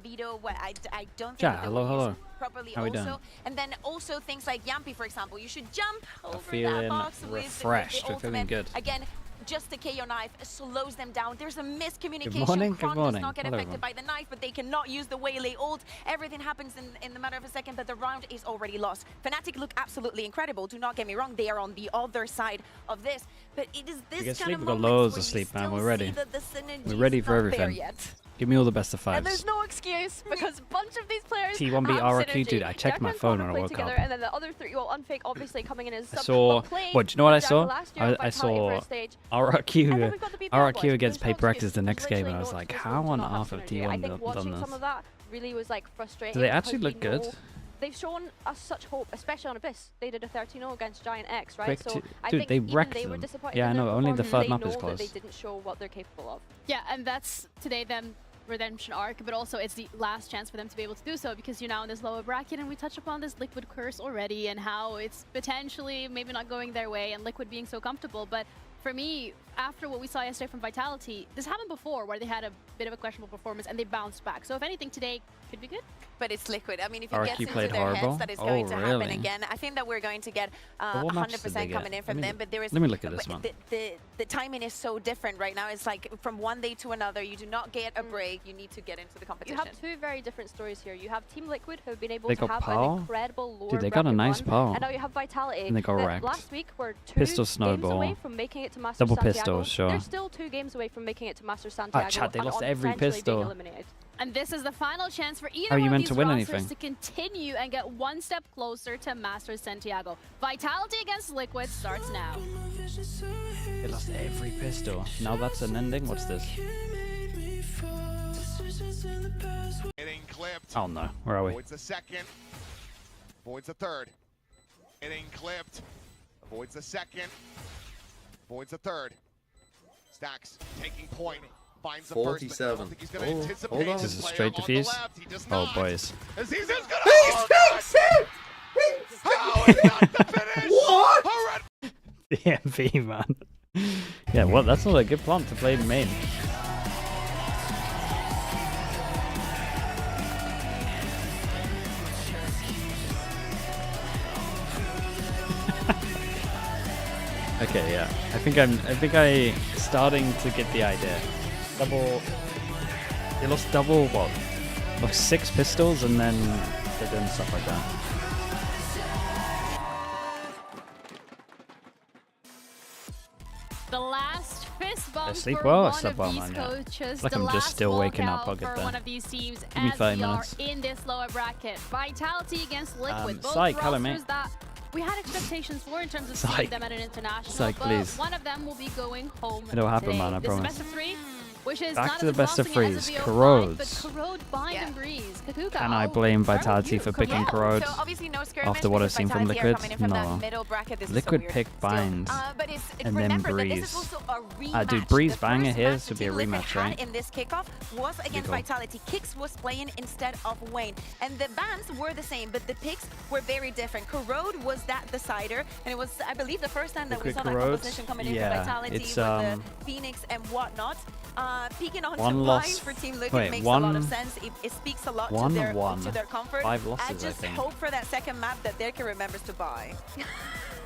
Veto, what I don't think Yeah, that they hello, were hello. used properly How we also. doing? And then also things like Yampy, for example. You should jump over that Feeling box refreshed. with the We're feeling ultimate. good. Again, just the KO knife slows them down. There's a miscommunication. Good morning, Kron good morning. does not get Hello, affected everyone. by the knife, but they cannot use the waylay ult. Everything happens in the matter of a second, but the round is already lost. FNATIC look absolutely incredible. Do not get me wrong. They are on the other side of this. But it is this kind of We've got moments loads where of you sleep, man. still We're ready. see that the synergy We're ready is for not there everything. yet. Give me all the best of And there's fives. no excuse because a bunch of these players T1 beat have RRQ, synergy. dude. I checked my Jack and phone Connor when I play woke together, up. and then the other three, well, Unfake obviously coming in as I sub, saw. but played What? Do you know what I with saw? Jack last year on I Vitality saw first stage. And then we've got the BPL boys. RRQ against There's no Paper X excuse. is the next There's game, and I literally was no like, excuse how to on not have earth have synergy. I T1 think watching done some this? of that really was like frustrating. Do they actually because look we good? know They've shown us such hope, especially on Abyss. They did a 13-0 against Giant X, right? Quick So I dude, think they even wrecked they were them. disappointed Yeah, I in their know. Only the performance. third They map know is that close. they didn't show what they're capable of. Yeah, and that's today them redemption arc, but also it's the last chance for them to be able to do so because you're now in this lower bracket, and we touched upon this Liquid curse already and how it's potentially maybe not going their way and Liquid being so comfortable. But for me, after what we saw yesterday from Vitality, this happened before where they had a bit of a questionable performance and they bounced back. So if anything, today could be good. But it's Liquid. I mean, if it RRQ gets into played their horrible? heads that it's Oh, going to happen really? again, I think that we're going to get But what maps did they 100% coming get? in from them. But there is. Let me look at this one. The timing is so different right now. It's like from one day to another. You do not get a break. You need to get into the You competition. have two very different stories here. You have Team Liquid, who have been able They to got have Pow? an incredible lower Dude, they got a bracket nice run, Pow. and now you have Vitality. And they got that wrecked. Last week were two Pistol games snowball. away from making it to Masters Double Santiago. pistols, sure. They're still 2 games away from making it to Masters Santiago. chat, they and lost on every potentially pistol. being eliminated. And this is the final chance for either How are you one of meant these to win rosters anything? to continue and get one step closer to Masters Santiago. Vitality against Liquid starts now. They lost every pistol. Now that's an ending? What's this? Getting clipped. Oh no, where are we? Avoids the second. Avoids the third. Getting clipped. Avoids the second. Avoids the third. Stacks taking point. Finds the first. but I don't 47. think he's gonna Oh, anticipate hold on. this Is it play straight on the defuse? left. He does Oh not. boys. As he's just gonna. He's Oh, fixing! how is that the finish? What? Alright. DMV, man. Yeah, well, that's not a good plan to play main. Okay, yeah. I think I starting to get the idea. They lost double what? Like 6 pistols and then they're doing stuff like that. The last fist bump sleep for well or one slept of well, these man? Yeah. coaches. Like the I'm just last still waking up, walkout I'll get for there. one of these teams Give me as 5 we minutes. are in this lower bracket. Vitality against Liquid. Both Psych, hello, mate. rosters that we had expectations for in terms of Psych. seeing them at an international, Psych, but please. one of them will be going home It'll happen, today. man, I this promise. is best of 3, which is Back not to as the best of exhausting as threes. a VO5, Corrodes. but Corrode, Bind, Yeah. and Breeze. Kakuka, Can I oh, blame where are Vitality you? for Come picking on. Corrode? So obviously no skirmish After what I've because seen from Vitality are Liquid? coming in from No. that middle bracket. This Liquid is so pick weird still. Bind. But it's And then remember that this Breeze. is also a rematch. Ah, dude, Breeze The banger first here, match this would the be a Team Liquid rematch, had right? in this kickoff was against cool. Vitality. Kix was playing instead of Wayne, and the bans were the same, but the picks were very different. Corrode was that decider, and it was, I believe, the first time that we Liquid saw that Corrode? composition coming in Yeah, for Vitality it's, with the Phoenix and whatnot. Peeking on one to loss. Bind for Team Liquid Wait, makes a lot of one- sense. It speaks a lot to 1-1. their comfort. 5 losses, I I just think. hope for that second map that Dirk remembers to buy.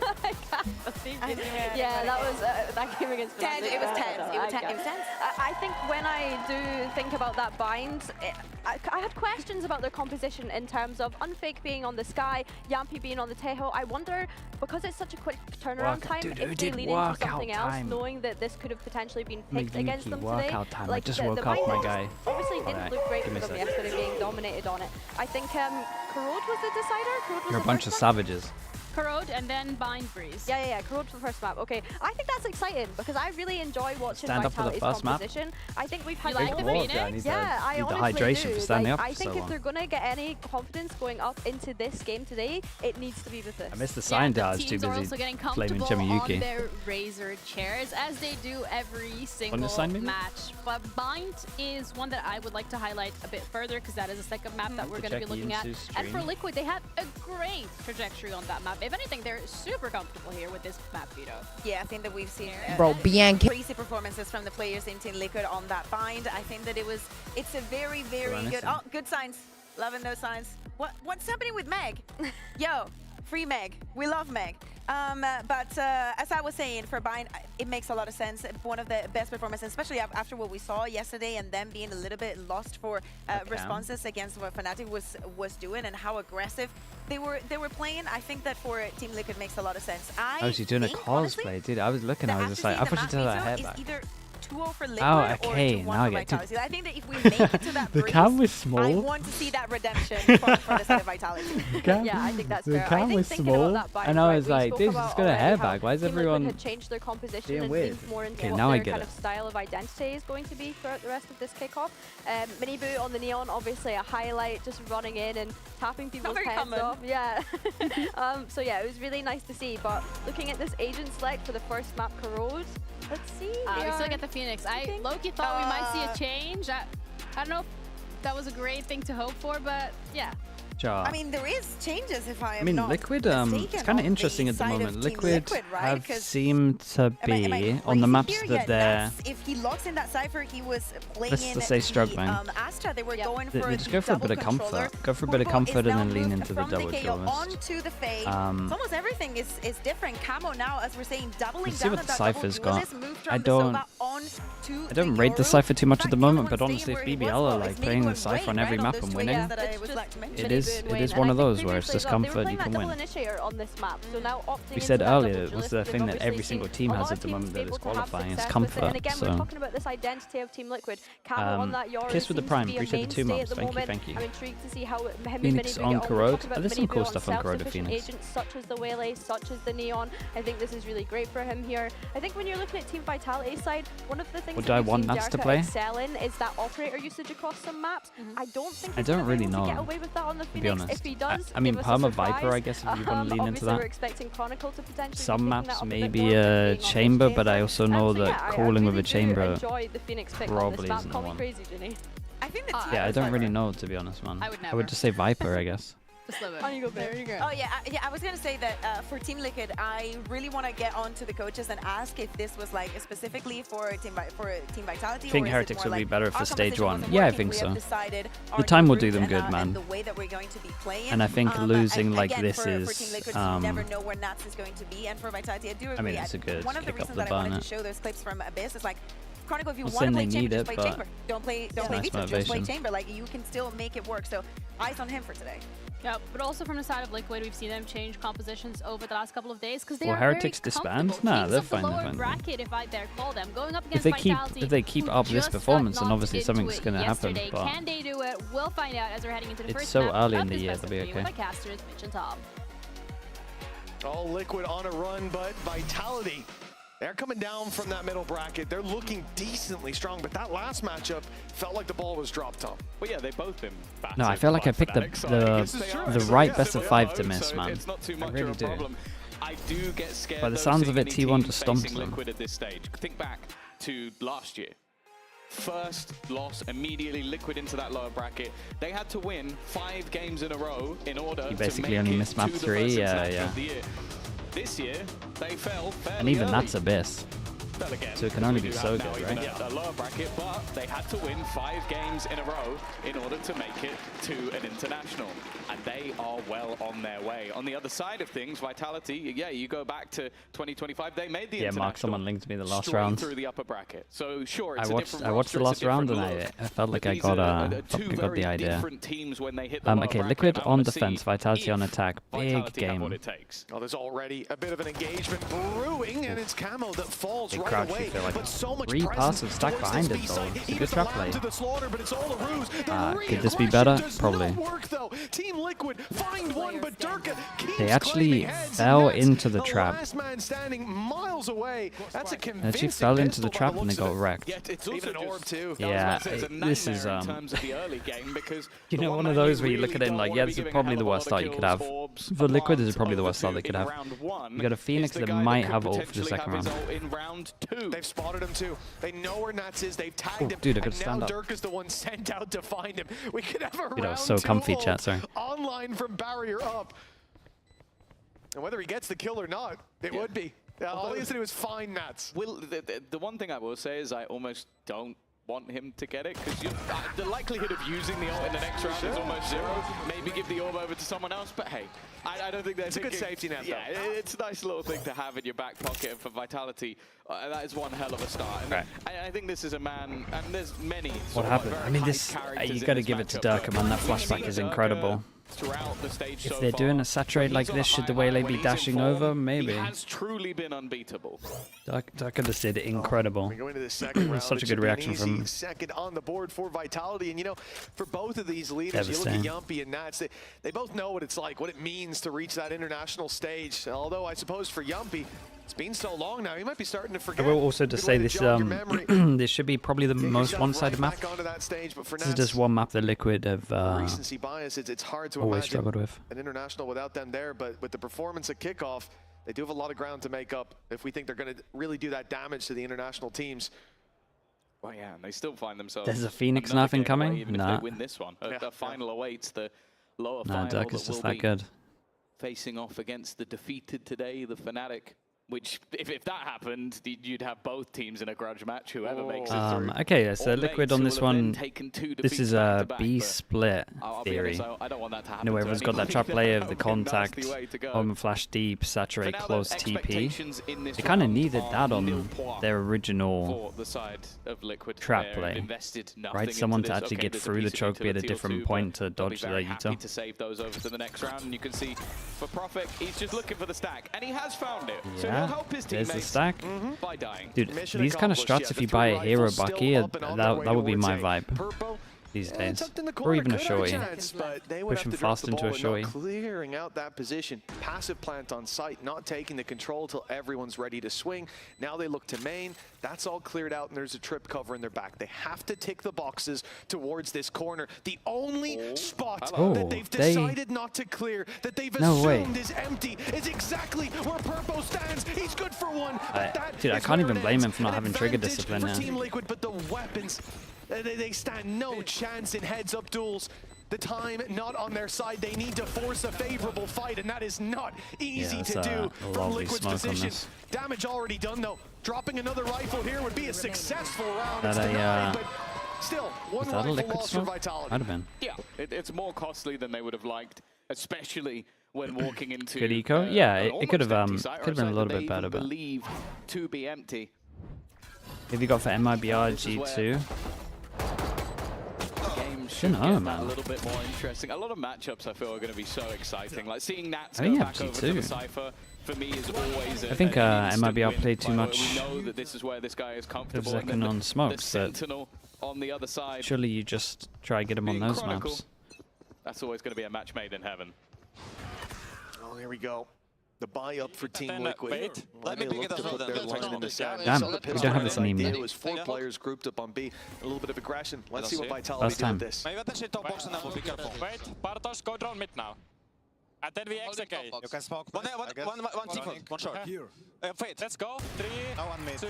I can't believe I it. know, Yeah, that was that game against Tense, Fnatic. it was I tense. don't know, It was I tense. It was can't. tense. I think when I do think about that bind, I had questions about their composition in terms of Unfake being on the Sky, Yampy being on the Tejo. I wonder, because it's such a quick turnaround time, Dude, who if they did lean into workout something else, time? knowing that this could have potentially been picked Miyuki against them today. workout time. I just the woke up, bind my just guy. obviously didn't Alright, look great give for me a them sec. yesterday, being dominated on it. I think Corrode was the decider. Corrode was You're a the bunch of first one? savages. Corrode and then Bind, Breeze. Yeah, Corrode for the first map. Okay, I think that's exciting because I really enjoy watching Stand up for the Vitality's first map. composition. I think we've had You like more- the Walk, Phoenix? yeah, I need Yeah, I the honestly hydration do. for standing Like, up I for think so if long. they're gonna get any confidence going up into this game today, it needs to be with this. I missed the Yeah, sign the guards too teams are busy also getting flaming comfortable on Chemiyuki. their Razor chairs, as they do every single sign, maybe? match. But Bind is one that I would like to highlight a bit further, because that is a second map that we're going to be check looking at. Yinsu's And for stream. Liquid, they have a great trajectory on that map. If anything, think they're super comfortable here with this map veto. Yeah, I think that we've seen Bro, Bianca. crazy performances from the players in Team Liquid on that bind. I think that it's a very, very good. Oh, good signs. Loving those signs. What's happening with Meg? Yo, free Meg. We love Meg. But as I was saying, for bind, it makes a lot of sense. One of the best performances, especially after what we saw yesterday, and them being a little bit lost for responses against what FNATIC was doing and how aggressive they were playing. I think that for Team Liquid makes a lot of sense. Oh, she's doing a cosplay, dude. I was looking, I was just like, I thought she did her hair back. 2-0 for Liquid Oh, okay, or 2-1 now I for get Vitality. I think that if we make it to that The breeze, cam was small. I want to see that redemption for the side of Vitality. Yeah, I think that's fair. The cam was small, and I was like, dude, just got a hair back. Why is everyone had changed their composition being and weird? think more into Okay, what now I their get kind it. of style of identity is going to be throughout the rest of this kickoff. MIBR on the Neon, obviously a highlight, just running in and tapping people's very heads common. off. Yeah. So yeah, it was really nice to see. But looking at this agent select for the first map, Corrode, let's see. We still get the Phoenix. I low-key thought we might see a change. I don't know if that was a great thing to hope for, but yeah. I mean, there is changes if I am I mean, not Liquid, mistaken, it's kind of on interesting the at the side of moment. Team Liquid right? have 'Cause seemed to be am I on the crazy maps here? that Yeah, they're. Nats, if he locks in that Cypher, he was playing Let's just say struggling. Astra. They were going They for just go for a bit of comfort. Go for a bit of comfort and then lean into the double duelist. Onto the Fade. It's almost everything is different. Camo now, as we're saying, doubling Let's see down what on the that double Cypher's got. duelist, moved I from the don't- Sova onto I don't the rate the Yoru. Cypher too much at the In fact, moment, but Yoru's honestly, if staying BBL where are he like was. playing the It's Cypher on Wayne, every right, map those and two winning, guys that I would like to mention. it is one of those where it's just comfort, you can win. On this map, so now opting We said into that earlier, double it was duelist, the we've thing that obviously every single seen team a has lot at of the moment teams that be is able to have qualifying. It's success with it. comfort. And again, we're So talking about this identity of Team Liquid. Camo on that Yoru Kiss with the seems Prime, to be a appreciate the 2 mainstay months. at the Thank you, moment. thank you. I'm intrigued to see how him and Phoenix Minnie on get Corrode. Talk about There's some Minnie cool on stuff on Corrode of self-sufficient Phoenix. agents such as the Waylay, such as the Neon. I think this is really great for him here. I think when you're looking at Team Vitality side, one of the things Well, do that I we've want seen Nats to Jarka play? excel in is that operator usage across some maps. I don't think I he's don't gonna be really able to know, get away with that on the to be Phoenix. honest. If he does, I mean, give us a Perma surprise. Viper, I guess, if you want to lean into Obviously, we're that. expecting Chronicle to potentially Some be picking maps that up a bit maybe more, a being on chamber, this but I chamber. also know So yeah, that I calling with really a chamber do enjoy the Phoenix pick on probably this map. isn't Call the me one. crazy, Ginny. I think that's Yeah, I don't really know, to be honest, man. I would I never. would just say Viper, I guess. Just live it. On you go, There you go. Oh yeah, I was gonna say that for Team Liquid, I really want to get on to the coaches and ask if this was like specifically for Team Vitality. I think or is it Heretics more would be like better for our stage composition one. wasn't Yeah, I working, think we so. have decided The our time will new do route them good, and man. the way that we're going to be playing. And I think losing like again, this for Team is, Liquid, you never know where Nats is going to be, and for Vitality, I do agree. mean, it's a good one of the kick up reasons the that I wanted bonnet. to show those clips from Abyss is like, Chronicle, if you Not want to saying play they chamber, need just it, play but chamber. Don't play nice Vito, just play motivation. chamber. Like you can still make it work. So eyes on him for today. Yeah, but also from the side of Liquid, we've seen them change compositions over the last couple of days because they Will are Heretics very disband? comfortable. Nah, Teams they're of the fine, they're lower fine. bracket, if I dare call them, going up If against they keep Vitality, up who this just got performance, then knocked obviously into something's it gonna happen. yesterday. But Can they do it? We'll find out as we're heading into the It's first so map early in of the this year, best they'll be of three okay. with the casters, Mitch and Tom. All Liquid on a run, but Vitality, they're coming down from that middle bracket. They're looking decently strong, but that last matchup felt like the ball was dropped, Tom. Well, yeah, they've both been battered. No, I feel like I picked the right best of 5 to miss, man. It's not too I much really of a do. problem. I do get scared. By the though, sounds of seeing it, any T1 team just stomped facing them. Liquid at this stage. Think back to last year. First loss, immediately Liquid into that lower bracket. They had to win 5 games in a row in order You to basically make only it missed map to the 3, first yeah, international yeah. of the year. This year, they fell fairly and even early. that's Abyss. Well, again, So it can only we be do so have now good, even right? A lower bracket, but they had to win 5 games in a row in order to make it to an international, and they are well on their way. On the other side of things, Vitality, yeah, you go back to 2025, they made the international. Mark, someone linked me the last straight round. through the upper bracket. So sure, it's I watched the last round and I felt like I got the idea. Teams when they hit the Okay, Liquid on defense, Vitality on attack. Big game. Oh, there's already a bit of an engagement brewing, and it's Camo that falls Big right crouch, away. you feel like But so much 3 presence passes stacked towards behind this it, B though. side. It's a He good is trap allowed play. to the slaughter, but it's all a ruse. The Could this be reaggression better? does Probably. not work, though. Team Liquid find one, but Durka keeps They actually claiming heads, fell and that's into the trap. last man standing miles away. That's a They actually convincing fell into the pistol by trap and they looks of got it. wrecked. Yeah, it's also Even an orb, too. Yeah, it's a this is nightmare in terms of the early game because you know, one of those where you look at it and like, yeah, this is probably the worst start you could have. For Liquid, this is probably the worst start they could have. You got a Phoenix that might have ult for the second round. In round 2. They've spotted him too. They know where Nats is. They've tagged him. Dude, I could and stand now up. Dirk is the one sent out to find him. We could have a Dude, I round was so 2 comfy, ult chat, sorry. online from barrier up. And whether he gets the kill or not, it would be. All he has to do is find Nats. The one thing I will say is I almost don't want him to get it, because the likelihood of using the ult in the next round is almost zero. Maybe give the orb over to someone else, but hey, I don't think that's a good safety net. Yeah, it's a nice little thing to have in your back pocket, and for Vitality, that is one hell of a start. And I think this is a man, and there's many. What happened? I mean, this you got to give it to Durka, man. That flashback is incredible. The stage if they're doing a saturate like this, should the Waylay be dashing over? Maybe. He has truly been unbeatable. Durka just did incredible. We go into the second round. Such a good reaction from him. Second on the board for Vitality, and you know, for both of these leaders, you look at Yumpy and Nats, they both know what it's like, what it means to reach that international stage. Although I suppose for Yumpy, it's been so long now, he might be starting to forget. I will also just say this this should be probably the most one-sided map. This is just one map that Liquid have recency bias, it's hard to always struggled with. An international without them there, but with the performance at kickoff, they do have a lot of ground to make up if we think they're going to really do that damage to the international teams. Well, yeah, and they still find themselves. There's a Phoenix nothing coming. Even if they win this one, the final awaits the lower final. Durka's just that good. Facing off against the defeated today, the FNATIC. Which, if that happened, you'd have both teams in a grudge match, whoever makes it through. Okay, so Liquid on this one, this is a B split theory. I don't want that to happen. You know, whoever's got that trap player, the contact, home flash deep, saturate close TP. They kind of needed that on their original trap play, right? Someone to actually get through the choke be at a different point to dodge the Yuto. To save those over to the next round, and you can see for Prophet, he's just looking for the stack, and he has found it. So there's the stack. By dying. Dude, these kind of struts, if you buy a hero Bucky, that would be my vibe these days. Or even a Shoei. Push him fast into a Shoei. Clearing out that position. Passive plant on site, not taking the control till everyone's ready to swing. Now they look to main. That's all cleared out, and there's a trip cover in their back. They have to tick the boxes towards this corner. The only spot that they've decided not to clear, that they've assumed is empty, is exactly where Purpo stands. He's good for one. Dude, I can't even blame him for not having trigger discipline now. Team Liquid, but the weapons, they stand no chance in heads-up duels. The time not on their side. They need to force a favorable fight, and that is not easy to do from Liquid's position. Damage already done, though. Dropping another rifle here would be a successful round. It's denied, but still, one rifle loss for Vitality. Might have been. Yeah, it's more costly than they would have liked, especially when walking into good eco. Yeah, it could have been a little bit better, but believe to be empty. Have you got for MIBR G2? Should get a little bit more interesting. A lot of matchups I feel are going to be so exciting. Like seeing Nats go back over to the Cypher for me is always. I think MIBR played too much. We know that this is where this guy is comfortable. Second on smokes, but on the other side. Surely you just try to get him on those maps. That's always going to be a match made in heaven. Oh, here we go. The buy-up for Team Liquid. Wait, let me pick it up then. Damn, we don't have this in EMEA. It was 4 players grouped up on B. A little bit of aggression. Let's see what Vitality do with this. Maybe that's top box and then we'll be careful. Wait, Bartosz, go drone mid now. And then we execute. You can smoke. One second, one shot. Here. Wait, let's go. 3, no one mid. 2,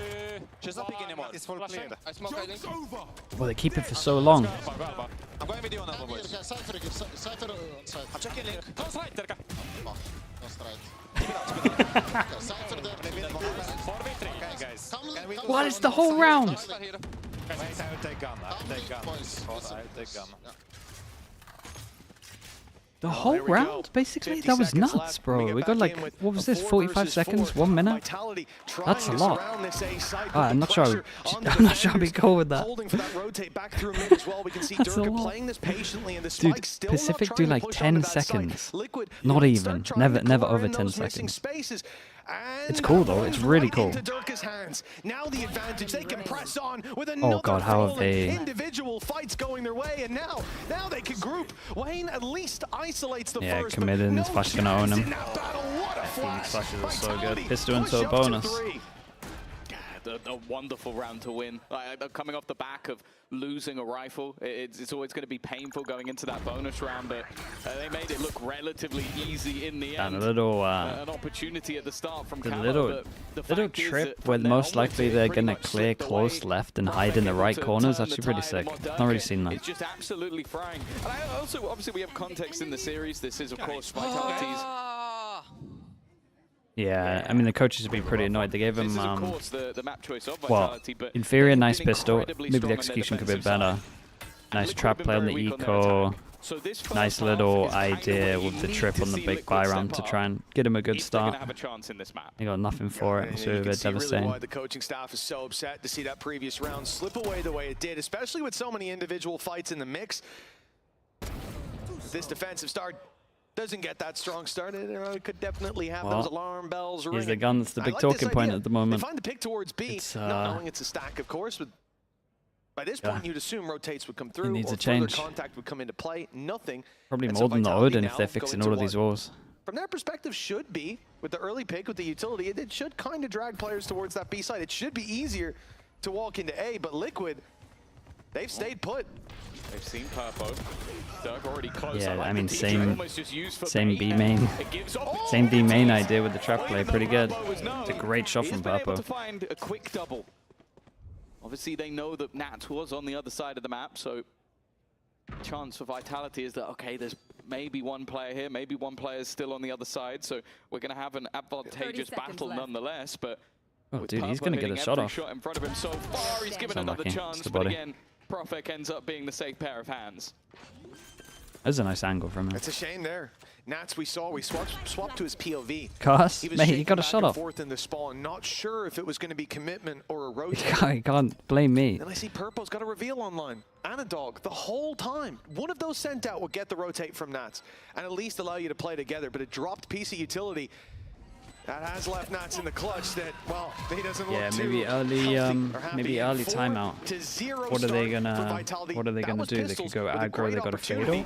she's not picking anymore. It's full clear. I smoke hiding. Well, they keep it for so long. I'm going with you on that one, boys. Cypher I'm checking link. Close right, Terka. Close right. Cypher there. 4v3, guys. What is the whole round? Wait, I will take gun. I will take gun. I will take gun. The whole round, basically? That was nuts, bro. We got like, what was this, 45 seconds, 1 minute? That's a lot. I'm not sure I'd be cool with that. That's a lot. Dude, Pacific do like 10 seconds. Not even. Never over 10 seconds. It's cool though, it's really cool. Oh god, how have they... Individual fights going their way, and now they can group. Wayne at least isolates the first. Committed, and Flash gonna own him. Phoenix flashes are so good. Pistol into a bonus. A wonderful round to win. Coming off the back of losing a rifle, it's always going to be painful going into that bonus round, but they made it look relatively easy in the end. And a little, an opportunity at the start from the Camo, little trip where most likely they're going to clear close left and hide in the right corner is actually pretty sick. Not really seen that. It's just absolutely frying. And also, obviously, we have context in the series. This is, of course, Vitality's Yeah, I mean, the coaches have been pretty annoyed. They gave him, the map choice of well, Vitality, but inferior, they've nice been pistol. incredibly Maybe the strong on their execution could be defensive better. side. Nice Liquid trap have been play on very the weak on their eco. attack. So this first Nice half little is kind of idea where with you the need trip to on the see big buy Liquid round step to up try and get him a good if they're gonna start. have a chance in this map. He got nothing for it. And So you a can bit see really devastating. why the coaching staff is so upset to see that previous round slip away the way it did, especially with so many individual fights in the mix. This defensive start doesn't get that strong start, it could definitely have those alarm bells ringing. He's the gun that's the big talking point at the moment. They find the pick towards B, not knowing it's a stack, of course, but by this point you'd assume rotates would come through, needs or a change. further contact would come into play, nothing. Probably And more so than the Vitality Odin if now they're go fixing into all of these what, walls. from their perspective, should be, with the early pick, with the utility, it should kind of drag players towards that B side. It should be easier to walk into A, but Liquid, they've stayed put. They've seen Purpo. Doug already close. Yeah, I mean, the same bait, B main. Same B main opportunity. idea with the trap play. Pretty good. Purpo was known, It's a great shot he's from been able to Purpo. find a quick double. Obviously, they know that Nat was on the other side of the map, so chance for Vitality is that, okay, there's maybe one player here, maybe one player is still on the other side, so we're going to have an advantageous battle nonetheless, but Oh, with dude, he's Purpo going to get a hitting shot every off. shot in front of him so far, he's given another unlucky. chance, It's the but body. again, Profek ends up being the safe pair of hands. That's a nice angle from him. It's a shame there. Nats, we swapped to his POV. Cars? He was Mate, he shaking got a back shot and off. forth in the spawn, not sure if it was going to be commitment or a rotate. You can't blame me. Then I see Purpo's got a reveal online and a dog the whole time. One of those sent out will get the rotate from Nats and at least allow you to play together, but a dropped piece of utility that has left Nats in the clutch that, well, he doesn't look maybe too early, healthy or happy. maybe early 4 timeout. to 0 What are they start gonna? for Vitality. What are they That gonna was do? They Pistols could go with a aggro. great They got a opportunity. fatal.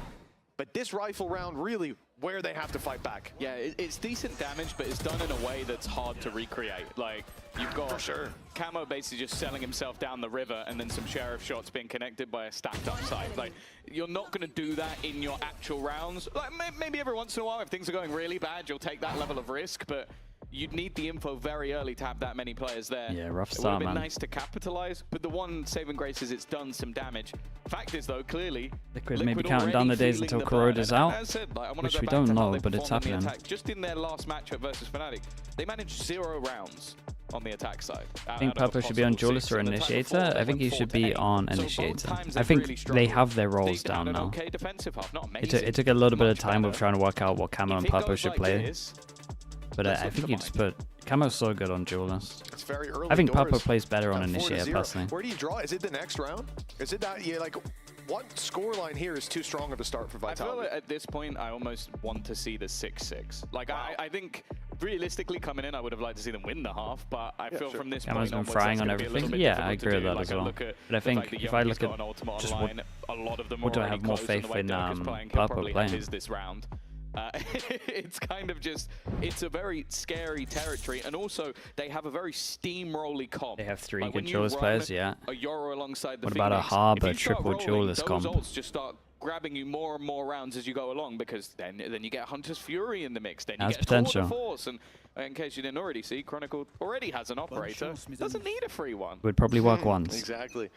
But this rifle round, really, where they have to fight back. Yeah, it's decent damage, but it's done in a way that's hard to recreate. Like, you've got Camo basically just selling himself down the river and then some Sheriff shots being connected by a stacked up site. Like, you're not going to do that in your actual rounds. Like, maybe every once in a while, if things are going really bad, you'll take that level of risk, but you'd need the info very early to have that many players there. Yeah, rough It would start, have been man. nice to capitalize, but the one saving grace is it's done some damage. Fact is, though, clearly, Liquid maybe counting down the days until Kuroda's out, which we don't know, but it's happening. Just in their last matchup versus FNATIC, they managed 0 rounds on the attack side. I think Purpo should be on Duelist or Initiator. I think he should be on Initiator. I think they have their roles down now. It took a little bit of time with trying to work out what Camo and Purpo should play. But I think you just put... Camo's so good on Duelist. It's very early I think doors. Purpo plays better on 4-0. Initiator, personally. Where do you draw? Is it the next round? Is it that, like, what scoreline here is too strong of a start for Vitality? I feel like at this point, I almost want to see the 6-6. Like, I think, realistically, coming in, I would have liked to see them win the half, but I feel from this Camo's point been onwards, frying that's on gonna be a little everything. bit Yeah, difficult I agree with to do. that as well. Look at But I the think fact that if I Youngie's look got at an ultimate just online, a lot of them what do I already have more close, and faith the way in Dirk is playing, Purpo he'll probably have playing? his this round. It's kind of just, it's a very scary territory, and also they have a very steamrolly comp. They have 3 Like, good when you Duelist run players, yeah. A Euro alongside the What about a Phoenix, Harbor if you start triple rolling, Duelist those comp? ults just start grabbing you more and more rounds as you go along, because then you get Hunter's Fury in the mix, then you Has get potential. Tour de Force, and in case you didn't already see, Chronicle already has an operator, doesn't need a free one. Would probably work once. Exactly.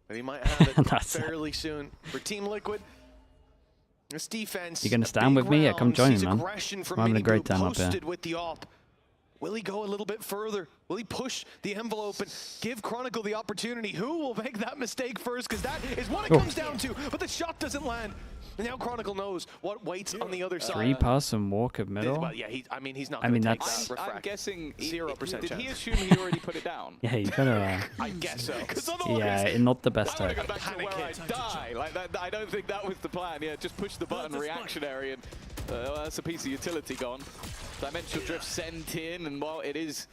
But he might have it That's it. fairly soon. For Team Liquid, this defense. You gonna a stand big with me? Yeah, come round, join sees me, man. aggression from We're having a great Mini Blue, time up here. posted with the op. Will he go a little bit further? Will he push the envelope and give Chronicle the opportunity? Who will make that mistake first? Because that is what it comes down to. But the shot doesn't land. And now Chronicle knows what waits on the other side. 3-pass and walk of middle? Well, yeah, he's not I going mean, to take that's- that. I'm Refract. guessing 0% did he chance. assume he already put it down? Yeah, you gotta... I guess so. yeah, not the best I time. would have gone back to where I die. Like that, I don't think that was the plan. Yeah, just push the button reactionary, and that's a piece of utility gone. Dimensional Drift sent in, and well, it is.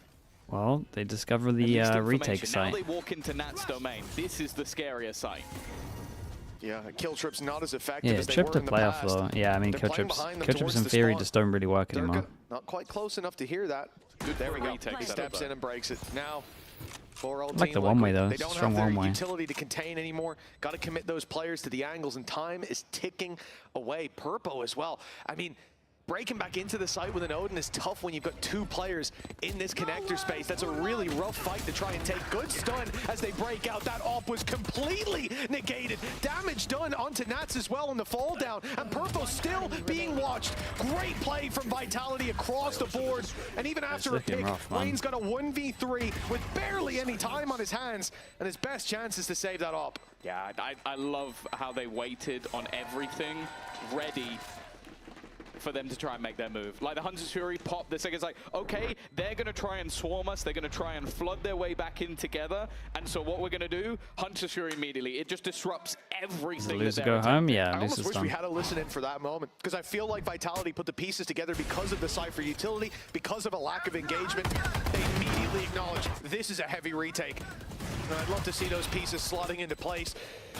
Well, they discover at the least retake information. site. Now they walk into Nat's domain. This is the scarier site. Yeah, kill trip's not as effective Yeah, as they trip were to in the playoff past. though. Yeah, I mean, They're kill playing trips behind them in towards the theory spawn. just don't really work Durka, anymore. not quite close enough to hear that. Good There we go. retake He setup, steps though. in and breaks it. Now, for old I like Team the one-way, Liquid, though. They It's a don't strong have their one-way. utility to contain anymore. Got to commit those players to the angles, and time is ticking away. Purpo as well. I mean, breaking back into the site with an Odin is tough when you've got 2 players in this connector space. That's a really rough fight to try and take. Good stun as they break out. That op was completely negated. Damage done onto Nats as well on the fall down. And Purple still being watched. Great play from Vitality across the board. And even after a pick, Wayne's got a 1v3 with barely any time on his hands. And his best chance is to save that op. Yeah, I love how they waited on everything ready for them to try and make their move. Like the Hunter's Fury pop, the second's like, okay, they're going to try and swarm us. They're going to try and flood their way back in together. And so what we're going to do, Hunter's Fury immediately, it just disrupts everything. Lose go home? Yeah, I almost wish done. we had a listen in for that moment, because I feel like Vitality put the pieces together because of the Cypher utility, because of a lack of engagement. They immediately acknowledge this is a heavy retake. And I'd love to see those pieces slotting into place,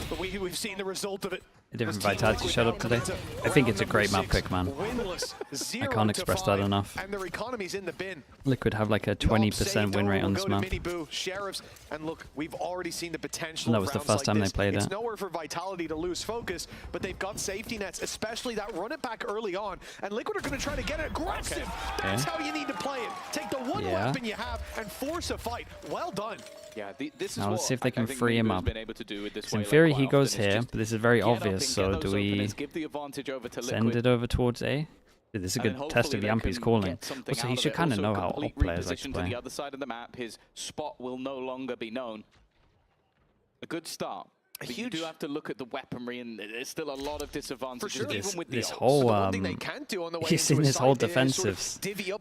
but we've seen the result of it. A different Vitality shut up today. I think it's a great map pick, man. I can't express that enough. And their economy's in the bin. Liquid have like a 20% win rate on this map. Sheriffs, and look, we've already seen the potential. And that was the first time they played it. It's nowhere for Vitality to lose focus, but they've got safety nets, especially that run it back early on. And Liquid are going to try to get aggressive. That's how you need to play it. Take the one weapon you have and force a fight. Well done. Yeah, this is now let's see if they can think free him up. In theory, he goes here, but this is very obvious. So do we send it over towards A? This is a good test of Yampi's calling. Also, he should kind of know how op players like to play. To the other side of the map, his spot will no longer be known. A good start. But you do have to look at the weaponry, and there's still a lot of disadvantages, even with this whole he's seen this whole defensive.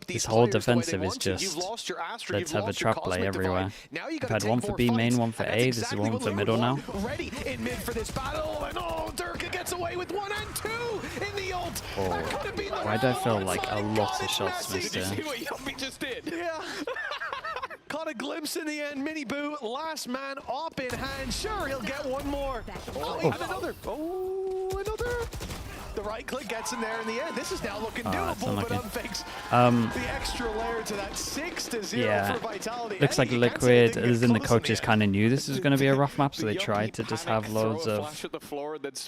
This whole defensive is just let's have a trap play everywhere. We've had one for B main, one for A. This is one for middle now. Ready in mid for this battle, and Durka gets away with 1 and 2 in the ult. Why do I feel like a lot of shots missed here? Did you see what Yummy just did? Yeah. Caught a glimpse in the end. Miniboo, last man op in hand. Sure, he'll get one more. And another. Oh, another. The right click gets in there in the end. This is now looking doable, but unfakes the extra layer to that 6-0 for Vitality. Looks like Liquid, as in the coaches, kind of knew this was going to be a rough map, so they tried to just have loads of,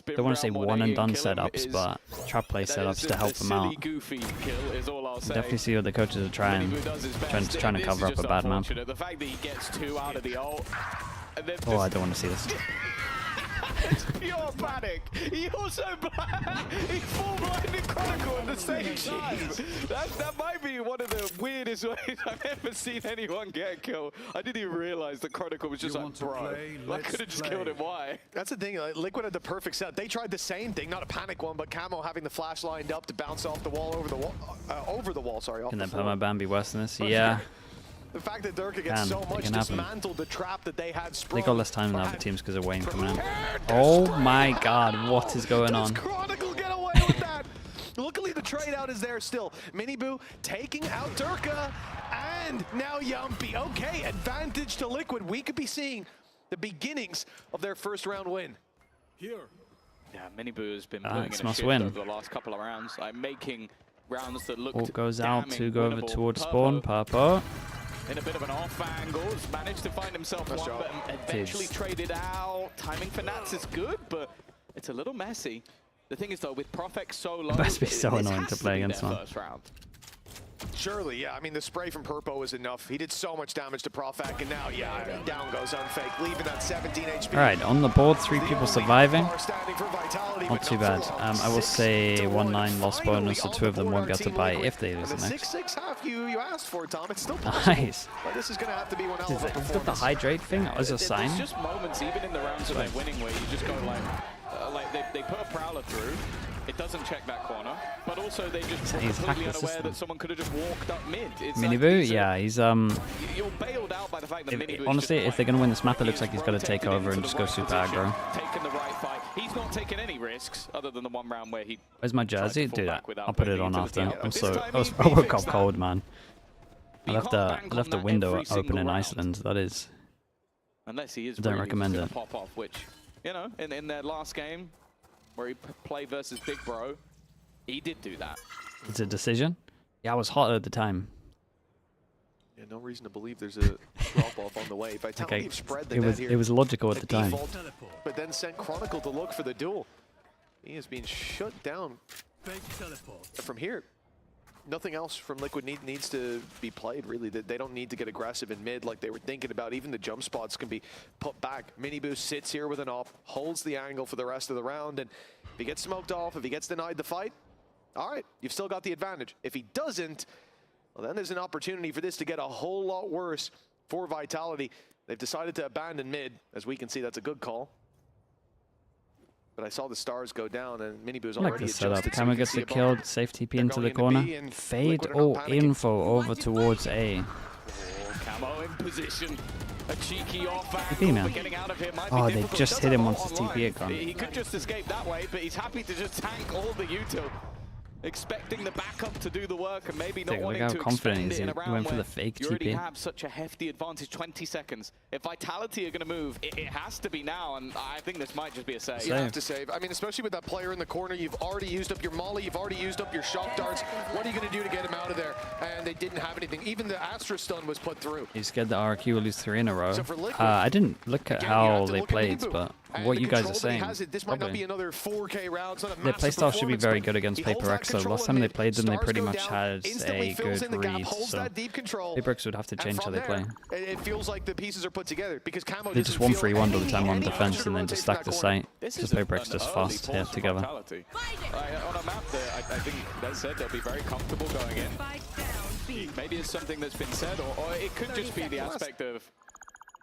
don't want to say one and done setups, but trap play setups to help them out. Definitely see what the coaches are trying to cover up a bad map. Oh, I don't want to see this. You're panic. You're so bad. He full blinded Chronicle at the same time. That might be one of the weirdest ways I've ever seen anyone get a kill. I didn't even realize that Chronicle was just like, bro, I could have just killed him. Why? That's the thing. Like, Liquid had the perfect set. They tried the same thing, not a panic one, but Camo having the flash lined up to bounce off the wall over the wall. Sorry. Can that permaban be worse than this? Yeah. The fact that Durka gets so much dismantled the trap that they had sprung. They got less time than other teams because of Wayne coming in. Oh my god, what is going on? Chronicle get away with that? Luckily the trade out is there still. Miniboo taking out Durka, and now Yumpy. Okay, advantage to Liquid. We could be seeing the beginnings of their first round win. Here. Yeah, Miniboo has been putting in a shift over the last couple of rounds, like making rounds that looked goes out to go over towards spawn. Purple. In a bit of an off angle, has managed to find himself one, but eventually traded out. Timing for Nats is good, but it's a little messy. The thing is, though, with Profex so low, it must be so annoying to play against one. Surely, yeah. I mean, the spray from Purpo was enough. He did so much damage to Profec, and now, down goes Unfake, leaving that 17 HP. All right, on the board, 3 people surviving. Not too bad. I will say 1-9 loss bonus, so 2 of them won't be able to buy if they lose the next. 6-6 half you asked for, Tom. It's still possible. Nice. But this is going to have to be one hell of a performance. Is that the hydrate thing as a sign? There's just moments, even in the rounds that they're winning, where you just go like they put a Prowler through. It doesn't check that corner, but also they just completely unaware that someone could have just walked up mid. Miniboo, yeah, he's You're bailed out by the fact that Miniboo. Honestly, if they're gonna win this map, it looks like he's got to take over and just go super aggro. Taking the right fight. He's not taking any risks other than the one round where he. Where's my jersey? Do that. I'll put it on after. I woke up cold, man. I left the window open in Iceland. That is. Unless he is. Don't recommend it. Pop off, which, you know, in their last game, where he played versus Big Bro, he did do that. It's a decision? Yeah, I was hot at the time. Yeah, no reason to believe there's a drop-off on the way. Vitality spread the net here. It was logical at the time. But then sent Chronicle to look for the duel. He is being shut down from here. nothing else from Liquid needs to be played, really. They don't need to get aggressive in mid like they were thinking about. Even the jump spots can be put back. MIBR sits here with an op, holds the angle for the rest of the round, and if he gets smoked off, if he gets denied the fight, all right, you've still got the advantage. If he doesn't, well, then there's an opportunity for this to get a whole lot worse for Vitality. They've decided to abandon mid. As we can see, that's a good call. But I saw the stars go down, and MIBR's already adjusted. Setup. Camera gets it killed, safe TP into the corner. Fade or info over towards A. Camo in position. A cheeky off TP, man. getting out of here might Oh, be they difficult. just hit him once his TP had gone. He could just escape that way, but he's happy to just tank all the util. Expecting the backup to do the work and maybe not wanting to expend it in a round went for where the fake you already TP. have such a hefty advantage. 20 seconds. If Vitality are going to move, it has to be now, and I think this might just be a save. You have to save. I mean, especially with that player in the corner, you've already used up your molly, you've already used up your shock darts. What are you going to do to get him out of there? And they didn't have anything. Even the Astra stun was put through. He's scared that RQ will lose 3 in a row. So for Liquid, I didn't look at again, how they look at played, MIBR. but And what the you guys are control that saying, he has it, this might not be another 4K round. their playstyle should be very good against Paper X. So last time they played them, they pretty much had a good read. So Paper X would have to change how they play. It feels like the pieces are put together because Camo They just 1-3-1 all the time on defense and then just stack the site. Because Paper X just fast here together. On a map that I think they said they'll be very comfortable going in. Maybe it's something that's been said, or it could just be the aspect of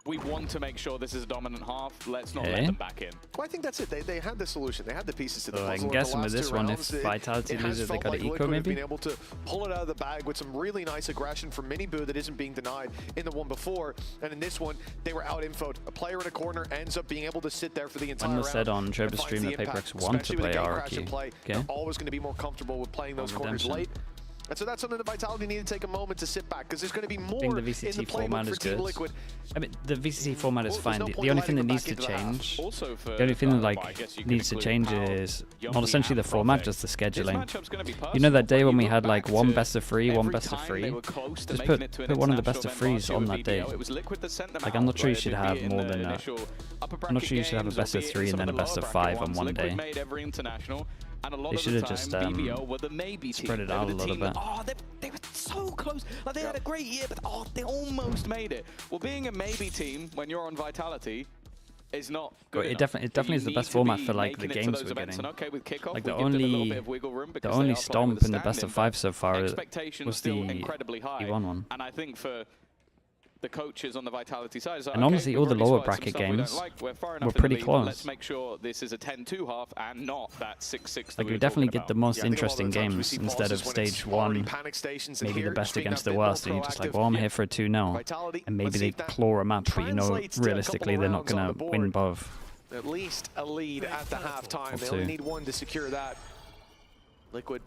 we want to make sure this is a dominant half. Let's not let them back in. Well, I think that's it. They had the solution. They had the pieces to the So puzzle. I'm guessing with this one, if Vitality loses, they got an eco maybe? Been able to pull it out of the bag with some really nice aggression from MIBR that isn't being denied in the one before. And in this one, they were out-infoed. A player in a corner ends up being able to sit there for the entire round. When was said on Joba's stream that Paper X want to play RQ. Okay. They're always going to be more comfortable with playing those corners late. And so that's something that Vitality need to take a moment to sit back, because there's going to be more I think the in the VCT format is good. Liquid. I mean, the VCT format is fine. The only thing that needs to change, the only thing that like needs to change is not essentially the format, just the scheduling. You know that day when we had like one best of 3, one best of 3? Just put one of the best of 3s on that day. Like I'm not sure you should have more than that. I'm not sure you should have a best of 3 and then a best of 5 on one day. They should have just spread it out a little bit. Oh, they were so close. Like they had a great year, but they almost made it. Well, being a maybe team when you're on Vitality is not good. It definitely is the best format for like the games we're getting. Like the only stomp in the best of 5 so far was the E1 one. And I think for the coaches on the Vitality side, like, and honestly, all the lower bracket games were pretty close. Let's make sure this is a 10-2 half and not that 6-6. Like we definitely get the most interesting games instead of stage 1, maybe the best against the worst, and you're just like, well, I'm here for a 2-0, and maybe they claw a map, but you know realistically they're not gonna win both. At least a lead at the halftime. They only need one to secure that. Liquid,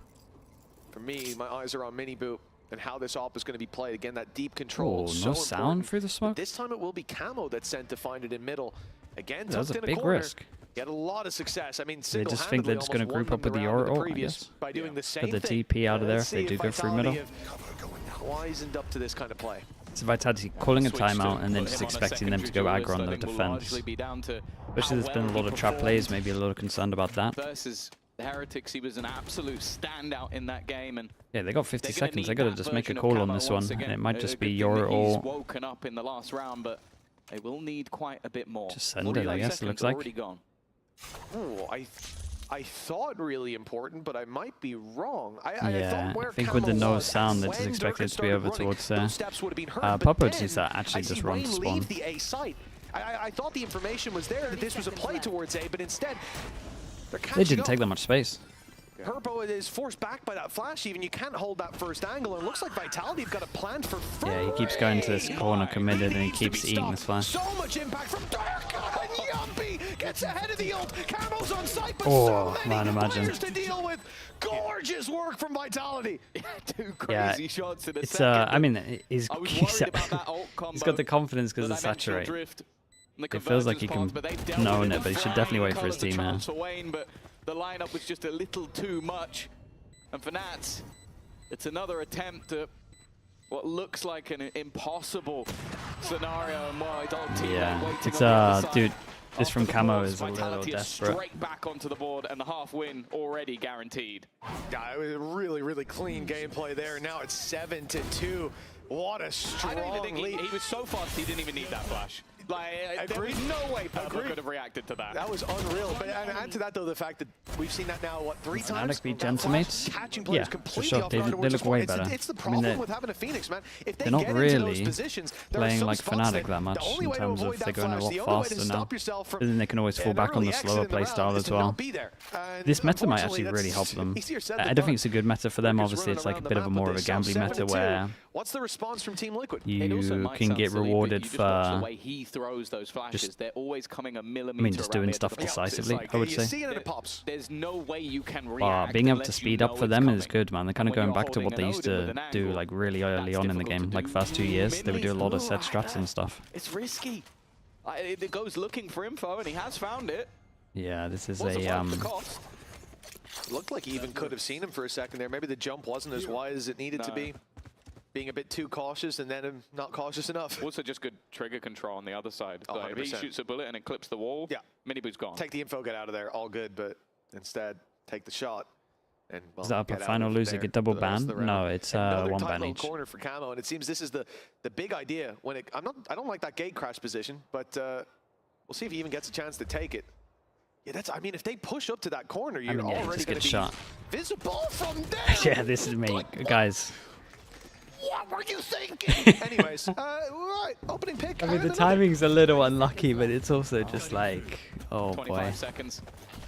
for me, my eyes are on MIBR and how this op is going to be played. Again, that deep control. Oh, so no sound through the smoke? This time it will be Camo that's sent to find it in middle. Again, that was a big corner. risk. He had a lot of success. I mean, they just think they're just going to group up with the Oro, I guess. By doing the same Put the TP out of there if they do go through middle. Wisened up to this kind of play. It's Vitality calling a timeout and then just expecting them to go aggro on the defense. Especially there's been a lot of trap plays, maybe a little concerned about that. Versus the Heretics, he was an absolute standout in that game, and yeah, they got 50 seconds. They gotta just make a call on this one, and it might just be your or. Woken up in the last round, but they will need quite a bit more. Just send it, I guess. It looks like. Oh, I thought really important, but I might be wrong. I think with the no sound, they're just expecting it to be over towards there. Popo sees that actually just run to spawn. I thought the information was there that this was a play towards A, but instead they didn't take that much space. Herbo is forced back by that flash even. You can't hold that first angle, and it looks like Vitality have got a plan for free. Yeah, he keeps going to this corner committed, and he keeps eating this flash. So much impact from Dark, and Yumpy gets ahead of the ult. Camo's on site, but oh, so many players imagine. to deal with. Gorgeous work from Vitality. Two crazy shots in a second. I mean, he's got the confidence because of Saturate. It feels like he can own it, but he should definitely wait for his team here. The lineup was just a little too much. And for Nats, it's another attempt at what looks like an impossible scenario. And well, I don't it's dude, This from Camo is a little Vitality desperate. Straight back onto the board, and the half win already guaranteed. Yeah, it was a really, really clean gameplay there. Now it's 7-2. What a strong I don't even think lead. he was so fast he didn't even need that flash. Like, there was no way Purple could have reacted to that. That was unreal. But and add to that, though, the fact that we've seen that now, what, 3 times? FNATIC beat Gentamates? Catching players Yeah, completely for sure. off They guard, look way better. It's the I problem mean, with having a Phoenix, man. If they they're not get into those really positions, there are playing some like spots FNATIC that much the only in way to terms avoid of they're that going a flash, lot the only way to faster stop now. yourself from But then they can always fall an back on early the exit slower in the play round style is as to well. not be there. And This meta might actually unfortunately, really help that's them. easier said I than don't think done. it's a good meta for them. Lucas Obviously, it's running like a around bit the of a map more with of a this, gambling meta 7-2. where What's the response from Team Liquid? It also you might can sound get silly, but rewarded you just watch the for way he throws those flashes. They're always coming a millimeter. I mean, just around doing the edge stuff of the box. It's decisively, like, I would You say. see it and it pops. There's no way you can react. Being able to unless you speed know up for it's them is coming. good, man. They're kind of And when going you're back to what holding they an used Odin with to an do angle, like really early on in the difficult game, to like do. first 2 years. They would do a lot of set Minley's strats and stuff. It's risky. It goes looking for info, and he has found it. Yeah, this is What's the a cost? Looked like he even could have seen him for a second there. Maybe the jump wasn't as wide as it needed to be. Being a bit too cautious and then not cautious enough. Also just good trigger control on the other side. Oh, Like, if he 100%. shoots a bullet and it clips the wall, Yeah. Minibu's gone. Take the info, get out of there, all good, but instead take the shot. And, well, Is that up get a out final of loser there get double for the rest of ban? the round. No, it's Another one tight ban little each. corner for Camo, and it seems this is the big idea. When it, I don't like that gate crash position, but we'll see if he even gets a chance to take it. Yeah, that's. I mean, if they push up to that corner, you're mean, yeah, already just going get to be shot. visible from there. Yeah, this is me, guys. What were you thinking? Anyways, right, opening pick. I mean, the and another. timing's a little unlucky, but it's also just like, oh 25 boy. seconds.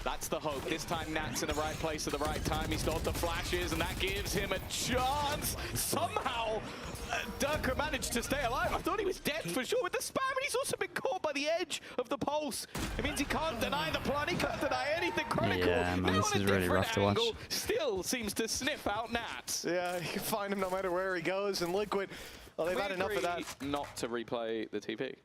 That's the hope. This time Nat's in the right place at the right time. He stopped the flashes, and that gives him a chance. Somehow, Durka managed to stay alive. I thought he was dead for sure with the spam, and he's also been caught by the edge of the pulse. It means he can't deny the plan. He can't deny anything. Chronicle, Yeah, man, now this on a is really different rough to watch. angle, still seems to sniff out Nat. Yeah, you can find him no matter where he goes. And Liquid, well, they've had enough of that. Not to replay the TP.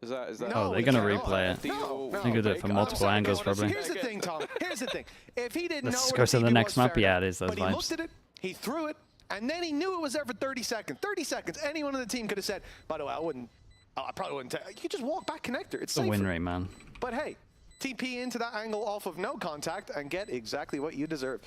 Is that? Oh, they're gonna replay it. No, They could do it from multiple angles, probably. Here's the thing, Tom. Here's the thing. If he didn't Let's know go what to the TP next was, map. fair Yeah, enough. it is those But he vibes. looked at it, he threw it, and then he knew it was there for 30 seconds. 30 seconds. Anyone on the team could have said, by the way, I probably wouldn't take. You could just walk back connector. It's The safer. win rate, man. But hey, TP into that angle off of no contact and get exactly what you deserve.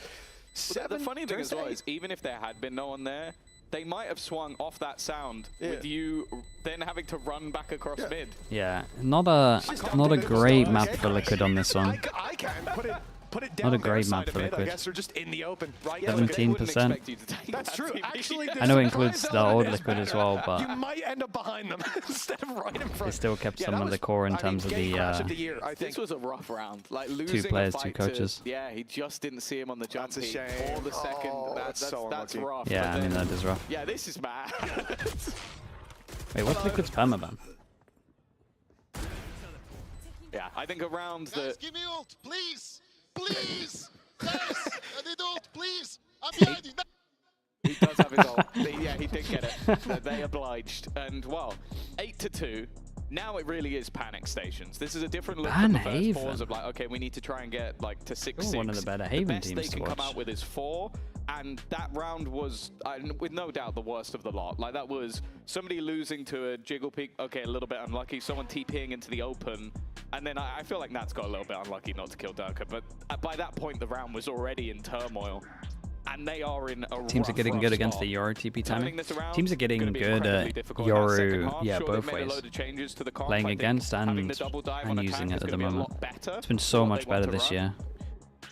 The funny thing as well is, even if there had been no one there, they might have swung off that sound with you then having to run back across mid. Yeah, not a great map for Liquid on this one. I can put it Not down a great their map side for of mid, I Liquid. guess they're just in the open, right? 17%. That's true. Actually, I know it includes the old Liquid as well, you but might end up behind them instead of right in front. they still kept Yeah, some that of the was- core in I mean, terms of game the crash of the year, I think. This was a rough round. Like losing players, a two fight coaches. yeah, he just didn't see him on the jump. That's a He- shame. Or the second. Oh, that's so that's unlucky. rough. yeah, but I mean then- that is rough. Yeah, this is bad. Wait, what's Liquid's permaban? Yeah, I think around the. Guys, give me ult, please! Please! Guys, I need ult, please! I'm behind you! He does have his ult. Yeah, he did get it. They obliged. And, well, 8-2. Now it really is panic stations. This is a different look from the first Banhaven. pause of like, okay, we need to try and get like to 6-6. One of the better The Haven best teams they to can come watch. out with is 4, and that round was, with no doubt, the worst of the lot. Like that was somebody losing to a jiggle peak. Okay, a little bit unlucky. Someone TPing into the open, and then I feel like Nat's got a little bit unlucky not to kill Durka. But by that point, the round was already in turmoil. And they are in a Teams are rough, getting rough good against spot. the Yoru TP timing. Turning this around, Teams are getting gonna be good incredibly at difficult in that second Yoru, half. yeah, Sure, both they've made a ways. load of changes to the comp. Playing I think against having the double dive on and using attack it is at the gonna be a moment. lot better It's been so than what much they want better to this run. year.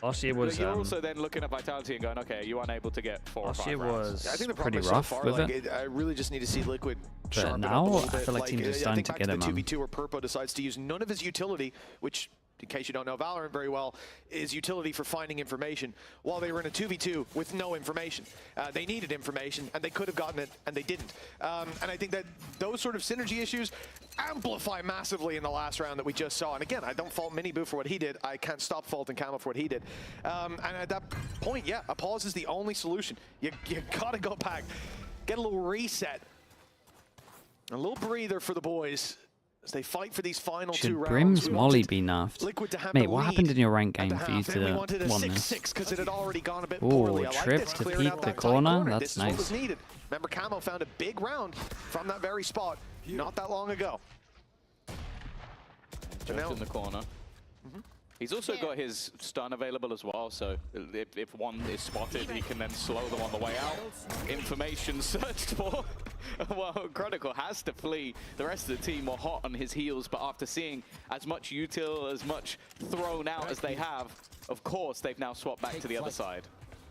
Last year was But you're also then looking at Vitality and going, okay, are you unable to get 4 or last 5 year rounds? was I think the pretty problem is rough so far, with like, it. I really just need to see Liquid sharpen now, up a little I bit. feel like teams are I starting think to back get it, the man. 2v2 where Purpo decides to use none of his utility, which, in case you don't know Valorant very well, is utility for finding information, while they were in a 2v2 with no information. They needed information, and they could have gotten it, and they didn't. And I think that those sort of synergy issues amplify massively in the last round that we just saw. And again, I don't fault Minibu for what he did. I can't stop faulting Camo for what he did. And at that point, yeah, a pause is the only solution. You gotta go back, get a little reset, a little breather for the boys as they fight for these final 2 Should rounds. Brim's We Molly wanted be nerfed? Liquid to have Mate, the what lead happened in your rank at game the for you half, and we to wanted a won this? 6-6 because it had already gone a bit Ooh, poorly. I liked trip it. to Cleared peek out the that tight corner? This That's is what nice. was needed. Remember, Camo found a big round from that very spot not that long ago. Just in the corner. He's also got his stun available as well, so if one is spotted, he can then slow them on the way out. Information searched for. Well, Chronicle has to flee. The rest of the team were hot on his heels, but after seeing as much util, as much thrown out as they have, of course, they've now swapped back to the other side.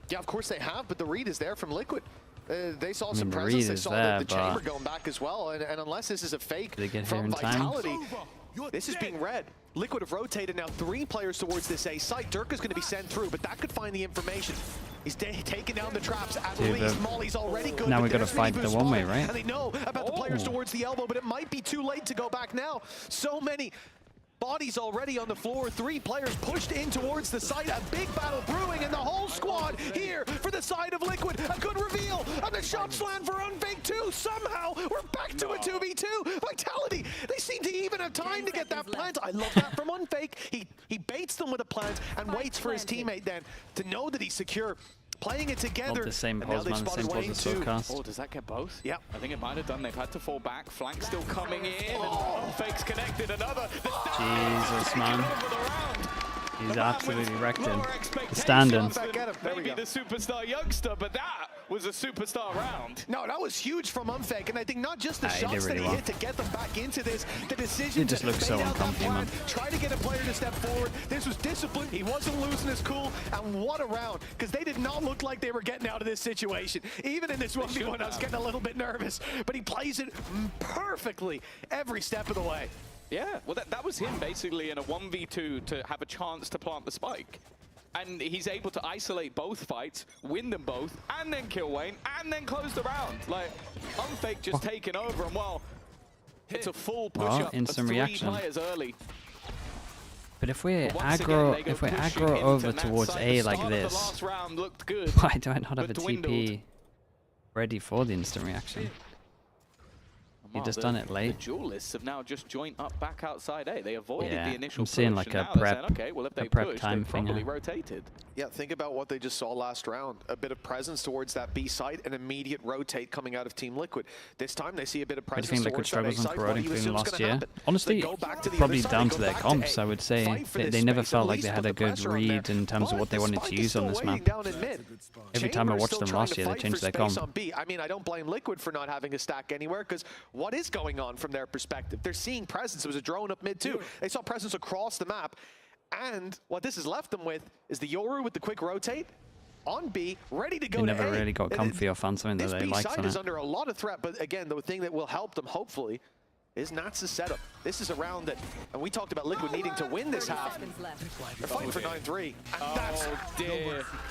Yeah, of course they have, but the read is there from Liquid. They saw I some mean, the presence, read they is saw there, the chamber but going back as well, and unless this is a fake they get here from in time? Vitality, this is being read. Liquid have rotated now 3 players towards this A site. Dirk is going to be sent through, but that could find the information. He's taking down the traps at least. Molly's already good. Now we got to fight the one way, right? And they know about the players towards the elbow, but it might be too late to go back now. So many bodies already on the floor. 3 players pushed in towards the site. A big battle brewing, and the whole squad here for the side of Liquid. A good reveal, and the shots land for Unfake 2. Somehow, we're back to a 2v2. Vitality, they seem to even have time to get that plant. I love that from Unfake. He baits them with a plant and waits for his teammate then to know that he's secure. Playing it together. Not the same pose, man. The same pose as Swordcast. Oh, does that get both? Yeah. I think it might have done. They've had to fall back. Flank still coming in. And Fake's connected. Another. Jesus, man. He's absolutely wrecked him. Standing. Maybe the superstar youngster, but that was a superstar round. No, that was huge from Unfake, and I think not just the shots that he hit to get them back into this, the decision It just looks so uncomfy, man. Try to get a player to step forward. This was discipline. He wasn't losing his cool, and what a round, because they did not look like they were getting out of this situation. Even in this 1v1, I was getting a little bit nervous, but he plays it perfectly every step of the way. Yeah, well, that was him basically in a 1v2 to have a chance to plant the spike. And he's able to isolate both fights, win them both, and then kill Wayne, and then close the round. Like, Unfake just taking over, and well, it's a full push-up of 3 players early. But if we're aggro over towards A like this, why do I not have a TP ready for the instant reaction? You just done it late. The duelists have now just joined up back outside A. They avoided the initial I'm seeing push, like a and now prep, saying, okay, well, if they prep push, time they've thing. probably rotated. Yeah, think about what they just saw last round. A bit of presence towards that B site, an immediate rotate coming out of Team Liquid. This time they see a bit of presence towards Liquid that struggles A on site. promoting What do you last year? happen? Honestly, probably down to their comps, I would say. Fight They never space, felt at like least they had put a the good pressure on read there. in terms of what they wanted to use on this map. Every time I watched them last year, they changed their comp. I mean, I don't blame Liquid for not having a stack anywhere, because what is going on from their perspective? They're seeing presence. It was a drone up mid too. They saw presence across the map. And what this has left them with is the Yoru with the quick rotate on B, ready to go to A. They never really got comfy or found something that they liked on This B side is it. under a lot of threat, but again, the thing that will help them, hopefully, is Nats' setup. This is a round that, and we talked about Liquid needing to win this half. They're fighting for 9-3, and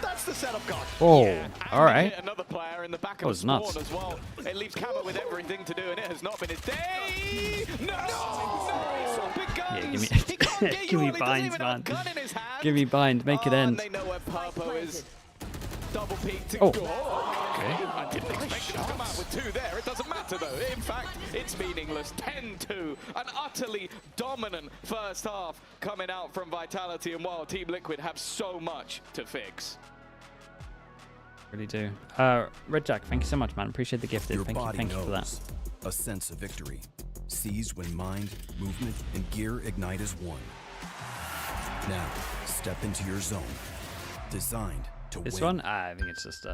that's the setup gone. Oh, Yeah, all right. Another player in the back That of was the spawn nuts. as well. It leaves Kama with everything to do, and it has not been his day. No! Big guns. Yeah, give me, He can't get give me you all. He doesn't binds, even have a man. gun in his hand. Give me bind, make it Oh, end. and they know where Purpo is. Double peek to Oh. go. Okay. I didn't expect him to come out with 2 there. It doesn't matter though. In fact, it's meaningless. 10-2. An utterly dominant first half coming out from Vitality, and while Team Liquid have so much to fix. Really do. Red Jack, thank you so much, man. Appreciate the gifted. Your Thank you body for that. knows. A sense of victory. Seized when mind, movement, and gear ignite as one. Now, step into your zone. Designed to This win. one, I think it's just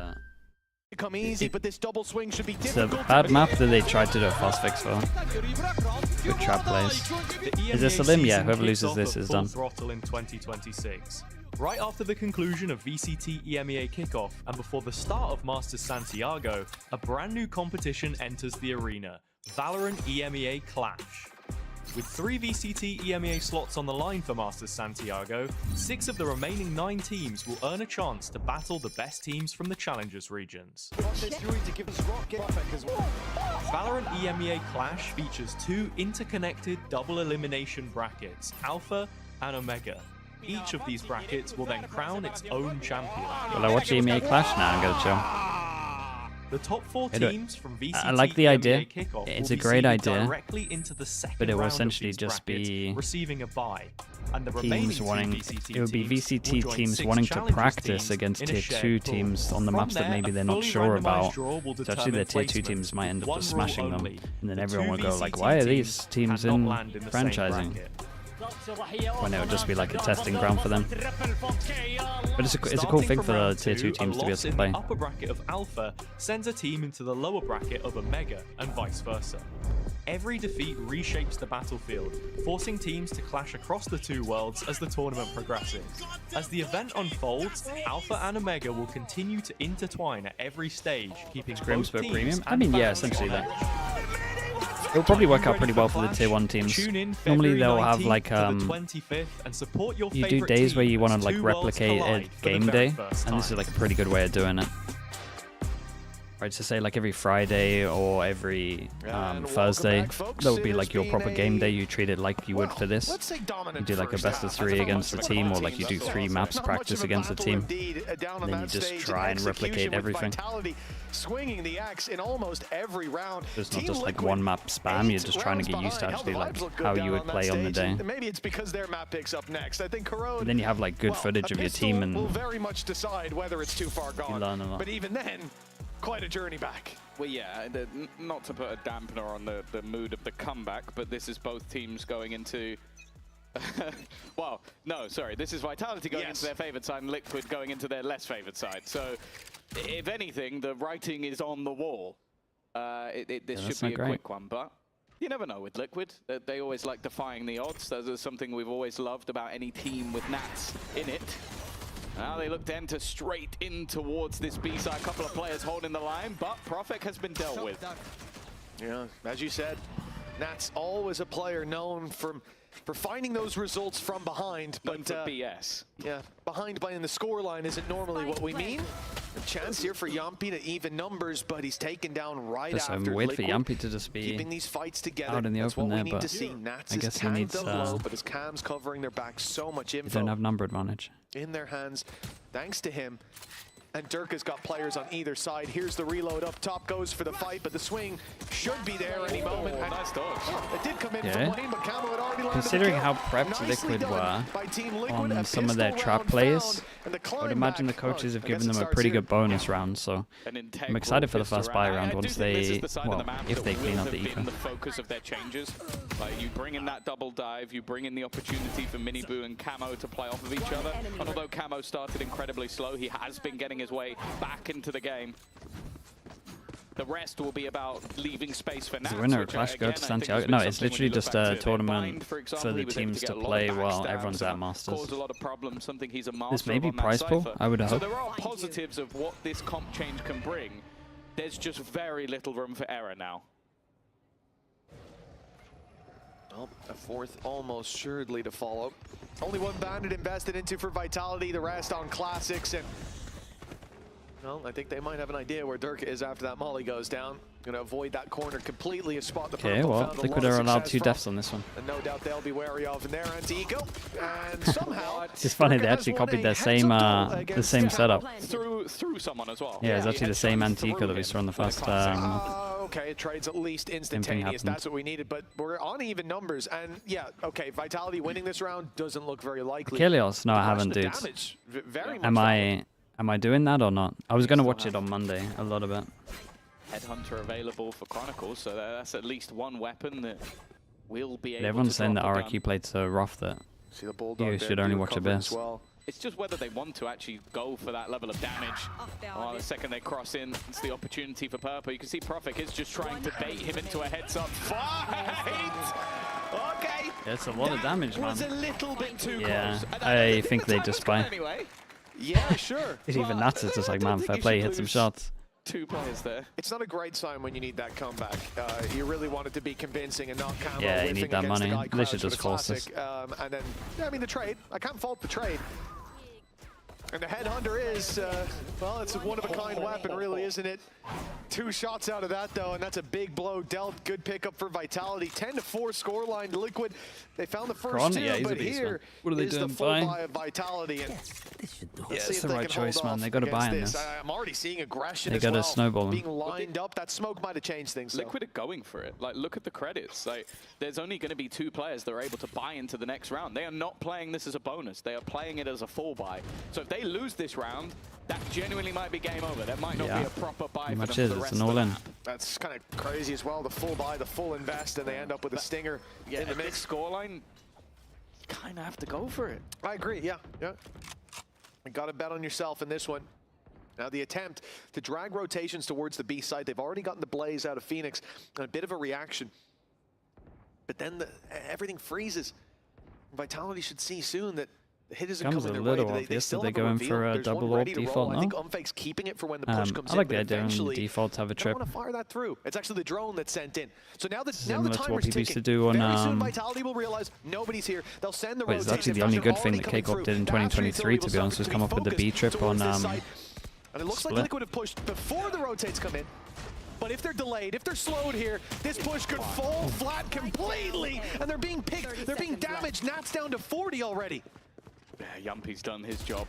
Come easy, but this double swing should be it's a difficult. bad map that they tried to do a fast fix for. Good trap plays. Is this a limb? Yeah, whoever loses this is done. Throttle in 2026. Right after the conclusion of VCT EMEA Kickoff and before the start of Masters Santiago, a brand new competition enters the arena, Valorant EMEA Clash. With 3 VCT EMEA slots on the line for Masters Santiago, 6 of the remaining 9 teams will earn a chance to battle the best teams from the Challengers regions. Valorant EMEA Clash features 2 interconnected double elimination brackets, Alpha and Omega. Each of these brackets will then crown its own champion. Will I watch EMEA Clash now? I'm gonna chill. The top 4 teams from VCT I like the idea. EMEA Kickoff It's will a be great seeded idea, directly into the second but it will round of essentially these just brackets, be receiving a bye. And the remaining teams 2 wanting. VCT It would be teams will VCT join teams 6 wanting to Challengers practice teams against in a tier shared 2 pool. teams on the From maps that there, maybe a they're not fully sure randomized about. draw will So actually, their tier 2 determine teams might end up placement. just One rule smashing them, only. and then The everyone 2 will go like, VCT "Why are teams these teams cannot in land in the same franchising?" bracket. when it would just be like a testing ground for them. But it's a cool thing for the tier 2 teams to be able to play. The upper bracket of Alpha sends a team into the lower bracket of EMEA and vice versa. Every defeat reshapes the battlefield, forcing teams to clash across the two worlds as the tournament progresses. As the event unfolds, Alpha and EMEA will continue to intertwine at every stage, keeping Scrims both for teams premium? I and mean, yeah, fans essentially on that. It'll probably work out pretty well for the tier 1 teams. Normally they'll have like you do days where you want to like replicate a game day, and this is like a pretty good way of doing it. Right, so say like every Friday or every Thursday, that would be like your proper game day. You treat it like you would for this. You do like a best of 3 against the team, or like you do 3 maps practice against the team. And then you just try and replicate everything. Swinging the axe in almost every round. It's not just like one map spam, you're just trying to get used to actually like how you would play on the day. Maybe it's because their map picks up next. I think Corrode, and then you have like good footage of your team, and will very much decide whether it's too far gone. You learn a lot. But even then, quite a journey back. Well, yeah, not to put a dampener on the mood of the comeback, but this is both teams going into... well, no, sorry, this is Vitality going into their favored side and Liquid going into their less favored side. So, if anything, the writing is on the wall. This should be a quick one, but you never know with Liquid. They always like defying the odds. That is something we've always loved about any team with Nats in it. Now they look to enter straight in towards this B side. A couple of players holding the line, but Profik has been dealt with. Yeah, as you said, Nats always a player known for finding those results from behind. But BS. Yeah, behind playing the scoreline isn't normally what we mean. A chance here for Yampi to even numbers, but he's taken down right just after wait Liquid. for Yampi to just be keeping these fights together. Out in the open there, but to see. Nats I guess is he needs low, but his cam's covering their back, so much info. They don't have number advantage In their hands, thanks to him. And Durka's got players on either side. Here's the reload up top, goes for the fight, but the swing should be there any moment. Oh, nice dodge. It did come in from Wayne, but Camo had already landed. Considering how prepped Liquid were on some of their trap plays, I would imagine the coaches have given them a pretty good bonus round, so I'm excited for the first buy round once they, well, if they clean up the ether. The focus of their changes. Like, you bring in that double dive, you bring in the opportunity for Miniboo and Camo to play off of each other. And although Camo started incredibly slow, he has been getting his way back into the game. The rest will be about leaving space for Nats. The winner of Clash go to Santiago. No, it's literally just a tournament for the teams to play while everyone's at Masters. Caused a lot of problems, something he's a master This may be on that prize pool, cipher. I would So hope. there are positives of what this comp change can bring. There's just very little room for error now. Well, a fourth almost assuredly to follow. Only one bandit invested into for Vitality, the rest on Classics, and well, I think they might have an idea where Durka is after that molly goes down. Gonna avoid that corner completely, a spot the Okay, well, Liquid are allowed 2 deaths on this one. And no doubt they'll be wary of in their anti-eco. And somehow It's funny, they actually copied their same setup. Through someone as well. Yeah, it's actually the same anti-eco that we saw in the first okay, it trades at least instantaneous. That's what we needed, but we're on even numbers. And yeah, okay, Vitality winning this round doesn't look very likely. Achilles? No, I haven't, dude. Am I doing that or not? I was going to watch it on Monday, a lot of it. Headhunter available for Chronicles, so that's at least one weapon that will be able Everyone's to saying that drop a RQ gun. played so rough that you should only watch Abyss. It's just whether they want to actually go for that level of damage. Oh, the second they cross in, it's the opportunity for Purple. You can see Profik is just trying to bait him into a heads-up fight. Okay. Yeah, it's a lot of damage, man. Was a little bit too yeah, close. I think they just buy. Anyway. Yeah, sure. Even Nats is just like, man, fair play, hit some shots. 2 players there. It's not a great sign when you need that comeback. You really want it to be convincing and not Camo. Yeah, you need that money. They should just force this. And then, yeah, I mean, the trade. I can't fault the trade. And the Headhunter is, well, it's a one-of-a-kind weapon, really, isn't it? 2 shots out of that, though, and that's a big blow dealt. Good pickup for Vitality. 10-4 scoreline. Liquid, they found the first 2, yeah, but here what are they is doing? the full buy of Vitality. And yeah, it's the right choice, man. They got to buy in this. I'm already seeing aggression They got to snowball being lined up. That smoke might have changed things. Liquid are going for it. Like, look at the credits. Like, there's only going to be 2 players that are able to buy into the next round. They are not playing this as a bonus. They are playing it as a full buy. So if they lose this round, that genuinely might be game over. There might not be a proper buy for them for the rest of the map. That's kind of crazy as well. The full buy, the full invest, and they end up with a stinger in the mix. Scoreline, kind of have to go for it. I agree, yeah. You got to bet on yourself in this one. Now the attempt to drag rotations towards the B side, they've already gotten the Blaze out of Phoenix, and a bit of a reaction. But then everything freezes. Vitality should see soon that the hit isn't coming their way. They still have a reveal. For a There's double one orb ready to default roll. now. I think Unfake's keeping it for when the push comes I like in. the idea on default to have a trip. I want to fire that through. It's actually the drone that's sent in. So now the Similar to what timer's people used ticking. to do on, Very soon Vitality will realize nobody's here. They'll send the Wait, it's rotation. actually the only good thing that Kickoff did in 2023, to be honest, was come up with the B trip on And it looks like Split. Liquid have pushed before the rotates come in. But if they're delayed, if they're slowed here, this push could fall flat completely. And they're being picked, they're being damaged. Nat's down to 40 already. Yeah, Yumpy's done his job.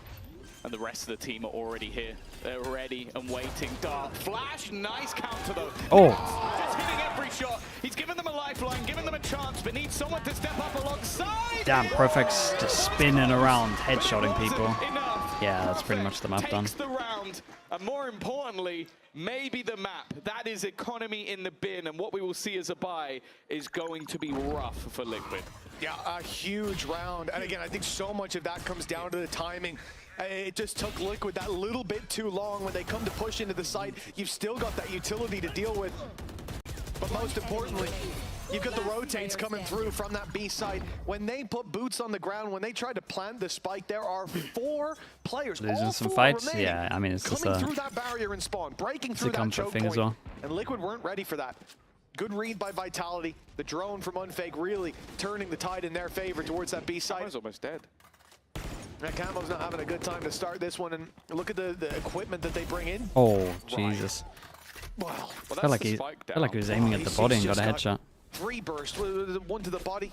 And the rest of the team are already here. They're ready and waiting. Dart flash, nice counter though. Oh. Just hitting every shot. He's given them a lifeline, given them a chance, but needs someone to step up alongside. Damn, Perfect's just spinning around, headshotting people. Enough. Yeah, that's pretty much the map done. Takes the round, and more importantly, maybe the map. That is economy in the bin, and what we will see as a buy is going to be rough for Liquid. Yeah, a huge round. And again, I think so much of that comes down to the timing. It just took Liquid that little bit too long. When they come to push into the site, you've still got that utility to deal with. But most importantly, you've got the rotates coming through from that B side. When they put boots on the ground, when they try to plant the spike, there are 4 players. Losing some fights? Yeah, I mean, it's just coming through that barrier and spawn, breaking through that choke thing point. as well. And Liquid weren't ready for that. Good read by Vitality. The drone from Unfake really turning the tide in their favor towards that B side. Camo's almost dead. Yeah, Camo's not having a good time to start this one, and look at the equipment that they bring in. Oh, Jesus. Wow. I felt like he was aiming at the body and got a headshot. 3 bursts, one to the body,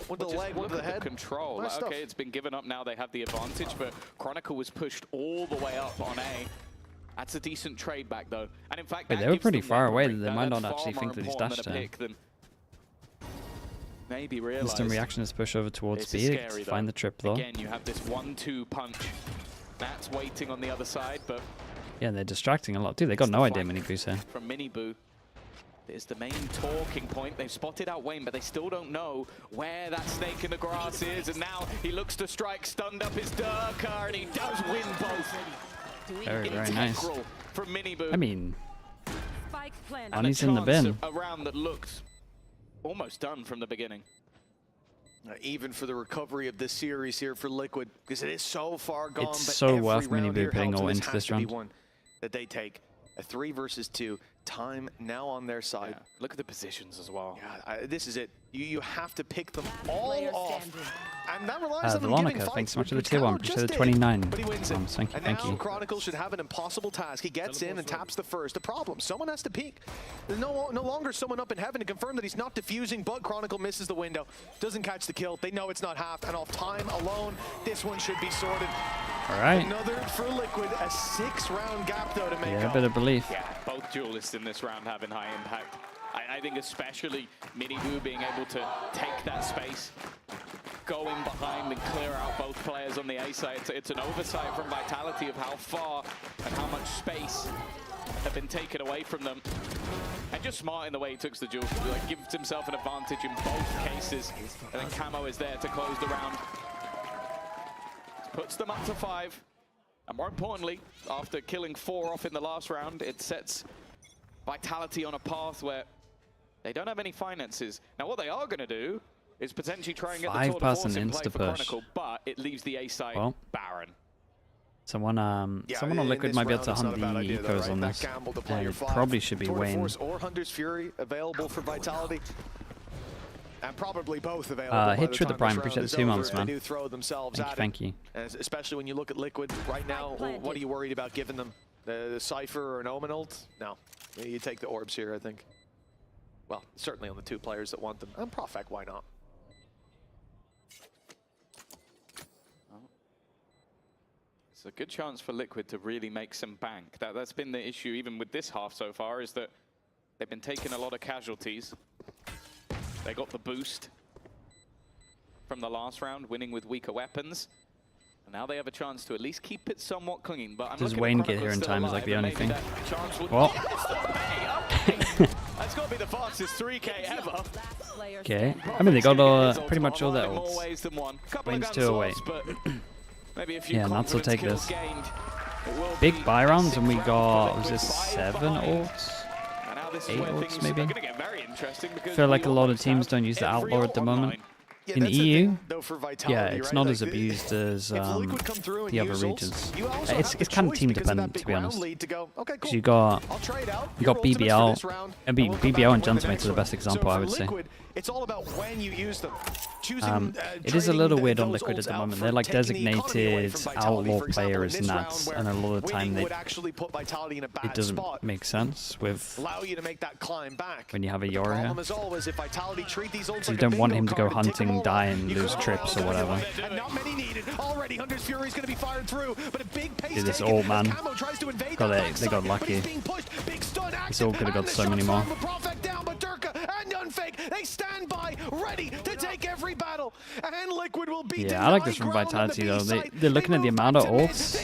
one to the leg, one to the head. Control. Nice Okay, stuff. it's been given up now. They have the advantage, but Chronicle was pushed all the way up on A. That's a decent trade back, though. And in fact, Wait, they were pretty far away. They might not actually think that he's dashed there. Maybe realize. Instant reaction is push over towards B to find the trip, though. Again, you have this 1-2 punch. That's waiting on the other side, but Yeah, they're distracting a lot too. They got no idea Miniboo's here. from Miniboo is the main talking point. They've spotted out Wayne, but they still don't know where that snake in the grass is. And now he looks to strike, stunned up his Durka, and he does win both. Very, very nice. From Miniboo. I mean, And money's a in the bin. chance, a round that looked almost done from the beginning. Even for the recovery of this series here for Liquid, because it is so far gone. It's but so every worth round Miniboo here putting helps, all and into has this to be round. one that they take. A 3 versus 2. Time now on their side. Yeah. Look at the positions as well. Yeah, this is it. You have to pick them all off. And that relies on them Veronica, giving fights. thanks so much for the which tier 1. Camo Appreciate just the did, 29. But he wins it. Thank And you. now Chronicle should have an impossible task. He gets in and taps the first. The problem, someone has to peek. There's no longer someone up in heaven to confirm that he's not defusing, but Chronicle misses the window. Doesn't catch the kill. They know it's not half. And off time alone, this one should be sorted. All right. Another for Liquid. A 6-round gap, though, to make Yeah, up. a bit of belief. Yeah, both duelists in this round having high impact. I think especially Miniboo being able to take that space, go in behind and clear out both players on the A side. It's an oversight from Vitality of how far and how much space have been taken away from them. And just smart in the way he took the duel. Like, gives himself an advantage in both cases. And then Camo is there to close the round. Puts them up to 5. And more importantly, after killing 4 off in the last round, it sets Vitality on a path where they don't have any finances. Now, what they are going to do is potentially try and get the tour de force in play for Chronicle, but it leaves the A side barren. Someone on Liquid might be able to hunt the ecos on this. It probably should be Wayne. Or Hunter's Fury available for Vitality. And probably both available. Hit through the prime. Appreciate the 2 months, man. They do throw themselves Thank you. And especially when you look at Liquid right now, what are you worried about giving them? The Cypher or an Omen ult? No. You take the orbs here, I think. Well, certainly on the 2 players that want them. And Profec, why not? It's a good chance for Liquid to really make some bank. That's been the issue even with this half so far, is that they've been taking a lot of casualties. They got the boost from the last round, winning with weaker weapons. And now they have a chance to at least keep it somewhat clean. But I'm Does looking Wayne at get here in still time is alive, like the and only maybe thing. that chance would- Well. Yes, okay. That's got got to be the fastest 3K ever. Okay. I mean, they got pretty much all their ults. Ways than one. Wings 2 away. But maybe a few Yeah, Nats will take this. Gained. Big buy rounds, and we got, was this 7 ults? 8 ults, maybe? I feel like a lot of teams don't use the Outlaw at the moment. In EU, yeah, it's not as abused as the other regions. It's kind of team dependent, to be honest. Because you got BBL, BBL and Gentlemate are the best example, I would say. It's all about when you use them. It is a little weird on Liquid at the moment. They're like designated outlaw players and Nats, and a lot of the time it doesn't make sense with when you have a Yoru here. So you don't want him to go hunting, die, and lose trips or whatever. Dude, this old man. They got lucky. This all could have got so many more. They stand by, ready to take every battle, and Liquid will be. Yeah, I like this from Vitality though. They're looking at the amount of ults,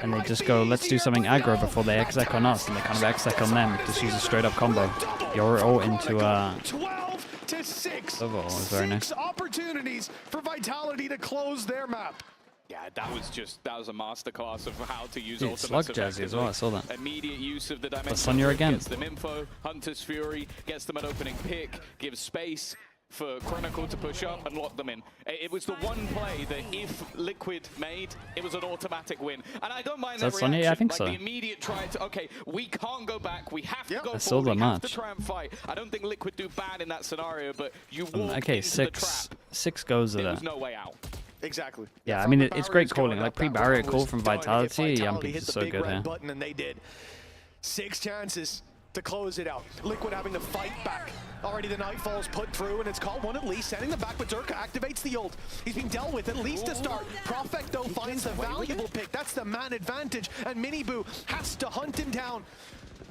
and they just go, let's do something aggro before they exec on us, and they kind of exec on them. Just use a straight up combo. You're all into 12 to 6. Overall, it was very nice. 6 opportunities for Vitality to close their map. Yeah, that was a masterclass of how to use Dude, Slug Jazzy as well, I saw that. Immediate use of the dimension. Sonya again. Gets them info, Hunter's Fury, gets them an opening pick, gives space for Chronicle to push up and lock them in. It was the one play that if Liquid made, it was an automatic win. And I don't mind that reaction. Sonya? Yeah, I think so. The immediate try to, okay, we can't go back, we have to go I forward, we have match. to try and fight. I don't think Liquid do bad in that scenario, but you walk Okay, into the trap. 6 goes of There that. was no way out. Exactly. Yeah, I mean, it's great calling. Like, pre-barrier call from Vitality, Yampy is so good here. Button and they did. 6 chances to close it out. Liquid having to fight back. Already the Nightfall's put through, and it's caught one at least, sending them back, but Durka activates the ult. He's being dealt with at least to start. Profecto finds a valuable pick. That's the man advantage, and Miniboo has to hunt him down.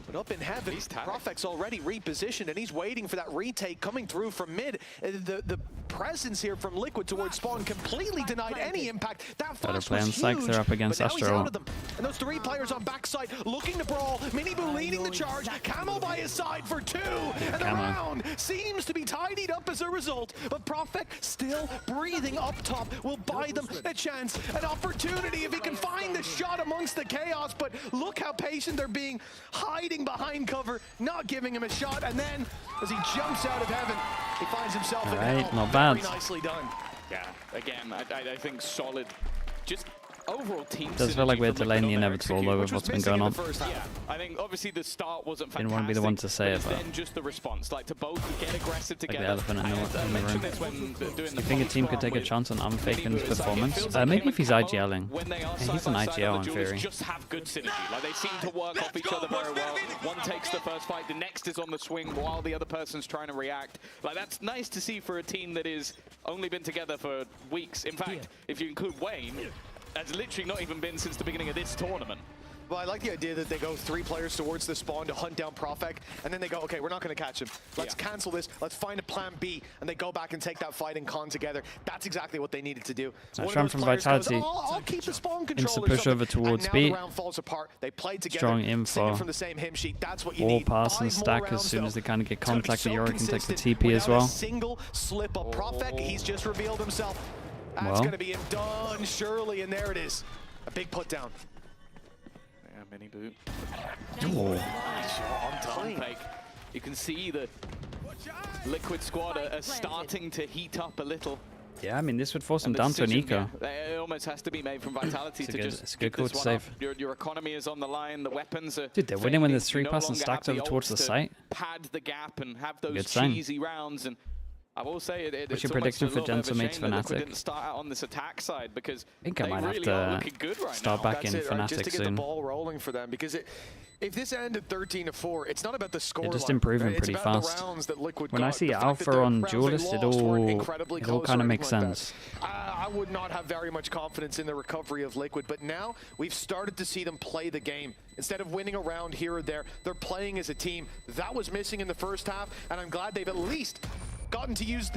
But up in heaven, Profect's already repositioned, and he's waiting for that retake coming through from mid. The presence here from Liquid towards spawn completely denied any impact. That flash was huge, they're up against but now he's Astro. out of them. And those 3 players on backside looking to brawl. Miniboo leading the charge. Camo by his side for 2. And the round seems to be tidied up as a result. But Profect still breathing up top will buy them a chance, an opportunity if he can find the shot amongst the chaos. But look how patient they're being, hiding behind cover, not giving him a shot, and then as he jumps out of heaven, he finds himself in hell. Not bad. Very nicely done. Yeah, again, I think solid. Just overall team. Does feel like we're delaying the inevitable though with what's been going on. Yeah, I think obviously the start wasn't fantastic. Didn't want to be the one to say it, but then just the response, like to both get aggressive together. Like the elephant in the room. Do you think a team could take a chance on Unfaken's performance? Maybe if he's IGLing. Yeah, he's an IGL in theory. Just have good synergy. Like they seem to work off each other very well. One takes the first fight, the next is on the swing while the other person's trying to react. Like that's nice to see for a team that is only been together for weeks. In fact, if you include Wayne, has literally not even been since the beginning of this tournament. Well, I like the idea that they go 3 players towards the spawn to hunt down Profec, and then they go, okay, we're not going to catch him. Let's cancel this. Let's find a plan B, and they go back and take that fight in con together. That's exactly what they needed to do. Nice run from Vitality. I'll keep the spawn control. Into push over towards B. They played together. Strong info. From the same him sheet. That's what you Wall need. pass and stack as soon as they kind of get contact. The Yorick can take the TP as well. Single slip of Profec. He's just revealed himself. That's going to be him done, surely, and there it is. A big put down. Yeah, mini boot. Oh. You can see the Liquid squad are starting to heat up a little. Yeah, I mean, this would force them down to an eco. It almost has to be made from Vitality to just it's a good call to save. Your economy is on the line, the weapons are... Dude, they're winning when there's 3 pass and stacked over towards the site. Pad the gap and have those cheesy rounds. And I will say what's your prediction for Gentlemate's FNATIC? Didn't start out on this attack side because I think I might have to start back in FNATIC just to get soon. the ball rolling for them, because if this ended 13-4, it's not about the score. They're just improving pretty fast. When I see Alpha on Duelist, it all kind of makes sense. I would not have very much confidence in the recovery of Liquid, but now we've started to see them play the game. Instead of winning a round here or there, they're playing as a team. That was missing in the first half, and I'm glad they've at least gotten to use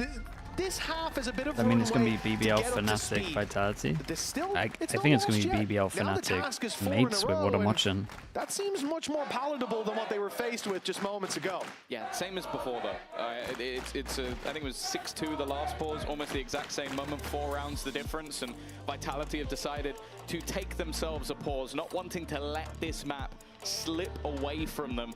this half is a bit of I mean, it's going to runaway be BBL, to get up to FNATIC, speed. Vitality. But still, I it's think not it's going to lost be yet. BBL, Now the task is FNATIC, 4 in a mates with row, what I'm and watching. that seems much more palatable than what they were faced with just moments ago. Yeah, same as before though. I think it was 6-2 the last pause, almost the exact same moment, 4 rounds the difference, and Vitality have decided to take themselves a pause, not wanting to let this map slip away from them.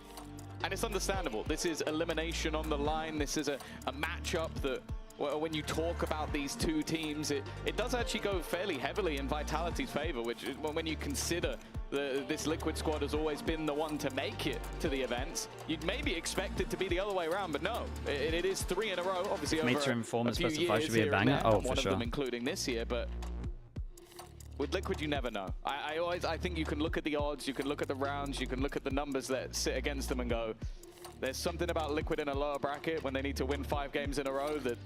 And it's understandable. This is elimination on the line. This is a matchup that, well, when you talk about these two teams, it does actually go fairly heavily in Vitality's favor, which when you consider this Liquid squad has always been the one to make it to the events. You'd maybe expect it to be the other way around, but no, it is 3 in a row. Obviously, Mates are over informed a few specify years should be a here and banger. there, Oh, not for one sure. of them including this year, but with Liquid, you never know. I think you can look at the odds, you can look at the rounds, you can look at the numbers that sit against them and go, there's something about Liquid in a lower bracket when they need to win 5 games in a row that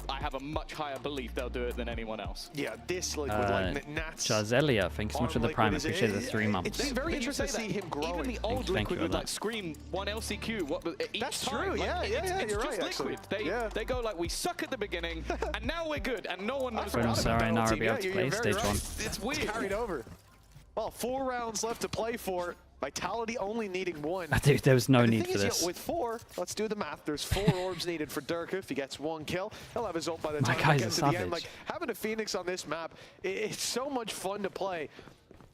I have a much higher belief they'll do it than anyone else. Yeah, this Liquid, like Nats. Chazelia, thanks so much for the prime. Appreciate the 3 months. It's very interesting to see him growing. Even the old Thank you Liquid for would that. like scream 1 LCQ each That's time. true, Like, yeah, it's you're just right, actually. Liquid. They go like, we suck at the beginning, and now we're good, and no one knows From about it. Sarah and penalty. RB out to Yeah, play you're stage very 1. It's weird. Carried over. Well, 4 rounds left to play for. Vitality only needing 1. Dude, there was no And the need thing for is, this. with 4, let's do the math. There's 4 orbs needed for Durka. If he gets 1 kill, he'll have his ult by the My time he guy's gets a to the end. savage. Like, having a Phoenix on this map, it's so much fun to play.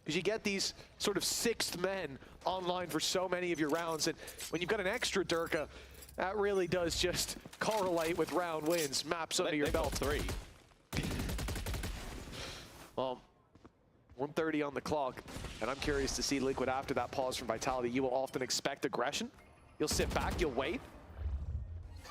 Because you get these sort of 6th men online for so many of your rounds. And when you've got an extra Durka, that really does just correlate with round wins, maps under your belt. 3. Well, 1:30 on the clock, and I'm curious to see Liquid after that pause from Vitality. You will often expect aggression. You'll sit back, you'll wait.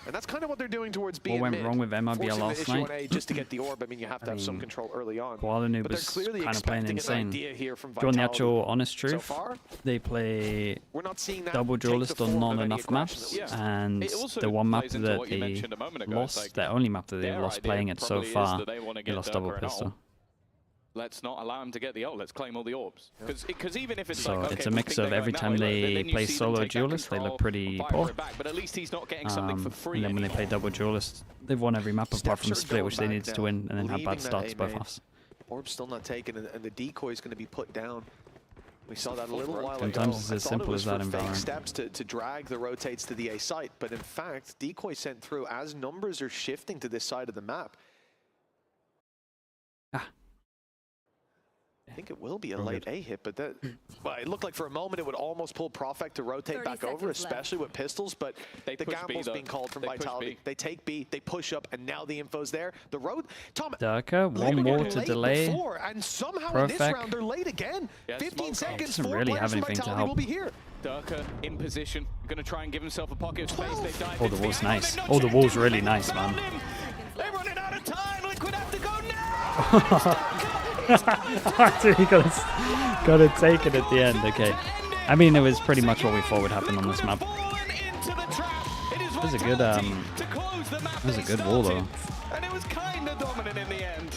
And that's kind of what they're doing towards B What and went mid. wrong with MIBR Forcing last the issue night? on A just to get the orb. I mean, you have to have some control early on. Gualanoo But they're was clearly kind of playing expecting an insane. idea here from Do you want the Vitality. actual honest So truth? far, They play we're not seeing that double take the duelist on form not of any enough aggression, maps, at least. and It also the one map plays into that what you they mentioned a moment ago. It's lost, like their only map that they their lost idea playing it so probably is far, that they wanna they get lost Durka double and pistol. ult. Let's not allow him to get the ult. Let's claim all the orbs. Because even if it's So like, okay, it's a we mix think of they every went that time way, they then you play see them solo take that duelist, they control look pretty and fire poor. it back, but at least he's not getting something for free And then when they anymore. play double duelist, they've won every map apart from Steps are split, which they going needed back to now, win, and then had leaving bad that starts A both main. halves. Orb's still not taken, and the decoy is going to be put down. We saw that a little while ago. Sometimes it's I as thought simple it was as that for in fake Valorant. steps to drag the rotates to the A site, but in fact, decoy sent through as numbers are shifting to this side of the map. I think it will be a late A hit, but that well, it looked like for a moment it would almost pull Profect to rotate back over, especially with pistols, but the gamble's being called from Vitality. They take B, they push up, and now the info's there. The road, Tom, Durka, one Liquid more were to late delay. before, and somehow in this Perfect. round they're late again. Yeah, 15 seconds, Doesn't 4 really players have from anything to Vitality help. will be here. Durka in position, going to try and give himself a pocket of space. They dive Oh, the in wall's behind nice. him, Oh, the no wall's check, really and nice, found man. him. They're running out of time. Liquid have to go now. Dude, he got it taken at the end. Okay, I mean it was pretty much what we thought would happen on this map. It was a good it was a good wall though. And it was kind of dominant in the end.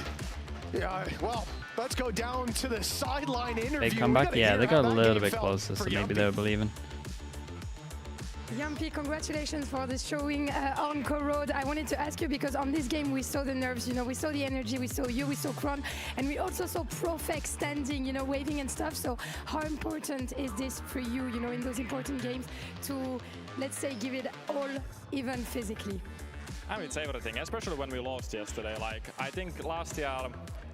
Yeah, well, let's go down to the sideline interview. They come We back, gotta yeah, hear they how got a that little game bit felt closer, for so maybe Yumpy. they were believing. Yumpy, congratulations for this showing on Co Road. I wanted to ask you because on this game we saw the nerves, you know, we saw the energy, we saw you, we saw Kron, and we also saw Profect standing, you know, waving and stuff. So how important is this for you, you know, in those important games to, let's say, give it all, even physically? I mean, it's everything, especially when we lost yesterday. Like, I think last year,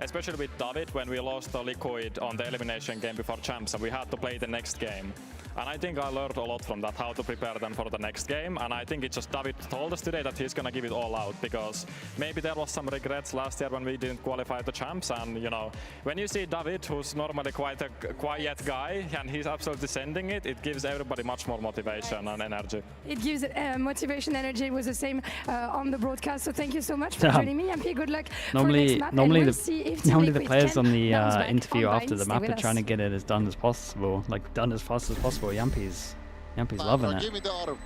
especially with David, when we lost the Liquid on the elimination game before Champs, and we had to play the next game. And I think I learned a lot from that, how to prepare them for the next game. And I think it's just David told us today that he's going to give it all out, because maybe there was some regrets last year when we didn't qualify the Champs. And, you know, when you see David, who's normally quite a quiet guy, and he's absolutely sending it, it gives everybody much more motivation and energy. It gives motivation, energy. It was the same on the broadcast. So thank you so much for joining me. Yumpy, good luck for next map. Normally we'll the players on the bounce back interview on after the Vine. map Stay are with trying to us. get it as done as possible, like done as fast as possible. Yumpy's loving it. Give me the orb.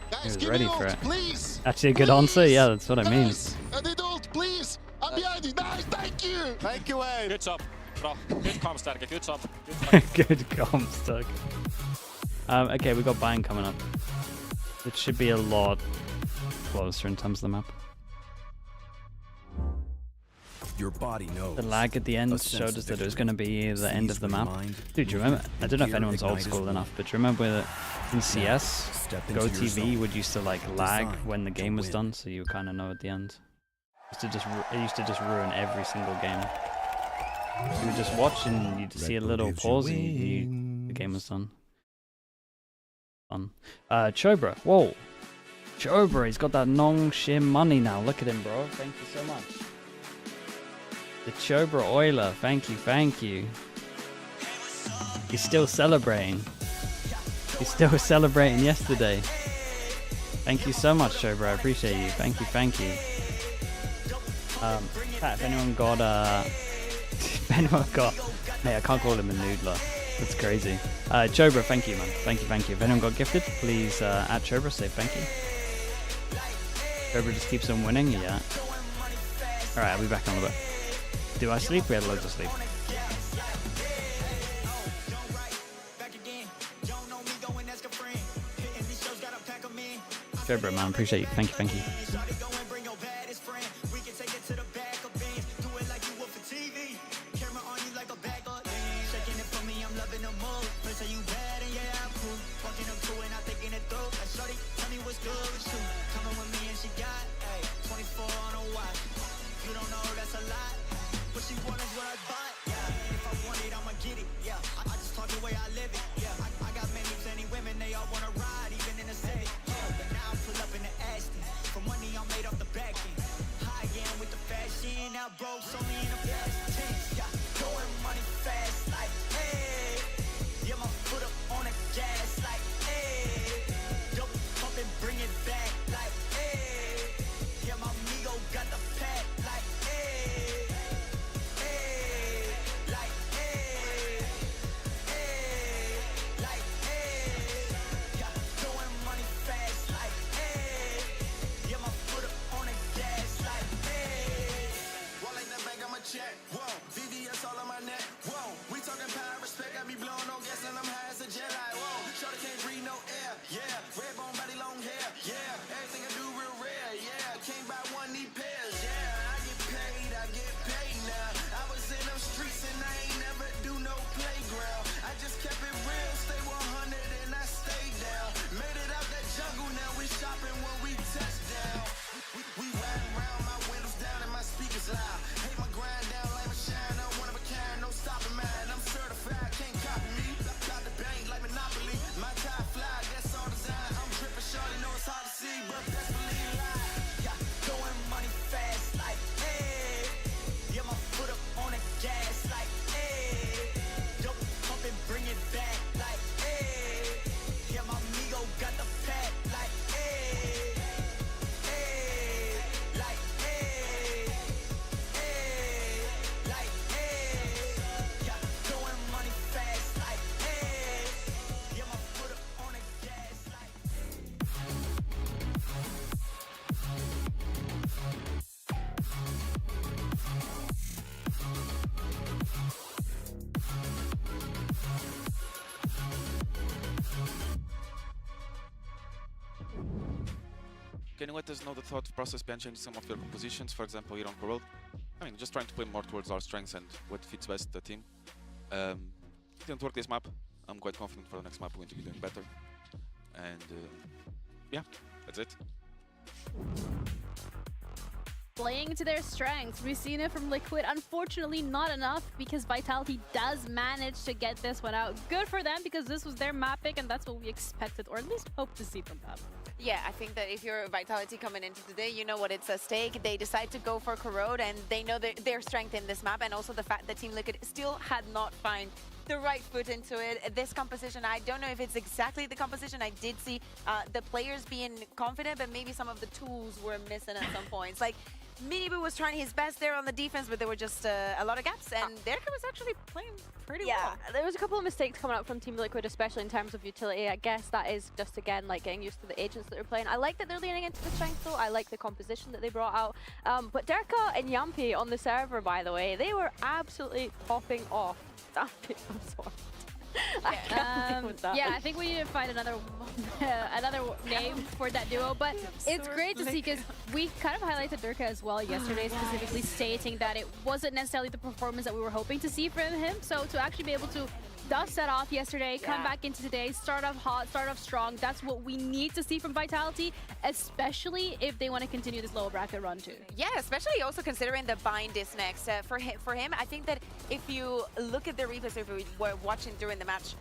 He Guys, was give ready me for ult, it. please. Actually, a good answer. Yeah, that's what I mean. Guys, I need ult, please. I'm behind you. Nice, thank you. Thank you, Wayne. Good job, bro. Good comms, Terke. Good job. Good comms, Doug. Okay, we got Bayern coming up. It should be a lot closer in terms of the map. Your body knows. The lag at the end showed us that it was going to be the end of the map. Dude, do you remember? I don't know if anyone's old school enough, but do you remember that in CS, Go TV would used to like lag when the game was done, so you kind of know at the end. It used to just ruin every single game. You would just watch and you'd see a little pause and you knew the game was done. Fun. Chobra, whoa. Chobra, he's got that Nong Shim money now. Look at him, bro. Thank you so much. The Chobra Oiler, thank you, thank you. He's still celebrating. He's still celebrating yesterday. Thank you so much, Chobra. I appreciate you. Thank you, thank you. Pat, if anyone got mate, I can't call him a noodler. That's crazy. Chobra, thank you, man. Thank you, thank you. If anyone got gifted, please at Chobra say thank you. Chobra just keeps on winning, yeah. Alright, I'll be back in a little bit. Do I sleep? We had loads of sleep. Chobra, man, appreciate you. Thank you, thank you. Can you let us know the thought process behind changing some of your compositions, for example, here on Corel? I mean, just trying to play more towards our strengths and what fits best the team. Didn't work this map. I'm quite confident for the next map we're going to be doing better. And yeah, that's it. Playing to their strengths. We've seen it from Liquid. Unfortunately, not enough because Vitality does manage to get this one out. Good for them because this was their map pick and that's what we expected, or at least hope to see from them. Yeah, I think that if you're Vitality coming into today, you know what it's at stake. They decide to go for Corrode and they know their strength in this map, and also the fact that Team Liquid still had not found the right foot into it. This composition, I don't know if it's exactly the composition. I did see the players being confident, but maybe some of the tools were missing at some points. Like, MIBR was trying his best there on the defense, but there were just a lot of gaps, and Derka was actually playing pretty well. There was a couple of mistakes coming out from Team Liquid, especially in terms of utility. I guess that is just, again, like getting used to the agents that they're playing. I like that they're leaning into the strength, though. I like the composition that they brought out. But Derka and Yampi on the server, by the way, they were absolutely popping off. I'm sorry. Yeah, I think we need to find another name for that duo. But it's great to see because we kind of highlighted Durka as well yesterday, specifically stating that it wasn't necessarily the performance that we were hoping to see from him. So to actually be able to dust that off yesterday, come back into today, start off hot, start off strong. That's what we need to see from Vitality, especially if they want to continue this lower bracket run too. Yeah, especially also considering the bind is next. For him, I think that if you look at the replays, if we were watching during the match,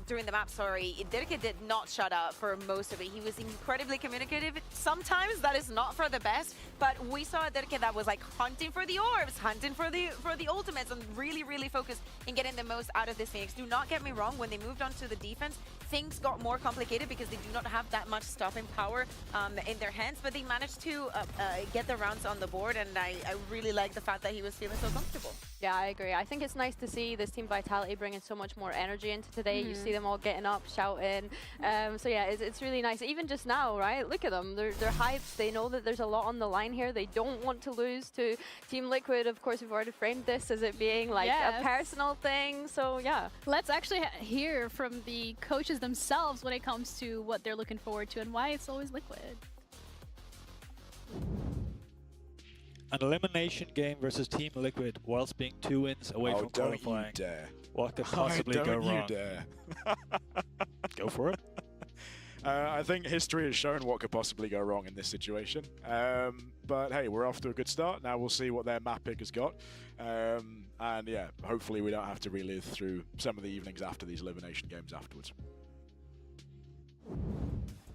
Dirk did not shut up for most of it. He was incredibly communicative. Sometimes that is not for the best, but we saw a Dirk that was like hunting for the orbs, hunting for the ultimates, and really focused in getting the most out of this Phoenix. Do not get me wrong, when they moved on to the defense, things got more complicated because they do not have that much stopping power in their hands, but they managed to get the rounds on the board, and I really like the fact that he was feeling so comfortable. Yeah, I agree. I think it's nice to see this team Vitality bringing so much more energy into today. You see them all getting up, shouting. So yeah, it's really nice. Even just now, right? Look at them. They're hyped. They know that there's a lot on the line here. They don't want to lose to Team Liquid. Of course, we've already framed this as it being like a personal thing. So yeah. Let's actually hear from the coaches themselves when it comes to what they're looking forward to and why it's always Liquid. An elimination game versus Team Liquid whilst being 2 wins away from qualifying. Don't you dare. What could possibly go wrong? Don't you dare. Go for it. I think history has shown what could possibly go wrong in this situation. But hey, we're off to a good start. Now we'll see what their map pick has got. And yeah, hopefully we don't have to relive through some of the evenings after these elimination games afterwards.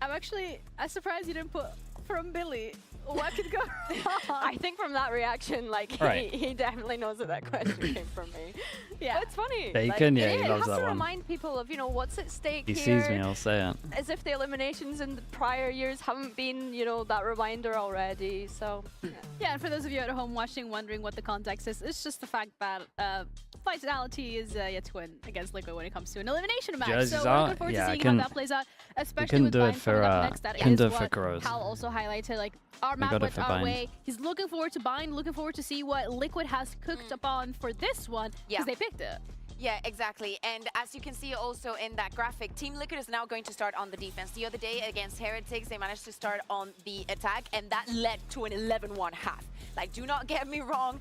I'm surprised you didn't put from Billy. What could go wrong? I think from that reaction, like he definitely knows that question came from me. Yeah, it's funny. Bacon, like, yeah, he loves that one. It has to remind people of what's at stake he here. Sees me, I'll say it. As if the eliminations in the prior years haven't been, that reminder already. So yeah, and for those of you at home watching, wondering what the context is, it's just the fact that Vitality is yet to win against Liquid when it comes to an elimination match. Jerseys so we're looking forward to seeing how that plays out, especially with Bind coming up next. That is what Hal also highlighted. Like our map went our way. He's looking forward to Bind, looking forward to see what Liquid has cooked upon for this one, because they picked it. Yeah, exactly. And as you can see also in that graphic, Team Liquid is now going to start on the defense. The other day against Heretics, they managed to start on the attack, and that led to an 11-1 half. Like, do not get me wrong,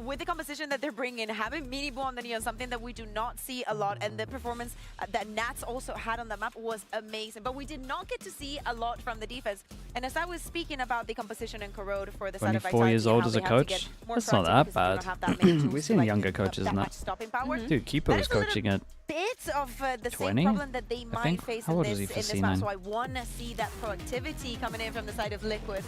with the composition that they're bringing, having Mini Boo on the Neon, something that we do not see a lot, and the performance that Nats also had on the map was amazing. But we did not get to see a lot from the defense. And as I was speaking about the composition and Corrode for the side of Vitality, 24 years old as a coach? That's not that bad. We've seen younger coaches in that. Dude, Keeper was coaching at bit of the 20? same problem that they might face in this map. So I want to see that productivity coming in from the side of Liquid.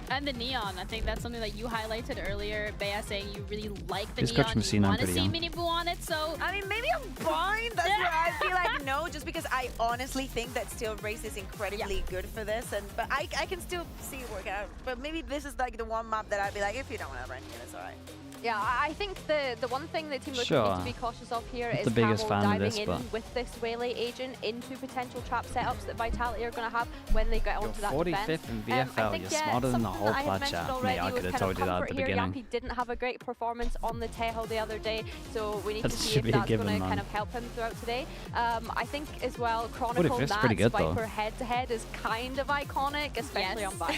And the Neon, I think that's something that you highlighted earlier, Bea, saying you really like the Neon, you want to see Mini Boo on it, so... I mean, maybe I'm Bind, that's where I feel like no, just because I honestly think that Steel Race is incredibly good for this, but I can still see it work out. But maybe this is like the one map that I'd be like, if you don't want to rank it, it's alright. Yeah, I think the one thing that Team Liquid need to be cautious of here is Camo diving in with this Waylay agent into potential trap setups that Vitality are going to have when they get onto that defense. 45th in VFL, you're smarter than the whole plat chat. Mate, I could have told you that at the beginning. Yappy didn't have a great performance on the Tejo the other day, so we need to see if that's going to kind of help him throughout today. I think as well, Chronicle Nats Viper head-to-head is kind of iconic, especially on Bind.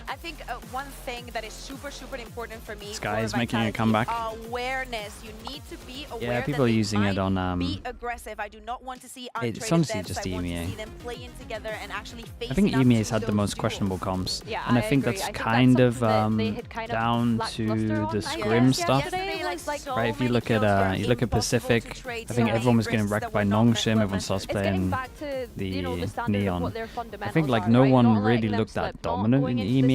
I think one thing that is super important for me Sky is making a comeback. Awareness. You need to be aware. Yeah, people are using it on. Be aggressive. I do not want to see it's honestly just EMEA. I want to see them playing together and actually facing I think EMEA's had the most questionable comps, and I think that's kind of down to the scrim stuff. Right, if you look at Pacific, I think everyone was getting wrecked by Nongshim. Everyone starts playing the Neon. I think like no one really looked that dominant in EMEA.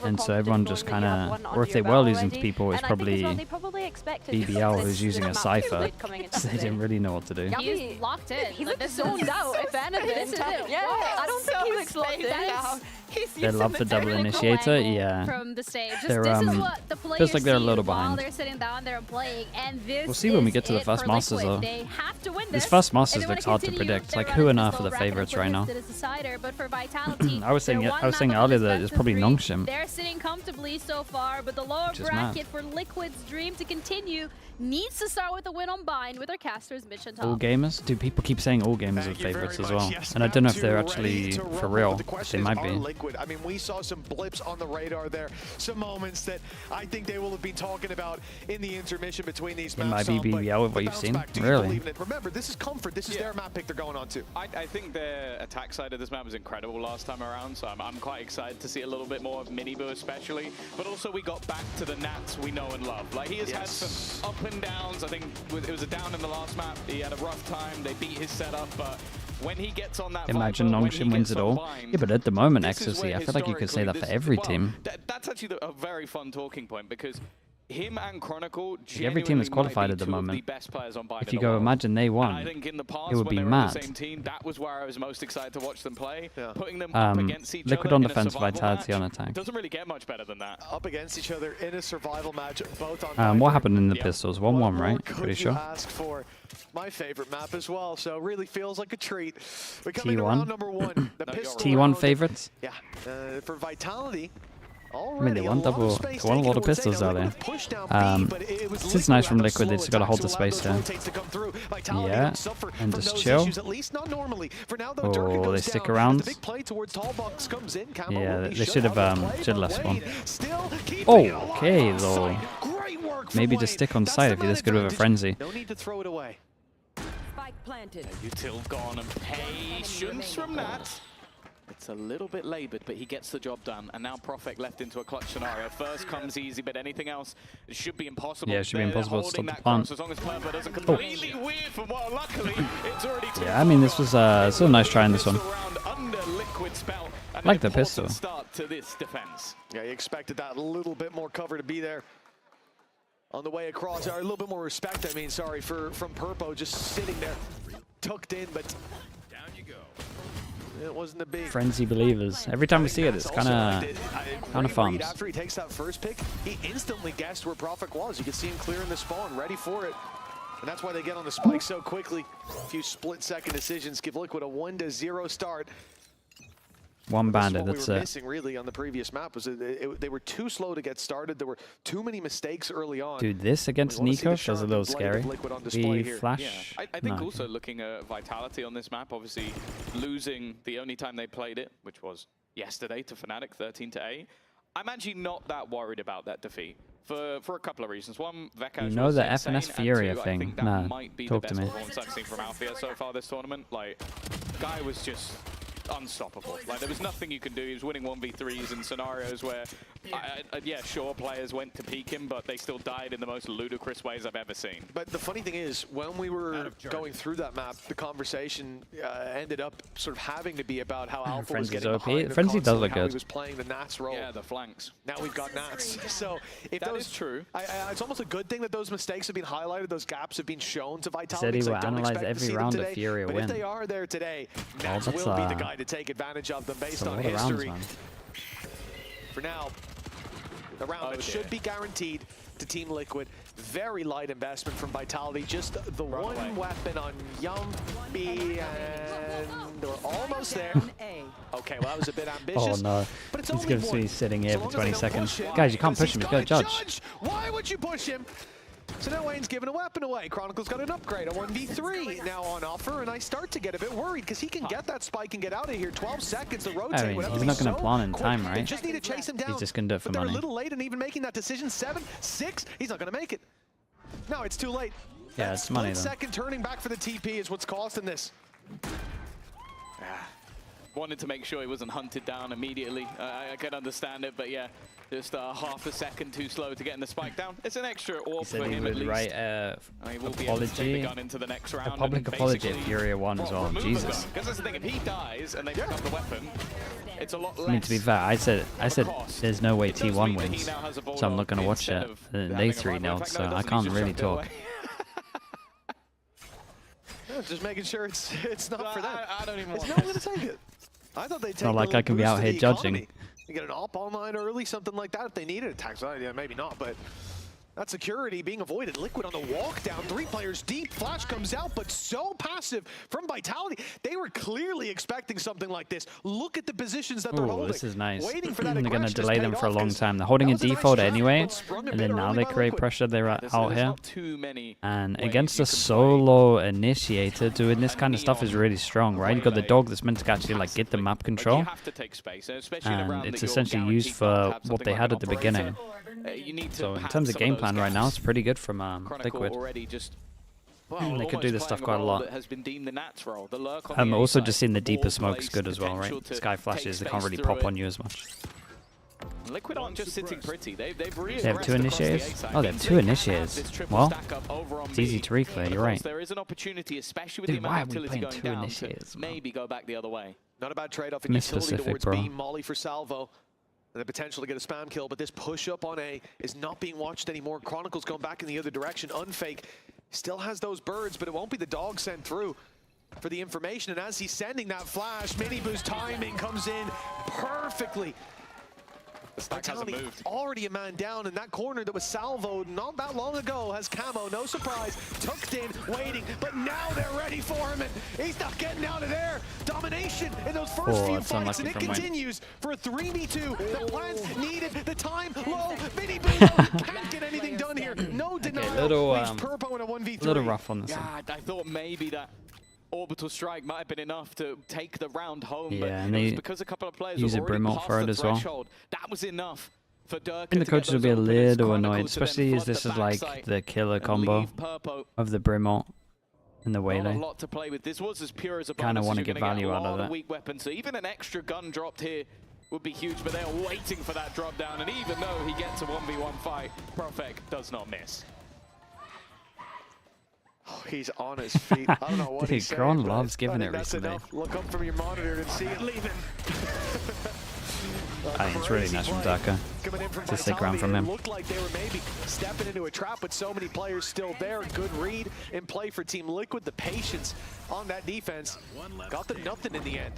And so everyone just kind of, or if they were losing to people, it's probably BBL who's using a Cypher. So they didn't really know what to do. He's locked in. He looks zoned out, if anything. Yeah, I don't think he looks locked in now. They love the double initiator, yeah. From the stage. They're, this is what the players feels like they're a little behind. They're sitting down there and playing, and this we'll see when we get to the first Masters though. They have to win this first Masters looks hard to predict. Like who on earth are the favorites right now? But for Vitality, I was saying earlier that it's probably Nongshim. They're sitting comfortably so far, but the lower bracket for Liquid's dream to continue needs to start with a win on Bind with their casters Mitch and top. All gamers? Do people keep saying all gamers are favorites as well? And I don't know if they're actually for real. They might be. Liquid. I mean, we saw some blips on the radar there, some moments that I think they will have been talking about in the intermission between these maps. It might be BBL with what you've seen. Really? Remember, this is Comfort. This is their map pick they're going on to. I think their attack side of this map was incredible last time around, so I'm quite excited to see a little bit more of MIBR especially. But also we got back to the Nats we know and love. Like, he has had some up and downs. I think it was a down in the last map. He had a rough time. They beat his setup, but when he gets on that Imagine Nongshim wins it all. Yeah, but at the moment, XOC, I feel like you could say that for every team. That's actually a very fun talking point, because him and Chronicle, every team is qualified at the moment. If you go, imagine they won, it would be mad. That was where I was most excited to watch them play. Putting them up against each Liquid other on in defense, a survival Vitality match on attack. doesn't really get much better than that. Up against each other in a survival match, both on. What happened in the Pistols? 1-1, right? Pretty sure. Ask for my favorite map as well, so really feels like a treat. We're coming to round number 1. The T1 favorites? Yeah, for Vitality. I mean, they won a lot of pistols earlier. This is nice from Liquid. They just got to hold the space there. Yeah, and just chill. Oh, they stick around. Yeah, they should have left spawn. Oh, okay, though. Maybe just stick on site if you're this good with a frenzy. No need to throw it away. Spike planted. Util gone, and patience from that. It's a little bit laboured, but he gets the job done. And now Profek left into a clutch scenario. First comes easy, but anything else should be impossible. Yeah, it should be impossible to stop the plant. As long as Purple doesn't completely weird from what, luckily, it's already yeah, I mean, this was still a nice try in this one. Under Liquid spell. I like the pistol. Start to this defense. Yeah, you expected that little bit more cover to be there. On the way across, or a little bit more respect, I mean, sorry, from Purpo just sitting there, tucked in, but down you go. It wasn't a big frenzy believers. Every time we see it, it's kind of fun. After he takes that first pick, he instantly guessed where Profek was. You can see him clearing the spawn, ready for it. And that's why they get on the spike so quickly. A few split-second decisions give Liquid a 1-0 start. One bandit, that's it. What we were missing really on the previous map was they were too slow to get started. There were too many mistakes early on. Dude, this against Nico is a little scary. The flash. Yeah. I think also looking at Vitality on this map, obviously losing the only time they played it, which was yesterday to FNATIC 13-8. I'm actually not that worried about that defeat for a couple of reasons. One, Vekash you know the FNS Furia two, thing. I think that nah, might be talk the to best me. performance I've seen from Althea so far this tournament. Like, guy was just unstoppable. Like, there was nothing you could do. He was winning 1v3s in scenarios where, yeah, sure, players went to peek him, but they still died in the most ludicrous ways I've ever seen. But the funny thing is, when we were going through that map, the conversation ended up sort of having to be about how Alpha was getting behind Frenzy does look how good. He was playing the Nats role. Yeah, the flanks. Now we've got Nats. So if that is true. It's almost a good thing that those mistakes have been highlighted, those gaps have been shown to Vitality. Said he will analyze every round of Furia win. win. If they are there today, Nats will be the guy to take advantage of them based on history. For now, the round that should be guaranteed to Team Liquid. Very light investment from Vitality. Just the one weapon on Yumpy, and they're almost there. Okay, well, that was a bit ambitious. Oh no, but it's he's going to be sitting here for 20 seconds. Guys, you can't push him, he's got to judge. Why would you push him? So now Wayne's giving a weapon away. Chronicle's got an upgrade, a 1v3 now on offer, and I start to get a bit worried because he can get that spike and get out of here. 12 seconds to rotate. I mean, he's not going to plan in time, right? They just need to chase him down. He's just going to do it for money. They're a little late in even making that decision. 7, 6, he's not going to make it. No, it's too late. Yeah, it's money though. Second turning back for the TP is what's costing this. Wanted to make sure he wasn't hunted down immediately. I can understand it, but yeah, just half a second too slow to getting the spike down. It's an extra orb for him at least. Write he will be able to take the gun into the next round. A public apology at Furia 1 as well. Jesus. Because that's the thing, if he dies and they pick up the weapon, it's a lot less. I mean, to be fair, I said there's no way T1 wins, so I'm not going to watch it. They 3-0, so I can't really talk. Just making sure it's not for them. I don't even want no one going to take it. I thought they'd take it's not like I can be out here judging. You get an op online early, something like that if they need it. Attack side, yeah, maybe not, but That security being avoided. Liquid on the walk down, 3 players deep. Flash comes out, but so passive from Vitality. They were clearly expecting something like this. Look at the positions that they're holding. This is nice. Waiting for that They're going to aggression delay them for a long time. They're holding a default anyway, and then now they create pressure. They're out here. And against a solo initiator, doing this kind of stuff is really strong, right? You've got the dog that's meant to actually like get the map control, and it's essentially used for what they had at the beginning. So in terms of game plan right now, it's pretty good from Liquid. They could do this stuff quite a lot. Also just seeing the deeper smoke is good as well, right? Sky flashes, they can't really pop on you as much. Liquid aren't just sitting pretty. They've really They have 2 initiators? Oh, they have 2 initiators. Well, it's easy to reclear, you're right. There is an opportunity, especially with the amount of utility going down, to maybe go back the other way. Not a bad trade-off in utility towards B. Molly for Salvo. And the potential to get a spam kill, but this push up on A is not being watched anymore. Chronicle's going back in the other direction. Unfake still has those birds, but it won't be the dog sent through for the information. And as he's sending that flash, Miniboo's timing comes in perfectly. Vitality already a man down in that corner that was salvoed not that long ago. Has Camo, no surprise, tucked in, waiting, but now they're ready for him, and he's not getting out of there. Domination in those first few fights, and it continues for a 3v2. The plants needed, the time low. Miniboo can't get anything done here. No denial. Little rough on this one. I thought maybe that orbital strike might have been enough to take the round home, Yeah, but and it was they because a couple of players use a were already Brimalt past for it the as well. threshold. That was enough for Dirk. I think the coaches will be a little annoyed, especially as this is like the killer combo of the Brimalt and the Waylay. Not a lot to play with. This was as pure as a Kind of bonus want to as get you're gonna value get. out of that. Weak weapon, so even an extra gun dropped here would be huge, but they're waiting for that drop down, and even though he gets a 1v1 fight, Profek does not miss. Oh, he's on his feet. I don't know what he's saying. Gron loves giving it that's recently. enough. Look up from your monitor and see it leaving. I think it's really nice from Daka to stick around from him. Looked like they were maybe stepping into a trap with so many players still there. Good read in play for Team Liquid. The patience on that defense got them nothing in the end.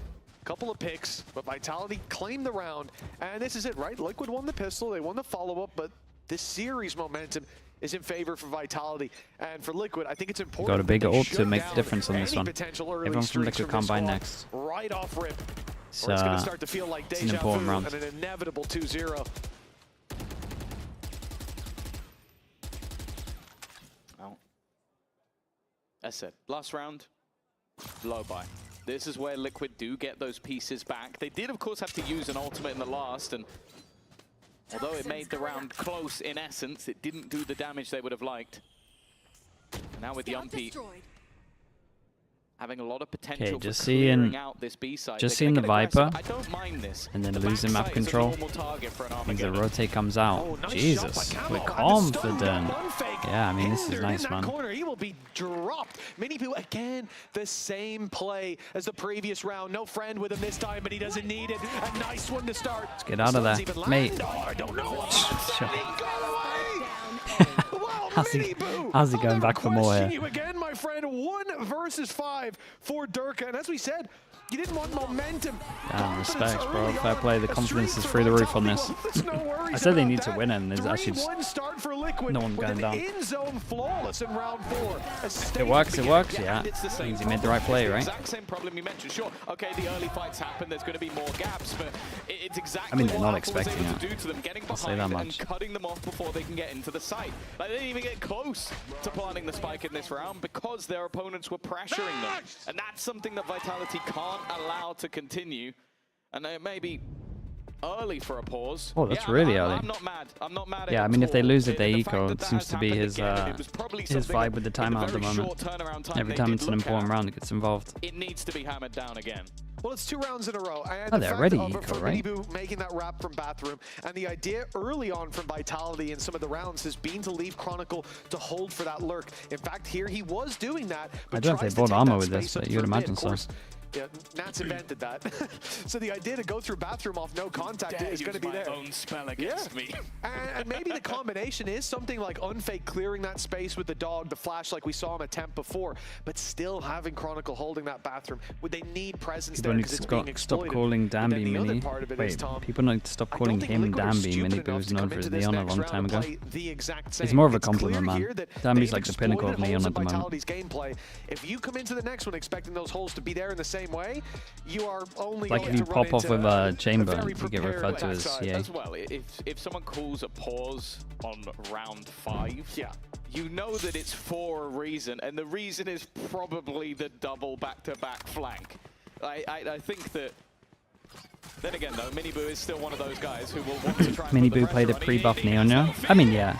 Couple of picks, but Vitality claimed the round. And this is it, right? Liquid won the pistol, they won the follow-up, but this series momentum is in favor for Vitality. And for Liquid, I think it's important. Got a big ult to make the difference on this one. Everyone from Liquid combine next. Right off rip. It's going to start to feel like an deja important vu round. and an inevitable 2-0. Well, that's it. Last round, low buy. This is where Liquid do get those pieces back. They did, of course, have to use an ultimate in the last, and although it made the round close in essence, it didn't do the damage they would have liked. And now with Yumpy having a lot of potential for clearing out this B side. Just seeing the Viper, I don't mind this. and then losing map control, and the rotate comes out. Jesus, we're confident. Yeah, I mean, this is nice, man. He will be dropped. Miniboo again, the same play as the previous round. No friend with him this time, but he doesn't need it. A nice one to start. Let's get out of there, mate. I don't know. How's he going back for more here? You again, my friend. 1 versus 5 for Durka, and as we said, you didn't want momentum. Damn, respects, bro. Fair play. The confidence is through the roof on this. I said they need to win, and there's actually just no one going down. In-zone flawless in round 4. It works, yeah. Means he made the right play, right? Exact same problem you mentioned. Sure, okay, the early fights happen. There's going to be more gaps, but it's exactly I mean, they're what not Apple was expecting able it. to do to them, getting I'll say behind that and much. cutting them off before they can get into the site. Like, they didn't even get close to planting the spike in this round because their opponents were pressuring them. And that's something that Vitality can't allow to continue. And it may be early for a pause. Oh, that's really early. I'm not mad. I'm not mad at Yeah, I it mean, at if they all. lose it, they The eco. fact It seems to be his vibe with the timeout at the moment. Every time it's an important round, it gets involved. It needs to be hammered down again. Well, it's 2 rounds in a row. And Oh, they're already eco, for right? Miniboo making that wrap from Bathroom. And the idea early on from Vitality in some of the rounds has been to leave Chronicle to hold for that lurk. In fact, here he was doing that. I don't know if they bought armor with this, but you would imagine so. Yeah, Nats invented that. So the idea to go through bathroom off no contact is going to be there. Own spell against me. And maybe the combination is something like Unfake clearing that space with the dog, the flash like we saw him attempt before, but still having Chronicle holding that bathroom. Would they need presence there because it's being exploited? Stop calling Danby Mini. Wait, people need to stop calling him Danby. Mini was known for his Neon a long time ago. It's more of a compliment, man. Danby's like the pinnacle of Neon at the moment. Gameplay. If you come into the next one expecting those holes to be there in the same way, you are only like going if you to pop off with a chamber, you you get referred to as CA. As well, if someone calls a pause on round 5, you know that it's for a reason, and the reason is probably the double back-to-back flank. I think that. Then again, though, MIBR is still one of those guys who will want to try. MIBR played a pre-buff Neon, yeah? I mean, yeah.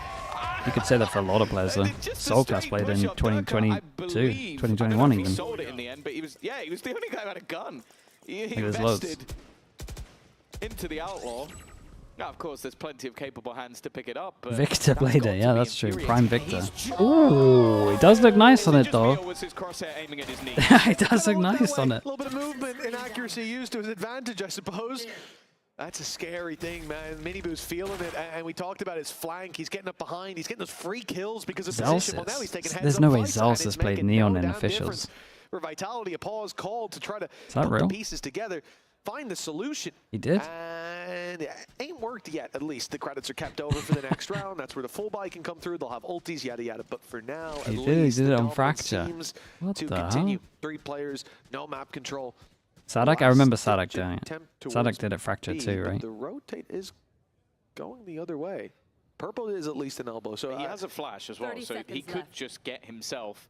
You could say that for a lot of players, though. Soulcast played in 2022, 2021 even. He sold it in the end, but he was the only guy who had a gun. He invested loads. into the Outlaw. Now, of course, there's plenty of capable hands to pick it up. But Victor played it, yeah, that's true. Prime Victor. Ooh, it does look nice on it, though. It does look nice on it. A little bit of movement and accuracy used to his advantage, I suppose. That's a scary thing, man. MIBR's feeling it, and we talked about his flank. He's getting up behind. He's getting those free kills because of position. Well, now he's taking heads There's no way Zalsis played Neon in officials. For Vitality, a pause called to try to put the pieces together, find the solution. He did. And it ain't worked yet, at least. The credits are kept over for the next round. That's where the full buy can come through. They'll have ultis, yada, yada. But for now, he did it on Fracture. What the hell? 3 players, no map control. Sadak? I remember Sadak doing it. Sadak did it Fracture too, right? The rotate is going the other way. Purple is at least an elbow. So he has a flash as well, so he could just get himself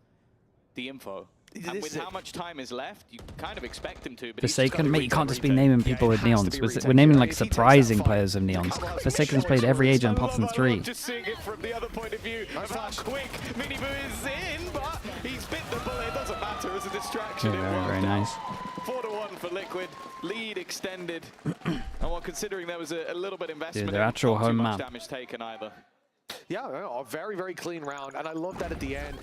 the info. And with how much time is left, you kind of expect him to. But Forsaken, mate, you can't just be naming people with Neons. We're naming like surprising players of Neons. Forsaken's played every agent apart from 3. Just seeing it from the other point of view of how quick MIBR is in, but he's bit the bullet. It doesn't matter as a distraction. Yeah, very nice. 4-1 for Liquid. Lead extended. And while considering there was a little bit of investment, dude, their actual home too much map. damage taken either. Yeah, a very, very clean round, and I love that at the end.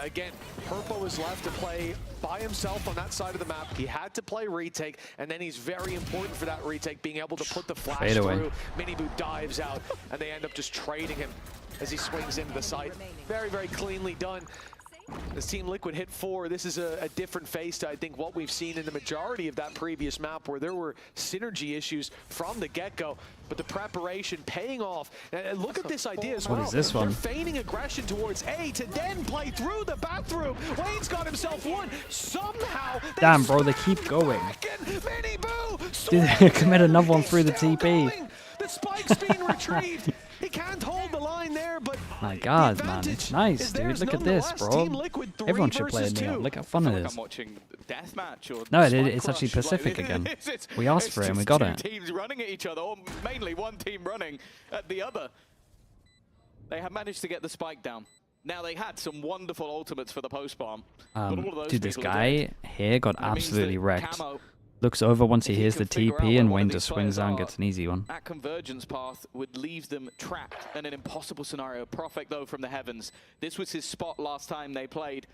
Again, Purpo is left to play by himself on that side of the map. He had to play retake, and then he's very important for that retake, being able to put the flash through. MIBR dives out, and they end up just trading him as he swings into the site. Very, very cleanly done. As Team Liquid hit 4, this is a different face to, I think, what we've seen in the majority of that previous map, where there were synergy issues from the get-go, but the preparation paying off. And look at this idea as well. What is this one? They're feigning aggression towards A to then play through the bathroom. Wayne's got himself one. Somehow, damn, bro, they keep going. Did they commit another one through the TP? The spike's being retrieved. He can't hold the line there, but my God, man, it's nice, dude. Look at this, bro. Everyone should play a Neon. Look how fun it is. I'm watching deathmatch or no, it's actually Pacific again. We asked for it and we got it. 2 teams running at each other, or mainly 1 team running at the other. They have managed to get the spike down. Now, they had some wonderful ultimates for the post-bomb. Dude, this guy here got absolutely wrecked. Looks over once he hears the TP, and Wayne just swings out and gets an easy one. That convergence path would leave them trapped in an impossible scenario. Prophet, though, from the heavens. This was his spot last time they played.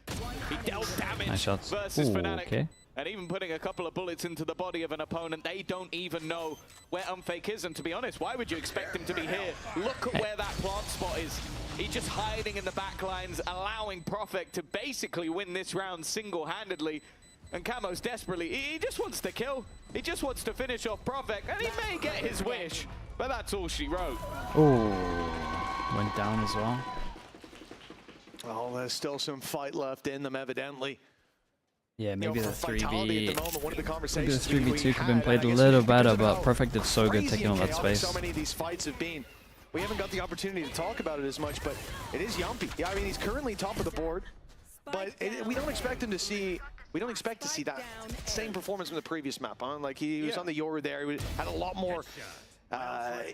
He dealt damage versus FNATIC. Okay. And even putting a couple of bullets into the body of an opponent, they don't even know where Unfake is. And to be honest, why would you expect him to be here? Look at where that plant spot is. He's just hiding in the back lines, allowing Prophet to basically win this round single-handedly. And Camo's desperately, he just wants to kill. He just wants to finish off Prophet, and he may get his wish, but that's all she wrote. Oh, went down as well. Oh, there's still some fight left in them, evidently. Yeah, maybe the 3v, maybe the 3v2 could have been played a little better, but Prophet did so good taking on that space. So many of these fights have been. We haven't got the opportunity to talk about it as much, but it is Yumpy. Yeah, I mean, he's currently top of the board, but we don't expect him to see. We don't expect to see that same performance from the previous map. Huh? Like he was on the Yoru there. He had a lot more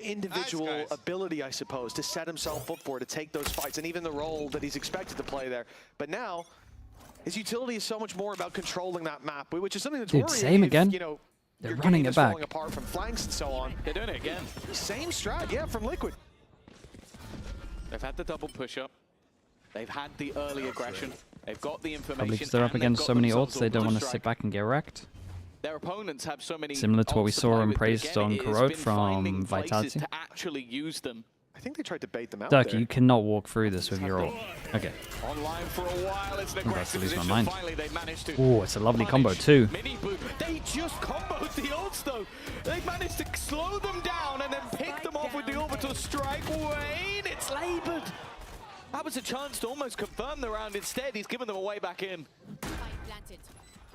individual ability, I suppose, to set himself up for, to take those fights, and even the role that he's expected to play there. But now, his utility is so much more about controlling that map, which is something that's worrying. Same again. You know, they're running it back. Falling apart from flanks and so on. They're doing it again. Same strat, yeah, from Liquid. They've had the double push-up. They've had the early aggression. They've got the information. Probably because they're up against so many ults, they don't want to sit back and get wrecked. their opponents have so many. Similar to what we saw and praised on Again, Corrode from Vitality. to actually use them. I think they tried to bait them out Dirk, there. you cannot walk through this with your ult. Okay. Online for a while, it's an I'm about to aggressive lose my position. mind. Finally, they managed to. Oh, it's a lovely combo too. MIBR, they just comboed the ults though. They managed to slow them down and then pick them off with the orbital strike. Wayne, it's labored. That was a chance to almost confirm the round. Instead, he's given them a way back in.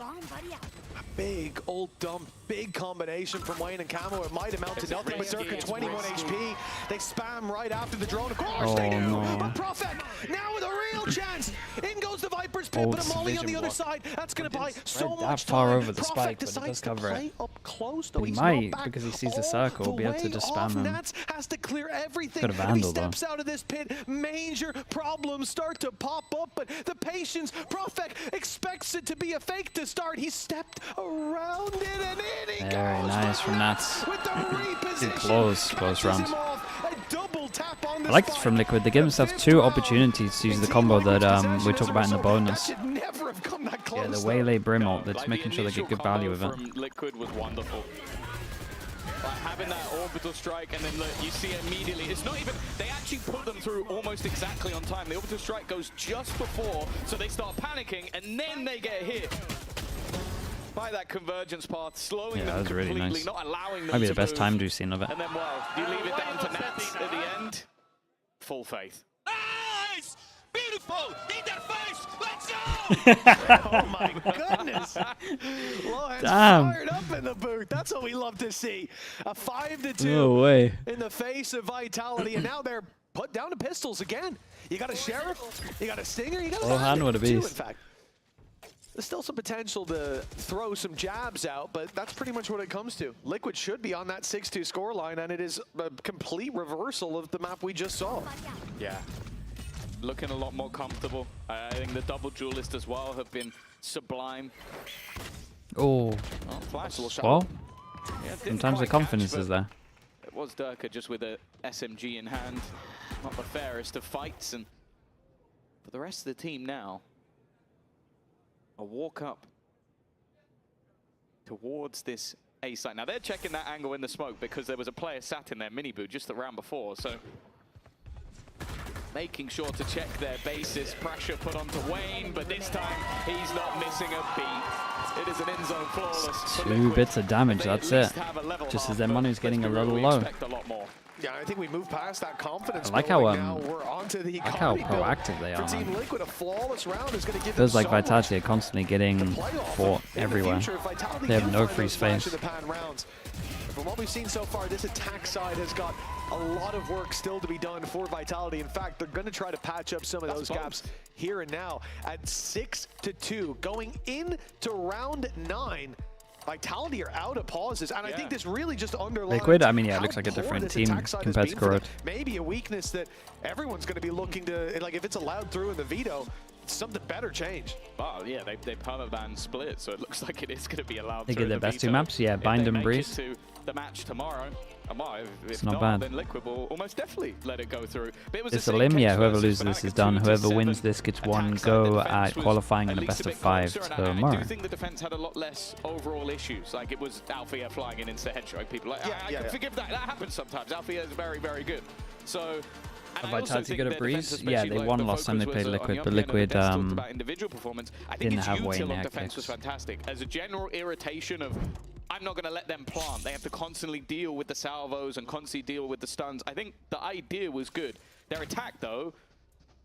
A big old dump, big combination from Wayne and Camo. It might amount to nothing, but circa 21 HP. They spam right after the drone. Of course they do. No. But Profek now with a real chance. In goes the Viper's pit, but a molly on the other side. That's going to buy so much that far time. over the spike, but it does cover it. Up close, though. He He's might, not back because he sees the all circle, the be able to way just off. spam him. Nats has to clear everything. Could have And he handled steps out of this pit. Major problems start to pop up, but the patience. Profek expects it to be a fake to start. He stepped around it and in he goes. Very nice from Nats. With the reposition. Close round. A double tap on I like this from Liquid. They give themselves 2 opportunities to use the combo that we talked about in the bonus. Yeah, the Waylay Brim ult, that's making sure they get good value with it. From Liquid was wonderful. Like having that orbital strike, and then look, you see immediately, it's not even, they actually put them through almost exactly on time. The orbital strike goes just before, so they start panicking, and then they get hit by that convergence path, slowing them completely, really nice. not allowing them Might be to the best move. time we've seen of it. And then, well, you leave it down to Nats at the end. Full faith. Nice! Beautiful! In their face! Let's go! Oh my goodness! Lohan's Damn. fired up in the booth. That's what we love to see. A 5-2 No way. in the face of Vitality, and now they're put down to pistols again. You got a Sheriff, you got a Stinger, you got a Lohan, what a Bandit, too, beast. in fact. There's still some potential to throw some jabs out, but that's pretty much what it comes to. Liquid should be on that 6-2 scoreline, and it is a complete reversal of the map we just saw. Yeah. Looking a lot more comfortable. I think the double duelist as well have been sublime. Oh. Flash. Well, Yeah, didn't sometimes the quite confidence catch, is there. It was Durka just with a SMG in hand. Not the fairest of fights, and for the rest of the team now, a walk up towards this A site. Now they're checking that angle in the smoke because there was a player sat in their mini-boot just the round before, so making sure to check their basis. Pressure put onto Wayne, but this time he's not missing a beat. It is an in-zone flawless. 2 bits of damage, that's it. Just as their money's getting a little low. Yeah, I think we moved past that confidence. I like how now we're onto the proactive they are. For Team Liquid, a flawless round is going to give Feels them like so much Vitality are constantly getting fought everywhere. They have no free space. From what we've seen so far, this attack side has got a lot of work still to be done for Vitality. In fact, they're going to try to patch up some of those gaps here and now. At 6-2, going into round 9, Vitality are out of pauses, and I think this really just underlines Liquid, I mean, yeah, it how looks like a poor different this team attack side has compared to been for them. Corode. Maybe a weakness that everyone's going to be looking to, like if it's allowed through in the veto, something better change. Oh yeah, they permaban split, so it looks like it is going to be allowed. They through get their the best 2 veto. maps, yeah, If Bind they and make Breeze. it to the match tomorrow, if not not, bad. then Liquid will almost definitely let it go through. But it was It's the a same limb, case yeah, whoever versus loses this FNATIC, is done. 2 to Whoever 7. wins this gets one Attack side, the go defense at was qualifying and at a least best of bit 5 closer, and I tomorrow. do think the defense had a lot less overall issues. Like it was Alfia flying in into the headshot. People like, I can forgive that. That happens sometimes. Alfia is very, very good. So. Are Vitality good at Breeze? Yeah, they won last time they played Liquid, but Liquid didn't have Wayne in their defense was fantastic. As a general irritation of, I'm not going to let them plant. They have to constantly deal with the salvos and constantly deal with the stuns. I think the idea was good. Their attack, though,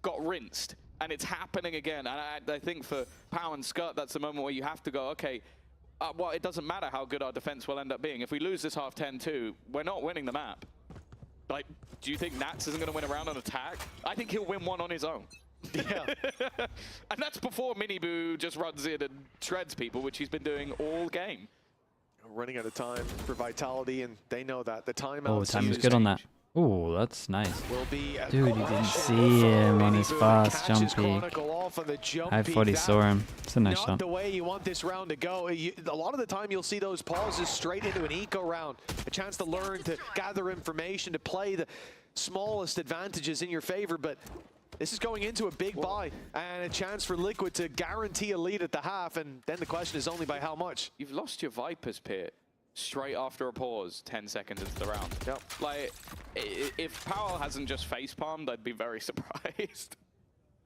got rinsed, and it's happening again. And I think for Pow and Scott, that's the moment where you have to go, okay, well, it doesn't matter how good our defense will end up being. If we lose this half 10-2, we're not winning the map. Like, do you think Nats isn't going to win a round on attack? I think he'll win one on his own. Yeah. And that's before Miniboo just runs in and shreds people, which he's been doing all game. Running out of time for Vitality, and they know that. The timeout. Oh, time was good on that. Oh, that's nice. Will be Dude, he didn't see him on his fast jump peak. I thought he saw him. It's a nice Not shot. the way you want this round to go. A lot of the time you'll see those pauses straight into an eco round. A chance to learn, to gather information, to play the smallest advantages in your favor, but This is going into a big buy and a chance for Liquid to guarantee a lead at the half, and then the question is only by how much. You've lost your Vipers pit straight after a pause 10 seconds into the round. Yep. Like, if Powell hasn't just facepalmed, I'd be very surprised.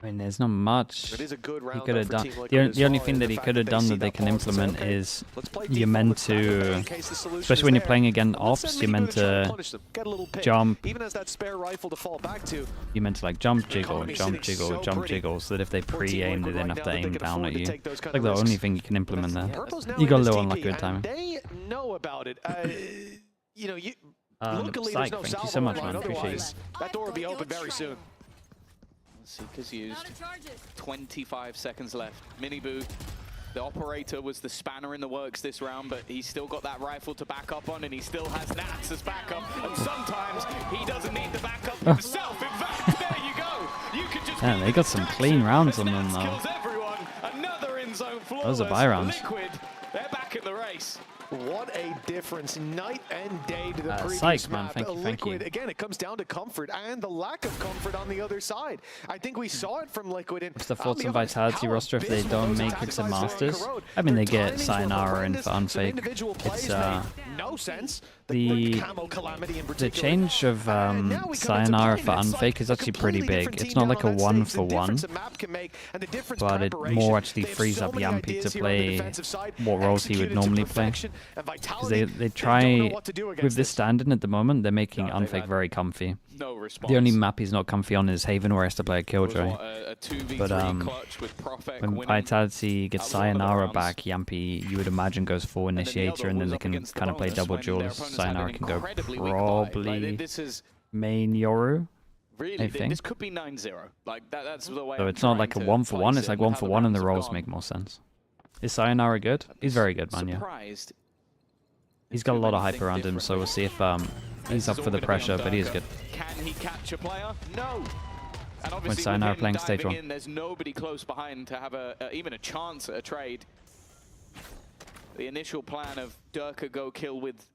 I mean, there's not much It is a good round he could have for done. Team Liquid The only as thing well, that the he fact could have that done see that they that can pause and say, implement okay, is let's play you're default meant with Standard to, in case the solution especially is when you're there. playing against Let's ops, send you're Minibu meant to try and to punish them, get a little pick. jump. Even as that spare rifle to fall back to. You're meant to like jump, jiggle, economy's jump, sitting jiggle, so jump, pretty jiggle, so that if they for Team pre-aim, they Liquid then right have now to that they aim can down afford at to you. take those It's kind like of the only risks. thing you can implement there. Purple's now You in got a this little TP, unlucky timing. and they know about it. You know, luckily Psych, there's no thank you so salvo much, line, man. Appreciate otherwise that door will be open very soon. Seeker's used. 25 seconds left. Minibu, the operator, was the spanner in the works this round, but he's still got that rifle to back up on, and he still has Nats as backup. And sometimes he doesn't need the backup himself. In fact, there you go. You could just Yeah, they got some clean rounds on them though. kills everyone. Another in zone flawless. Those are buy rounds. Liquid, they're back in the race. What a difference night and day to the previous Psych, man. map. Thank you, thank Liquid, you. again, it comes down to comfort and the lack of comfort on the other side. I think we saw it from Liquid. And What's the I'll thoughts be on honest, Vitality how roster if they abysmal don't those make attack X and sides were on Masters? Corrode. I mean, they Their get timings were Sayonara in horrendous. for Some Unfake. individual plays It's made no sense. the Camo Calamity in the particular. change of Sayonara for Unfake is actually pretty big. It's not like a 1-for-1, but it more actually frees up Yampy to play what roles he would normally play. Because they try, with this standard at the moment, they're making Unfake very comfy. No response. The only map he's not comfy on is Haven, where he has to play a Killjoy. But when Vitality gets Sayonara back, Yampy, you would imagine, goes full Initiator, and then they can kind of play double duels. Sayonara can go probably main Yoru, Really, I think. this could be 9-0. Like that's the way. So it's not like a 1-for-1, it's like 1-for-1 and the roles make more sense. Is Sayonara good? He's very good, man, yeah. He's got a lot of hype around him, so we'll see if he's up for the pressure, but he is good. Can he catch a player? No. And obviously When Sayonara with him playing stage diving 1. in, there's nobody close behind to have even a chance at a trade. The initial plan of Durka go kill with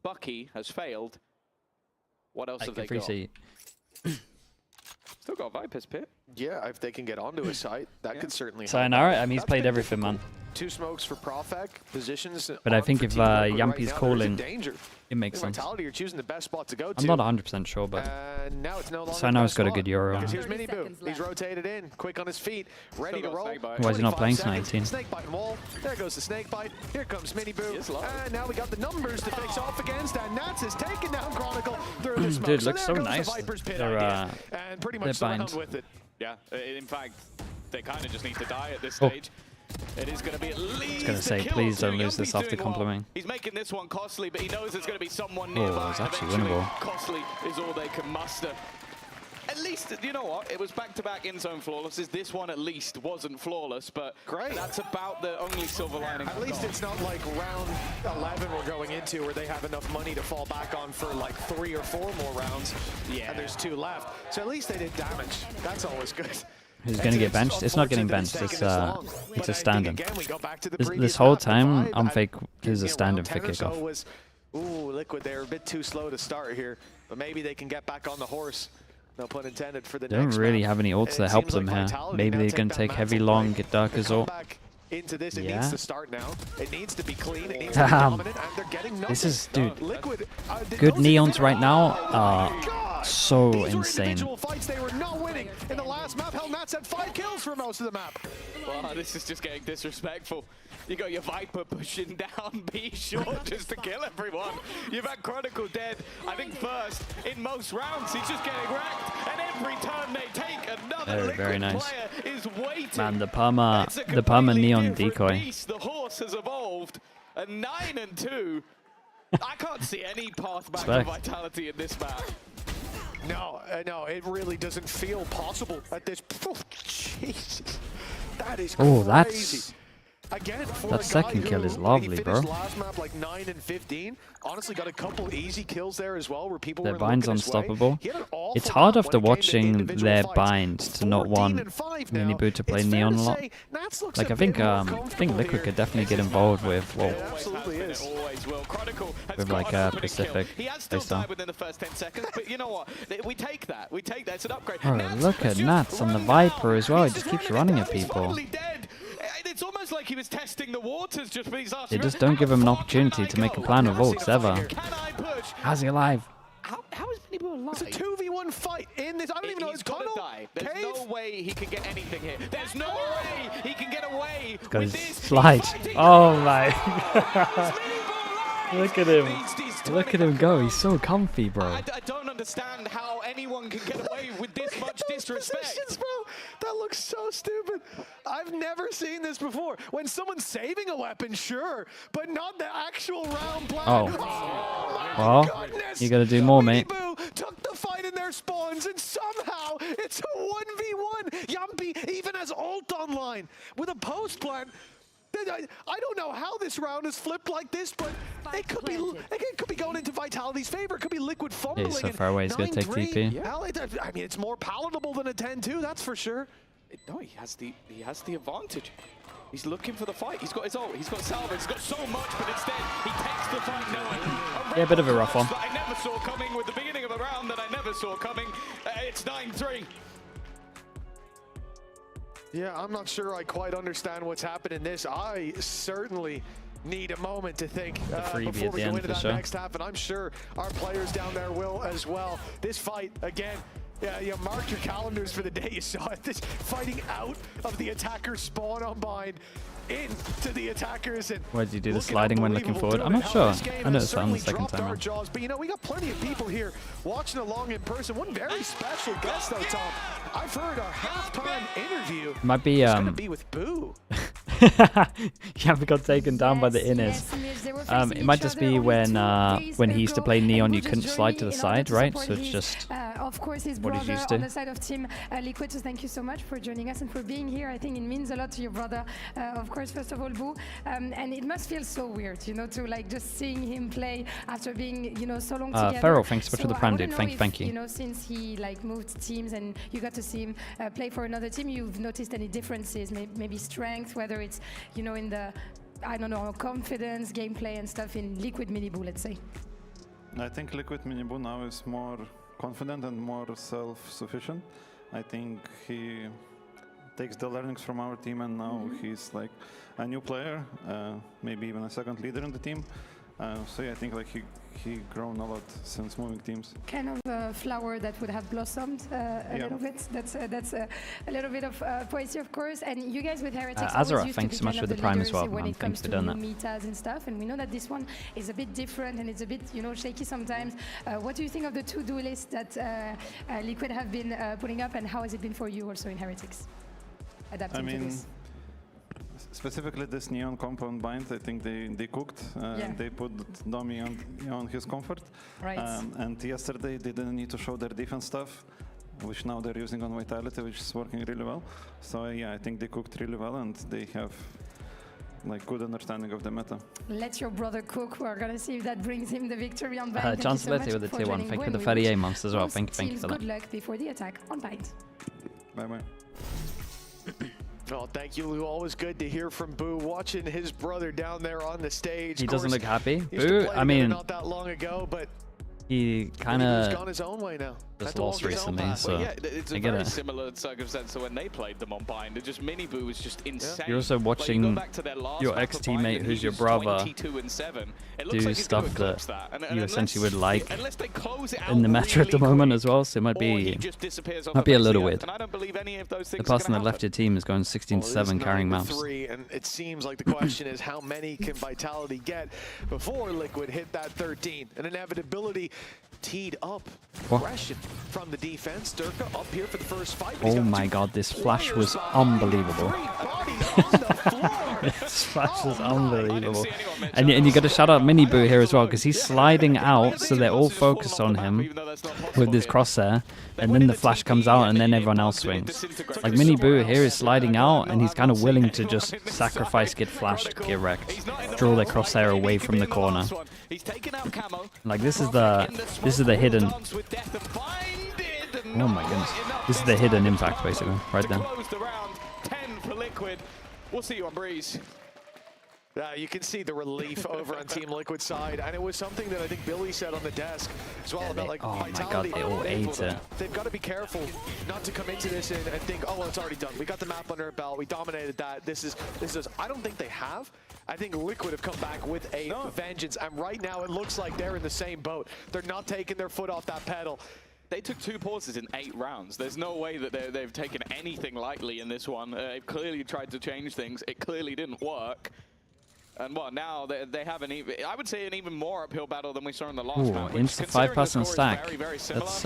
Bucky has failed. What else have they got? Still got Viper's pit. Yeah, if they can get onto his site, that could certainly help. Sayonara, I mean, he's That's played been everything, man. 2 smokes for Profec, positions. But I on think for if Team Liquid right Yampy's now, calling, there's a danger. it makes sense. Vitality are choosing the best spot to go to. I'm not 100% sure, but Now it's no longer Sayonara's the best got a spot, good Euro. because here's Minibu. He's rotated in, quick on his feet, ready to roll. Why is he not playing 25 Snake Snake bite them all. There goes the snake bite. Here comes Minibu. And now we got the numbers to face off against, and Nats is taking down Chronicle through the smoke. Dude, So looks there so goes the nice. Viper's pit They're, idea. And pretty much they're surround bind. with it. Yeah, in fact, they kind of just need to die at this Oh. stage. It is going to be at least I was going to say, a kill please or don't two. lose this Yuppie's after doing well. complimenting. He's making this one costly, but he knows there's going to be someone Oh, nearby. it's actually Eventually, winnable. Costly is all they can muster. At least, you know what? It was back-to-back in-zone flawlesses. This one, at least, wasn't flawless, but that's about the only silver lining. At least it's not like round 11 we're going into where they have enough money to fall back on for like 3 or 4 more rounds. Yeah. And there's 2 left. So at least they did damage. That's always good. Who's going to get benched? It's not getting benched. It's a stand-in. This whole time, Unfake is a stand-in for kickoff. Ooh, Liquid, they're a bit too slow to start here, but maybe they can get back on the horse. No pun intended for the They don't really have any ults that help them here. Maybe they're going to take heavy long, get Darker's ult. Into this, it Yeah. needs to start now. It needs to be clean. It needs to be dominant, and they're getting nothing. This is, dude, Liquid, good neons right now are so These were insane. individual fights they were not winning in the last map. Hell, Nats had 5 kills for most of the map. Wow, this is just getting disrespectful. You got your Viper pushing down B short just to kill everyone. You've had Chronicle dead, I think first in most rounds. He's just getting wrecked, and every turn they take, another Liquid very nice. player is waiting. Man, the It's a Perma completely neon different decoy. beast. The horse has evolved, a 9-2. I can't see any path back to Respect. Vitality in this map. No, no, it really doesn't feel possible at this. Oh, Jesus, that is Oh, crazy. that's Again, That second kill is lovely, bro. Last map like 9 and 15. Honestly, got a couple easy kills there as well, where people Their were bind's looking his way. unstoppable. He had an awful It's hard map after when it came to watching individual their fights. bind to not 14 want and 5 now. Minibu to play It's fair Neon a to lot. say, Nats looks Like a I think bit more comfortable Liquid here. could definitely get involved with It absolutely is. with like a Pacific He has still playstyle. died within the first 10 seconds, but you know what? We take that. We take that. It's an upgrade. Oh, look at Nats on the Viper as well. He just keeps running at people. It's almost like he was testing the waters just for these last They just don't give him an opportunity to make a plan of ults ever. How's he alive? How is Minibu alive? It's a 2v1 fight in this. I don't even know his tunnel. There's no way he can get anything here. There's no way he can get away Got with his this. slide. Oh my. Look at him. Look at him go. He's so comfy, bro. I don't understand how anyone can get away with this much disrespect. Bro, that looks so stupid. I've never seen this before. When someone's saving a weapon, sure, but not the actual round plan. Oh. Well, you gotta do more, mate. Minibu took the fight in their spawns, and somehow it's a 1v1. Yampi even has ult online with a post plant. I don't know how this round is flipped like this, but it could be going into Vitality's favor. It could be Liquid fumbling. Okay, so far away he's gonna take TP. Yeah. I mean, it's more palatable than a 10-2, that's for sure. No, he has the advantage. He's looking for the fight. He's got his ult. He's got salvage. He's got so much, but instead he takes the fight knowing. Yeah, a bit of a rough one. That I never saw coming with the beginning of a round that I never saw coming. It's 9-3. Yeah, I'm not sure I quite understand what's happened in this. I certainly need a moment to think before we go into that next half, and I'm sure our players down there will as well. This fight, again, yeah, mark your calendars for the day you saw it. This fighting out of the attacker's spawn on bind into the attackers. And why did you do the sliding when looking forward? I'm not sure. I noticed that on the second time around. But you know, we got plenty of people here watching along in person. One very special guest though, Tom. I've heard our halftime interview. Might be gonna be with Boo. Yeah, we got taken down by the Innis. It might just be when he used to play Neon, you couldn't slide to the side, right? So it's just of course his what brother he's used to. on the side of Team Liquid. So thank you so much for joining us and for being here. I think it means a lot to your brother. Of course, first of all, Boo, and it must feel so weird, you know, to like just seeing him play after being, you know, so long together. Feral, thanks so much so for the prime, dude. Thank you. You know, since he like moved teams and you got to see him play for another team, you've noticed any differences, maybe strength, whether it's, you know, in the, I don't know, confidence, gameplay and stuff in Liquid Minibu, let's say? I think Liquid Minibu now is more confident and more self-sufficient. I think he takes the learnings from our team, and now he's like a new player, maybe even a second leader in the team. So yeah, I think like he grown a lot since moving teams. Kind of a flower that would have blossomed a little bit. That's a little bit of poesy, of course. And you guys with Heretics Azura, thanks so much for the prime as well. When it comes to new metas and stuff. And we know that this one is a bit different and it's a bit, you know, shaky sometimes. What do you think of the two duelists that Liquid have been putting up, and how has it been for you also in Heretics? Adapting to this. Specifically this Neon compound bind, I think they cooked. They put Domi on his comfort. Right. And yesterday they didn't need to show their defense stuff, which now they're using on Vitality, which is working really well. So yeah, I think they cooked really well and they have like good understanding of the meta. Let your brother cook. We're gonna see if that brings him the victory on Bind. John Saletti with the tier 1. Thank you for the 38 months as well. Thank you for that. Good luck before the attack on Bind. Bye-bye. Well, thank you, Lou. Always good to hear from Boo. Watching his brother down there on the stage. He doesn't look happy. Boo, I mean, not that long ago, but he kind of gone his own way now. Just lost recently, so well, yeah, it's a very similar circumstance to when they played them on Bind. It just Minibu was just insane. You're also watching your ex-teammate, who's your brother, do stuff that you essentially would like in the meta at the moment as well. So it might be a little weird. The person that left your team is going 16-7 carrying maps. And it seems like the question is how many can Vitality get before Liquid hit that 13? An inevitability teed up aggression from the defense. Durka up here for the first fight. Oh my god, this flash was unbelievable. This flash was unbelievable. And you got to shout out MIBR here as well, because he's sliding out, so they're all focused on him with this crosshair, and then the flash comes out, and then everyone else swings. Like MIBR here is sliding out, and he's kind of willing to just sacrifice, get flashed, get wrecked, draw their crosshair away from the corner. Like this is the hidden. Oh my goodness, this is the hidden impact basically, right there. We'll see you on Breeze. You can see the relief over on Team Liquid side, and it was something that I think Billy said on the desk as well about like oh my Vitality. god, they all ate it. They've got to be careful not to come into this and think, oh, well, it's already done. We got the map under our belt. We dominated that. This is. I don't think they have. I think Liquid have come back with a vengeance, and right now it looks like they're in the same boat. They're not taking their foot off that pedal. They took 2 pauses in 8 rounds. There's no way that they've taken anything lightly in this one. They've clearly tried to change things. It clearly didn't work. And well, now they have an even, I would say, an even more uphill battle than we saw in the last round. Into 5-person stack. Very That's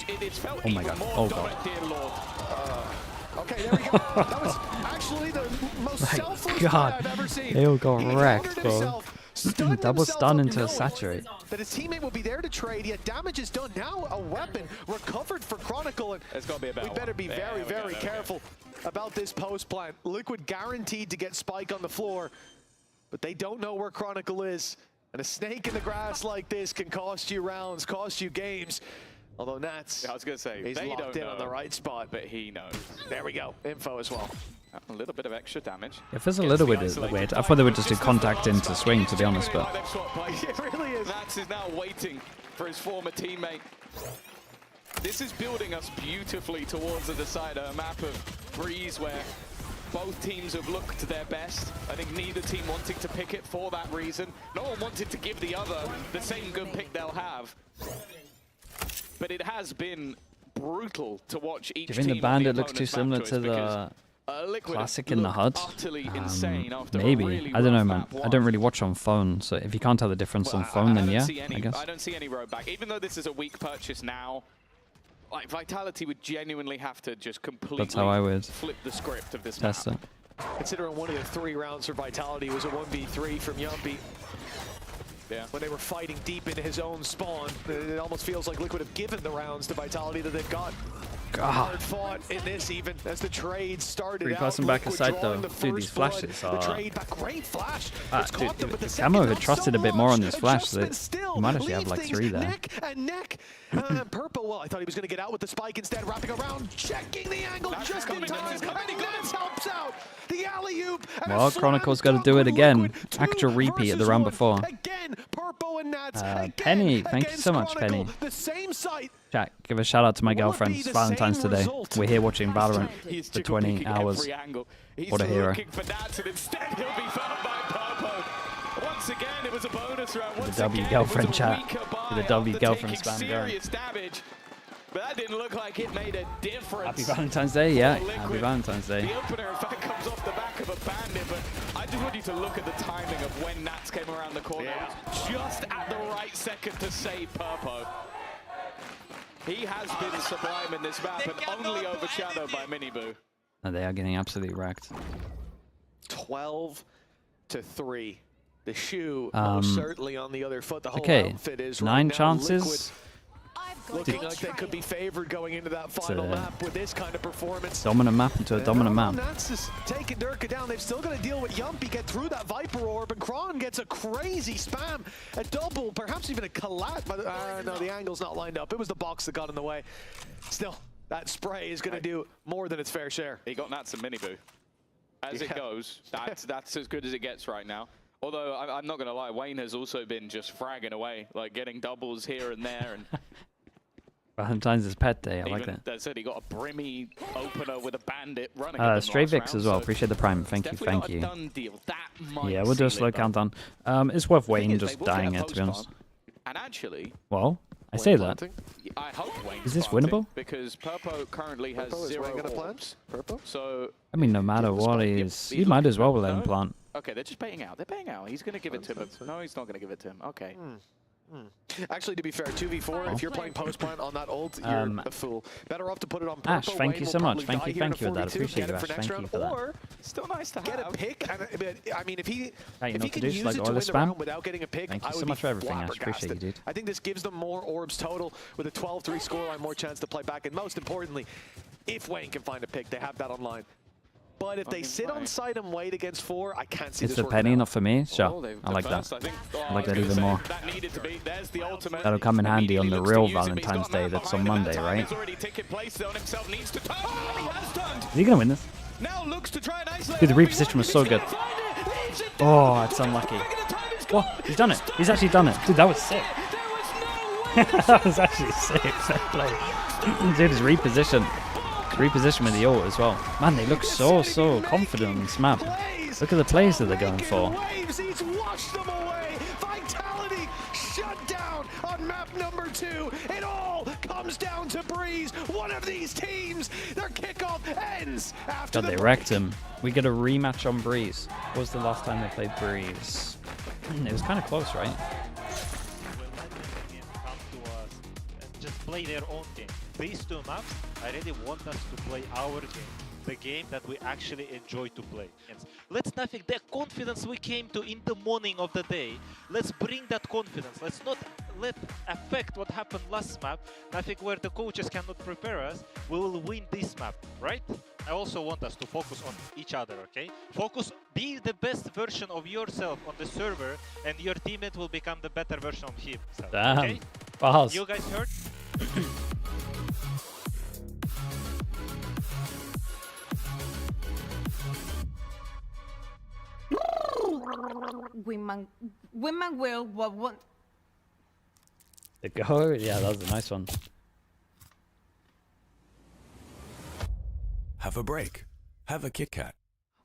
it's felt oh my god. Oh god. Dear Lord. Okay, there we go. That was actually the most selfless play I've ever seen. They all got wrecked, bro. Double stun into a saturate. That his teammate will be there to trade, yet damage is done. Now a weapon recovered for Chronicle, and it's gonna be a better we better be one. very careful about this post plant. Liquid guaranteed to get Spike on the floor, but they don't know where Chronicle is. And a snake in the grass like this can cost you rounds, cost you games. Although Nats, I was gonna say, he's locked in on the right spot, but he knows. There we go, info as well. A little bit of extra damage. It feels a little bit weird. I thought they would just do contact into swing, to be honest, but it really is. Nats is now waiting for his former teammate. This is building us beautifully towards the decider, a map of Breeze where both teams have looked their best. I think neither team wanting to pick it for that reason. No one wanted to give the other the same good pick they'll have. But it has been brutal to watch each team. do you think the Bandit looks too similar to the Classic in the HUD? Maybe. I don't know, man. I don't really watch on phone, so if you can't tell the difference on phone, then yeah, I guess. I don't see any road back. Even though this is a weak purchase now, like Vitality would genuinely have to just completely That's how I would flip the script of this test map. it. Considering one of the 3 rounds for Vitality was a 1v3 from Yumpy. Yeah. When they were fighting deep into his own spawn, it almost feels like Liquid have given the rounds to Vitality that they've got. Hard fought in this even as the trade started. 3-person back aside though, dude, these flashes are. Great flash. Dude, the Camo had trusted a bit more on this flash, so you might actually have like 3 there. Neck and neck. Purple, well, I thought he was going to get out with the spike instead, wrapping around, checking the angle just in time. And Nets helps out. The alley-oop. Well, Chronicle's got to do it again. Actual repeat of the round before. Again, Purple and Nats. Penny, thank you so much, Penny. The same site. Chat, give a shout out to my girlfriend. It's Valentine's today. We're here watching Valorant for 20 hours. What a hero. Once again, it was a bonus round. The W girlfriend chat. The W girlfriend spam going. But that didn't look like it made a difference. Happy Valentine's Day, yeah. Happy Valentine's Day. The opener, in fact, comes off the back of a bandit, but I just want you to look at the timing of when Nats came around the corner. Just at the right second to save Purpo. He has been sublime in this map and only overshadowed by MIBR. No, they are getting absolutely wrecked. 12-3. The shoe most certainly on the other foot. The whole outfit is 9 right chances. Looking like they could be favored going into that final map with this kind of performance. Dominant map into a dominant map. Nats is taking Durka down. They've still got to deal with Yumpy, get through that Viper Orb, and Kron gets a crazy spam, a double, perhaps even a collat. But no, the angle's not lined up. It was the box that got in the way. Still, that spray is going to do more than its fair share. He got Nats and MIBR. As it goes, that's as good as it gets right now. Although, I'm not going to lie, Wayne has also been just fragging away, like getting doubles here and there. And Valentine's is pet day, I like that. That said, he got a Brimmy opener with a bandit running. Stray Vix as well, appreciate the prime, thank you, thank you. Yeah, we'll do a slow countdown. It's worth waiting, just dying it, to be honest. And actually, well, I say that. I hope Wayne's is this winnable? Because Purpo currently has 0 orbs. So I mean, no matter what he is, you might as well let him plant. Okay, they're just baiting out. They're baiting out. He's going to give it to him. No, he's not going to give it to him. Okay. Actually, to be fair, 2v4, if you're playing post-plant on that ult, you're a fool. Better off to put it on purple. Ash, thank you so much. Thank you for for that. Appreciate you, Ash. Thank you for that. Or, still nice to get a pick. And, I mean, if he can use like it to win the spam. round without getting a pick, Thank you I so would much be for everything, Ash. Appreciate you, flabbergasted. dude. I think this gives them more orbs total with a 12-3 scoreline, more chance to play back. And most importantly, if Wayne can find a pick, they have that online. But if they sit on site and wait against 4, I can't see It's this a penny, working not for me. Sure, I like that. I like that even more. That'll come in handy on the real Valentine's Day that's on Monday, right? Is he going to win this? Dude, the reposition was so good. Oh, it's unlucky. Oh, he's done it. He's actually done it. Dude, that was sick. That was actually sick. Fair play. Dude, his reposition. Reposition with the ult as well. Man, they look so confident on this map. Look at the plays that they're going for. He's washed them away. Vitality shut down on map number 2. It all comes down to Breeze. One of these teams, their kickoff ends after God, they wrecked him. We get a rematch on Breeze. What was the last time they played Breeze? It was kind of close, right? Just play their own game. These 2 maps, I really want us to play our game, the game that we actually enjoy to play. Let's nothing the confidence we came to in the morning of the day. Let's bring that confidence. Let's not let affect what happened last map. Nothing where the coaches cannot prepare us. We will win this map, right? I also want us to focus on each other, okay? Focus, be the best version of yourself on the server, and your teammate will become the better version of himself. Damn. Okay? Balls. You guys heard? Women will what? The go? Yeah, that was a nice one. Have a break. Have a Kit Kat.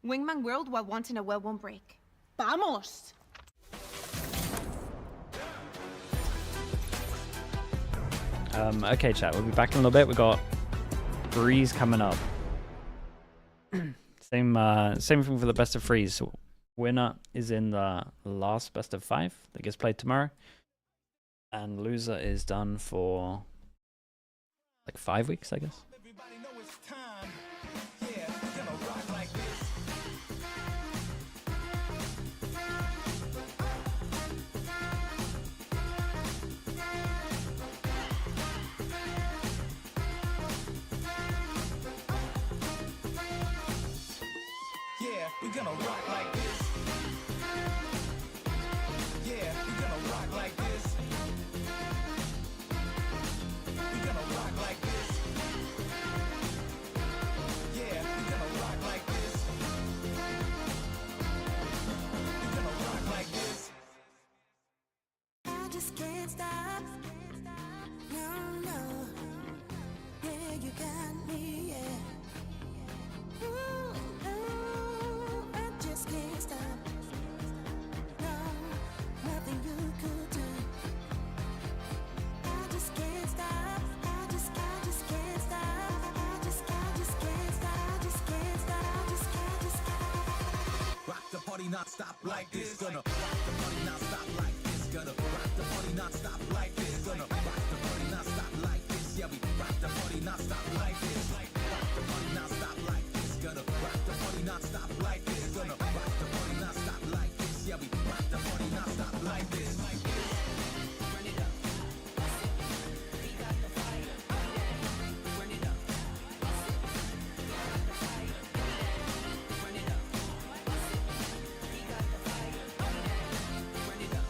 Wingman World while wanting a well-won break. Vamos! Okay, chat. We'll be back in a little bit. We got Breeze coming up. Same thing for the best of 3s. Winner is in the last best of 5 that gets played tomorrow, and loser is done for like 5 weeks, I guess. We're gonna rock like this. Yeah, we're gonna rock like this. We're gonna rock like this. Yeah, we're gonna rock like this. We're gonna rock like this. I just can't stop. No, no. Yeah, you got me, yeah. Ooh, ooh, I just can't stop. No, nothing you could do. I just can't stop. I just can't stop. I just can't stop. I just can't stop. Rock the party not stop like this. Gonna rock the party not stop like this. Gonna rock the party not stop like this. Gonna rock the party not stop like this. Yeah, we rock the party not stop like this. Rock the party not stop like this. Gonna rock the party not stop like this. Gonna rock the party not stop like this. Yeah, we rock the party not stop like this. Run it up. We got the fire. Run it up. We got the fire. Run it up. We got the fire. Run it up.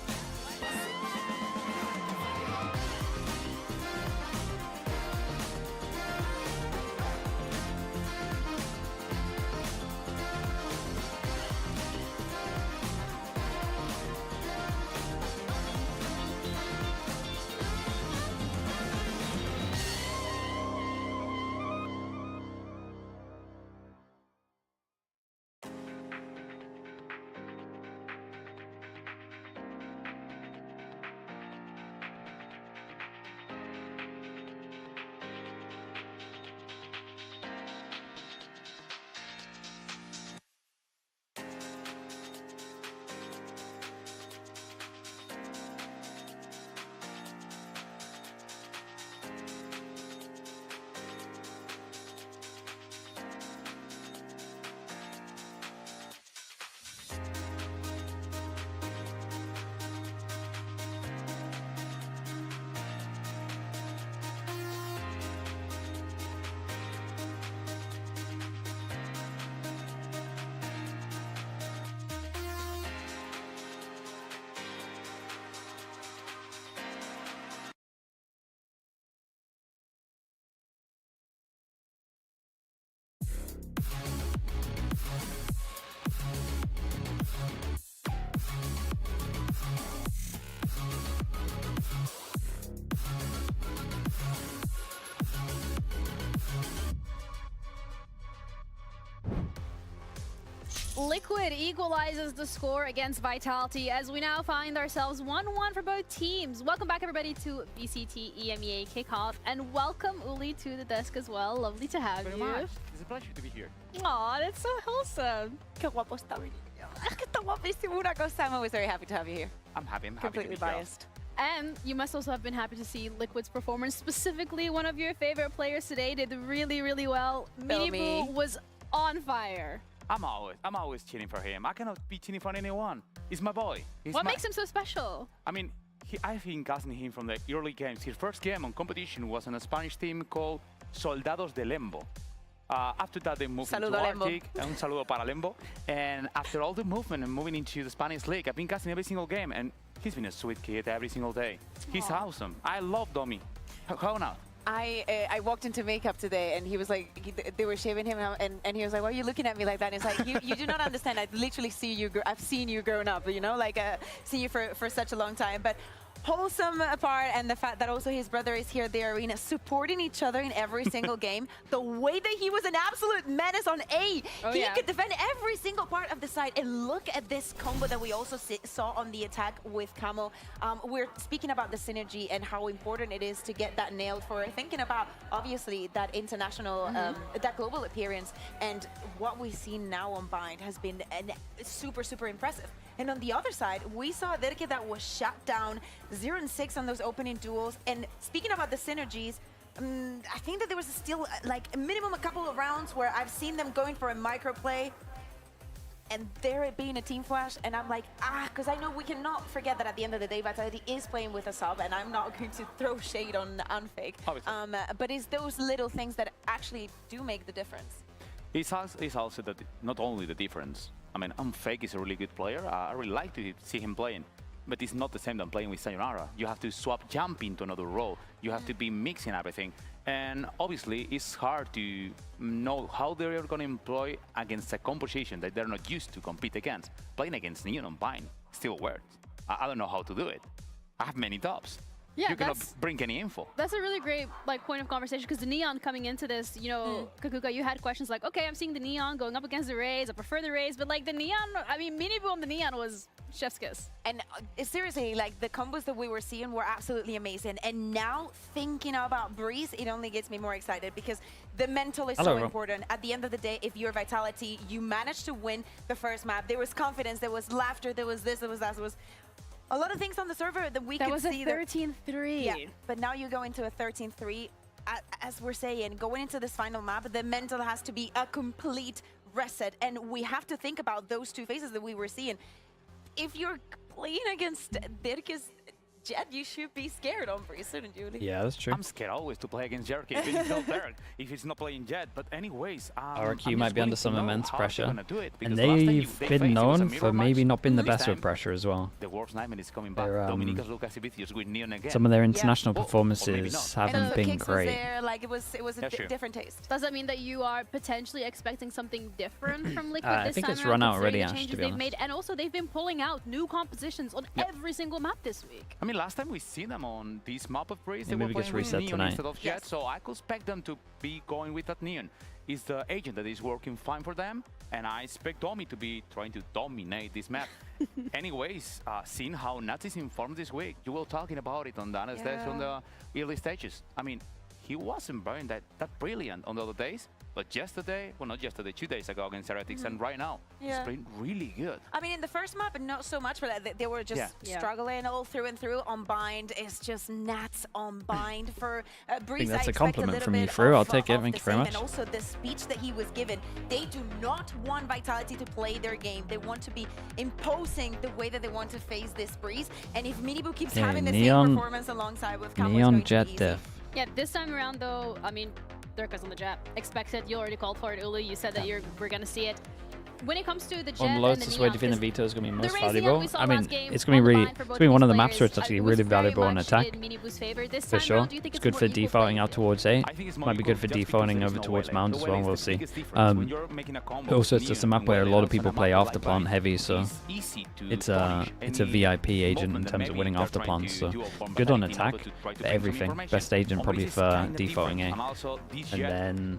Liquid equalizes the score against Vitality as we now find ourselves 1-1 for both teams. Welcome back, everybody, to VCT EMEA Kickoff, and welcome Uli to the desk as well. Lovely to have you. It's a pleasure to be here. Aw, that's so wholesome. Qué guapo está. Que está guapísimo. Una cosa, I'm always very happy to have you here. I'm happy. Completely biased. And you must also have been happy to see Liquid's performance. Specifically, one of your favorite players today did really, really well. MIBR was on fire. I'm always cheering for him. I cannot be cheering for anyone. He's my boy. What makes him so special? I mean, I've been casting him from the early games. His first game on competition was on a Spanish team called Soldados de Lembo. After that, they moved into Arctic. Un saludo para Lembo. And after all the movement and moving into the Spanish league, I've been casting every single game, and he's been a sweet kid every single day. He's awesome. I love Domi. How now? I walked into makeup today, and he was like, they were shaving him, and he was like, why are you looking at me like that? And it's like, you do not understand. I literally see you. I've seen you growing up, you know, like seen you for such a long time. But wholesome part, and the fact that also his brother is here at the arena supporting each other in every single game. The way that he was an absolute menace on A. He could defend every single part of the side. And look at this combo that we also saw on the attack with Camo. We're speaking about the synergy and how important it is to get that nailed for thinking about, obviously, that international, that global appearance. And what we've seen now on Bind has been super, super impressive. And on the other side, we saw Derke that was shut down 0-6 on those opening duels. And speaking about the synergies, I think that there was still like a minimum a couple of rounds where I've seen them going for a micro play and there it being a team flash. And I'm like, because I know we cannot forget that at the end of the day, Vitality is playing with a sub, and I'm not going to throw shade on Unfake. But it's those little things that actually do make the difference. It's also that not only the difference. I mean, Unfake is a really good player. I really like to see him playing. But it's not the same than playing with Sayonara. You have to swap jump into another role. You have to be mixing everything. And obviously, it's hard to know how they are going to employ against a composition that they're not used to compete against. Playing against Neon on Bind still works. I don't know how to do it. I have many tops. Yeah, you cannot bring any info. That's a really great point of conversation, because the Neon coming into this, you know, Kakuka, you had questions like, okay, I'm seeing the Neon going up against the Rays. I prefer the Rays, but like the Neon, I mean, MIBR on the Neon was chef's kiss. And seriously, like the combos that we were seeing were absolutely amazing. And now thinking about Breeze, it only gets me more excited because the mental is so important. At the end of the day, if you're Vitality, you managed to win the first map. There was confidence, there was laughter, there was this, there was that, there was a lot of things on the server that we could see. That was a 13-3. Yeah, but now you go into a 13-3. As we're saying, going into this final map, the mental has to be a complete reset. And we have to think about those two phases that we were seeing. If you're playing against Dirk's Jet, you should be scared on Breeze, shouldn't you? Yeah, that's true. I'm scared always to play against Jerk if he's not Dirk, if he's not playing Jet. But anyways, RQ might be under some immense pressure, and they've been known for maybe not being the best with pressure as well. The worst nightmare is coming back. Dominicas Lucas Vicious with Neon again. Some of their international performances haven't been great. There, like it was a different taste. Does that mean that you are potentially expecting something different from Liquid this time? I think it's run out already, Ash, to be honest. And also, they've been pulling out new compositions on every single map this week. I mean, last time we seen them on this map of Breeze, they maybe were gets playing with reset Neon tonight. instead of Jet, so I could expect them to be going with that Neon. It's the agent that is working fine for them, and I expect Domi to be trying to dominate this map. Anyways, seeing how Nats is informed this week, you were talking about it on the on the early stages. I mean, he wasn't very that brilliant on the other days, but yesterday, well, not yesterday, 2 days ago against Heretics, and right now, he's playing really good. I mean, in the first map, not so much, but they were just struggling all through and through. On Bind, it's just Nats on Bind for Breeze. I think that's a compliment from you, Fru. I'll take it. Thank you very much. And also the speech that he was given. They do not want Vitality to play their game. They want to be imposing the way that they want to face this Breeze. And if MIBR keeps having the same performance alongside with Camo, Neon Jet Diff. Yeah, this time around, though, I mean, Dirka's on the Jet. Expected, you already called for it, Uli. You said that we're going to see it. When it comes to the Jet On and Lotus, the where Neon, defending Vito is going to be most the valuable. we saw I mean, last game it's going to be really, on the it's line going to be one of the maps players, where it's actually was really very valuable on much attack. in MIBR's favor. This For time sure. around, do you think It's good more for equal defaulting out towards A. Might be good for defaulting over towards Mount as well, we'll see. Also, it's just a map where a lot of people play after plant heavy, so it's a VIP agent in terms of winning after plants, so good on attack for everything. Best agent probably for defaulting A. And then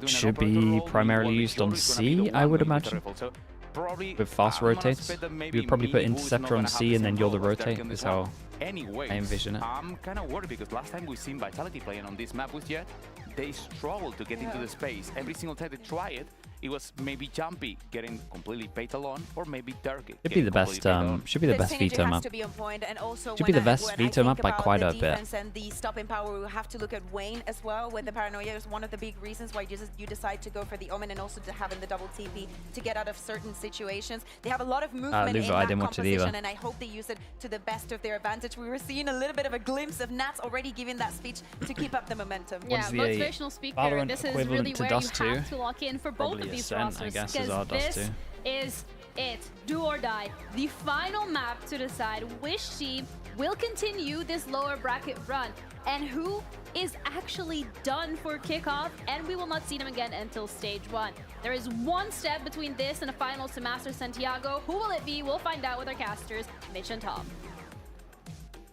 should be primarily used on C, I would imagine. actually. So probably With fast rotates, you would probably put Interceptor on C and then you're the rotate, is how Anyways, I envision it. I'm kind of worried because last time we've seen Vitality playing on this map with Jet, they struggled to get into the space. Every single time they try it, it was maybe Jumpy getting completely fatal on, or maybe Dirk. Should be the best. Should be the best veto map. To be on point, and also should be the best veto map by quite a bit. And the stopping power, we have to look at Wayne as well. With the paranoia, is one of the big reasons why you decide to go for the Omen, and also to having the double TP to get out of certain situations. They have a lot of movement in that composition, and I hope they use it to the best of their advantage. We were seeing a little bit of a glimpse of Nats already giving that speech to keep up the momentum. Yeah, motivational speaker. Valorant this is really where you have to lock in for both of these rosters, because this is it. Do or die. The final map to decide which team will continue this lower bracket run and who is actually done for kickoff, and we will not see them again until stage 1. There is one step between this and a finals to Master Santiago. Who will it be? We'll find out with our casters, Mitch and Tom.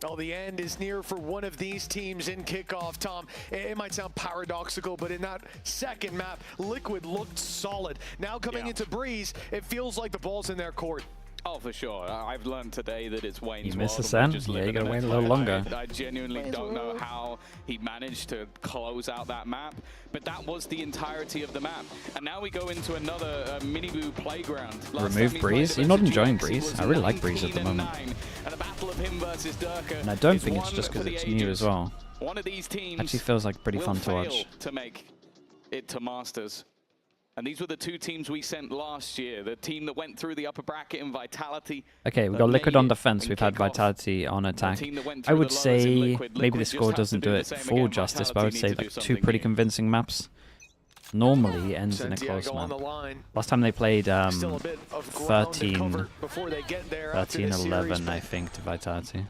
Well, the end is near for one of these teams in kickoff, Tom. It might sound paradoxical, but in that second map, Liquid looked solid. Now coming into Breeze, it feels like the ball's in their court. Oh, for sure. I've learned today that it's Wayne's You missed world. the send? Yeah, you gotta wait a little longer. I genuinely don't know how he managed to close out that map, but that was the entirety of the map. And now we go into another mini-boo playground. Remove Breeze? You're not enjoying Breeze? I really like Breeze at the moment. And a battle of him versus Durka. And I don't think it's just because it's new as well. One of these teams actually feels like pretty fun to watch. To make it to Masters. And these were the two teams we sent last year. The team that went through the upper bracket in Vitality. Okay, we've got Liquid on defense. We've had Vitality on attack. I would say maybe the score doesn't do it full justice, but I would say like two pretty convincing maps. Normally ends in a close map. Last time they played 13-11, I think, to Vitality.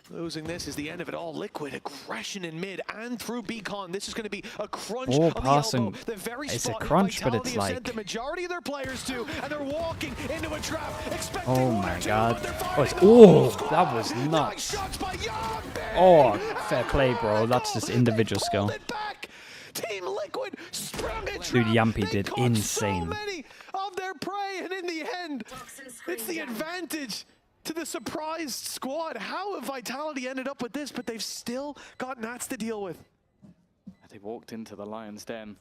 Losing this is the end of it all. Liquid aggression in mid and through Beacon. This is going to be a crunch on the elbow. The very it's a spot crunch, but it's Vitality like... sent the majority of their players to, and they're walking into a trap. Oh my god. Oh, that was nuts. Oh, fair play, bro. That's just individual skill. Team Liquid sprung a Dude, Yampy did insane. So many of their prey, and in the end, it's the advantage to the surprised squad. How have Vitality ended up with this, but they've still got Nats to deal with? They walked into the Lion's Den.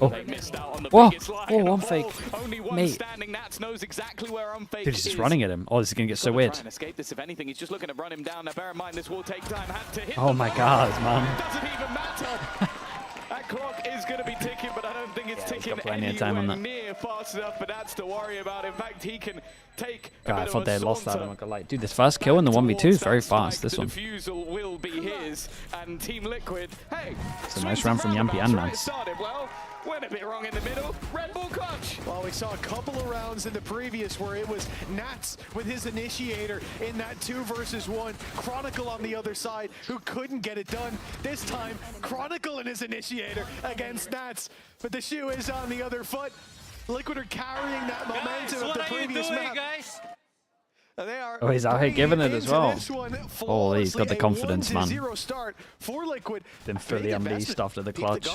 Oh. They missed out on the Whoa. biggest line. Oh, one fake. Only one Mate. standing. Nats knows exactly where Unfake Dude, he's just is. running at him. Oh, this is going to get so weird. Try and escape this, if anything. He's just looking to run him down. Now, bear in mind, this will take time. Had to hit Oh my god, man. Doesn't even matter. That clock is going to be ticking, but I don't think it's ticking plenty of time on anywhere that. near fast enough for Nats to worry about. In fact, he can take God, I a thought bit they of a lost that. saunter I'm not gonna lie. Dude, this first kill in the 1v2 is very fast, this the one. defusal will be his, and Team Liquid, hey, It's a nice round from Yampy and Nats. started well, went a bit wrong in the middle, Red Bull clutch. Well, we saw a couple of rounds in the previous where it was Nats with his initiator in that 2 versus 1, Chronicle on the other side who couldn't get it done. This time, Chronicle and his initiator against Nats, but the shoe is on the other foot. Liquid are carrying that momentum of the previous map. Guys? They are Oh, he's out here giving it as well. Oh, he's got the A confidence, man. 1-0 start for Liquid. Been fully unleashed after the clutch.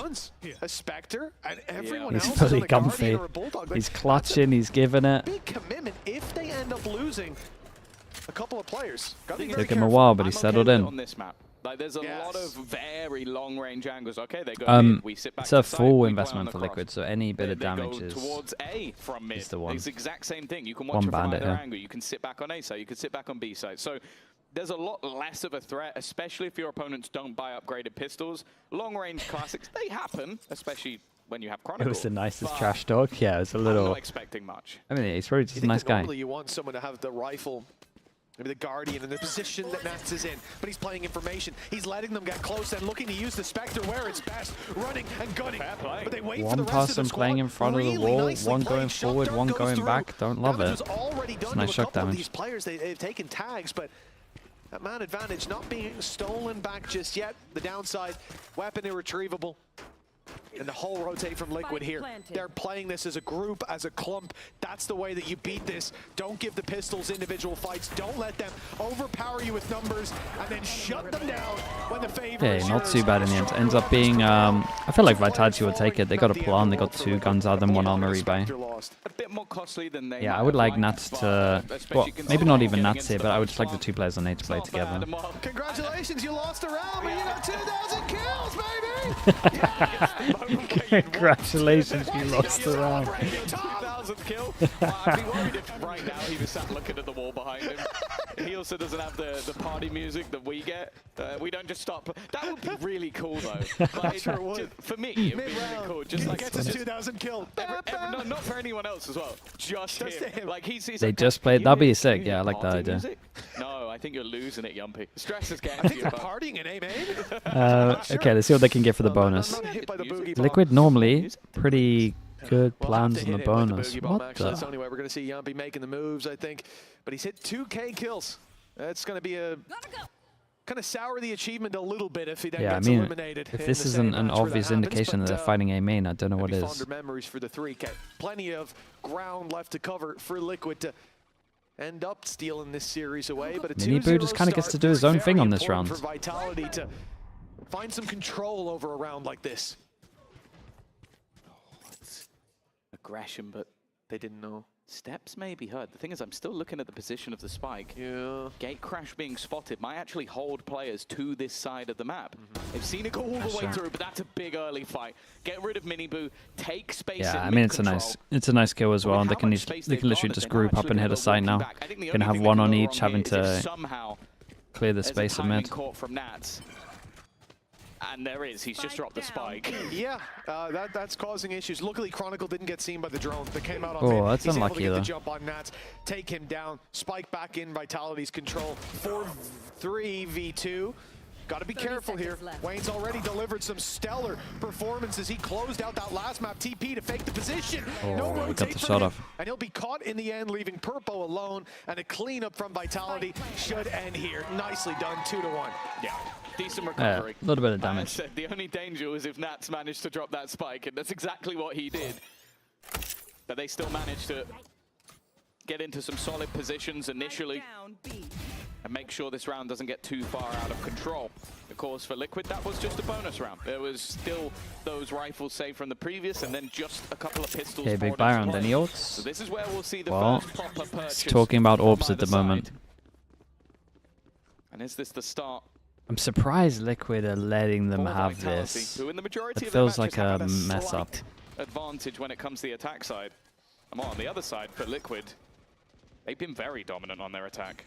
A Spectre and everyone He's else fully on a Guardian comfy. or a Bulldog. He's clutching, he's giving it. Big commitment if they end up losing a couple of players. Took him a while, but he settled in. On this map. Like, there's a lot of very long-range angles. Okay, they go mid, we sit back It's a to side, full we play investment on for the cross. Liquid, so any bit of They damage go is towards A from mid. the one. It's the exact same thing. You can watch One it from bandit either here. angle. You can sit back on A side, you can sit back on B side. So there's a lot less of a threat, especially if your opponents don't buy upgraded pistols. Long-range classics, they happen, especially when you have Chronicle. It was the nicest trash talk. Yeah, it was a little... I'm not expecting much. I mean, he's probably just a nice guy. Normally you want someone to have the rifle, maybe the Guardian, in the position that Nats is in, but he's playing information. He's letting them get close and looking to use the Spectre where it's best, running and gunning. But they wait for the One rest of the person squad. playing in front of the Really wall, nicely one played. going forward, Shot one goes going through. back. Don't love Damage it. was already done It's to nice a shock couple of damage. these players. They've taken tags, but that man advantage not being stolen back just yet. The downside, weapon irretrievable. And the whole rotate from Liquid here. They're playing this as a group, as a clump. That's the way that you beat this. Don't give the pistols individual fights. Don't let them overpower you with numbers and then shut them down when the favor Okay, not too bad in the end. Ends up being, I feel like Vitality will take it. They got a plan. They got 2 guns out of them, 1 armor rebuy. A bit more costly than they Yeah, I would like Nats to, well, maybe not even Nats here, but I would just like the 2 players on A to play together. Congratulations, you lost a round, but you got 2,000 kills, baby! Congratulations, you lost the round. 2,000 kill. I'd be worried if right now he was sat looking at the wall behind him. He also doesn't have the party music that we get. We don't just stop. That would be really cool though. Like, Sure would. For me, it would be really cool. Just like gets us 2,000 kills. No, not for anyone else as well. Just him. Like he's They just played. That'd be sick. Yeah, I like that idea. No, I think you're losing it, Yumpy. Stress is getting I think they're partying in A, man. Okay, let's see what they can get for the bonus. Liquid normally pretty good plans on the bonus. What That's the the? only way we're going to see Yumpy making the moves, I think. But he's hit 2K kills. That's going to be a kind of sour the achievement a little bit if he then Yeah, I gets mean, eliminated. if in this the isn't same an match where obvious that happens, indication that but, they're fighting A main, I don't know what maybe is. fonder memories for the 3K. Plenty of ground left to cover for Liquid to end up stealing this series away. But a MIBR just kind of gets to do his own thing on this round. for Vitality to find some control over a round like this. aggression, but they didn't know. Steps may be heard. The thing is, I'm still looking at the position of the spike. Yeah. Gate crash being spotted might actually hold players to this side of the map. They've seen it go all the way through, but that's a big early fight. Get rid of Miniboo, take space. Yeah, I mean it's a nice kill as well. And they can literally just group up and hit a site now. Gonna have 1 on each, having to clear the space at mid. From Nats. And there is, he's just dropped the spike. Yeah, that's causing issues. Luckily, Chronicle didn't get seen by the drone that came out on Oh, mid. that's He's unlucky able to though. get the jump on Nats, take him down, spike back in Vitality's control. 4-3v2. Got to be careful here. Wayne's already delivered some stellar performances. He closed out that last map TP to fake the position. No Oh, we got rotate the for shot him. off. And he'll be caught in the end, leaving Purpo alone. And a cleanup from Vitality should end here. Nicely done, 2-1. Yeah. Decent Yeah, recovery. a little bit of Like I damage. said, the only danger was if Nats managed to drop that spike, and that's exactly what he did. But they still managed to get into some solid positions initially and make sure this round doesn't get too far out of control. Of course, for Liquid, that was just a bonus round. There was still those rifles saved from the previous, and then just a couple of pistols. Okay, big poured buy into round. play. Any orts? So this is where we'll see the Well, first proper purchase. talking about orbs from at the either moment. side. And is this the start? I'm surprised Liquid are letting them for have Vitality, this. who in the majority It of their feels like matches a have had mess up. slight advantage when it comes to the attack side. And on the other side, for Liquid, they've been very dominant on their attack.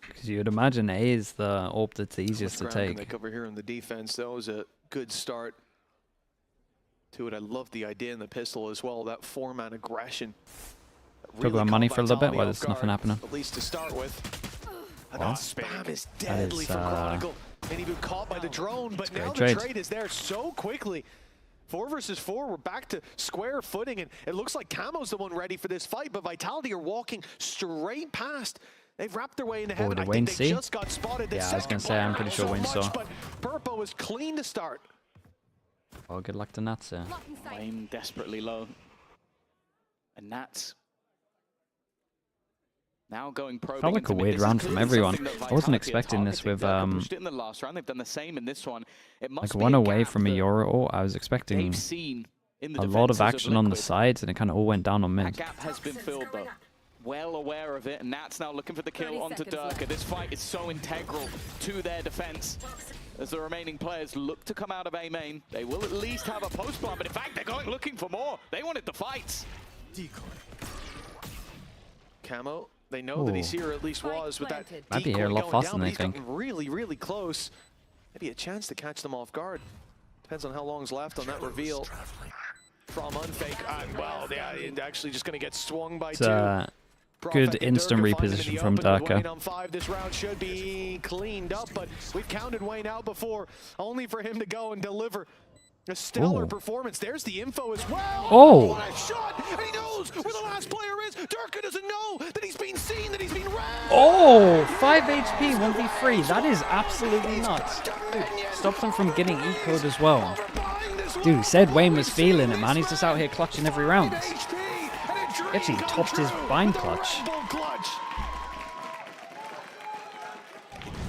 Because you'd imagine A is the orb that's the easiest to Ground can take. they cover here in the defense. That was a good start to it. I love the idea in the pistol as well. That 4-man aggression. Talk about money for a little bit Vitality while off there's nothing guard, happening. At least to start with. And Well, that spam is that deadly is, from Chronicle. And even caught by the drone, but now the trade. trade is there so quickly. 4 versus 4, we're back to square footing, and it looks like Camo's the one ready for this fight, but Vitality are walking straight past. They've wrapped their way into heaven. did I Wayne think they see? just got spotted. The Yeah, I was gonna second say, I'm player, pretty sure not Wayne so saw. much, But Purpo was clean to start. Well, good luck to Nats here. Wayne desperately low. And Nats now going probing. Felt like into a mid. weird This is round from clearly everyone. something that I wasn't Vitality are expecting this targeting. with Durka pushed it in the last round. They've done the same in this one. It must like be 1 a away gap from a that Euro ult. I was expecting they've seen in the a lot of defenses action on the Liquid. sides, and it kind of all went down on That mid. gap has been filled though. Well aware of it, and Nats now looking for the kill onto Durka. This fight is so integral to their defense. As the remaining players look to come out of A main, they will at least have a post plan, but in fact they're going looking for more. They wanted the fights. Camo, they know that he's Ooh. here, at least was, with that Might be decoy here a lot going faster down, than but they he's think. gotten really, really close. Maybe a chance to catch them off guard. Depends on how long's left on that reveal from Unfake. Well, yeah, actually just going to get swung by It's 2. a Prophet good and instant Durka find him in reposition the from open with Wayne Durka. on 5. This round should be cleaned up, but we've counted Wayne out before, only for him to go and deliver A stellar performance. There's the info as well. Oh! What a shot! And he knows where the last player is. Durka doesn't know that he's been seen, that he's been rammed. Oh! 5 HP, 1v3. That is absolutely nuts. Dude, stops them from getting eco'd as well. Dude, said Wayne was feeling it, man. He's just out here clutching every round. He actually topped his bind clutch.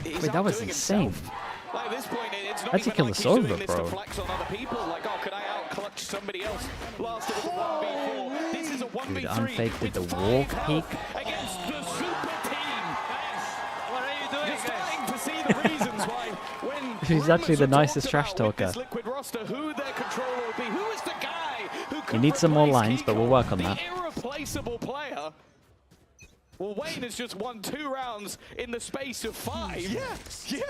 Wait, that was insane. Like at this point, it's not Had to even kill like the he's Sova, doing this bro. to flex on other people. Like, oh, could I out-clutch somebody else? Last it was a 1v4. This is a 1v3. Dude, unfake with the walk peek. Against the super team. What are you doing, You're starting to see the reasons why when He's actually the nicest trash talker. this Liquid roster, who their controller will be, who is the guy who He needs some more lines, but we'll work on that. the irreplaceable player. Well, Wayne has just won 2 rounds in the space of 5. Yeah.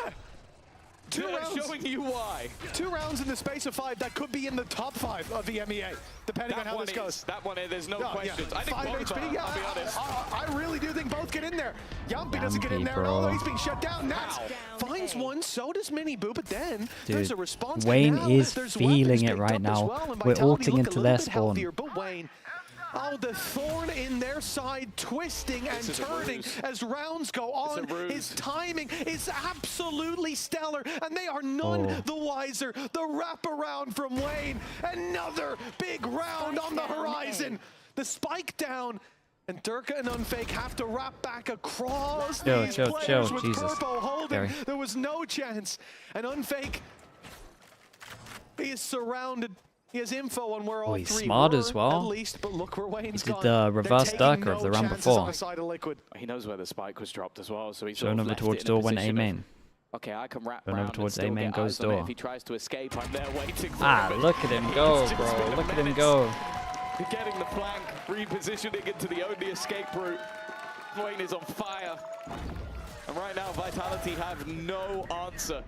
2 rounds. Showing you why. 2 rounds in the space of 5 that could be in the top 5 of the EMEA, depending on how this goes. That one, there's no questions. I think 5 both HP, are, yeah, I'll be honest. I really do think both get in there. Yampi doesn't get in there, bro. although he's being shut down. Nats finds one, so does Miniboo, but then there's a Dude, response. Wayne Now is there's feeling weapons it picked right up as now. well, and We're Vitality ulting look into a little their bit spawn. healthier, but Wayne, oh, the thorn in their side, twisting and This is a turning ruse. as rounds go on. ruse. His timing is absolutely stellar, and they are none the wiser. The wraparound from Wayne, another big round on the horizon. The spike down, and Durka and Unfake have to wrap back across these players with Jesus. Corpo holding. Scary. There was no chance, and Unfake, he is surrounded. He has info on where all he's 3 smart were, as well. at least, but look where Wayne's He did gone. the They're reverse taking Durka of the no round chances before. on the side of Liquid. He knows where the spike was dropped as well, so he's Showing over towards door when A main. Okay, I can wrap Going round over towards and still A main get goes eyes on it. door. If he tries to escape, I'm there waiting for Ah, him. look at him go, It's just bro. been a Look at him minute. go. Getting the flank, repositioning into the only escape route. Wayne is on fire. And right now, Vitality have no answer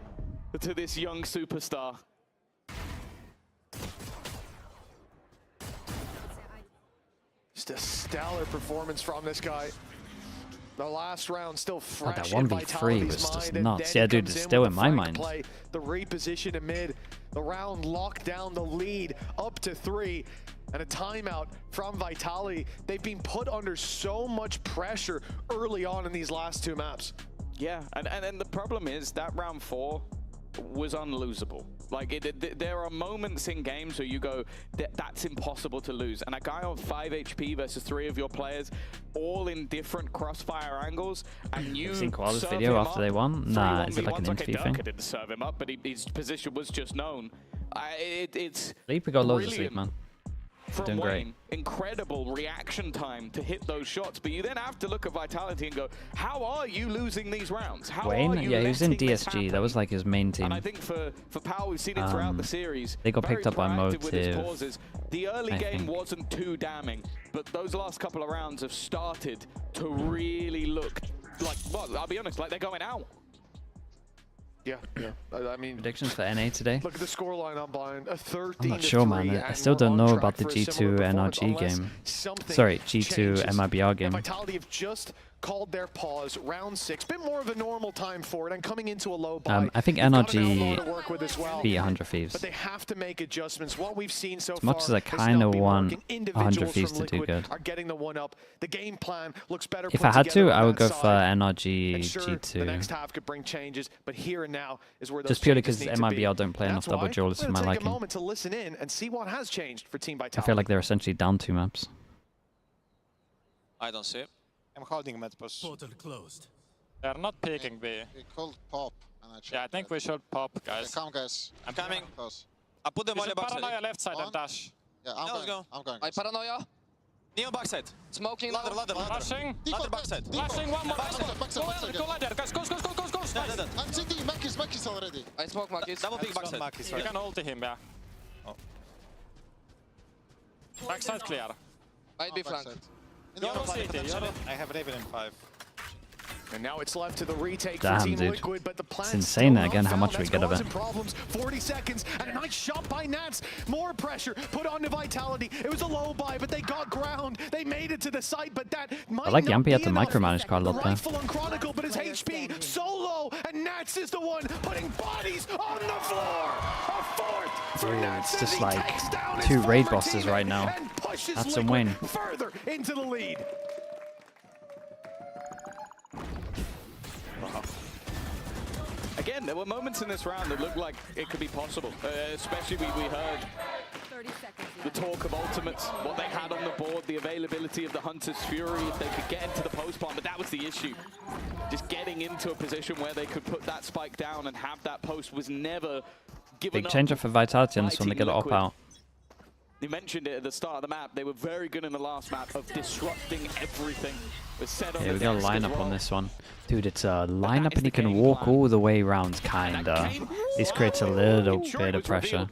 to this young superstar. Just a stellar performance from this guy. The last round still fresh that in 1v3 Vitality's was just mind, and nuts. then Yeah, dude, comes it's in still with in the my flank mind. play, the reposition in mid, the round locked down the lead up to 3, and a timeout from Vitality. They've been put under so much pressure early on in these last 2 maps. Yeah, and the problem is that round 4 was unlosable. Like, there are moments in games where you go, that's impossible to lose. And a guy on 5 HP versus 3 of your players, all in different crossfire angles, and you Seen Koala's serve video him after up they won? Nah, is it 3-1v1s. like an interview okay, thing? Durka didn't serve him up, but his position was just known. It's Sleep, we got loads of brilliant sleep, man. from Doing great. Wayne. Incredible reaction time to hit those shots, but you then have to look at Vitality and go, how are you losing these rounds? How are Wayne, you yeah, he was in letting this DSG. That happen? was like his main team. And I think for Powell, we've seen it throughout the series. They got very picked up by proactive with his Motive, pauses. The early I game think. wasn't too damning, but those last couple of rounds have started to really look like, well, I'll be honest, like they're going out. Yeah. I mean, Predictions for NA today? look at the scoreline on blind. A 13 I'm not sure, man. I still don't know about the G2 NRG game. Sorry, G2 MIBR game. Vitality have just called their pause, round 6. Bit more of a normal time for it, and coming into a low buy. I think They've got an outlaw to NRG work with as well. beat 100 Thieves. But they have to make adjustments. What we've seen so As much far as I has kind not of been want working. 100 Individuals Thieves from to do Liquid good. are getting the one up. The game plan looks better If put I had together to, I on would that go for side. NRG And sure, the G2. next half could bring changes, but here and now is where those Just purely changes because need to be. MIBR don't play enough That's double why duelists we're for my gonna take a liking. moment to listen in and see what has changed for Team I Vitality. feel like they're essentially down 2 maps. I don't see. I'm holding mid push. Portal closed. They're not peeking B. We could pop. And Yeah, I think we should pop, guys. Come, guys. I'm coming. Close. I put the You volley should box paranoia ready. left side and dash. Yeah, Let's go. I'm going. I paranoia. Neo backside. Smoking ladder. Flashing. Ladder backside. Flashing one more. Backside. Go ladder, guys. Go. And CT, Makis already. I smoke Makis. Double pick backside. You can ulti him, yeah. Backside clear. Might be flanked. You're on CT. I have Raven in 5. And now it's left to the retake Damn, for Team dude. Liquid, but the plan's It's insane still again not how much found. we get of That's it. causing problems. 40 seconds and a nice shot by Nats. More pressure put onto Vitality. It was a low buy, but they got ground. They made it to the site, but that might I like not Yampi be had to enough. micromanage quite a lot there. Rifle on Chronicle, but his HP so low, and Nats is the one putting bodies on the floor. A fourth it's just like 2 raid bosses right now. That's a win. Further into the lead. Again, there were moments in this round that looked like it could be possible. Especially we heard the talk of ultimates, what they had on the board, the availability of the Hunter's Fury, if they could get into the post plant, but that was the issue. Just getting into a position where they could put that spike down and have that post was never given up. Big changer for Vitality on this one. They got to op out. You mentioned it at the start of the map. They were very good in the last map of disrupting everything. Yeah, we got a lineup on this one. Dude, it's a lineup and he can walk all the way around, kinda. This creates a little bit of pressure.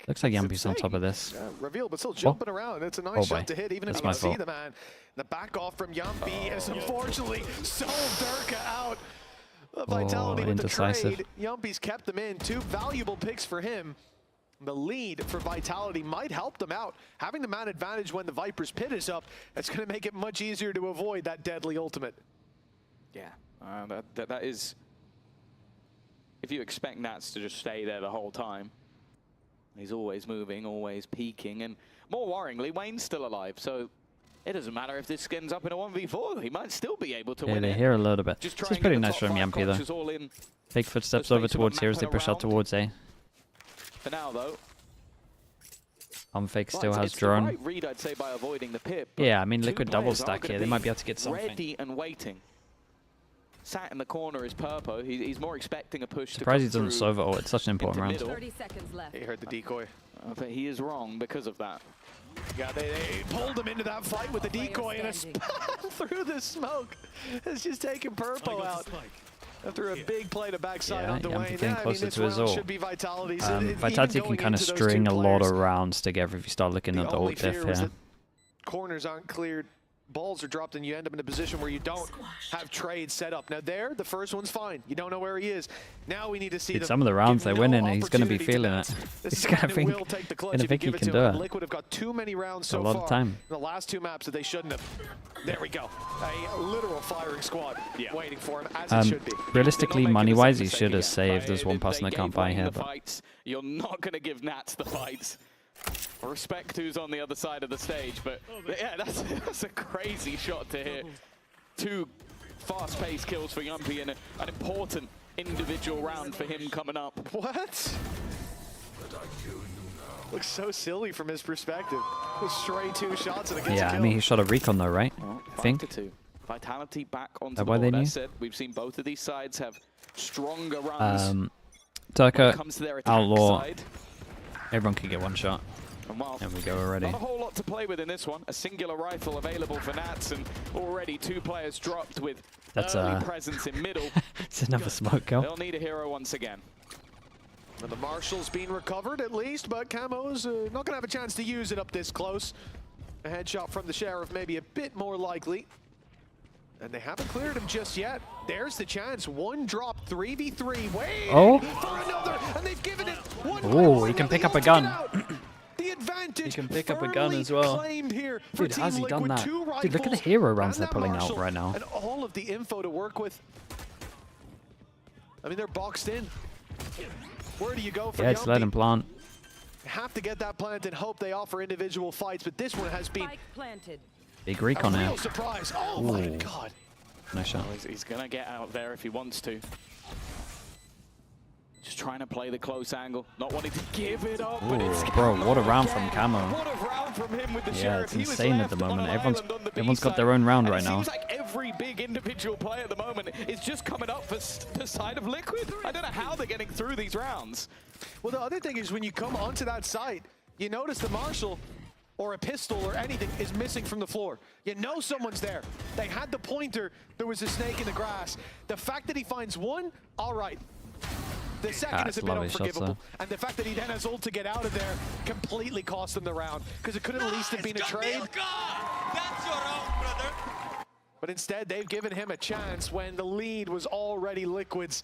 Looks like Yampi's on top of this. Reveal, but still jumping around. It's a nice shot to hit, even if you my see fault. the man. The back off from Yampi is unfortunately sold Durka out. Vitality with the trade. Yampi's kept them in. 2 valuable picks for him. The lead for Vitality might help them out. Having the man advantage when the Viper's pit is up, that's going to make it much easier to avoid that deadly ultimate. Yeah, that is... If you expect Nats to just stay there the whole time, he's always moving, always peeking, and more worryingly, Wayne's still alive, so it doesn't matter if this ends up in a 1v4, he might still be able to win they it. hear a little bit. Just This is pretty nice from Yampi though. Big footsteps over towards here as they push out towards A. For now, though, Fake still has drone. Right read, I'd say, by avoiding the pit. Yeah, I mean, Liquid double stack here. They might be able to get something. Ready and waiting. Sat in the corner is Purpo. He's more expecting a push. Surprised he doesn't Sova ult. It's such an important round. 30 seconds left. He heard the decoy. But he is wrong because of that. Yeah, they pulled him into that fight with the decoy and a spam through the smoke. It's just taking Purpo out. After a big play to backside on Dwayne. Getting closer to his ult. Vitality's Vitality can kind of string a lot of rounds together if you start looking at the ult diff here. Corners aren't cleared, balls are dropped, and you end up in a position where you don't have trades set up. Now there, the first one's fine. You don't know where he is. Now we need to see some of the rounds they're winning, and he's going to be feeling it. He's going to think he can do it. Liquid have got too many rounds so far. A lot of time. The last 2 maps that they shouldn't have. There we go. A literal firing squad waiting for him, as it should be. Realistically, money-wise, he should have saved. There's one person that can't buy here. But you're not going to give Nats the fights. Respect who's on the other side of the stage, but yeah, that's a crazy shot to hit. 2 fast-paced kills for Yumpy and an important individual round for him coming up. What? Looks so silly from his perspective. Straight 2 shots and it gets a kill. I mean, he shot a recon though, right? I think. Vitality back onto the board. As said, we've seen both of these sides have stronger runs. Turka, comes to their Outlaw, side. Everyone can get 1 shot. And we go already. Not a whole lot to play with in this one. A singular rifle available for Nats, and already 2 players dropped with early presence in middle. It's another smoke kill. They'll need a hero once again. And the Marshal's been recovered at least, but Camo's not going to have a chance to use it up this close. A headshot from the Sheriff maybe a bit more likely. And they haven't cleared him just yet. There's the chance. 1 drop, 3v3. Wait for another, and they've given it 1. Oh, he can pick up a gun. The advantage. He can pick up a gun as well. Dude, how's he done that? Dude, look at the hero rounds they're pulling out right now. And all of the info to work with. I mean, they're boxed in. Where do you go for it's let him plant. Have to get that plant and hope they offer individual fights, but this one has been Big recon a now. real surprise. Oh my god. Nice shot. He's going to get out there if he wants to. Just trying to play the close angle, not wanting to give it up. But it's bro, what a round from Camo. What a round from him with the It's Sheriff. insane at the moment. Everyone's got their own round right now. It seems like every big individual play at the moment is just coming up for the side of Liquid. I don't know how they're getting through these rounds. Well, the other thing is when you come onto that site, you notice the Marshal or a pistol or anything is missing from the floor. You know someone's there. They had the pointer. There was a snake in the grass. The fact that he finds 1, all right. The second is a bit unforgivable. And the fact that he then has ult to get out of there completely cost him the round. Because it could at least have been a trade. That's your round, brother. But instead, they've given him a chance when the lead was already Liquid's.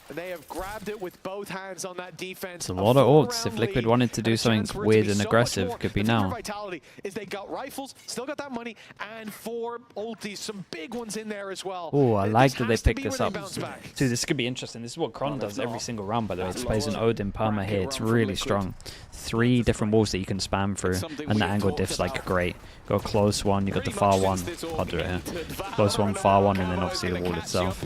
They have grabbed it with both hands on that defense. It's a lot of ults. If Liquid wanted to do something weird and aggressive, could be now. Vitality is they got rifles, still got that money, and 4 ultis, some big ones in there as well. Oh, I like that they picked this up. Dude, this could be interesting. This is what Kron does every single round, by the way. It plays an Odin Perma here. It's really strong. 3 different walls that you can spam through, and the angle diff's like great. Got a close one, you got the far one. I'll do it here. Close one, far one, and then obviously the wall itself.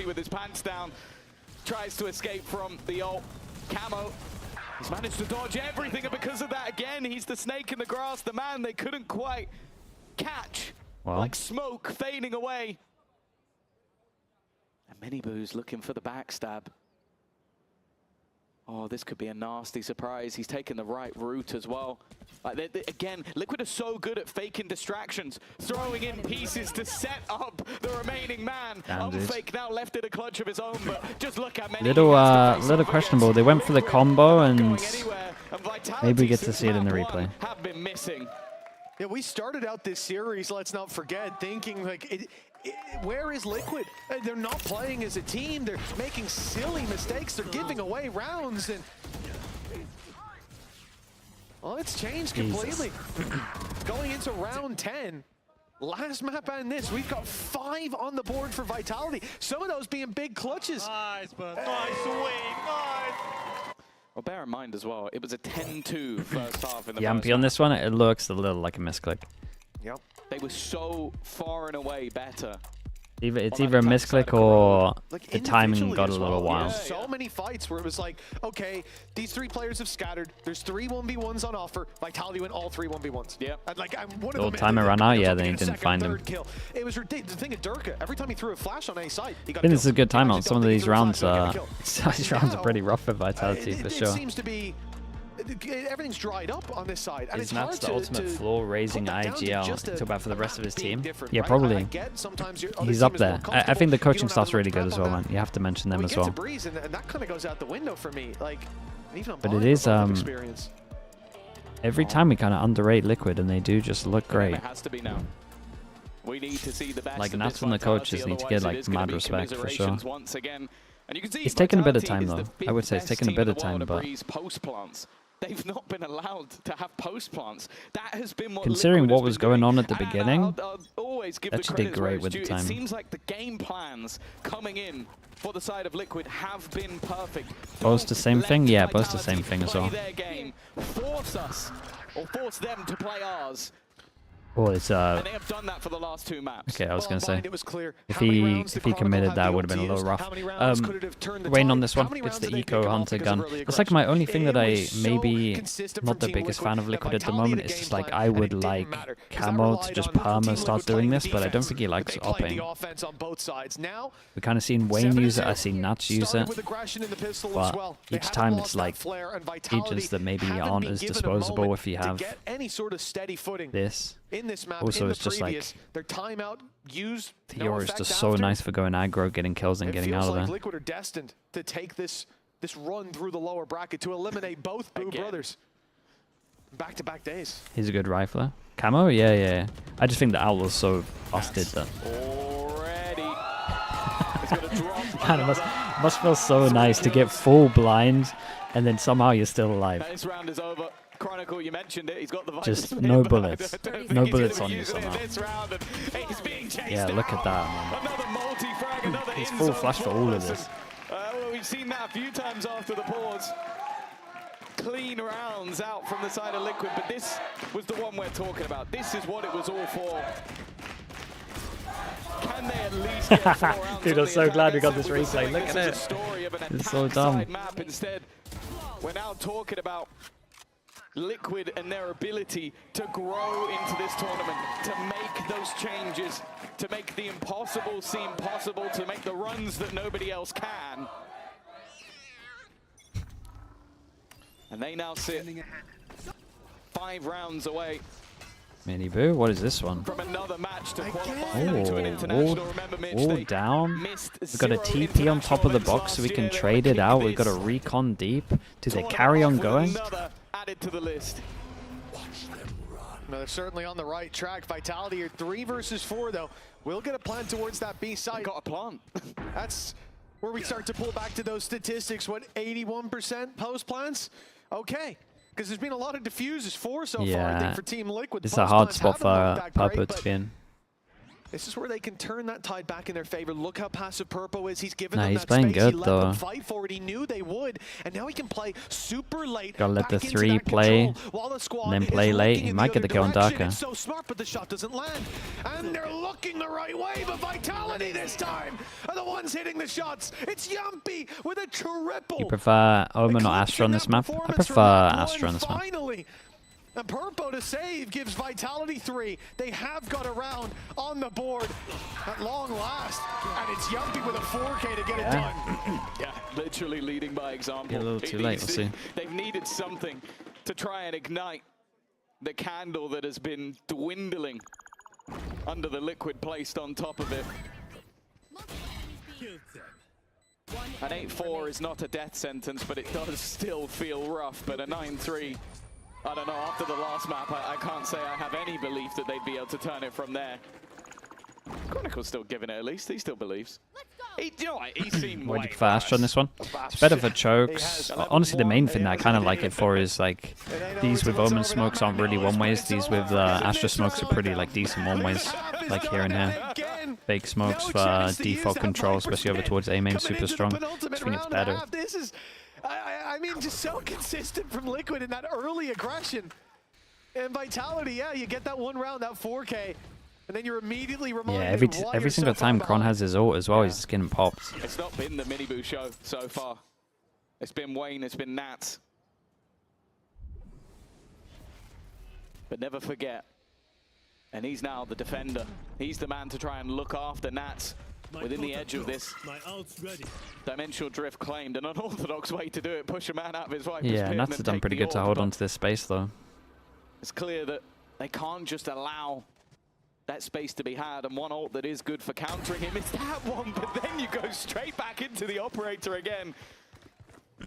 Tries to escape from the ult. Camo, he's managed to dodge everything, and because of that, again, he's the snake in the grass, the man they couldn't quite catch. Well, like smoke fading away. And MIBR's looking for the backstab. Oh, this could be a nasty surprise. He's taken the right route as well. Like again, Liquid are so good at faking distractions, throwing in pieces to set up the remaining man. Unfake now left in a clutch of his own, but just look at many. Little questionable. They went for the combo, and maybe we get to see it in the replay. Have been missing. Yeah, we started out this series, let's not forget, thinking like where is Liquid? They're not playing as a team. They're making silly mistakes. They're giving away rounds, and well, it's changed completely. Going into round 10, last map and this, we've got 5 on the board for Vitality. Some of those being big clutches. Nice, but nice win, nice. Well, bear in mind as well, it was a 10-2 first half in the Yampy on this one, it looks a little like a misclick. Yep. They were so far and away better. It's either a misclick or the timing got a little wild. So many fights where it was like, okay, these 3 players have scattered. There's 3 1v1s on offer. Vitality win all 3 1v1s. Yeah. And like, one The of them timer ran out, yeah, then he didn't find him. Kill. It was ridiculous. The thing of Durka, every time he threw a flash on any side, he got I think this is a good timeout. Some of these rounds are pretty rough for Vitality for sure. It seems to be everything's dried up on this side. And Is Nats the ultimate floor raising IGL? Talk about for the rest of his team? Yeah, probably. He's up there. I think the coaching staff's really good as well, man. You have to mention them as well. And that kind of goes out the window for me. Like, even but it is every time we kind of underrate Liquid, and they do just look great. It has to be now. We need to see the best. Like Nats and the coaches need to get like mad respect for sure. Once again. And you can see it's taken a bit of time though. I would say it's taken a bit of time, but post plants. They've not been allowed to have post plants. That has been what considering what was going on at the doing. beginning, I'll always give that the she did great with the It time. seems like the game plans coming in for the side of Liquid have been perfect. Both the same thing? Yeah, both the same thing as well. Their game, force us, or force them to play ours. Oh, it's And they have done that for the last 2 maps. Okay, I was gonna say, it was clear. if he committed, that would have been a little rough. Wayne on this one, it's the Eco Hunter gun. That's like my only thing that I maybe not the biggest fan of Liquid at the moment. It's just like I would like Camo to just perma start doing this, but I don't think he likes opping. We kind of seen Wayne use it, I've seen Nats use it, but each time it's like agents that maybe aren't as disposable if you have this. In this map, also, it's just like their timeout used. Theor is just so nice for going aggro, getting kills, and getting out of there. Liquid are destined to take this run through the lower bracket to eliminate both Boo brothers. Back-to-back days. He's a good rifler. Camo, yeah. I just think the Outlaw's so busted that. Already. Man, it must feel so nice to get full blind, and then somehow you're still alive. This round is over. Chronicle, you mentioned it. He's got the Just no bullets. No bullets on you somehow. Yeah, look at that, man. Another multi-frag, another He's full flash for all of this. Well, we've seen that a few times after the pause. Clean rounds out from the side of Liquid, but this was the one we're talking about. This is what it was all for. Can they at least get 4 rounds? Dude, I'm so glad we got this replay. Look at it. It's so dumb. Map. Instead, we're now talking about Liquid and their ability to grow into this tournament, to make those changes, to make the impossible seem possible, to make the runs that nobody else can. And they now sit 5 rounds away. MIBR, what is this one? From another match to qualify to an international. Remember, Mitch, all down. We've got a TP on top of the box so we can trade it out. We've got a recon deep. Do they carry on going? Added to the list. No, they're certainly on the right track. Vitality are 3 versus 4 though. We'll get a plan towards that B site. Got a plan. That's where we start to pull back to those statistics. What, 81% post plants? Okay. Because there's been a lot of diffusers so far, I think, for Team Liquid. It's a hard spot for Purple to be in. This is where they can turn that tide back in their favor. Look how passive Purpo is. He's given them he's that playing space. good, He let though. them fight for it. He knew they would, and now he can play super late. Gotta let the back into 3 that play, control while the squad and then is play late. looking He in might the get the other kill on direction. Darker. It's so smart, but the shot doesn't land. And they're looking the right way, but Vitality this time are the ones hitting the shots. It's Yumpy with a triple. You prefer Omen or Astra on this map? I prefer Astra on this map. Finally. And Purpo to save gives Vitality 3. They have got a round on the board at long last. And it's Yumpy with a 4K to get it done. Yeah, literally leading by example. A little too late, we'll see. They've needed something to try and ignite the candle that has been dwindling under the Liquid placed on top of it. An 8-4 is not a death sentence, but it does still feel rough. But a 9-3, I don't know, after the last map, I can't say I have any belief that they'd be able to turn it from there. Chronicle's still giving it at least, he still believes. You know what, he seemed What do you prefer Astra on this one? It's better for chokes. Honestly, the main thing that I kind of like it for is like these with Omen smokes aren't really one ways. These with Astra smokes are pretty like decent one ways, like here and here. Fake smokes for default control, especially over towards A main, super strong. I think it's better. This is, I mean, just so consistent from Liquid in that early aggression. And Vitality, yeah, you get that one round, that 4K. And then you're immediately reminded. Yeah, every single time Kron has his ult as well, he's just getting popped. It's not been the Miniboo show so far. It's been Wayne, it's been Nats. But never forget, and he's now the defender. He's the man to try and look after Nats within the edge of this dimensional drift claimed. An unorthodox way to do it, push a man out of his Viper's Yeah, pit Nats have done pretty good to hold on to this space though. It's clear that they can't just allow that space to be had, and one ult that is good for countering him is that one, but then you go straight back into the operator again.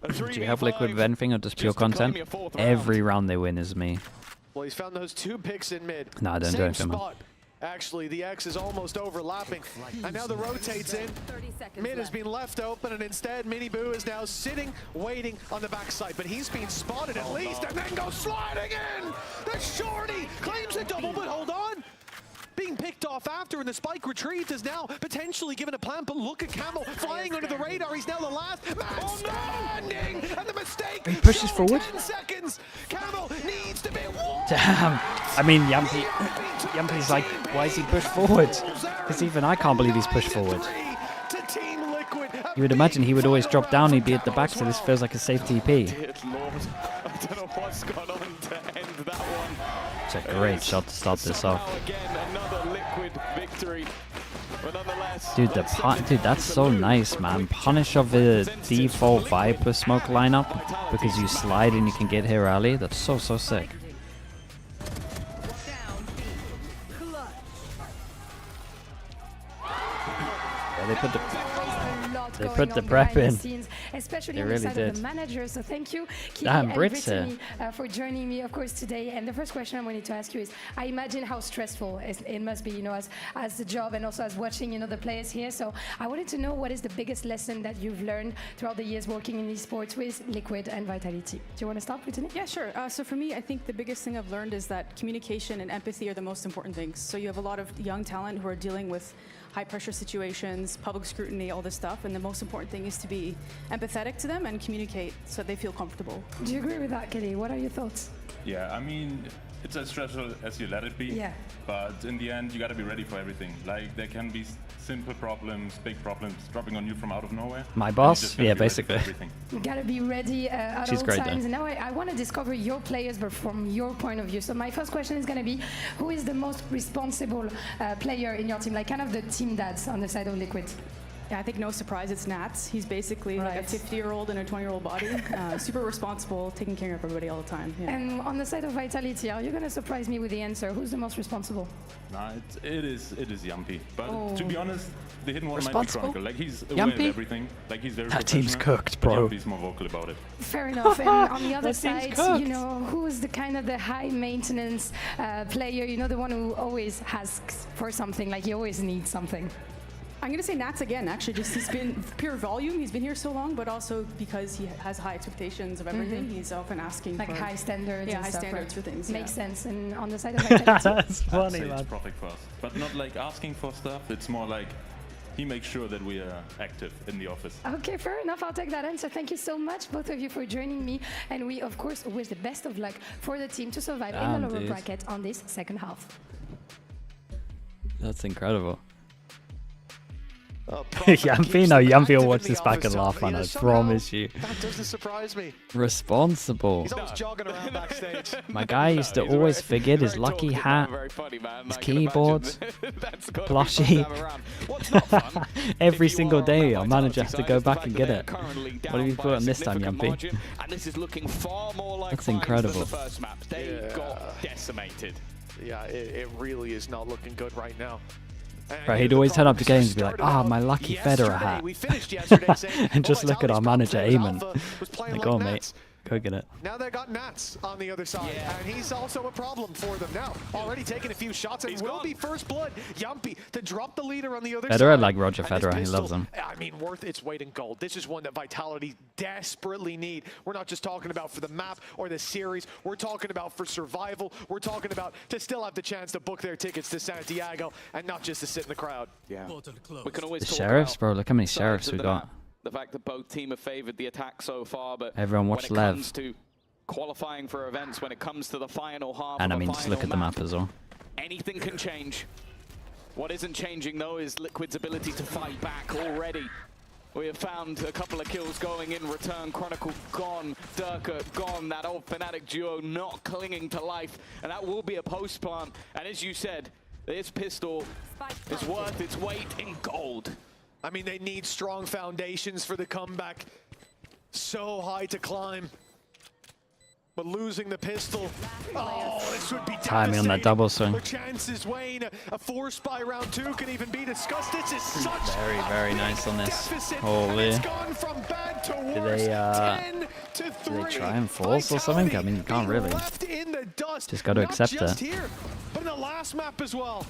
Do you help Liquid with anything or just pure content? Every round they win is me. Well, he's found those 2 picks in mid. No, I don't do anything, man. Actually, the X is almost overlapping. And now the rotates in. Mid has been left open, and instead Miniboo is now sitting, waiting on the backside. But he's been spotted at least, and then goes sliding in! The shorty claims a double, but hold on! Being picked off after, and the spike retrieved is now potentially given a plant, but look at Camel flying under the radar. He's now the last man standing, and the mistake. He pushes forward. 10 seconds. Camel needs to be. Damn. I mean, Yumpy's like, why is he pushed forward? Because even I can't believe he's pushed forward. You would imagine he would always drop down, he'd be at the back, so this feels like a safe TP. Lord, I don't know what's gone on to end that one. It's a great shot to start this off. Again, another Liquid victory. But nonetheless, Dude, dude, that's so nice, man. Punish of the default Viper smoke lineup because you slide and you can get here early. That's so sick. Yeah, they put the prep in. Scenes, especially They on really the side did. of the manager. So thank you, Kiki Damn, and Brits Brittany, for joining me, of course, today. And the first question I wanted to ask you is, I imagine how stressful it must be, you know, as the job and also as watching, you know, the players here. So I wanted to know what is the biggest lesson that you've learned throughout the years working in esports with Liquid and Vitality. Do you want to start, Brittany? Yeah, sure. So for me, I think the biggest thing I've learned is that communication and empathy are the most important things. So you have a lot of young talent who are dealing with high pressure situations, public scrutiny, all this stuff, and the most important thing is to be empathetic to them and communicate so they feel comfortable. Do you agree with that, Kelly? What are your thoughts? Yeah, I mean, it's as stressful as you let it be. Yeah. But in the end, you got to be ready for everything. Like, there can be simple problems, big problems dropping on you from out of nowhere. My And boss? you just gotta Yeah, be ready for basically. everything. You gotta be ready at She's all great, times. though. And now I want to discover your players, but from your point of view. So my first question is gonna be, who is the most responsible player in your team? Like kind of the team dads on the side of Liquid. Yeah, I think no surprise, it's Nats. He's basically like a 50-year-old in a 20-year-old body. Super responsible, taking care of everybody all the time. Yeah. And on the side of Vitality, are you gonna surprise me with the answer? Who's the most responsible? Nah, it is Yumpy. But Oh. to be honest, the hidden one might be Responsible? Chronicle. Like, he's aware of Yumpy? everything. Like, he's very That team's professional, cooked, but bro. Yumpy's more vocal about it. Fair enough. And on the other That team's side, cooked. you know, who is the kind of the high maintenance player? You know, the one who always asks for something, like he always needs something. I'm going to say Nats again, actually. Just he's been pure volume. He's been here so long, but also because he has high expectations of everything, he's often asking like for high standards. Yeah, and high stuff, standards right? for things. Makes yeah. sense. And on the side of Vitality, That's funny, man. It's perfect for us, but not like asking for stuff. It's more like he makes sure that we are active in the office. Okay, fair enough. I'll take that answer. Thank you so much, both of you, for joining me. And we, of course, wish the best of luck for the team to survive in the lower bracket on this second half. That's incredible. Yampi will watch this back and laugh, man. I promise you. That doesn't surprise me. Responsible. He's always jogging around backstage. My guy used to always forget his lucky hat, his keyboard, plushie. Every single day, our manager has to go back and get it. What have you put on this time, Yampi? And this is looking far more like That's incredible. the first map. They got decimated. Yeah, it really is not looking good right now. Right, he'd always turn up to games and be like, my lucky Federer hat. And just look at our manager, Eamon. Like, go on, mate. Go get it. Now they got Nats on the other side, and he's also a problem for them now. Already taking a few shots, and will be first blood. Yampi to drop the leader on the other side. Federer like Roger Federer, he loves him. I mean, worth its weight in gold. This is one that Vitality desperately need. We're not just talking about for the map or the series. We're talking about for survival. We're talking about to still have the chance to book their tickets to Santiago and not just to sit in the crowd. Yeah. We can always The talk sheriffs, about bro. Look how many sheriffs we the got. map. The fact that both teams have favored the attack so far, but Everyone watch when it Lev. comes to qualifying for events, when it comes to the final half And I of a mean, just look at the map as well. anything can change. What isn't changing, though, is Liquid's ability to fight back already. We have found a couple of kills going in return. Chronicle gone, Durka gone. That old FNATIC duo not clinging to life. And that will be a post plant. And as you said, this pistol is worth its weight in gold. I mean, they need strong foundations for the comeback. So high to climb. But losing the pistol, this would be Timing on that double swing. The chances wane. A 4-spy round 2 can even be discussed. This is such Very, very nice on this. deficit. Holy. It's gone from bad to Do worse. they, 10 to 3. do they try and force or something? I mean, you can't really. Left in the dust. Just got to accept Not just it. here, but in the last map as well.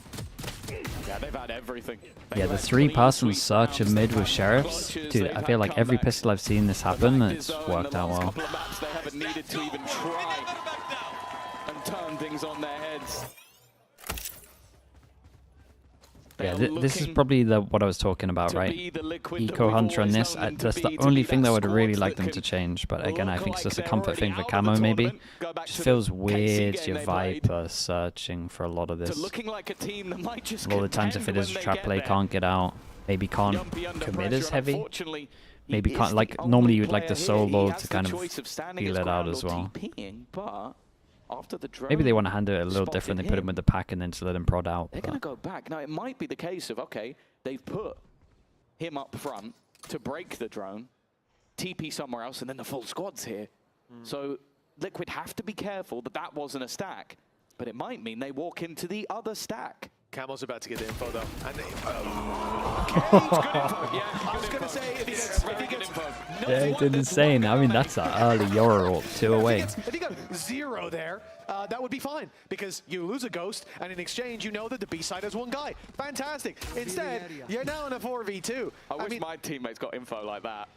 Yeah, they've had everything. Yeah, the three-person search of mid with sheriffs. Dude, I feel like every pistol I've seen this happen, it's worked out well. They haven't needed to even try and turn things on their heads. Yeah, this is probably what I was talking about, right? Eco Hunter on this, that's the only thing that I would really like them to change. But again, I think it's just a comfort thing for Camo, maybe. Just feels weird, your Viper searching for a lot of this. A lot of the times if it is a trap play, can't get out. Maybe can't commit as heavy. Maybe can't, like, normally you'd like the solo to kind of feel it out as well. Maybe they want to handle it a little different. They put him with the pack and then just let him prod out. They're going to go back. Now, it might be the case of, okay, they've put him up front to break the drone, TP somewhere else, and then the full squad's here. So Liquid have to be careful that that wasn't a stack. But it might mean they walk into the other stack. Camo's about to get the info, though. And okay, it's good info. Yeah, I was going to say, if he gets Yeah, it's insane. I mean, that's an early Yoru ult, 2 away. If you got 0 there, that would be fine, because you lose a ghost, and in exchange, you know that the B side has 1 guy. Fantastic. Instead, you're now in a 4v2. I wish my teammates got info like that.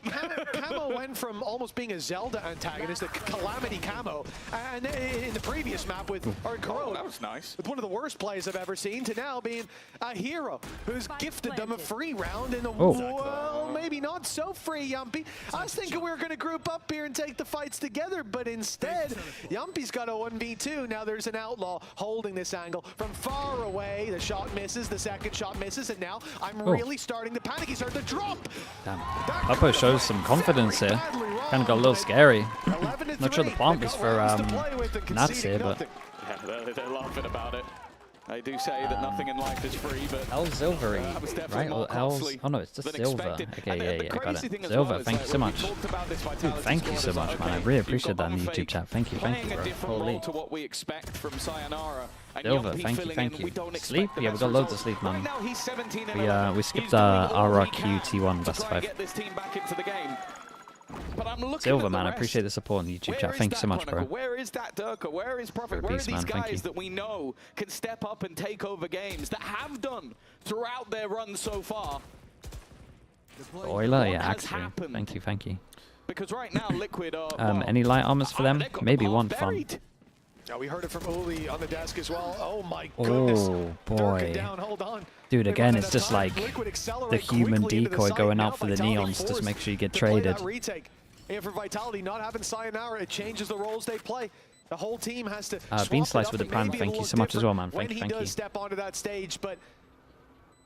Camo went from almost being a Zelda antagonist to Calamity Camo, and in the previous map with Corrode, that was nice. with one of the worst plays I've ever seen, to now being a hero who's gifted them a free round in a well, maybe not so free, Yampi. I was thinking we were going to group up here and take the fights together, but instead, Yampi's got a 1v2. Now there's an Outlaw holding this angle from far away. The shot misses, the second shot misses, and now I'm really starting to panic. He started to drop. Damn. Upper shows some confidence here. Kind of got a little scary. Not sure the plant was for Nats here, but... Yeah, they're laughing about it. They do say that nothing in life is free, but L Silvery, right? Or L's? Oh no, it's just Silver. Okay, yeah, got it. Silver, thank you so much. Dude, thank you so much, man. I really appreciate that in the YouTube chat. Thank you, bro. Holy. to what we expect from Sayonara. Silver, thank you. Sleep? Yeah, we got loads of sleep, man. We skipped RRQ T1 best 5. Silver, man, I appreciate the support in the YouTube chat. Thank you so much, bro. Where is that Durka? Where is Prophet? Where are these guys that we know can step up and take over games, that have done throughout their run so far? Euler, yeah, actually. Thank you, thank you. Because right now, Liquid are... Any light armors for them? Maybe one fun. Yeah, we heard it from Uli on the desk as well. Oh my goodness. Oh boy. Down, hold on. Dude, again, it's just like the human decoy going out for the neons just to make sure you get traded. And for Vitality not having Sayonara, it changes the roles they play. The whole team has to Bean Slice with the prime, thank you so much as well, man. Thank you, thank you. When he does step onto that stage, but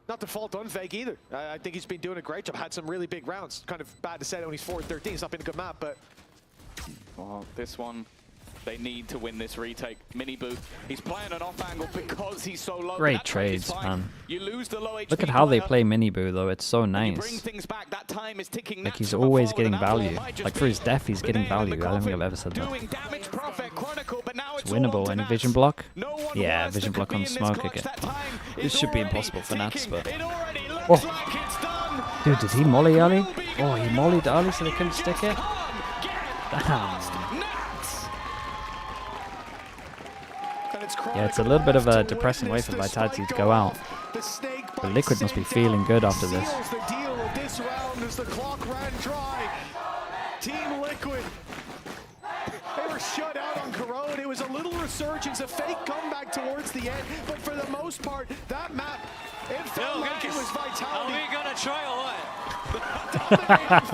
not to fault on Fake either. I think he's been doing a great job. Had some really big rounds. Kind of bad to say that when he's 4-13. It's not been a good map, but... Well, this one, they need to win this retake. MIBR, he's playing an off angle because he's so low. Great trades, man. You lose the low HP Look at how they play MIBR though, it's so nice. Like he's always getting value. Like for his death, he's getting value. I don't think I've ever said that. It's winnable. Any vision block? Yeah, vision block on smoke again. This should be impossible for Nats, but... Oh. Dude, did he molly Ali? Oh, he mollied Ali so they couldn't stick it? Damn. Yeah, it's a little bit of a depressing way for Vitality to go out. But Liquid must be feeling good after this. Team Liquid, they were shut out on Corrode. It was a little resurgence, a fake comeback towards the end, but for the most part, that map, it felt like it was Vitality. Are we gonna try or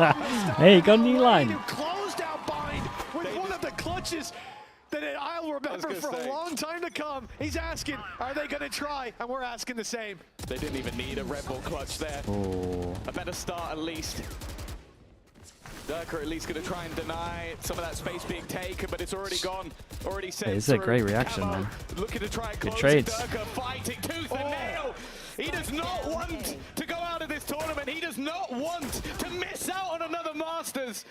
what? Hey, got a new line. Closed out bind with one of the clutches that I'll remember for a long time to come. He's asking, are they going to try? And we're asking the same. They didn't even need a Red Bull clutch there. Oh. A better start at least. Durka at least going to try and deny some of that space being taken, but it's already gone. Already sent It's a great reaction, man. Looking to try and good close trades. Durka fighting tooth and nail. He does not want to go out of this tournament. He does not want to miss out on another Masters.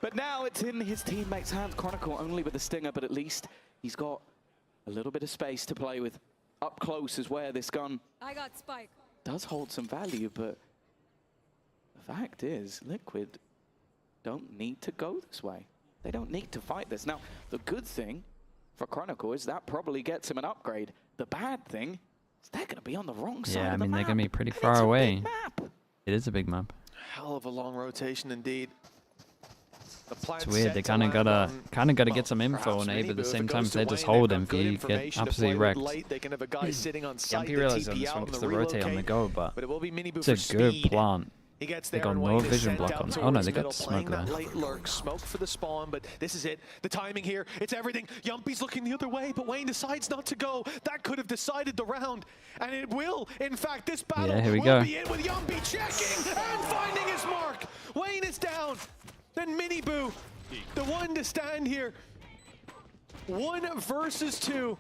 But now it's in his teammates' hands. Chronicle only with the stinger, but at least he's got a little bit of space to play with. Up close is where this gun does hold some value, but the fact is, Liquid don't need to go this way. They don't need to fight this. Now, the good thing for Chronicle is that probably gets him an upgrade. The bad thing is they're going to be on the wrong side Yeah, I of the mean, they're map. going to be pretty far away. Map. It is a big map. Hell of a long rotation indeed. It's weird. They kind of gotta get some info on Abe at the same time. If they just hold him, you get absolutely wrecked. Yampy realizes on this one gets the rotate on the go, but it's a good plant. They got no vision block on. Oh no, they got the smoke there. Late lurk, smoke for the spawn, but this is it. The timing here, it's everything. Yumpy's looking the other way, but Wayne decides not to go. That could have decided the round, and it will. In fact, this battle here we will go. be it with Yumpy checking and finding his mark. Wayne is down. Then MIBR, the one to stand here. 1 versus 2.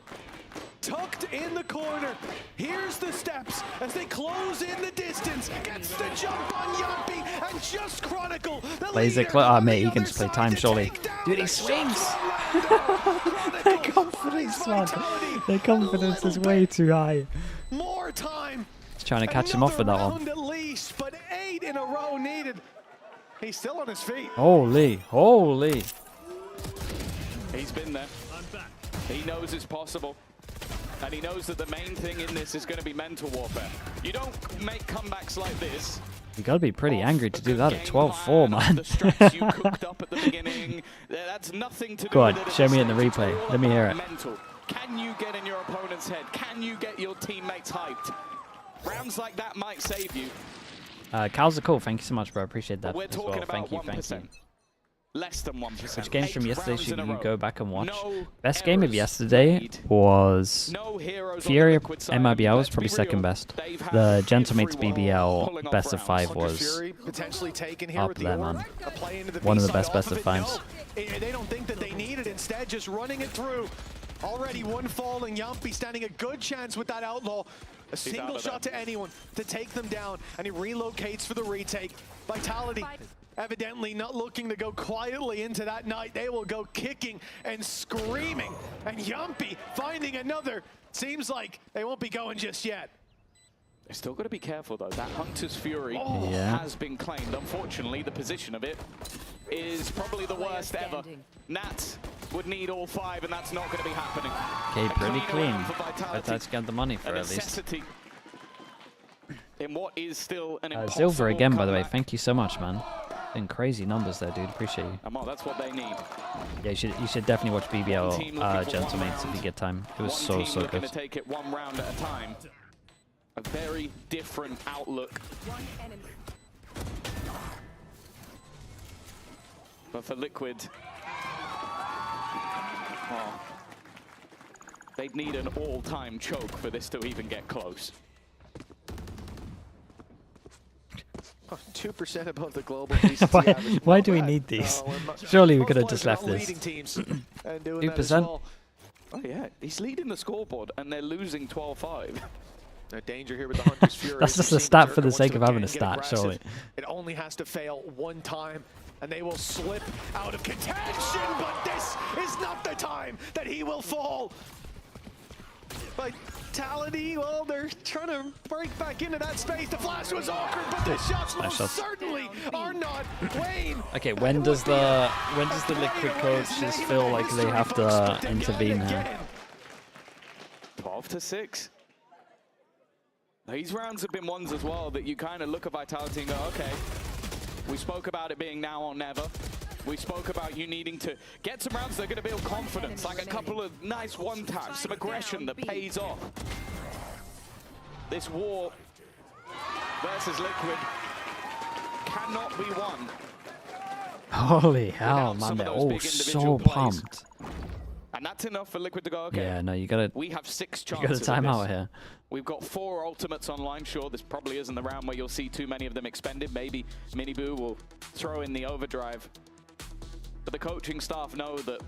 Tucked in the corner. Here's the steps as they close in the distance. Gets the jump on Yumpy and just Chronicle. Plays it close. Oh, mate, he can just play time, surely. Dude, he swings. Their confidence, man. Their confidence is way too high. More time. He's trying to catch him off with that one. At least, but 8 in a row needed. He's still on his feet. Holy, holy. He's been there. He knows it's possible. And he knows that the main thing in this is going to be mental warfare. You don't make comebacks like this. You gotta be pretty angry to do that at 12-4, man. The stress you cooked up at the beginning, that's nothing to do Go with on, it. show me in the replay. Let me hear it. Mental. Can you get in your opponent's head? Can you get your teammates hyped? Rounds like that might save you. Cal's a call. Thank you so much, bro. Appreciate that We're as well. talking about Thank you, 1%. thank you. Less than 1%. Which games from yesterday should you go back and watch? No Best game of yesterday was Fury MIBR was probably second best. The Gentlemates BBL best of 5 was up there, man. One of the best of 5s. They don't think that they need it. Instead, just running it through. Already one falling. Yumpy standing a good chance with that outlaw. A single shot to anyone to take them down, and he relocates for the retake. Vitality evidently not looking to go quietly into that night. They will go kicking and screaming, and Yumpy finding another. Seems like they won't be going just yet. They've still got to be careful though. That Hunter's Fury has been claimed. Unfortunately, the position of it is probably the worst ever. Nats would need all 5, and that's not going to be happening. Okay, pretty clean. Let's get the money for at least. in what is still an Silver again, by the way. comeback. Thank you so much, man. Been crazy numbers there, dude. Appreciate you. Well, that's what they need. Yeah, you should definitely watch BBL Gentlemates if you get time. It was so One team looking good. to take it one round at a time. A very different outlook. But for Liquid, well, they'd need an all-time choke for this to even get close. 2% above the global VCT average. Why do we need these? Surely we could have just left this. 2%. Oh yeah, he's leading the scoreboard and they're losing 12-5. No danger here with the Hunter's Fury. That's just a stat for the sake of having a stat, surely. It only has to fail one time and they will slip out of contention, but this is not the time that he will fall. Vitality, well, they're trying to break back into that space. The flash was awkward, but the shots Nice most shots. certainly are not. Wayne. Okay, when does the Liquid coach just feel like they have to intervene here? 12-6. These rounds have been ones as well that you kind of look at Vitality and go, okay, we spoke about it being now or never. We spoke about you needing to get some rounds that are going to build confidence, like a couple of nice one-taps, some aggression that pays off. This war versus Liquid cannot be won. Holy hell, man, they're all so pumped. And that's enough for Liquid to go, okay, Yeah, no, you gotta. we have 6 You chances. got a at timeout this. here. We've got 4 ultimates online. Sure, this probably isn't the round where you'll see too many of them expended. Maybe MIBR will throw in the overdrive. But the coaching staff know that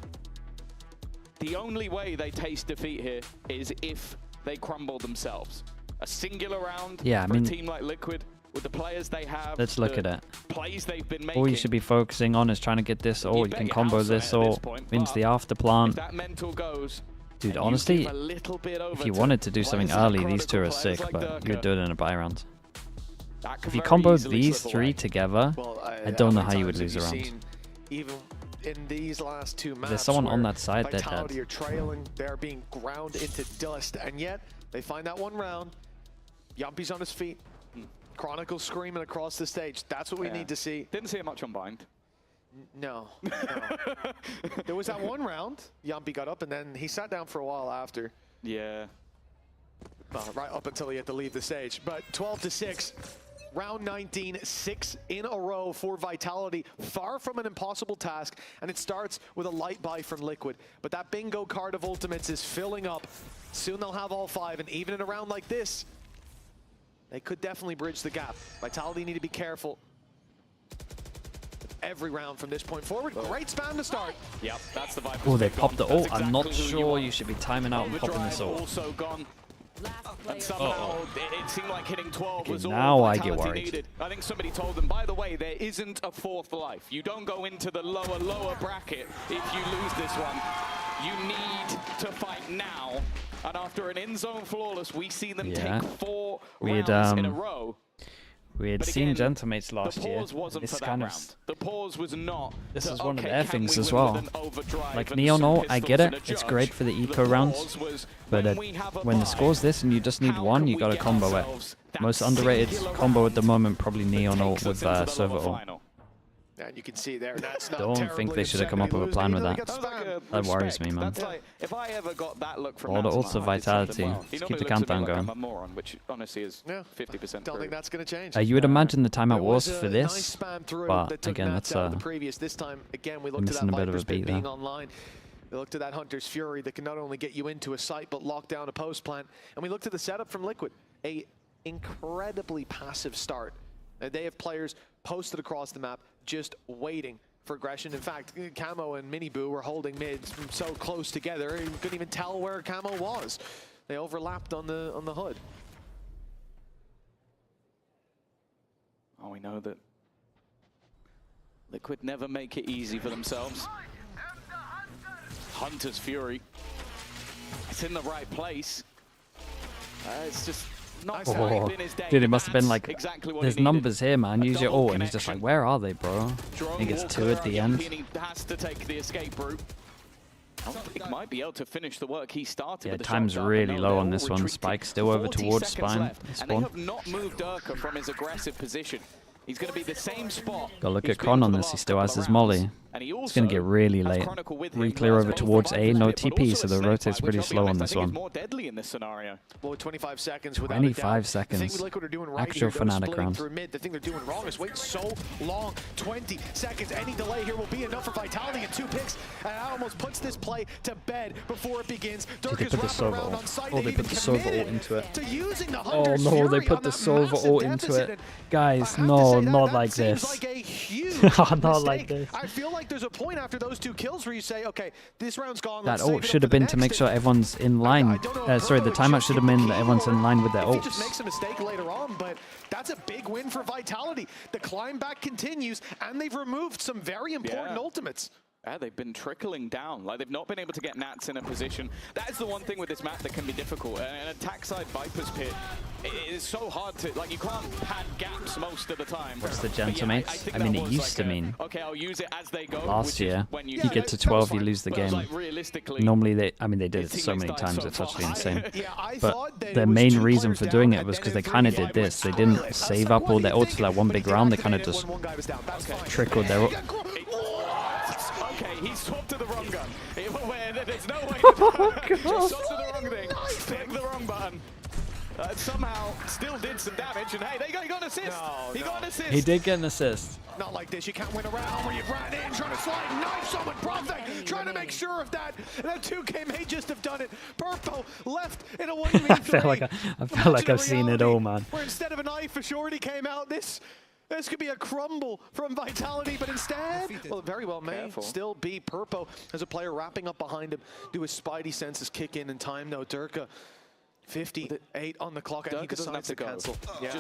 the only way they taste defeat here is if they crumble themselves. A singular round Yeah, I for mean, a team like Liquid, with the players they have, Let's look the at it. plays they've been making. All you should be focusing on is trying to get this, or you bet can your combo house on it this, at or this point, into the but after plant. If that mental goes, Dude, and you honestly, give a little bit over if you to wanted to do something players like early, these two are Chronicle, sick, players but like you would Durka, do it in a buy round. that could If you very combo easily these slip three away. together, I don't know how you would lose a round. Even in these last 2 maps, There's someone on where that side, they're Vitality dead. are trailing, they're being ground into dust, and yet they find that one round. Yumpy's on his feet. Chronicle screaming across the stage. That's what we need to see. Didn't see it much on Bind. No. There was that one round. Yumpy got up, and then he sat down for a while after. Yeah. Well, right up until he had to leave the stage. But 12-6. Round 19, 6 in a row for Vitality. Far from an impossible task, and it starts with a light buy from Liquid. But that bingo card of ultimates is filling up. Soon they'll have all 5, and even in a round like this, they could definitely bridge the gap. Vitality need to be careful. Every round from this point forward. Great spam to start. Yep, that's the vibe. Oh, they popped the ult. I'm not sure you should be timing out and popping this ult. Also gone. And somehow it seemed like hitting 12 was all now I Vitality get worried. needed. I think somebody told them, by the way, there isn't a 4th life. You don't go into the lower bracket if you lose this one. You need to fight now. And after an in-zone flawless, we see them take 4 rounds in a row. We had But seen again, Gentlemates last the year. pause wasn't This for that kind of round. The pause was not. This to, is one of okay, their can things we as win well. with an overdrive Like and Neon some ult, I get pistols it. and a It's judge? great for the eco pause rounds, was but when the score's this and you just need one, you gotta combo it. Most underrated combo at the moment, probably Neon ult with server ult. And you can see there, that's not Don't terribly think they should have come upsetting. up with a plan with They that. got spammed. That worries me, man. That's like, if I ever got that look from All the Natsuma, ults of I did something Vitality. well. Let's He keep normally the looks at me countdown like I'm going. a moron, which honestly is 50% Don't true. think that's going to change. You would imagine the timeout was There for was a this, nice spam through but that took again, Nats that's out of the previous. This time, again, we looked at that missing a bit of a Viper's pit beat being there. online. We looked at that Hunter's Fury that can not only get you into a site, but lock down a post plant. And we looked at the setup from Liquid. A incredibly passive start. They have players posted across the map, just waiting for aggression. In fact, Camo and MIBR were holding mid so close together, you couldn't even tell where Camo was. They overlapped on the hood. Oh, we know that Liquid never make it easy for themselves. Hunter's Fury. It's in the right place. It's just not quite been his day. Dude, it must have been like, exactly what there's he needed. numbers here, man. Use your ult, and he's just like, where are they, bro? Drone He gets Walker, 2 at the end. He has to take the escape route. He might be able to finish the work he started. Yeah, with the time's shot really dart, low they're on all this one. retreating. Spike still over 40 towards seconds Spawn. left, and they have not moved Durka from his aggressive position. He's going to be the same spot. Go look at Kron on this. He still has his molly. It's going to get really late. Re-clear over towards A. No TP, so the rotate's pretty slow on this one. More deadly in this scenario. Well, 25 seconds. 25 seconds. Actual Fnatic round. The thing they're doing wrong is wait so long. 20 seconds. Any delay here will be enough for Vitality and 2 picks. And that almost puts this play to bed before it begins. Did they put the Sova ult? Oh, they put the Sova ult into it. The Oh no, they put the Sova ult into it. Guys, no, not like this. Not like this. I feel like there's a point after those 2 kills where you say, okay, this round's gone. That ult should have been to make sure everyone's in line. Sorry, the timeout should have been that everyone's in line with their He just ults. makes a mistake later on, but that's a big win for Vitality. The climb back continues, and they've removed some very important ultimates. Yeah, they've been trickling down. Like, they've not been able to get Nats in a position. That is the one thing with this map that can be difficult. An attack side Viper's Pit, it is so hard to, like, you can't pad gaps most of the time. What's the Gentlemates? I mean, it used to mean. Okay, I'll use it as they go. Last year, you get to 12, you lose the game. Normally, they did it so many times, it's actually insane. But the main reason for doing it was because they kind of did this. They didn't save up all their ults for that one big round. They kind of just trickled their Okay, he swapped to the wrong gun. There's no way to just swapped to the wrong thing. Click the wrong button. Somehow still did some damage, and hey, there you go, he got an assist. He got an assist. He did get an assist. Not like this, you can't win a round where you've ran in, trying to slide, knife someone, Profek, trying to make sure of that. And that 2K may just have done it. Purpo left in a 1v3. I feel like I've seen it all, man. Where instead of a knife, a shorty came out. This could be a crumble from Vitality, but instead, well, very well may still be Purpo as a player wrapping up behind him. Do his spidey senses kick in time, though. Durka, 58 on the clock, and he decides to cancel.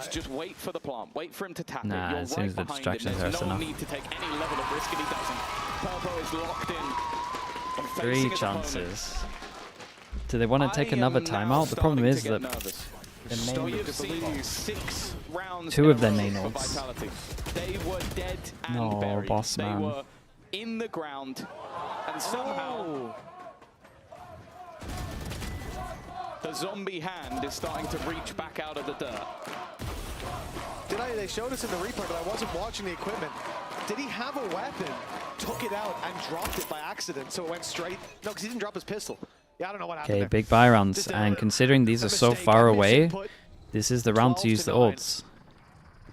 Just wait for the plant. Wait for him to tap it. Nah, as soon as the distraction's there, it's no enough. need to take any level of risk, and he doesn't. Purpo is locked in. 3 chances. Do they want to take another timeout? The problem is that two of their main ults. They were dead and No, buried. boss They man. were in the ground, and somehow the zombie hand is starting to reach back out of the dirt. They showed us in the replay, but I wasn't watching the equipment. Did he have a weapon, took it out, and dropped it by accident, so it went straight? No, because he didn't drop his pistol. Yeah, I don't know what happened Okay, there. big buy rounds, and considering these are so far away, this is the round to use the ults.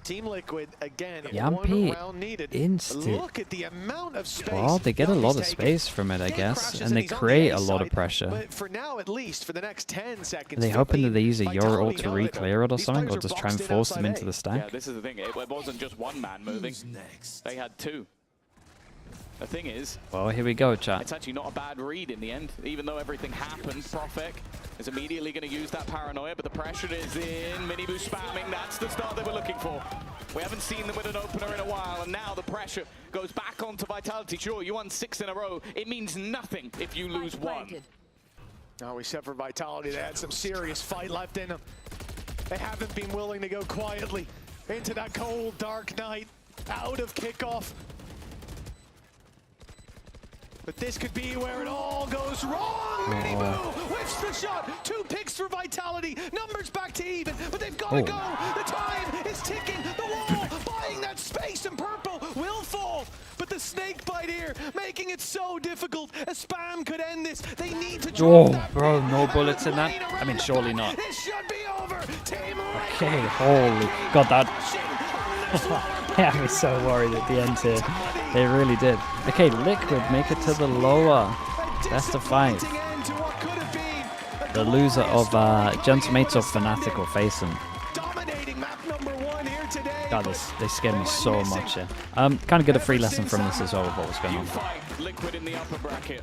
Team Liquid again. Yampi, one round needed. instant. Look at the amount of space. Well, they get a lot of space from it, I guess, and they create a lot of pressure. But for now, at least, for the next 10 seconds. Are they hoping that they use a Yoru ult to re-clear it or something, or just try and boxed in force them outside into A. the stack? Yeah, this is the thing. It wasn't just one man moving. They had 2. The thing is, Well, here we go, chat. it's actually not a bad read in the end. Even though everything happened, Profek is immediately going to use that paranoia, but the pressure is in. Minibu spamming, that's the start they were looking for. We haven't seen them with an opener in a while, and now the pressure goes back onto Vitality. Sure, you won 6 in a row. It means nothing if you lose 1. No, we said for Vitality, they had some serious fight left in them. They haven't been willing to go quietly into that cold, dark night, out of kickoff. But this could be where it all goes wrong. Minibu whiffs the shot. 2 picks for Vitality. Numbers back to even, but they've got to go. The time is ticking. The wall buying that space, and Purple will fall. But the snake bite here, making it so difficult. A spam could end this. They need to drop that. Bro, no bullets in that? I mean, surely not. This should be over. Team Okay, holy god, that. Yeah, I was so worried at the end here. They really did. Okay, Liquid make it to the lower. Best of 5. The loser of Gentleman's or FNATIC will face them. God, they scared me so much here. Kind of get a free lesson from this as well with what was going on. Liquid in the upper bracket.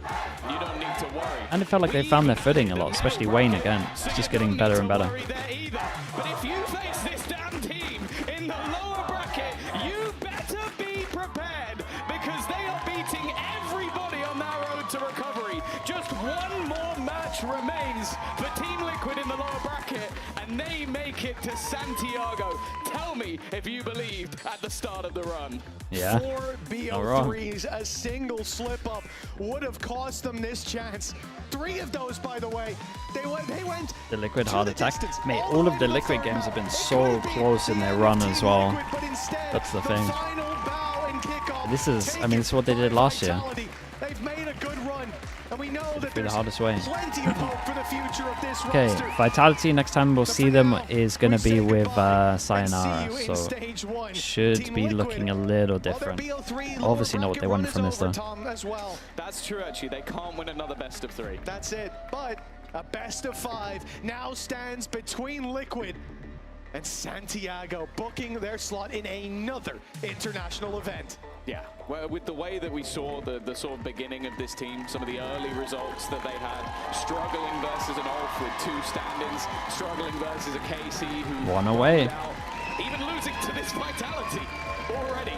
You don't need to worry. And it felt like they found their footing a lot, especially Wayne again. It's just getting better and better. But if you face this damn team in the lower bracket, you better be prepared, because they are beating everybody on their road to recovery. Just 1 more match remains for Team Liquid in the lower bracket, and they make it to Santiago. Tell me if you believed at the start of the run. Yeah. 4 BO3s, a single slip up would have cost them this chance. 3 of those, by the way, they went The Liquid hard attack. Mate, all of the Liquid games have been so close in their run as well. That's the thing. This is, I mean, this is what they did last year. They've made a good run, and we know that Through the there's hardest way. plenty of hope for the future of this Okay, roster. Vitality, next time we'll see them is going to be with Sayonara, so should be looking a little different. Obviously know what they want from this though. As well. That's true, actually. They can't win another best of 3. That's it. But a best of 5 now stands between Liquid and Santiago, booking their slot in another international event. Yeah, well, with the way that we saw the sort of beginning of this team, some of the early results that they had, struggling versus an Ulf with 2 stand-ins, struggling versus a KC who... One away. Even losing to this Vitality already,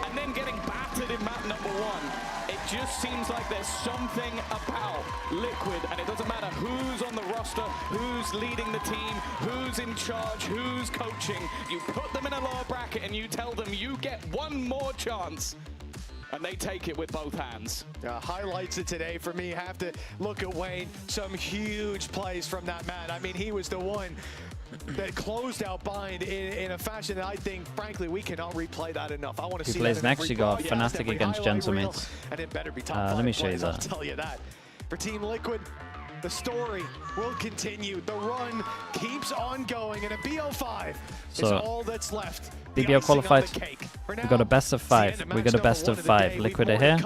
and then getting battered in map number 1. It just seems like there's something about Liquid, and it doesn't matter who's on the roster, who's leading the team, who's in charge, who's coaching. You put them in a lower bracket and you tell them you get one more chance, and they take it with both hands. Highlights of today for me have to look at Wayne. Some huge plays from that man. I mean, he was the one that closed out Bind in a fashion that I think, frankly, we cannot replay that enough. I want to see. Who plays next? You got Yeah, FNATIC against Gentlemeets. And it better be top 5 let me show you plays, I'll that. tell you that. For Team Liquid, the story will continue. The run keeps on going, and a BO5 is So, all that's left. The BBL icing on the qualified. cake. For We now, got a best of 5. We got a best of 5. Liquid are here.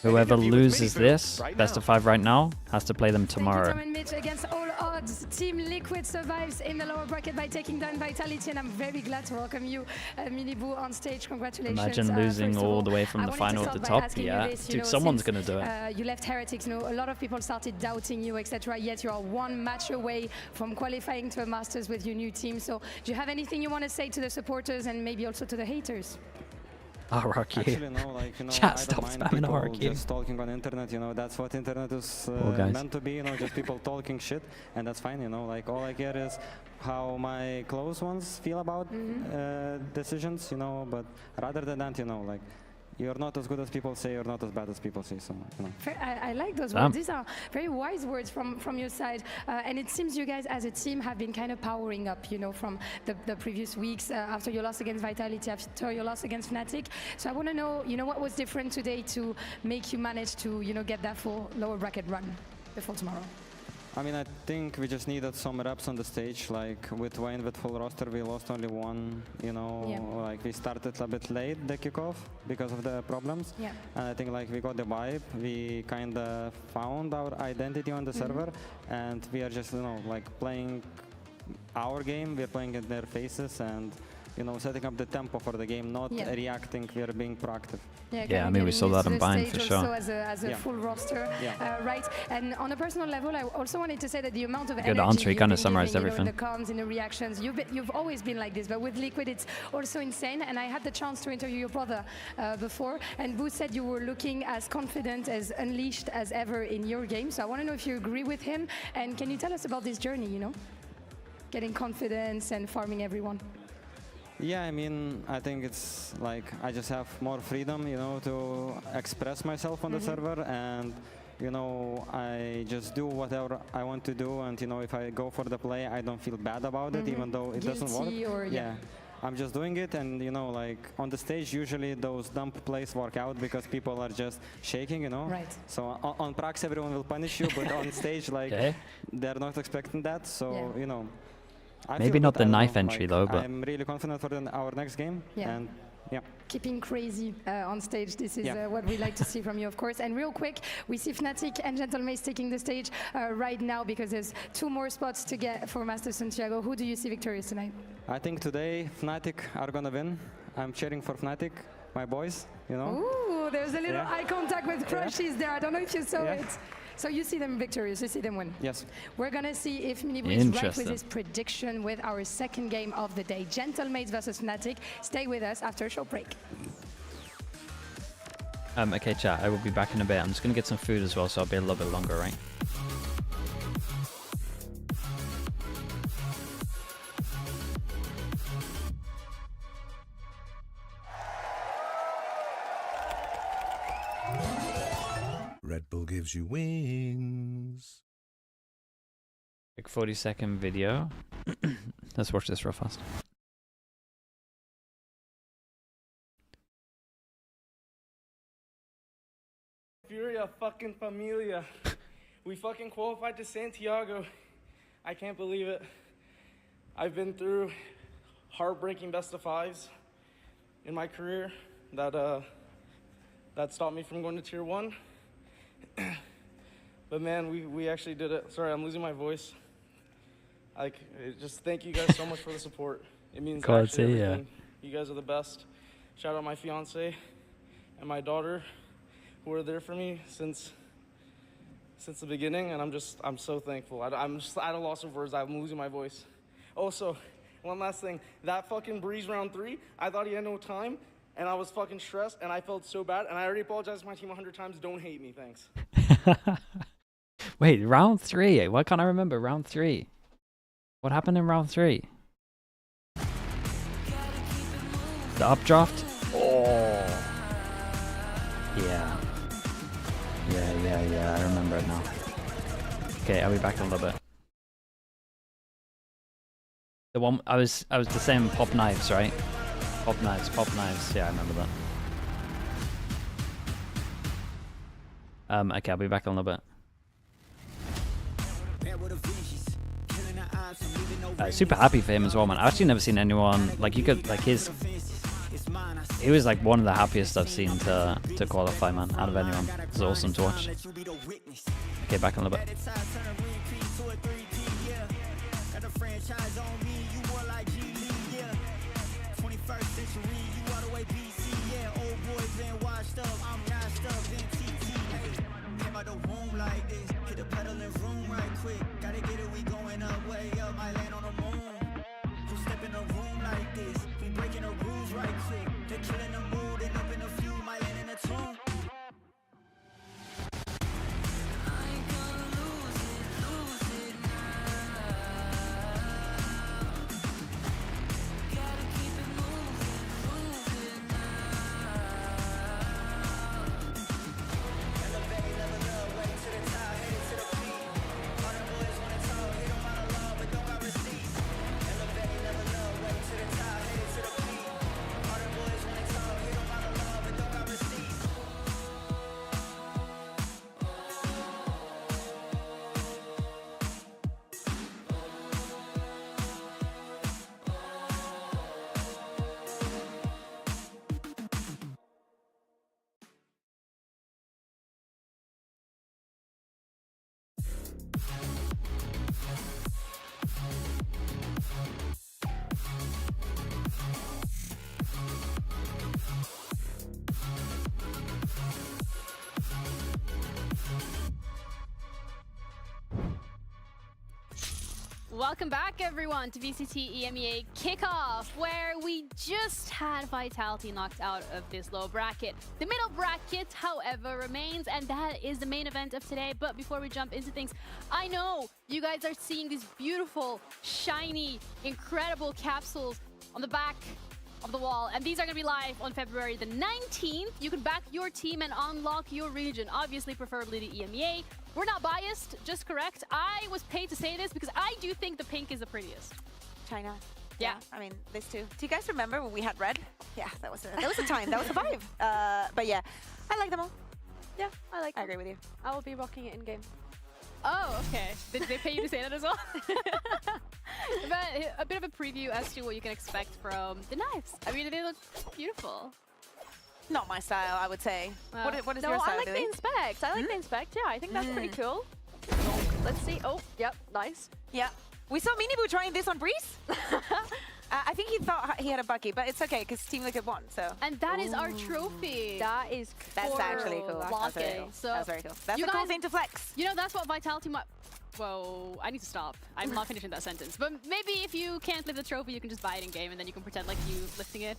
Whoever loses this, best of 5 right now, has to play them tomorrow. Tom and Mitch, against all odds, Team Liquid survives in the lower bracket by taking down Vitality, and I'm very glad to welcome you, Minibu, on stage. Congratulations. Imagine losing First of all the way from I the wanted final to at the start by top. asking you Yeah, this, dude, know, someone's since, going to do it. You left Heretics, a lot of people started doubting you, etc. Yet you are 1 match away from qualifying to a Masters with your new team. So do you have anything you want to say to the supporters and maybe also to the haters? RRQ. Actually, no, like, Chat, I stop don't mind spamming people RRQ. just talking on internet, that's what internet is guys. meant to be, just people talking shit, and that's fine, like, all I care is how my close ones feel about decisions, but rather than that, like, you're not as good as people say, you're not as bad as people say, so, I like those words. These are very wise words from your side. And it seems you guys as a team have been kind of powering up, from the previous weeks after your loss against Vitality, after your loss against FNATIC. So I want to know, what was different today to make you manage to, get that full lower bracket run before tomorrow? I mean, I think we just needed some reps on the stage. Like with Wayne with full roster, we lost only 1. Like we started a bit late the kickoff because of the problems. Yeah. And I think like we got the vibe. We kind of found our identity on the server, and we are just like playing our game. We're playing in their faces and setting up the tempo for the game, not reacting. We are being proactive. Yeah, I mean, we saw that on Bind for sure. Also as a full roster, right? And on a personal level, I also wanted to say that the amount of Good energy answer, he you've kind of been summarized giving, everything. in the comms, in the reactions, you've always been like this, but with Liquid, it's also insane. And I had the chance to interview your brother before, and Boo said you were looking as confident, as unleashed as ever in your game. So I want to know if you agree with him, and can you tell us about this journey, getting confidence and farming everyone? Yeah, I mean, I think it's like I just have more freedom, to express myself on the server, and I just do whatever I want to do, and if I go for the play, I don't feel bad about it, even though it doesn't work. Or, I'm just doing it, and like on the stage, usually those dump plays work out because people are just shaking, Right. So on Prax, everyone will punish you, but on stage, like they're not expecting that, so I Maybe feel not good. the I don't knife know, entry like, though, but I'm really confident for our next game, and keeping crazy on stage. This is what we like to see from you, of course. And real quick, we see FNATIC and Gentlemeets taking the stage right now because there's 2 more spots to get for Master Santiago. Who do you see victorious tonight? I think today FNATIC are gonna win. I'm cheering for FNATIC, my boys, Ooh, there's a little eye contact with Crushies there. I don't know if you saw it. So you see them victorious, you see them win. Yes. We're going to see if Minibu is right with his prediction with our second game of the day. Gentlemeets versus FNATIC. Stay with us after a short break. Okay, chat, I will be back in a bit. I'm just going to get some food as well, so I'll be a little bit longer, right? Red Bull gives you wings. Like 40-second video. Let's watch this real fast. Furia fucking familia. We fucking qualified to Santiago. I can't believe it. I've been through heartbreaking best of fives in my career that stopped me from going to tier 1. But man, we actually did it. Sorry, I'm losing my voice. Like, just thank you guys so much for the support. It means actually everything. You guys are the best. Shout out my fiance and my daughter, who are there for me since the beginning, and I'm so thankful. I'm just at a loss of words. I'm losing my voice. Also, one last thing. That fucking Breeze round 3, I thought he had no time, and I was fucking stressed, and I felt so bad, and I already apologized to my team 100 times. Don't hate me, thanks. Wait, round 3? Why can't I remember round 3? What happened in round 3? The updraft? Oh. Yeah. Yeah, I remember it now. Okay, I'll be back in a little bit. The one I was the same pop knives, right? Pop knives, yeah, I remember that. Okay, I'll be back in a little bit. Super happy for him as well, man. I've actually never seen anyone like he was like one of the happiest I've seen to qualify, man, out of anyone. It was awesome to watch. Okay, back in a little bit. Welcome back, everyone, to VCT EMEA Kickoff, where we just had Vitality knocked out of this low bracket. The middle bracket, however, remains, and that is the main event of today. But before we jump into things, I know you guys are seeing these beautiful, shiny, incredible capsules on the back of the wall, and these are going to be live on February the 19th. You can back your team and unlock your region, obviously preferably the EMEA. We're not biased, just correct. I was paid to say this because I do think the pink is the prettiest. China. Yeah. I mean, this too. Do you guys remember when we had red? Yeah, that was a time. That was a vibe. But yeah, I like them all. Yeah, I like them. I agree with you. I will be rocking it in game. Oh, okay. Did they pay you to say that as well? But a bit of a preview as to what you can expect from the knives. I mean, they look beautiful. Not my style, I would say. What is your style, I like Billy? the inspect. I like the inspect. Yeah, I think that's pretty cool. Let's see. Oh, yep, nice. Yeah. We saw Miniboo trying this on Breeze. I think he thought he had a Bucky, but it's okay because Team Liquid won, so. And that is our trophy. That is cool. That's actually cool. That's very cool. So That's very cool. That's a cool thing to flex. You know, that's what Vitality might... Whoa, I need to stop. I'm not finishing that sentence. But maybe if you can't lift the trophy, you can just buy it in game and then you can pretend like you lifting it.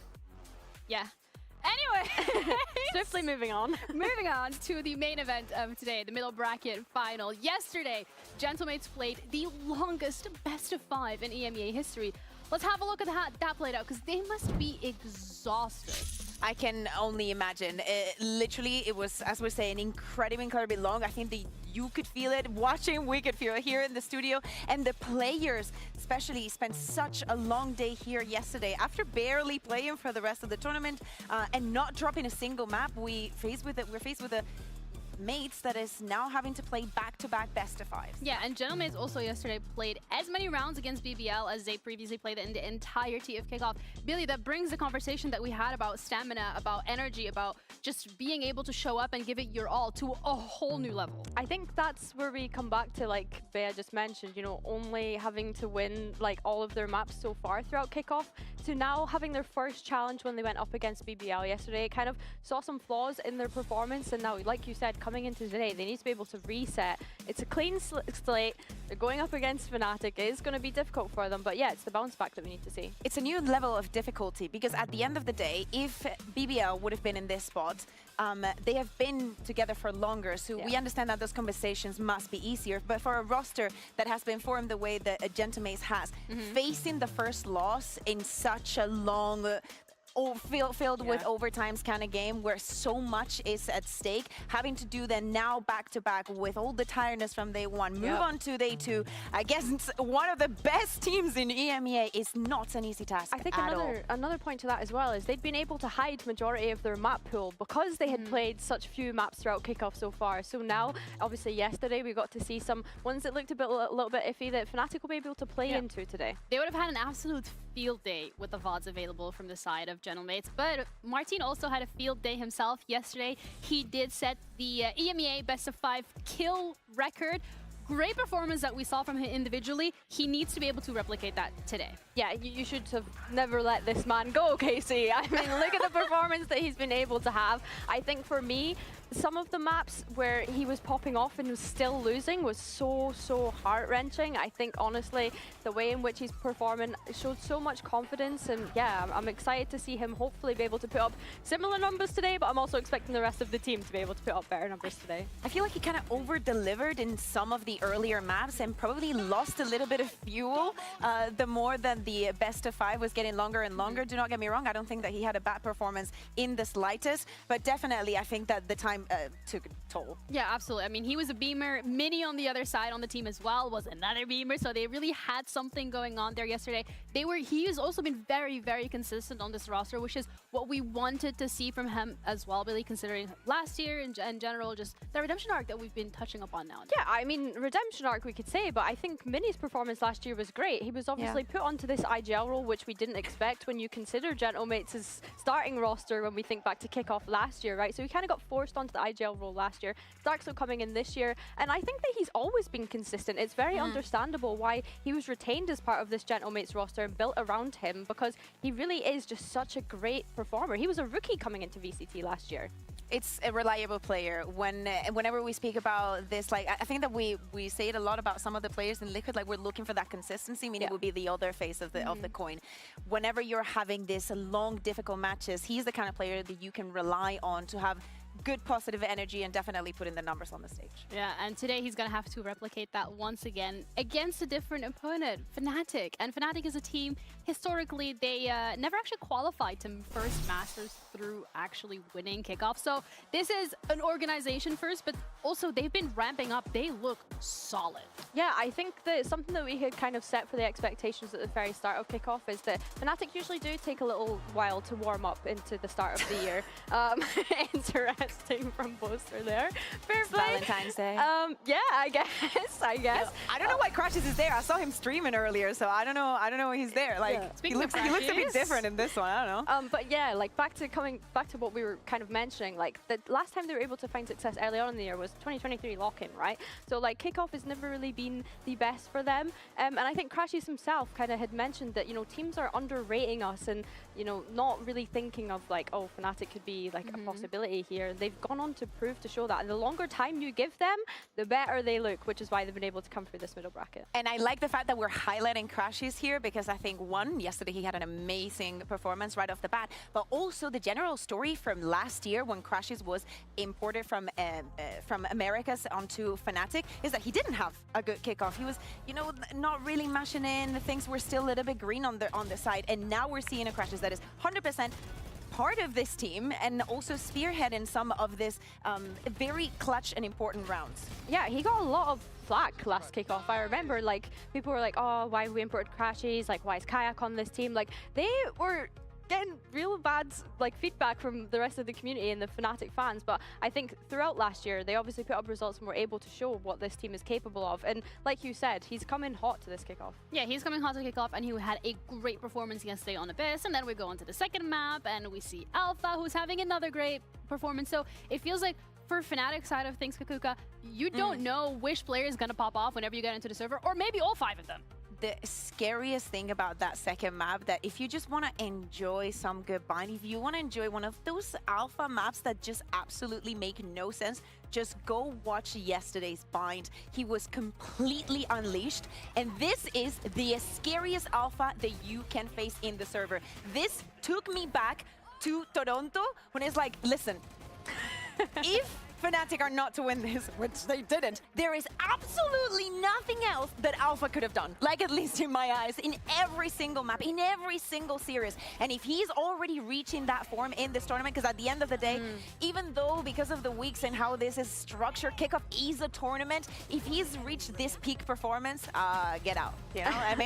Yeah. Anyway, swiftly moving on. Moving on to the main event of today, the middle bracket final. Yesterday, Gentlemates played the longest best of 5 in EMEA history. Let's have a look at how that played out, because they must be exhausted. I can only imagine. Literally, it was, as we're saying, incredibly long. I think you could feel it watching, we could feel it here in the studio. And the players especially spent such a long day here yesterday. After barely playing for the rest of the tournament and not dropping a single map, we're faced with a mates that is now having to play back-to-back best-of-5s. Yeah, and Gentlemen also yesterday played as many rounds against BBL as they previously played in the entirety of Kickoff. Billy, that brings the conversation that we had about stamina, about energy, about just being able to show up and give it your all to a whole new level. I think that's where we come back to, like Bea just mentioned, you know, only having to win like all of their maps so far throughout Kickoff, to now having their first challenge when they went up against BBL yesterday. It kind of saw some flaws in their performance, and now, like you said, coming into today, they need to be able to reset. It's a clean slate. They're going up against FNATIC. It is going to be difficult for them, but yeah, it's the bounce back that we need to see. It's a new level of difficulty, because at the end of the day, if BBL would have been in this spot, they have been together for longer, so we understand that those conversations must be easier. But for a roster that has been formed the way that Gentlemen has, facing the first loss in such a long filled with overtimes kind of game where so much is at stake, having to do then now back-to-back with all the tiredness from day one, move on to day two against one of the best teams in EMEA is not an easy task. I think at all. another point to that as well is they'd been able to hide majority of their map pool because they had played such few maps throughout Kickoff so far. So now, obviously yesterday, we got to see some ones that looked a little bit iffy that FNATIC will be able to play into today. They would have had an absolute field day with the VODs available from the side of Gentlemen, but Martin also had a field day himself yesterday. He did set the EMEA best-of-5 kill record. Great performance that we saw from him individually. He needs to be able to replicate that today. Yeah, you should have never let this man go, Casey. I mean, look at the performance that he's been able to have. I think for me, some of the maps where he was popping off and was still losing was so heart-wrenching. I think, honestly, the way in which he's performing showed so much confidence, and yeah, I'm excited to see him hopefully be able to put up similar numbers today, but I'm also expecting the rest of the team to be able to put up better numbers today. I feel like he kind of over-delivered in some of the earlier maps and probably lost a little bit of fuel the more than the best-of-5 was getting longer and longer. Do not get me wrong, I don't think that he had a bad performance in the slightest, but definitely I think that the time took a toll. Yeah, absolutely. I mean, he was a beamer. Mini on the other side on the team as well was another beamer, so they really had something going on there yesterday. He has also been very consistent on this roster, which is what we wanted to see from him as well, really considering last year in general, just the redemption arc that we've been touching upon now. Yeah, I mean, redemption arc we could say, but I think Mini's performance last year was great. He was obviously put onto this IGL role, which we didn't expect when you consider Gentlemates' starting roster when we think back to Kickoff last year, right? So he kind of got forced onto the IGL role last year. Darkso coming in this year, and I think that he's always been consistent. It's very understandable why he was retained as part of this Gentlemates roster and built around him, because he really is just such a great performer. He was a rookie coming into VCT last year. It's a reliable player. Whenever we speak about this, like, I think that we say it a lot about some of the players in Liquid, like we're looking for that consistency. I mean, it would be the other face of the coin. Whenever you're having this long, difficult matches, he's the kind of player that you can rely on to have good positive energy and definitely put in the numbers on the stage. Yeah, and today he's going to have to replicate that once again against a different opponent, FNATIC. And FNATIC is a team, historically, they never actually qualified to first Masters through actually winning Kickoff. So this is an organization first, but also they've been ramping up. They look solid. Yeah, I think that something that we had kind of set for the expectations at the very start of Kickoff is that FNATIC usually do take a little while to warm up into the start of the year. Interesting from Boaster there. Fair play. Valentine's Day. Yeah, I guess. I don't know why Crashes is there. I saw him streaming earlier, so I don't know why he's there. Like, he looks a bit different in this one. I don't know. But yeah, like coming back to what we were kind of mentioning, like the last time they were able to find success early on in the year was 2023 lock-in, right? So like Kickoff has never really been the best for them. And I think Crashes himself kind of had mentioned that, you know, teams are underrating us and, you know, not really thinking of like, oh, FNATIC could be like a possibility here. They've gone on to prove to show that. And the longer time you give them, the better they look, which is why they've been able to come through this middle bracket. And I like the fact that we're highlighting Crashes here, because I think, one, yesterday he had an amazing performance right off the bat, but also the general story from last year when Crashes was imported from Americas onto FNATIC is that he didn't have a good kickoff. He was, you know, not really mashing in. Things were still a little bit green on the side, and now we're seeing a Crashes that is 100% part of this team and also spearheading some of this very clutch and important rounds. Yeah, he got a lot of flack last kickoff. I remember, like, people were like, oh, why we imported Crashies? Like, why is Kayak on this team? Like, they were getting real bad like feedback from the rest of the community and the FNATIC fans, but I think throughout last year they obviously put up results and were able to show what this team is capable of. And like you said, he's coming hot to this kickoff. Yeah, he's coming hot to kickoff, and he had a great performance yesterday on Abyss. And then we go on to the second map, and we see Alpha, who's having another great performance. So it feels like for FNATIC side of things, Kakuka, you don't know which player is gonna pop off whenever you get into the server, or maybe all 5 of them. The scariest thing about that second map, that if you just want to enjoy some good bind, if you want to enjoy one of those alpha maps that just absolutely make no sense, just go watch yesterday's bind. He was completely unleashed, and this is the scariest alpha that you can face in the server. This took me back to Toronto when it's like, listen, if FNATIC are not to win this, which they didn't, there is absolutely nothing else that Alpha could have done, like at least in my eyes, in every single map, in every single series. And if he's already reaching that form in this tournament, because at the end of the day, even though because of the weeks and how this is structured, Kickoff is a tournament, if he's reached this peak performance, get out, you know? And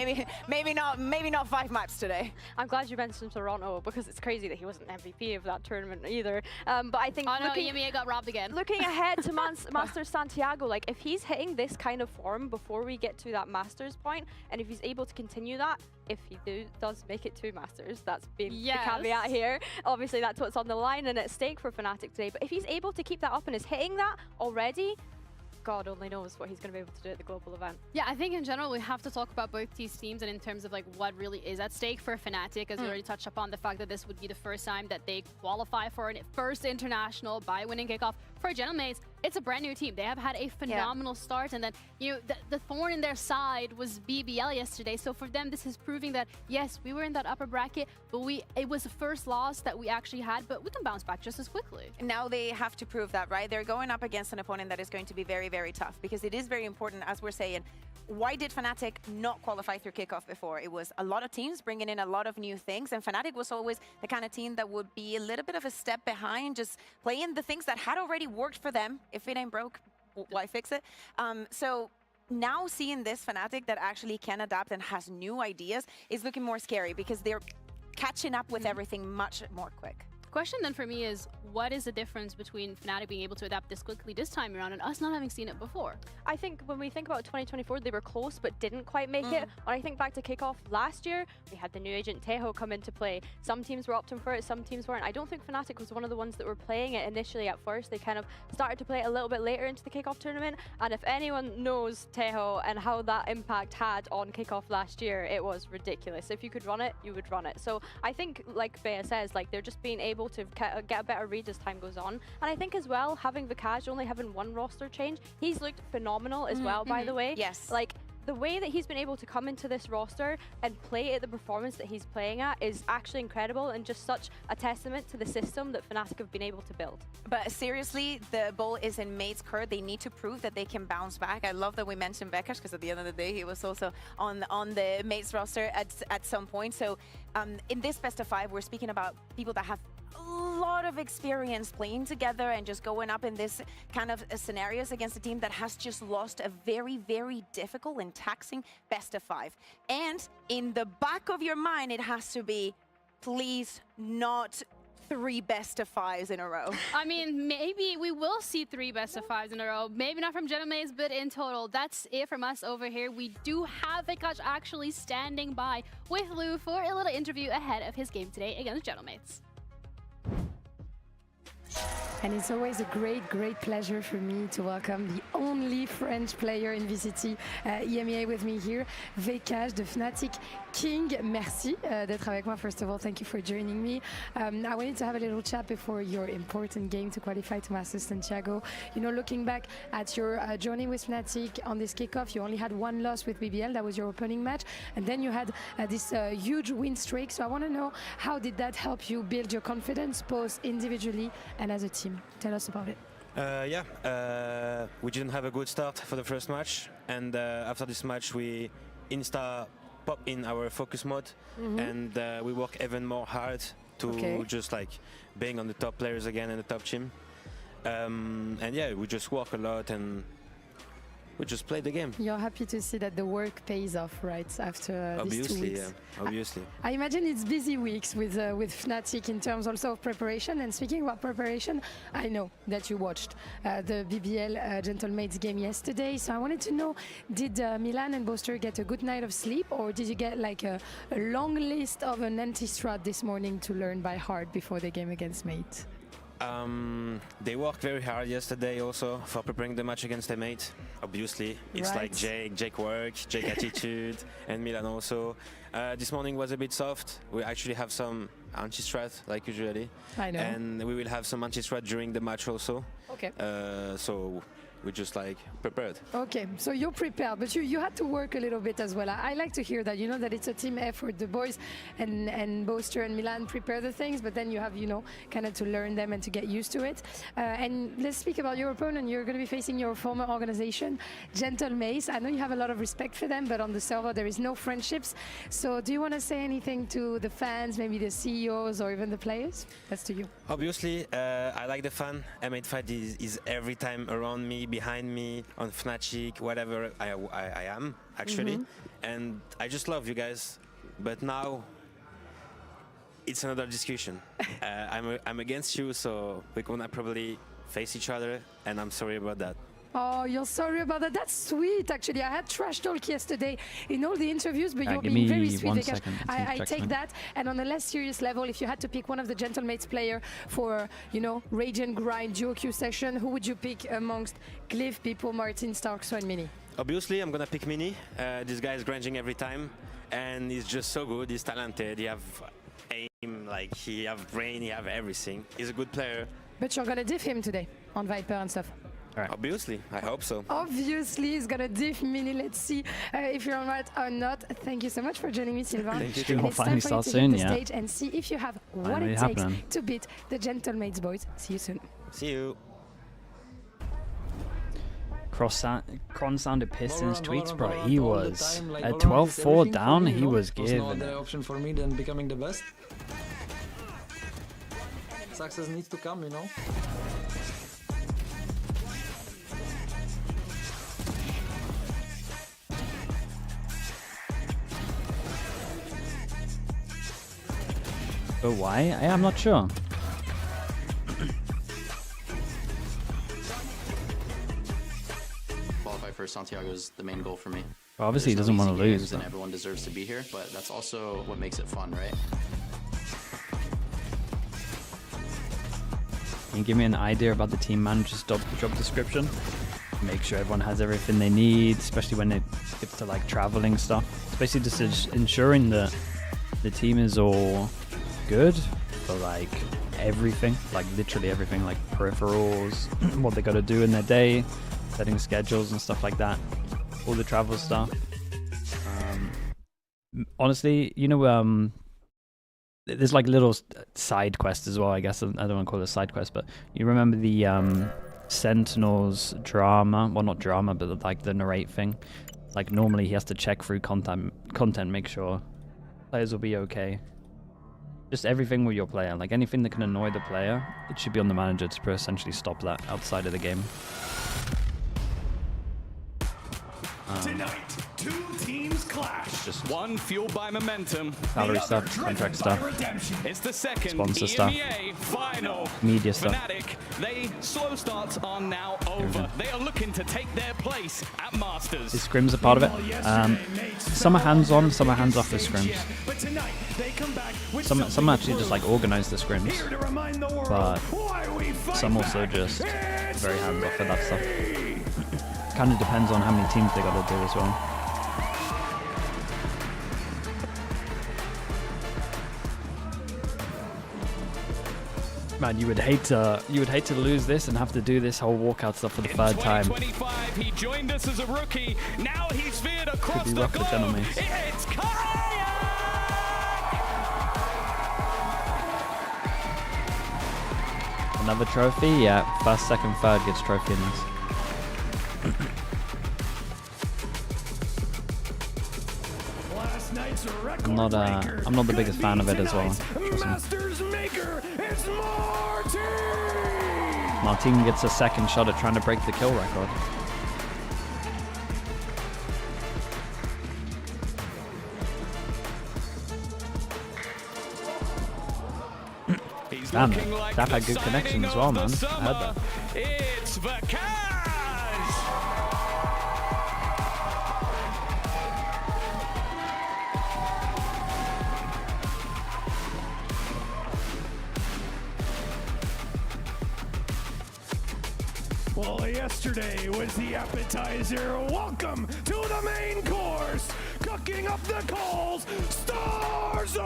maybe not 5 maps today. I'm glad you mentioned Toronto, because it's crazy that he wasn't MVP of that tournament either. But I think EMEA got robbed again. Looking ahead to Masters Santiago, like if he's hitting this kind of form before we get to that Masters point, and if he's able to continue that, if he does make it to Masters, that's been the caveat here. Obviously, that's what's on the line and at stake for FNATIC today. But if he's able to keep that up and is hitting that already, God only knows what he's going to be able to do at the global event. Yeah, I think in general we have to talk about both these teams, and in terms of like what really is at stake for FNATIC, as we already touched upon the fact that this would be the first time that they qualify for a first international by winning kickoff. For Gentlemates, it's a brand new team. They have had a phenomenal start, and then the thorn in their side was BBL yesterday. So for them, this is proving that yes, we were in that upper bracket, but it was the first loss that we actually had, but we can bounce back just as quickly. Now they have to prove that, right? They're going up against an opponent that is going to be very, very tough, because it is very important, as we're saying. Why did FNATIC not qualify through kickoff before? It was a lot of teams bringing in a lot of new things, and FNATIC was always the kind of team that would be a little bit of a step behind, just playing the things that had already worked for them. If it ain't broke, why fix it? So now seeing this FNATIC that actually can adapt and has new ideas is looking more scary, because they're catching up with everything much more quick. Question then for me is, what is the difference between FNATIC being able to adapt this quickly this time around and us not having seen it before? I think when we think about 2024, they were close but didn't quite make it. When I think back to kickoff last year, we had the new agent Tejo come into play. Some teams were opting for it, some teams weren't. I don't think FNATIC was one of the ones that were playing it initially at first. They kind of started to play it a little bit later into the kickoff tournament. And if anyone knows Tejo and how that impact had on kickoff last year, it was ridiculous. If you could run it, you would run it. So I think, like Bea says, like they're just being able to get a better read as time goes on. And I think as well, having Vikaj only having 1 roster change, he's looked phenomenal as well, by the way. Yes. Like, the way that he's been able to come into this roster and play at the performance that he's playing at is actually incredible, and just such a testament to the system that FNATIC have been able to build. But seriously, the ball is in Mate's court. They need to prove that they can bounce back. I love that we mentioned Bekash, because at the end of the day, he was also on the Mate's roster at some point. So in this best of 5, we're speaking about people that have a lot of experience playing together and just going up in this kind of scenarios against a team that has just lost a very, very difficult and taxing best of 5. And in the back of your mind, it has to be, please not 3 best of 5s in a row. I mean, maybe we will see 3 best of 5s in a row. Maybe not from Gentlemates, but in total. That's it from us over here. We do have Vikaj actually standing by with Lou for a little interview ahead of his game today against Gentlemates. And it's always a great, great pleasure for me to welcome the only French player in VCT EMEA with me here, Vikaj, the FNATIC King. Merci d'être avec moi. First of all, thank you for joining me. I wanted to have a little chat before your important game to qualify to Masters Santiago. You know, looking back at your journey with FNATIC on this kickoff, you only had 1 loss with BBL. That was your opening match. And then you had this huge win streak. So I want to know, how did that help you build your confidence, both individually and as a team? Tell us about it. We didn't have a good start for the first match, and after this match we pop in our focus mode, and we work even more hard to just like being on the top players again and the top team. And yeah, we just work a lot and we just play the game. You're happy to see that the work pays off, right? After these 2 weeks. Yeah, obviously. I imagine it's busy weeks with FNATIC in terms also of preparation. And speaking about preparation, I know that you watched the BBL Gentlemates game yesterday. So I wanted to know, did Milan and Boaster get a good night of sleep, or did you get like a long list of an anti-strat this morning to learn by heart before the game against Mate? They worked very hard yesterday also for preparing the match against their mate. Obviously, it's like Jake work, Jake attitude, and Milan also. This morning was a bit soft. We actually have some anti-strat like usually. I know. And we will have some anti-strat during the match also. Okay. So we just like prepared. Okay, so you're prepared, but you had to work a little bit as well. I like to hear that, you know, that it's a team effort. The boys and Boaster and Milan prepare the things, but then you have, you know, kind of to learn them and to get used to it. And let's speak about your opponent. You're going to be facing your former organization, Gentlemates. I know you have a lot of respect for them, but on the server there is no friendships. So do you want to say anything to the fans, maybe the CEOs or even the players? That's to you. Obviously, I like the fun. M85 is every time around me, behind me, on FNATIC, whatever I am, actually. And I just love you guys. But now, it's another discussion. I'm against you, so we're gonna probably face each other, and I'm sorry about that. Oh, you're sorry about that. That's sweet, actually. I had trash talk yesterday in all the interviews, but you're being very sweet. 1 second. I take that. And on a less serious level, if you had to pick one of the Gentlemates player for, you know, Rage and Grind duo queue session, who would you pick amongst Glyph, Pipo, Martin, Starkso, and Mini? Obviously, I'm gonna pick Mini. This guy is grinding every time, and he's just so good. He's talented. He have aim, like he have brain, he have everything. He's a good player. But you're gonna diff him today on Viper and stuff. Right. Obviously, I hope so. Obviously, he's gonna diff Mini. Let's see if you're right or not. Thank you so much for joining me, Sylvain. Thank you. Stream will it's time finally for you start to soon, hit the yeah. stage and see if you have what it takes to beat the Gentlemates boys. See you soon. See you. Kron sounded pissed in his tweets, bro. He was at 12-4 down. He was given. No other option for me than becoming the best. Success needs to come, you know. But why? I'm not sure. Qualify for Santiago is the main goal for me. Well, obviously, he doesn't want to lose. And everyone deserves to be here, but that's also what makes it fun, right? Can you give me an idea about the team manager's job description? Make sure everyone has everything they need, especially when it gets to like traveling stuff. It's basically just ensuring that the team is all good for like everything, like literally everything, like peripherals, what they got to do in their day, setting schedules and stuff like that, all the travel stuff. Honestly, you know, there's like little side quests as well, I guess. I don't want to call it a side quest, but you remember the Sentinel's drama, well, not drama, but like the narrate thing. Like normally he has to check through content, make sure players will be okay. Just everything with your player, like anything that can annoy the player, it should be on the manager to essentially stop that outside of the game. Tonight, two teams clash. Just one fueled by momentum. Salary stuff, contract stuff, It's the second sponsor stuff, EMEA final. media stuff. FNATIC, they slow starts are now over. They are looking to take their place at Masters. Is scrims a part of it? Some are hands-on, some are hands-off with scrims. Some actually just like organize the scrims, but some also just very hands-off with that stuff. Kind of depends on how many teams they got to do as well. Man, you would hate to lose this and have to do this whole walkout stuff for the third time. 2025, he joined us as a rookie. Now he's veered across Could be the rough for globe. Gentlemates. It's Another trophy? Yeah, first, second, third gets trophy in this. Last night I'm not the biggest fan of it as well. Martin gets a second shot at trying to break the kill record. Damn, that had good connection as well, man. I heard that. It's Well, yesterday was the appetizer. Welcome to the main course. Cooking up the coals, Starzo!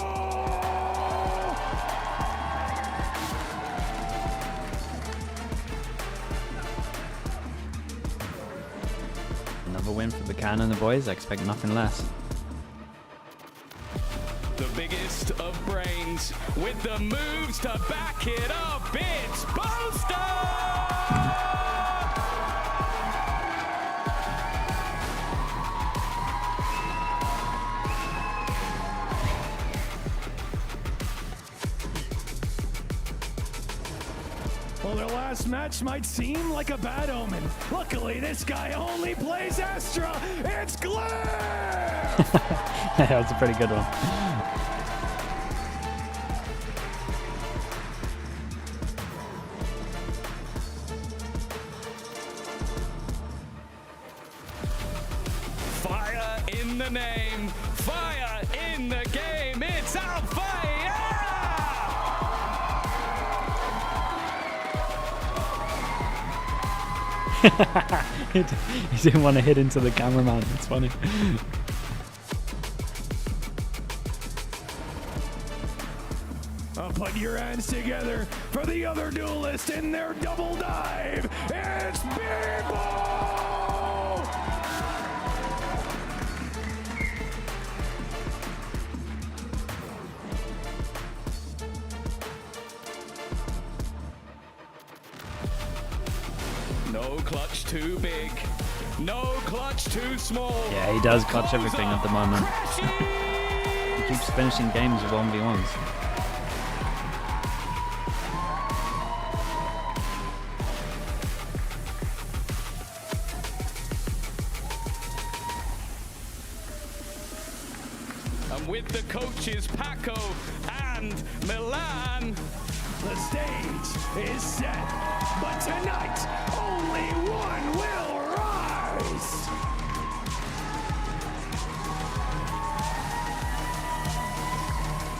Another win for Buchanan and the boys. I expect nothing less. The biggest of brains with the moves to back it up. It's Boaster! Well, their last match might seem like a bad omen. Luckily, this guy only plays Astra. It's Glare! Yeah, that's a pretty good one. Fire in the name, fire in the game. It's Alpha! He didn't want to hit into the cameraman. It's funny. Put your hands together for the other duelist in their double dive. It's Beebo! No clutch too big, no clutch too small. Yeah, he does clutch everything at the moment. He keeps finishing games with 1v1s. And with the coaches Paco and Milan, the stage is set, but tonight only one will rise.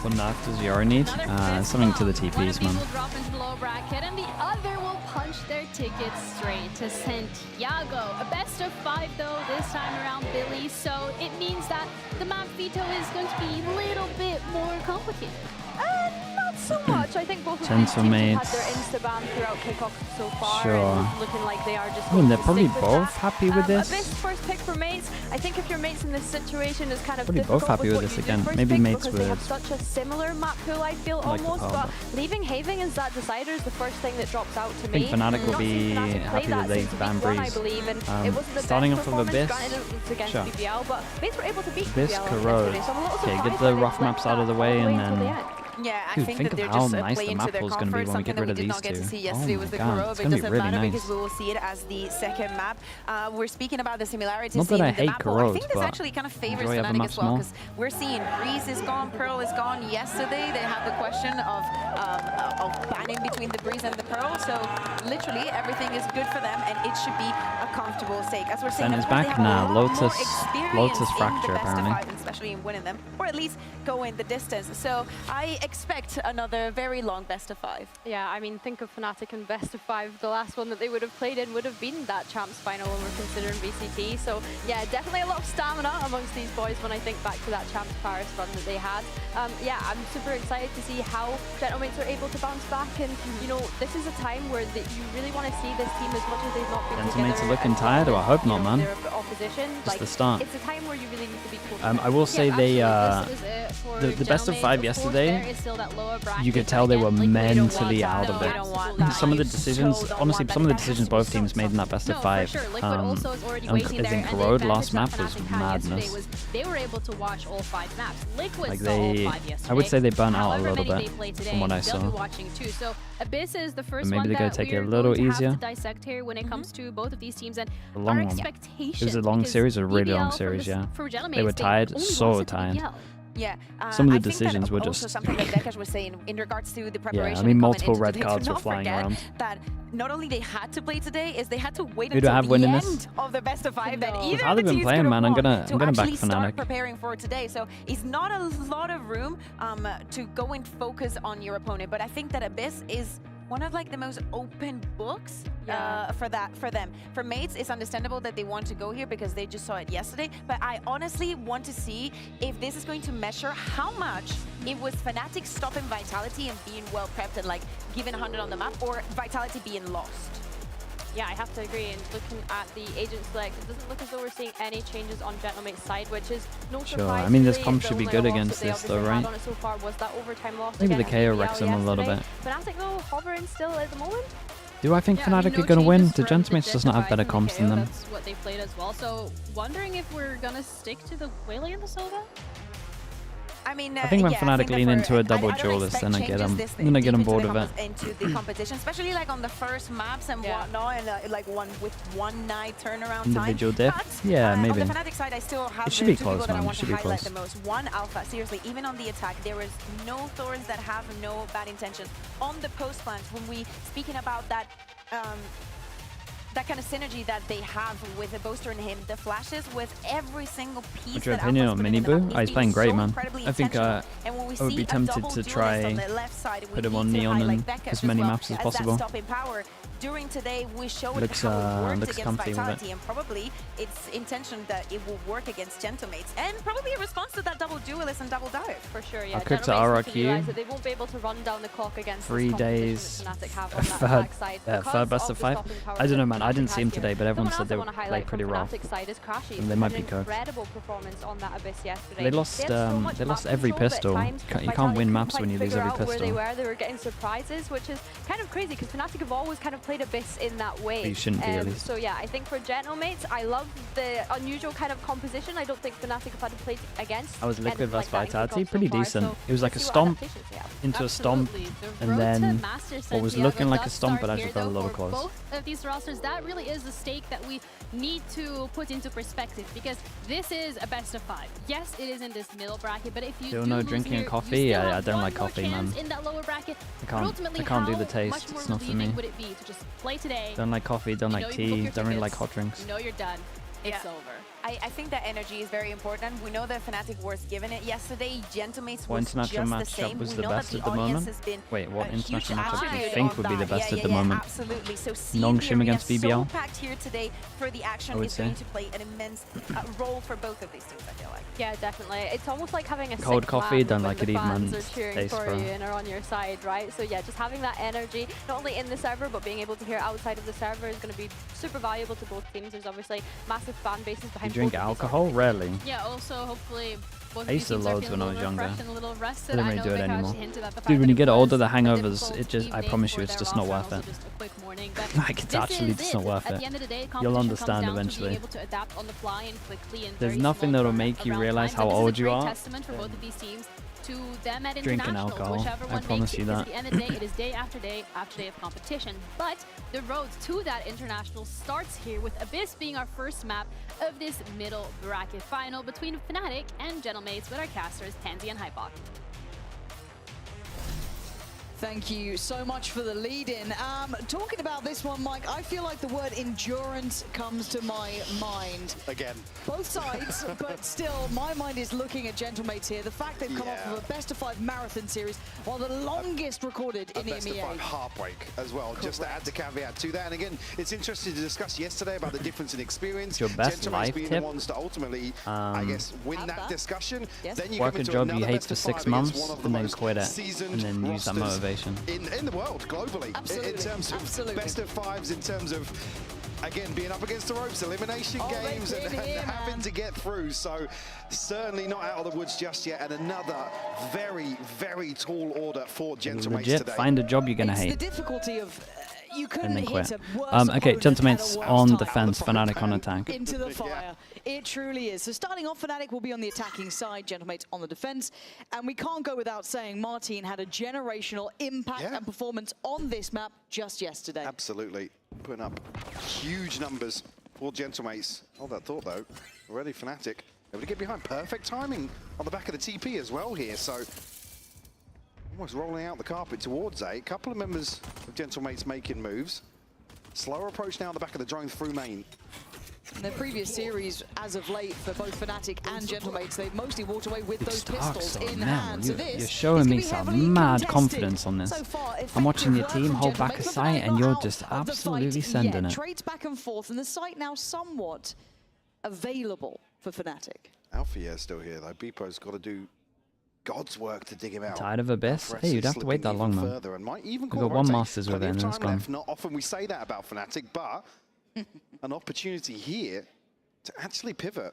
What knife does Yara need? Something to the TPs, man. Will drop into the low bracket, and the other will punch their tickets straight to Santiago. A best of 5 though this time around, Billy. So it means that the map veto is going to be a little bit more complicated. Not so much. I think both of these teams have had their insta-ban throughout kickoff so far. Sure. And looking like they are just I mean, they're going to probably stick with both that. happy with this. A best first pick for mates. I think if your mates in this situation is kind of Probably difficult both happy with this again. Maybe mates because they have with such a similar map pool, I feel, like almost. the But leaving Haven as that decider is the first thing that drops out to me. I think FNATIC will be happy that they banned Breeze. I believe, and it wasn't the starting best off with Abyss. granted it was against Sure. BBL, but mates were able to beat Abyss, BBL Corrode. yesterday, so I'm a little Okay, surprised get that the they rough let maps that out of the way all and way until the then... end. Yeah, I Dude, think think that they're of how just nice the playing map to their pool's gonna be comfort, when we get something rid that of we did these not get to two. see Oh yesterday my was the God, Kurov. it's It gonna be doesn't really matter nice. because we will see it as the second map. We're speaking about the similarities Not that seen I in the hate map pool. I Kurov, think this but actually kind of favors enjoy other FNATIC maps as well more. because we're seeing Breeze is gone, Pearl is gone. Yesterday they had the question of banning between the Breeze and the Pearl, so literally everything is good for them and it should be a comfortable stake. As we're saying, Sen is they back have a now. lot more Lotus experience fracture in the best apparently. of 5, and especially in winning them, or at least going the distance. So I expect another very long best of 5. Yeah, I mean, think of FNATIC and best of 5. The last one that they would have played in would have been that Champs final when we're considering VCT. So yeah, definitely a lot of stamina amongst these boys when I think back to that Champs Paris run that they had. Yeah, I'm super excited to see how Gentlemates are able to bounce back. And, you know, this is a time where you really want to see this team as much as they've not been Gentlemates together. are looking tired, or I hope not, man. Their opposition. Just the start. It's a time where you really need to be close. I will will say they the best of 5 yesterday, you could tell they were mentally out of it. Some of the decisions, honestly, some of the decisions both teams made in that best of 5, as in Corrode last map was madness. They were able to watch all 5 maps. Liquid Like saw all 5 yesterday. I would say they burnt out a little However bit many they play from what I today, they'll be saw. watching too. So Abyss is the first Maybe one they're gonna that take it a we're little going to easier. have to dissect here when it comes to both of these teams and A long our one. expectations. It was a long because series, a really long BBL series, yeah. for They were tired, so tired. Yeah, Some of the I think that decisions were also just... something that Dekesh was saying in regards to the preparation. Yeah, I mean, and multiple coming red into cards today, were to flying not forget around. that not only they had to play today, is they had to wait Who do I until have the winning end this? of the best of 5 that either How of the they've been teams playing, could have man. I'm won gonna to back actually start FNATIC. preparing for today. So it's not a lot of room to go and focus on your opponent. But I think that Abyss is one of like the most open books for them. For Mates, it's understandable that they want to go here because they just saw it yesterday. But I honestly want to see if this is going to measure how much it was FNATIC stopping Vitality and being well prepped and like giving 100 on the map, or Vitality being lost. Yeah, I have to agree. And looking at the agent select, it doesn't look as though we're seeing any changes on Gentlemate's side, which is no Sure. surprise. I mean, this really. comp The should be only good loss against that they this, though, obviously had right? on it so far was that overtime loss Maybe the against KO EMEA wrecks them a little yesterday. bit. FNATIC though hovering still at the moment. Do I think FNATIC are going to win? The Gentlemates does not have better comps than them. That's what they played as well. So wondering if we're gonna stick to the Whaley and the Sova. I mean, I think when yeah, FNATIC lean into a double I don't duelist, expect then I get changes them. this Then I get deep on into board the with it. into the competition, especially like on the first maps and whatnot, and like with one night turnaround Individual time. diff? Yeah, maybe. On the FNATIC side, I still have It should the be two close, people that I man. It want to should be highlight close. the most. One, Alpha. Seriously, even on the attack, there is no Thorns that have no bad intention. On the post plans, when we speaking about that. That kind of synergy that they have with the Boaster and him, the flashes with every single piece. What's your that opinion Alpha's on putting in the Miniboo? map. Oh, he's playing great, man. I think I would would be tempted to try put him on Neon and as many maps as possible. Stopping power. During today, we showed Looks, how it worked looks against comfy with it. Vitality, and probably it's intention that it will work against Gentlemates, and probably a response to that double duelist and double dive. For sure, yeah. I'll cook to Gentlemates can RRQ. realize that they won't be able to run down the clock against 3 days. third third best of 5. I don't know, man. I didn't see him today, but everyone said they were played pretty rough. And they might be cooked. Incredible performance on that Abyss yesterday. They lost every pistol. You can't win maps when you lose every pistol. They were getting surprises, which is kind of crazy because FNATIC have always kind of played Abyss in that way. You shouldn't be, at least. So yeah, I think for Gentlemates, I love the unusual kind of composition. I don't think FNATIC have had to play against. I was Liquid anything versus like that in Vitality, kickoff pretty so far, decent. so It was like a let's see what stomp adaptations they have. into a stomp, and then what was looking like a stomp, but actually felt a little close. Both of these rosters, that really is the stake that we need to put into perspective, because this is a best of 5. Yes, it is in this middle bracket, but if you Still do no lose drinking here, and coffee? you still I have don't one like more coffee, chance man. in that lower bracket. I But ultimately, can't do the how taste. much more It's not for relieving me. would it be to just play today? Don't like coffee, don't like you book tea, your don't really like tickets, hot drinks. You know you're done. It's over. I think that energy is very important. We know that FNATIC was given it yesterday. Gentlemates What was international just the matchup same. was We the know best that at the audience moment? has been Wait, what a huge international matchup do you attitude think on would be the that. best at the moment? Absolutely. So Nongshim the against arena BBL? so packed here today for the action would is say. going to play an immense role for both of these teams, I feel like. Yeah, definitely. It's almost like having a Cold sick coffee, man don't when like the it even fans on are cheering taste, for bro. you and are on your side, right? So yeah, just having that energy, not only in the server, but being able to hear outside of the server is going to be super valuable to both teams. There's obviously massive fan bases You behind drink both of these alcohol? Rarely. Yeah, also hopefully both I used to of these teams are loads feeling when a I was little younger. refreshed and a little I rested. don't I really know do it Vikash anymore. hinted at the fact Dude, when that you get it older, was the a hangovers, difficult it just, I evening promise you, for it's their just not roster, worth also it. just a quick morning, but Like, it's this actually is just it. not worth At it. the end of the day, You'll competition understand comes down to eventually. being able to adapt on the fly and quickly in There's very nothing small that'll make you around realize time. how But this is a old you great are. testament for both of these teams to them at Drinking internationals, alcohol. whichever I one promise makes you it, 'cause that. at the end of the day, it is day after day of competition. But the road to that international starts here, with Abyss being our first map of this middle bracket final between FNATIC and Gentlemates, with our casters Tansy and Hypok. Thank you so much for the lead-in. Talking about this one, Mike, I feel like the word endurance comes to my mind. Again. Both sides, but still, my mind is looking at Gentlemates here. The fact they've come off of a best-of-5 marathon series, one of the longest recorded in best of EMEA. 5 heartbreak as well, just to add the caveat to that. And again, it's interesting to discuss yesterday about the difference in experience. Your best Gentlemates life being tip? the ones to ultimately, I guess, win that discussion. Yes. Then you Work come a into job you another hate best for of 6 5 against months one of the and then most quit it, seasoned and then use that rosters motivation. in the world, globally. Absolutely. In terms of Absolutely. best of 5s, in terms of again, being up against the ropes, elimination games, and having to get through. So certainly not out of the woods just yet. And another very, very tall order for Gentlemates today. Find a job you're going to hate. The difficulty of you couldn't And then hit quit. a worse Okay, Gentlemates opponent on defense, FNATIC on attack. into the fire. It truly is. So starting off, FNATIC will be on the attacking side, Gentlemates on the defense. And we can't go without saying Martin had a generational impact and performance on this map just yesterday. Absolutely. Putting up huge numbers for Gentlemates. Hold that thought, though. Already FNATIC able to get behind. Perfect timing on the back of the TP as well here. So almost rolling out the carpet towards A. Couple of members of Gentlemates making moves. Slower approach now on the back of the drone through main. In their previous series, as of late, for both FNATIC and Gentlemates, they've mostly walked away with those pistols in hand. So You're showing me some mad confidence on this. I'm watching your team hold back a site, and you're just absolutely sending it. Trades back and forth, and the site now somewhat available for FNATIC. Alfie is still here, though. Beepo's got to do God's work to dig him out. Tired of Abyss? Hey, you'd have to wait that long, man. We've got one Masters with it, and it's gone. Not often we say that about FNATIC, but an opportunity here to actually pivot.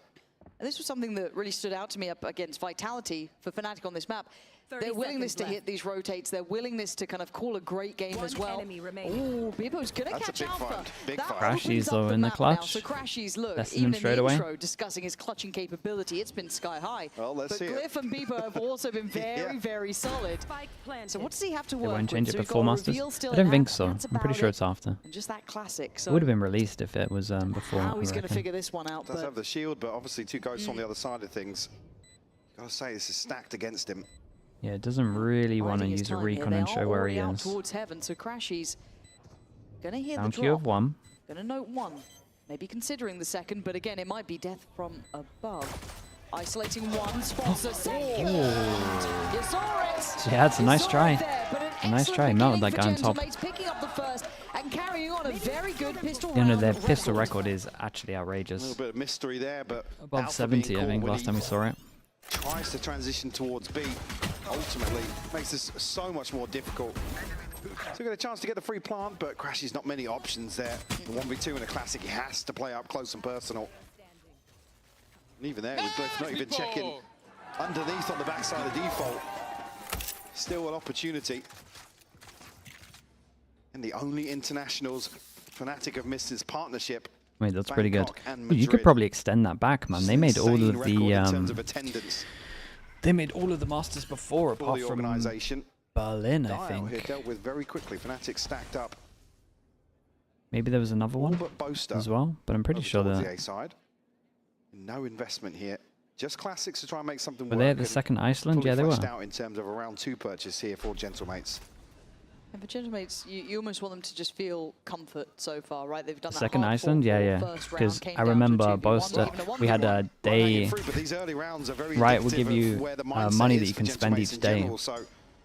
And this was something that really stood out to me up against Vitality for FNATIC on this map. Their willingness to hit these rotates, their willingness to kind of call a great game as well. Oh, Beepo's gonna catch Alpha. Big find. Crashy's though in the clutch. So Crashy's, look, Testing even him in straight the away. intro, discussing his clutching capability, it's been sky high. Well, let's see but Glyph and Beepo have also been very, very solid. So what does he have to They work won't change with? it So he's before got a Masters? reveal still I don't in think hand, so. and that's I'm pretty about sure it. it's after. And just that classic. It So would have been released if it was before. how he's I going to reckon. figure this one out. Does But have the shield, but obviously two ghosts on the other side of things. Gotta say, this is stacked against him. Yeah, it doesn't really want to biding his use a time here. recon They and are show where he already out is. towards heaven, so Crashy's going to hear Down the queue of drop. one. Going to note one. Maybe considering the second, but again, it might be death from above. Isolating one, spots a second. You saw it. Yeah, it's a nice try. A nice try. Melted that for guy on top. Gentlemates, picking up the first and carrying on a very good pistol You know, round their pistol record. record is actually A outrageous. little bit of mystery there, but Above Alpha 70, being I think, caught when last time we saw it. tries to transition towards B. Ultimately, makes this so much more difficult. So get a chance to get the free plant, but Crashy's not many options there. 1v2 in a classic, he has to play up close and personal. And even there, with Glyph not even checking underneath on the backside of default. Still an opportunity. And the only internationals FNATIC have missed his partnership. Wait, that's pretty good. Bangkok and Well, you could Madrid. probably extend that back, man. They made all Insane of record in terms the of attendance. they made all of the Masters before, For apart the from organisation. Berlin, I Dial here think. dealt with very quickly. FNATIC stacked up. Maybe there was another one but Boaster as well, but I'm pretty over sure towards that the A side. No investment here. Just classics to try and make something were work. they at the and second Iceland? fully Yeah, they were. fleshed out in terms of a round 2 purchase here for Gentlemates. And for Gentlemates, you almost want them to just feel comfort so far, right? They've done that Second hard Iceland, yeah, 4-4 yeah. first round, Because came I down to a remember 2v1, Boaster, even a 1v1. we had a Well, now day you're through, but these early rounds are very right, we'll indicative give you of where the mindset money is that you for can spend Gentlemates each in day. general. So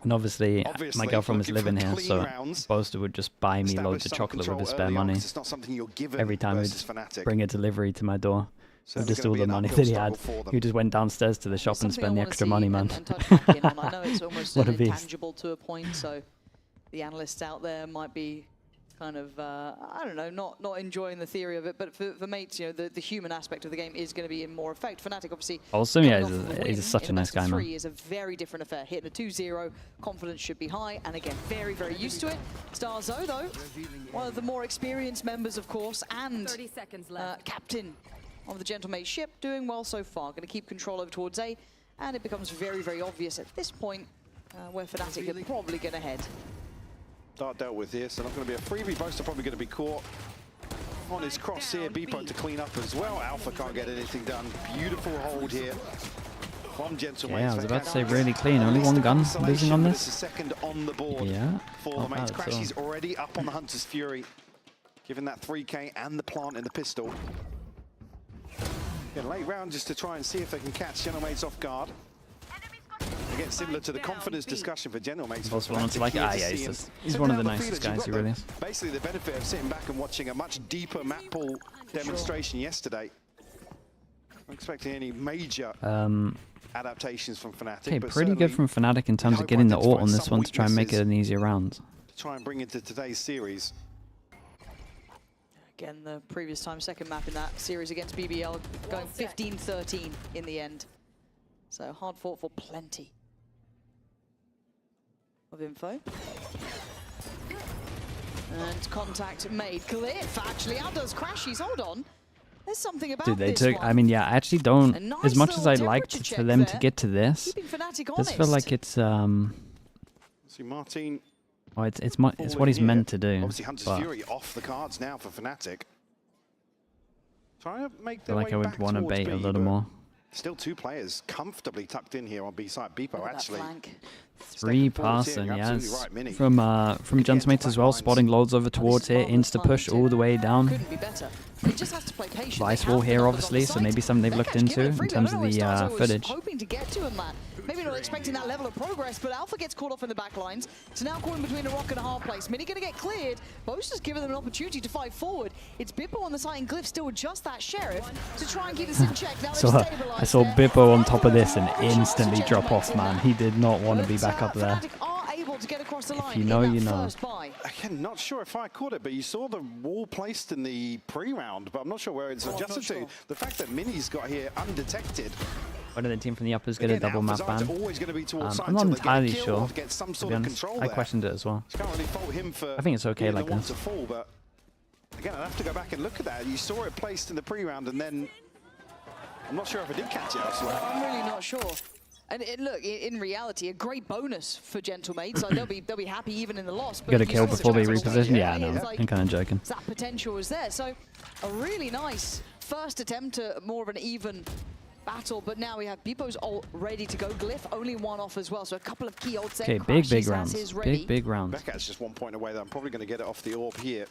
And obviously, my girlfriend was looking for living here, clean so rounds, Boaster would just buy me establish loads of some chocolate with control his spare early on, money. 'cause it's not something you're given Every time he'd versus FNATIC. bring a delivery to my door. Certainly With just gonna all be the an money uphill that he had. struggle for them. He just went downstairs to the shop and Something I spent the wanna extra see money, and- man. and touch back in on. I know it's almost What a an beast. intangible to a point, so the analysts out there might be kind of, I don't know, not enjoying the theory of it, but for mates, you know, the human aspect of the game is going to be in more effect. FNATIC, obviously, Awesome, yeah, coming off of he's win such a in nice best of guy, man. 3 is a very different affair. Hitting a 2-0, confidence should be high, and again, very, very used to it. Starzo, though, one of the more experienced members, of course, and 30 seconds left. captain of the Gentlemate ship, doing well so far. Going to keep control over towards A, and it becomes very, very obvious at this point where FNATIC are probably going to head. Dart dealt with here, so not going to be a freebie. Boaster probably going to be caught on his cross here. Beepo to clean up as well. Alpha can't get anything done. Beautiful hold here from Gentlemates. Yeah, I was about to say really clean. Only one gun losing on this. It's a second on the board Yeah, for not the mates. bad at Crash, all. he's already up on the Hunter's Fury, given that 3K and the plant in the pistol. Again, late round just to try and see if they can catch Gentlemates off guard. Again, similar to the confidence discussion for Gentlemates. Also wanted to like, yeah, he's one of the nicest guys, he really is. Basically, the benefit of sitting back and watching a much deeper map pool demonstration yesterday. Not expecting any major adaptations from FNATIC. Okay, but pretty good from FNATIC in terms of getting the ult on this one to try and make it an easier round. To try and bring into today's series. Again, the previous time, second map in that series against BBL, going 15-13 in the end. So hard fought for plenty of info. And contact made. Glyph actually outdoes Crashies. Hold on. There's something about Dude, they this took, one. I mean, yeah, I actually don't, Nice as much as I'd little like temperature for them check to there. get to this, Keeping FNATIC does feel honest. like it's, See Martin. oh, it's what he's meant to do. Obviously, Hunter's but Fury off the cards now for FNATIC. Trying to make I their feel like way I would back want to towards bait B, a little but more. Still 2 players comfortably tucked in here on B side. Beepo actually. 3 passing, yes. From Gentlemates as well, spotting loads over towards here, insta push all the way down. Couldn't be better. They just have to play patient. Vice wall here, obviously, so maybe something they've looked into in terms of the footage. Hoping to get to him, man. Maybe not expecting that level of progress, but Alpha gets caught off in the back lines. So now caught in between a rock and a hard place. Mini gonna get cleared. Boaster's giving them an opportunity to fight forward. It's Bippo on the side and Glyph still with just that Sheriff to try and keep this in check. Now So I saw Bippo on top of this and instantly drop off, man. He did not want to be back up there. To get across the line. If you know, you know. Again, not sure if I caught it, but you saw the wall placed in the pre-round, but I'm not sure where it's adjusted to. The fact that Mini's got here undetected. Why did the team from the uppers get a double map ban? I'm I'm not entirely sure, to be honest. I questioned it as well. I think it's okay like this. But again, I'd have to go back and look at that. You saw it placed in the pre-round, and then I'm not sure if I did catch it. I'm really not sure. And look, in reality, a great bonus for Gentlemates. Like they'll be happy even in the loss. Got a kill before they reposition? Yeah, no, like, I'm kind of joking. that potential was there. So a really nice first attempt at more of an even battle. But now we have Bippo's ult ready to go. Glyph only 1 off as well. So a couple of key ults. Okay, big rounds. Big rounds. Beckat's just 1 point away. Though I'm probably going to get it off the orb here.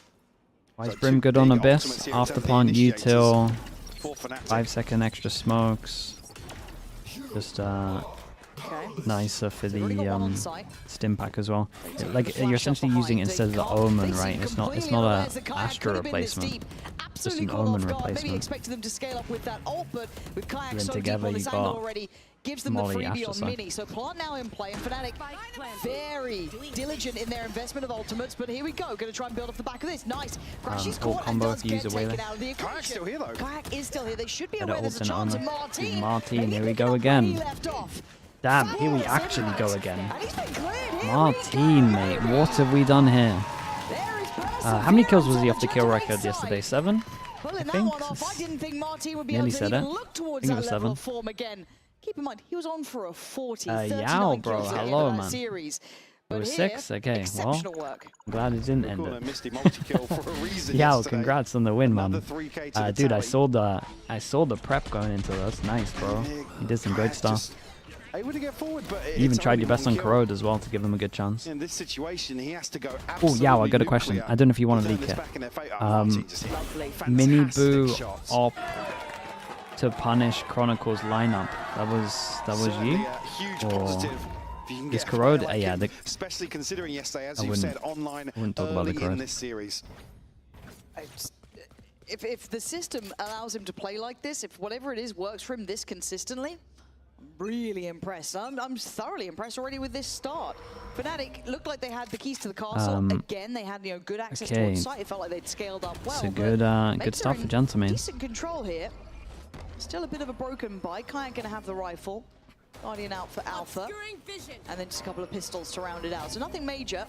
Wise Brim good on Abyss. After plant util. 5-second extra smokes. Just nicer for the stim pack as well. Like you're essentially using it instead of the Omen, right? It's not a Astra replacement. It's just an Omen replacement. Maybe expected them to scale up with that ult, but with Kayak so deep together on you this angle got already, gives them the Molly freebie Astra on side. Mini. So Plant now in play, and FNATIC very diligent in their investment of ultimates, but here we go. Going to try and build off the back of this. Nice. Crashy's caught and does get taken out of the equation. Kayak's still here though. Kayak is still here. They should be Get aware it there's a ult chance. in And Martin, here we go again. left off. Damn, here we actually go again. Martin, mate, what have we done here? How many kills was he off the kill record yesterday? 7? I think. I didn't think Martin would be Nearly able to said even it. look towards I think it that was level 7. of form again. Keep in mind, he was on for a 40, Yow, 39 bro, kills at the end hello, of that man. series. It But was here, 6? Okay, well, exceptional work. I'm glad it didn't end Cool, a it. Misty multi-kill for a reason. Yow, yesterday. congrats on the win, man. Another 3K to the Dude, I tally. saw the prep going into this. Nice, bro. You did some great stuff. Able to get forward, but You even it's tried only your best on one kill. Corrode as well to give him a good chance. In this situation, he has to go Oh, absolutely yeah, I got a question. nuclear. I don't know if you want to Turn leak this it. back in their fate. Oh, Martin just hit Mini fantastic Boo shots. op to punish Chronicles lineup. That was Certainly you? a huge Or positive. If you can is get a Corrode? player like Yeah, him, especially considering yesterday, as I you said, wouldn't- online wouldn't talk about the early in Corode. this series. If the system allows him to play like this, if whatever it is works for him this consistently, I'm really impressed. I'm thoroughly impressed already with this start. FNATIC looked like they had the keys to the castle. Again, they had good access okay. towards site. It felt like they'd scaled up well. It's a but good Mates good are stuff in for Gentleman. Decent control here. Still a bit of a broken bike. Kayak going to have the rifle. Guardian out for Alpha. And then just a couple of pistols to round it out. So nothing major.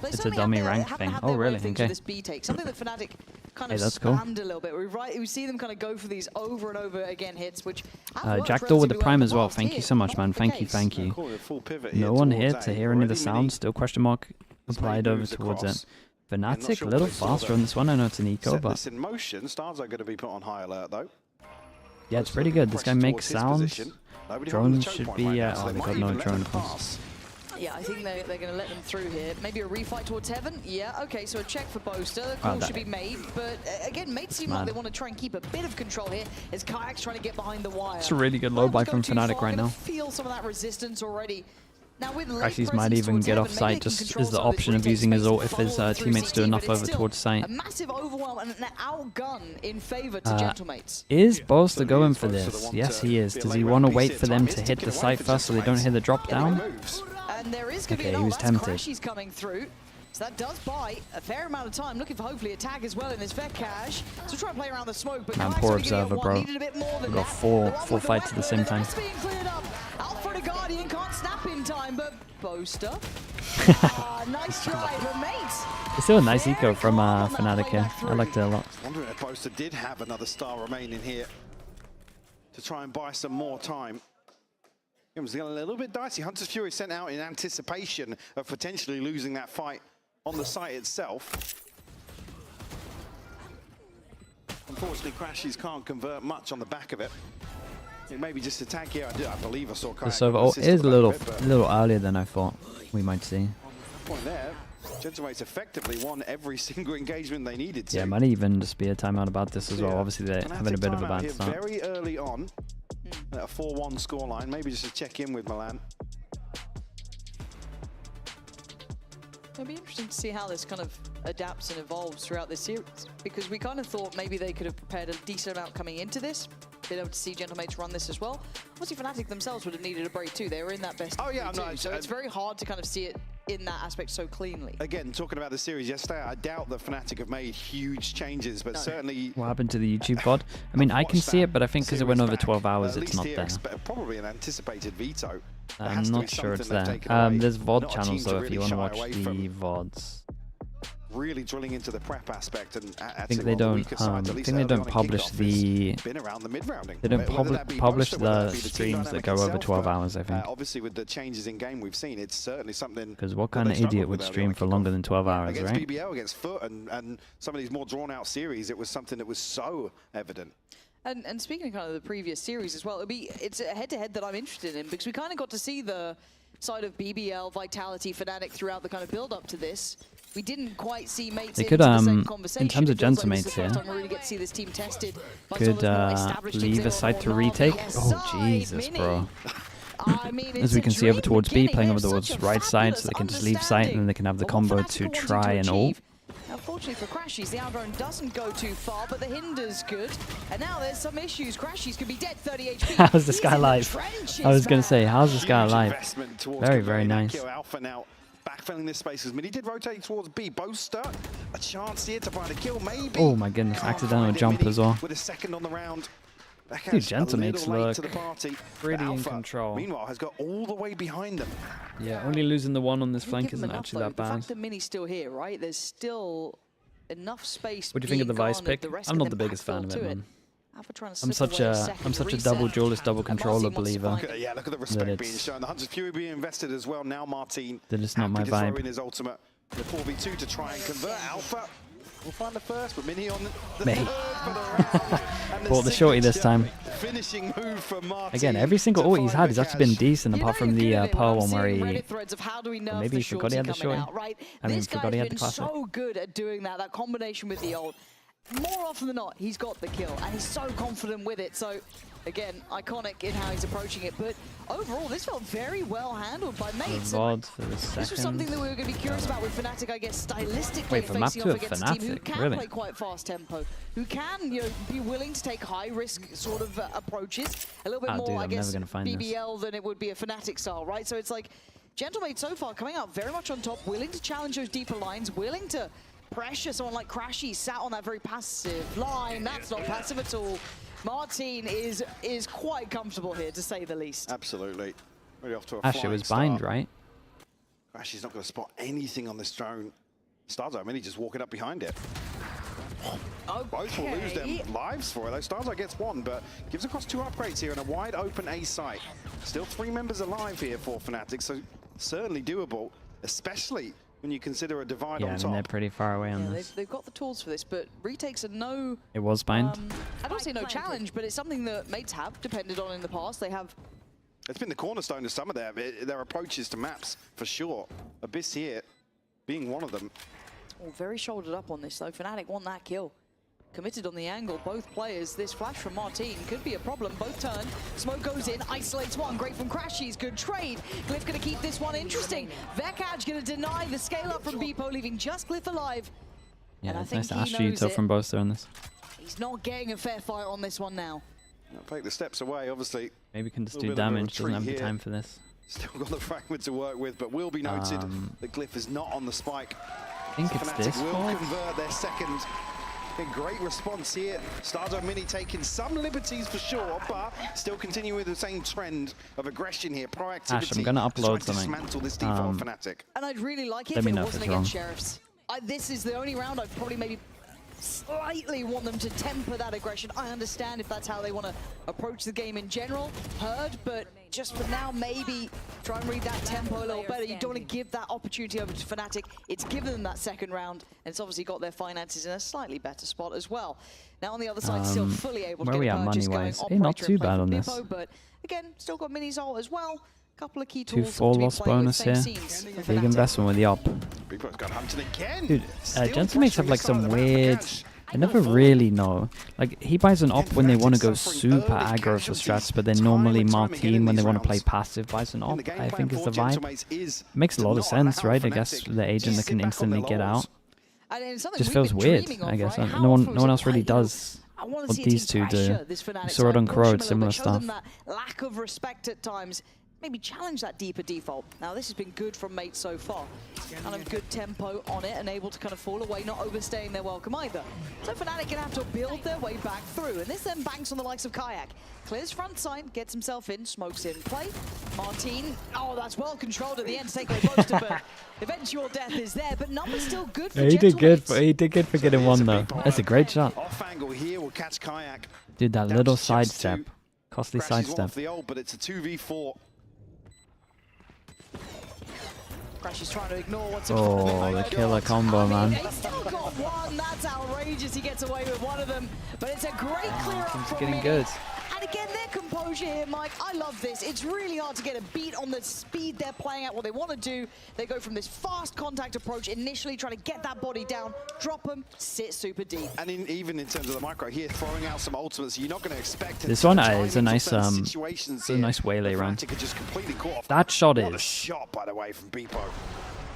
But It's a certainly dummy have their- rank have- thing. have Oh, their way of really? things Okay. with this B take. Something that FNATIC kind Hey, of that's cool. spammed a little bit. We see them kind of go for these over and over again hits, which have worked Jackdaw with the relatively prime well as well. in the Thank past. you so much, Here, man. not the Thank you, case. thank you. Call it a full pivot here No one here towards to A. hear any of the Already sounds. Still question mark applied over moves towards it. across. And not FNATIC, sure a little what they saw faster there. on this one. I know it's an eco, Set but this in motion. Stars are going to be put on high alert though. yeah, it's pretty good. This guy makes towards his sounds. position. Nobody holding the Drones choke should point be. right now, so Oh, they they might got even no let drone them cost. pass. Yeah, I think they're going to let them through here. Maybe a refight towards Heaven. Yeah, okay, so a check for Boaster. The call that- should be made. But again, Mates seem like they want to try and keep a bit of control here as Kayak's trying to get behind the wire. It's a really good low Don't buy want to from go too FNATIC far, right gonna now. Feel some of that resistance already. Now with late Crashies might presence even towards get Heaven, off maybe site they can just control as the some of this option of retake using his space ult and if his funnel through teammates do CT, enough but it's over still towards site. a massive overwhelm and an outgun in favor to Gentlemates. Is Boaster going for this? Yes, he is. Does he want to wait for them to hit the site first so they don't hit the drop down? And there is going to be Okay, an he was that's tempted. Crashies coming through. So that does buy a fair amount of time. Looking for hopefully a tag as well in this Vekash. So try and play around the smoke, but Man, poor observer, bro. We've got four fights at the same time. Alpha the Guardian can't snap in time, but Boaster. Nice try, but mate. It's still a nice eco from FNATIC here. I liked it a lot. Wondering if Boaster did have another star remaining here to try and buy some more time. It was getting a little bit dicey. Hunter's Fury sent out in anticipation of potentially losing that fight on the site itself. Unfortunately, Crashies can't convert much on the back of it. Maybe just a tag here. I believe I saw The server is a little earlier than I thought we might see. Point there, Gentlemates effectively won every single engagement they needed to. Yeah, might even just be a timeout about this as well. Obviously, they're having a bit of a bad start. Very early on, at a 4-1 scoreline. Maybe just to check in with Milan. It'll be interesting to see how this kind of adapts and evolves throughout this series, because we kind of thought maybe they could have prepared a decent amount coming into this, been able to see Gentlemates run this as well. Obviously, FNATIC themselves would have needed a break too. They were in that best. Oh yeah, no, so it's very hard to kind of see it in that aspect so cleanly. Again, talking about the series yesterday, I doubt that FNATIC have made huge changes, but certainly... What happened to the YouTube VOD? I mean, I can see it, but I think because it went over 12 hours, it's not there. Probably an anticipated veto. I'm not sure it's there. There's VOD channels, though, if you want to watch the VODs. Really drilling into the prep aspect, and I think they don't. I think they don't publish the. They don't publish the streams that go over 12 hours. I think. Obviously, with the changes in game we've seen, it's certainly something. Because what kind of idiot would stream for longer than 12 hours, against right? BBL, against Foot, and some of these more drawn-out series, it was something that was so evident. And speaking of kind of the previous series as well, it's a head-to-head that I'm interested in, because we kind of got to see the side of BBL, Vitality, FNATIC throughout the kind of build-up to this. We didn't quite see mates they could, in terms of Gentlemates here, could leave a side to retake. Oh, Jesus, bro. As we can see over towards B, playing over towards right side, so they can just leave site, and then they can have the combo to try and ult. Unfortunately for Crashies, the Alvaron doesn't go too far, but the hinder's good. And now there's some issues. Crashies could be dead, 30 HP. How's this guy alive? I was going to say, how's this guy alive? Very, very nice. Backfilling this space as Mini did rotate towards B. Boaster, a chance here to find a kill, maybe. Oh my goodness, accidental jump as well. With a second on the round. Dude, Gentlemates look pretty in control. Meanwhile, has got all the way behind them. Yeah, only losing the one on this flank isn't actually that bad. The fact that Mini's still here, right? There's still enough space. What do you think of the Vice pick? I'm not the biggest fan of it, man. I'm such a double duelist, double controller believer. Yeah, look at the respect being shown. The Hunter's Fury being invested as well. Now Martin. That is not my vibe. In his ultimate, the 4v2 to try and convert Alpha. We'll find the first, but Mini on the Mate. third for the round. Bought the shorty this time. Finishing move for Martin. Again, every single ult he's had has actually been decent, apart from the Pearl one where he... Or maybe he forgot he had the shorty. I mean, forgot he had the classic. So good at doing that combination with the ult. More often than not, he's got the kill, and he's so confident with it. So, again, iconic in how he's approaching it. But overall, this felt very well handled by mates. This was something that we were going to be curious about with FNATIC, I guess, stylistically facing off against a team who can play quite fast tempo, who can, be willing to take high-risk sort of approaches. A little bit more, I guess, BBL than it would be a FNATIC style, right? So it's like, Gentlemates so far coming out very much on top, willing to challenge those deeper lines, willing to pressure someone like Crashy sat on that very passive line. That's not passive at all. Martin is quite comfortable here, to say the least. Absolutely. Really off to a Actually, it was bind, right? Crashy's not going to spot anything on this drone. Starzo, Mini just walking up behind it. Okay. Both will lose their lives for it, though. Starzo gets one, but gives across 2 upgrades here in a wide open A site. Still 3 members alive here for FNATIC, so certainly doable, especially when you consider a divide on top. Yeah, I mean, they're pretty far away on this. They've got the tools for this, but retakes are no... It was bind? I don't say no challenge, but it's something that mates have depended on in the past. They have... It's been the cornerstone of some of their approaches to maps, for sure. Abyss here being one of them. Oh, very shouldered up on this, though. FNATIC won that kill. Committed on the angle, both players. This flash from Martin could be a problem. Both turn. Smoke goes in, isolates one. Great from Crashies. Good trade. Glyph going to keep this one interesting. Vekaj going to deny the scale up from Beepo, leaving just Glyph alive. Yeah, it's nice to Astro Util from Boaster on this. He's not getting a fair fight on this one now. Take the steps away, obviously. Maybe can just do damage. Doesn't have the time for this. Still got the fragment to work with, but will be noted that Glyph is not on the spike. I think it's FNATIC this will one. convert their second. A great response here. Stardo Mini taking some liberties for sure, but still continuing with the same trend of aggression here, proactivity. Ash, I'm gonna upload something. Dismantle this default FNATIC. And I'd really like it Let if me it know if wasn't it's against wrong. Sheriffs. This is the only round I'd probably maybe slightly want them to temper that aggression. I understand if that's how they want to approach the game in general, heard, but just for now, maybe try and read that tempo a little better. You don't want to give that opportunity over to FNATIC. It's given them that second round, and it's obviously got their finances in a slightly better spot as well. Now on the other side, still fully able to where get we a at purchase money-wise? going. Hey, not Operator too in play bad for on this. Bippo, but again, still got Mini's ult as well. Couple of key Two tools full to be loss playing with, bonus same here. scenes for Big FNATIC. investment with the op. Bippo's got hunted again. Dude, Still Gentlemakes have pressuring like the side of some the map for weird... Cash. I never really know. Like, he buys an op when they want to go super aggro for strats, but then normally Martin, when they want to play passive, buys an op, I think is the vibe. Makes a lot of sense, right? I guess the agent that can instantly get out. Just feels weird, I guess. No one else really does what these two do. You saw it on Corrode, similar stuff. Lack of respect at times. Maybe challenge that deeper default. Now this has been good from Mate so far. Kind of good tempo on it and able to kind of fall away, not overstaying their welcome either. So FNATIC gonna have to build their way back through. And this then banks on the likes of Kayak. Clears front side, gets himself in, smokes in play. Martin, oh, that's well controlled at the end to take away Poster, but eventual death is there. But numbers still good for He did good. Gentlemates. He did good for getting one though. That's a great shot. Off angle here will catch Kayak. Dude, that Down little to just sidestep, two. costly Crashes one sidestep. off the ult, but it's a 2v4. Crash is trying to ignore what's Oh, the killer combo, man. He's still got one. That's outrageous. He gets away with one of them. But it's a great clear up It's from getting Mini. good. And again, their composure here, Mike. I love this. It's really hard to get a beat on the speed they're playing at what they want to do. They go from this fast contact approach, initially trying to get that body down, drop them, sit super deep. And even in terms of the micro here, throwing out some ultimates, you're not going to expect it. This to one drive is a into nice certain situations it's a here. nice waylay round. FNATIC are just completely caught off. That shot What a is shot, by the way, from Bippo.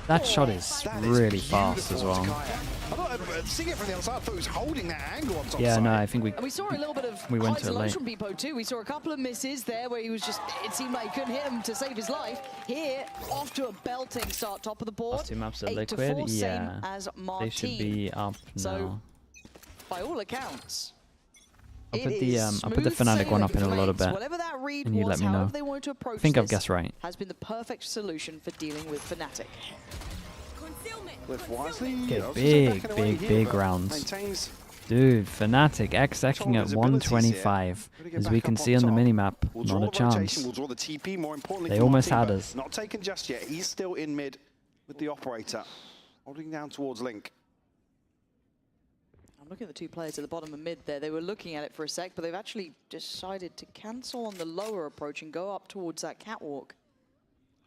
that shot is really fast as well. I thought, seeing it from the other side, I thought he was holding that angle on top Yeah, side. no, I think we And we saw a little bit of we went highs to it and lows late. from Bippo too. We saw a couple of misses there where he was just, it seemed like he couldn't hit him to save his life. Here, off to a belting start, top of the board. Last two maps are 8 to liquid. 4, same Yeah, as they Martin. should be up So, now. by all accounts, I'll put the FNATIC one up in a little bit, whatever that read and you was, let me know. however they wanted to approach I think I've this, guessed right. has been the perfect solution for dealing with FNATIC. With wisely, Okay, also big, backing away big, here, big but rounds. maintains Dude, FNATIC X-Ecking at 125. As we can see on the minimap, We'll draw not a the rotation, chance. we'll draw the TP, more importantly They for almost Martin, had but us. Not taken just yet. He's still in mid with the operator, holding down towards Link. I'm looking at the two players at the bottom and mid there. They were looking at it for a sec, but they've actually decided to cancel on the lower approach and go up towards that catwalk.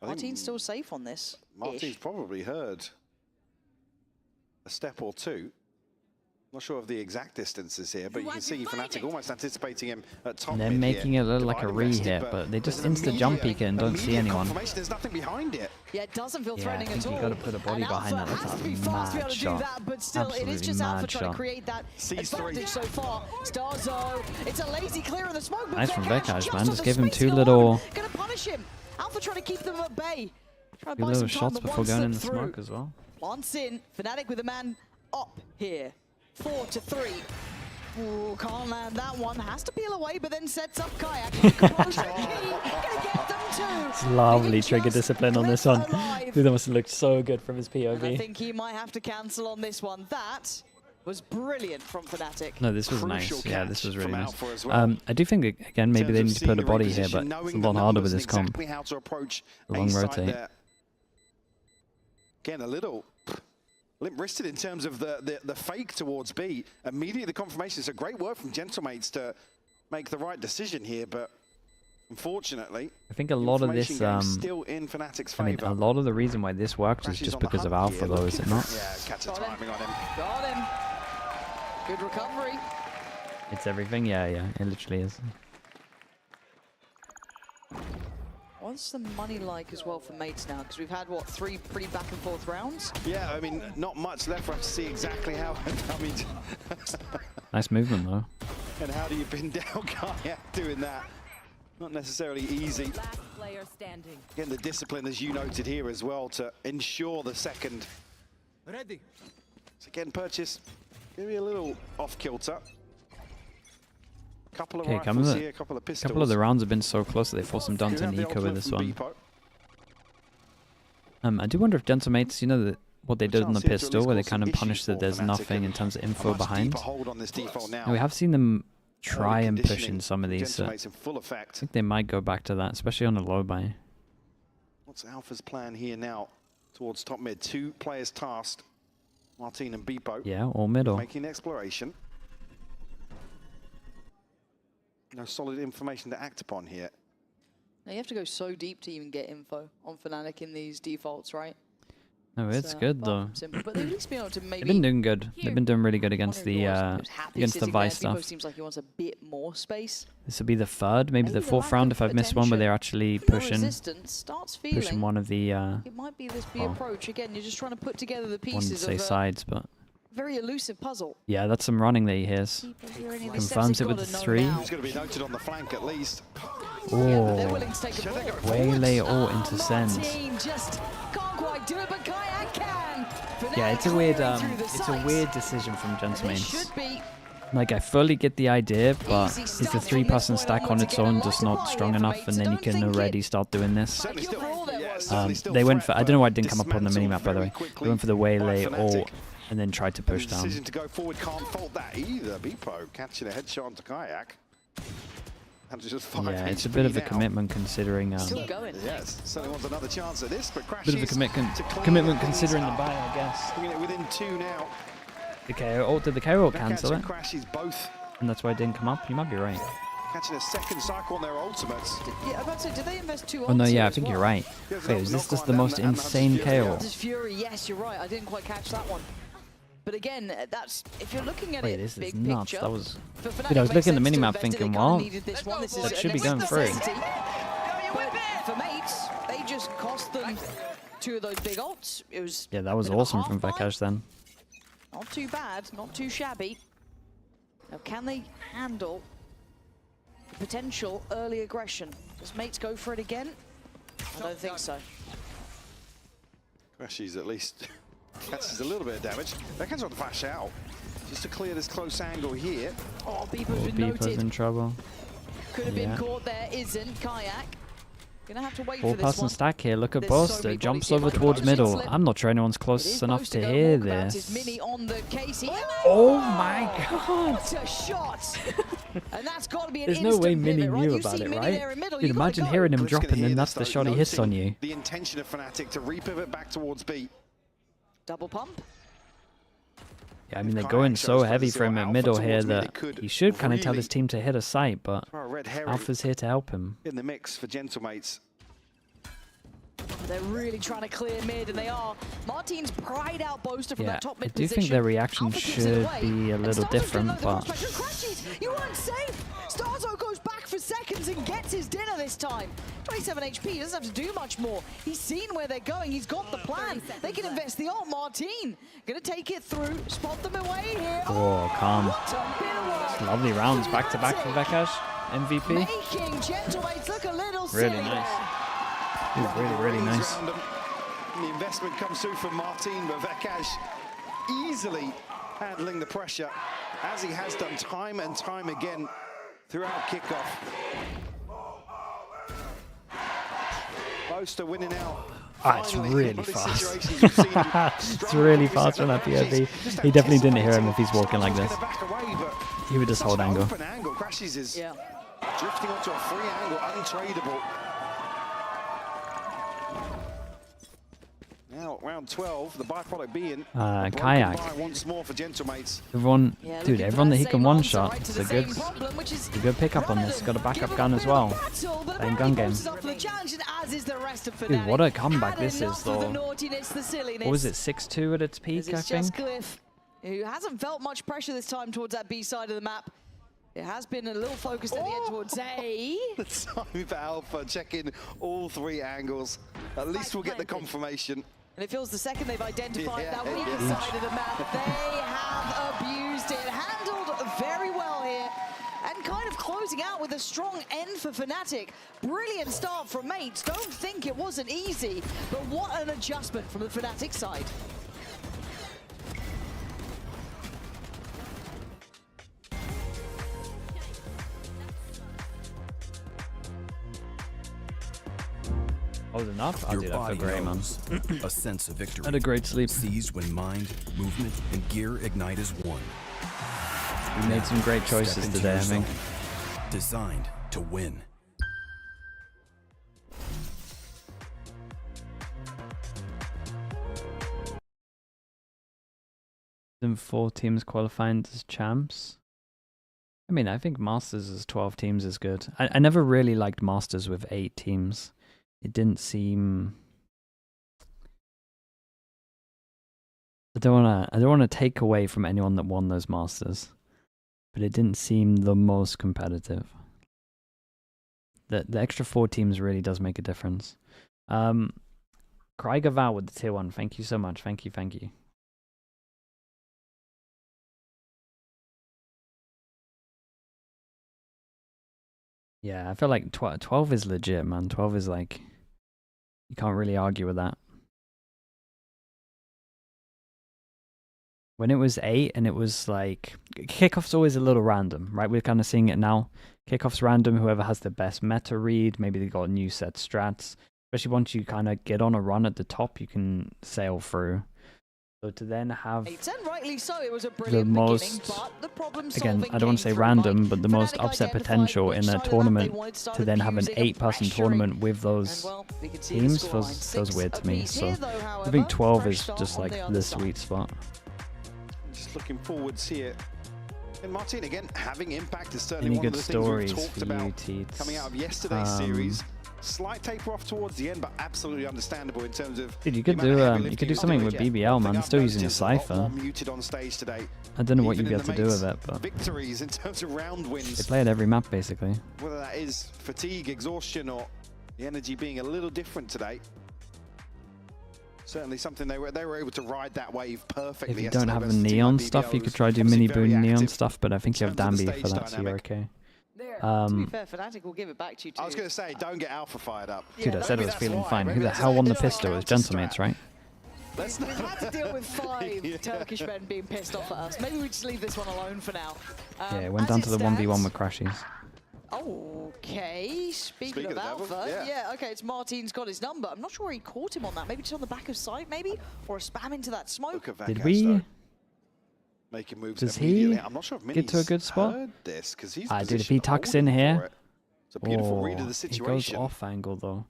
Martin's still safe on this. Martin's probably heard a step or two. Not sure of the exact distances here, but you can see FNATIC almost anticipating him at top They're mid making here. it look like a Divided rested, re-hit, but they just insta-jump peek it and don't see immediate anyone. confirmation, there's nothing behind it. Yeah, it doesn't feel Yeah, I threatening think at all. you got to put a body And behind Alpha that. has That's to be a fast to be mad able to do shot. that, but still, it is Absolutely just Alpha mad trying to shot. create that Sees three. advantage so far. Starzo, it's a lazy clear in the smoke, but Nice from Vekaj Vekaj, just man. on Just the give him space two alone. little Gonna punish him. Alpha trying to keep them at bay. Trying to two buy little some time, shots but before one going in slip the through. smoke as well. Once in, FNATIC with a man up here. 4 to 3. Ooh, can't land that one. Has to peel away, but then sets up Kayak. Composure key. Gonna get them too. It's lovely trigger discipline on this one. Dude, that must have looked so good from his And I POV. think he might have to cancel on this one. That was brilliant from FNATIC. No, this was Crucial nice. Yeah, this catch was really from nice. Alpha as well. I do think, again, maybe they In need terms to of put a seeing body the here, but reposition, it's a knowing lot the harder numbers with this and comp. exactly how to approach The long a site rotate. there. Again, a little limp-wristed in terms of the fake towards B. Immediately the confirmation. It's a great work from Gentlemates to make the right decision here, but unfortunately, I think a lot of this, information game's still in FNATIC's I mean, favor. a lot of the reason why this worked is Crashes just on the because of hunt Alpha, here, though, is it not? Yeah, catch the timing on him. Got him. Good recovery. It's everything. Yeah, it literally is. What's the money like as well for mates now? Because we've had, what, 3 pretty back and forth rounds? Yeah, I mean, not much left for us to see exactly how. I mean, Nice movement, though. and how do you pin down Kayak doing that? Not necessarily easy. Last player standing. Again, the discipline, as you noted here as well, to ensure the second. Ready. So again, Purchase, maybe a little off-kilter. Couple of rifles here, a couple of pistols. A couple of the rounds have been so close that they forced him down to Nico with this one. I do wonder if Gentlemates, you know, what they did on the pistol, where they kind of punished that there's nothing in terms of info behind. And we have seen them try and push in some of these. I think they might go back to that, especially on a low buy. What's Alpha's plan here now towards top mid? 2 players tasked, Martin and Beepo. Yeah, or middle. Making exploration. No solid information to act upon here. Now you have to go so deep to even get info on FNATIC in these defaults, right? No, it's good though. Simple. But they've at least been able to maybe. They've been doing good. They've been doing really good against the Vice stuff. Seems like he wants a bit more space. This will be the third, maybe the fourth round if I've missed one, where they're actually pushing one of the. It might be this approach again. You're just trying to put together the pieces. Wouldn't say sides, but. Very elusive puzzle. Yeah, that's some running that he hears. Confirms it with the 3. He's going to be noted on the flank at least. Oh, waylay or into send. Just can't quite do it, but Kayak can. Yeah, it's a weird decision from Gentlemates. Like, I fully get the idea, but is the 3-person stack on its own just not strong enough, and then you can already start doing this? They went for, I don't know why it didn't come up on the minimap, by the way. They went for the waylay or, and then tried to push down. Decision to go forward, can't fault that either. Beepo catching a headshot onto Kayak. Yeah, it's a bit of a commitment considering. Still going. Yes, certainly wants another chance at this, but Crashies. Bit of a commitment considering the buy, I guess. Bringing it within 2 now. The KO, did the KO cancel it? Crashies both. And that's why it didn't come up. You might be right. Catching a second cycle on their ultimates. Yeah, I'm about to say, did they invest 2 Oh no, yeah, I think you're right. Wait, is this just the most insane KO? This Fury, yes, you're right. I didn't quite catch that one. But again, that's if you're looking at Wait, it, this big is nuts. picture. That was. Dude, I was looking at the minimap thinking, well, that should be going through. But for mates, they just cost them 2 of those big ults. It was. Yeah, that was awesome from Vekash then. Not too bad, not too shabby. Now, can they handle the potential early aggression? Does mates go for it again? I don't think so. Crashies at least. Catches a little bit of damage. Beckham's on the flash out. Just to clear this close angle here. Oh, Beepo's been noted. In trouble. Could have been caught there, isn't. Kayak. Gonna have to wait for this 4-person stack here. Look at Boster. Jumps over towards middle. I'm not sure anyone's close enough to hear this. Oh my god! What a shot! And that's got to be an There's no way Mini pivot, knew right? about it, right? Dude, imagine hearing him drop and then that's the shot he hits on you. The intention of FNATIC to repivot back towards B. Double pump. Yeah, I mean, they're going so heavy for him at middle here that he should kind of tell his team to hit a site, but Alpha's here to help him. In the mix for Gentlemates. They're really trying to clear mid, and they are. Martin's pried out Boaster from that top mid position. I do think their reaction should be a little different, but... You weren't safe! Starzo goes back for seconds and gets his dinner this time. 27 HP, he doesn't have to do much more. He's seen where they're going, he's got the plan. They can invest the ult. Martin gonna take it through, spot them away here. Oh, calm. Lovely rounds back to back for Vekash. MVP. Making Gentlemates look a little silly. Really nice. Really nice. The investment comes through from Martin, but Vekash easily handling the pressure, as he has done time and time again throughout kickoff. Boaster winning out. Ah, it's really fast. It's really fast from that POV. He definitely didn't hear him if he's walking like this. He would just hold angle. Crashies is drifting onto a free angle, untradeable. Now, round 12, the byproduct being Kayak. once more for Gentlemates. Everyone, dude, everyone that he can one-shot, it's a good pickup on this. Got a backup gun as well. Playing gun game. Dude, what a comeback this is, though. What was it, 6-2 at its peak, I think? Cliff, who hasn't felt much pressure this time towards that B side of the map. It has been a little focused at the end towards A. The time for Alpha, checking all 3 angles. At least we'll get the confirmation. And it feels the second they've identified that weaker side of the map, they have abused it. Handled very well here. And kind of closing out with a strong end for FNATIC. Brilliant start from mates. Don't think it wasn't easy, but what an adjustment from the FNATIC side. Old enough? I'll do that for Grey, man. A sense of victory. Had a great sleep. Seized when mind, movement, and gear ignite as one. We made some great choices today, I think. Designed to win. Then 4 teams qualifying as champs. I mean, I think Masters as 12 teams is good. I never really liked Masters with 8 teams. It didn't seem... I don't wanna take away from anyone that won those Masters, but it didn't seem the most competitive. The extra 4 teams really does make a difference. Krieger Val with the tier 1. Thank you so much. Thank you, thank you. Yeah, I feel like 12 is legit, man. 12 is like, you can't really argue with that. When it was 8 and it was like, kickoff's always a little random, right? We're kind of seeing it now. Kickoff's random, whoever has the best meta read, maybe they got a new set strats. Especially once you kind of get on a run at the top, you can sail through. So to then have rightly so, it was a the most, again, I don't want to say random, but the most upset potential in a tournament, to then have an 8-person tournament with those teams feels weird to me. So I think 12 is just like the sweet spot. Just looking forwards here. And Martin, again, having impact is certainly one of the things we've talked about coming out of yesterday's series. Slight taper off towards the end, but absolutely understandable in terms of. Dude, you could do something with BBL, man. Still using a Cypher. I don't know what you'd be able to do with it, but victories in terms of round wins. They play at every map basically. Whether that is fatigue, exhaustion, or the energy being a little different today. Certainly something they were able to ride that wave perfectly. If you don't have the neon stuff, you could try do mini boon neon stuff, but I think you have Danby for that, so you're okay. To be fair, FNATIC will give it back to you too. I was going to say, don't get Alpha fired up. Dude, I said I was feeling fine. Who the hell won the pistol? It was Gentlemates, right? We've had to deal with 5 Turkish men being pissed off at us. Maybe we just leave this one alone for now. Yeah, it went down to the 1v1 with Crashies. Okay, speaking of Alpha, yeah, okay, it's Martin's got his number. I'm not sure where he caught him on that. Maybe just on the back of sight, maybe? Or a spam into that smoke. Did we... Making moves Does he I'm not sure if get to a good spot? This, dude, if he tucks in here, it's a beautiful read of the situation. He goes off angle though.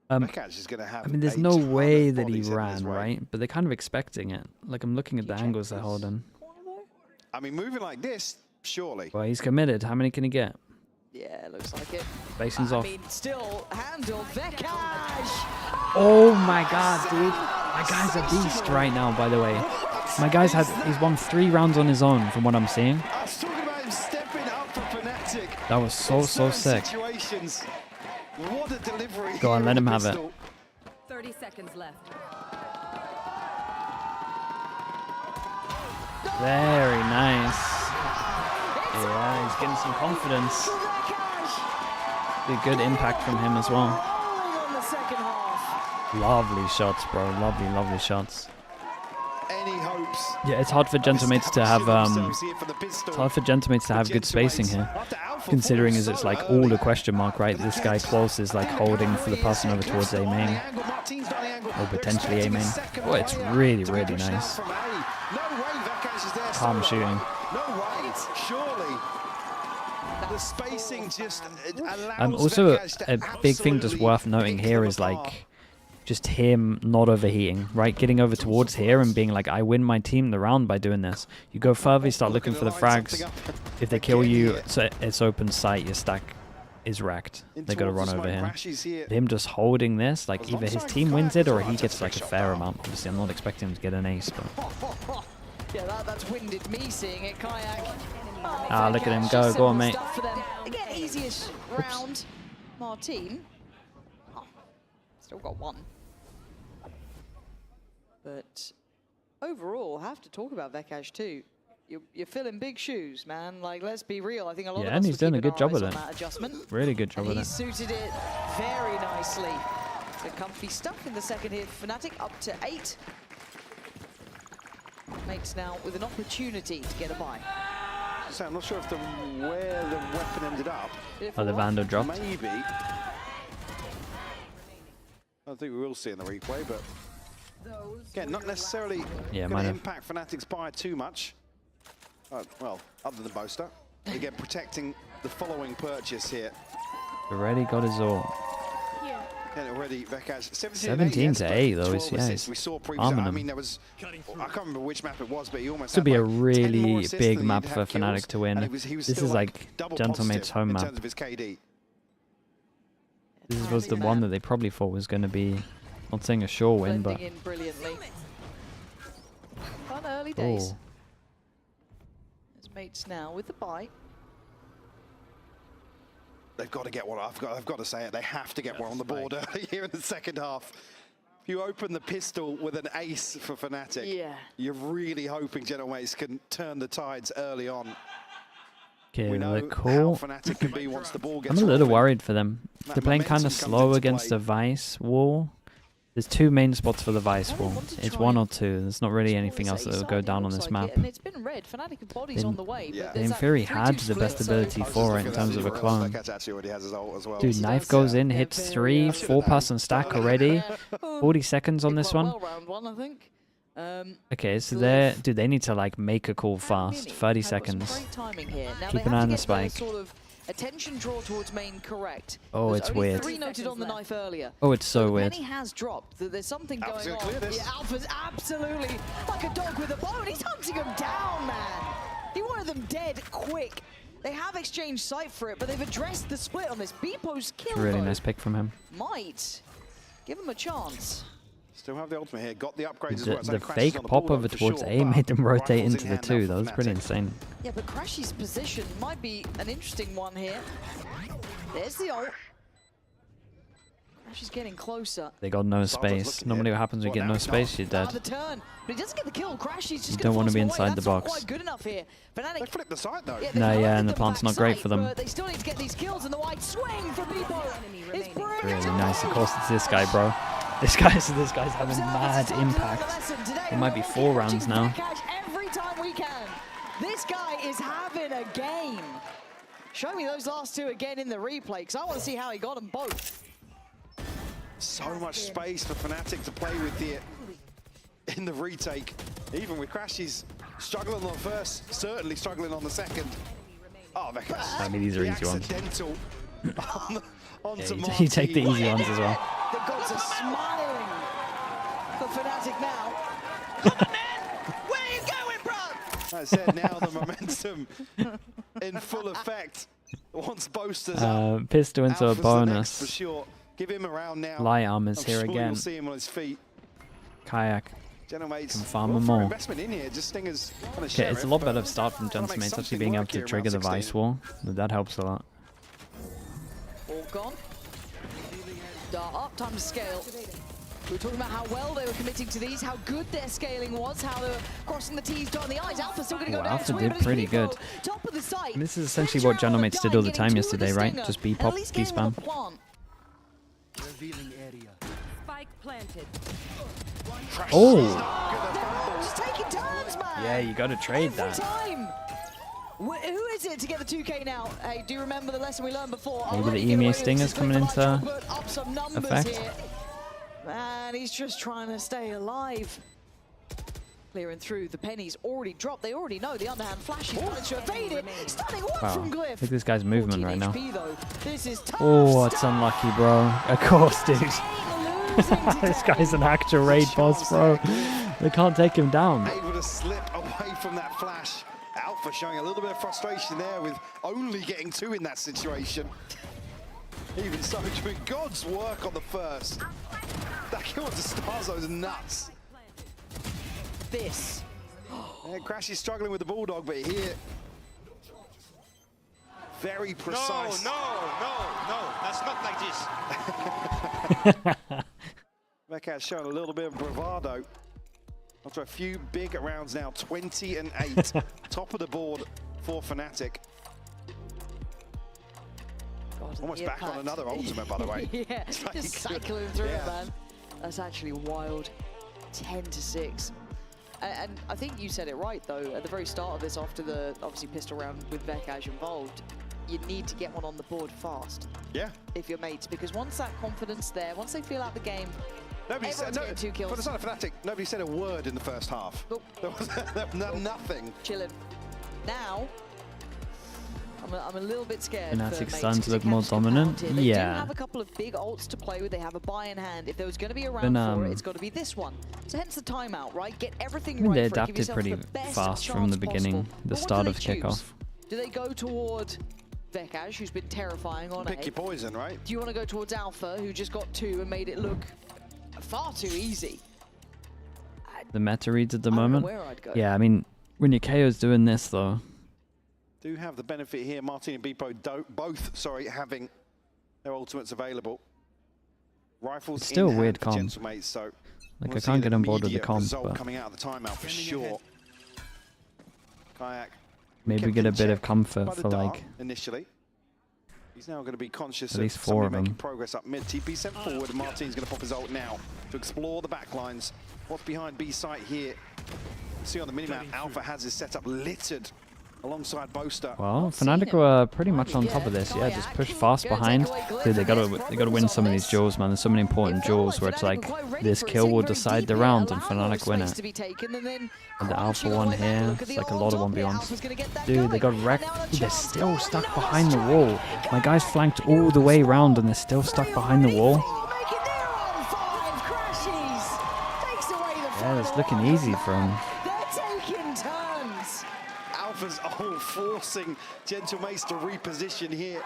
Is gonna have I mean, there's no way that he ran, right? But they're kind of expecting it. Like, I'm looking at the angles they're holding. I mean, moving like this, surely. Well, he's committed. How many can he get? Yeah, looks like it. Basins off. I mean, still handled. Vekash! Oh my god, dude. My guy's a beast right now, by the way. My guy's he's won 3 rounds on his own from what I'm seeing. I was talking about him stepping up for FNATIC. That was so sick. What a delivery. Go on, let him have it. 30 seconds left. Very nice. Yeah, he's getting some confidence. A good impact from him as well. Lovely shots, bro. Lovely shots. Any hopes? Yeah, it's hard for Gentlemates to have good spacing here. Considering as it's like all a question mark, right? This guy close is like holding for the passing over towards A main. Or potentially A main. Oh, it's really nice. Calm shooting. The spacing just also a big thing just worth noting here is like just him not overheating, right? Getting over towards here and being like, I win my team the round by doing this. You go further, you start looking for the frags. If they kill you, it's open sight, your stack is wrecked. They gotta run over here. Him just holding this, like either his team wins it or he gets like a fair amount. Obviously, I'm not expecting him to get an ace, but... Yeah, that's winded me seeing it, Kayak. Ah, look at him go. Go on, mate. Again, easiest round. Martin. Oh, still got 1. But overall, I have to talk about Vekash too. you're filling big shoes, man. Like, let's be real. I think a lot of us and he's doing a good job with on it. that adjustment. Really good job with He it. suited it very nicely. So comfy stuff in the second here for FNATIC, up to 8. Mates now with an opportunity to get a buy. So I'm not sure if where the weapon ended up. Oh, the Vandal dropped. Maybe. I don't think we will see in the replay, but again, not necessarily going to impact FNATIC's buy too much. Well, other than Boaster. Again, protecting the following purchase here. Already got his all. And already, Vekaj, 17 to 8 though. He's we saw arming I him. mean, there was, I can't remember which map it was, but he almost This would be had a like really big map for FNATIC to win. This is like Gentlemate's home map. in terms of his KD. This was the one that they probably thought was going to be, not saying a sure win, but in brilliantly. Fun early days. His mates now with the buy. They've got to get one. I've got to say it. They have to get one on the board early here in the second half. If you open the pistol with an ace for FNATIC, you're really hoping Gentlemates can turn the tides early on. okay, they're cool. FNATIC can be once the ball gets I'm a little rolling. worried for them. They're playing kind of slow against the Vice wall. There's 2 main spots for the Vice wall. It's 1 or 2. There's not really anything else that will go down on this map. And it's been red. FNATIC have bodies on the way. They in theory had the best ability for it in terms of a clone. Dude, knife goes in, hits 3, 4-person stack already. 40 seconds on this one. Okay, so they need to like make a call fast. 30 seconds. Keep an eye on the spike. Attention draw towards main, correct. Oh, There's it's only weird. 3 noted on the knife earlier. Oh, it's so weird. Penny has dropped. There's something going on. Yeah, Alpha's absolutely like a dog with a bone. He's hunting him down, man. He wanted them dead quick. They have exchanged sight for it, but they've addressed the split on this. Beepo's kill, Really nice pick from him. might give him a chance. Still have the ultimate here. Got the upgrades as well. The fake pop over towards A made them rotate into the 2. That was pretty insane. Yeah, but Crashy's position might be an interesting one here. There's the ult. Crashy's getting closer. They got no space. Normally what happens when you get no space, you're dead. The turn, but he doesn't get the kill. Crashy's just You don't want to be inside the box. Quite good enough here. FNATIC, they flip the side though. Yeah, and the plant's not great for them. But they still need to get these kills, and the wide swing from Beepo is brilliant. Really nice. Of course, it's this guy, bro. This guy's having mad impact. It might be 4 rounds now. Every time we can. This guy is having a game. Show me those last 2 again in the replay, because I want to see how he got them both. So much space for FNATIC to play with here in the retake. Even with Crashy's struggling on the first, certainly struggling on the second. Oh, I mean, these are easy ones. Yeah, you take the easy ones as well. The gods are smiling for FNATIC now. Where are you going, bro? I said now the momentum in full effect. Once Boaster's up, pistol into a bonus. For sure. Give him a round now. Light armor's here sure again. You'll see him on his feet. Kayak. Gentlemates Can farm them more. Investment in here. Just Stingers Okay, it's a lot better start from Gentlemates actually being able to trigger the Vice wall. That helps a lot. All gone. Dart up, time to scale. We were talking about how well they were committing to these, how good their scaling was, how they were crossing the T's, dotting the I's. Alpha's still going to go down. Alpha did pretty good. Top of the site. This is essentially what Gentlemates did all the time yesterday, right? Just B pop, B spam. Revealing area. Spike planted. Oh! Just taking turns, man. Yeah, you got to trade that. Time. Who is it to get the 2K now? Hey, do you remember the lesson we learned before? Maybe the EMEA Stingers coming into effect. Man, he's just trying to stay alive. Clearing through, the pennies already dropped. They already know the underhand flash. He's managed to evade it. Stunning one from Glyph. Look at this guy's movement right now. This is tough. Oh, it's unlucky, bro. Of course, dude. This guy's an actual raid boss, bro. They can't take him down. Able to slip away from that flash. Alpha showing a little bit of frustration there with only getting 2 in that situation. Even so, doing God's work on the first. That kill to Starzo is nuts. This. Yeah, Crash is struggling with the Bulldog, but here, very precise. No, that's not like this. Mekat's showing a little bit of bravado. After a few big rounds now, 20-8. Top of the board for FNATIC. Almost back on another ultimate, by the way. Yeah, just cycling through it, man. That's actually wild. 10-6. And I think you said it right, though, at the very start of this, after the, obviously, pistol round with VCT involved, you need to get one on the board fast. Yeah. If you're mates, because once that confidence there, once they feel out the game, nobody said, getting 2 kills. For the side of FNATIC, nobody said a word in the first half. Nope. There was nothing. Chilling. Now, I'm a little bit scared. FNATIC starting to look more dominant. They Yeah. do have a couple of big ults to play with. They have a buy in hand. If there was going to be a round for it, it's got to be this one. So hence the timeout, right? Get everything right. They for it, give adapted yourself pretty the best fast from chance the beginning, possible. the But start what of do they kickoff. choose? Do they go toward VCT, who's been terrifying on Pick A? your poison, right? Do you want to go towards Alpha, who just got 2 and made it look far too easy? The meta reads at the I don't know moment. where I'd go. Yeah, I mean, when your KO's doing this though, Do have the benefit here, Martin and Beepo both having their ultimates available. Rifles it's still in a weird hand for comp. Gentlemates, so Like I can't get on board with the comp, result but coming out of the timeout for sure. Kayak maybe get a bit of comfort for like initially. He's now going to be conscious at least of 4 of making them. progress up mid. TP sent forward, and Martin's going to pop his ult now to explore the backlines. What's behind B site here? See on the minimap, Alpha has his setup littered alongside Boaster. Well, FNATIC were pretty much on top of this. Yeah, just push fast behind. Dude, they gotta win some of these duels, man. There's so many important duels where it's like this kill will decide the round and FNATIC win it. And the Alpha one here, it's like a lot of 1v1s. Dude, they got wrecked. Dude, they're still stuck behind the wall. My guy's flanked all the way around and they're still stuck behind the wall. Yeah, it's looking easy for him. Alpha's all forcing Gentlemates to reposition here.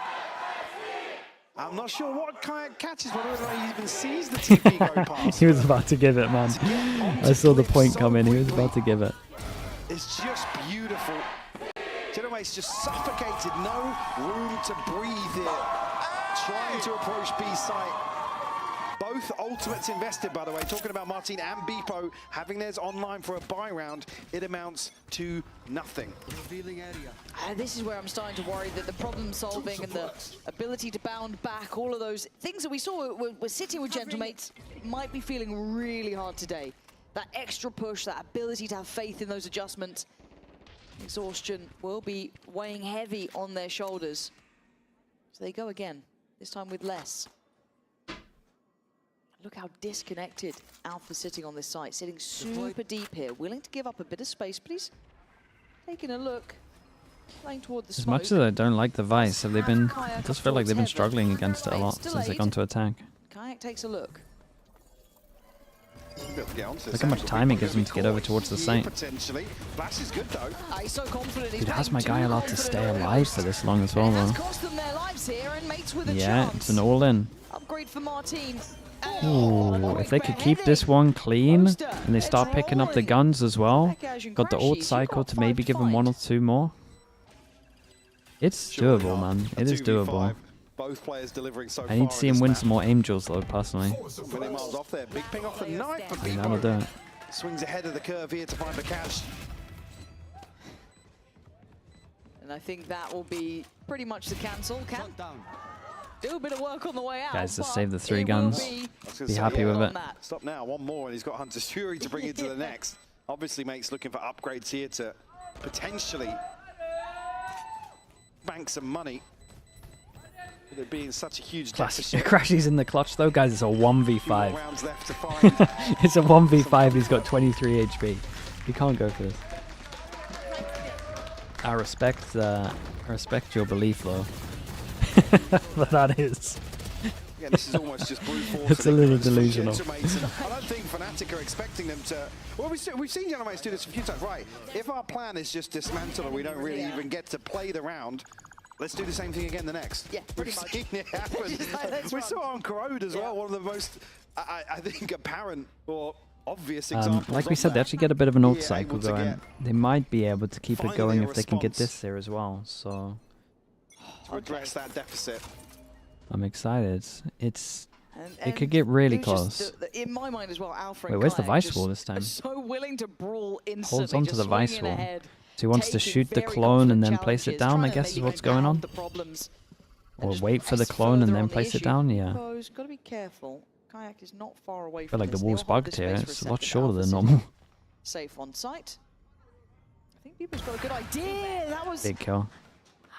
I'm not sure what Kayak catches, whether he even sees the TP go past. He was about to give it, man. I saw the point come in. He was about to give it. It's just beautiful. Gentlemates just suffocated. No room to breathe here. Trying to approach B site. Both ultimates invested, by the way. Talking about Martin and Beepo having theirs online for a buy round, it amounts to nothing. This is where I'm starting to worry that the problem solving and the ability to bound back, all of those things that we saw were sitting with Gentlemates, might be feeling really hard today. That extra push, that ability to have faith in those adjustments. Exhaustion will be weighing heavy on their shoulders. So they go again, this time with less. Look how disconnected Alpha's sitting on this site, sitting super deep here, willing to give up a bit of space, please. Taking a look, playing toward the smoke. As much as I don't like the Vice, have they been? It does feel like they've been struggling against it a lot since they've gone to attack. Kayak takes a look. Look how much time it gives them to get over towards the site. Potentially. Flash is good though. He's so confident. Dude, how's my guy allowed to stay alive for this long as well, though? Cost them their lives here and mates with a Yeah, chance. it's an all-in. Upgrade for Martin. Ooh, if they could keep this one clean and they start picking up the guns as well, got the ult cycle to maybe give them 1 or 2 more. It's doable, man. It is doable. Both players delivering so I need to see him win some more aim duels, though, personally. Winning miles off there. Big ping off the knife for And that'll do it. Swings ahead of the curve here to find the cash. And I think that will be pretty much the cancel. Can do a bit of work on the way out. Guys, just save the 3 guns. Be happy with it. Stop now. One more, and he's got Hunter's Fury to bring into the next. Obviously, Mate's looking for upgrades here to potentially bank some money. With it being such a huge deficit. Crashy's in the clutch, though, guys. It's a 1v5. It's a 1v5. He's got 23 HP. You can't go for this. I respect your belief, though. But that is. Yeah, this is almost just brute force. It's a little delusional. I don't think FNATIC are expecting them to. Well, we've seen Gentlemates do this a few times. Right, if our plan is just dismantle and we don't really even get to play the round, let's do the same thing again the next. Yeah, pretty much. We've seen it happen. We saw it on Corrode as well, one of the most, I think, apparent or obvious examples. Like we said, they actually get a bit of an ult cycle going. They might be able to keep it going if they can get this there as well. So to address that deficit. I'm excited. It's It could get really close. In my mind as well, Alpha Wait, and where's the Kayak vice wall this time? so willing to brawl instantly. Holds onto the vice swinging wall. ahead, So he wants to taking shoot the very clone and then confident place it challenges, down, I trying to guess is maybe what's going on. compound the problems and Or just wait for the press clone and further then on the place it issue. down, yeah. Because got to be careful. Kayak is not far away I feel from like the this. wall's They'll hold bugged this here. space for It's a a lot second. shorter than Alpha normal. safe on site. I think people's got a good idea. That was, Big kill.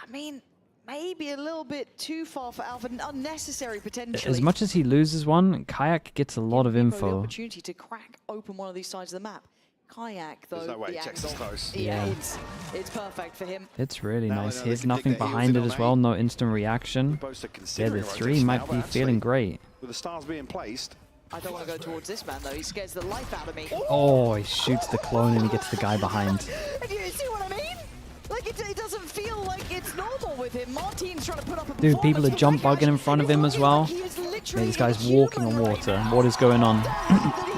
I mean, maybe a little bit too far for Alpha. Unnecessary potentially. As much as he loses one, Kayak gets a lot of The info. opportunity to crack open one of these sides of the map. Kayak, though, There's no way the he checks angle. this close. Yeah, Yeah. it's perfect for him. It's really Now nice. they know Here's they can dig nothing their heels behind in it on as well. A. No instant reaction. Opposed to Yeah, considering the a three rotation might now, be but feeling actually, great. With the stars being placed. I don't want to go towards this man, though. He scares the life out of me. Oh, he shoots the clone and he gets the guy behind. You see what I mean? Like, it doesn't feel like it's normal with him. Martin's trying to put up a Dude, people are performance, jump but bugging in front of him as well. he is Yeah, literally this guy's walking on water. What is going on?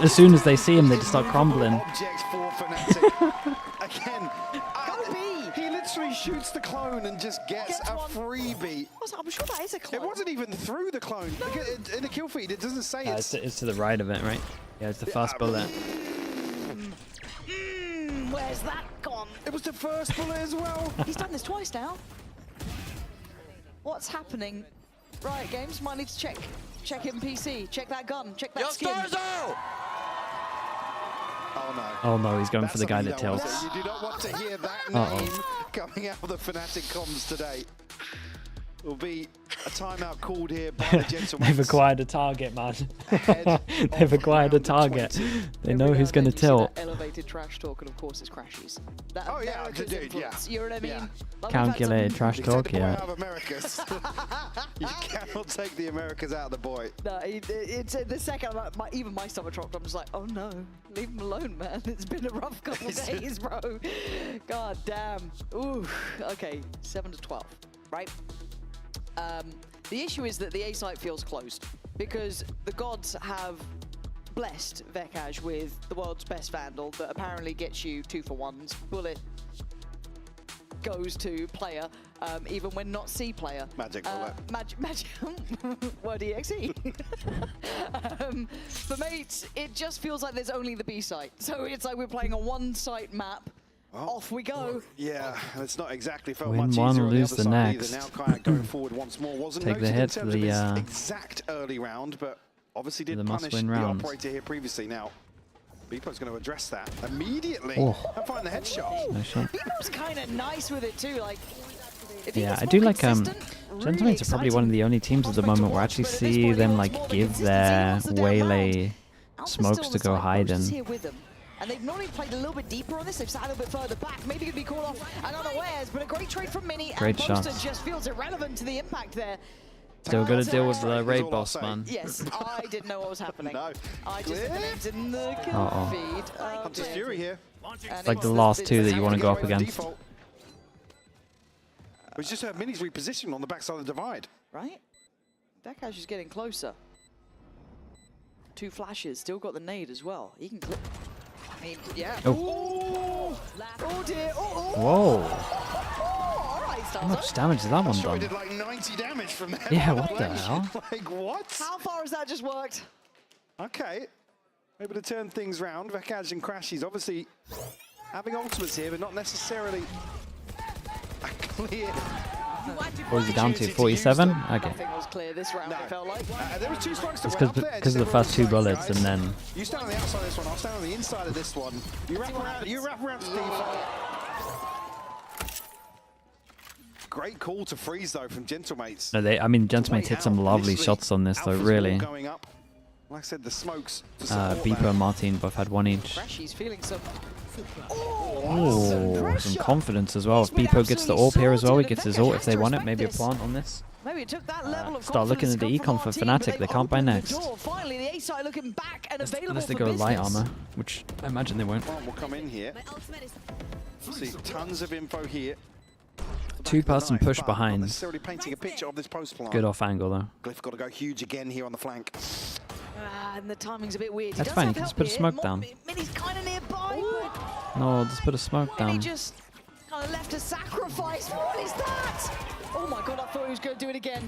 As soon as they see him, they just start crumbling. Objects for FNATIC. Again, he literally shoots the clone and just gets a freebie. I'm sure that is a clone. It wasn't even through the clone. In the kill feed, it doesn't say It's to the right of it, right? Yeah, it's the first bullet. Where's that gone? It was the first bullet as well. He's done this twice now. What's happening? Right, games might need to check him PC. Check that gun. Check that skin. Oh no. Oh no, he's going for the guy something that you don't tilts. want to- You do not want to hear that Uh-oh. name coming out of the FNATIC comms today. Will be a timeout called here by the gentlemen. They've acquired a target, man. They've acquired a target. They know who's going to tilt. Elevated trash talk, and of course it's Crashies. That Oh, yeah, America's dude, influence, yeah. You know what I mean? Yeah. Like, Calculated trash You talk, take the boy yeah. out of Americas. You cannot take the Americas out of the boy. No, it's the second, even my stomach dropped. I'm just like, oh no, leave him alone, man. It's been a rough couple of days, bro. God damn. Ooh. Okay, 7-12, right? The issue is that the A site feels closed because the gods have blessed Vekaj with the world's best Vandal that apparently gets you 2-for-1s. Bullet goes to player, even when not C player. Magic bullet. Magic word EXE. For mates, it just feels like there's only the B site. So it's like we're playing a one-site map. Off we go. Yeah, it's not exactly felt Win much one, easier on lose the the other side next. either. Now Kayak going forward once more. Wasn't Take the noted hit in to terms the, of his exact early round, but obviously did the punish must-win the round. operator here previously. Now, Beepo's going to address that immediately Oh. and find the headshot. Nice shot. Beepo's kind of nice with it too. Like, if he Yeah, gets I do more like consistent, Gentlemen are probably one of the only teams at the moment where I actually see them like give their waylay smokes to go hide in. here with them. And they've not even played a little bit deeper on this. They've sat a little bit further back. Maybe could be called off and unawares, but a great trade from Mini. Great and Boaster shots. just feels irrelevant to the impact there. Still got to deal with the raid all I'll boss, say. man. Yes, I didn't know what was happening. No. I just hit the names in the kill Uh-oh. feed. Hunter's Fury here. It's like the last two that you want to go up against. Default. We just heard Mini's reposition on the backside of the divide. Right? Vekaj is getting closer. 2 flashes, still got the nade as well. He can clip. I mean, yeah. Oh. Oh dear. Oh. Whoa. All right, How much damage has that one Sure, done? he did like 90 damage from there. Yeah, by what the way. hell? Like, what? How far has that just worked? Okay. Able to turn things round. Vekaj and Crashies obviously having ultimates here, but not necessarily a clear. What was he down to? 47? Okay. Nothing was clear this round, it felt like. There were 2 strikes to It's run up there. because of the first 2 bullets and then... You stand on the outside of this one, I'll stand on the inside of this one. You wrap around to default. Great call to freeze though from Gentlemates. No, I mean, Gentleman's hit some lovely shots on this though, Alpha's really. wall going up. Like I said, the smokes to support Beepo that. and Martin both had 1 each. Crashies feeling some. Oh, some confidence as well. If Beepo gets the AWP here as well, he gets his ult if they want it. Maybe a plant on this. Maybe it took that level of Start looking at the econ for FNATIC. They can't buy next. Finally, the A side looking back and available Unless they for go light business. armor, which I imagine they won't. Plant will come in here. See tons of info here. 2-person push Not behind. necessarily painting a picture of this post plant. Good off angle though. Glyph got to go huge again here on the flank. And the timing's a bit weird. That's fine, you can just put a smoke down. Mini's kind of nearby, No, just put a smoke but Mini down. just kind of left a sacrifice. What is that? Oh my god, I thought he was going to do it again.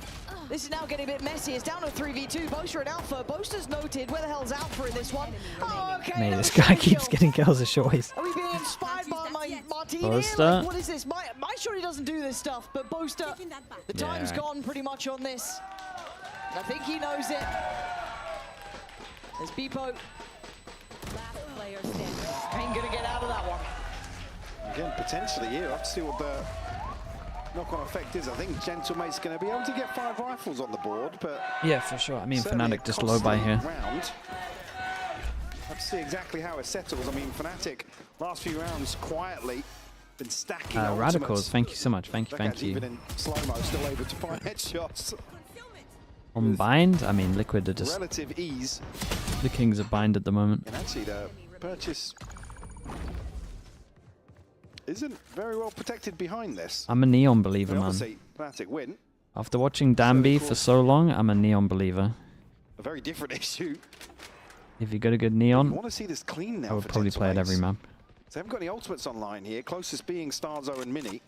This is now getting a bit messy. It's down to 3v2. Boaster and Alpha. Boaster's noted. Where the hell's Alpha in this one? Oh, okay. Mate, this guy keeps getting kills as choice. Are we being inspired by Martin Boaster. here? Like, what is this? My shorty doesn't do this stuff, but Boaster, the time's gone pretty much on this. And I think he knows it. There's Beepo. Ain't gonna get out of that one. Again, potentially here. I'll have to see what the knock-on effect is. I think Gentlemate's going to be able to get 5 rifles on the board, but Yeah, for sure. I mean, FNATIC just low by here. Round. Have to see exactly how it settles. I mean, FNATIC last few rounds quietly been stacking. Radicals, thank you so much. Thank you. Even in slow-mo, still able to find headshots. On bind, I mean, Liquid are just Relative ease. the kings of bind at the moment. And actually, the purchase isn't very well protected behind this. I'm a Neon believer, But man. obviously, FNATIC win. After watching Danby for so long, I'm a Neon believer. A very different issue. If you got a good I Neon, want to see this clean now. I would for probably play it every map. So they haven't got any ultimates online here. Closest being Starzo and Mini.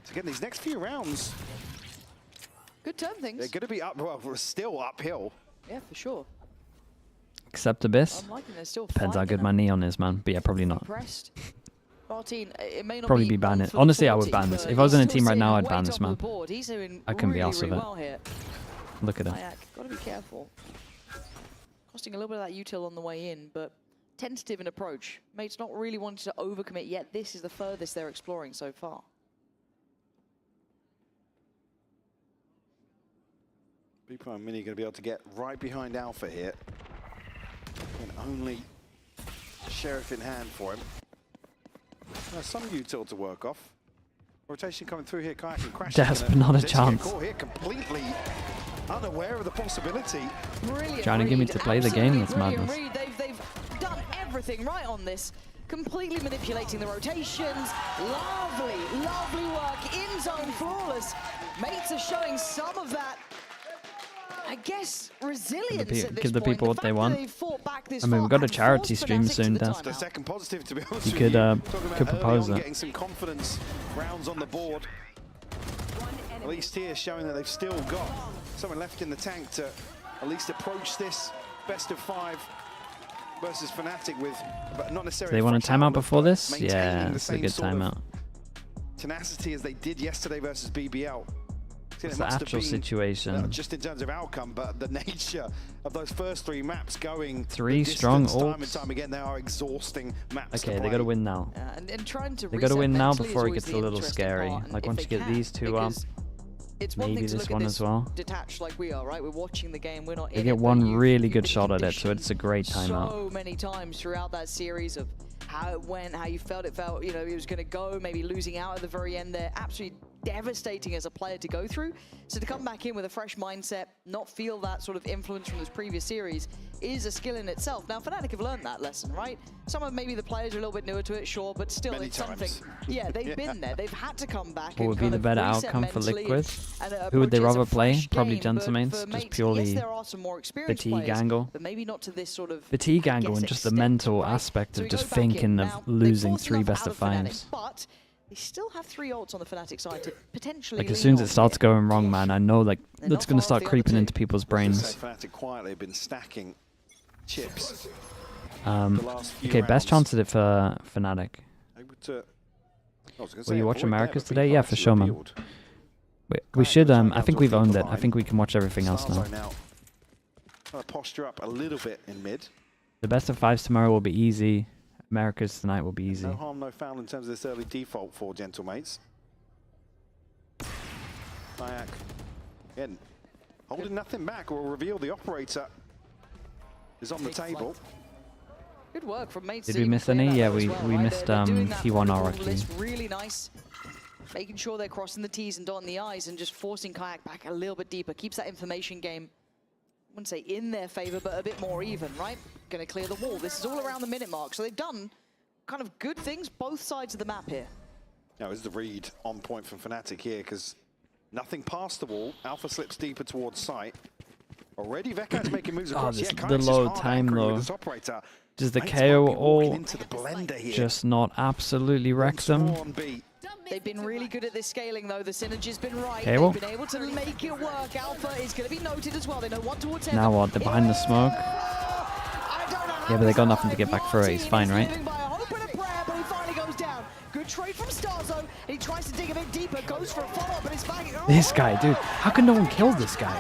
So again, these next few rounds, Good turn things. they're going to be up. Well, we're still uphill. Yeah, for sure. Except Abyss. I'm liking they're still Depends how fighting good my Neon is, man. But yeah, probably not. Impressed. Martin, it may not Probably be banned. Honestly, I would ban this. If I was in a team right now, I'd ban this, man. I couldn't be arsed with it. Well here. Look at it. Gotta be careful. Costing a little bit of that util on the way in, but tentative in approach. Mate's not really wanting to overcommit yet. This is the furthest they're exploring so far. Beepo and Mini going to be able to get right behind Alpha here. And only Sheriff in hand for him. Some util to work off. Rotation coming through here. Kayak and Crash. Desp, not a chance. Here, completely unaware of the possibility. Brilliant. Trying to get me to play the game, that's madness. They've done everything right on this. Completely manipulating the rotations. Lovely, lovely work. In zone, flawless. Mates are showing some of that, I guess, resilience at this Give the point. people what they want. I mean, we've got a charity stream soon, Desp. The second positive, to be honest You with could propose it. Getting some confidence rounds on the board. At least here, showing that they've still got someone left in the tank to at least approach this best of 5 versus FNATIC with, but not necessarily. They want a timeout before this? maintaining Yeah, the it's a same good sort of timeout. tenacity as they did yesterday versus BBL. What's the actual situation? Just in terms of outcome, but the nature of those first 3 maps going 3 the strong distance, time and ults. time again, they are exhausting maps. Okay, they got to win now. And trying to They got to reset win now mentally is before it always gets the a little interesting scary. part, and Like if once you they get can, these 2 up, because it's one maybe thing to this look one at as well. detached like we are, right? We're watching the game, we're not They in get it, but one you've really good been shot at it, so conditioned it's a great timeout. so many times throughout that series of how it went, how you felt, you know, it was going to go, maybe losing out at the very end there. Absolutely devastating as a player to go through. So to come back in with a fresh mindset, not feel that sort of influence from this previous series is a skill in itself. Now, FNATIC have learned that lesson, right? Some of maybe the players are a little bit newer to it, sure, but still it's something. Yeah, they've been there. They've had to come back. What would be the better outcome for Liquid? And Who would they approach it as a rather play? fresh Probably game, but Gentlemates, for just Mates, purely yes, there are some more experienced fatigue players, angle. but maybe not to this sort of Fatigue angle and just the mental aspect of just thinking of losing 3 best of 5s. But they still have 3 ults on the FNATIC side to potentially. Like as soon as it starts going wrong, man, I know like that's going to start the creeping into people's brains. FNATIC quietly have been stacking chips. Okay, best chance at it for FNATIC. Will you watch Americas today? Yeah, for sure, man. We should. I think we've owned it. I think we can watch everything else now. Posture up a little bit in mid. The best of 5s tomorrow will be easy. Americas tonight will be easy. No harm, no foul in terms of this early default for Gentlemates. Kayak, again, holding nothing back. Will reveal the operator is on the table. Good work from Mates. Did we miss any? Yeah, we missed T1 RQ. Really nice. Making sure they're crossing the T's and dotting the I's and just forcing Kayak back a little bit deeper. Keeps that information game, I wouldn't say in their favor, but a bit more even, right? Going to clear the wall. This is all around the minute mark. So they've done kind of good things both sides of the map here. Now is the read on point from FNATIC here, because nothing past the wall. Alpha slips deeper towards site. Already Vekat's making moves across. The low time though. Does the KO all just not absolutely wreck them? They've been really good at this scaling, though. The synergy's been right. Okay, well. They've been able to make it work. Alpha is going to be noted as well. They know what to attempt. Now what? They're behind the smoke. Yeah, but they got nothing to get back through it. He's fine, right? Good trade from Starzo, and he tries to dig a bit deeper, goes for a follow-up, but it's back. This guy, dude. How can no one kill this guy?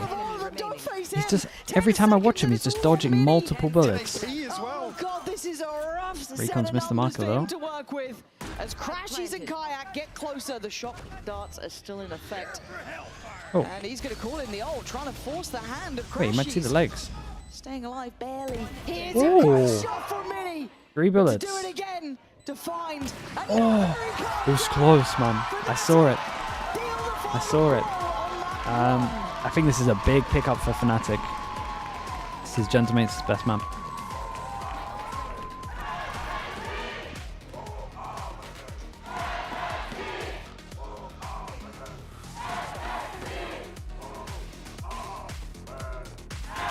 He's just, every time I watch him, he's just dodging multiple bullets. Oh god, this is a rough Recon's missed the marker, though. to work with. As Crashies and Kayak get closer, the shock darts are still in effect. Oh. And he's going to call in the ult, trying to force the hand of Crashies. Wait, you might see the legs. Staying alive, barely. Here's Ooh. a good shot from Mini. 3 bullets. To do it again, to find. Oh, it was close, man. I saw it. I saw it. I think this is a big pickup for FNATIC. This is Gentlemate's best map.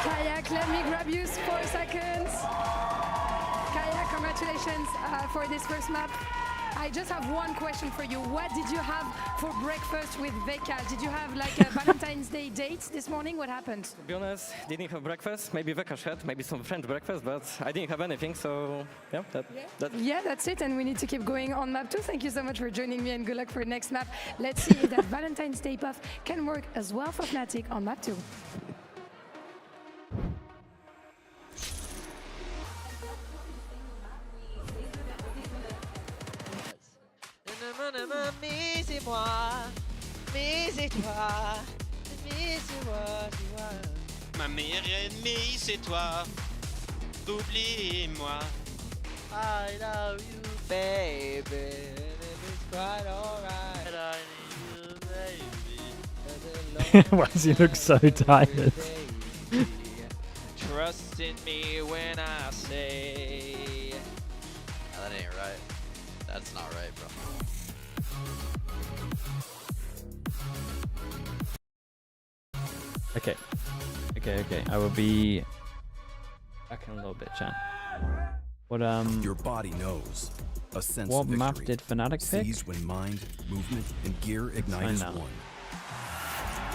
Kayak, let me grab you 4 seconds. Kayak, congratulations for this first map. I just have one question for you. What did you have for breakfast with Veka? Did you have like a Valentine's Day date this morning? What happened? To be honest, didn't have breakfast. Maybe Veka had, maybe some French breakfast, but I didn't have anything, so yeah, that's it, and we need to keep going on map 2. Thank you so much for joining me, and good luck for next map. Let's see if that Valentine's Day buff can work as well for FNATIC on map 2. Ma meilleure ennemie, c'est toi. Oublie-moi. I love you, baby. It's quite alright. I need you, baby. Why does he look so tired? Trust in me when I say. No, that ain't right. That's not right, bro. Okay. I will be back in a little bit, chat. What Your body knows. A sense what of map victory did FNATIC pick? seized when mind, movement, and gear ignite as one.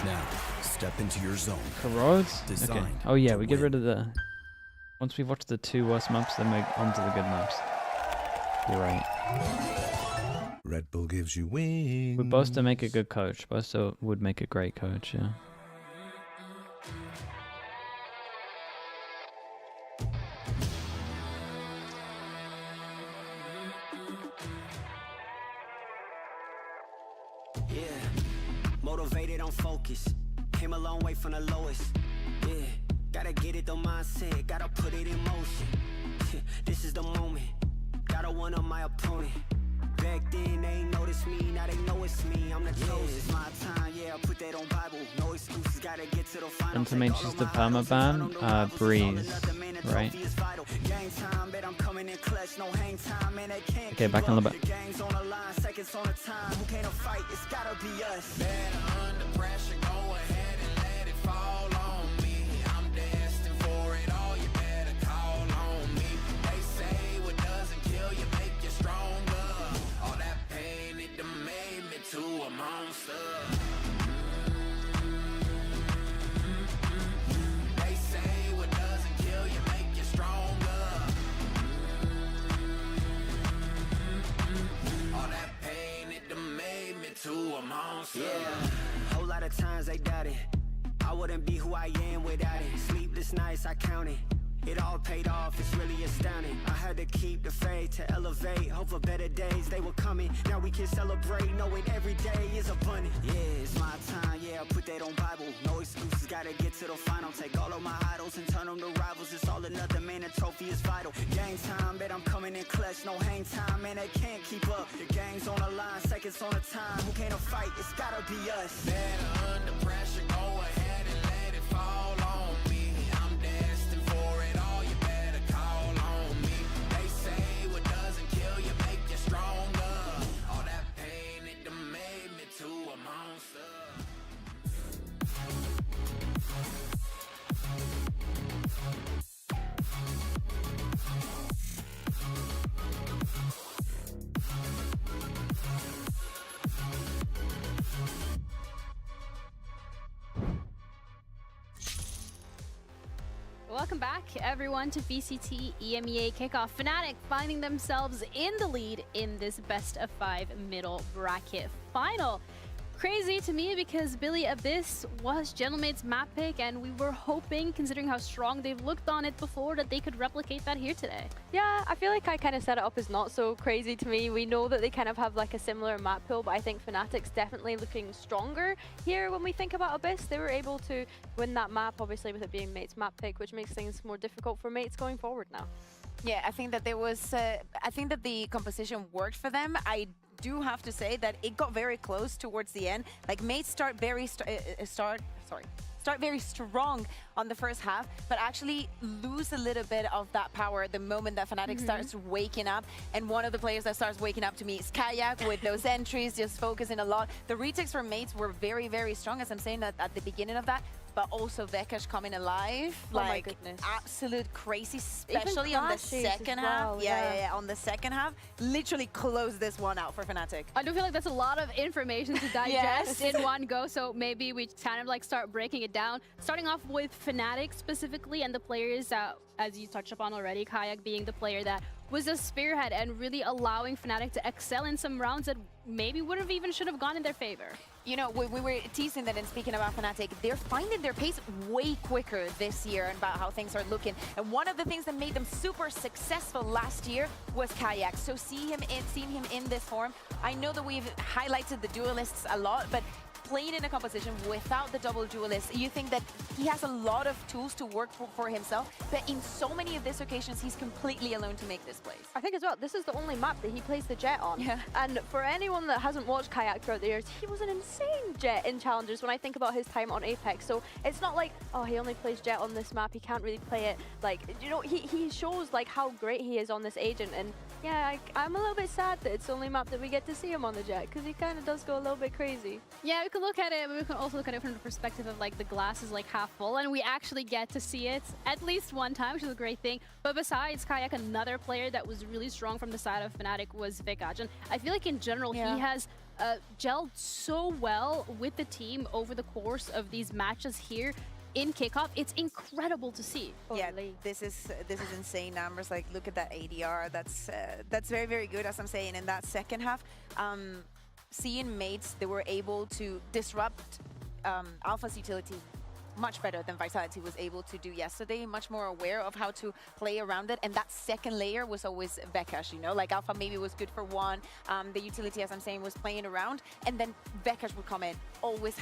Now, step into your zone. Corrodes? Okay. Designed Oh yeah, to we get win. rid of the. Once we've watched the 2 worst maps, then we're onto the good maps. You're right. Red Bull gives you wings. Would Boaster make a good coach? Boaster would make a great coach, yeah. Yeah, motivated on focus. Came a long way from the lowest. Yeah, gotta get it the mindset, gotta put it in motion. Yeah, this is the moment. Gotta one up my opponent. Back then they ain't noticed me, now they know it's me. I'm the chosen. It's my time, yeah, I put that on Bible. No excuses, gotta get to the final. And to make just the permaban, Breeze, right? Okay, back on the back. Game's on the line, seconds on the time. Who can't fight? It's gotta be us. Better under pressure, go ahead and let it fall on me. I'm destined for it all, you better call on me. They say what doesn't kill you make you stronger. All that pain, it done made me to a monster. They say what doesn't kill you make you stronger. All that pain, it done made me to a monster. Yeah, whole lot of times they doubted. I wouldn't be who I am without it. Sleepless nights, I counted. It all paid off, it's really astounding. I had to keep the faith to elevate. Hope for better days, they were coming. Now we can celebrate, knowing every day is abundant. Yeah, it's my time, yeah, I put that on Bible. No excuses, gotta get to the final. Take all of my idols and turn them to rivals. It's all another man, a trophy is vital. Game time, bet I'm coming in clutch. No hang time, man, they can't keep up. The game's on the line, seconds on the time. Who can't fight? It's gotta be us. Better under pressure, go ahead and let it fall on me. I'm destined for it all, you better call on me. They say what doesn't kill you make you stronger. All that pain, it done made me to a monster. welcome back, everyone, to VCT EMEA Kickoff. FNATIC finding themselves in the lead in this best-of-5 middle bracket final. Crazy to me because Billy Abyss was Gentlemate's map pick, and we were hoping, considering how strong they've looked on it before, that they could replicate that here today. Yeah, I feel like I kind of set it up as not so crazy to me. We know that they kind of have like a similar map pool, but I think FNATIC's definitely looking stronger here when we think about Abyss. They were able to win that map, obviously, with it being Mate's map pick, which makes things more difficult for Mates going forward now. Yeah, I think that there was, I think that the composition worked for them. I do have to say that it got very close towards the end. Like, Mates start very strong on the first half, but actually lose a little bit of that power the moment that FNATIC starts waking up. And one of the players that starts waking up to me is Kayak with those entries, just focusing a lot. The retakes from Mates were very, very strong, as I'm saying at the beginning of that. But also Vekash coming alive, my goodness. Absolute crazy, especially on the second half. Well, yeah, on the second half, literally close this one out for FNATIC. I do feel like that's a lot of information to digest in one go, so maybe we kind of like start breaking it down. Starting off with FNATIC specifically and the players that, as you touched upon already, Kayak being the player that was a spearhead and really allowing FNATIC to excel in some rounds that maybe would have even should have gone in their favor. You know, we were teasing that, and speaking about FNATIC, they're finding their pace way quicker this year and about how things are looking. And one of the things that made them super successful last year was Kayak. So seeing him in this form, I know that we've highlighted the duelists a lot, but playing in a composition without the double duelist, you think that he has a lot of tools to work for himself, but in so many of these occasions, he's completely alone to make this place. I think as well, this is the only map that he plays the Jet on. Yeah. And for anyone that hasn't watched Kayak throughout the years, he was an insane Jet in Challengers when I think about his time on Apex. So it's not like, oh, he only plays Jet on this map, he can't really play it. Like, you know, he shows like how great he is on this agent. And yeah, I'm a little bit sad that it's the only map that we get to see him on the Jet, because he kind of does go a little bit crazy. Yeah, we can look at it, but we can also look at it from the perspective of like the glass is like half full, and we actually get to see it at least one time, which is a great thing. But besides Kayak, another player that was really strong from the side of FNATIC was Vikash. And I feel like in general, he has gelled so well with the team over the course of these matches here in Kickoff. It's incredible to see. Yeah, this is insane numbers. Like, look at that ADR. That's very, very good, as I'm saying. In that second half, seeing Mates, they were able to disrupt Alpha's utility much better than Vitality was able to do yesterday, much more aware of how to play around it. And that second layer was always Vekash, you know, like Alpha maybe was good for one, the utility, as I'm saying, was playing around, and then Vekash would come in, always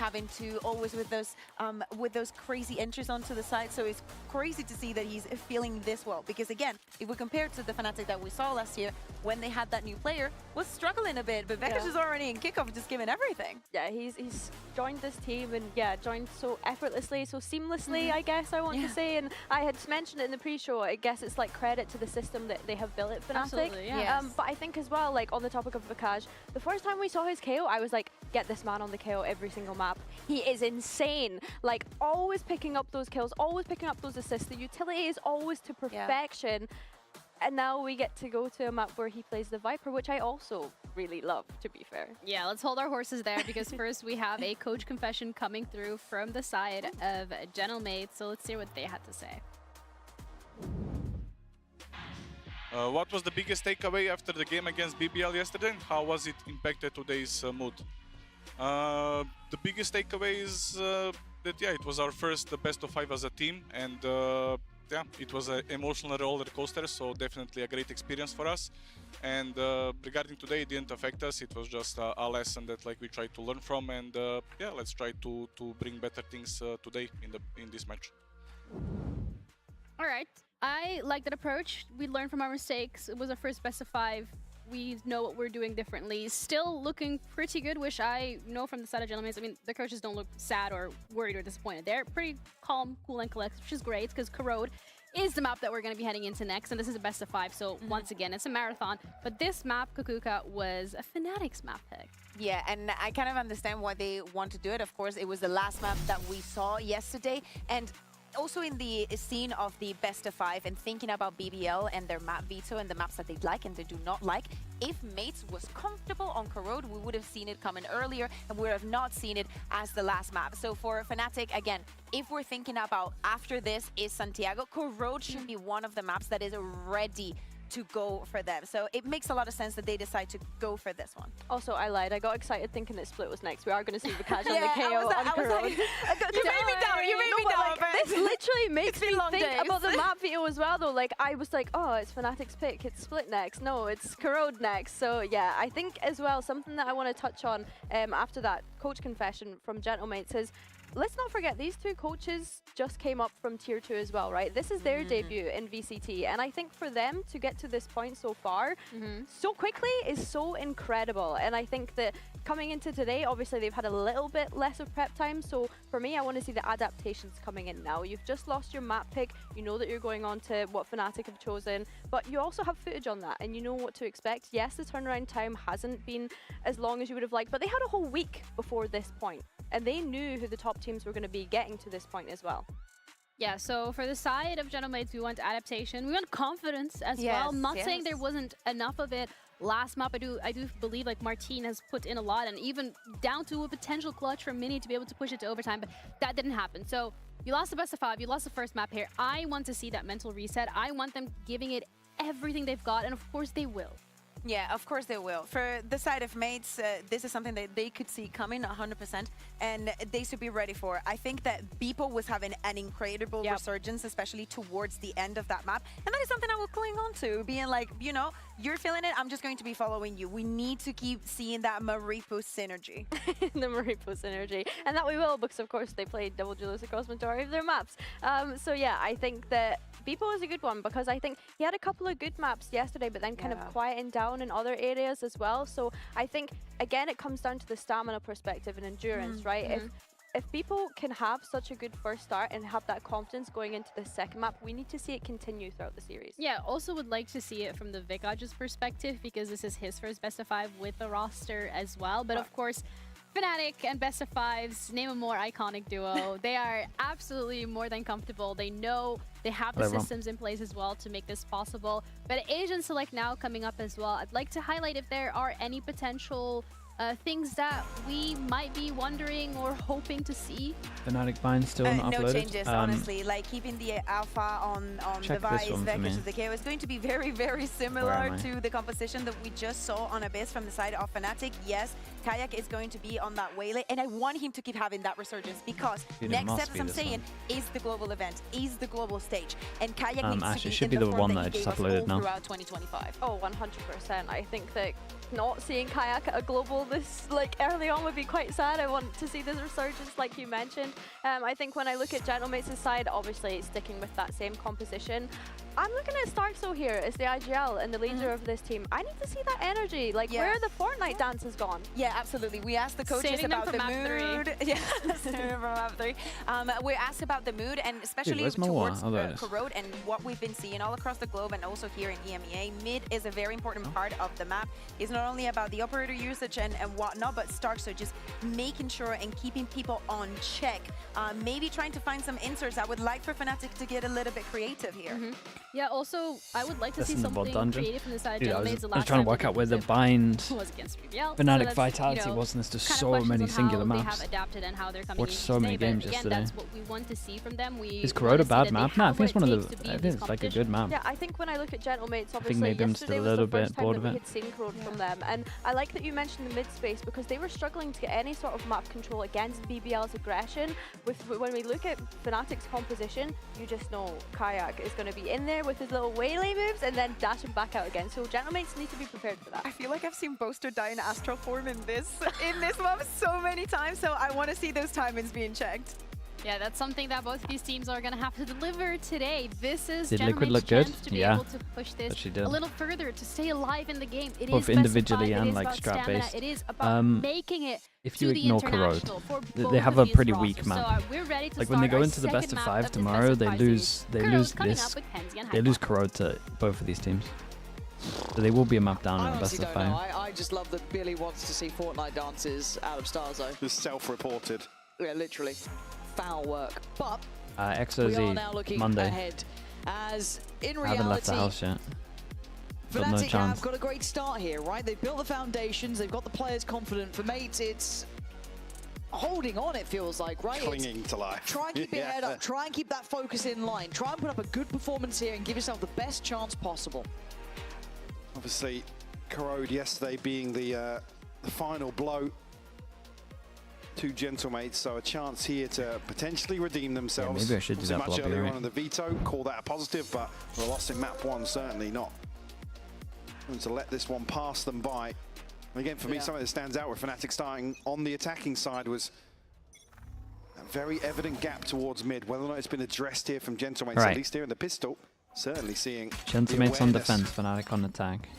with those crazy entries onto the side. So it's crazy to see that he's feeling this well, because again, if we compare to the FNATIC that we saw last year, when they had that new player, was struggling a bit, but Vekash is already in Kickoff, just giving everything. Yeah, he's joined this team, and joined so effortlessly, so seamlessly, I guess I want to say. And I had mentioned it in the pre-show, I guess it's like credit to the system that they have built at FNATIC. Absolutely, yeah. But I think as well, like on the topic of Vikash, the first time we saw his KO, I was like, get this man on the KO every single map. He is insane. Like, always picking up those kills, always picking up those assists. The utility is always to perfection. And now we get to go to a map where he plays the Viper, which I also really love, to be fair. Yeah, let's hold our horses there, because first we have a coach confession coming through from the side of Gentlemate. So let's hear what they had to say. What was the biggest takeaway after the game against BBL yesterday? How was it impacted today's mood? The biggest takeaway is that, it was our first best of 5 as a team, and it was an emotional roller coaster, so definitely a great experience for us. And regarding today, it didn't affect us. It was just a lesson that we tried to learn from, and let's try to bring better things today in this match. All right, I like that approach. We learned from our mistakes. It was our first best of 5. We know what we're doing differently. Still looking pretty good, which I know from the side of Gentlemen. I mean, the coaches don't look sad or worried or disappointed. They're pretty calm, cool, and collected, which is great, because Corrode is the map that we're going to be heading into next, and this is a best of 5, so once again, it's a marathon. But this map, Kukuka, was a FNATIC's map pick. Yeah, and I kind of understand why they want to do it. Of course, it was the last map that we saw yesterday, and also in the scene of the best of 5 and thinking about BBL and their map veto and the maps that they like and they do not like, if Mates was comfortable on Corrode, we would have seen it coming earlier and we would have not seen it as the last map. So for FNATIC, again, if we're thinking about after this is Santiago, Corrode should be one of the maps that is ready to go for them. So it makes a lot of sense that they decide to go for this one. Also, I lied. I got excited thinking that Split was next. We are going to see the catch on the KO on Corrode. You made me down. You made me down. This literally makes me think about the map veto as well, though. Like, I was like, oh, it's FNATIC's pick. It's Split next. No, it's Corrode next. So, yeah, I think as well, something that I want to touch on after that coach confession from Gentlemates is, let's not forget, these two coaches just came up from Tier 2 as well, right? This is their debut in VCT, and I think for them to get to this point so far, so quickly is so incredible. And I think that coming into today, obviously they've had a little bit less of prep time, so for me, I want to see the adaptations coming in now. You've just lost your map pick, you know that you're going on to what FNATIC have chosen, but you also have footage on that, and you know what to expect. Yes, the turnaround time hasn't been as long as you would have liked, but they had a whole week before this point, and they knew who the top teams were going to be getting to this point as well. Yeah, so for the side of Gentlemates, we want adaptation. We want confidence as well. I'm not saying there wasn't enough of it last map. I do believe like Martin has put in a lot, and even down to a potential clutch from Mini to be able to push it to overtime, but that didn't happen. So you lost the best of 5, you lost the first map here. I want to see that mental reset. I want them giving it everything they've got, and of course they will. Yeah, of course they will. For the side of Mates, this is something that they could see coming 100%, and they should be ready for. I think that Beeple was having an incredible resurgence, especially towards the end of that map, and that is something I will cling on to, being like, you know, you're feeling it, I'm just going to be following you. We need to keep seeing that Maripo synergy. The Maripo synergy. And that we will, because of course they played Double Julius across majority of their maps. So yeah, I think that Beeple is a good one, because I think he had a couple of good maps yesterday, but then kind of quieting down in other areas as well. So I think, again, it comes down to the stamina perspective and endurance, right? If people can have such a good first start and have that confidence going into the second map, we need to see it continue throughout the series. Yeah, also would like to see it from the Vikaj's perspective, because this is his first best of 5 with the roster as well. But of course, FNATIC and best of 5s, name a more iconic duo. They are absolutely more than comfortable. They know they have the systems in place as well to make this possible. But Asian Select now coming up as well. I'd like to highlight if there are any potential things that we might be wondering or hoping to see. FNATIC bind still not uploaded. No changes, honestly. Like keeping the alpha on the Vice vectors of the KO is going to be very, very similar to the composition that we just saw on Abyss from the side of FNATIC. Yes, Kayak is going to be on that waylay, and I want him to keep having that resurgence, because next step, as I'm saying, is the global event, is the global stage, and Kayak needs to be should be the one that I just uploaded now. Throughout 2025. Oh, 100%. I think that not seeing Kayak at a global this early on would be quite sad. I want to see this resurgence, like you mentioned. I think when I look at Gentlemates' side, obviously sticking with that same composition, I'm looking at Starkso here as the IGL and the leader of this team. I need to see that energy. Like, where are the Fortnite dances gone? Yeah, absolutely. We asked the coaches about the mood. Yeah, from map 3. We asked about the mood, and especially towards Corrode and what we've been seeing all across the globe and also here in EMEA. Mid is a very important part of the map. It's not only about the operator usage and whatnot, but Starkso just making sure and keeping people on check. Maybe trying to find some inserts. I would like for FNATIC to get a little bit creative here. Yeah, also, I would like to see something creative from the side of Gentlemates. I was trying to work out where the bind was against BBL. FNATIC Vitality was, and there's just so many singular maps. They have adapted and how they're coming watched so many games again, yesterday. That's what we want to see from them. Is Corrode a bad map? No, I think it's one of the. I think it's like a good map. Yeah, I think when I look at Gentlemates, obviously I think maybe I'm still a little bit bored of it. We had seen Corrode from them, and I like that you mentioned the mid space, because they were struggling to get any sort of map control against BBL's aggression. When we look at FNATIC's composition, you just know Kayak is going to be in there with his little waylay moves and then dashing back out again. So Gentlemates need to be prepared for that. I feel like I've seen Boaster die in astral form in this map so many times, so I want to see those timings being checked. Yeah, that's something that both these teams are going to have to deliver today. This is Gentlemates' chance to be able to push this a little further, to stay alive in the game. It both is individually and like strat based. It is about making it if you ignore Corrode, they have a pretty weak map. So we're ready to like when they go into the best of 5 tomorrow, they lose Corrode to both of these teams. So they will be a map down in the best of 5. I just love that Billy wants to see Fortnite dances out of Starzo. Just self-reported. Yeah, literally. Foul work. But we are now XOZ looking Monday. ahead. As in I haven't left the reality, house yet. Got no FNATIC chance. have got a great start here, right? They've built the foundations, they've got the players confident. For mates, it's holding on, it feels like, right? Clinging to life. Try and keep your head up, try and keep that focus in line. Try and put up a good performance here and give yourself the best chance possible. Obviously, Corrode yesterday being the final blow to Gentlemates, so a chance here to potentially redeem themselves. Yeah, maybe I should do that much lobby, earlier right? on in the veto, call that a positive, but the loss in map 1 certainly not. And to let this one pass them by. And again, for me, something that stands out with FNATIC starting on the attacking side was a very evident gap towards mid. Whether or not it's been addressed here from Gentlemates, Right. at least here in the pistol, certainly seeing Gentlemates on the awareness defense, FNATIC on attack.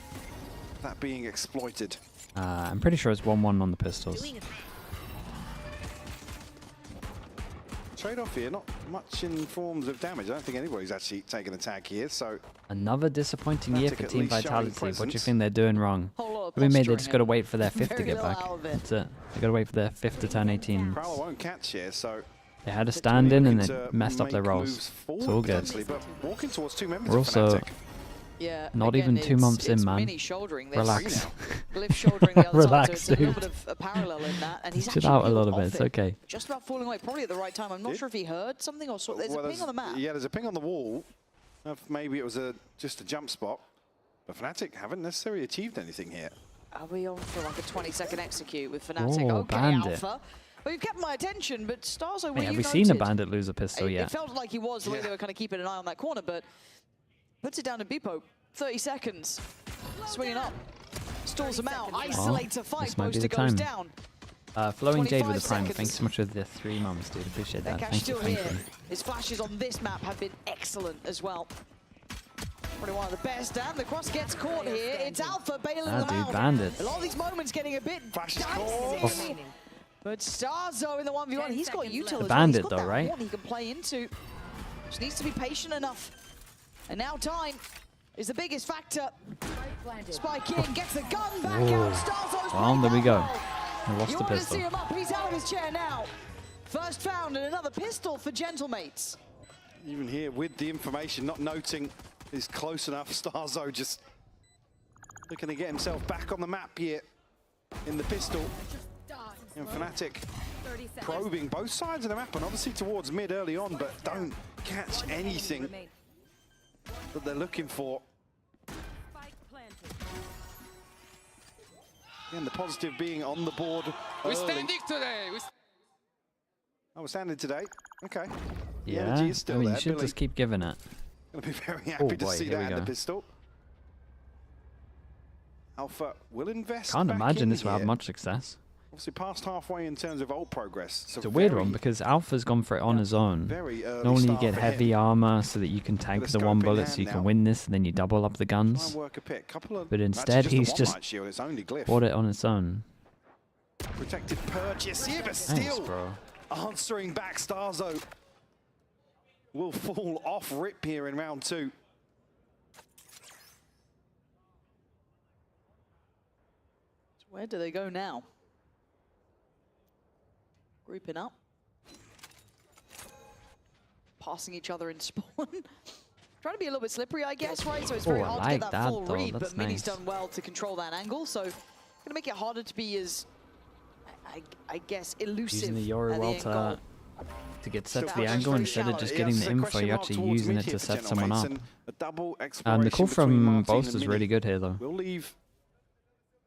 that being exploited. I'm pretty sure it's 1-1 on the pistols. Trade-off here, not much in forms of damage. I don't think anybody's actually taken a tag here, so... Another disappointing year for FNATIC at Team least showing Vitality. What do you presence. think they're doing wrong? I mean, maybe they just got to wait for their 5th to get back. That's it. They got to wait for their 5th to turn 18. Prowler won't catch here, so... They had a stand in and looking they to messed up their make rolls. moves forward It's all good. potentially, but walking towards 2 members We're of also FNATIC. Yeah, not again, even 2 months in, it's man. mini shouldering. There's Relax. Glyph shouldering the other Relax, side, so it's a little dude. bit of a parallel in that. And he's Chill actually out a peeled little bit, off it's it. okay. Just about falling away, probably at the right time. I'm not sure if he heard something or saw. There's a ping on the map. Yeah, there's a ping on the wall. Maybe it was just a jump spot. But FNATIC haven't necessarily achieved anything here. Are we on for like a 20-second execute with FNATIC? Oh, Okay, Bandit. Alpha. Well, you've kept my attention, but Starzo, Hey, have we seen a Bandit lose a pistol It yet? felt like he was the way they were kind of keeping an eye on that corner, but puts it down to Bipo. 30 seconds. Swinging up. Stalls him out. Isolates a fight. This might be Booster the goes time. down. Flowing Jade 25 with the prime. seconds. Thanks so much for the 3 months, dude. Appreciate that. Bekash Thank you, still thank here. you. His flashes on this map have been excellent as well. Probably one of the best, and the cross gets caught here. It's Alpha bailing them dude, out. Bandits. A lot of these moments getting a bit dicey. But Starzo in the 1v1, he's got util as well. Bandit He's got though, that right? one he can play into. Just needs to be patient enough. And now time is the biggest factor. Spike in, gets the gun back out. Starzo's Well, there we go. I lost You the want to pistol. see him up, he's out of his chair now. First found and another pistol for Gentlemates. Even here with the information, not noting is close enough. Starzo just looking to get himself back on the map here in the pistol. And FNATIC probing both sides of the map and obviously towards mid early on, but don't catch anything that they're looking for. Again, the positive being on the board We're early. standing today. Oh, we're standing today. Okay. The Yeah, energy is still I mean, there. you should Billy just keep giving it. gonna be very happy Oh to boy, see here we that in the go. pistol. Alpha will invest. Can't back imagine in this will have here. much success. Obviously past halfway in terms of ult progress. So It's a weird very- one because Alpha's gone for it on his own. very early Normally you start get for heavy him. armor so that you can tank With the a one scope in bullet so hand you can now. win this and then you double up the Try guns. and work a pick. Couple of, But actually instead just a he's one just light shield. It's only Glyph. bought it on its own. Protected purchase here, but Thanks, still bro. answering back. Starzo will fall off rip here in round 2. Where do they go now? Grouping up. Passing each other in spawn. Trying to be a little bit slippery, I guess, right? So it's very Oh, I hard like to get that that, full though. read, That's but Mini's nice. done well to control that angle, so going to make it harder to be as, I guess, elusive Using the at Yori the well end goal. to get set That to the was angle very instead of shallow. just Yeah, getting so the info, question you're mark actually towards using mid it here to for set someone up. Gentlemates, and a double The exploration call between from Martin Boast and was Mini. really good here though. We'll leave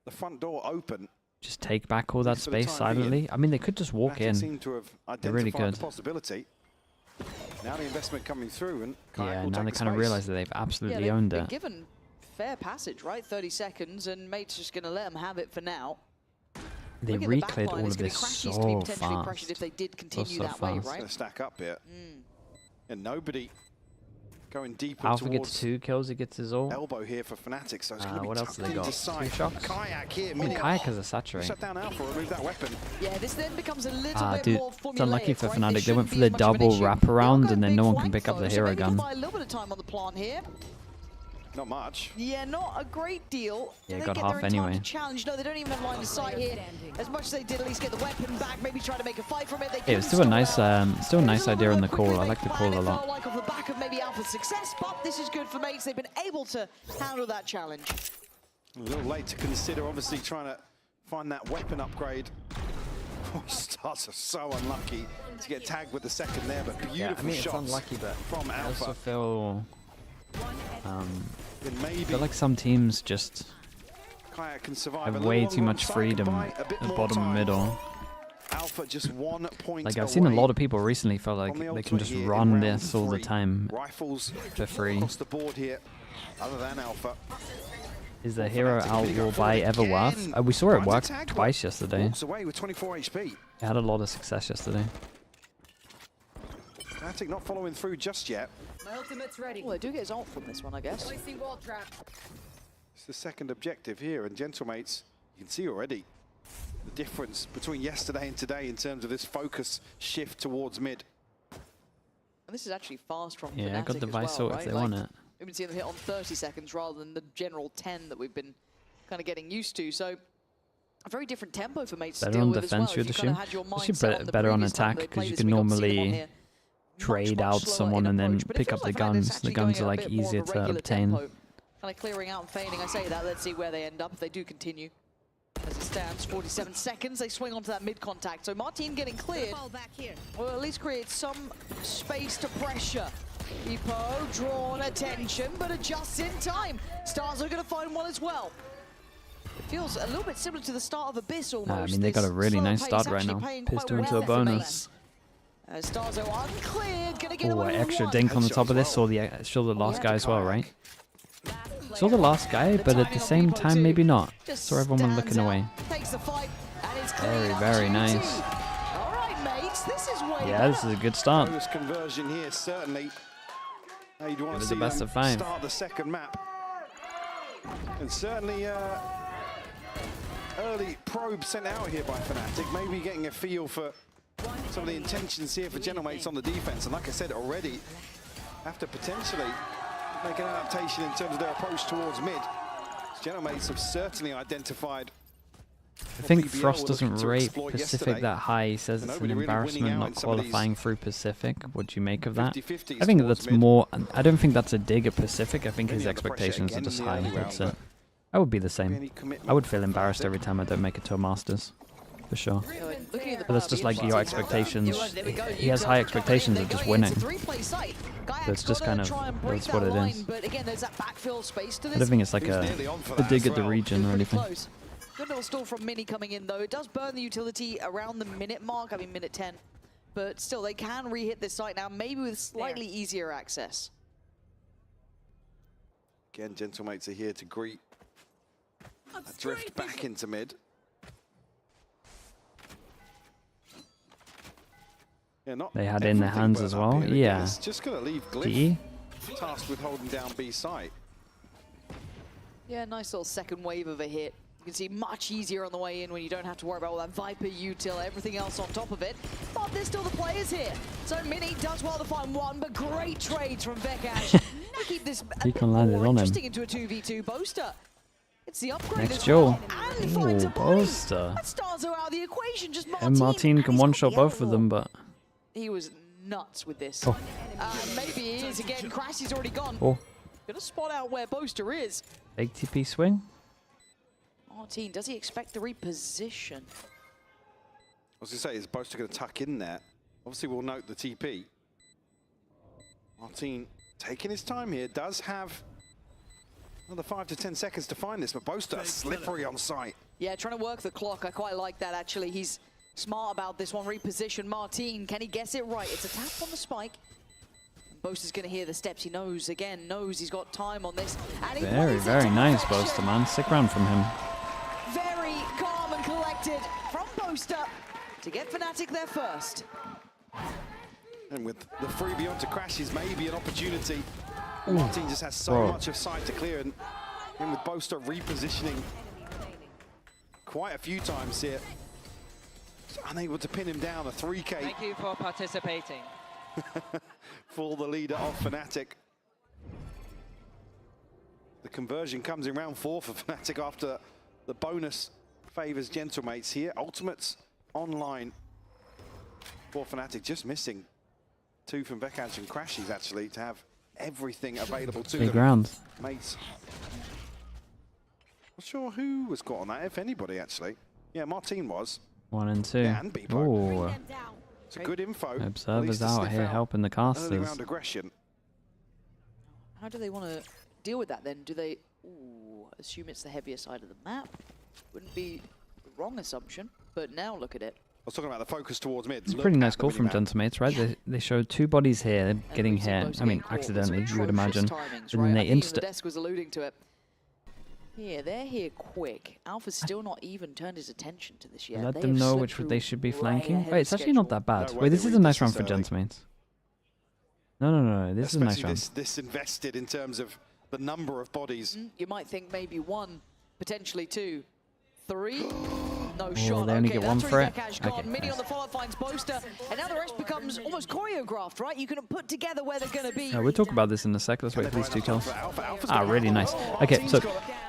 the front door open. Just take back all that For the space time being. silently. I mean, they could just walk FNATIC in. seem to have They're really identified good. the possibility. Now the investment coming through, and Kayak Yeah, will now take they the kind of space. realize that they've Yeah, absolutely they've owned been it. given fair passage, right? 30 seconds, and Mate's just going to let them have it for now. They Look at the back re-cleared line, all it's of gonna be this Crashies to be so potentially pressured if fast. they did continue So that way, fast. right? Gonna stack up here. And nobody going deeper Alpha towards gets 2 kills, he gets his ult. elbow here for FNATIC, so it's going to be What else tough do they to got? 2 decide. shots? Kayak here, Oh, Mini. Kayak has a saturate. Shut down Alpha, remove that weapon. Yeah, this then becomes a little bit Dude, more formulaic, it's unlucky for right? FNATIC. They shouldn't went for be the as much of an double issue. wraparound They are and then going no one big can pick up flank the though, hero so maybe gun. they'll buy a little bit of time on the plant here. Not much. Yeah, not a great deal. Yeah, they got get half their entire anyway. challenge? No, they don't even have line of sight here. As much as they did at least get the weapon back, maybe try to make a fight from it. They Yeah, it's still a nice, idea in the call. I like the call a lot. Like off the back of maybe Alpha's success, but this is good for mates. They've been able to handle that challenge. A little late to consider, obviously trying to find that weapon upgrade. Stars are so unlucky to get tagged with the second there, but beautiful Yeah, I mean, it's shots unlucky, but from I Alpha. also feel, Maybe I feel like some teams just Kayak can survive have a way little too longer much on site, freedom buy a bit at more bottom and time. middle. Alpha just 1 point Like, I've seen a away lot of people recently feel like from the they can ultimate just here in run round this all the 3. time Rifles for free. across the board here, other than Alpha. Is the hero outlaw buy ever worth? We saw it work twice yesterday. Walks away with 24 HP. It had a lot of success yesterday. FNATIC not following through just yet. My ultimate's ready. Well, they do get his ult from this one, I guess. Placing wall trap. It's the second objective here, and Gentlemates, you can see already the difference between yesterday and today in terms of this focus shift towards mid. And this is actually fast from Yeah, I got FNATIC the as vice well, sort right? if they want it. We've been seeing them hit on 30 seconds rather than the general 10 that we've been kind of getting used to. So a very different tempo for mates to Better deal on with defense, as well. you'd If you kind assume. of had your Actually, mindset on the better on previous time attack they because played you this, can we got C1 normally here. trade much out slower someone in and then approach, but it pick feels up the like FNATIC's guns. The actually guns going are at a like bit more of easier a to regular obtain. tempo. Kind of clearing out and feigning. I say that. Let's see where they end up if they do continue. As it stands, 47 seconds, they swing onto that mid-contact. So Martin getting cleared will at least create some space to pressure. Epo drawn attention, but adjusts in time. Stars are going to find one as well. It feels a little bit similar to the start of Abyss almost. I mean, they got a really Slow nice pace start right actually now. paying Pistol quite into a well for bonus. Stars are uncleared, going to get Oh, away with extra one. dink on the top of this. Saw the last guy as well, right? Saw the last guy, but at the same time, maybe not. Saw everyone looking away. Takes the fight, and it's Very, very nice. All right, mates, this is way Yeah, this is a good start. Bonus conversion here, certainly. Now you'd want Give to it see the best them of 5. start the second map. And certainly early probe sent out here by FNATIC, maybe getting a feel for some of the intentions here for Gentlemates on the defense. And like I said already, have to potentially make an adaptation in terms of their approach towards mid. Gentlemates have certainly identified. I think BBL Frost were doesn't looking to rate exploit Pacific yesterday. that high. He says it's an Nobody really winning embarrassment out not in some of these qualifying through Pacific. What do you make of that? 50-50s I think towards that's mid. more. I don't think that's a dig at Pacific. I think his Really under pressure expectations are again just in the high. early That's round, it. I would be the same. any commitment I would feel from embarrassed FNATIC. every time I don't make it to a Masters. For sure. Looking at the But that's just like your expectations. He has high expectations of just winning. So it's just kind of, that's what it is. But again, there's that backfill space to I this. don't think it's like a dig at the region or anything. Close. Good little stall from Mini coming in, though. It does burn the utility around the minute mark, I mean minute 10. But still, they can re-hit this site now, maybe with slightly easier access. Again, Gentlemates are here to greet a drift back into mid. Yeah, not They had it in their everything hands burnt as up well. here. Again, Yeah. It's just going to leave DE? Glyph tasked with holding down B site. Yeah, nice little second wave of a hit. You can see much easier on the way in when you don't have to worry about all that Viper util, everything else on top of it. But there's still the players here. So Mini does well to find one, but great trades from Vekash. They keep this a He bit can land it more on him. interesting into a 2v2 Boaster. It's the upgrade Next as well. Joel. And he finds Ooh, a body. Boaster. That stars are out of the equation. Just And Martin can one-shot both of outlaw. them, but... He was nuts with this. Oh. Maybe he is again. Crassy's already gone. Oh. Gonna spot out where Boaster is. Big TP swing. Martin, does he expect the reposition? I was going to say, is Boaster going to tuck in there? Obviously, we'll note the TP. Martin taking his time here, does have another 5 to 10 seconds to find this, but Boaster slippery on site. Yeah, trying to work the clock. I quite like that, actually. He's smart about this one. Reposition Martin. Can he guess it right? It's a tap on the spike. Boaster's going to hear the steps. He knows, again, knows he's got time on this. And he Very, plays it very to nice, perfection. Boaster, man. Sick round from him. Very calm and collected from Boaster to get FNATIC there first. And with the freebie onto Crashes, maybe an opportunity. Ooh. Martin just has so Bro. much of sight to clear, and with Boaster repositioning quite a few times here. Unable to pin him down, a 3K. Thank you for participating. For the leader of FNATIC. The conversion comes in round 4 for FNATIC after the bonus favors Gentlemates here. Ultimates online for FNATIC, just missing 2 from Vekaj and Crashies actually to have everything available to Big them. round. Mates. Not sure who was caught on that, if anybody actually. Yeah, Martin was. 1 and 2. Yeah, and Beepo. Ooh. It's a good info. Observers out here helping the casters. Early round aggression. How do they want to deal with that then? Do they assume it's the heavier side of the map? Wouldn't be the wrong assumption, but now look at it. I was talking about the focus towards mid. It's a pretty nice call from Gentlemates, right? They showed 2 bodies here getting hit. I mean, accidentally, you would imagine. And then they The desk was alluding to it. Here, they're here quick. Alpha's still not even turned his attention to this yet. Let They them have know slipped which through they should be way flanking. ahead Wait, of it's actually not that bad. Wait, this is a nice round for Gentlemates. No, this is a nice round. This invested in terms of the number of bodies. You might think maybe 1, potentially 2, 3. No Oh, shot. they only Okay, get 1 that's for where it. Vekaj gone. Okay, Mini nice. on the follow-up finds Boaster, and now the rest becomes almost choreographed, right? You can put together where they're going to be. We'll talk about this in a sec. Let's wait for these 2 kills. Ah, really nice. Okay, so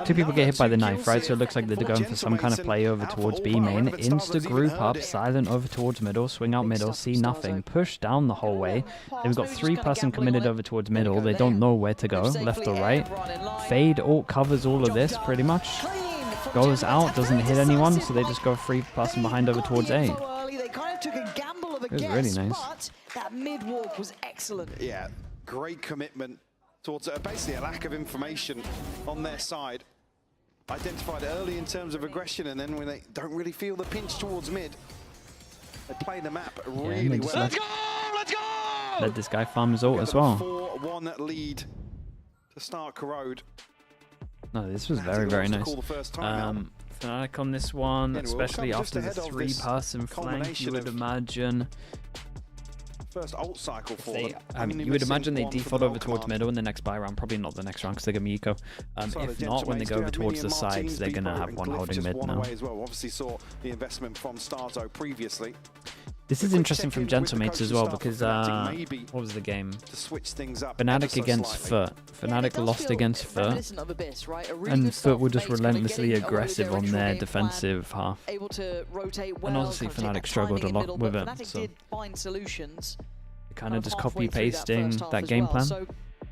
2 people get hit by the knife, right? So it looks like they're going for some kind of play over towards B main. Insta group up, silent over towards middle, swing out middle, see nothing, push down the whole way. They've got 3-person committed over towards middle. They don't know where to go, left or right. Fade ult covers all of this pretty much. Goes out, doesn't hit anyone, so they just go 3-person behind over towards A. They kind of took a gamble of a It was guess, really nice. but that mid-walk was excellent. Yeah, great commitment towards basically a lack of information on their side. Identified early in terms of aggression, and then when they don't really feel the pinch towards mid, they play the map really well. Let's go! Let this guy farm his ult as well. 4-1 lead to start Corrode. No, this was very, very nice. FNATIC on this one, especially after the 3-person flank, you would imagine. First ult cycle for them. I mean, you would imagine they default over towards middle in the next buy round. Probably not the next round because they're going to Eco. If not, when they go over towards the sides, they're going to have one holding mid now. Obviously saw the investment from Starzo previously. This is interesting from Gentlemates as well because, what was the game? FNATIC against Foot. FNATIC lost against Foot. And Foot were just relentlessly aggressive on their defensive half. Able to rotate And obviously FNATIC struggled a lot with it. FNATIC did find solutions. Kind of just copy-pasting that game plan. So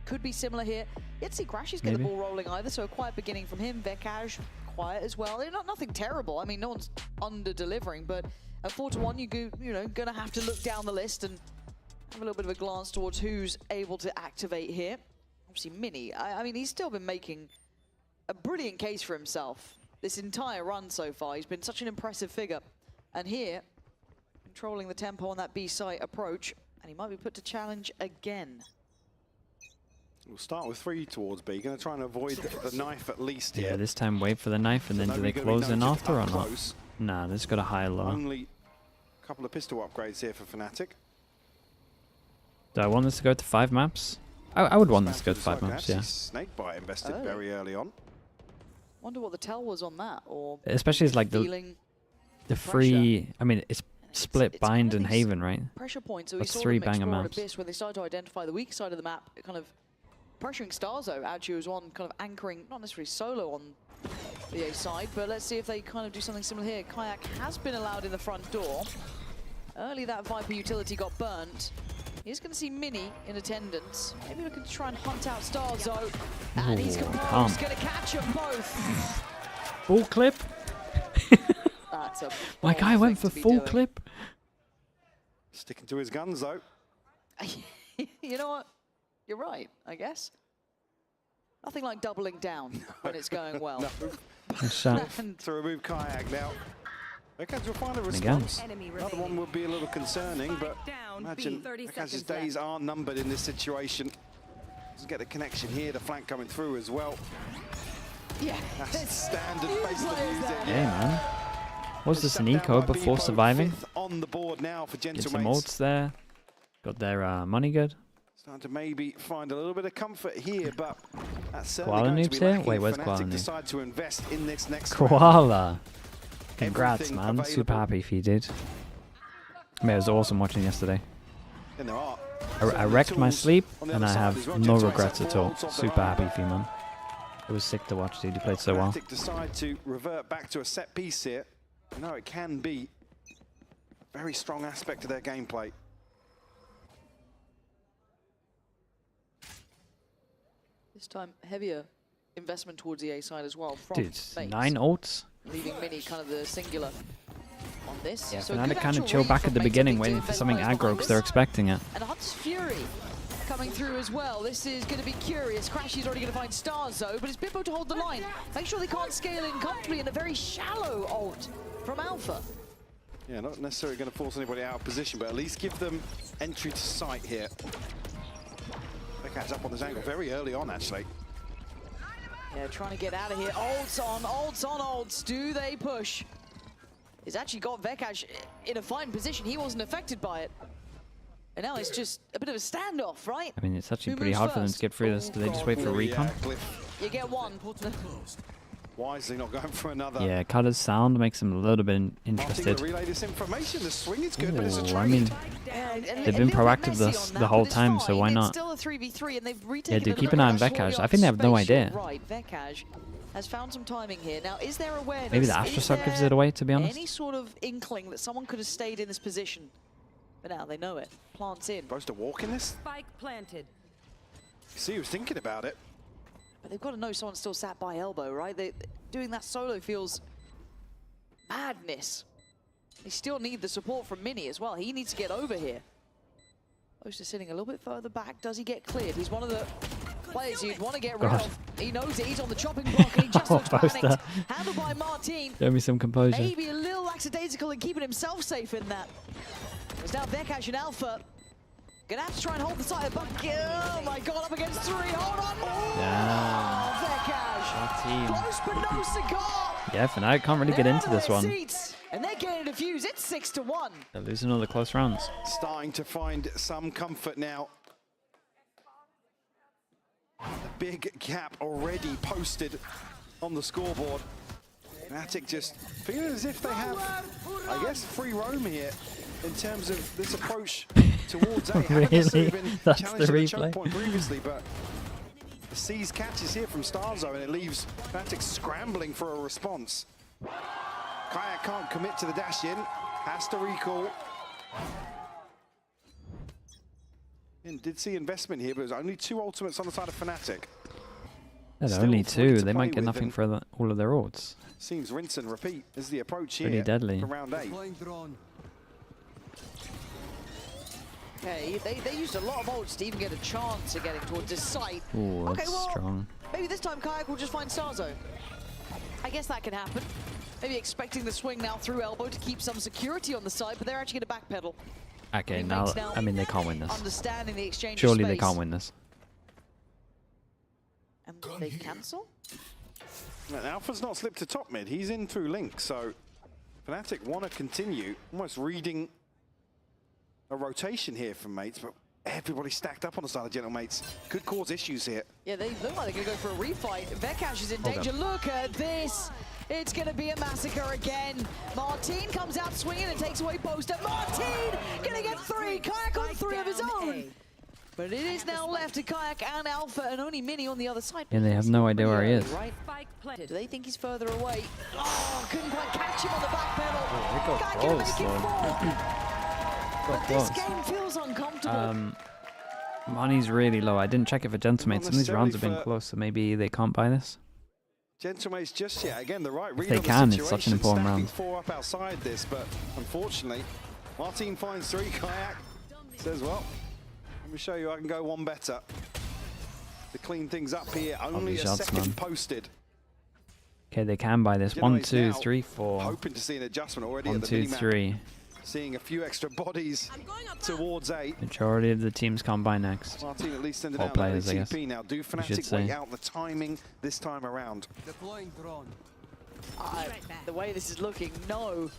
could be similar here. Yet see Crashies get the ball rolling either, so a quiet beginning from him. Vekaj, quiet as well. They're nothing terrible. I mean, no one's under-delivering, but at 4-1, you're gonna have to look down the list and have a little bit of a glance towards who's able to activate here. Obviously, Mini. I mean, he's still been making a brilliant case for himself this entire run so far. He's been such an impressive figure, and here, controlling the tempo on that B site approach, and he might be put to challenge again. We'll start with 3 towards B. Going to try and avoid the knife at least here. Yeah, this time wait for the knife, and then do they close in after or not? Nah, this got a high low. Only a couple of pistol upgrades here for FNATIC. Do I want this to go to 5 maps? I would want this to go to 5 maps, yeah. Snakebite invested very early on. Wonder what the tell was on that, or especially as like the free. I mean, it's split bind and Haven, right? Pressure points. So that's we saw 3 them banger explore maps. Abyss, where they started to identify the weak side of the map, kind of pressuring Starzo. Actually, was one kind of anchoring, not necessarily solo on the A side, but let's see if they kind of do something similar here. Kayak has been allowed in the front door. Early that Viper utility got burnt. He's going to see Mini in attendance. Maybe looking to try and hunt out Starzo. And he's composed, going to catch them both. Full clip. That's a My guy went for full clip. Sticking to his guns though. You know what? You're right, I guess. Nothing like doubling down when it's going well. To remove Kayak now. Vekaj will find a response. Another one would be a little concerning, but imagine Vekaj's days are numbered in this situation. Doesn't get the connection here, the flank coming through as well. Yeah, that's standard face of the music. Yeah, man. Was this an eco before surviving? On the board now for Get some Gentlemates. ults there. Got their money good. Starting to maybe find a little bit of comfort here, but that's Koala certainly going to noobs be here? lacking Wait, if where's FNATIC Koala noob? decide to invest in this next round. Koala. Congrats, Everything man. Super available. happy if you did. I mean, it was awesome watching yesterday. And there are I wrecked my sleep, on the and other I side as have well. no Gentlemates regrets have at more all. ults off the Super back. happy for you, man. It was sick to watch, dude. He played so well. FNATIC decide to revert back to a set piece here. You know, it can be a very strong aspect of their gameplay. This time, heavier investment towards the A side as well. From Dude, Mates, 9 ults. leaving Mini kind of the singular on this. Yeah, so FNATIC kind of chill back at the beginning, waiting for something aggro because they're expecting it. And Hunt's Fury coming through as well. This is going to be curious. Crashy's already going to find Starzo, but it's Bippo to hold the line. Make sure they can't scale in comfortably in a very shallow ult from Alpha. Yeah, not necessarily going to force anybody out of position, but at least give them entry to sight here. They catch up on this angle very early on, actually. Yeah, trying to get out of here. Ults on ults on ults. Do they push? He's actually got Vekash in a fine position. He wasn't affected by it. And now it's just a bit of a standoff, right? I mean, it's actually pretty hard for them to get through this. Do they just wait for recon? You get one. Wisely not going for another. Yeah, Cutter's sound makes them a little bit interested. Relay this information. The swing is good, but it's a Ooh, trade. I mean, they've been proactive the whole time, so why not? Still a 3v3 and they've Yeah, dude, keep an eye on Vekash. I think they have no idea. Right, Vekash has found some timing here. Now, is there awareness? Maybe the Astrosub gives it away, to be honest. Any sort of inkling that someone could have stayed in this position? But now they know it. Plants in. Supposed to walk in this? Spike planted. See who's thinking about it. But they've got to know someone's still sat by elbow, right? Doing that solo feels madness. They still need the support from Mini as well. He needs to get over here. Oster sitting a little bit further back. Does he get cleared? He's one of the players you'd want to get rid of. He knows it. He's on the chopping block and he just looks panicked. Handled by Martin. Show me some composure. Maybe a little lackadaisical in keeping himself safe in that. It's now Vekash and Alpha. Gonna have to try and hold the side of the bucket. Oh my god, up against 3. Hold on. Yeah. Vekash. Close but no cigar. Yeah, FNATIC can't really get into this one. And they're getting a defuse. It's 6-1. They're losing all the close rounds. Starting to find some comfort now. A big gap already posted on the scoreboard. FNATIC just feeling as if they have, I guess, free roam here in terms of this approach towards A. Really? That's the replay? Point previously, but the C's catches here from Starzo, and it leaves FNATIC scrambling for a response. Kayak can't commit to the dash in, has to recall. And did see investment here, but there's only 2 ultimates on the side of FNATIC. There's only 2. They might get nothing for all of their ults. Seems rinse and repeat is the approach here. Pretty deadly. For round 8. Okay, they used a lot of ults to even get a chance of getting towards this site. Ooh, that's okay, well, strong. Maybe this time Kayak will just find Starzo. I guess that can happen. Maybe expecting the swing now through elbow to keep some security on the side, but they're actually going to backpedal. Okay, now, I mean, they can't win this. Understanding the exchange Surely of they space. can't win this. And they cancel? And Alpha's not slipped to top mid. He's in through Link, so FNATIC want to continue, almost reading a rotation here from Mates, but everybody stacked up on the side of Gentle Mates. Could cause issues here. Yeah, they look like they're going to go for a refight. Vekash is in danger. Look at this. It's going to be a massacre again. Martin comes out swinging and takes away Poster. Martin going to get 3. Kayak on 3 of his own. But it is now left to Kayak and Alpha and only Mini on the other side. And they have no idea where he is. Right? Do they think he's further away? Oh, couldn't quite catch him on the back pedal. Kayak going to make it 4. But this game feels uncomfortable. Money's really low. I didn't check it for Gentlemates. Some of these rounds have been close, so maybe they can't buy this. Gentlemates just yet again the right read. If they on the can, situation, it's such an important stacking round. 4 up outside this, but unfortunately, Martin finds 3. Kayak says, "Well, let me show you I can go one better." To clean things up here, only a shots, second man. posted. Okay, they can buy this. 1, 2, 3, 4. Hoping to see an adjustment already 1, at the 2, minimap. 3. Seeing a few extra bodies towards 8. Majority of the teams can't buy next. Martin at least sending All out players, I guess. TP now. Do we should FNATIC say. wait out the timing this time around? Deploying drone. The way this is looking, no.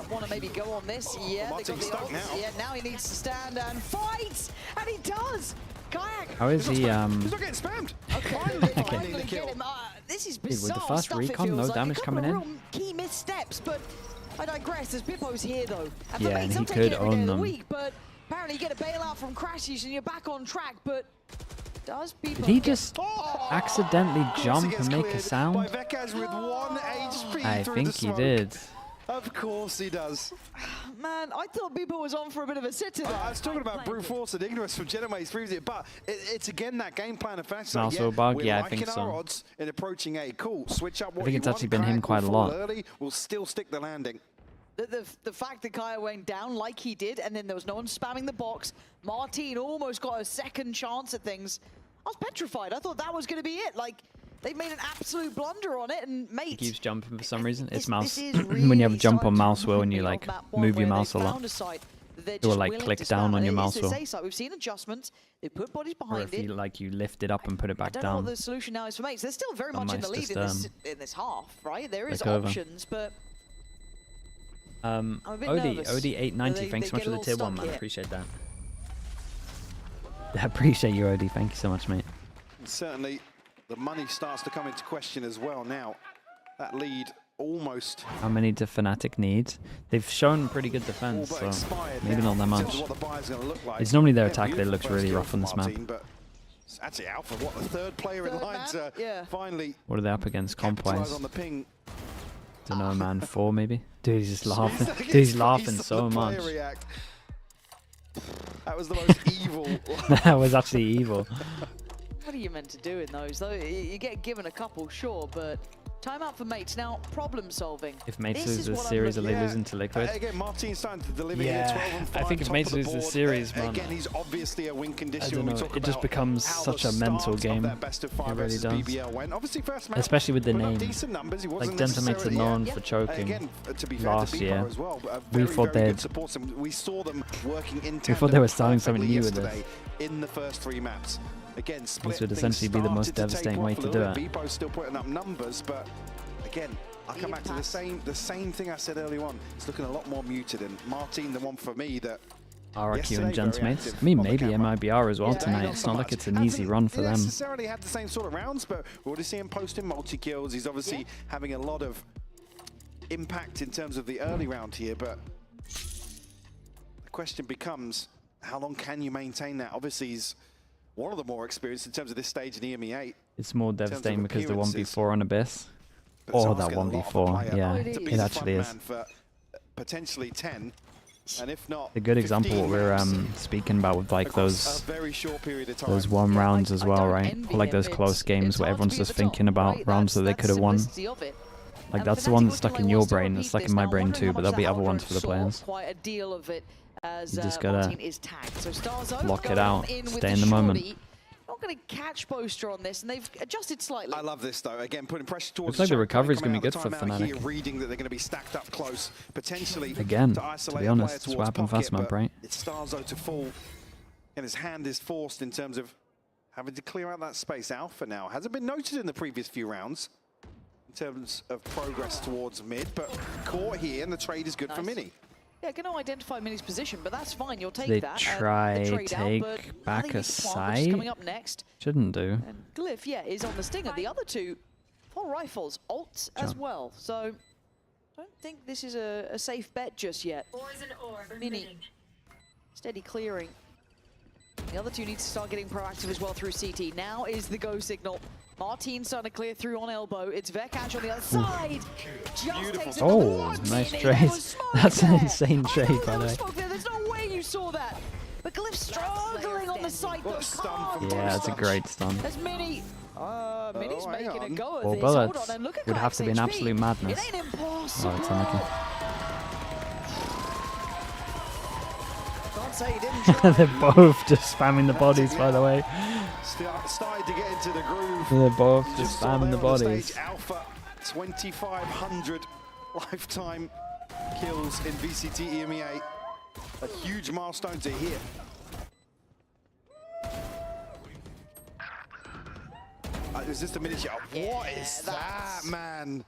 Want to maybe go on this? Yeah, they got Martin's the stuck ults. now. Yeah, now he needs to stand and fight, and he does. Kayak. How is he? He's not getting spammed. Finally get him. This is Dude, with the bizarre first stuff, recon, it feels no like. damage a couple coming of in. real key missteps, but I digress. There's Bippo's here though. And Yeah, for and Mates, he they'll take could it every day own of the them. week, but apparently you get a bailout from Crashies and you're back on track. But Did he just accidentally jump and make a sound? I think he did. Of course he does. Man, I thought Bieber was on for a bit of a sit-in. I was talking about brute force and ignorance from Genomaze previously, but it's again that game plan of FNATIC. Mouse or bug? Yeah, I think so. Our odds in approaching A. Cool. Switch up what I think it's actually been him quite a lot. Early, we'll still stick the landing. The fact that Kaya went down like he did, and then there was no one spamming the box. Martin almost got a second chance at things. I was petrified. I thought that was going to be it. Like, they made an absolute blunder on it, and mate... He keeps jumping for some reason. It's mouse. Really when you have a jump on mouse wheel and you like move your mouse a lot. It will like click down on your mouse wheel. We've seen adjustments. They put bodies Or behind if it. you like you lift it up and put it back I don't know down. what the solution now is for mates. They're still very much in the lead in this half, right? There is Click over. options, but... OD890, thanks so much for the tier 1, man. I appreciate that. I appreciate you, OD. Thank you so much, mate. And certainly, the money starts to come into question as well now. That lead almost... How many do FNATIC need? They've shown pretty good defense, so maybe not that much. It's normally their attack that looks really rough on this map. It's actually Alpha, what, the third player in line to finally... What are they up against comp-wise? on the ping. Don't know, man. 4 maybe? Dude, he's just laughing. Dude, he's laughing so much. That was the most evil. That was actually evil. What are you meant to do in those, though? You get given a couple, sure, but timeout for mates. Now, problem solving. If mates lose this series, are they losing to Liquid? Again, Martin's starting to deliver here. 12 and 5. I think if mates lose this series, man. Again, he's obviously a win condition. I don't know. It just becomes such a mental game. It really does. Obviously, first match, especially with the name. Like Gentamates are known for choking. Last year, we thought we saw them working in we thought they were starting something new with this. In the first 3 maps. Again, this would essentially be the most devastating way to do it. Beepo's still putting up numbers, but again, I'll come back to the same thing I said earlier on. It's looking a lot more muted, and Martin, the one for me that RRQ and Gentamates. I mean, maybe MIBR as well tonight. It's not like it's an easy run for them. Necessarily had the same sort of rounds, but we already see him posting multi-kills. He's obviously having a lot of impact in terms of the early round here, but the question becomes, how long can you maintain that? Obviously, he's one of the more experienced in terms of this stage in EMEA. It's more devastating because the 1v4 on Abyss. Or that 1v4, yeah, it actually is. For potentially 10, and if not, a good example what we're speaking about with like those 1 rounds as well, right? Or like those close games where everyone's just thinking about rounds that they could have won. Like that's the one that's stuck in your brain, it's stuck in my brain too, but there'll be other ones for the players. You just gotta lock it out, stay in the moment. Not going to catch Boaster on this, and they've adjusted slightly. I love this though. Again, putting pressure towards. Looks like the recovery is going to be good for FNATIC. Reading that they're going to be stacked up close, potentially. Again, to be honest, it's what happened fast map, right? It's Starzo to fall, and his hand is forced in terms of having to clear out that space. Alpha now hasn't been noted in the previous few rounds in terms of progress towards mid, but caught here, and the trade is good for Mini. Yeah, going to identify Mini's position, but that's fine. You'll take they that. Try take back a side. Coming up next. Shouldn't do. And Glyph, yeah, is on the stinger. The other two, full rifles, ults as well. So, don't think this is a safe bet just yet. Mini, steady clearing. The other two need to start getting proactive as well through CT. Now is the go signal. Martin starting to clear through on elbow. It's Vekash on the other side. Just takes it. Oh, nice trade. That's an insane trade, by the way. There's no way you saw that. But Glyph struggling on the site. Yeah, it's a great stun. There's Mini. Mini's making a go of 4 this. bullets Hold on, and look at would have to be an HP. absolute madness. It ain't impossible. Oh, it's unlucky. Can't say he didn't. They're both just spamming the bodies, by the way. Started to get into the groove. They're both just spamming the bodies. Alpha, 2,500 lifetime kills in VCT EMEA. A huge milestone to hit. Is this the miniature? What is that, man?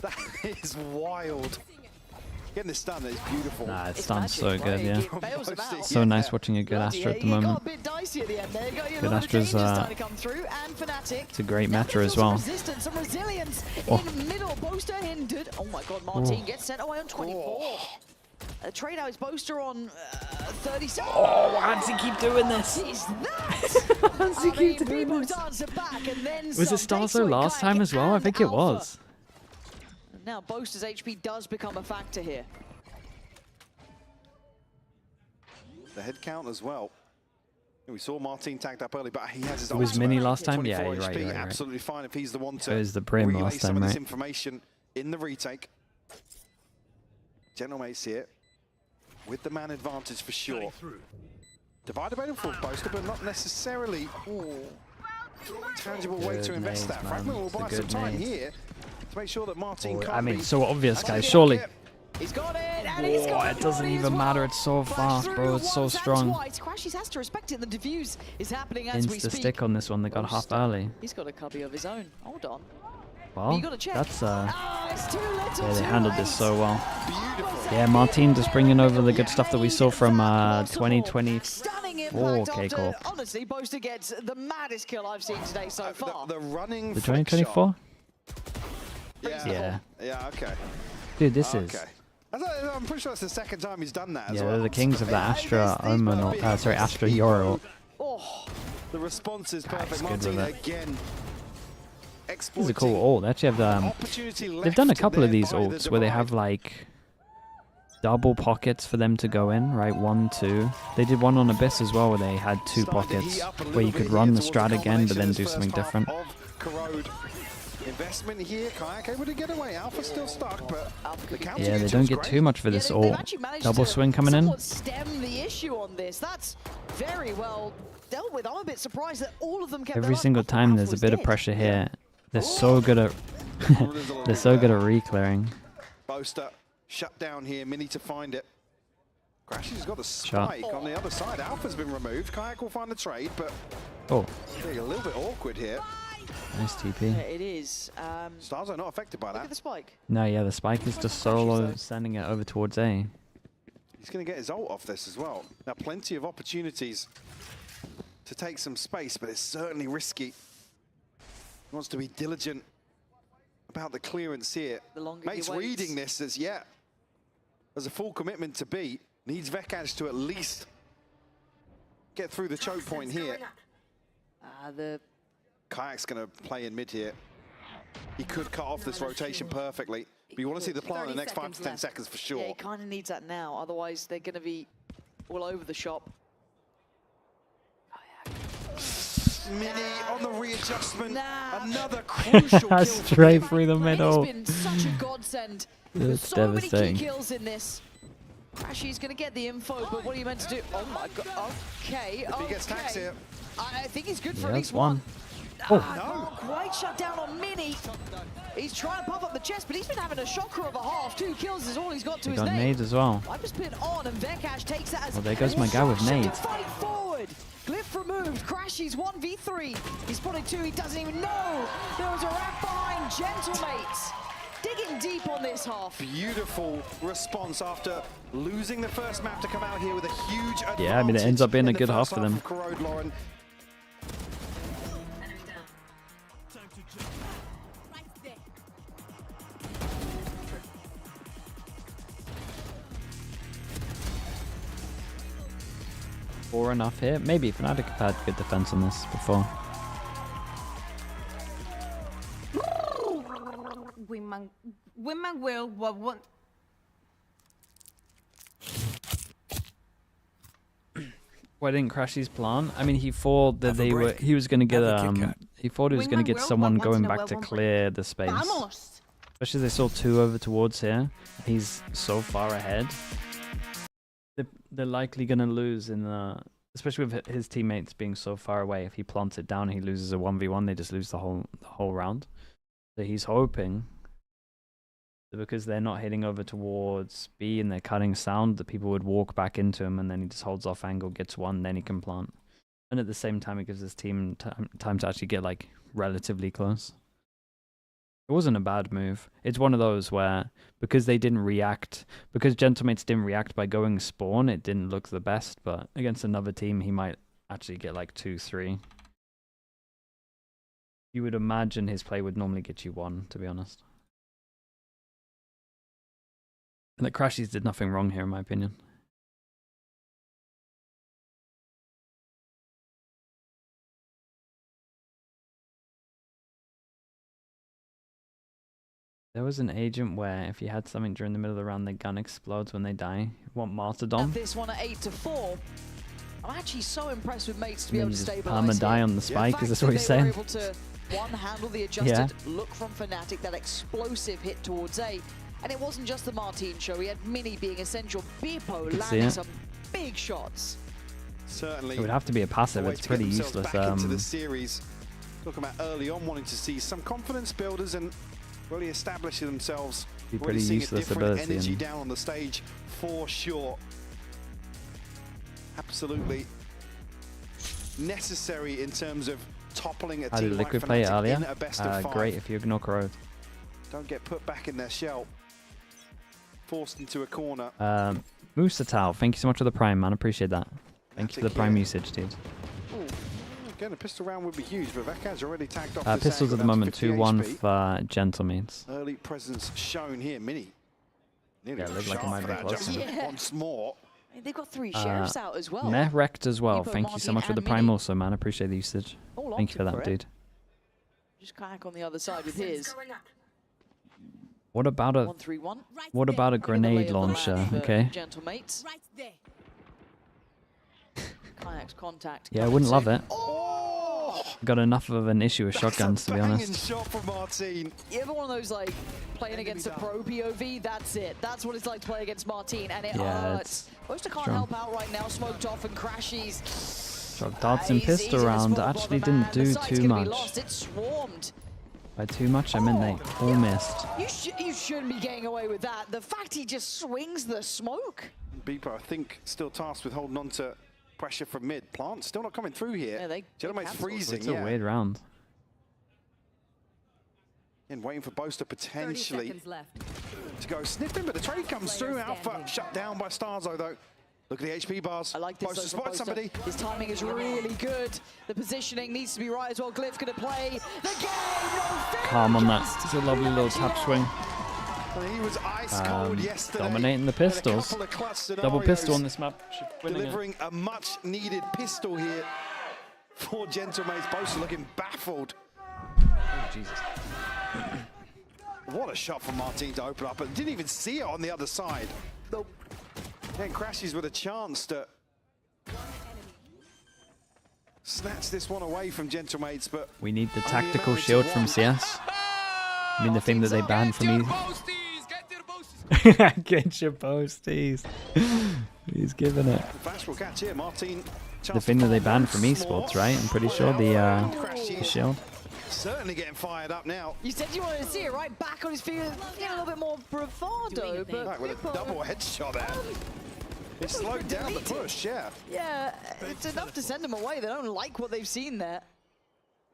That is wild. Getting this stun is beautiful. Nah, it's done so good, yeah. So nice watching a good Astra at the moment. Good Astra's it's a great meta as well. Some resilience in middle. Boaster hindered. Oh my god, Martin gets sent away on 24. Trade out his Boaster on 37. Oh, how does he keep doing this? What is that? How does he keep doing this? Was it Starzo last time as well? I think it was. Now Boaster's HP does become a factor here. The head count as well. We saw Martin tagged up early, but he has his. It was Mini last time. Yeah, you're right. Absolutely fine if he's the one to. It was the Brim relay last some time, of this right? information in the retake. Gentlemates here with the man advantage for sure. Divided by the full Boaster, but not necessarily tangible way to invest that. Fragment will buy some time here to make sure that Martin can't. I mean, be so obvious, guys. Surely. He's got it, and he's got it. It doesn't even matter. It's so fast, bro. It's so strong. Crashies has to respect it. The defuse is happening as we Insta speak. stick on this one. They got half early. He's got a cubby of his own. Hold on. Well, it's that's too little, yeah, they too handled late. this so well. Yeah, Martin just bringing over the good stuff that we saw from 2024 Kickoff. Honestly, Boaster gets the maddest kill I've seen today so far. The running. The 2024? Yeah. Yeah. Okay. Dude, this is. I'm pretty sure it's the second time he's done that. Yeah, as well. they're the kings of the Astra Omen, or sorry, Astra Euro. Oh, the response is perfect. good with Martin it. again. This is a cool ult. They actually have they've done a couple of these ults where they have like double pockets for them to go in, right? 1, 2. They did one on Abyss as well where they had 2 pockets where you could run the strat again but then do something different. Investment here, Kayak able to get away. Alpha still stuck, but the counter Yeah, they don't get too much for this ult. Double swing coming in. Stem the issue on this. That's very well dealt with. I'm a bit surprised that all of them kept Every single time there's a bit of pressure here. They're so good at they're so good at re-clearing. Boaster shut down here, Mini to find it. Crashy's got a spike on the other side. Alpha's been removed. Kayak will find the trade, but oh, a little bit awkward here. Nice TP. Yeah, it is. Stars are not affected by that. Look at the spike. No, yeah, the spike is just solo sending it over towards A. He's going to get his ult off this as well. Now, plenty of opportunities to take some space, but it's certainly risky. He wants to be diligent about the clearance here. Mate's reading this as, as a full commitment to B. Needs Vekaj to at least get through the choke point here. The Kayak's going to play in mid here. He could cut off this rotation perfectly. But you want to see the plan in the next 5 to 10 seconds for sure. Yeah, he kind of needs that now. Otherwise, they're going to be all over the shop. Mini on the readjustment. Another crucial kill. Straight through the middle. He's been such a godsend. That's so devastating. many key kills in this. Crashy's going to get the info, but what are you meant to do? Oh my god. Okay. If he gets tax here. I think he's good for Yeah, at least that's one. Oh. Not quite shut down on Mini. He's trying to puff up the chest, but he's been having a shocker of a half. 2 kills is all he's got to He his got name. nades as well. I'm just putting on, and Vekaj takes that as Well, there goes my guy with nades. fight forward. Glyph removed. Crashy's 1v3. He spotted 2. He doesn't even know there was a wrap behind. Gentlemates digging deep on this half. Beautiful response after losing the first map to come out here with a huge advantage. Yeah, I mean, it ends up being a good half for them. Corrode, Lauren. Or enough here. Maybe FNATIC have had good defense on this before. Women will what want. Why didn't Crashy's plan? I mean, he thought that he was going to get he thought he was going to get someone going back to clear the space. Especially as they saw 2 over towards here. He's so far ahead. They're likely going to lose in the, especially with his teammates being so far away. If he plants it down and he loses a 1v1, they just lose the whole round. So he's hoping that because they're not hitting over towards B and they're cutting sound, that people would walk back into him, and then he just holds off angle, gets 1, then he can plant. And at the same time, it gives his team time to actually get like relatively close. It wasn't a bad move. It's one of those where, because they didn't react, because Gentlemates didn't react by going spawn, it didn't look the best, but against another team, he might actually get like 2, 3. You would imagine his play would normally get you 1, to be honest. And the Crashies did nothing wrong here, in my opinion. There was an agent where if you had something during the middle of the round, the gun explodes when they die. You want Martyrdom? And this one at 8-4. I'm actually so impressed with mates to be able to stabilize. Perma die on the spike. Is this what you're saying? Able to handle the adjusted look from FNATIC, that explosive hit towards A. And it wasn't just the Martin show. He had Mini being essential. Bippo landing some big shots. Certainly. It would have to be a passive. It's pretty useless. Back into the series. Talking about early on wanting to see some confidence builders and really establishing themselves. Be pretty useless ability. Energy down on the stage for sure. Absolutely necessary in terms of toppling a team like Liquid play earlier. in a best of 5. Great if you ignore Corrode. Don't get put back in their shell. Forced into a corner. Musatal, thank you so much for the Prime, man. Appreciate that. Thank you for the Prime usage, dude. Again, a pistol round would be huge, but Vekaz already tagged off. Pistols at the moment, 2-1 for Gentlemates. Early presence shown here, Mini. Yeah, it looked like it might be close. Once more. I mean, they've got 3 sheriffs out as well. Meh wrecked as well. Bippo, Thank you so much for the Mini. Prime also, man. Appreciate the usage. Thank you for that, dude. Just kayak on the other side with his. What about a 1-3-1. Grenade launcher? Okay. Gentlemates. Kayak's contact. Yeah, I wouldn't love it. Oh! Got enough of an issue with shotguns, to be honest. Shot from Martin. You ever one of those like playing against a pro POV? That's it. That's what it's like to play against Martin, and it hurts. Boaster can't help out right now. Smoked off and Crashies. Shot darts and pistol round actually didn't do too much. It swarmed. By too much, I meant they all missed. You shouldn't be getting away with that. The fact he just swings the smoke. Bippo, I think, still tasked with holding on to pressure from mid. Plant still not coming through here. Yeah, Gentlemate's freezing. It's a weird round. And waiting for Boaster potentially to go sniffing, but the trade comes through. Alpha shut down by Starzo though. Look at the HP bars. I like this. Boaster spotted somebody. His timing is really good. The positioning needs to be right as well. Glyph gonna play the game. Calm on that. It's a lovely little tap swing. He was ice cold yesterday. Dominating the pistols. Double pistol on this map. Delivering a much needed pistol here for Gentlemates. Boaster looking baffled. Oh, Jesus. What a shot from Martin to open up, and didn't even see it on the other side. Nope. Then Crashies with a chance to snatch this one away from Gentlemates, but we need the tactical shield from CS. I mean the thing that they banned from Get your posties. He's giving it. Flash will catch here, Martin. The thing that they banned from esports, right? I'm pretty sure the shield. Certainly getting fired up now. You said you wanted to see it, right? Back on his feet, a little bit more bravado, but right, with a double headshot there. It slowed down the push, yeah. Yeah, it's enough to send them away. They don't like what they've seen there.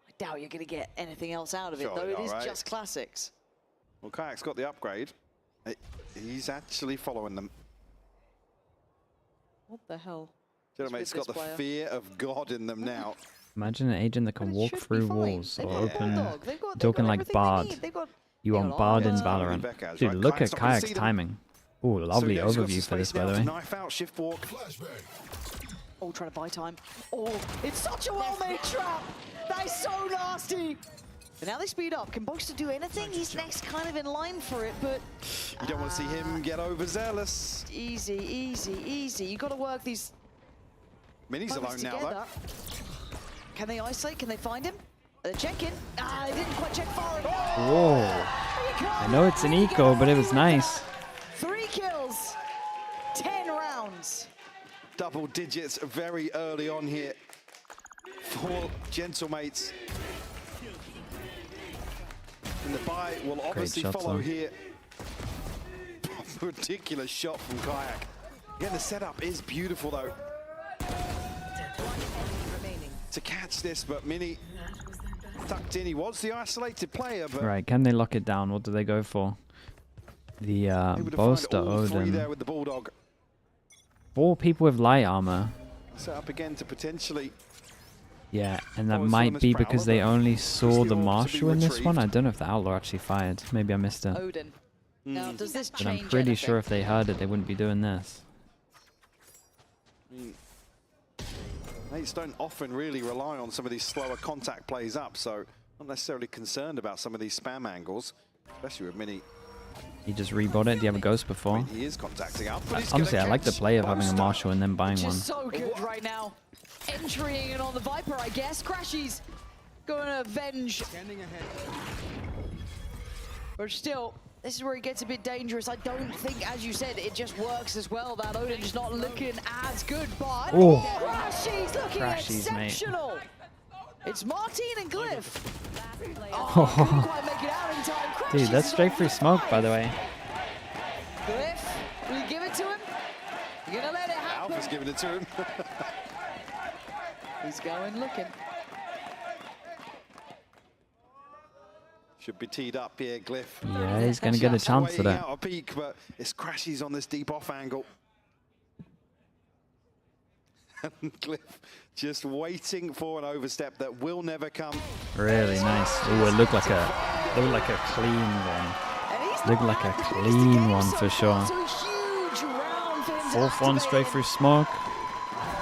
I doubt you're going to get anything else out of it, though. It is just classics. Well, Kayak's got the upgrade. He's actually following them. What the hell? Gentlemate's got the fear of God in them now. Imagine an agent that can walk through walls or open. Talking like Bard. You want Bard in Valorant. Dude, look at Kayak's timing. Ooh, lovely overview for this, by the way. Knife out, shift walk. Oh, trying to buy time. Oh, it's such a well-made trap. That is so nasty. But now they speed up. Can Boaster do anything? He's next kind of in line for it, but... You don't want to see him get overzealous. Easy, easy, easy. You got to work these... Mini's alone now, though. Can they isolate? Can they find him? They're checking. They didn't quite check far enough. Whoa. I know it's an eco, but it was nice. 3 kills. 10 rounds. Double digits very early on here for Gentlemates. And the buy will obviously follow here. Ridiculous shot from Kayak. Again, the setup is beautiful though. To catch this, but Mini tucked in. He was the isolated player, but... Right, can they lock it down? What do they go for? The Boaster Odin. There with the Bulldog. 4 people with light armor. Set up again to potentially... Yeah, and that might be because they only saw the Marshal in this one. I don't know if the Outlaw actually fired. Maybe I missed it. Odin. Now, does this But change I'm pretty anything? sure if they heard it, they wouldn't be doing this. Mates don't often really rely on some of these slower contact plays up, so not necessarily concerned about some of these spam angles, especially with Mini. He just rebought it. Do you have a ghost before? He is contacting up. But he's Honestly, I gonna like the catch play of having a most Marshall and then buying Which one. is so good right now. Entering in on the Viper, I guess. Crashy's going to avenge. But still, this is where it gets a bit dangerous. I don't think, as you said, it just works as well. That Odin is not looking as good, but Crashy's looking exceptional. It's Martin and Glyph. Oh, couldn't quite make it out in time. Dude, that's straight through smoke, by the way. Glyph, will you give it to him? You're gonna let it happen. Alpha's giving it to him. He's going looking. Should be teed up here, Glyph. Yeah, he's going to get a chance for that. Out a peak, but it's Crashy's on this deep off angle. And Glyph just waiting for an overstep that will never come. Really nice. Oh, it looked like a clean one. Looked like a clean one for sure. Fourth one straight through smoke.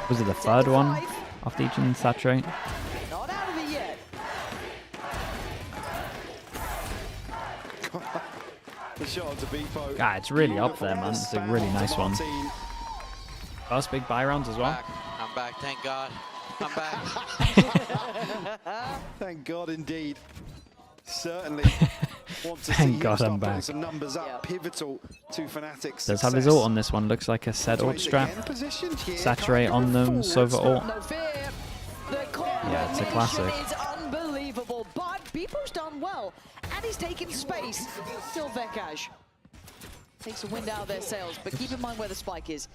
Was it the third one after each and saturate? Not out of it yet. The shot onto Beepo. Ah, it's really up there, man. It's a really nice one. First big buy rounds as well. I'm back, thank God. I'm back. Thank God indeed. Certainly want to Thank see God him I'm start putting back. some numbers up. Pivotal to FNATIC's Does have his ult on this one. Looks like a set ult strap. Saturate on them, Sova ult. Yeah, it's a classic. It's unbelievable, but Beepo's done well, and he's taking space. Still Vekaj takes a wind out of their sails, but keep in mind where the spike is.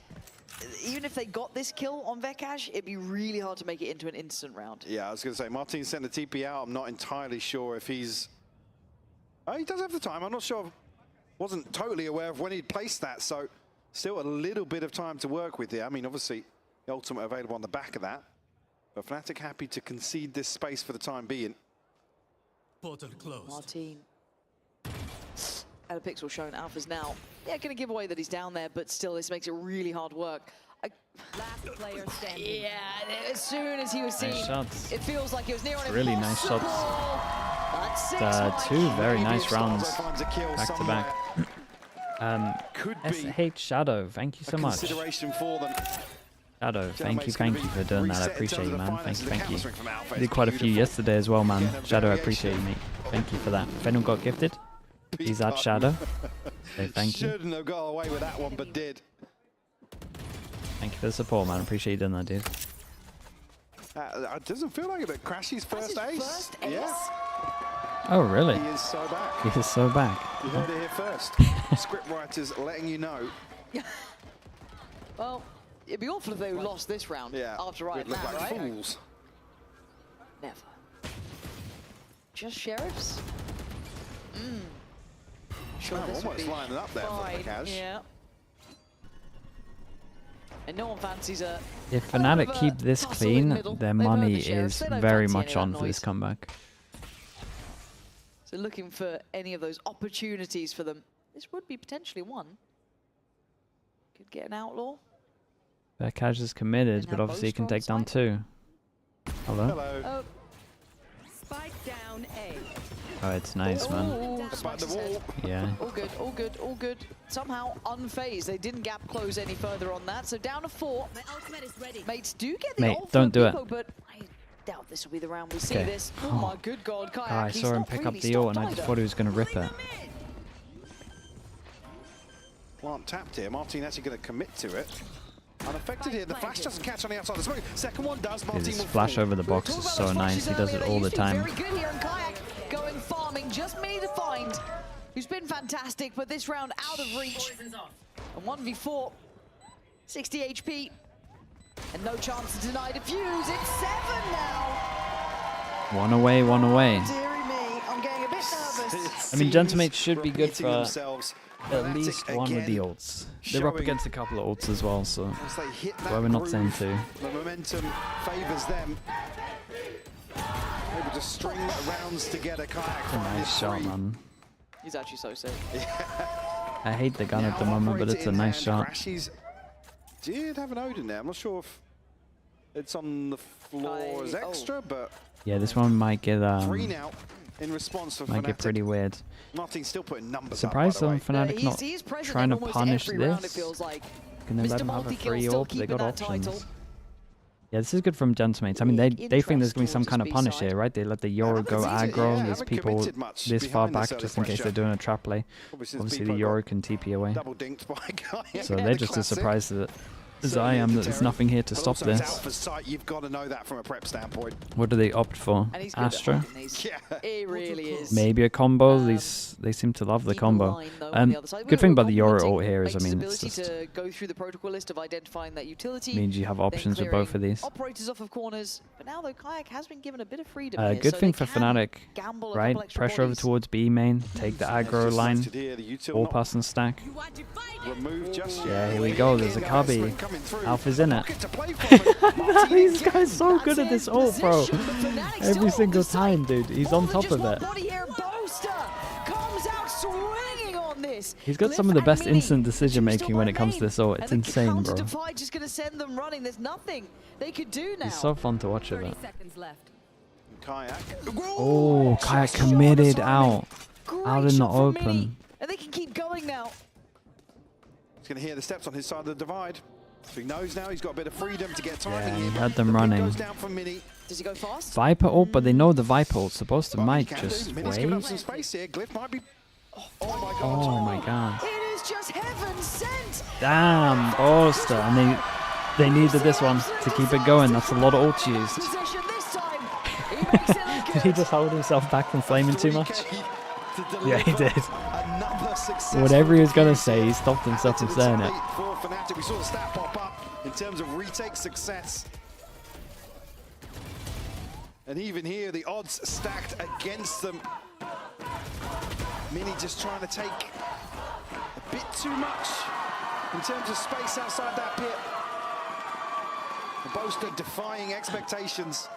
Even if they got this kill on Vekaj, it'd be really hard to make it into an instant round. Yeah, I was going to say, Martin sent the TP out. I'm not entirely sure if he's... Oh, he does have the time. I'm not sure. Wasn't totally aware of when he'd placed that, so still a little bit of time to work with here. I mean, obviously, the ultimate available on the back of that. But FNATIC happy to concede this space for the time being. Portal closed. Martin. Out of pixel shown, Alpha's now. Yeah, going to give away that he's down there, but still, this makes it really hard work. Last player standing. Yeah, as soon as he was seen, Nice shots. it feels like it was near on Really nice shots. Two very nice rounds back to back. SH Shadow, thank you so much. Consideration for them. Shadow, thank you for doing that. I appreciate you, man. Thank you. You did quite a few yesterday as well, man. Shadow, I appreciate you, mate. Thank you for that. If anyone got gifted, he's at Shadow. So thank you. Shouldn't have got away with that one, but did. Thank you for the support, man. Appreciate you doing that, dude. It doesn't feel like it, but Crashy's first ace. Yeah. Oh, really? He is so back. He is so back. You heard it here first. Script writers letting you know. Well, it'd be awful if they lost this round after right We'd look now, like right? fools. Never. Just sheriffs? Sure, this would almost be lining up there for fine. Vekaj. Yeah. And no one fancies a... If FNATIC keep this clean, their They've money heard the sheriffs. is They don't very fancy much any of that on for noise. this comeback. So looking for any of those opportunities for them. This would be potentially one. Could get an outlaw. Vekaj is committed, but obviously he can take down two. Hello? Oh. Spike down A. Oh, it's nice, man. Ooh, smacks his head. Yeah. All good, all good, all good. Somehow unfazed. They didn't gap close any further on that. So down to 4. My ultimate is ready. Mates do get the Mate, ult don't for do it. Beepo, but I doubt this will be the round we see Okay. this. Oh my good God, Kayak. I he's saw him not pick really up the ult and stopped I just either. thought he was going to rip it. Plant tapped here. Martin actually going to commit to it. Unaffected here. The flash doesn't catch on the outside of the smoke. Second one does. Martin His will flash fall. over the box is so nice. He does it all the time. Very good here, and Kayak going farming. Just me to find. Who's been fantastic, but this round out of reach. And 1v4, 60 HP, and no chance to deny defuse. It's 7 now. One away, one away. Deary me, I'm getting a bit nervous. I mean, Gentlemate should be good Repeating for themselves. at least one with the again, ults. They're up showing- against a couple of ults as well, so As they hit that why we're not saying groove, two. the momentum favours them. Able to string rounds together. Kayak That's a finds nice shot, three. man. He's actually so sick. I hate the gun at the moment, but it's a nice shot. Crashies did have an Odin there. I'm not sure if it's on the floor as extra, but Yeah, this one might get 3 now in response for might get FNATIC. pretty weird. Martin's still putting numbers Surprised up, on by the way. FNATIC not trying to punish this. Can they let them have a free orb? They got options. Yeah, this is good from Gentlemates. I mean, they think there's going to be some kind of punish here, right? They let the Yoru go aggro. There's people this far back just in case they're doing a trap play. Obviously, the Yoru can TP away. So they're just as surprised as I am that there's nothing here to stop this. You've got to know that from a prep standpoint. What do they opt for? Astra? It really is. Maybe a combo. They seem to love the combo. Good thing about the Yoru ult here is, I mean, it's just to go through the protocol list of identifying that utility. means you have options with both of these. Operators off of corners, but now though Kayak has been given a bit of freedom here, Good so thing they for can FNATIC, gamble a right? couple extra Pressure over bodies. towards B main, take the aggro line, all pass and stack. Yeah, here we go. There's a cubby. Alpha's in it. These guys so good at this ult, bro. Every single time, dude. He's on top of it. He's got some of the best instant decision making when it comes to this ult. It's insane, bro. Just gonna send them running. There's nothing they could do now. He's so fun to watch with it. Kayak. Oh, Kayak committed out in the open. And they can keep going now. He's going to hear the steps on his side of the divide. So he knows now he's got a bit of freedom to get timing Yeah, here. he had them running. Goes down from Mini. Does he go fast? Viper ult, but they know the Viper ult's supposed to might just Mini's giving up wait. some space here. Glyph might be... Oh my god. Oh my god. It is just heaven sent. Damn, Boaster. And they needed this one to keep it going. That's a lot of ults used. Possession this time. He makes it look Did he just hold himself back from flaming too much? Yeah, he did. Whatever he was going to say, he stopped himself from saying it. For FNATIC, we saw the stat pop up in terms of retake success. And even here, the odds stacked against them. Mini just trying to take a bit too much in terms of space outside that pit. The Boaster defying expectations.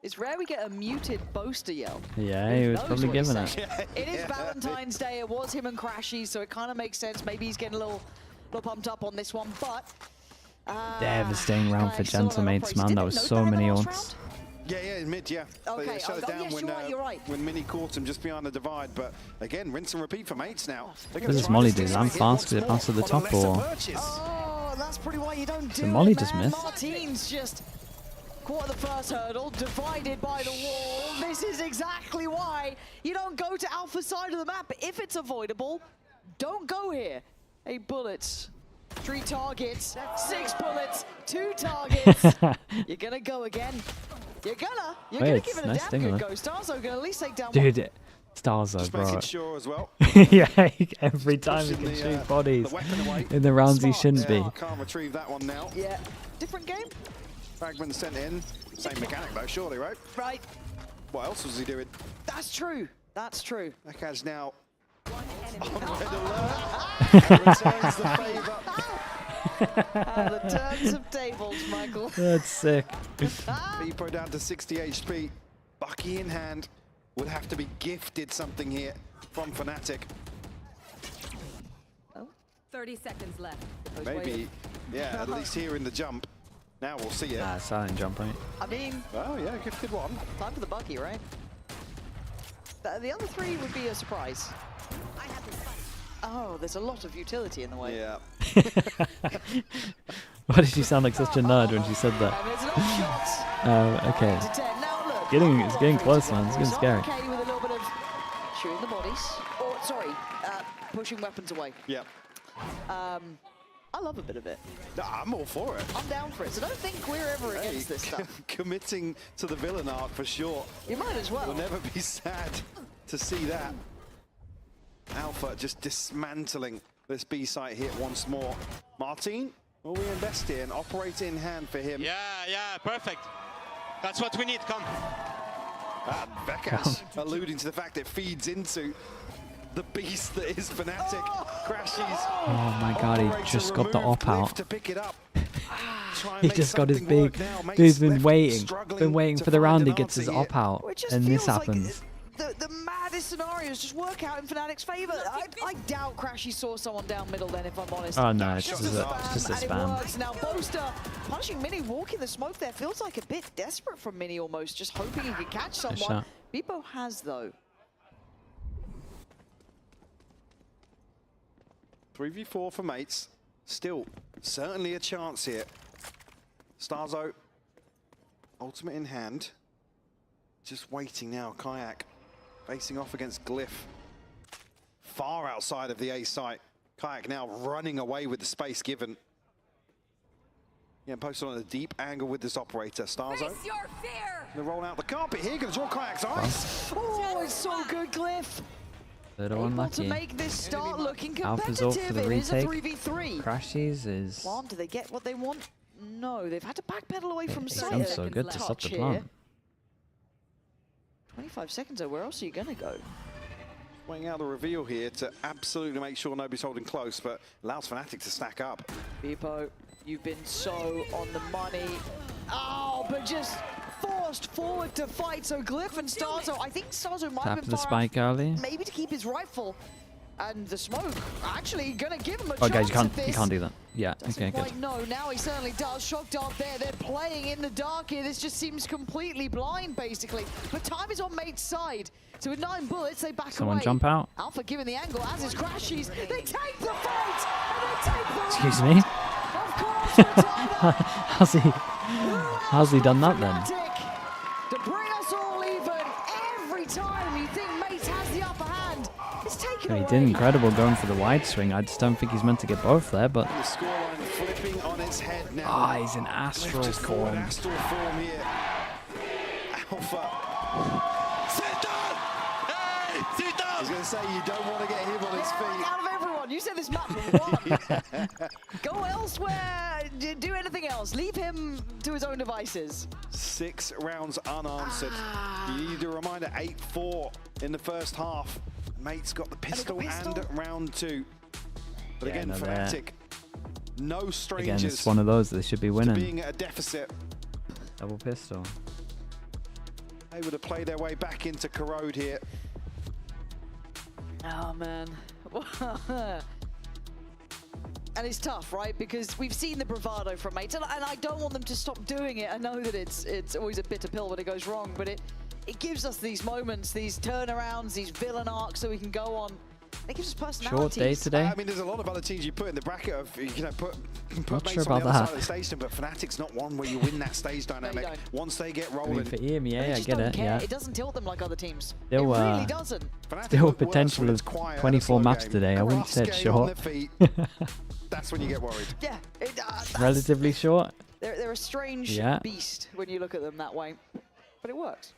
It's rare we get a muted Boaster yell. Yeah, he was probably giving it. It is Valentine's Day. It was him and Crashy, so it kind of makes sense. Maybe he's getting a little pumped up on this one, but... Devastating round for Gentlemates, man. That was so many ults. Yeah, in mid, yeah. Okay, They shut it down yes, you're right. when Mini caught him just behind the divide. But again, rinse and repeat for Mates now. What does Molly do? Land fast because it passed to the top, or... Oh, that's probably why you don't do Did Molly it, just man. miss? Martin's just caught the first hurdle, divided by the wall. This is exactly why you don't go to Alpha side of the map. If it's avoidable, don't go here. 8 bullets. 3 targets, 6 bullets, 2 targets. You're gonna go again. You're gonna give it a damn good go. Starzo gonna at least take down one. Dude, Starzo, bro. Sure as well. Yeah, every time he can shoot bodies in the rounds he shouldn't be. Can't retrieve that one now. Yeah, different game. Fragment sent in. Same mechanic though, surely, right? Right. What else was he doing? That's true. That's true. Akash now on red alert. Returns the favor. The turns of tables, Michael. That's sick. Beepo down to 60 HP. Bucky in hand. Would have to be gifted something here from FNATIC. 30 seconds left. Maybe, yeah, at least here in the jump. Now we'll see it. Silent jump, right? I mean... Oh, yeah, gifted one. Time for the Bucky, right? The other 3 would be a surprise. Oh, there's a lot of utility in the way. Yeah. Why did she sound like such a nerd when she said that? Okay. It's getting close, man. It's getting scary. Okay with a little bit of shooting the bodies. Or, sorry, pushing weapons away. Yeah. I love a bit of it. No, I'm all for it. I'm down for it, so don't think we're ever against this stuff. Committing to the villain arc for sure. You might as well. We'll never be sad to see that. Alpha just dismantling this B site hit once more. Martin, will we invest in? Operate in hand for him. Yeah, perfect. That's what we need, come. Vekas alluding to the fact it feeds into the beast that is FNATIC. Crashes. Oh my god, he just got the op out. To pick it up. He just got his big... Dude's been waiting for the round he gets his op out, and this happens. The this scenario just work out in FNATIC's favor. I doubt Crashy saw someone down middle then, if I'm honest. Oh no, it's just a And it spam. works. Now Boaster punishing Mini, walking the smoke there. Feels like a bit desperate from Mini almost, just hoping he could catch someone. shot. Bebo has though. 3v4 for mates. Still, certainly a chance here. Starzo, ultimate in hand. Just waiting now. Kayak facing off against Glyph. Far outside of the A site. Kayak now running away with the space given. Yeah, posted on a deep angle with this operator. Starzo. Gonna roll out the carpet here. Gonna draw Kayak's eyes. Oh, it's so good, Glyph. Little unlucky. To make this start looking Alpha's off for competitive. the It is a retake. 3v3. Crashies is... Plant, do they get what they want? No, they've had to backpedal away from It site. sounds so good to stop the plant. 25 seconds though, where else are you gonna go? Weighing out the reveal here to absolutely make sure nobody's holding close, but allows FNATIC to stack up. Beepo, you've been so on the money. Oh, but just forced forward to fight. So Glyph and Starzo, I think Starzo might Tap have been the far spike early. maybe to keep his rifle. And the smoke actually gonna give him a Oh chance guys, you at this. can't do that. Yeah, Doesn't okay, good. quite know. Now he certainly does. Shock dart there. They're playing in the dark here. This just seems completely blind, basically. But time is on mate's side. So with 9 bullets, they back Someone away. jump out. Alpha giving the angle, as is Crashies. They take the fight! And they take the Excuse round. me? Of course, How's he done that then? to bring us all even. Every time you think mate has the upper hand, it's taken He away. did incredible going for the wide swing. I just don't think he's meant to get both there, but... The scoreline flipping on its head now. Ah, he's in astral Just caught form. astral form here. Alpha. I was going to say, you don't want to get him on his feet. Out of everyone, you said this map won. Go elsewhere, do anything else. Leave him to his own devices. 6 rounds unanswered. You need a reminder, 8-4 in the first half. Mate's got the pistol and round 2. But Yeah, again, no, FNATIC, no strangers Again, it's one of those they should be to winning. being at a deficit. Double pistol. Able to play their way back into Corrode here. Oh, man. And it's tough, right? Because we've seen the bravado from mates, and I don't want them to stop doing it. I know that it's always a bitter pill when it goes wrong, but it gives us these moments, these turnarounds, these villain arcs that we can go on. It gives us personalities. Short day today. I mean, there's a lot of other teams you put in the bracket of, you know, put Not mates sure on the about other that. side of the stage, but FNATIC's not one where you win that stage dynamic. Once they get I rolling. mean, for EMEA, I just get don't it, care. yeah. It doesn't tilt them like other teams. Still, it really doesn't. Still potential of 24 maps today. I wouldn't say it's short. That's when you get worried. Yeah. Relatively short. They're a strange beast when you look at them that way, but it works.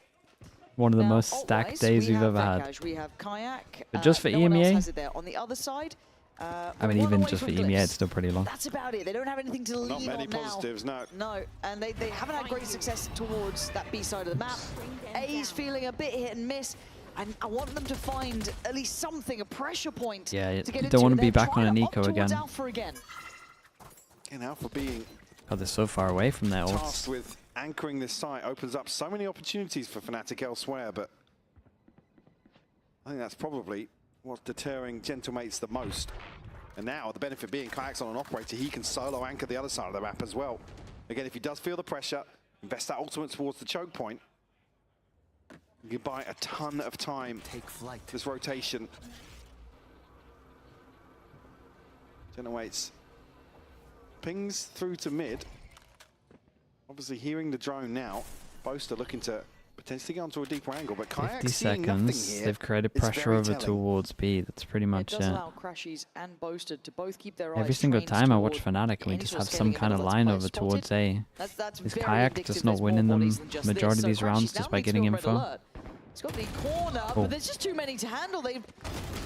One of the Now, most stacked alt-wise, days we we've have ever had. Vekash, we have Kayak. But just for no one else EMEA? has it there. On the other side, I mean, one even away just for from EMEA, Glyphs. it's still pretty long. That's about it. They don't have anything to Not lean many on now. positives, no. No, and they haven't had great success towards that B side of the map. A's feeling a bit hit and miss. And I want them to find at least something, a pressure point. Yeah, to get you into don't want it. to be They're back on trying an to eco opt towards again. Alpha again. And Alpha being God, they're so far away from their tasked ults. with anchoring this site opens up so many opportunities for FNATIC elsewhere, but I think that's probably what's deterring Gentlemates the most. And now, the benefit being Kayak's on an operator, he can solo anchor the other side of the map as well. Again, if he does feel the pressure, invest that ultimate towards the choke point, you can buy a ton of time. Take flight. This rotation. Gentlemates pings through to mid. Obviously hearing the drone now. Boaster looking to potentially get onto a deeper angle, but 50 Kayak seeing nothing seconds. here. They've created It's pressure very over telling. towards B. That's pretty It much does it. allow Crashies and Boasted to both keep their Every eyes single trained time I watch toward FNATIC, we any just sort have of some scaling kind of ability line by over spotted. towards A. That's Is very Kayak indicative just not there's more winning them bodies than just majority this. of So these Crashies rounds now just by needs to getting be on red info? alert. He's got the corner, Cool. but there's just too many to handle. They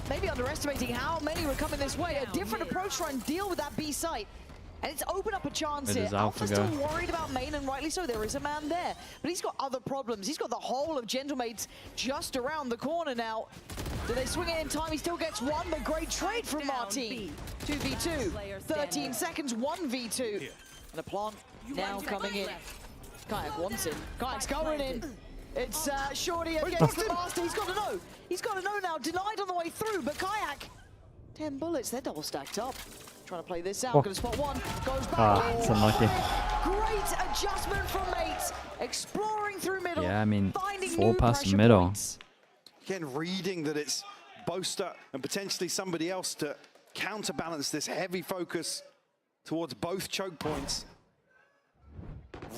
maybe underestimating how many were coming this way. A different approach to try and deal with that B site. And it's opened up a chance Where here. does Alpha Alpha's go? still worried about main, and rightly so. There is a man there. But he's got other problems. He's got the whole of Gentlemates just around the corner now. Do they swing it in time? He still gets one, but great trade from Martin. 2v2. 13 seconds, 1v2. And a plant now coming in. Kayak wants him. Kayak's going in. It's Shorty against the Master. He's got to know. He's got to know now. Denied on the way through, but Kayak, 10 bullets. They're double stacked up. Trying to play this out. Gonna spot one. Goes back. It's unlucky. Great adjustment from Mates. Exploring through middle. Yeah, I mean, 4-person middle. Again, reading that it's Boaster and potentially somebody else to counterbalance this heavy focus towards both choke points.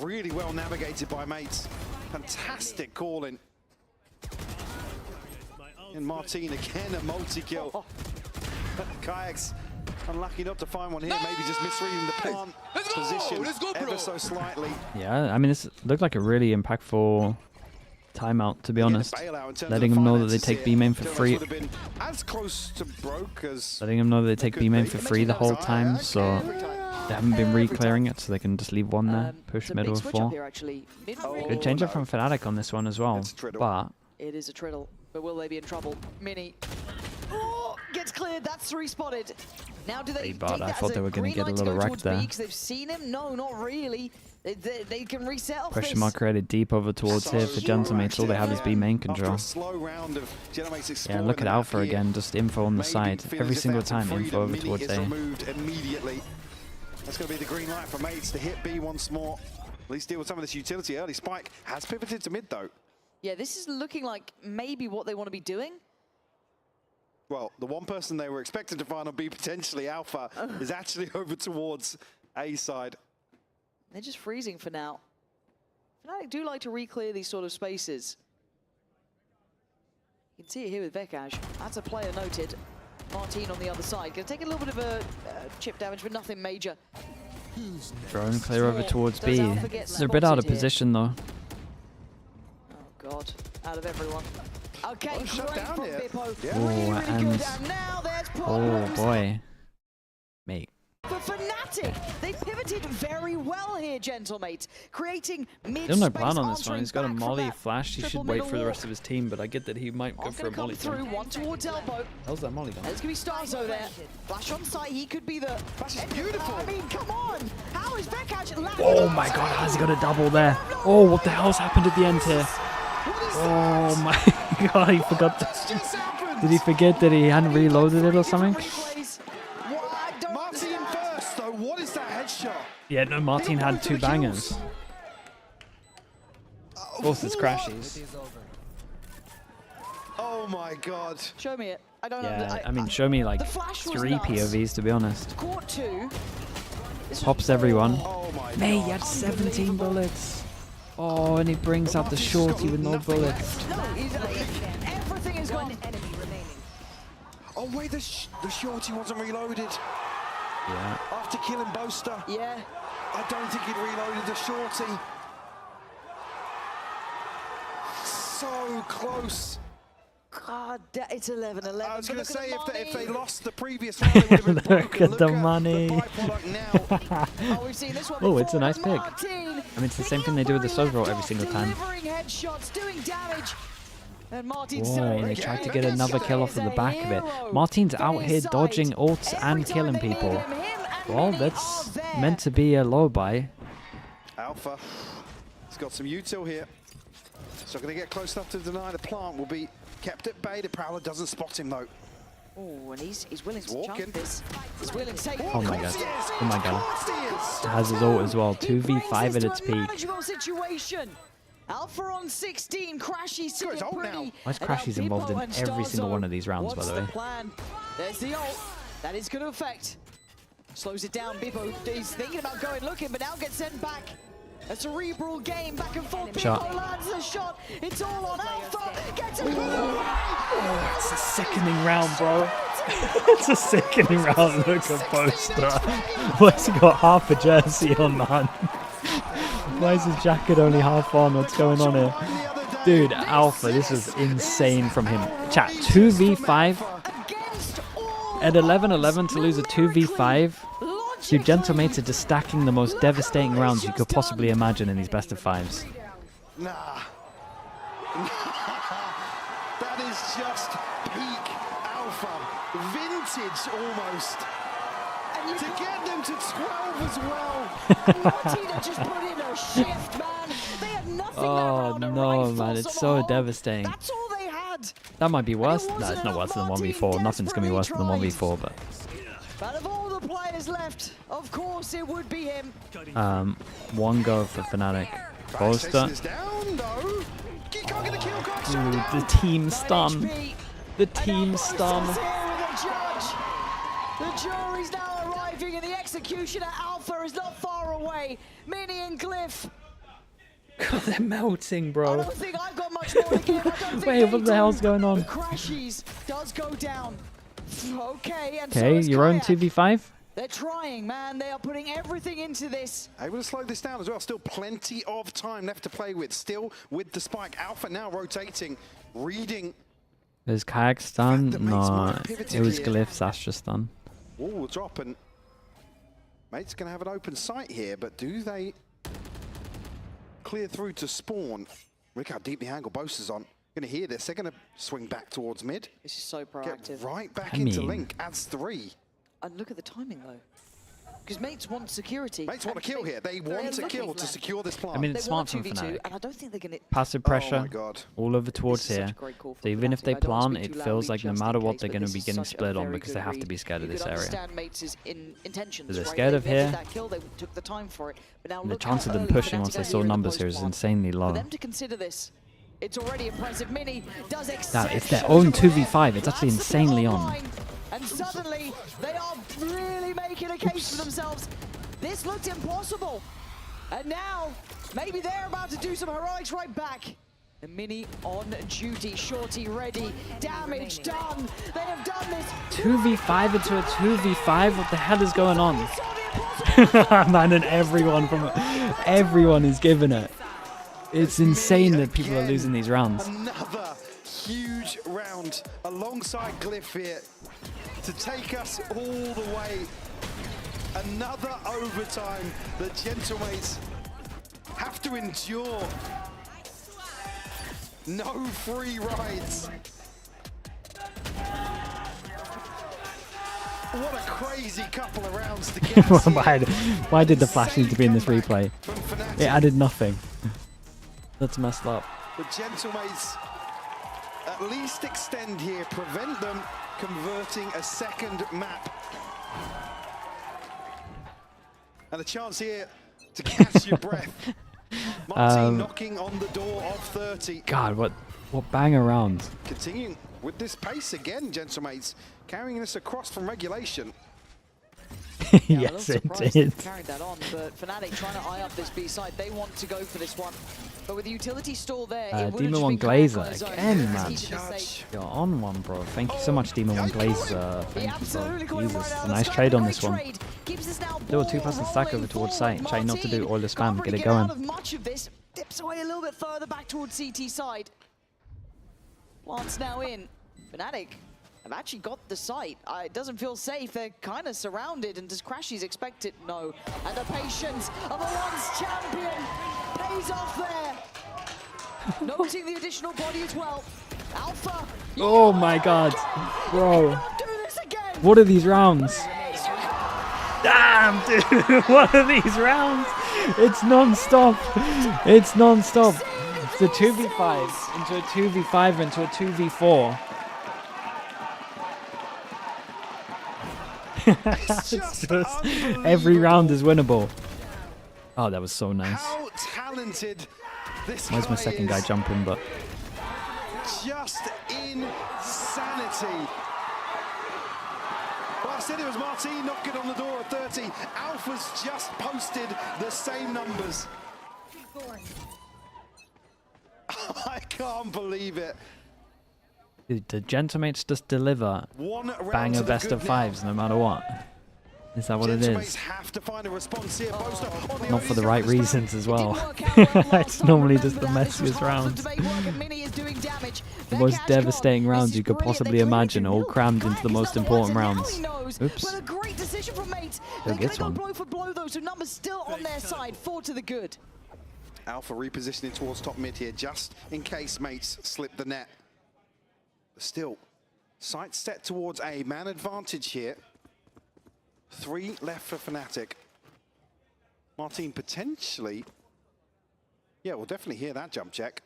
Really well navigated by Mates. Fantastic calling. And Martin again, a multi-kill. Kayak's unlucky not to find one here, maybe just misreading the plant position ever so slightly. Yeah, I mean, this looked like a really impactful timeout, to be honest. Letting them know that they take B main for free. As close to broke as letting them know that they take B main for free the whole time, so they haven't been re-clearing it, so they can just leave one there, push middle with 4. Good change up from FNATIC on this one as well, but it is a triddle, but will they be in trouble? Mini. Oh, gets cleared. That's 3 spotted. Now do they? I thought they were going to get a little wrecked there. They've seen him. No, not really. They can reset off Question mark created deep over towards here for Gentlemates. All they have is B main control. Yeah, look at Alpha again, just info on the side. Every single time, info over towards A. Immediately. That's going to be the green light for Mates to hit B once more. At least deal with some of this utility early. Spike has pivoted to mid though. Yeah, this is looking like maybe what they want to be doing. Well, the one person they were expected to find on B, potentially Alpha, is actually over towards A side. They're just freezing for now. FNATIC do like to re-clear these sort of spaces. You can see it here with Vekash. That's a player noted. Martin on the other side. Gonna take a little bit of a chip damage, but nothing major. Drone clear over towards B. They're a bit out of position though. Oh god, out of everyone. Okay, great from Bippo. Oh, and oh boy, mate. For FNATIC, they pivoted very well here, Gentlemates, creating mid-space. There's no plan on this one. He's got a molly flash. He should wait for the rest of his team, but I get that he might go for a molly. Through one towards elbow. How's that molly done? There's gonna be Starzo there. Flash on site. He could be the. Flash is beautiful. I mean, come on. How is Vekash? Oh my god, how's he got a double there? Oh, what the hell's happened at the end here? Oh my god, he forgot. Did he forget that he hadn't reloaded it or something? Martin first though. What is that headshot? Yeah, no, Martin had 2 bangers. Of course, it's Crashies. Oh my god. Show me it. I don't know. Yeah, I mean, show me like 3 POVs to be honest. Court 2. Pops everyone. Oh my Mate, he had 17 bullets. Oh, and he brings out the shorty with no bullets. No, everything is gone. Oh wait, the shorty wasn't reloaded. Yeah. After killing Boaster. Yeah. I don't think he'd reloaded the shorty. So close. God, it's 11-11. I was going to say, if they lost the previous round, they would have been Look at the money. Oh, we've seen this one Oh, it's a nice pick. Martin, I mean, it's the same thing they do with the Soul Roll every single time. delivering headshots, doing damage. And Martin's Boy, and they tried to get another kill off of the back of it. Martin's out here dodging ults and killing people. Well, that's meant to be a low buy. Alpha, he's got some util here. So going to get close enough to deny the plant will be kept at bay. The Prowler doesn't spot him though. Oh, and he's willing to jump this. He's willing to take. Oh my god. Oh my god. It has his ult as well. 2v5 at its peak. Manageable situation. Alpha on 16, Crashy sitting pretty. Why is Crashy's involved in every single one of these rounds, by the way? Plan? There's the ult. That is going to affect. Slows it down. Bippo, he's thinking about going looking, but now gets sent back. A cerebral game, back and forth. Bippo lands the shot. It's all on Alpha. Gets it. Oh, it's a sickening round, bro. It's a sickening round. Look at Boaster. Why's he got half a jersey on, man? Why is his jacket only half on? What's going on here? Dude, Alpha, this is insane from him. Chat, 2v5 at 11-11 to lose a 2v5. Dude, Gentlemates are just stacking the most devastating rounds you could possibly imagine in these best of 5s. Nah. That is just peak Alpha. Vintage almost. To get them to 12 as well. Martina just put in a shift, man. They had nothing Oh no, man, it's so devastating. That's all they had. That might be worse. No, it's not worse than 1v4. Nothing's gonna be worse than 1v4, but. But of all the players left, of course it would be him. One go for FNATIC. Bolster. The team stun. The team stun. The jury's now arriving and the executioner Alpha is not far away. Mini and Glyph. God, they're melting, bro. I don't think I've got much more to give. Wait, what the hell's going on? Crashies does go down. Okay, and Okay, so your own 2v5? They're trying, man. They are putting everything into this. Able to slow this down as well. Still plenty of time left to play with. Still with the spike. Alpha now rotating, reading. Is Kayak stun? No, it was Glyph's Astra stun. Oh, drop, and Mate's going to have an open sight here, but do they clear through to spawn? Look how deep the angle Bosa's on. Going to hear this. They're going to swing back towards mid. This is so proactive. Get right back into Link. Adds 3. And look at the timing, though. Because Mates want security. Mates want a kill here. They want a kill to secure this plant. I mean, it's smart from FNATIC. And I don't think they're going to... Passive pressure all over towards here. So even if they plant, it feels like no matter what, they're going to be getting split on because they have to be scared of this area. So they're scared of here. And the chance of them pushing once they saw numbers here is insanely low. For them to consider this, it's already impressive. Mini does Now, it's their own 2v5. It's actually insanely on. And suddenly, they are really making a case for themselves. This looked impossible. And now, maybe they're about to do some heroics right back. The Mini on duty, Shorty ready, damage done. They have done this. 2v5 into a 2v5? What the hell is going on? Man, and everyone is giving it. It's insane that people are losing these rounds. Another huge round alongside Glyph here to take us all the way. Another overtime that Gentlemates have to endure. No free rides. What a crazy couple of rounds to get us Why did the flash need to be in this replay? It added nothing. That's messed up. The Gentlemates at least extend here, prevent them converting a second map. And a chance here to catch your breath. Martin knocking on the door of 30. God, what banger rounds. Continuing with this pace again, Gentlemates, carrying this across from regulation. Yes, it did. Carried that on, but FNATIC trying to eye up this B side. They want to go for this one. But with the utility stall there, Demon One Glazer again, man. You're on one, bro. Thank you so much, Demon One Glazer. Thank you, bro. Jesus, a nice trade on this one. Do a 2-person stack over towards site. Try not to do all the spam. Get it going. Much of this dips away a little bit further back towards CT side. Plants now in. FNATIC have actually got the site. It doesn't feel safe. They're kind of surrounded, and does Crashies expect it? No. And the patience of a once champion pays off there. Noting the additional body as well. Alpha. Oh my god. Bro. What are these rounds? Damn, dude. What are these rounds? It's non-stop. It's non-stop. It's a 2v5 into a 2v5 into a 2v4. It's just every round is winnable. Oh, that was so nice. How talented this Where's my second guy jumping? But just insanity. Well, I said it was Martin knocking on the door at 30. Alpha's just posted the same numbers. I can't believe it. Dude, the Gentlemates just deliver banger best of fives no matter what. Is that what it is? Have to find a response here. Not for the right reasons as well. It's normally just the messiest rounds. The most devastating rounds you could possibly imagine, all crammed into the most important rounds. Oops. Who gets one? Blow for blow though, so numbers still on their side. 4 to the good. Alpha repositioning towards top mid here, just in case Mates slip the net. Still, sight set towards a man advantage here. 3 left for FNATIC. Martin potentially Yeah, we'll definitely hear that jump check.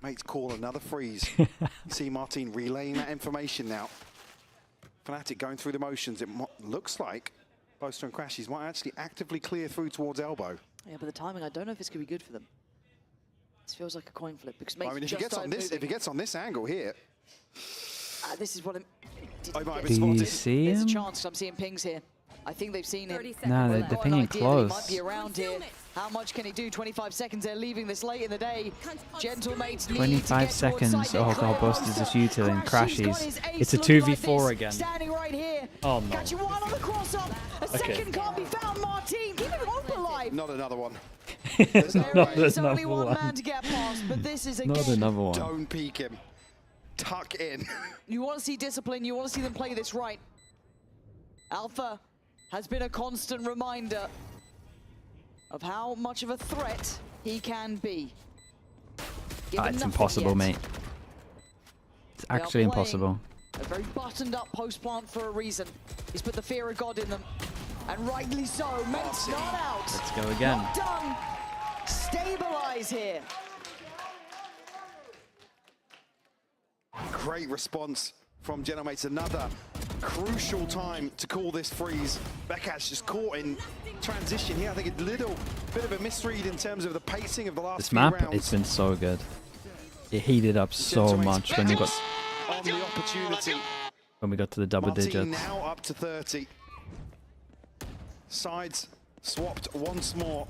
Mates call another freeze. You see Martin relaying that information now. FNATIC going through the motions. It looks like Boaster and Crashies might actually actively clear through towards elbow. Yeah, but the timing, I don't know if it's going to be good for them. This feels like a coin flip because I mean, if he gets on this angle here, this is what I'm. Do you see There's a him? chance. I'm seeing pings here. I think they've seen him. No, they're pinging close. He might be around here. How much can he do? 25 seconds. They're leaving this late in the day. Gentlemates need 25 seconds. Oh god, Boaster's just utiling Crashies. It's a 2v4 again. Standing right here. Oh no. Catching one on the cross up. A second can't be found. Martin, keep him hope alive. not another one. There's only one man to get past, but this is again. Not another one. Don't peek him. Tuck in. You want to see discipline. You want to see them play this right. Alpha has been a constant reminder of how much of a threat he can be. It's impossible, mate. It's actually impossible. A very buttoned up post plant for a reason. He's put the fear of God in them. And rightly so. Mates not out. Let's go again. Not done. Stabilize here. Great response from Gentlemates. Another crucial time to call this freeze. Bekaz just caught in transition here. I think a little bit of a misread in terms of the pacing of the last This few map, rounds. it's been so good. It heated up so much when we got on the opportunity. to the double Martin digits. now up to 30. Sides swapped once more.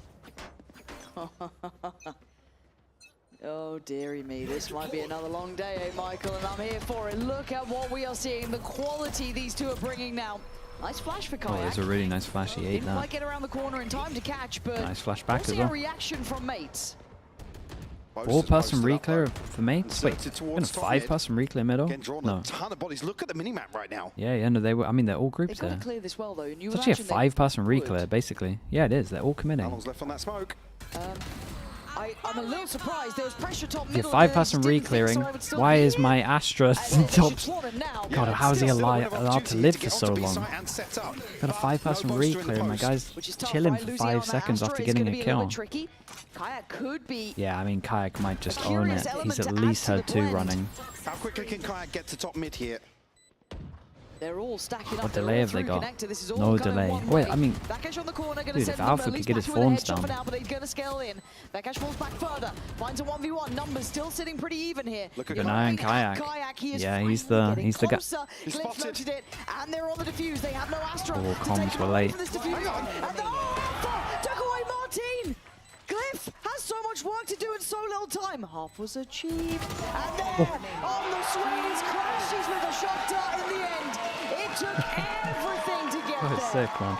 Oh, dearie me, this might be another long day, Michael, and I'm here for it. Look at what we are seeing, the quality these two are bringing now. Nice flash for Kayak. Oh, there's a really nice flash. He ate Didn't that. quite get around the corner in time to catch, but Nice flash back also as well. a reaction from Mates. 4-person reclear for Mates? Wait, even a 5-person reclear middle? Again, drawn No. a ton of bodies. Look at the minimap right now. Yeah, no, they were. I mean, they're all They've grouped got there. to clear this well, though. And you It's actually a imagine they 5-person would. reclear, basically. Yeah, it is. They're all committing. How long's left on that smoke? I'm a little surprised. There was pressure top If you're middle. 5-person reclearing, why is my Astra top? God, how is he allowed to live for so long? Got a 5-person reclear, my guy's chilling for 5 seconds after getting a kill. Kayak could be. Yeah, I mean, Kayak might just own it. He's at least had 2 running. How quickly can Kayak get to top mid here? They're all stacking up. What delay have they got? This is all No going delay. one Wait, way. I mean, Bakash on the corner, gonna dude, send if them Alpha at could least get back his to a forms headshot for down. now, but he's gonna scale in. Bakash falls back further, finds a 1v1. Numbers still sitting pretty even here. Look at Keep an eye on Kayak. Yeah, he's the guy. Glyph noted it, and they're on the defuse. They have no Astra. Oh, to take comms him were away late. from this defuse. And took away Martin. Glyph has so much work to do in so little time. Half was achieved. And there, on the swings, Crashies with a shot dart in the end. It took everything to get That was there. sick, man.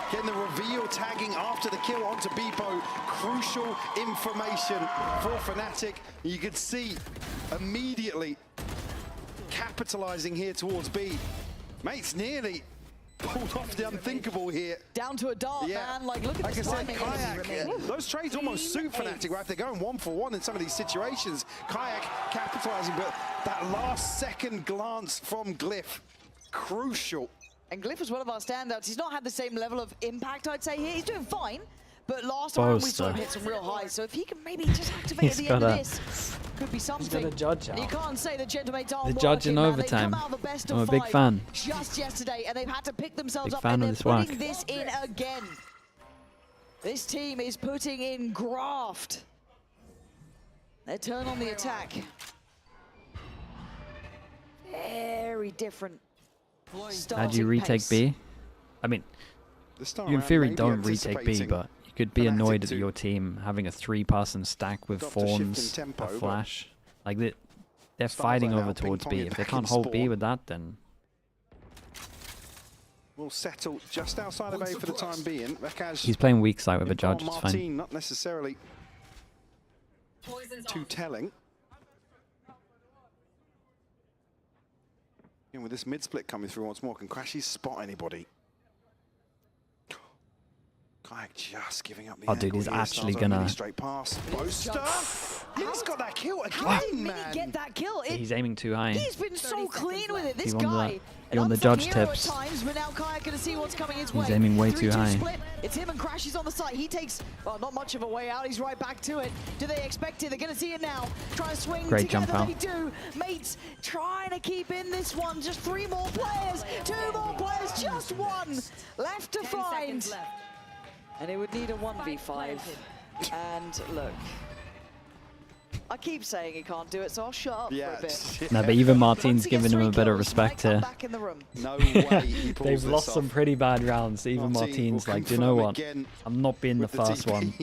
Getting the reveal tagging after the kill onto Beepo. Crucial information for FNATIC. You could see immediately capitalizing here towards B. Mates nearly pulled off the unthinkable here. Down to a dart, man. Like, look at like I this said, timing. Kayak, those trades almost suit FNATIC, right? If they're going 1-for-1 in some of these situations. Kayak capitalizing, but that last second glance from Glyph, crucial. And Glyph was one of our standouts. He's not had the same level of impact, I'd say, here. He's doing fine. But last round we saw him hit some real highs. So if he can maybe just activate at the end of this, could be something. He's got a judge out. And you can't say the Gentlemates aren't The judge in working, man. overtime. They've come out the best I'm of a big 5 fan. just yesterday, and they've had to pick themselves Big up, fan and of they're this work. putting this in again. This team is putting in graft. They turn on the attack. Very different. How do you retake B? I mean, you in theory don't retake B, but you could be annoyed at your team having a 3-person stack with Fawns, a Flash. Like, they're fighting over towards B. If they can't hold B with that, then... We'll settle just outside of A for the time being. Bekaz He's playing weak side with a judge, it's Martin, fine. not necessarily too telling. And with this mid split coming through once more, can Crashies spot anybody? Kayak just giving up the Oh, dude, he's angle here. actually Stars on a gonna... mini straight pass. Boaster! He's got that kill again, How did man! Mini get that kill? He's aiming too high. He's been so clean with it. This He won guy. he won the judge tips. At times, but now Kayak gonna see what's coming his way. He's aiming way too 3-2 high. Split. It's him and Crashies on the side. He takes, well, not much of a way out. He's right back to it. Do they expect it? They're gonna see it now. Try to swing Great together. jump out. They do. Mates trying to keep in this one. Just 3 more players. 2 more players. Just 1 left to find. And it would need a 1v5. And look, I keep saying he can't do it, so I'll shut up for a bit. No, but even Martin's giving him a bit of respect here. No way he pulls They've this lost off. some pretty bad rounds. Even Martin's like, do you know what? I'm not being the first one.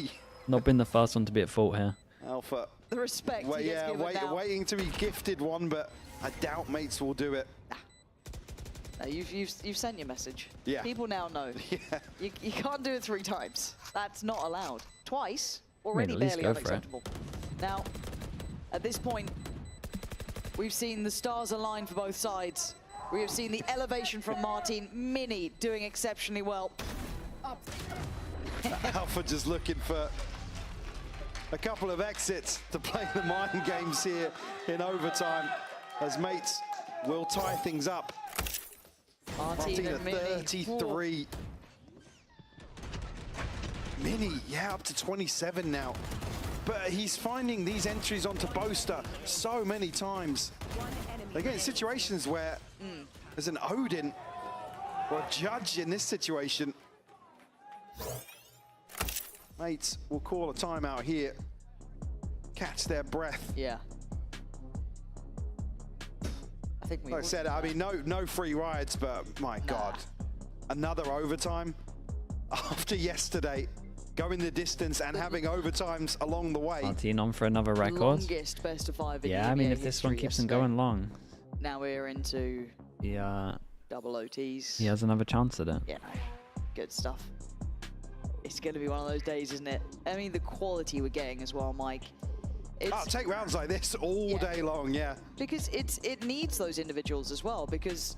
Not being the first one to be at fault here. Alpha. The respect he gets given now. Waiting to be gifted one, but I doubt Mates will do it. No, you've sent your message. Yeah. People now know. Yeah. You can't do it 3 times. That's not allowed. Twice, I mean, already at least barely go for it. unacceptable. Now, at this point, we've seen the stars align for both sides. We have seen the elevation from Martin. Mini doing exceptionally well. Alpha just looking for a couple of exits to play the mind games here in overtime, as Mates will tie things up. Martin at 33. Mini, yeah, up to 27 now. But he's finding these entries onto Boaster so many times. They get in situations where there's an Odin or a Judge in this situation. Mates will call a timeout here. Catch their breath. Yeah. I think like I said, I mean, no free rides, but my God. Another overtime after yesterday. Going the distance and having overtimes along the way. Martin on for another record. Longest best of 5 in Yeah, I mean, EMEA if this one history keeps them yesterday. going long, Now we're into double OTs. he has another chance at it. Yeah, no, good stuff. It's going to be one of those days, isn't it? I mean, the quality we're getting as well, Mike. I'll take rounds like this all day long, yeah. Because it needs those individuals as well, because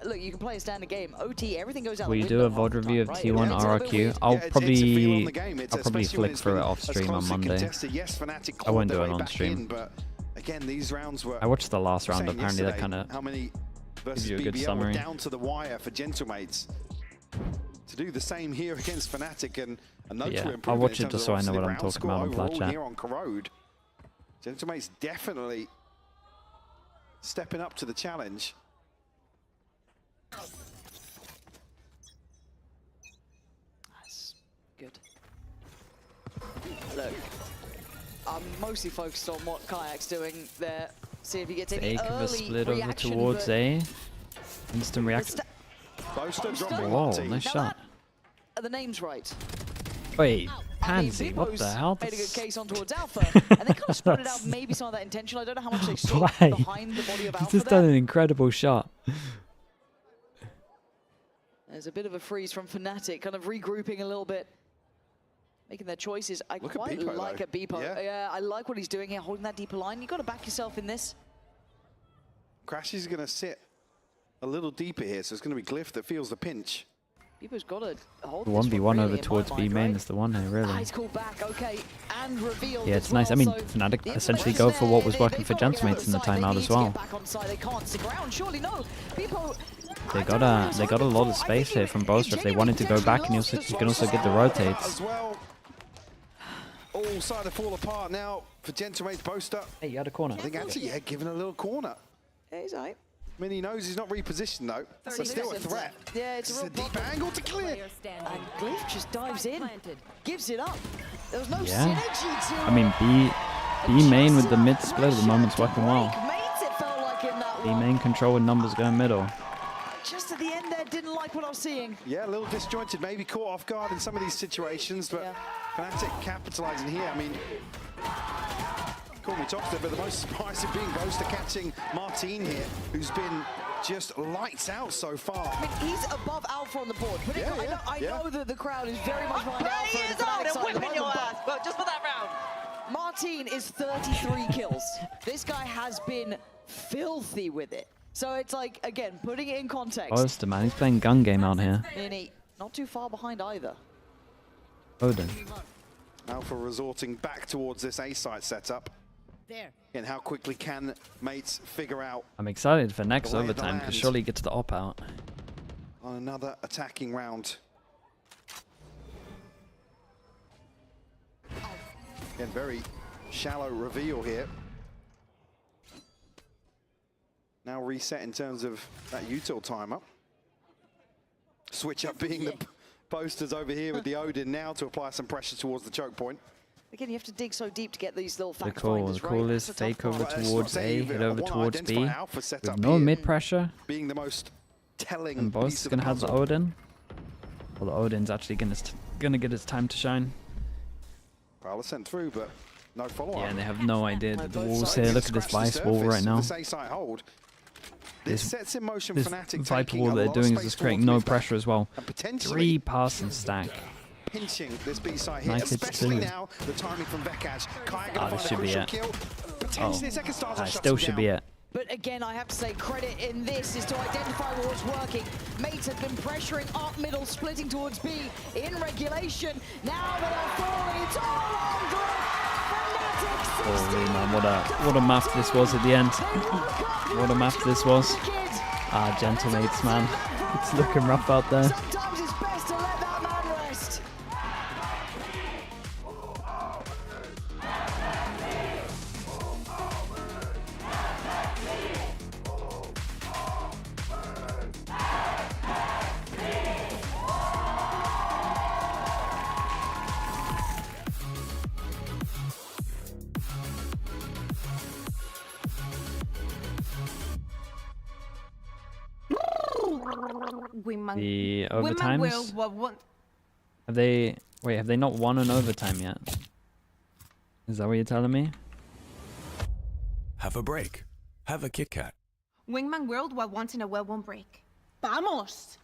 look, you can play a standard game. OT, everything goes out Will the you do a window half VOD the review of time, right? T1 It's a little bit RRQ? weird. I'll It's a feel on the game. I'll probably Especially when flick it's through it been off as stream on closely Monday. contested. Yes, FNATIC I clawed won't their do it way on back stream. in, but again, these rounds were. I watched the last round, saying apparently that yesterday kind of how many versus gives you a good BBL summary. were down to the wire for Gentlemates. To do the same here against FNATIC and a notable Yeah, improvement I'll watch in it terms just of so I know obviously what I'm round talking score about on overall Flat Chat. here on Corrode. Gentlemates definitely stepping up to the challenge. That's good. Look, I'm mostly focused on what Kayak's doing there. See if he gets any Fake of a early split over reaction, towards but A. Instant reaction. Boaster dropping Whoa, Marty. nice Now shot. are the names right? Wait, I mean, Pansy, what the Bebo's hell? made a good That's- case on towards Alpha, and they kind of split it out maybe some of that intention. I don't know how much they saw Why? behind the body of He's Alpha just there. done an incredible shot. There's a bit of a freeze from FNATIC, kind of regrouping a little bit, making their choices. I Look at quite Beepo, like though. a Beepo. Yeah. I like what he's doing here, holding that deeper line. You've got to back yourself in this. Crash is going to sit a little deeper here, so it's going to be Glyph that feels the pinch. Beepo's got to hold The this 1v1 one, really, over in my towards B mind, main right? is the one here, really. He's called back, okay, and revealed Yeah, as it's nice. I well, mean, so Fnatic the essentially information's go for what there. was working for They've gotta get Gentlemates in the on side. They timeout need as to get well. back on side. They can't stick around, surely no. Beepo, They got a lot of space here from Boaster if they wanted to go back, and you can also get the rotates. As well. All starting to fall apart now for Gentlemates Boaster. Hey, you had a corner. I think actually, yeah, giving a little corner. Yeah, he's all right. Mini knows he's not repositioned though, so still a threat. Yeah, it's a real deep angle to clear. And Glyph just dives in, gives it up. There was no Yeah. synergy to I mean, B main with the mid split at the moment's working well. mates, it felt like in that B one. main control with numbers going middle. Just at the end there, didn't like what I was seeing. Yeah, a little disjointed, maybe caught off guard in some of these situations, but FNATIC capitalizing here. I mean, call me toxic, but the most surprising being Boaster catching Martin here, who's been just lights out so far. I mean, he's above Alpha on the board. But Yeah, I yeah. know that the crowd is very much behind Alpha. He and is out FNATIC and side at the whipping your moment, ass, but just for that round. Martin is 33 kills. This guy has been filthy with it. So it's like, again, putting it in context. Boaster, man, he's playing gun game out here. Mini, not too far behind either. Odin. Alpha resorting back towards this A site setup. And how quickly can mates figure out? I'm excited for next overtime because surely he gets the op out. On another attacking round. Again, very shallow reveal here. Now reset in terms of that util timer. Switch up being the posters over here with the Odin now to apply some pressure towards the choke point. Again, you have to dig so deep to get these little fact The finders, call right? is fake over part. towards A, head over towards B. With With no mid pressure. Being the most telling And Boss is gonna have the Odin. Well, the Odin's actually gonna get his time to shine. Prowler sent through, but no follow-up. Yeah, and they have no idea that the walls here. Look at this Vice wall right now. This sets in motion This FNATIC Viper wall they're doing is just creating no pressure as well. 3 pass and stack. Pinching this B side here, Nice hits especially too. now the timing from Vekaj. This should be it. Potentially a second star That still should be it. But again, I have to say credit in this is to identify what's working. Mates have been pressuring up middle, splitting towards B in regulation. Now they are falling, it's all on Holy man, what a map this was at the end. What a map this was. Ah, gentle mates, man. It's looking rough out there. Sometimes it's best to let that man rest. The overtimes? Have they... Wait, have they not won an overtime yet? Is that what you're telling me? Have a break. Have a Kit Kat. Wingman World while wanting a well-won break. Vamos!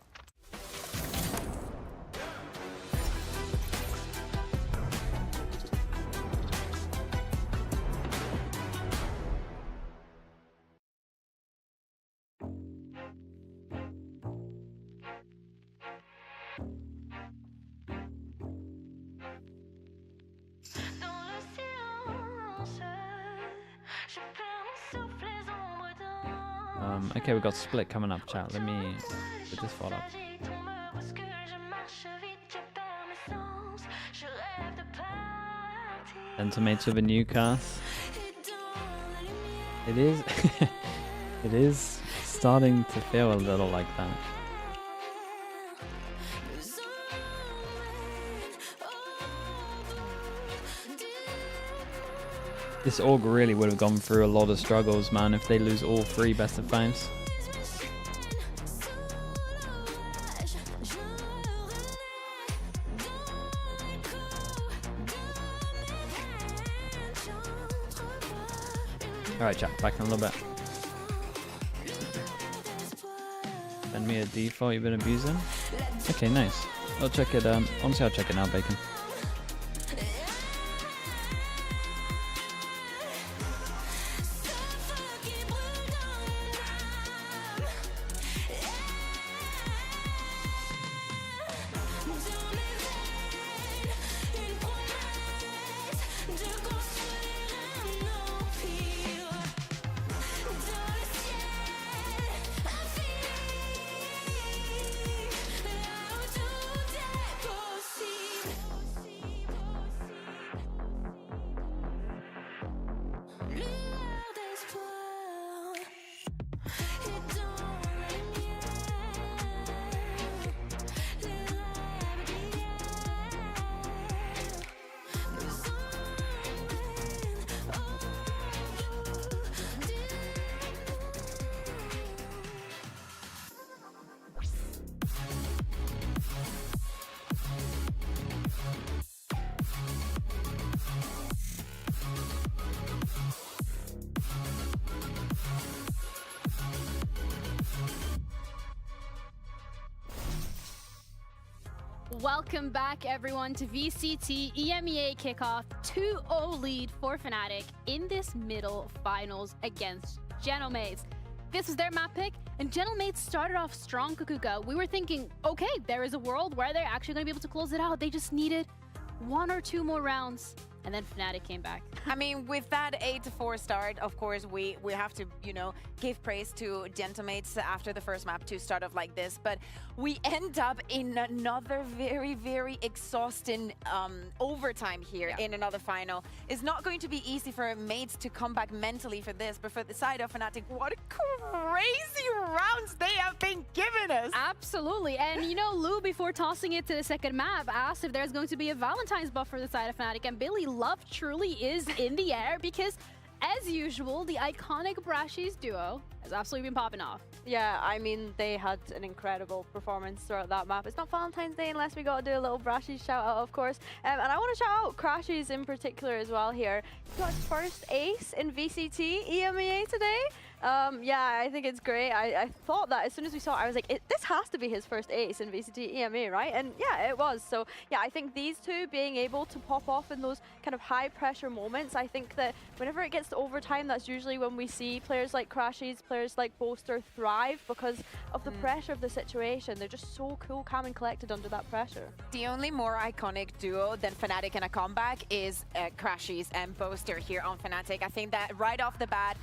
Okay, we got split coming up, chat. Let me put this file up. Centimates with a new cast. It is it is starting to feel a little like that. This org really would have gone through a lot of struggles, man, if they lose all 3 best of 5s. Alright, chat, back in a little bit. Send me a default you've been abusing. Okay, nice. I'll check it, honestly I'll check it now, Bacon. Welcome back, everyone, to VCT EMEA Kickoff. 2-0 lead for FNATIC in this middle finals against Gentlemates. This was their map pick, and Gentlemates started off strong, Kukuka. We were thinking, okay, there is a world where they're actually going to be able to close it out. They just needed 1 or 2 more rounds, and then FNATIC came back. I mean, with that 8-4 start, of course, we have to, you know, give praise to Gentlemates after the first map to start off like this. But we end up in another very, very exhausting overtime here in another final. It's not going to be easy for mates to come back mentally for this, but for the side of FNATIC, what crazy rounds they have been giving us. Absolutely. And, you know, Lou, before tossing it to the second map, asked if there's going to be a Valentine's buff for the side of FNATIC, and Billy, love truly is in the air because, as usual, the iconic Brashies duo has absolutely been popping off. Yeah, I mean, they had an incredible performance throughout that map. It's not Valentine's Day unless we got to do a little Brashies shout out, of course. And I want to shout out Crashies in particular as well here. He got his first ace in VCT EMEA today. Yeah, I think it's great. I thought that as soon as we saw it, I was like, this has to be his first ace in VCT EMEA, right? And yeah, it was. So yeah, I think these two being able to pop off in those kind of high pressure moments, I think that whenever it gets to overtime, that's usually when we see players like Crashies, players like Boaster thrive because of the pressure of the situation. They're just so cool, calm and collected under that pressure. The only more iconic duo than FNATIC in a comeback is Crashies and Boaster here on FNATIC. I think that right off the bat,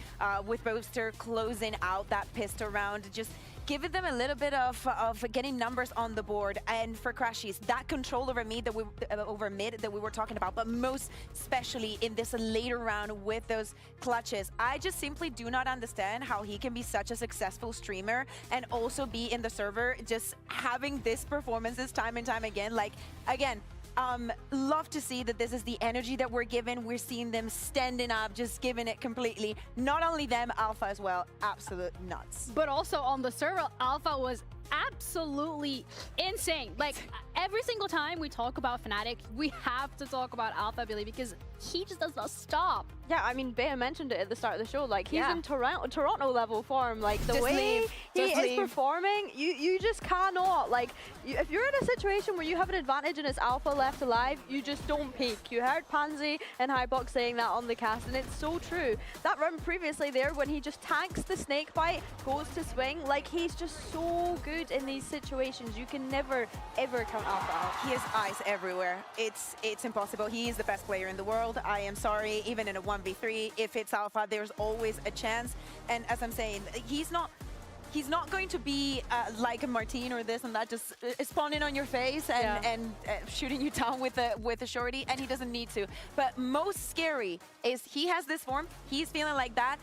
with Boaster closing out that pistol round, just giving them a little bit of getting numbers on the board, and for Crashies, that control over mid that we were talking about, but most especially in this later round with those clutches. I just simply do not understand how he can be such a successful streamer and also be in the server just having this performances time and time again. Like, again, love to see that this is the energy that we're given. We're seeing them standing up, just giving it completely. Not only them, Alpha as well. Absolute nuts. But also on the server, Alpha was absolutely insane. Like, every single time we talk about FNATIC, we have to talk about Alpha, Billy, because he just does not stop. Yeah, I mean, Bea mentioned it at the start of the show. Like, he's in Toronto level form. Like, the way he is performing, you just cannot. Like, if you're in a situation where you have an advantage and it's Alpha left alive, you just don't peek. You heard Pansy and Highbox saying that on the cast, and it's so true. That run previously there, when he just tanks the snake bite, goes to swing, like, he's just so good in these situations. You can never, ever count Alpha out. He has eyes everywhere. It's impossible. He is the best player in the world. I am sorry, even in a 1v3, if it's Alpha, there's always a chance. And as I'm saying, he's not going to be like a Martin or this and that, just spawning on your face and shooting you down with a shorty, and he doesn't need to. But most scary is he has this form, he's feeling like that,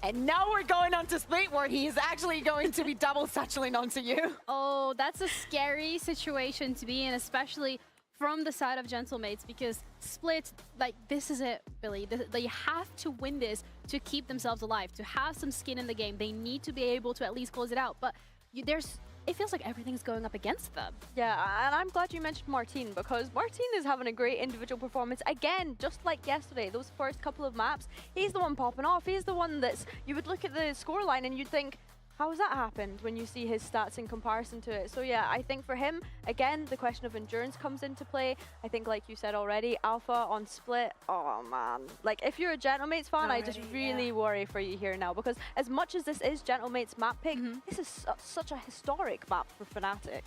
and now we're going on to Split, where he is actually going to be double satcheling onto you. Oh, that's a scary situation to be in, especially from the side of Gentlemates, because Split, like, this is it, Billy. They have to win this to keep themselves alive, to have some skin in the game. They need to be able to at least close it out. But it feels like everything's going up against them. Yeah, and I'm glad you mentioned Martin, because Martin is having a great individual performance. Again, just like yesterday, those first couple of maps, he's the one popping off. He's the one that's, you would look at the scoreline and you'd think, how has that happened when you see his stats in comparison to it? So yeah, I think for him, again, the question of endurance comes into play. I think, like you said already, Alpha on Split, oh man. Like, if you're a Gentlemates fan, I just really worry for you here now, because as much as this is Gentlemates map pick, this is such a historic map for FNATIC.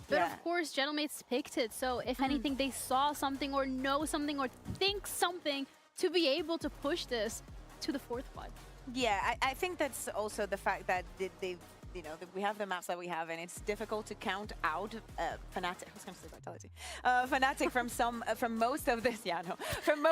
But of course, Gentlemates picked it, so if anything, they saw something or know something or think something to be able to push this to the fourth one. Yeah, I think that's also the fact that we have the maps that we have, and it's difficult to count out FNATIC. I was going to say Vitality. FNATIC from most of this. Yeah, no, from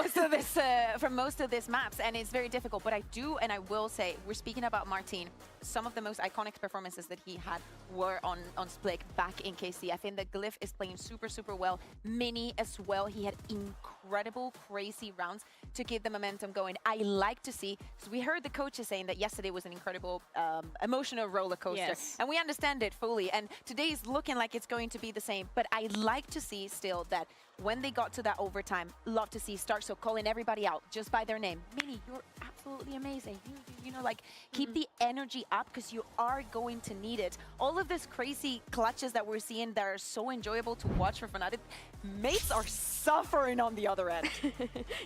most of this maps, and it's very difficult. But I will say, we're speaking about Martin. Some of the most iconic performances that he had were on Split back in KC. I think that Glyph is playing super, super well. Mini as well. He had incredible, crazy rounds to keep the momentum going. I like to see, because we heard the coaches saying that yesterday was an incredible emotional roller coaster. Yes. And we understand it fully. And today is looking like it's going to be the same. But I like to see still that when they got to that overtime, love to see Starkso calling everybody out just by their name. Mini, you're absolutely amazing. You know, like, keep the energy up, because you are going to need it. All of these crazy clutches that we're seeing that are so enjoyable to watch for FNATIC, mates are suffering on the other end.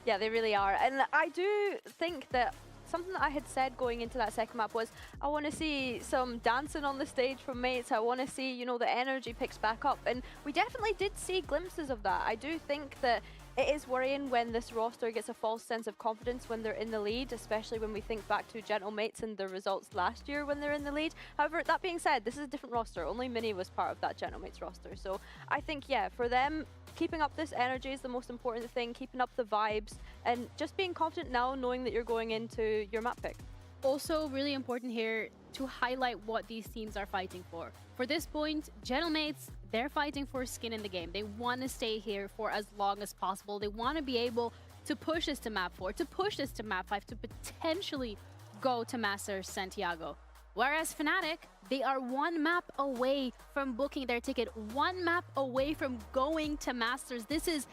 Yeah, they really are. And I do think that something that I had said going into that second map was, I want to see some dancing on the stage from mates. I want to see, the energy picks back up. And we definitely did see glimpses of that. I do think that It is worrying when this roster gets a false sense of confidence when they're in the lead, especially when we think back to Gentlemates and the results last year when they're in the lead. However, that being said, this is a different roster. Only Mini was part of that Gentlemates roster. So I think, yeah, for them, keeping up this energy is the most important thing, keeping up the vibes, and just being confident now, knowing that you're going into your map pick. Also, really important here to highlight what these teams are fighting for. For this point, Gentlemates, they're fighting for skin in the game. They want to stay here for as long as possible. They want to be able to push this to map 4, to push this to map 5, to potentially go to Masters Santiago. Whereas FNATIC, they are one map away from booking their ticket, one map away from going to Masters. This is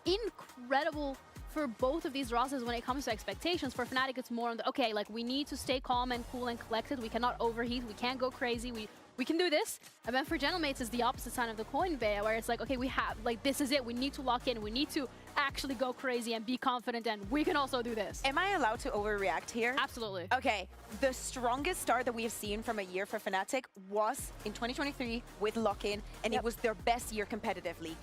incredible for both of these rosters when it comes to expectations. For FNATIC, it's more on the, okay, like we need to stay calm and cool and collected. We cannot overheat. We can't go crazy. We can do this. And then for Gentlemates, it's the opposite side of the coin, where it's like, okay, we have, like, this is it. We need to lock in. We need to actually go crazy and be confident, and we can also do this. Am I allowed to overreact here? Absolutely. Okay, the strongest start that we have seen from a year for FNATIC was in 2023 with Lock-In, and it was their best year competitively,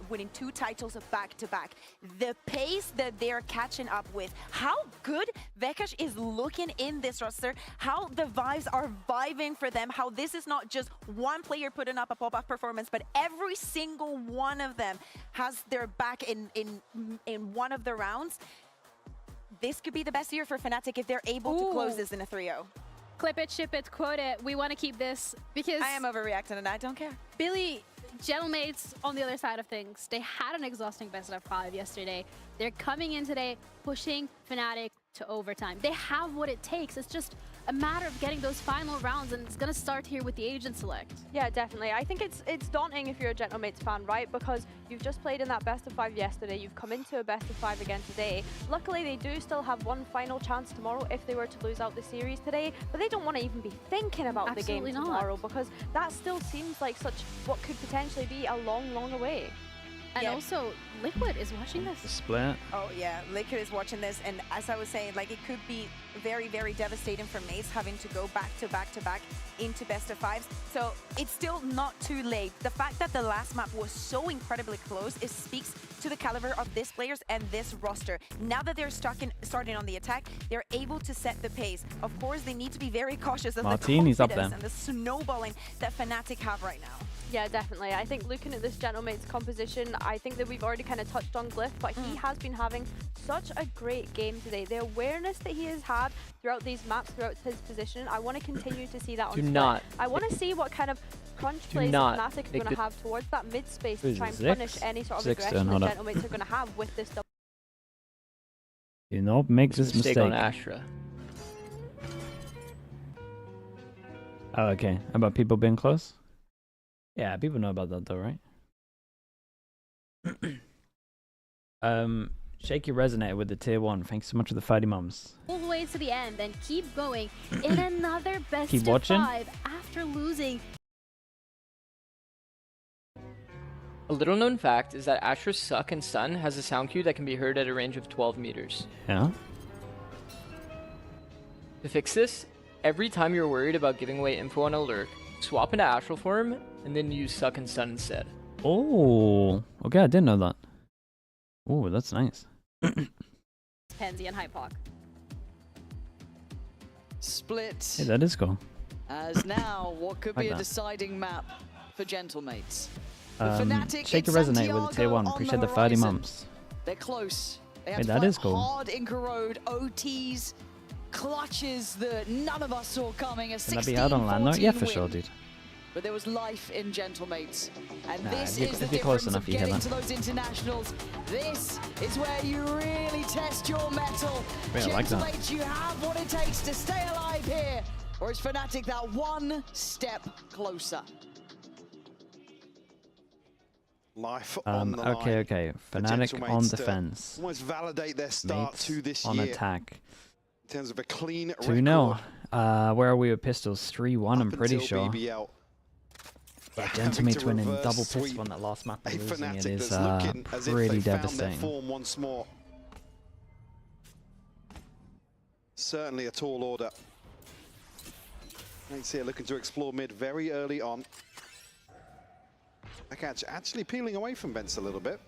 winning 2 titles back-to-back. The pace that they're catching up with, how good Vekash is looking in this roster, how the vibes are vibing for them, how this is not just one player putting up a pop-up performance, but every single one of them has their back in one of the rounds. This could be the best year for FNATIC if they're able to close this in a 3-0. Clip it, ship it, quote it. We want to keep this because I am overreacting and I don't care. Billy, Gentlemates on the other side of things, they had an exhausting best of 5 yesterday. They're coming in today, pushing FNATIC to overtime. They have what it takes. It's just a matter of getting those final rounds, and it's going to start here with the agent select. Yeah, definitely. I think it's daunting if you're a Gentlemates fan, right? Because you've just played in that best of 5 yesterday. You've come into a best of 5 again today. Luckily, they do still have one final chance tomorrow if they were to lose out the series today, but they don't want to even be thinking about the game tomorrow because that still seems like what could potentially be a long, long away. And also, Liquid is watching this. The split. Oh yeah, Liquid is watching this, and as I was saying, like, it could be very, very devastating for Mace having to go back to back to back into best of 5s. So it's still not too late. The fact that the last map was so incredibly close, it speaks to the caliber of these players and this roster. Now that they're starting on the attack, they're able to set the pace. Of course, they need to be very cautious of the confidence and the snowballing that FNATIC have right now. Yeah, definitely. I think looking at this Gentlemates composition, I think that we've already kind of touched on Glyph, but he has been having such a great game today. The awareness that he has had throughout these maps, throughout his position, I want to continue to see that on Split. I want to see what kind of crunch plays FNATIC are going to have towards that mid space to try and punish any sort of aggression that Gentlemates are going to have with this double. Do not make this mistake. on Astra. Oh, okay. About people being close? Yeah, people know about that though, right? Shaky resonated with the tier 1. Thanks so much for the 30 mums. All the way to the end and keep going in another best of 5 after losing. A little known fact is that Astra's Suck and Stun has a sound cue that can be heard at a range of 12 meters. Yeah. To fix this, every time you're worried about giving away info on a lurk, swap into Astral Form and then use Suck and Stun instead. Oh, okay, I didn't know that. Oh, that's nice. Pansy and Hypoc. Split. Hey, that is cool. As now, what could be a deciding map for Gentlemates. Shaky resonate with the tier 1. Appreciate the 30 mums. They're close. They Hey, have that to is fight cool. hard Inca Road, OTs, clutches that none of us saw coming. A Can that be out on land though? Yeah, for win. sure, dude. But there was life in Gentlemates. And Nah, this if is the you're close difference enough, of you hear getting that. to those internationals. This is where you really test your mettle. Yeah, I like that. Gentlemates, you have what it takes to stay alive here. Or is FNATIC that one step closer? Life on the line. Okay. FNATIC on defense. Almost validate their start Mates to this on year. attack. In terms of a clean 2-0. Where are we with pistols? 3-1, I'm pretty sure. BBL. Yeah, Gentlemates winning double pistol on that last map and losing it is pretty devastating. Form once more. Certainly a tall order. Mates here looking to explore mid very early on. Akach actually peeling away from Bence a little bit.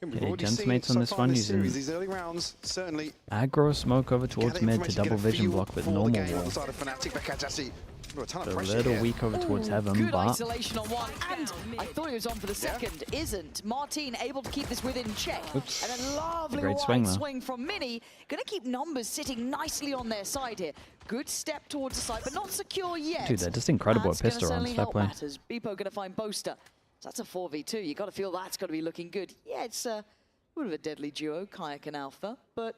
Okay, Gentmates on this one using these early rounds, certainly aggro smoke over towards mid to double vision block with normal wall. A little weak over towards heaven, Good but isolation on one, and I thought he was on for the second. Isn't. Martin able to keep this within check. Oops. And a lovely Great wide swing, swing from Mini. Gonna keep numbers sitting nicely on their side here. Good step towards the side, but not secure yet. dude, they're just incredible at That's pistol gonna runs. certainly Fair help play. matters. Beepo gonna find Boaster. So that's a 4v2. You gotta feel that's gotta be looking good. Yeah, it's a bit of a deadly duo, Kayak and Alpha, but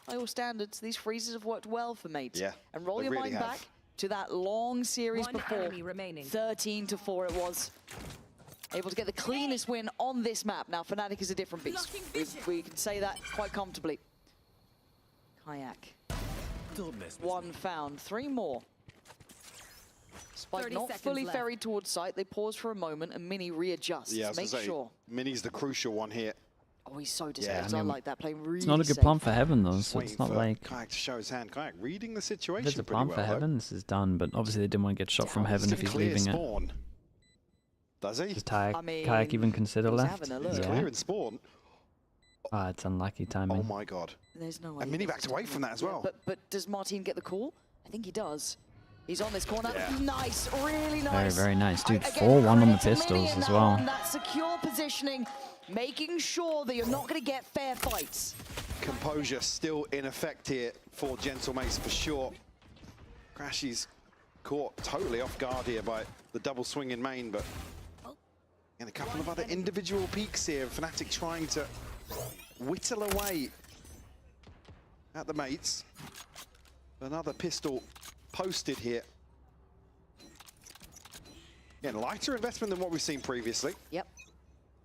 by all standards, these freezes have worked well for mates. Yeah, and roll they your really mind back to that long series before. 13-4 it was. Able to get the cleanest win on this map. Now FNATIC is a different beast. We can say that quite comfortably. Kayak. One found, 3 more. Spike not fully ferried towards site. They pause for a moment and Mini readjusts. Yeah, Make sure. Mini's the crucial one here. Oh, he's so disengaged. I like that, playing really It's not a good safe. plan for heaven though, so it's not like Kayak to show his hand. Kayak reading the situation there's a pretty plan well, for heaven. This is done, but obviously they didn't want to get shot from heaven if he's leaving spawn. Does he? it. Does Kayak even consider he's left? having a look. He's clear in spawn. Ah, it's unlucky timing. Oh my god. There's no way. And Mini backed away from that as well. But does Martin get the call? I think he does. He's on this corner. Nice, really nice. Very, very nice, dude. Again, 4-1 on the credit to Mini pistols in as that well. one. That secure positioning, making sure that you're not going to get fair fights. Composure still in effect here for Gentlemates for sure. Crashy's caught totally off guard here by the double swing in main, but and a couple of other individual peaks here. FNATIC trying to whittle away at the mates. Another pistol posted here. Again, lighter investment than what we've seen previously. Yep.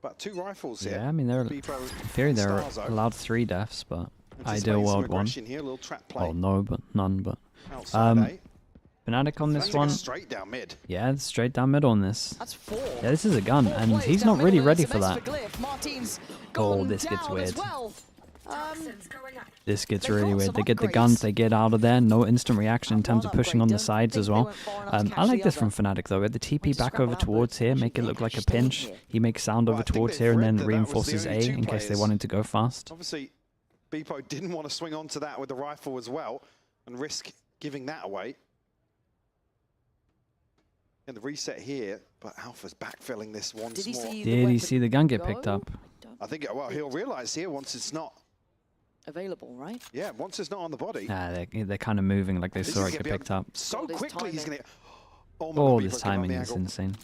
But 2 rifles here. Yeah, I mean they're in theory they're allowed 3 deaths, but ideal world 1. Here, little trap play. Well, no, but none. But FNATIC on this one. Straight down mid. Yeah, it's straight down mid on this. That's 4. Yeah, this is a gun, and he's not really ready for that. Martin's Oh, this gets down weird. as well. This gets really weird. They get the guns, they get out of there. No instant reaction in terms of pushing on the sides as well. I like this from FNATIC though. The TP back over towards here, make it look like a pinch. He makes sound over towards here and then reinforces A in case they wanted to go fast. Obviously, Beepo didn't want to swing onto that with the rifle as well and risk giving that away. And the reset here, but Alpha's backfilling this once more. Did he see the gun get picked up? I think, well, he'll realize here once it's not available, right? Yeah, once it's not on the body. Nah, they're kind of moving like they saw it get picked up. So quickly he's going to... Oh, this timing is insane.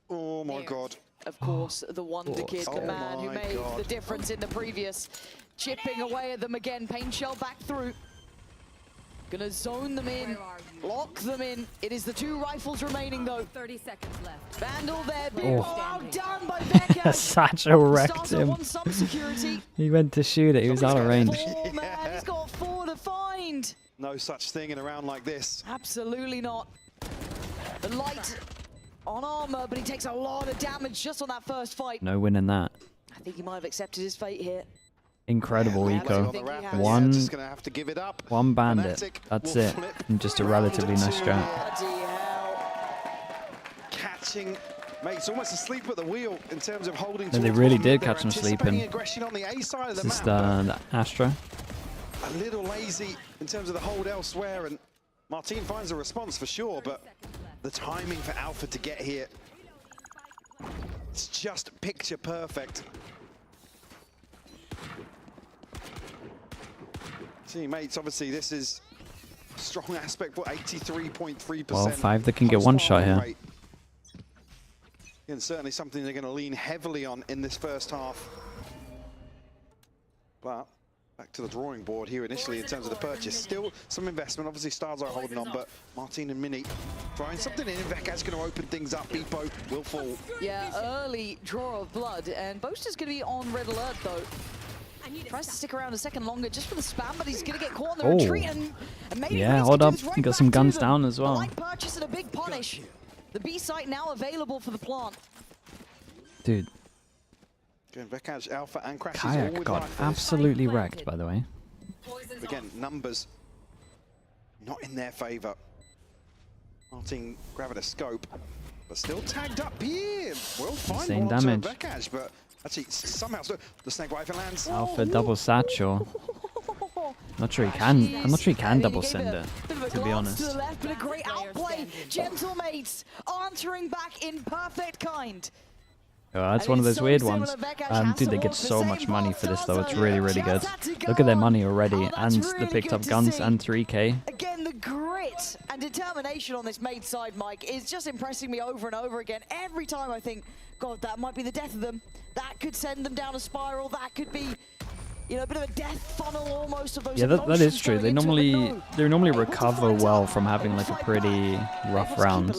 Oh my god. Of course, the wonder kid, the man who made the difference in the previous. Chipping away at them again, Pain Shell back through. Gonna zone them in, lock them in. It is the 2 rifles remaining though. 30 seconds left. Vandal there, Oh. outdone by Becca. Satchel wrecked him. Some security. He went to shoot it, he was out of range. 4, man, he's got 4 to find. No such thing in a round like this. Absolutely not. The light on armor, but he takes a lot of damage just on that first fight. No winning that. I think he might have accepted his fate here. Incredible eco. Just gonna have to give it up. One bandit. That's it. And just a relatively nice strat. Catching mates almost asleep at the wheel in terms of holding. No, they really did catch him sleeping. Aggression on the A side of the This is map, the Astra. a little lazy in terms of the hold elsewhere, and Martin finds a response for sure, but the timing for Alpha to get here, it's just picture perfect. Teammates, obviously this is a strong aspect for 83.3%. Well, 5 that can get one shot here. And certainly something they're going to lean heavily on in this first half. But back to the drawing board here initially in terms of the purchase. Still some investment. Obviously Stars are holding on, but Martin and Mini throwing something in. Vekaz's going to open things up. Beepo will fall. Yeah, early draw of blood, and Boaster's going to be on red alert though. Tries to stick around a second longer just for the spam, but he's going to get caught in the retreat. And maybe yeah, hold up. He got some guns down as well. A light purchase and a big punish. The B site now available for the plant. Dude. Vekaz, Alpha, and Crashes. Kayak got absolutely wrecked, by the way. Again, numbers not in their favor. Martin grabbing a scope, but still tagged up here. Well, fine Insane one to damage. Vekaz, but Actually, somehow the snake rifle lands. Alpha double satchel. Not sure he can. I'm not sure he can double send it, to be honest. To the left, but a great outplay. Gentlemates answering back in perfect kind. Oh, that's one of those weird ones. Dude, they get so much money for this though. It's really, really good. Look at their money already, and they picked up guns and 3K. Again, the grit and determination on this mate side, Mike, is just impressing me over and over again. Every time I think, God, that might be the death of them. That could send them down a spiral. That could be, you know, a bit of a death funnel almost of those. Yeah, that is true. They normally recover well from having like a pretty rough round.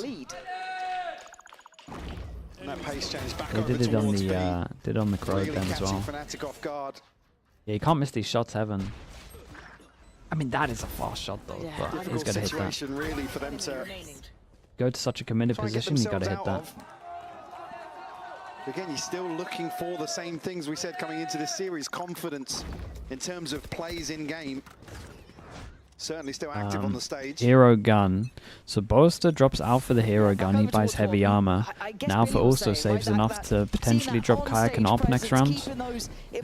That pace change back They did it on the Crow really then as well. FNATIC off guard. Yeah, you can't miss these shots, Heaven. I mean, that is a fast shot though. Yeah, but he's got to hit that. Really for them to Go to such a committed position, you got to hit that. Again, you're still looking for the same things we said coming into this series. Confidence in terms of plays in game. Certainly still active on the stage. Hero gun. So Boaster drops Alpha the hero gun. He buys heavy armor. Now Alpha also saves enough to potentially drop Kayak and Op next round.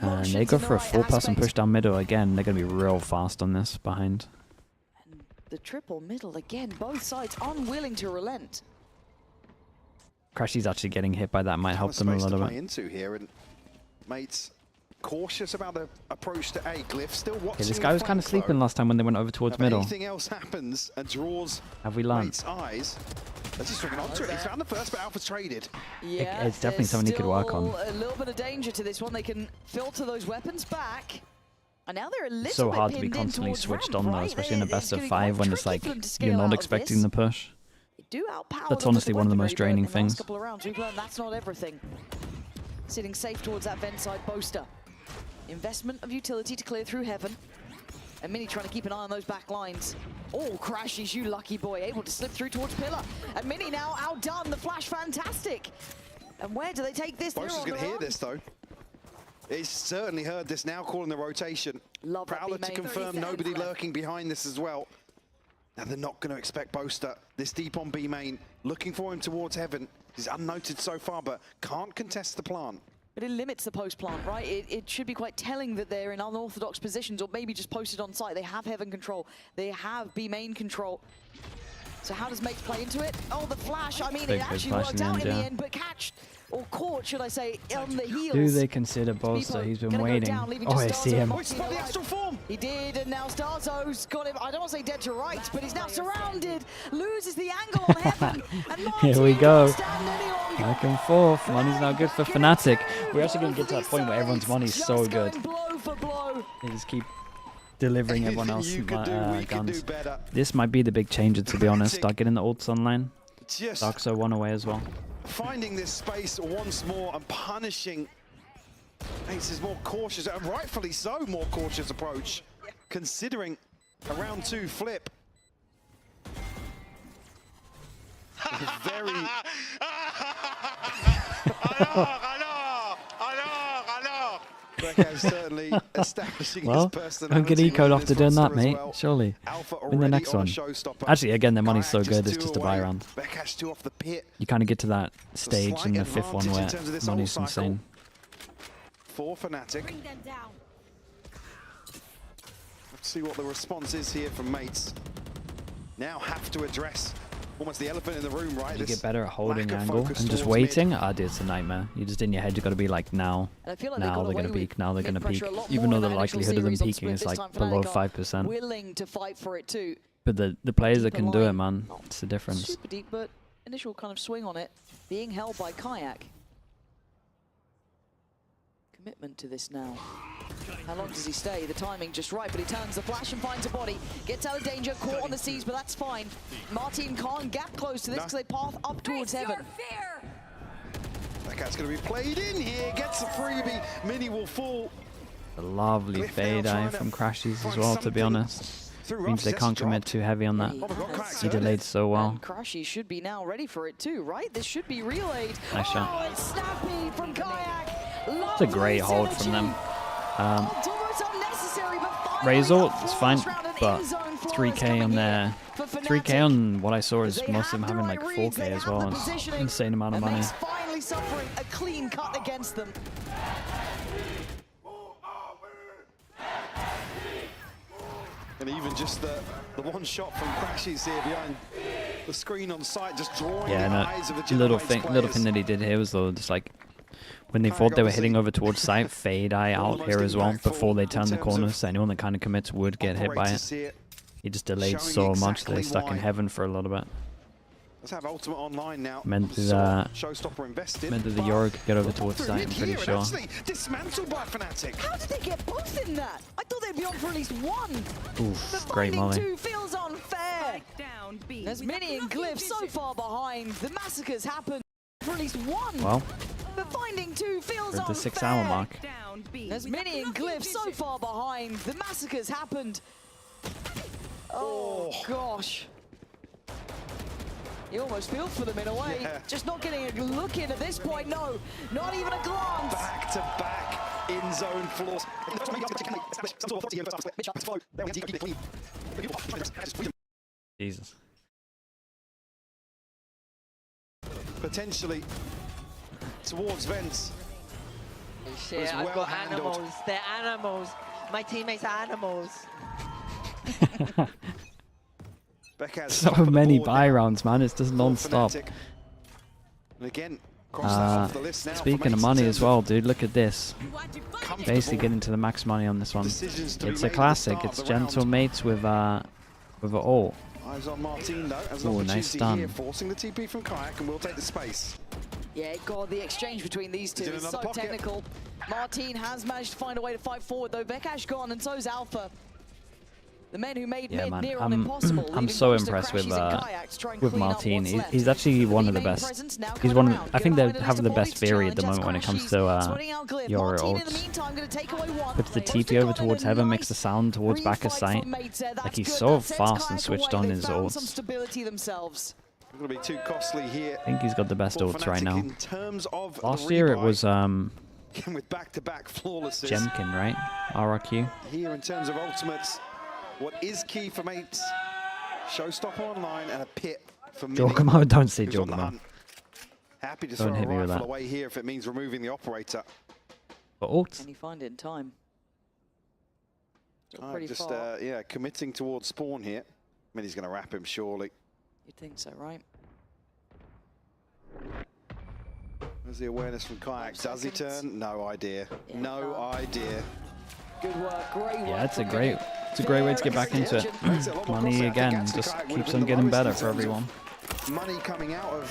And they go for a 4-person push down middle again. They're going to be real fast on this behind. And the triple middle again. Both sides unwilling to relent. Crashy's actually getting hit by that. Might help them a little bit. Into here and mates cautious about the approach to A. Glyph still watching. Okay, this guy was kind of sleeping last time when they went over towards middle. Anything else happens and draws Have we learned? Mate's eyes. They're just swinging onto it. He's found the first, but Alpha's traded. Yeah, it's definitely something he could work on. A little bit of danger to this one. They can filter those weapons back. And now they're a little So bit hard to be pinned in constantly towards switched ramp, on though, right? especially in a best of gonna be 5 quite when it's tricky like for them to you're scale not out of expecting this. the push. Do outpower That's them, honestly but one of the they've most very good draining in the last things. couple of rounds. We've learned that's not everything. Sitting safe towards that vent side Boaster. Investment of utility to clear through heaven. And Mini trying to keep an eye on those back lines. Oh, Crashies, you lucky boy, able to slip through towards Pillar. And Mini now outdone, the flash fantastic. And where do they take this? Boaster's going to hear this though. He's certainly heard this now, calling the rotation. Prowler to confirm nobody lurking behind this as well. Now they're not going to expect Boaster this deep on B main, looking for him towards heaven. He's unnoted so far, but can't contest the plant. But it limits the post plant, right? It should be quite telling that they're in unorthodox positions or maybe just posted on site. They have heaven control. They have B main control. So how does Mates play into it? Oh, the flash. I mean, it actually worked out in the end, but catched, or caught, should I say, on the heels. Do they consider Boaster? He's been waiting. Oh, I see him. Oh, he spotted the astral form. He did, and now Starzo's got him. I don't want to say dead to rights, but he's now surrounded. Loses the angle on heaven. And Here we go. Back and forth. Money's now good for FNATIC. We're actually going to get to that point where everyone's money's so good. Blow for blow. They just keep delivering everyone else guns. This might be the big changer, to be honest. Start getting the ults online. Darkso one away as well. Finding this space once more and punishing Ace's more cautious, and rightfully so, more cautious approach, considering a round 2 flip. Very. Certainly establishing his personality. Don't get ecoed after doing that, mate. Well. Surely. In the next one. Actually, again, their money's so good, it's just a buy round. Off the pit. You kind of get to that stage in the 5th one where money's insane. For FNATIC. Let's see what the response is here from Mates. Now have to address almost the elephant in the room, right? You get better at holding angle and just waiting. Dude, it's a nightmare. You just in your head, you got to be like, now they're going to peak, now they're going to peak. Even though the likelihood of them peaking is like below 5%. Willing to fight for it too. But the players that can do it, man, it's the difference. Super deep, but initial kind of swing on it, being held by Kayak. Commitment to this now. How long does he stay? The timing just right, but he turns the flash and finds a body. Gets out of danger, caught on the seas, but that's fine. Martin can't gap close to this because they path up towards heaven. That guy's going to be played in here, gets a freebie. Mini will fall. A lovely fade eye from Crashies as well, to be honest. Means they can't commit too heavy on that. He delayed so well. And Crashies should be now ready for it too, right? This should be relayed. Nice shot. Oh, it's snappy from Kayak. It's a great hold from them. Razor, it's fine, but 3K on there. 3K on what I saw is most of them having like 4K as well. It's insane amount of money. Finally suffering a clean cut against them. And even just the one shot from Crashes here behind the screen on site, just drawing the eyes of the little thing that he did here was though, just like when they thought they were heading over towards site, fade eye out here as well before they turn the corner. So anyone that kind of commits would get hit by it. He just delayed so much that they stuck in heaven for a little bit. Let's have Ultimate online now. Meant that Showstopper invested. Meant that the Euro could get over towards site, I'm pretty sure. Dismantled by FNATIC. How did they get both in that? I thought they'd be on for at least one. Oof, great molly. Two feels unfair. As Mini and Glyph so far behind. The massacres happen for at least one. Well, but finding two feels at the unfair. 6-hour mark. As Mini and Glyph so far behind. The massacres happened. Oh gosh. You almost feel for them in a way. Just not getting a look in at this point. No, not even a glance. Back to back in zone floors. Jesus. Potentially towards vents. Shit, I've got animals. They're animals. My teammates are animals. So many buy rounds, man. It's just non-stop. Speaking of money as well, dude, look at this. Basically getting to the max money on this one. It's a classic. It's gentle mates with an ult. Eyes on Martin though, as an Ooh, opportunity nice stun. here, forcing the TP from Kayak, and we'll take the space. Yeah, God, the exchange between these two is so technical. Martin has managed to find a way to fight forward though. Vekash gone, and so's Alpha. The men who made mid near on impossible. I'm so impressed with Martin. He's actually one of the best. He's one. I think they have the best theory at the moment when it comes to your ults. Puts the TP over towards heaven, makes the sound towards back of sight. Like he's so fast and switched on his ults. Going to be too costly here. I think he's got the best ults right now. In terms of last year it was with back-to-back flawlesses. Jemkin, right? RRQ. Here in terms of ultimates. What is key for mates? Showstopper online and a pit for Mini. Jorgamo, don't say Jorgamo. Happy to throw a rifle away here if it means removing the operator. But ult. Can you find it in time? Just yeah, committing towards spawn here. Mini's going to wrap him surely. You'd think so, right? There's the awareness from Kayak. Does he turn? No idea. Yeah, no idea. Good work, great work. Yeah, it's a great way to get back into it. Money again just keeps on getting better for everyone. Money coming out of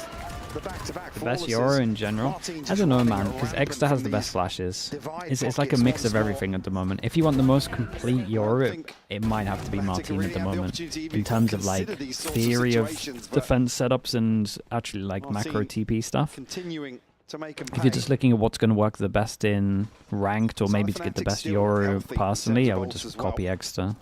the back-to-back. The best Euro in general. I don't know, man, because Exeter has the best flashes. It's like a mix of everything at the moment. If you want the most complete Euro, it might have to be Martin at the moment. In terms of like theory of defense setups and actually like macro TP stuff. If you're just looking at what's going to work the best in ranked or maybe to get the best Euro personally, I would just copy Exeter.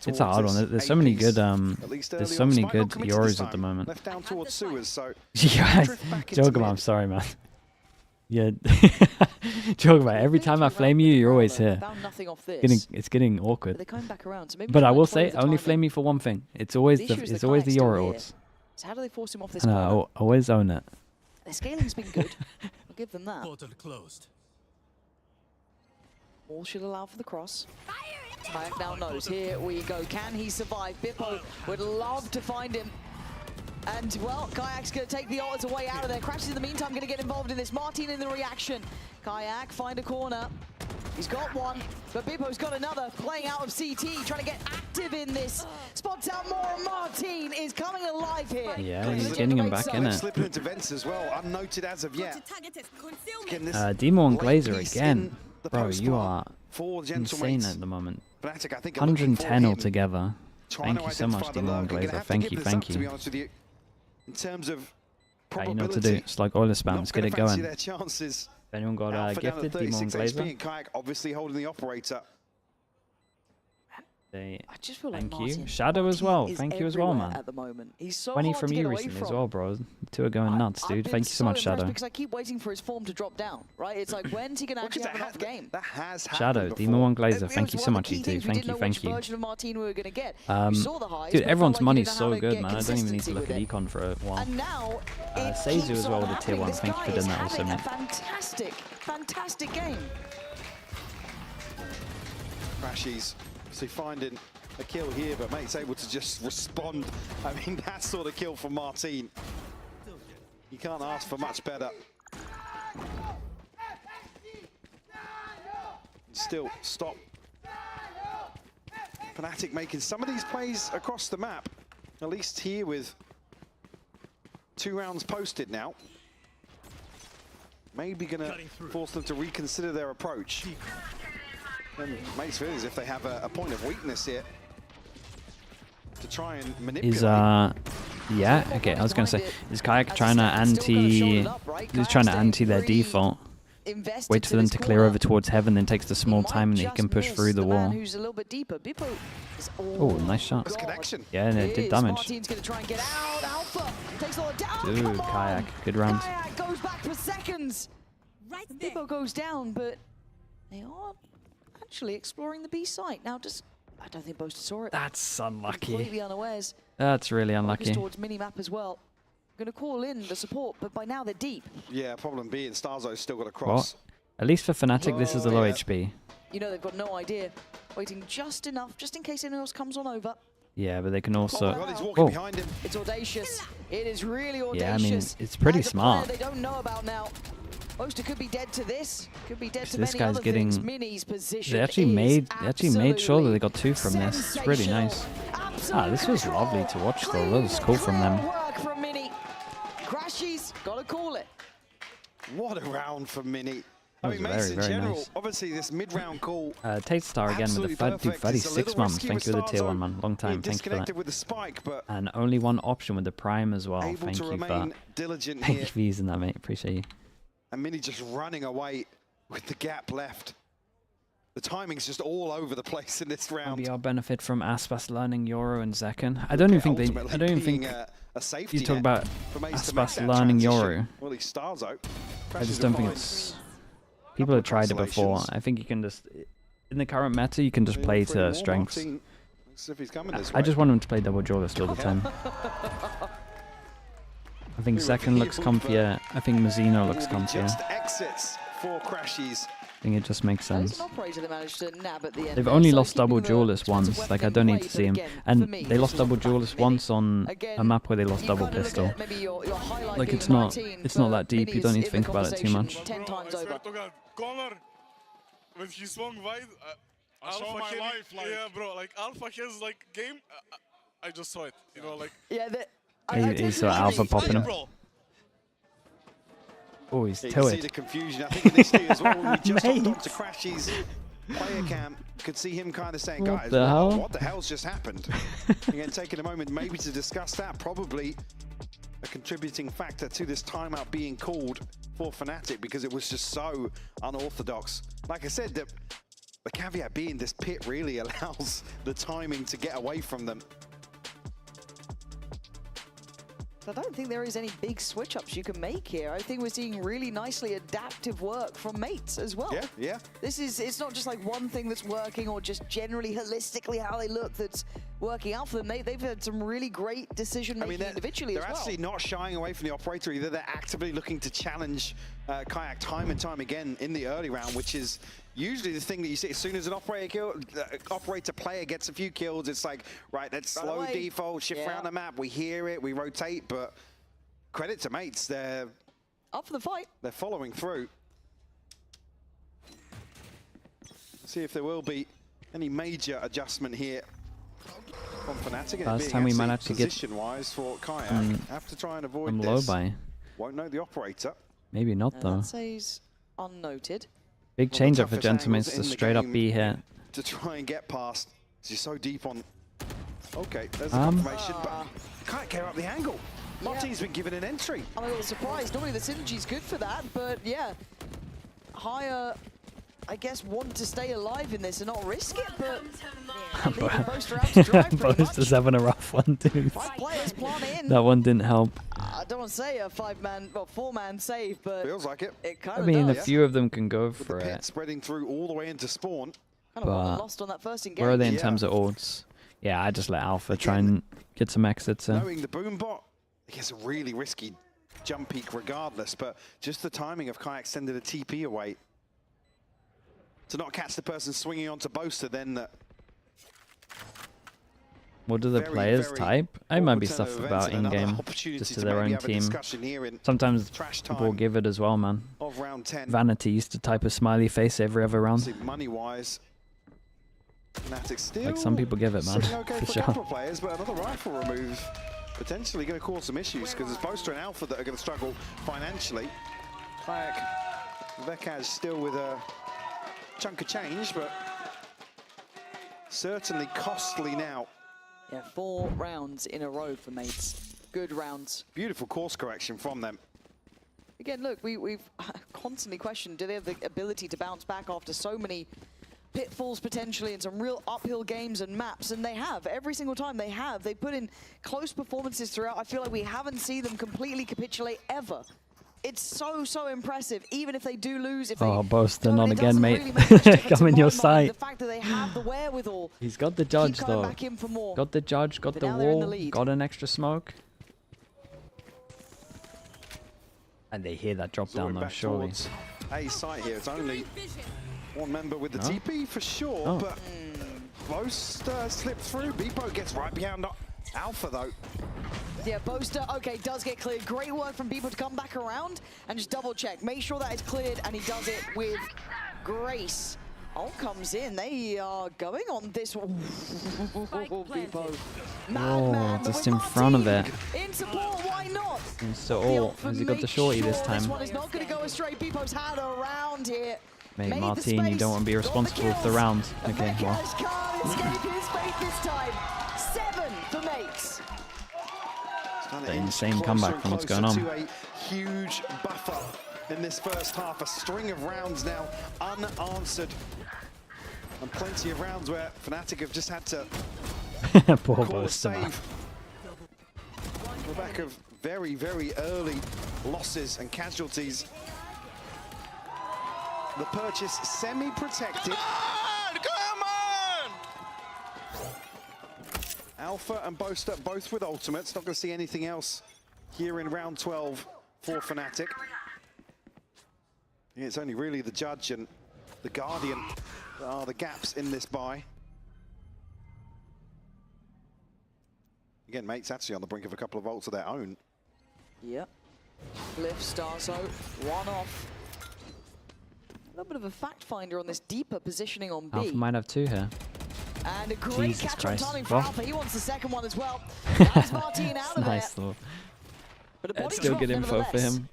It's a hard one. There's so many good Euros at the moment. Left down towards sewers, so yeah, Jorgamo, I'm sorry, man. Yeah, Jorgamo, every time I flame you, you're always here. It's getting awkward. But I will say, only flame me for one thing. It's always the Euro ults. So how do they force him off this corner? No, always own it. Their scaling's been good. I'll give them that. Portal closed. All should allow for the cross. Kayak now knows. Here we go. Can he survive? Bippo would love to find him. And, well, Kayak's going to take the ults away out of there. Crashes in the meantime going to get involved in this. Martin in the reaction. Kayak find a corner. He's got one, but Bippo's got another. Playing out of CT, trying to get active in this. Spots out more, and Martin is coming alive here. Yeah, he's getting him back in it. Slipping into vents as well, unnoted as of yet. Demo and Glazer again. Bro, you are insane at the moment. 110 altogether. Thank you so much, Demo and Glazer. Thank you, thank you. In terms of you know what to do. It's like Oiler spam. Let's get it going. If anyone got gifted, Demo and Glazer? Kayak obviously holding the operator. I just feel like thank you. Shadow as well. Thank you as well, man. At the moment. He's so 20 from you recently as well, bro. The two are going nuts, dude. Thank you so much, Shadow. Because I keep waiting for his form to drop down, right? It's like, when's he going to actually have enough game? That has Shadow, Demo and Glazer. Thank you so much, you two. Thank you, thank you. Dude, everyone's money's so good, man. I don't even need to look at Econ for a while. Seizu as well with the tier 1. Thank you for doing that also, man. Fantastic, fantastic game. Crashies, so finding a kill here, but Mate's able to just respond. I mean, that sort of kill from Martin. You can't ask for much better. Still stop FNATIC making some of these plays across the map, at least here with 2 rounds posted now. Maybe gonna force them to reconsider their approach. And Mate's feel as if they have a point of weakness here to try and manipulate. Is yeah, okay, I was gonna say, is Kayak trying to anti their default? Waits for them to clear over towards heaven, then takes the small time and he can push through the wall. Oh, nice shot. Yeah, and it did damage. Dude, Kayak, good round. Kayak goes back for seconds. Bippo goes down, but they are actually exploring the B site. Now, I don't think Boaster saw it. That's unlucky. Completely unawares. That's really unlucky. Towards minimap as well. Going to call in the support, but by now they're deep. Yeah, problem being Starzo's still got a cross. What? At least for FNATIC, this is a low HP. You know, they've got no idea. Waiting just enough, just in case anyone else comes on over. Yeah, but they can also... Oh, he's walking behind him. It's audacious. It is really audacious. Yeah, I mean, it's pretty smart. They don't know about now. Boaster could be dead to this. Could be dead to this many guy's other getting... things. Mini's position They actually made sure that they got 2 from this. It's really nice. This was lovely to watch though. That was cool from them. From Mini. Crashies, gotta call it. What a round for Mini. I mean, Mace in general, nice. Obviously this mid-round call. Tate Star again with the 36 months. Thank you for the tier 1, man. Long time. Thank you for that. With the spike, but and only one option with the prime as well. Thank you for that. Thank you for using that, mate. Appreciate you. And Mini just running away with the gap left. The timing's just all over the place in this round. MIBR benefit from Aspas learning Euro and Zekken. I don't even think they. I don't even think you talk about Aspas learning Euro. Well, he's Starzo. I just don't think it's. People have tried it before. I think you can just, in the current meta, you can just play to strengths. I just want him to play double duelist all the time. I think Zekken looks comfier. I think Mazzino looks comfier. Exits for Crashies. I think it just makes sense. They've only lost double duelist once. Like, I don't need to see him. And they lost double duelist once on a map where they lost double pistol. Like, it's not that deep. You don't need to think about it too much. 10 times over. Connor, when he swung wide, Alpha life, yeah, bro, like Alpha has like game. I just saw it, you know, like. Yeah, he saw Alpha popping him. Oh, he's you tilted. can see the confusion. I think initially as well, when we just hopped onto Crashy's player cam, could see him kind of saying, guys, what the hell's just happened? Again, taking a moment maybe to discuss that. Probably a contributing factor to this timeout being called for FNATIC because it was just so unorthodox. Like I said, the caveat being this pit really allows the timing to get away from them. I don't think there is any big switch-ups you can make here. I think we're seeing really nicely adaptive work from mates as well. Yeah, yeah. It's not just like one thing that's working or just generally holistically how they look that's working out for them. They've had some really great decision-making individually as well. They're actually not shying away from the operator either. They're actively looking to challenge Kayak time and time again in the early round, which is usually the thing that you see as soon as an operator player gets a few kills, it's like, right, let's slow default, shift around the map, we hear it, we rotate, but credit to mates, they're up for the fight. They're following through. See if there will be any major adjustment here from FNATIC. Last time we managed to get position-wise for Kayak, have to try and avoid I'm this. low by. Won't know the operator. Maybe not though. That says unnoted. Big change up for gentlemen. It's a straight up B here. To try and get past. You're so deep on. Okay, there's the confirmation, but can't get up the angle. Martin's been given an entry. I'm a little surprised. Normally the synergy's good for that, but yeah, higher. I guess want to stay alive in this and not risk it, but Boaster's having a rough one, dude. 5 players plan in. That one didn't help. I don't want to say a 4-man save, but feels like it. It kind I of mean, does. a few of them can go for it. Spreading through all the way into spawn. Kind of lost on that first engagement. Where are they in terms of odds? Yeah, I just let Alpha try and get some exits in. Knowing the boom bot, he gets a really risky jump peak regardless, but just the timing of Kayak sending a TP away. to not catch the person swinging onto Boaster, then What do the players type? It might be stuff about in-game, just to their own team. Sometimes people will give it as well, man. Vanity used to type a smiley face every other round. Money-wise, FNATIC still like some people give it, man, okay for sure. A couple of players, but another rifle remove potentially going to cause some issues because it's Boaster and Alpha that are going to struggle financially. Kayak, Vekaj still with a chunk of change, but certainly costly now. Yeah, 4 rounds in a row for mates. Good rounds. Beautiful course correction from them. Again, look, we've constantly questioned, do they have the ability to bounce back after so many pitfalls potentially and some real uphill games and maps? And they have. Every single time they have. They put in close performances throughout. I feel like we haven't seen them completely capitulate ever. It's so impressive, even if they do lose. If Boaster, not again, mate. Really Come in your sight. The fact that they have the wherewithal. He's got the judge, though. Back in for more. Got the judge, got the wall, got an extra smoke. And they hear that drop down, though, surely. A site here. It's only one member with the TP for sure, but Boaster slipped through. Beepo gets right behind Alpha, though. Yeah, Boaster, okay, does get cleared. Great work from Beepo to come back around and just double check. Make sure that it's cleared, and he does it with grace. Ult comes in. They are going on this one. Beepo. Just in front of it. In support, why not? So, has he got the shorty this time? This one is not going to go astray. Beepo's had around here. Mate, Martin, you don't want to be responsible for the round. Okay, well. Can't escape his fate this time. 7 for mates. The insane comeback from what's going on. To a huge buffer in this first half. A string of rounds now unanswered. And plenty of rounds where FNATIC have just had to Poor call a Boaster, man. save. On the back of very early losses and casualties. The purchase semi-protected. Come on! Alpha and Boaster both with ultimates. Not going to see anything else here in round 12 for FNATIC. Yeah, it's only really the Judge and the Guardian that are the gaps in this buy. Again, mates actually on the brink of a couple of ults of their own. Yep. Cliff, Starzo, one off. A little bit of a fact finder on this deeper positioning on B. Alpha might have 2 here. And a great Jesus catch on Christ. timing for Well. Alpha. He wants the second one as well. That's Martin out of Nice, there. though. But a That's body still drop good info for nevertheless. him.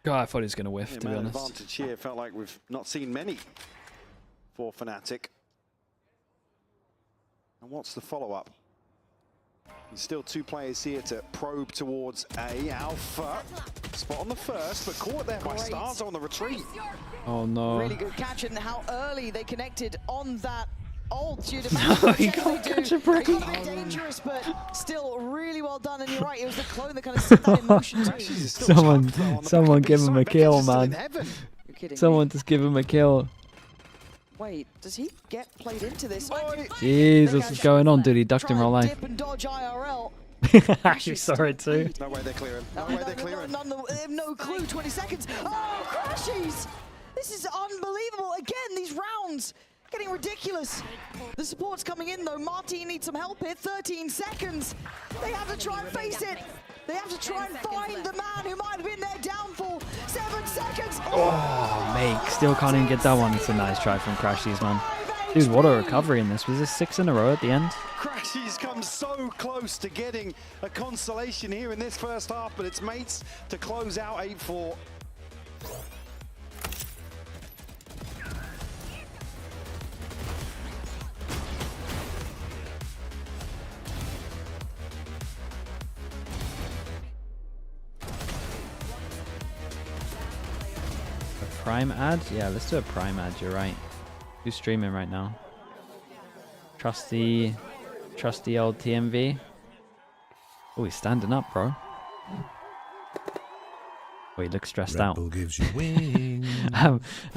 God, I thought he was going to whiff, Yeah, to be man, honest. advantage here. Felt like we've not seen many for FNATIC. And what's the follow-up? There's still 2 players here to probe towards A. Alpha, spot on the first, but caught there by Starzo on the retreat. Oh, no. Really good catch, and how early they connected on that ult. You'd No, imagine he can't they catch do. a break. It got a bit dangerous, but still really well done. And you're right, it was the clone that kind of set that in motion too. Someone give him a kill, man. You're kidding Someone me. just give him a kill. Wait, does he get played into this? Jesus, what's going on, dude? He ducked him real life. Dip and dodge IRL. You saw it too. No way they're clearing. No way they're clearing. They have no clue. 20 seconds. Oh, crashes! This is unbelievable. Again, these rounds getting ridiculous. The support's coming in though. Martin needs some help here. 13 seconds. They have to try and face it. They have to try and find the man who might have been their downfall. 7 seconds. Oh, mate, still can't even get that one. It's a nice try from Crashies, man. Dude, what a recovery in this. Was this 6 in a row at the end? Crashies come so close to getting a consolation here in this first half, but it's mates to close out 8-4. Prime ad? Yeah, let's do a Prime ad, you're right. Who's streaming right now? Trusty old TMV. Oh, he's standing up, bro. Oh, he looks stressed out. Gives you wings.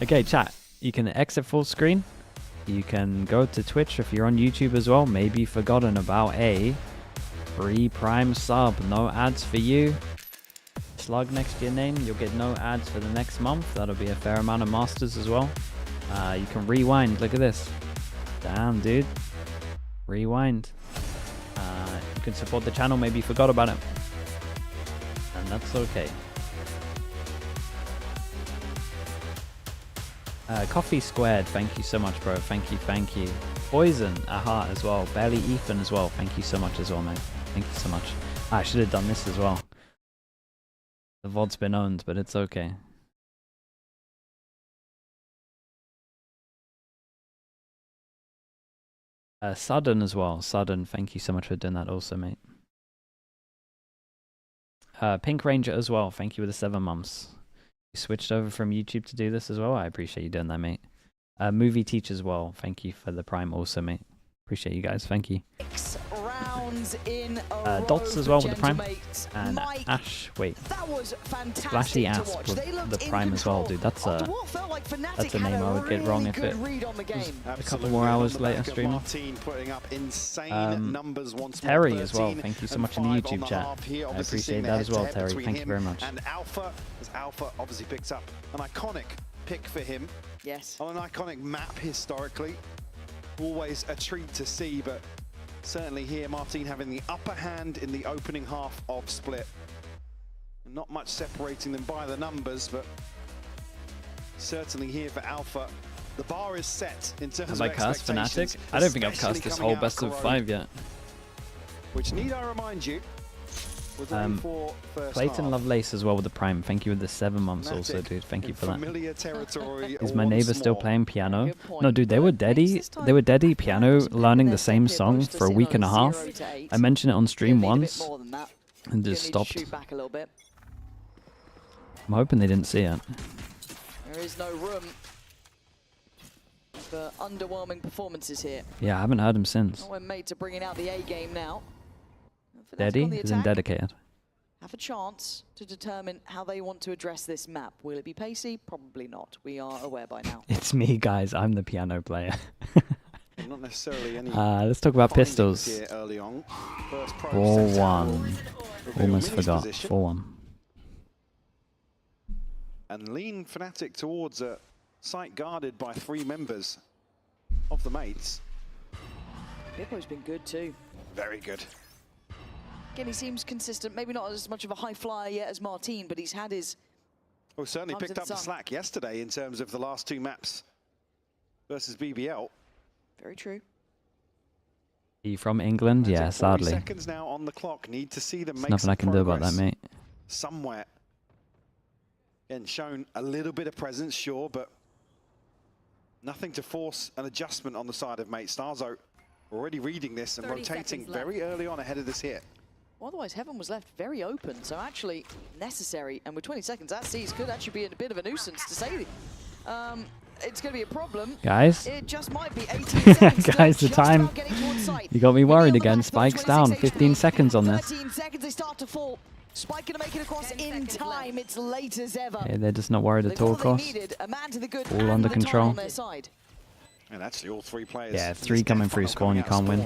Okay, chat. You can exit full screen. You can go to Twitch if you're on YouTube as well. Maybe forgotten about a free Prime sub. No ads for you. Slug next to your name. You'll get no ads for the next month. That'll be a fair amount of masters as well. You can rewind. Look at this. Damn, dude. Rewind. You can support the channel. Maybe you forgot about it. And that's okay. Coffee Squared, thank you so much, bro. Thank you, thank you. Poison, a heart as well. Barely Ethan as well. Thank you so much as well, mate. Thank you so much. I should have done this as well. The VOD's been owned, but it's okay. Sudden as well. Sudden, thank you so much for doing that also, mate. Pink Ranger as well. Thank you for the 7 months. You switched over from YouTube to do this as well. I appreciate you doing that, mate. Movie Teach as well. Thank you for the Prime also, mate. Appreciate you guys. Thank you. 6 rounds in Dots as well with the Prime. And Ash, wait. That was fantastic. Splashy Ass with the Prime as well, dude. That's a name I would get wrong if it was a couple more hours later streaming. Terry as well. Thank you so much in the YouTube chat. I appreciate that as well, Terry. Thank you very much. And Alpha obviously picks up an iconic pick for him. Yes. On an iconic map historically. Always a treat to see, but certainly here Martin having the upper hand in the opening half of Split. Not much separating them by the numbers, but certainly here for Alpha, the bar is set in terms of expectations. Have I cast FNATIC? I don't think I've cast this whole best of 5 yet. Which need I remind you, was only for first Clayton half. Lovelace as well with the Prime. Thank you with the 7 months also, dude. Thank you for that. Familiar territory. Is my neighbor still playing piano? No, dude, they were deady piano learning the same song for a week and a half. I mentioned it on stream once and just stopped. I'm hoping they didn't see it. There is no room for underwhelming performances here. Yeah, I haven't heard him since. We're made to bringing out the A game now. Daddy is in dedicated. Have a chance to determine how they want to address this map. Will it be pacey? Probably not. We are aware by now. It's me, guys. I'm the piano player. Not necessarily any let's talk about pistols. 4-1. Almost forgot. 4-1. And lean FNATIC towards a site guarded by 3 members of the mates. Bippo's been good too. Very good. Again, he seems consistent. Maybe not as much of a high flyer yet as Martin, but he's had his... Well, certainly picked up the slack yesterday in terms of the last 2 maps versus BBL. Very true. Are you from England? Yeah, sadly. 40 seconds now on the clock. Need to see them make nothing I can do about that, mate. Somewhere. And shown a little bit of presence, sure, but nothing to force an adjustment on the side of mate. Starzo already reading this and rotating very early on ahead of this hit. Otherwise, Heaven was left very open, so actually necessary. And with 20 seconds, that C's could actually be a bit of a nuisance to say. It's going to be a problem. Guys. It just might be 18 seconds. Guys, the time. You got me worried again. Spike's down. 15 seconds on this. 13 seconds, they start to fall. Spike going to make it across in time. It's late as ever. Yeah, they're just not worried at all, of course. All under control. And actually, all 3 players. Yeah, 3 coming through spawn, you can't win.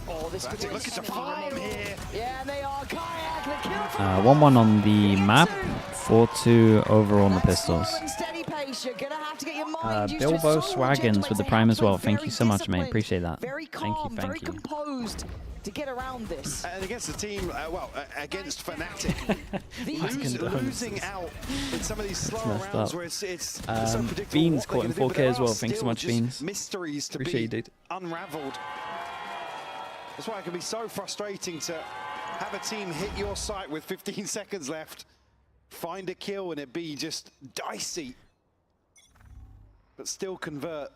Oh, this could be look at the farm here. Yeah, they are. Kayak, the kill. 1-1 on the map, 4-2 overall on the pistols. Bilbo Swaggins with the Prime as well. Thank you so much, mate. Appreciate that. Very calm, very composed to get around this. And against the team, against FNATIC, losing out in some of these slower rounds where it's so predictable. Beans caught in 4K as well. Thanks so much, Beans. Mysteries to be unraveled. That's why it can be so frustrating to have a team hit your site with 15 seconds left, find a kill, and it be just dicey, but still convert.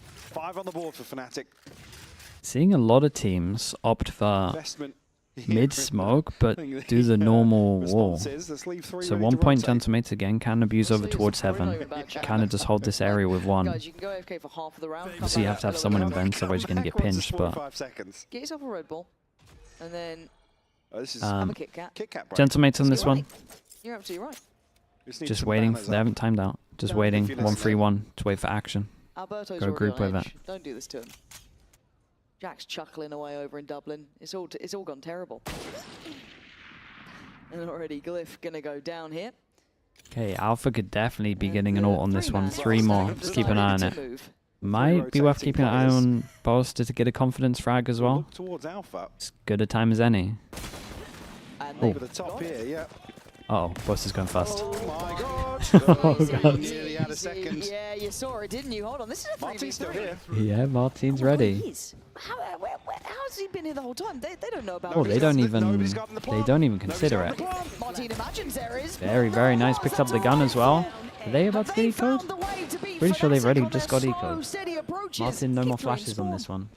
5 on the board for FNATIC. Seeing a lot of teams opt for mid-smoke, but do the normal wall. So 1 point down to mates again, can abuse over towards Heaven. Kind of just hold this area with 1. So you have to have someone in vents, otherwise you're going to get pinched, but... Get yourself a Red Bull, and then have a Kit Kat. Gentlemates on this one. You're absolutely right. Just waiting, they haven't timed out. Just waiting, 1-3-1, to wait for action. Alberto's Go group with it. Don't do this to him. Jack's chuckling away over in Dublin. It's all gone terrible. And already Glyph gonna go down here. Okay, Alpha could definitely be getting an ult on this one. 3 more. Just keep an eye on it. Might be worth keeping an eye on Boaster to get a confidence frag as well. As good a time as any. Oh. Uh-oh, Boaster's going fast. Oh my god! Oh god. Nearly had a second. Yeah, you saw it, didn't you? Hold on, this is a 3v3. Martin's still here. Yeah, Martin's ready. How's he been here the whole time? They don't know about Oh, they don't even consider it. Martin imagines there is. Very, very nice. Picks up the gun as well. Are they about to get ecoed? Pretty sure they've already just got ecoed. Martin, no more flashes on this one.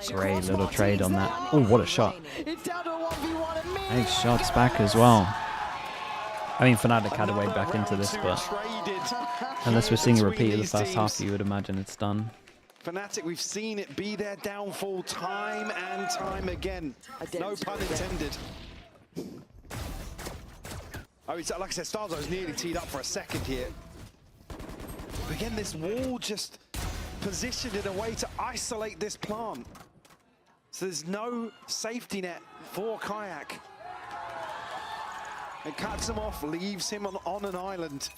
Great little trade on that. Oh, what a shot. Nice shots back as well. I mean, FNATIC had a way back into this, but unless we're seeing a repeat of the first half, you would imagine it's done. FNATIC, we've seen it be their downfall time and time again. No pun intended. Oh, it's, like I said, Starzo's nearly teed up for a second here. But again, this wall just positioned in a way to isolate this plant. So there's no safety net for Kayak. It cuts him off, leaves him on an island.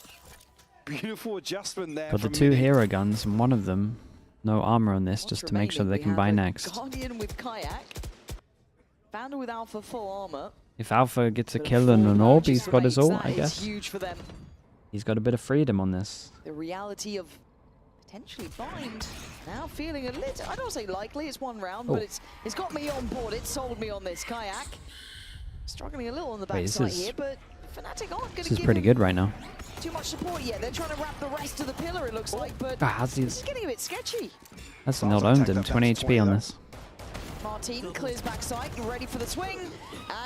Beautiful adjustment there. Got the 2 hero guns, and one of them, no armor on this, just to make sure they can buy next. Guardian with Kayak. Vandal with Alpha full armor. If Alpha gets a kill and an orb, he's got his ult, I guess. Huge for them. He's got a bit of freedom on this. The reality of potentially bind. Now feeling a little, I don't say likely, it's 1 round, but it's got me on board. It sold me on this. Kayak struggling a little on the backside here, but FNATIC aren't going to give pretty good right now. Too much support yet. They're trying to wrap the rest of the pillar, it looks like, but this is getting a bit sketchy. That's not owned him. 20 HP on this. Martin clears backside, ready for the swing,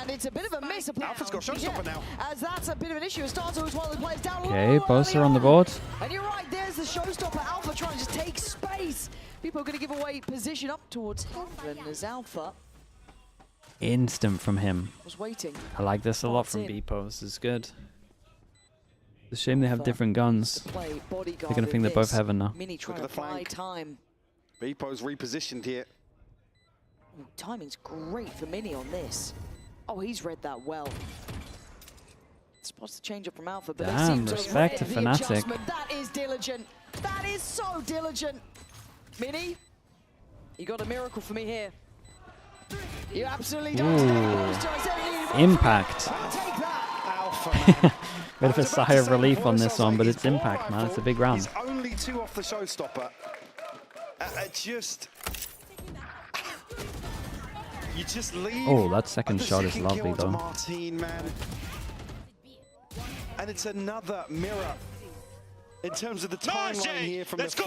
and it's a bit of a miss. Alpha's got showstopper now. As that's a bit of an issue. Starzo is one of the players down. Okay, Boaster on the board. And you're right, there's the showstopper. Alpha trying to just take space. People are going to give away position up towards heaven as Alpha. Instant from him. Was waiting. I like this a lot from Beepo. This is good. It's a shame they have different guns. They're going to think they're both heaven now. Mini trying to buy time. Beepo's repositioned here. Ooh, timing's great for Mini on this. Oh, he's read that well. Spots the change up from Alpha, but they seem to respect to FNATIC. That is diligent. That is so diligent. Mini, you got a miracle for me here. You absolutely don't. Impact. Bit of a sigh of relief on this one, but it's impact, man. It's a big round. He's only 2 off the showstopper. You just leave. Oh, that second shot is lovely though. Martin, man. And it's another mirror in terms of the timeline here from the first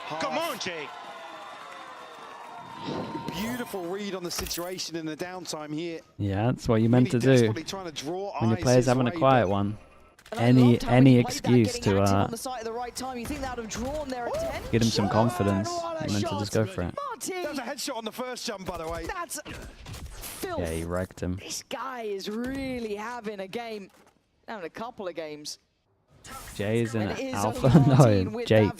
half. Come on, Jake. Beautiful read on the situation in the downtime here. Yeah, that's what you meant to do when your player's having a quiet one. Any excuse to get him some confidence. You meant to just go for it. That was a headshot on the first jump, by the way. That's filth. Yeah, he wrecked him. This guy is really having a game, having a couple of games. Jay's in it. Alpha? No, Jake.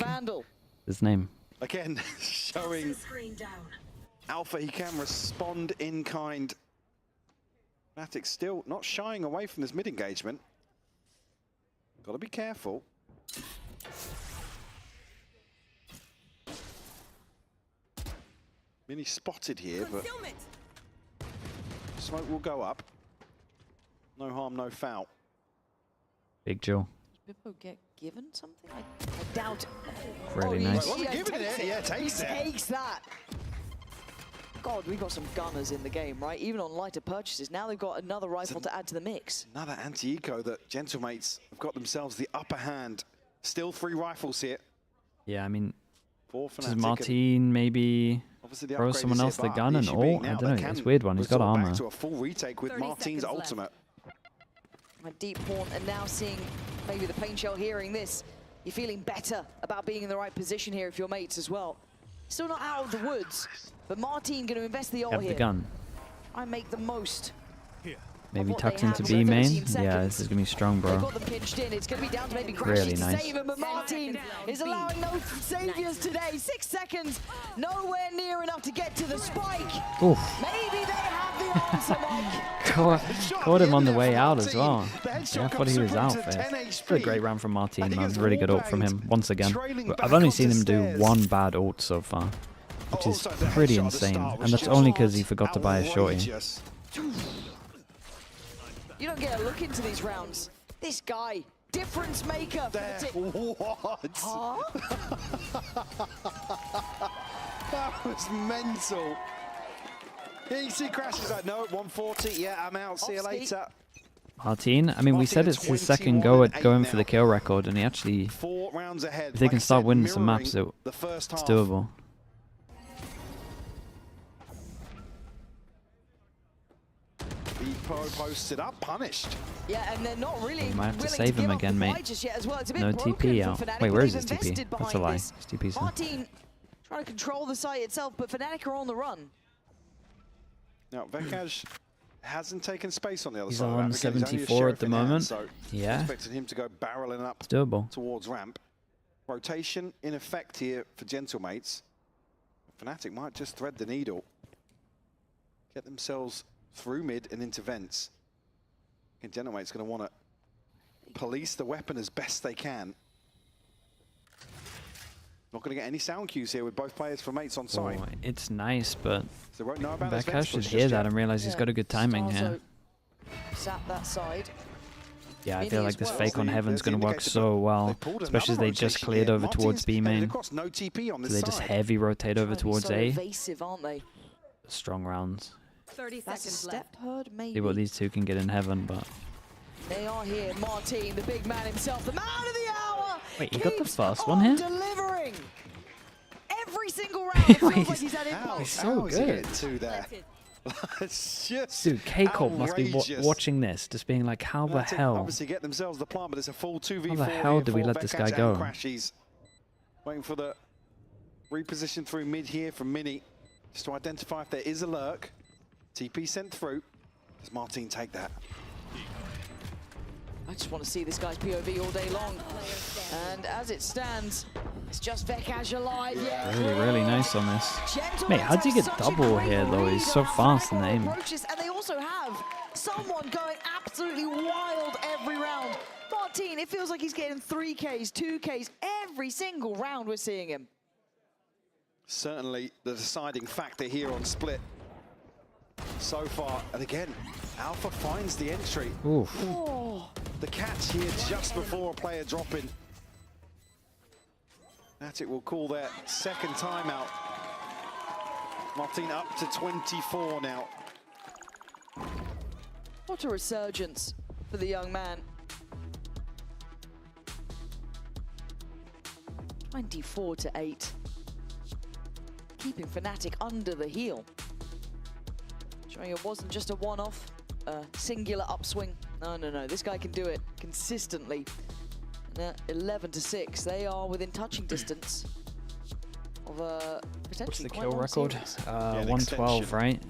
His name. Again, showing Alpha he can respond in kind. FNATIC still not shying away from this mid engagement. Got to be careful. Mini spotted here, but smoke will go up. No harm, no foul. Big Jill. Does Bippo get given something? I doubt. Really nice. Well, giving it. Yeah, takes that. God, we've got some gunners in the game, right? Even on lighter purchases. Now they've got another rifle to add to the mix. Another anti-eco that Gentlemates have got themselves the upper hand. Still 3 rifles here. Yeah, I mean, does Martin maybe throw someone else the gun and all? I don't know, it's a weird one. He's got armor. Back to a full retake with Martin's ultimate. A deep horn, and now seeing maybe the pain shell hearing this. You're feeling better about being in the right position here if you're mates as well. Still not out of the woods, but Martin going to invest the ult here. Have the gun. I make the most Maybe tucked into B main. Yeah, this is gonna be strong, bro. Got them pinched in. It's going to be down to maybe Really Crashy to nice. save him, but Martin is allowing no saviors today. 6 seconds, nowhere near enough to get to the spike. Oof. Maybe they have the answer, Mike. Caught him on the way out as well. Yeah, I thought he was out first. It's a great round from Martin, man. Really good ult from him once again. I've only seen him do one bad ult so far, which is pretty insane. And that's only because he forgot to buy a shorty. You don't get a look into these rounds. This guy, difference maker. What? Huh? That was mental. Yeah, you see Crashes like, no, 140. Yeah, I'm out. See you later. Martin, I mean, we said it's his second go at going for the kill record, and he actually, 4 rounds ahead. if they can start winning some maps, it's doable. Posted up, punished. Yeah, and they're not really might have to save him again, mate. No TP out. Wait, where is his TP? That's a lie. His TP's there. Martin trying to control the site itself, but FNATIC are on the run. Now, Vekaj hasn't taken space on the other He's side. on 74 at the moment. So yeah. Expecting him to go barreling up It's doable. towards ramp. Rotation in effect here for Gentlemates. FNATIC might just thread the needle. Get themselves through mid and into vents. And Gentlemate's going to want to police the weapon as best they can. Not going to get any sound cues here with both players for mates on site. Oh, it's nice, but So they won't know about this Vekaj vents should push hear just that yet. and realize he's got a good timing here. Sat that side. Yeah, I feel like this fake on Heaven's going to work so well, especially as they just cleared over towards B main. No TP on So this they just side. heavy rotate over towards so A. evasive, aren't they? Strong rounds. 30 That's a seconds step left. herd, maybe. See what these two can get in Heaven, but They are here. Martin, the big man himself, the man of the hour. wait, he got the keeps first one on here? delivering. Every single round, it feels like he's had impact. He's so good. It's just Dude, K-Corp must be outrageous. watching this, just being like, how the FNATIC hell? Obviously get themselves the plant, but it's a full 2v4. How the hell do we here let for this Vekaj guy and go? Crashies. Waiting for the reposition through mid here from Mini, just to identify if there is a lurk. TP sent through. Does Martin take that? I just want to see this guy's POV all day long. And as it stands, it's just Vekaj alive. Yeah. Really nice on this. Gentlemen, Mate, how do you get such a double great here though? He's read so on fast in the how aim. approaches, and they also have someone going absolutely wild every round. Martin, it feels like he's getting 3Ks, 2Ks every single round we're seeing him. Certainly the deciding factor here on Split so far. And again, Alpha finds the entry. Oof. Oh. The catch here just before a player dropping. FNATIC will call their second timeout. Martin up to 24 now. What a resurgence for the young man. 24-8. Keeping FNATIC under the heel. Showing it wasn't just a one-off, a singular upswing. No. This guy can do it consistently. And 11-6, they are within touching distance of a potentially What's the quite kill long record? series. 112, right?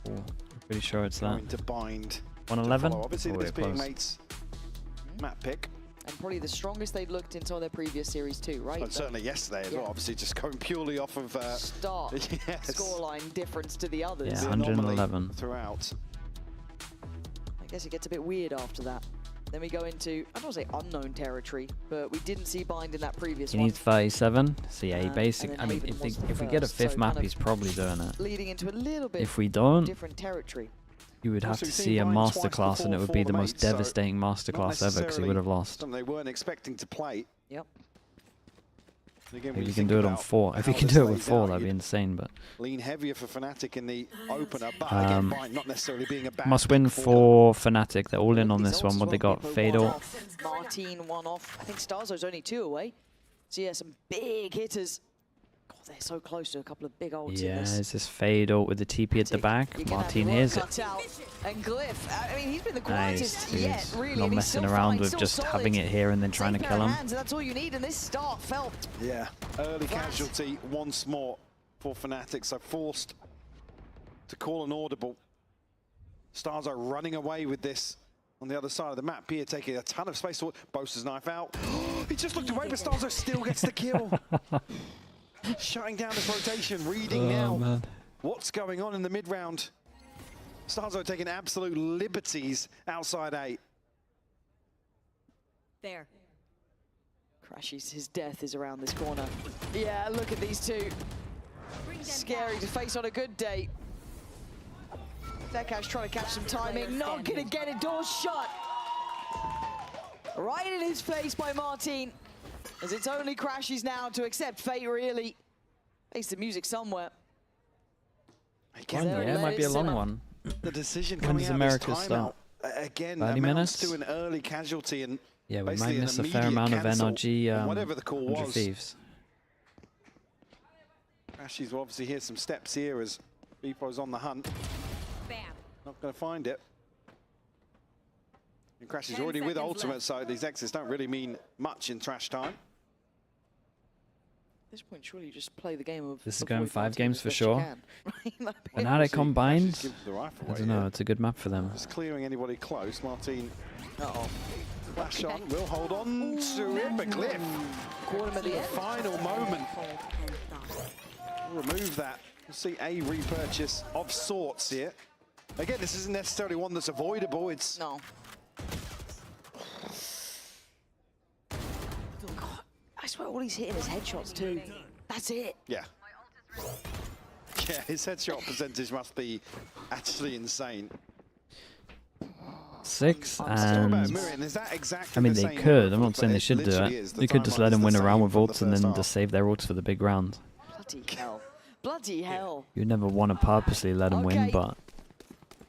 Ooh, I'm pretty sure it's that. Going to bind. 111? Obviously, Oh, this being close. mates map pick. And probably the strongest they'd looked into their previous series too, right? And certainly yesterday as well. Obviously, just going purely off of Stark yes. scoreline difference to the others. Yeah, The 111. anomaly throughout. I guess it gets a bit weird after that. Then we go into, I don't want to say unknown territory, but we didn't see Bind in that previous He one. needs 37. So yeah, he And basic. then I mean, Haven was the if we get a first, fifth so map, kind of he's probably doing it. Leading into a little bit If we don't, different territory. you would have Also, to we've seen see a Bind twice masterclass, and it before would be for the the most mates, so devastating not masterclass ever, because he would have lost. Something they weren't expecting to play. Yep. Again, If you can do it on 4, if you can do it with 4, that'd be insane. But lean heavier for FNATIC in the opener, but again, Bind not necessarily being a bad must win pick for FNATIC. They're all in on this one. What they got? Fatal. Martin one off. I think Starzo's only 2 away. So yeah, some big hitters. God, they're so close to a couple of big ults in Yeah, this. it's this Fatal with the TP at the back. You're gonna have Martin your hears work it. cut out. And Glyph, I mean, he's been the Nice. quietest yet, He's really. not and he's messing still around fine, with still just solid. having it here and then trying to Safe kill pair of him. hands, and that's all you need in this start, felt. Yeah, early casualty once more for FNATIC, so forced to call an audible. Stars are running away with this on the other side of the map. Pierre taking a ton of space. Boaster's knife out. He just looked away, but Starzo still gets the kill. Shutting down this rotation, reading now what's going on in the mid-round. Starzo taking absolute liberties outside A. There. Crashes, his death is around this corner. Yeah, look at these two. Scary to face on a good day. Vekash trying to catch some timing, not gonna get it, doors shut. Right in his face by Martin, as it's only Crashes now to accept fate, really. Face the music somewhere. Yeah, it might be a long one. The decision When coming does out America of this start? timeout, again, 30 amounts minutes? to an early casualty and Yeah, we might basically miss an a fair immediate amount of cancel NRG on whatever the call under was. Thieves. Crashes will obviously hear some steps here as Beepo's on the hunt. Bam. Not going to find it. And Crashes already with ultimate, so these exits don't really mean much in trash time. At this point, surely you just play the game of... This is going 5 games for best you sure. can. And how they combined, Gives the rifle I away don't know, here. it's a good map for them. Just clearing anybody close. Martin, flash on, will hold on to it, but Cliff. Caught him at the end. Final moment. We'll remove that. We'll see a repurchase of sorts here. Again, this isn't necessarily one that's avoidable. It's no. I swear all he's hitting is headshots too. That's it. Yeah. Yeah, his headshot percentage must be actually insane. 6 Let's talk about and Miriam. Is that exactly I mean the they same could. I'm move? not saying But they it should do literally it. is. The You could just timeline let is them the win a same round with from the ults and first then half. just save their ults for the big round. Bloody hell. Bloody hell. You never want to purposely let them win, but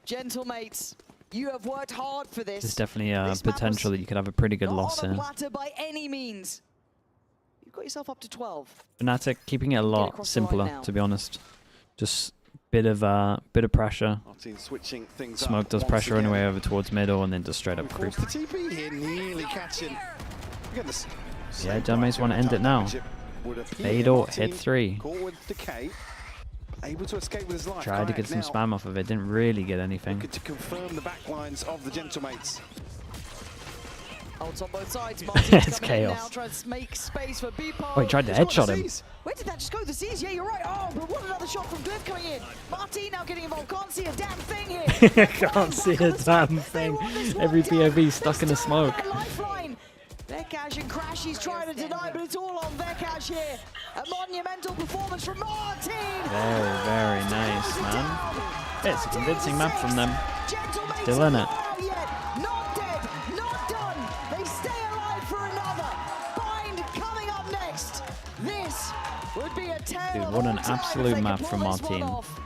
Gentlemates, you have worked hard for this. there's definitely a This map potential was that you could have a pretty good not loss on a here. platter by any means. You've got yourself up to 12. FNATIC keeping it a lot across the line simpler, now. to be honest. Just bit of pressure. Martin switching things Smoke up does once pressure again. anyway over towards middle and then just straight up Of creep. course, the TP here nearly catching. Again, this Yeah, Gentlemates want to end it now. Fatal hit 3. Caught with decay, able to escape with his life. Tried to get some spam off of it, didn't really get anything. Looking to confirm the backlines of the Gentlemates. Ults on both sides. Martin's It's coming in now, chaos. trying to make space for Beepo. Oh, he tried to He's got headshot the him. C's. Where did that just go? The C's? Yeah, you're right. Oh, but what another shot from Glyph coming in. Martin now getting involved. Can't see a damn thing here. Can't see a damn thing. Every POV stuck in the smoke. Lifeline. Vekash and Crashy's trying to deny, but it's all on Vekash here. A monumental performance from Martin. Very, very nice, man. Yeah, it's a convincing map from them. Still in it. Not dead, not done. They stay alive for another. Bind coming up next. This would be a tale Dude, of what all an time if absolute they map can from pull this one Martin. off.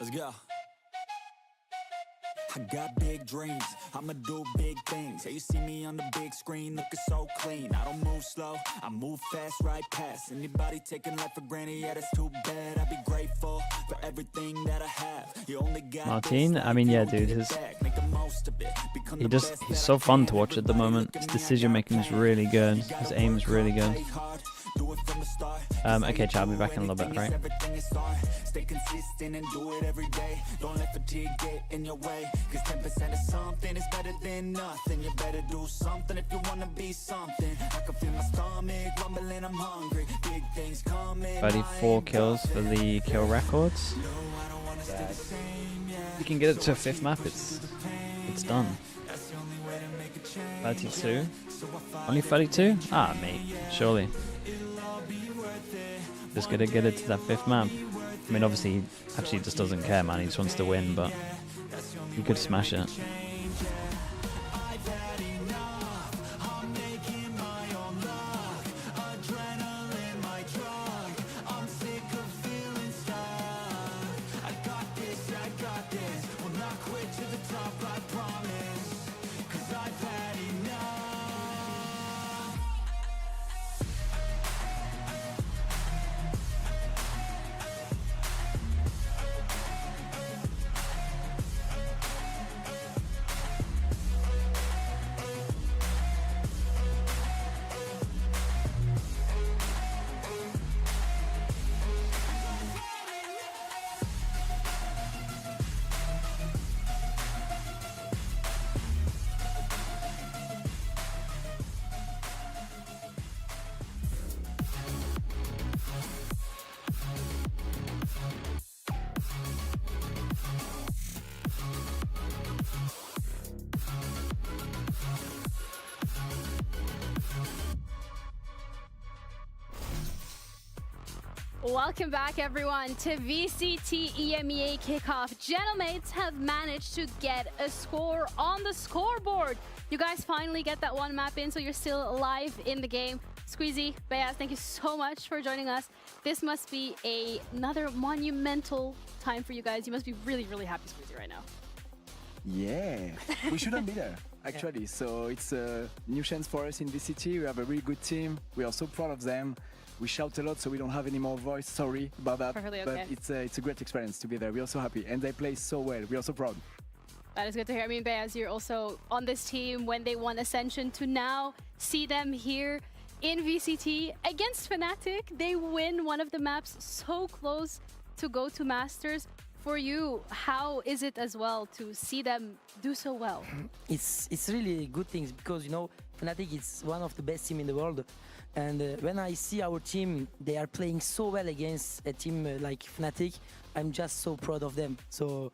Let's go. I got big dreams, I'ma do big things. Yeah, you see me on the big screen looking so clean. I don't move slow, I move fast right past anybody taking life for granted. Yeah, that's too bad. I'd be grateful for everything that I have. You only got Martin, I mean, yeah, dude, he's so fun to watch at the moment. His decision making is really good. His aim is really good. Okay, chat, I'll be back in a little bit, right? Stay consistent and do it every day. Don't let fatigue get in your way. Cause 10% of something is better than nothing. You better do something if you wanna be something. I can feel my stomach rumbling, I'm hungry. Big things coming. 34 kills for the kill records. Yeah. You can get it to a 5th map, it's done. 32. Only 32? Ah, mate, surely. Just gonna get it to that 5th map. I mean, obviously, he actually just doesn't care, man. He just wants to win, but he could smash it. I got this, will not quit to the top, I promise. Welcome back, everyone, to VCT EMEA Kickoff. Gentlemates have managed to get a score on the scoreboard. You guys finally get that one map in, so you're still live in the game. Squeezy, Bayaz, thank you so much for joining us. This must be another monumental time for you guys. You must be really, really happy, Squeezy, right now. Yeah, we shouldn't be there, actually. So it's a new chance for us in VCT. We have a really good team. We are so proud of them. We shout a lot, so we don't have any more voice. Sorry about that. Perfectly okay. But it's a great experience to be there. We're so happy, and they play so well. We are so proud. That is good to hear. I mean, Bayaz, you're also on this team when they won Ascension, to now see them here in VCT against FNATIC. They win one of the maps, so close to go to Masters. For you, how is it as well to see them do so well? It's really good things because, you know, FNATIC is one of the best teams in the world. And when I see our team, they are playing so well against a team like FNATIC, I'm just so proud of them. So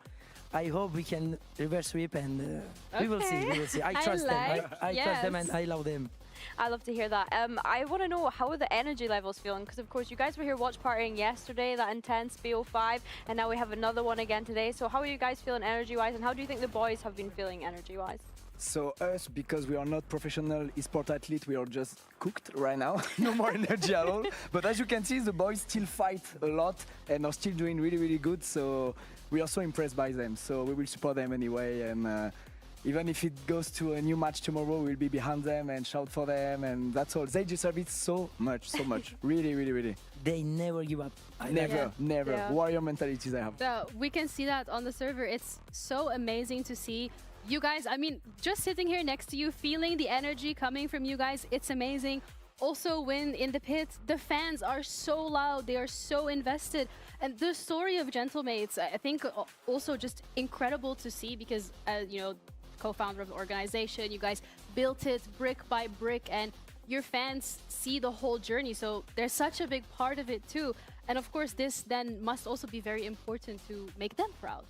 I hope we can reverse sweep, and we will see. We will see. I trust them. I trust them, and I love them. I love to hear that. I want to know, how are the energy levels feeling? Because of course you guys were here watch partying yesterday, that intense BO5, and now we have another one again today. So how are you guys feeling energy-wise, and how do you think the boys have been feeling energy-wise? So us, because we are not professional esport athlete, we are just cooked right now. No more energy at all. But as you can see, the boys still fight a lot and are still doing really, really good. So we are so impressed by them. So we will support them anyway. And even if it goes to a new match tomorrow, we'll be behind them and shout for them. And that's all. They deserve it so much, so much. Really, really, really. They never give up. Never. Yeah. Warrior mentality they have. So we can see that on the server. It's so amazing to see. You guys, I mean, just sitting here next to you, feeling the energy coming from you guys, it's amazing. Also, when in the pit, the fans are so loud, they are so invested. And the story of Gentlemates, I think also just incredible to see because, you know, co-founder of the organization, you guys built it brick by brick, and your fans see the whole journey. So there's such a big part of it too. And of course, this then must also be very important to make them proud.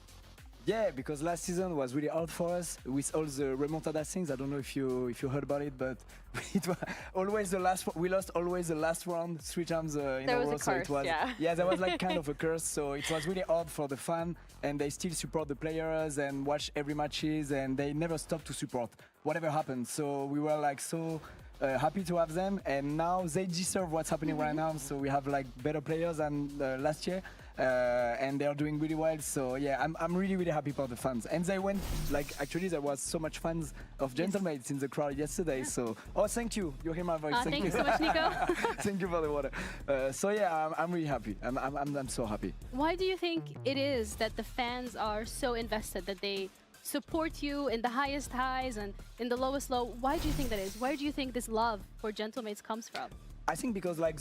Yeah, because last season was really hard for us with all the remontada things. I don't know if you heard about it, but it was always the last. We lost always the last round 3 times in a row. So it was there was like kind of a curse. So it was really hard for the fan, and they still support the players and watch every matches, and they never stop to support whatever happened. So we were like so happy to have them, and now they deserve what's happening right now. So we have like better players than last year. And they are doing really well, so yeah, I'm really, really happy for the fans. And they went, like, actually there was so much fans of Gentlemates in the crowd yesterday, so, oh, thank you, you hear my voice, thank you so much, Nico. Thank you for the water. So yeah, I'm really happy, I'm so happy. Why do you think it is that the fans are so invested, that they support you in the highest highs and in the lowest low? Why do you think that is? Where do you think this love for Gentlemates comes from? I think because like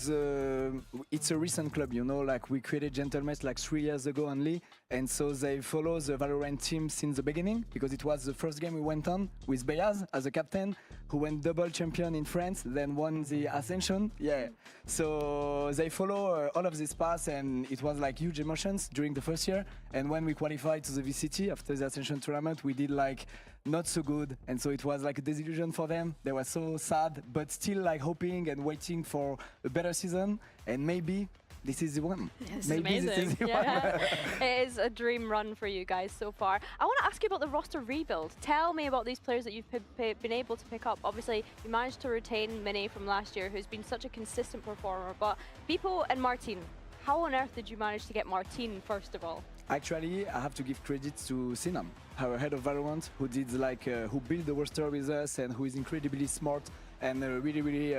it's a recent club, you know, like we created Gentlemates like 3 years ago only, and so they follow the Valorant team since the beginning, because it was the first game we went on with Bayaz as a captain, who went double champion in France, then won the Ascension. Yeah, so they follow all of this path, and it was like huge emotions during the first year. And when we qualified to the VCT after the Ascension tournament, we did like not so good, and so it was like a disillusion for them. They were so sad, but still like hoping and waiting for a better season, and maybe this is the one. It's maybe amazing. This is the one. It is a dream run for you guys so far. I want to ask you about the roster rebuild. Tell me about these players that you've been able to pick up. Obviously, you managed to retain Mini from last year, who's been such a consistent performer, but Bippo and Martin, how on earth did you manage to get Martin first of all? Actually, I have to give credit to Sinam, our head of Valorant, who did like who built the roster with us, and who is incredibly smart and a really, really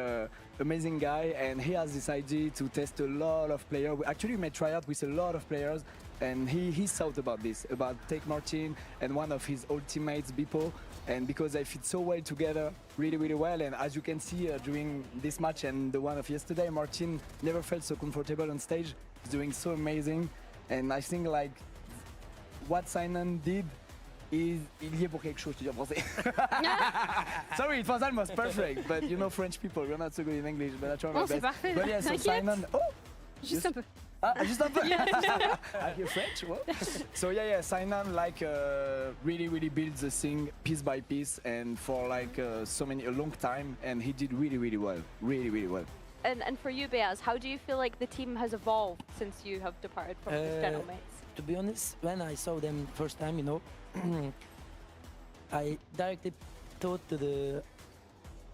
amazing guy. And he has this idea to test a lot of players. Actually, we made tryout with a lot of players, and he thought about this, about take Martin and one of his old teammates, Bippo, and because they fit so well together, really, really well. And as you can see during this match and the one of yesterday, Martin never felt so comfortable on stage. He's doing so amazing. And I think like what Simon did is il y est pour quelque chose, je dis en français. Sorry, it was almost perfect, but you know French people, we're not so good in English, but I try my best. Parfait. But yeah, so Simon, juste un peu. Just un peu. Are you French? What? So yeah, Simon like really, really built the thing piece by piece, and for like a long time, and he did really, really well, really, really well. And for you, Beaz, how do you feel like the team has evolved since you have departed from the General Mates? To be honest, when I saw them first time, you know, I directly thought to the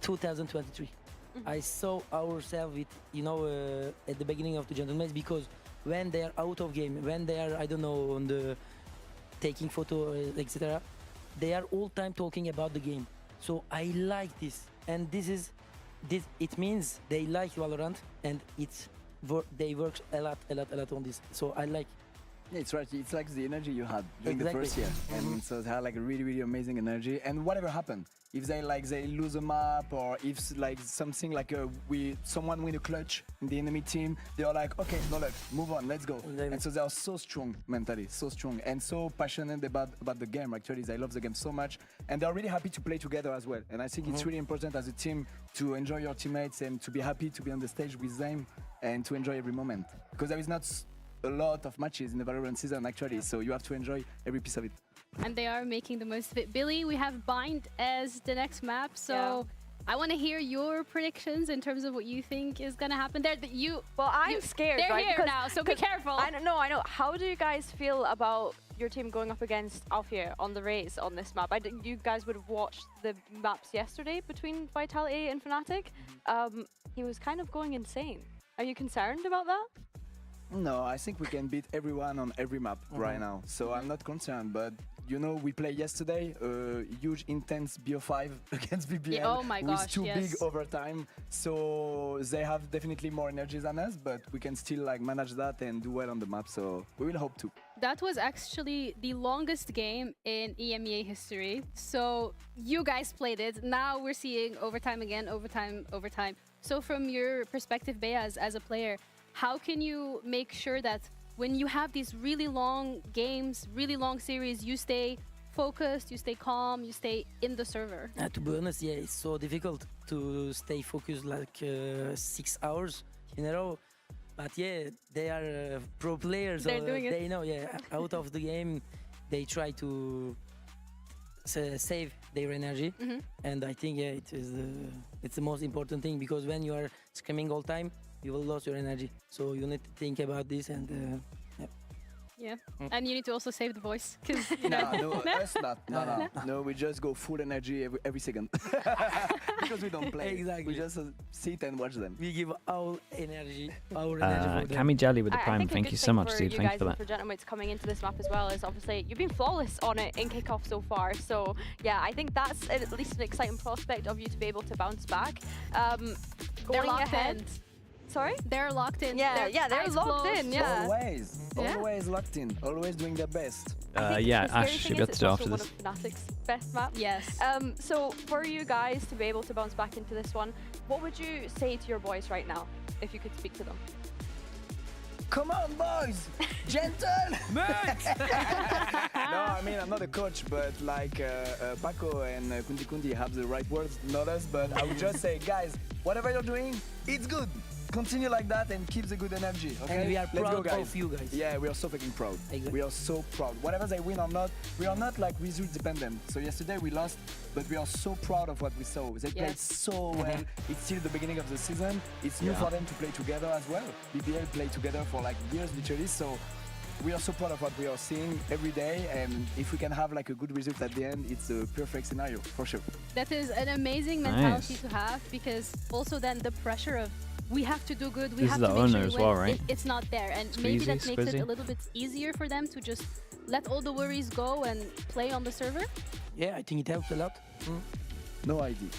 2023. I saw ourselves with, you know, at the beginning of the gentlemen, because when they are out of game, when they are, I don't know, on the taking photo, etc., they are all time talking about the game. So I like this, and this it means they like Valorant, and they work a lot on this. So I like. Yeah, it's right. It's like the energy you had during the first year, and so they had like a really amazing energy. And whatever happened, if they lose a map, or if like something like someone win a clutch in the enemy team, they are like, okay, no luck, move on, let's go. And so they are so strong mentally, so strong, and so passionate about the game. Actually, they love the game so much, and they're really happy to play together as well. And I think it's really important as a team to enjoy your teammates and to be happy to be on the stage with them and to enjoy every moment, because there is not a lot of matches in the Valorant season actually, so you have to enjoy every piece of it. And they are making the most of it. Billy, we have Bind as the next map, so I want to hear your predictions in terms of what you think is going to happen there. Well, I'm scared, they're right? Here now, so be careful. I know. How do you guys feel about your team going up against Alfia on the race on this map? You guys would have watched the maps yesterday between Vitality and FNATIC. He was kind of going insane. Are you concerned about that? No, I think we can beat everyone on every map right now, so I'm not concerned. But you know, we played yesterday a huge intense BO5 against BBL with two big overtime, so they have definitely more energy than us, but we can still like manage that and do well on the map, so we will hope to. That was actually the longest game in EMEA history, so you guys played it. Now we're seeing overtime again, overtime. So from your perspective, Beaz, as a player, how can you make sure that when you have these really long games, really long series, you stay focused, you stay calm, you stay in the server? To be honest, yeah, it's so difficult to stay focused like 6 hours in a row. But yeah, they are pro players. They're doing it. They know, out of the game, they try to save their energy. And I think, it's the most important thing, because when you are screaming all time, you will lose your energy. So you need to think about this and and you need to also save the voice, because no, we just go full energy every second because we don't play. Exactly. We just sit and watch them. We give our energy for them. Cami Jelly with the prime, thank you so much, dude. Thank you for that. For Gentlemates coming into this map as well is obviously you've been flawless on it in kickoff so far. So yeah, I think that's at least an exciting prospect of you to be able to bounce back. They're locked in. Sorry? They're locked in. They're locked in. Yeah. Always locked in. Always doing their best. Ash, you got to do after this. It's one of FNATIC's best maps. Yes. So for you guys to be able to bounce back into this one, what would you say to your boys right now, if you could speak to them? Come on, boys! Gentle! No, I mean, I'm not a coach, but like Paco and Kundi have the right words, not us, but I would just say, guys, whatever you're doing, it's good. Continue like that and keep the good energy, okay? And we are Let's proud go, guys. of you guys. Yeah, we are so fucking proud. Exactly. We are so proud. Whatever they win or not, we are not like result dependent. So yesterday we lost, but we are so proud of what we saw. They played so well. It's still the beginning of the season. It's new for them to play together as well. BBL played together for like years literally, so we are so proud of what we are seeing every day, and if we can have like a good result at the end, it's a perfect scenario for sure. That is an amazing mentality to have, because also then the pressure of we have to do good, we have to make sure as well, right? It's not there, and maybe that makes it a little bit easier for them to just let all the worries go and play on the server. Yeah, I think it helps a lot. No idea.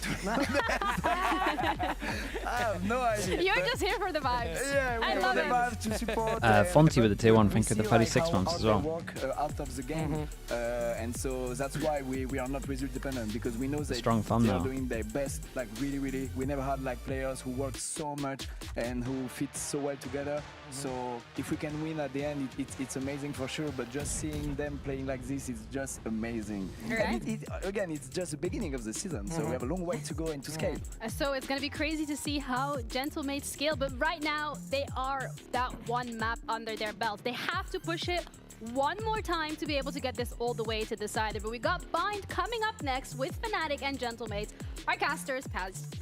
I have no idea. You're just here for the vibes. Yeah, I love the vibes to support. Fonty with the tier 1, thank you for the 36 months as well. Work out of the game, and so that's why we are not result dependent, because we know that they are doing their best, like really. We never had like players who work so much and who fit so well together. So if we can win at the end, it's amazing for sure. But just seeing them playing like this is just amazing. Right. And again, it's just the beginning of the season, so we have a long way to go and to scale. So it's going to be crazy to see how Gentlemates scale, but right now they are that one map under their belt. They have to push it one more time to be able to get this all the way to decider. But we got Bind coming up next with FNATIC and Gentlemates, our casters,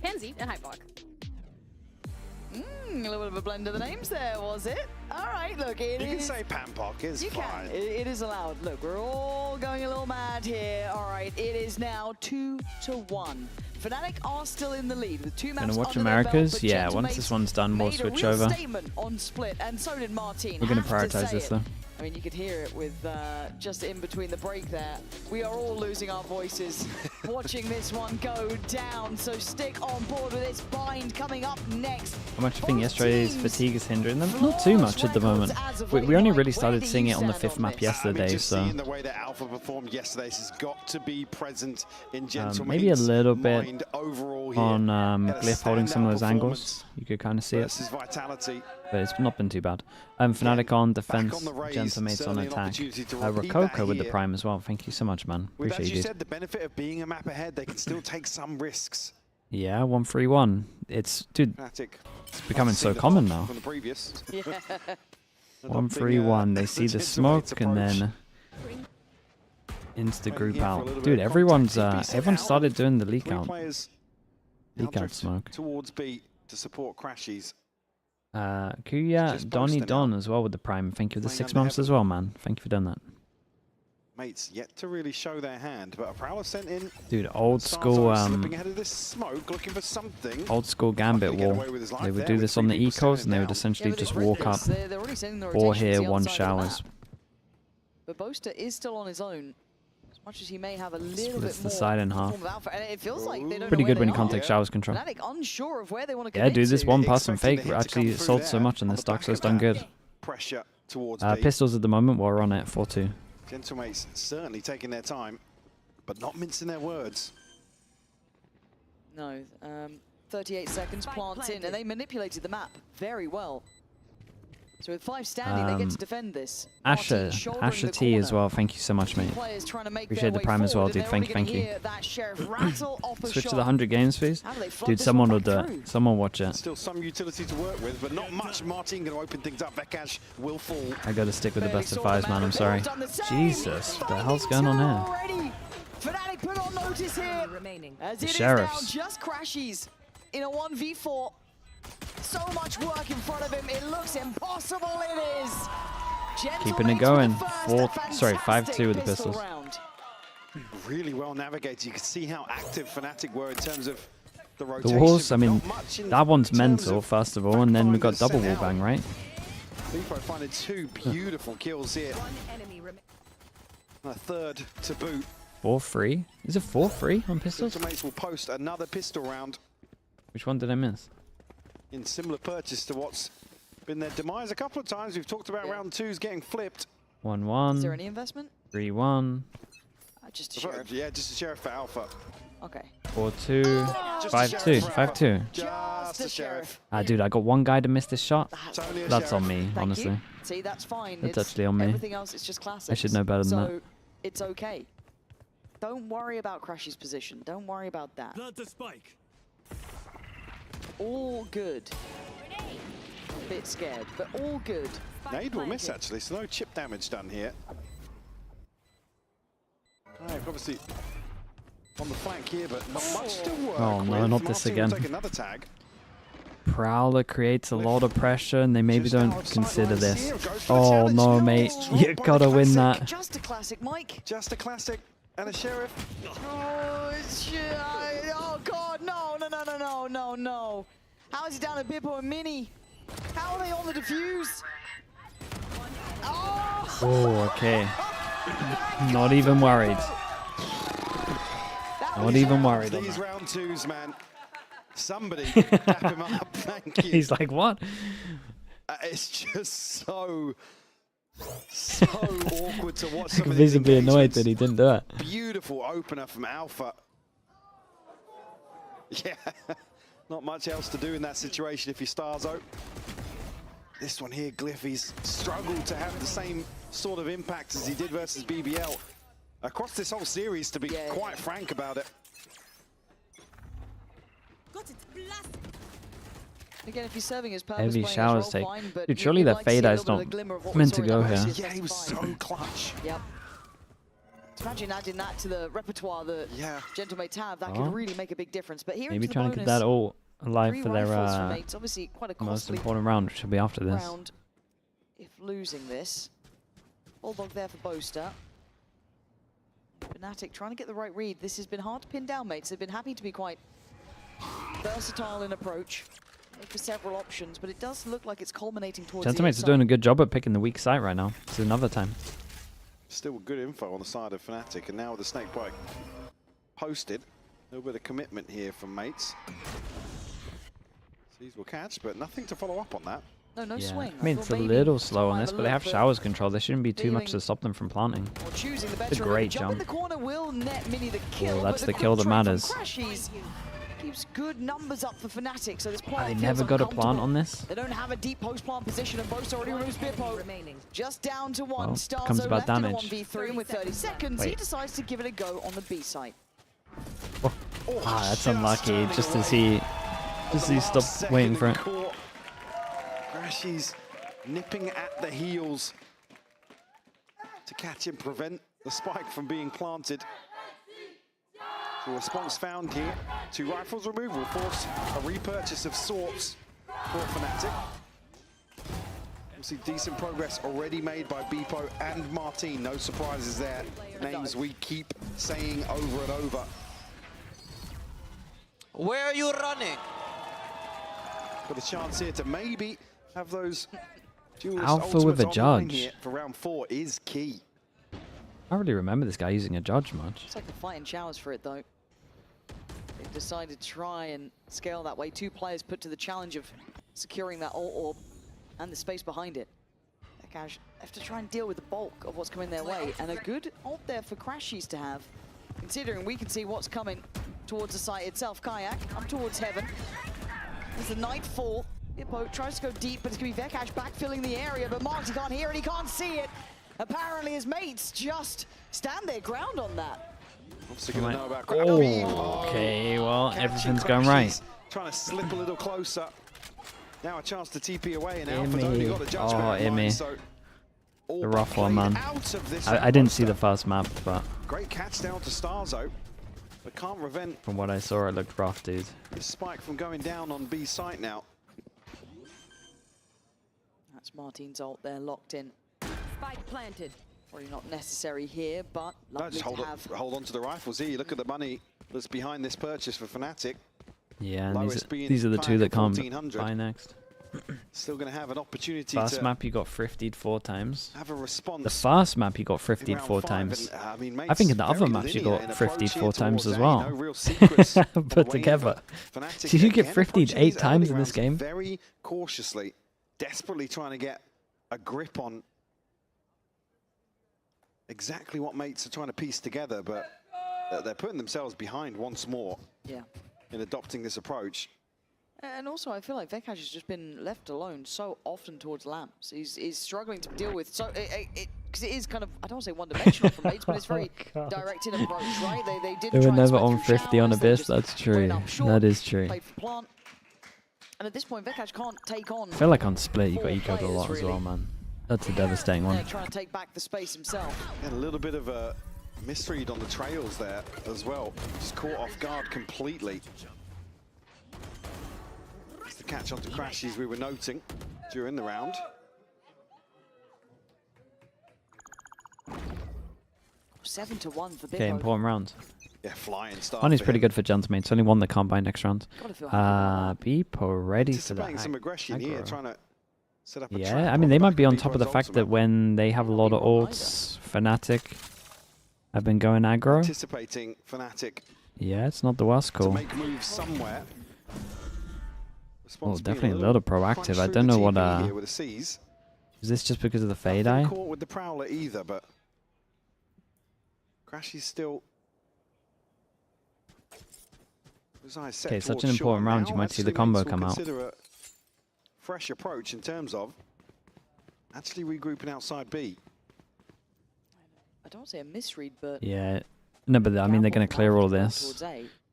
Pansy and Hypok. A little bit of a blend of the names there, was it? All right, look, it is... You can say Pampok, it's fine. It is allowed. Look, we're all going a little mad here. All right, it is now 2-1. FNATIC are still in the lead with 2 maps Gonna watch under their Americas? belt, but Yeah, Gentlemen once this one's done, we'll made a switch real over. statement on Split, and so did Martin. We're gonna Have to prioritize say this it. though. I mean, you could hear it with just in between the break there. We are all losing our voices watching this one go down. So stick on board with this bind coming up next. How much I think yesterday's fatigue is hindering them? Not too much at the moment. We only really started seeing it on the 5th map yesterday, just so seeing the way that Alpha performed yesterday, this has got to be present in Gentleman's maybe a little bit mind overall here. on Glyph holding some of those angles. You could kind of see it, Vitality. but it's not been too bad. FNATIC on defense, Gentlemates on attack. Rococo with the prime as well. Thank you so much, man. With, Appreciate as you you. said, the benefit of being a map ahead, they can still take some risks. Yeah, 1-3-1. It's dude. FNATIC It's becoming so common now. From the previous. 1-3-1. They see the smoke and then insta group out. Dude, everyone started doing the leak out. Leak out smoke. Towards B to support Crashies. Kuya, Donny Don as well with the prime. Thank you for the 6 months as well, man. Thank you for doing that. Mates yet to really show their hand, but a Prowler sent in. Dude, old school slipping ahead of this smoke, looking for something. Old school Gambit wall. They would do this on the ecos and they would essentially just walk up. 4 here, 1 showers. But Boaster is still on his own. As much as he may have a little Splits bit the more side in half. and it feels like they don't Pretty know good where when they you can't are. take showers control. FNATIC unsure of where they want to Yeah, commit dude, this to. one pass and fake actually sold so much on this stock, so it's done good. Pressure towards Pistols at the moment, while we're on it, 4-2. Gentlemates certainly taking their time, but not mincing their words. No, 38 seconds, plants in, and they manipulated the map very well. So with 5 standing, they get to defend this. Asher T as well, thank you so much, mate. Appreciate the prime as well, dude. Thank you. Switch to the 100 games, please. Dude, someone will do it. Someone watch it. Still some utility to work with, but not much. Martin going to open things up. Vekash will fall. I gotta stick with the best of 5s, man. I'm sorry. Jesus, what the hell's going on here? FNATIC put on notice here. As it is now just Crashies in a 1v4. So much work in front of him, it looks impossible, it is. Keeping it going. 5-2 with the pistols. Really well navigated. You can see how active FNATIC were in terms of the The rotation. walls, I mean, that one's mental, first of all, and then we've got double wall bang, right? Bifo finding 2 beautiful kills here. A third to boot. 4-3? Is it 4-3 on pistols? Gentlemates will post another pistol round. Which one did I miss? In similar purchase to what's been their demise a couple of times. We've talked about round 2s getting flipped. 1-1. Is there any investment? 3-1. Just a sheriff. Yeah, just a sheriff for Alpha. Okay. 4-2. 5-2. 5-2. Just a sheriff. Dude, I got one guy to miss this shot. That's on me, honestly. See, that's fine. That's actually on me. Everything else is just classics. I should know better than that. So it's okay. Don't worry about Crash's position. Don't worry about that. Plant the spike. All good. A bit scared, but all good. Nade will miss, actually, so no chip damage done here. Right, obviously on the flank here, but not much to work Oh no, not this Martin will again. take another tag. Prowler creates a lot of pressure and they maybe don't consider this. Oh no, mate. You gotta win that. Just a classic, Mike. Just a classic and a sheriff. Oh god, no. How is he down to Bippo and Mini? How are they on the defuse? Oh, okay. Not even worried. Not even worried on These that. round 2s, man. Somebody tap him up, thank you. He's like, what? It's just so awkward to watch. Some of these Visibly annoyed engagements. that he didn't do it. Beautiful opener from Alpha. Yeah, not much else to do in that situation if you're Starzo. This one here, Glyphy's struggled to have the same sort of impact as he did versus BBL across this whole series, to be quite frank about it. Again, if he's serving his purpose, Heavy playing showers his take. role fine, but Dude, you'd surely that like to see a Fade Eye's little bit not of a glimmer of what we meant saw to in go that here. versus Yeah, he was so clutch. Yep. Imagine adding that to the repertoire that Gentlemates have. That could really make a big difference. But here Maybe into the trying bonus. to get that ult. alive for their Obviously quite a most costly important round, which will be after this. round if losing this. Bulldog there for Boaster. FNATIC trying to get the right read. This has been hard to pin down, mates. They've been happy to be quite versatile in approach. For several options, but it does look like it's culminating towards the Gentlemen, is doing a good job at picking the weak side right now. It's another time. Still good info on the side of FNATIC, and now with the snake bite posted, a little bit of commitment here from mates. These will catch, but nothing to follow up on that. No swing. I mean, it's a little slow on this, but they have showers control. There shouldn't be too much to stop them from planting. It's a great jump. Will net Mini the kill, that's the kill that matters. Keeps good numbers up for FNATIC, so this player They never got a plant on this. They don't have a deep post plant position, and Boast already removes Bippo. Just down to one. Well, comes about damage. 1v3, and with 30 seconds, he decides to give it a go on the B site. Oh. That's unlucky. Just as he stopped waiting for it. Crashy's nipping at the heels to catch and prevent the spike from being planted. The response found here. 2 rifles removed will force a repurchase of sorts for FNATIC. Obviously decent progress already made by Bippo and Martin. No surprises there. Names we keep saying over and over. Where are you running? Got a chance here to maybe have those duelist Alpha with a ultimates online judge. here for round 4 is key. I don't really remember this guy using a judge much. It's like the fighting showers for it, though. They've decided to try and scale that way. 2 players put to the challenge of securing that ult orb and the space behind it. Vekash have to try and deal with the bulk of what's coming their way, and a good ult there for Crashies to have, considering we can see what's coming towards the site itself. Kayak up towards heaven. There's the Nightfall. Bippo tries to go deep, but it's going to be Vekash backfilling the area, but Marty can't hear it, he can't see it. Apparently his mates just stand their ground on that. Obviously going to know about okay, well, everything's going right. Trying to slip a little closer. Now a chance to TP away, and Alpha's only got a judgment in mind, so the rough one, man. I didn't see the first map, but great catch down to Starzo, but can't prevent from what I saw, it looked rough, dude. This spike from going down on B site now. That's Martin's ult there, locked in. Spike planted. Probably not necessary here, but No, just hold on to the rifles here. Look at the money that's behind this purchase for FNATIC. Yeah, and these are the 2 that can't buy next. Still going to have an opportunity first map you got thriftied 4 times. Have a response. The first map you got thriftied 4 times. And, I think in the other maps you got thriftied 4 times as well. Put together. Did you get thriftied 8 times in this game? Very cautiously, desperately trying to get a grip on exactly what mates are trying to piece together, but they're putting themselves behind once more in adopting this approach. And also, I feel like Vekash has just been left alone so often towards lamps. He's struggling to deal with, so because it is kind of, I don't want to say one-dimensional from mates, but it's very direct in approach, right? They did They try were and never spread on through 50 on showers, they Abyss, just that's true. went up short, That is true. played for plant. And at this point, Vekash can't take on. I feel like on split you got 4 ecoed a lot players, as well, really. man. That's a devastating one. They're trying to take back the space himself. And a little bit of a misread on the trails there as well. Just caught off guard completely. It's the catch onto Crashies we were noting during the round. Seven to 1 for Bippo. Okay, important round. Yeah, flying start. One is pretty good for gentlemen. It's only one that can't buy next round. Bippo ready for that. Some aggression here, trying to set up a yeah, trap I mean, on they the might back be of on top of the Bippo's fact that ultimate. when they have a lot of ults, FNATIC have been going aggro. Anticipating FNATIC Yeah, it's not the worst call. to make moves somewhere. Well, definitely a little proactive. I don't know what. Here with the C's. Is this just because of the fade eye? Caught with the Prowler either, but Crashy's still. Okay, such an important round. You might see the combo come out. Consider a fresh approach in terms of actually regrouping outside B. I don't say a misread, but Yeah. No, but I mean, they're going to clear all this.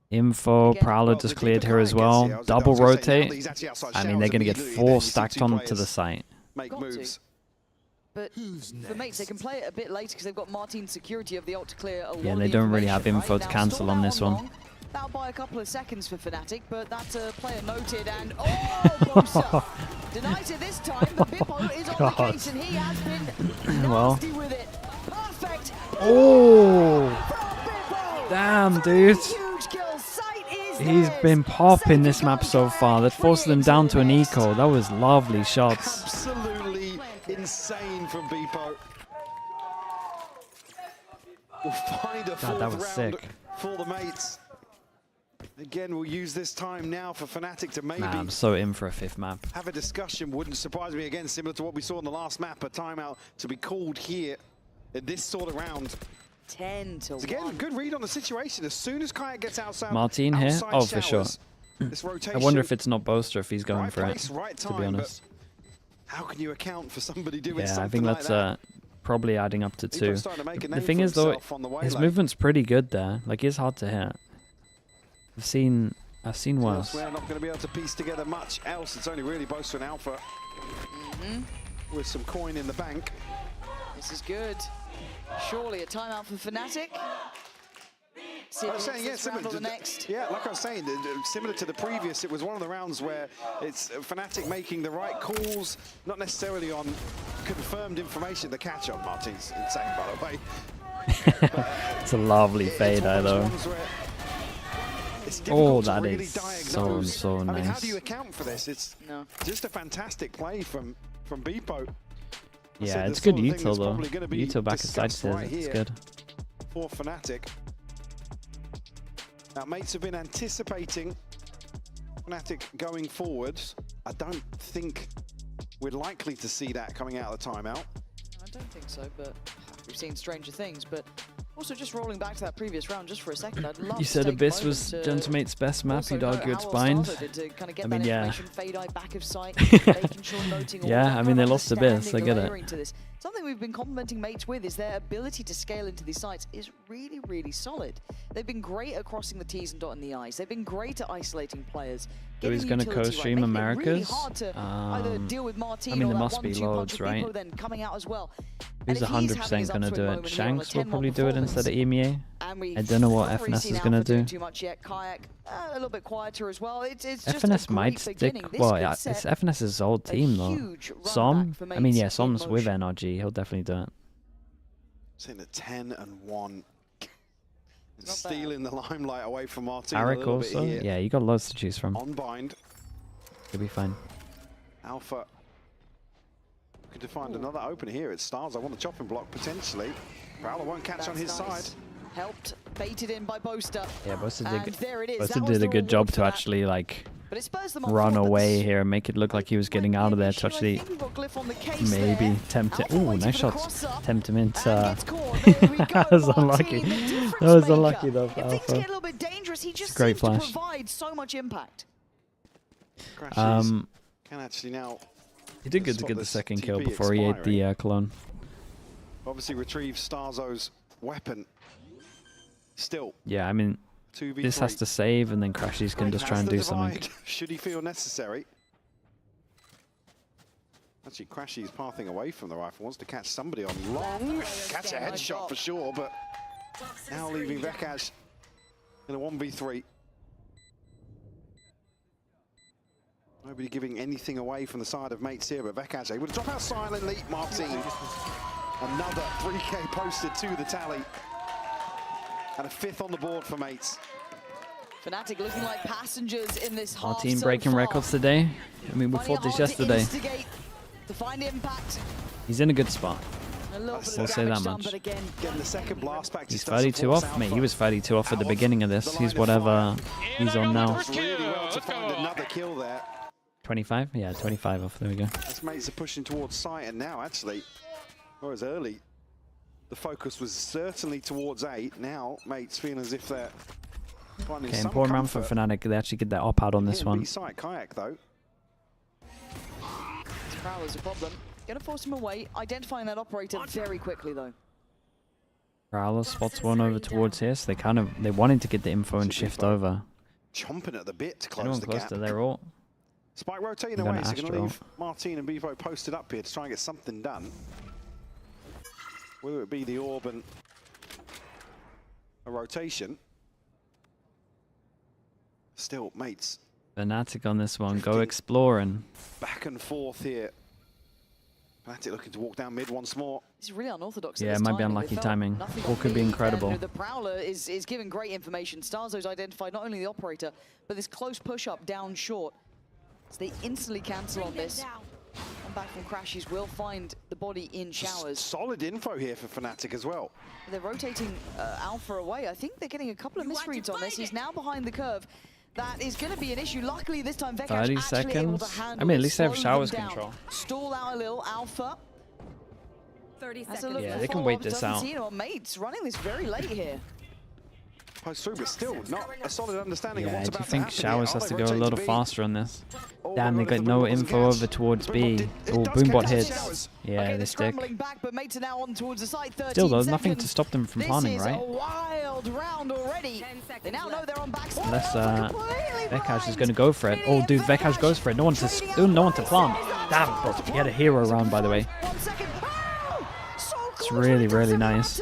Info, Prowler just cleared here as well. Double rotate. I mean, they're going to get 4 stacked onto the site. Make moves. But for mates, they can play it a bit later because they've got Martin's security of the ult to clear. Yeah, and they don't really have info to cancel on this one. out by a couple of seconds for FNATIC, but that player noted, and Bosa denies it this time, but Bippo is on the case, and he has been nasty with it. Perfect. Damn, dude. He's been popping this map so far. That forced them down to an eco. That was lovely shots. Absolutely insane from Bippo. We'll find a fourth that was round sick. for the mates. Again, we'll use this time now for FNATIC to maybe I'm so in for a 5th map. have a discussion. Wouldn't surprise me, again, similar to what we saw in the last map, a timeout to be called here in this sort of round. 10 to 1. Again, good read on the situation. As soon as Kayak gets outside, Martin here? Oh, for sure. This rotation, I wonder if it's not Boaster if he's going right for place, it, right to time, be honest. How can you account for somebody doing Yeah, something I think like that's that? probably adding up to 2. starting to make a The name thing for is, though, himself on the way his lane. movement's pretty good there. Like, it's hard to hit. I've seen worse. We're not going to be able to piece together much else. It's only really Boaster and Alpha with some coin in the bank. This is good. Surely a timeout for FNATIC. I was saying, yeah, similar to like I was saying, similar to the previous, it was one of the rounds where it's FNATIC making the right calls, not necessarily on confirmed information. The catch-up, Martin's insane, by the way. It's a lovely fade, though. Oh, that really is so I mean, how nice. do you account for this? It's just a fantastic play from Bippo. Yeah, it's good util, though. Util back aside, it's good. For FNATIC. Now, mates have been anticipating FNATIC going forwards. I don't think we're likely to see that coming out of the timeout. I don't think so, but we've seen stranger things. But also, just rolling back to that previous round just for a second, I'd love You to said take a Abyss moment was to Gentlemate's best map. also You'd note argue how it's well bind. Starter did to kind of get I that mean, yeah. information, fade eye back of sight, making sure noting all Yeah, that I kind mean, of they lost Abyss. I understanding, get it. layering to this. Something we've been complimenting mates with is their ability to scale into these sites is really, really solid. They've been great at crossing the T's and dotting the I's. They've been great at isolating players. So he's going to co-stream Americas. Either deal with Martin I mean, or there that must be 1-2 loads, punch right? Bippo then coming out as well. Who's 100% going to do it? Shanks will probably do it instead of EMEA. I don't know what FNS is going to do. Too much yet. Kayak a little bit quieter as well. It's just FNS might stick. Well, yeah, it's FNS's old team though. Som, I mean, yeah, Som's with NRG. He'll definitely do it. Sitting at 10-1. Stealing the limelight away from Martin. Arik also. Yeah, you got loads to choose from. On bind. You'll be fine. Alpha looking to find another opener here. It's Stars. I want the chopping block potentially. Prowler won't catch on his side. Helped, baited in by Boaster. Yeah, Boaster And there it is. Boaster That was did a the good job reward to for that. actually like But it spurs them on run forward. away here and make it look like he was getting out of there to actually maybe tempt it. Ooh, nice shots. Tempt him into. That was unlucky. That was unlucky though for If things get a Alpha. little bit dangerous, he just Great seems flash. to provide so much impact. Crashes can actually now. He did good to stop get the this second kill TP before he ate expiring. the clone. Obviously retrieve Starzo's weapon. Still. Yeah, I mean, 2v3. this has to save, and then Crashies can just try and do something. Should he feel necessary? Actually, Crashy's pathing away from the rifle. Wants to catch somebody on long. Catch a headshot for sure, but now leaving Vekash in a 1v3. Nobody giving anything away from the side of mates here, but Vekash able to drop out silently. Martin, another 3K posted to the tally. And a 5th on the board for mates. FNATIC looking like passengers in this Our half team so breaking far. records today. I mean, we Finding fought it this hard to yesterday. instigate, to find impact. He's in a good spot. A little bit We'll of say that damage done, much. but again, Getting the second blast back. He's 32 off, mate. He was 32 off at the beginning of this. He's whatever he's on now. Really well to find another kill there. 25? Yeah, 25 off. There we go. As mates are pushing towards site, and now actually, whereas early, the focus was certainly towards 8. Now, mates feeling as if they're finding Okay, some important round for comfort. FNATIC. They actually get that op out on this Hitting one. B-side Kayak though. this Prowler's a problem. Gonna force him away, identifying that operator very quickly though. Prowler spots one over towards here, so they wanted to get the info and shift over. Chomping at the bit to close Anyone the close gap. to their ult? Spike rotating I'm away, gonna so going to Astro. leave Martin and Bevo posted up here to try and get something done. Whether it be the orb and a rotation. Still, mates. FNATIC on this one. Go exploring. Back and forth here. FNATIC looking to walk down mid once more. This is really unorthodox. Yeah, it might be unlucky timing. Or could be incredible. The Prowler is giving great information. Starzo's identified not only the operator, but this close push-up down short. So they instantly cancel on this. And back from Crashies will find the body in showers. Solid info here for FNATIC as well. They're rotating Alpha away. I think they're getting a couple of misreads on this. He's now behind the curve. That is going to be an issue. Luckily, this time Vekash 30 actually able to seconds. handle I mean, at least they have slow showers them down. control. Stall out a little. Alpha. 30 That's seconds. Yeah, they can wait this out. Mates running this very late here. Post through, but still not a solid understanding of Yeah, what's do you about to think happen Showers here. has to Are go they a little rotating to B? faster on this? Oh, Damn, they got no info over towards B. Oh, Boombot hits. Yeah, they stick. Back, but mates are now on towards the side. Still, though, nothing to stop them from planning, This is right? a wild round already. They now know they're on backside. Unless Vekash is going to go for it. Oh, dude, Vekash goes for it. No one to plant. Damn, bro. He had a hero round, by the way. It's really, really nice.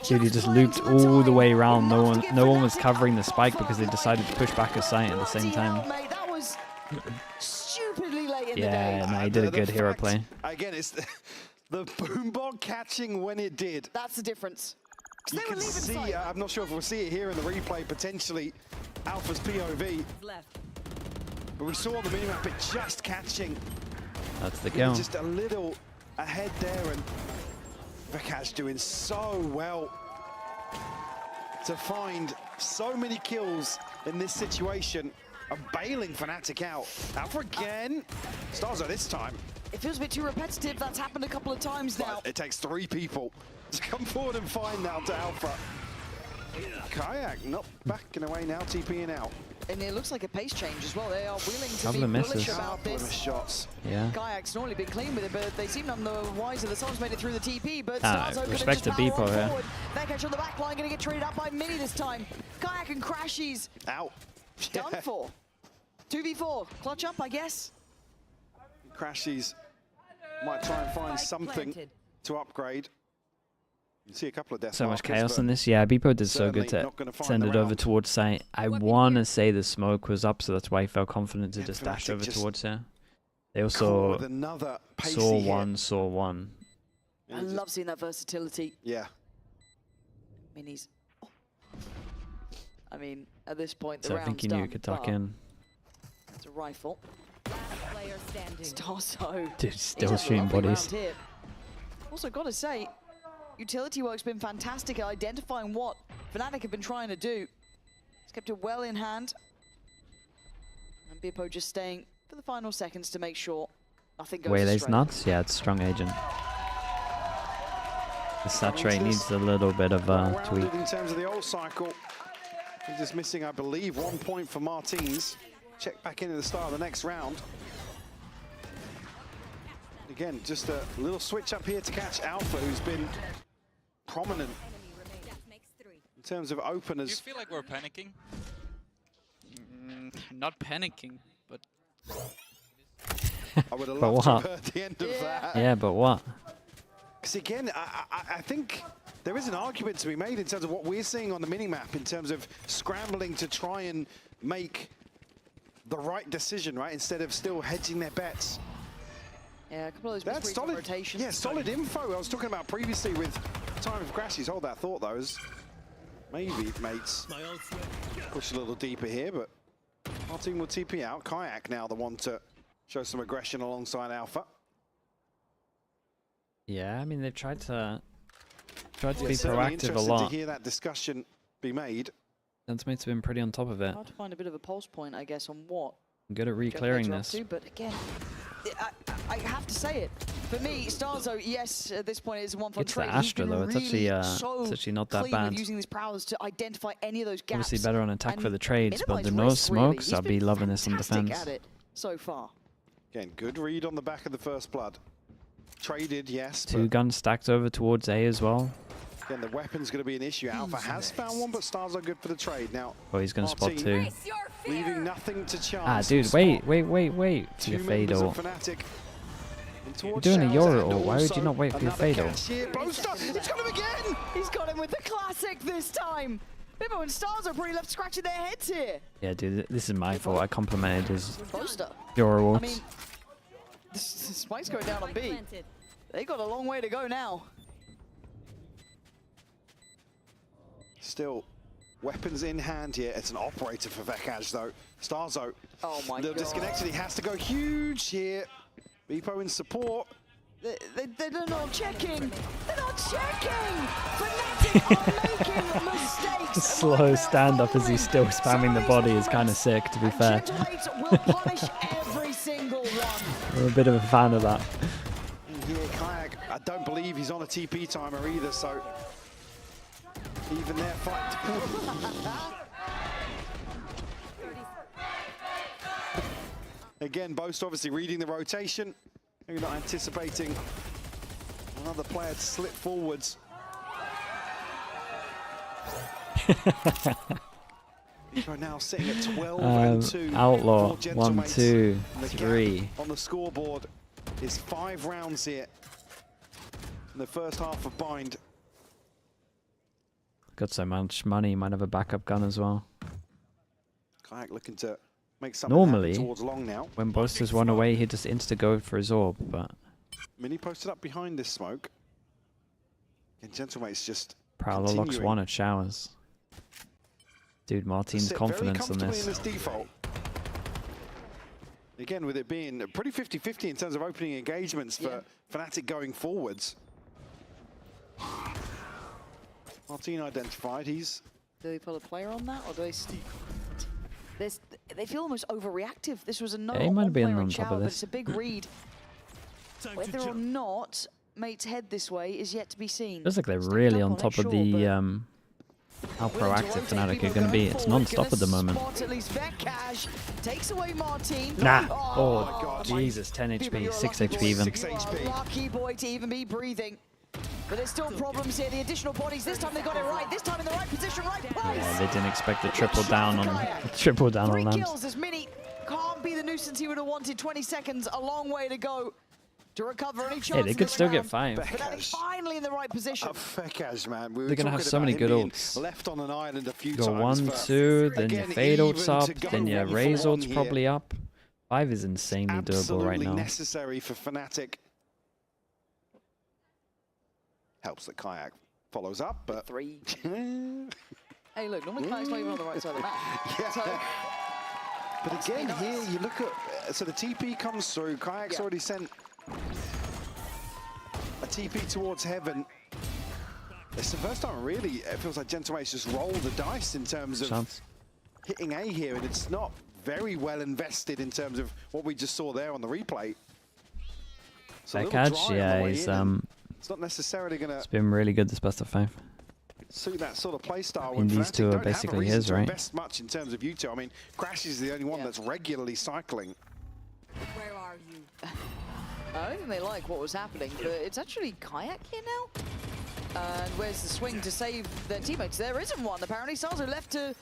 Dude, he just looped all the way around. No one was covering the spike because they decided to push back a site at the same time. That was stupidly late in the day. Yeah, no, he did a good hero play. Again, it's the Boombot catching when it did. That's the difference. You can see, I'm not sure if we'll see it here in the replay, potentially Alpha's POV. But we saw on the minimap it just catching. That's the kill. Just a little ahead there, and Vekash doing so well to find so many kills in this situation and bailing FNATIC out. Alpha again. Starzo this time. It feels a bit too repetitive. That's happened a couple of times now. But it takes 3 people to come forward and find now to Alpha. Kayak not backing away now, TPing out. And it looks like a pace change as well. They are willing to Couple be of bullish misses. about this. Shots. Yeah. Kayak's normally been clean with it, but they seem none the wiser. The Suns made it through the TP, but Ah, Starzo respect to Beepo here. Vekash on the back line, going to get traded out by Mini this time. Kayak and Crashies. Out. Done for. 2v4. Clutch up, I guess. Crashies might try and find something to upgrade. You see a couple of death So much markers, chaos but in this. Yeah, Beepo did so good certainly to not gonna find send the it over round. towards site. I want to say the smoke was up, so that's why he felt confident to just dash FNATIC over just towards here. They caught also with another pacey saw hit. one, saw one. I love seeing that versatility. Yeah. Minis. Oh. I mean, at this point, the So I round's think he knew he done, could tuck but in. It's a rifle. Player standing. Starzo. Dude, He's still had a shooting lovely bodies. round here. Also, got to say, utility work's been fantastic at identifying what FNATIC have been trying to do. He's kept it well in hand. And Beepo just staying for the final seconds to make sure nothing goes Waylay's astray. nuts? Yeah, it's strong agent. The saturate needs a little bit of a tweak. In terms of the old cycle, he's just missing, I believe, 1 point for Martins. Check back into the start of the next round. Again, just a little switch up here to catch Alpha, who's been prominent in terms of openers. Do you feel like we're panicking? Not panicking, but... I would have But loved to have what? heard the end of that. Yeah, but what? Because again, I think there is an argument to be made in terms of what we're seeing on the minimap in terms of scrambling to try and make the right decision, right? Instead of still hedging their bets. Yeah, a couple of those That's misreads solid. rotations. Yeah, solid info. I was talking about previously with time of Crashies. Hold that thought, though. As maybe mates push a little deeper here, but our team will TP out. Kayak now the one to show some aggression alongside Alpha. Yeah, I mean, they've tried to be Certainly proactive a interested lot. to hear that discussion be made. Sentiment's been pretty on top of it. Hard to find a bit of a pulse point, I guess, on what Good at Jetpacks re-clearing are up this. to, but again, I have to say it. For me, Starzo, yes, at this point it's one for It's the trade. Astra, though. It's actually, so it's actually not that clean bad. with using these prowlers to identify any of those gaps. Obviously better on attack and for the trades, but minimize the no risk, really. smokes, He's I'll be been loving this on fantastic defense. at it so far. Again, good read on the back of the first blood. Traded, yes. Two guns stacked over towards A as well. Again, the weapon's going to be an issue. Alpha has found one, but stars are good for the trade. Now, Oh, he's going to spot two. leaving nothing to chance. Ah, dude, wait for your fade members ult. of FNATIC. You're doing a Yoru ult. Why would you not wait for your fade ult? He's got him again! He's got him with the classic this time! Bibbo and Stars are pretty left scratching their heads here. Yeah, dude, this is my fault. I complimented his Boaster. your I rewards. mean, this Spike's going down on B. They got a long way to go now. Still, weapons in hand here. It's an operator for Vekaj though. Starzo. Oh my god. Disconnected. He has to go huge here. Beepo in support. They're not checking. They're not checking. FNATIC are making mistakes. Slow stand-up as he's still spamming the body is kind of sick, to be fair. Will punish every single one. I'm a bit of a fan of that. Here, Kayak, I don't believe he's on a TP timer either, so even their fight. Again, Boast obviously reading the rotation. Maybe not anticipating another player to slip forwards. We're now sitting at 12 and 2. Outlaw, for 1, 2, The 3. gap on the scoreboard is 5 rounds here in the first half of Bind. Got so much money, might have a backup gun as well. Kayak looking to make something Normally, happen towards long now. when Boasters run away, he just insta-go for his orb, but Mini posted up behind this smoke. And Gentlemate's just Prowler locks 1 at Showers. Dude, Martin's sit confidence on very this. comfortably in this default. Again, with it being pretty 50-50 in terms of opening engagements for FNATIC going forwards. Martin identified. He's... Do they pull a player on that, or do they... They feel almost overreactive. This was a no Yeah, he might have been player on in top Shower, of but this. it's a big read. Whether or not Mate's head this way is yet to be seen. Feels like they're really on top of the how proactive FNATIC are going to be. It's non-stop at the moment. At least Vekaj takes away Martin. Nah. Oh, Oh, God. Jesus. 10 HP, 6 Lucky HP boy. even. 6 HP. Lucky boy to even be breathing. But there's still problems here. The additional bodies. This time they got it right. This time in the right position, right place. Yeah, they didn't expect to triple down on Three lamps. kills as Mini can't be the nuisance he would have wanted. 20 seconds, a long way to go to recover any chance. Hey, they could still get 5. But that is finally in the right position. Vekaj, man. We were They're gonna have talking so about many him good being ults. Left on an island a few Go times. 1, for, 2, then your again, fade ult's even up, to go then your 1 raise for 1 ult's here. probably up. 5 is insanely doable right now. Necessary for FNATIC. Helps that Kayak follows up, but 3. Hey, look, normally Kayak's not even on the right side of the map. Yeah. So, but again, here you look at, so the TP comes through. Kayak's already sent a TP towards Heaven. It's the first time really it feels like Gentlemate's just rolled the dice in terms of hitting A here, and it's not very well invested in terms of what we just saw there on the replay. So Vekaj, yeah, he's it's not necessarily gonna it's been really good this best of 5. suit that sort of play style. And these two are basically his, right? Invest much in terms of U2. I mean, Crash is the only one that's regularly cycling. Where are you? I don't think they like what was happening, but it's actually Kayak here now. And where's the swing to save their teammates? There isn't one. Apparently, Salzo left to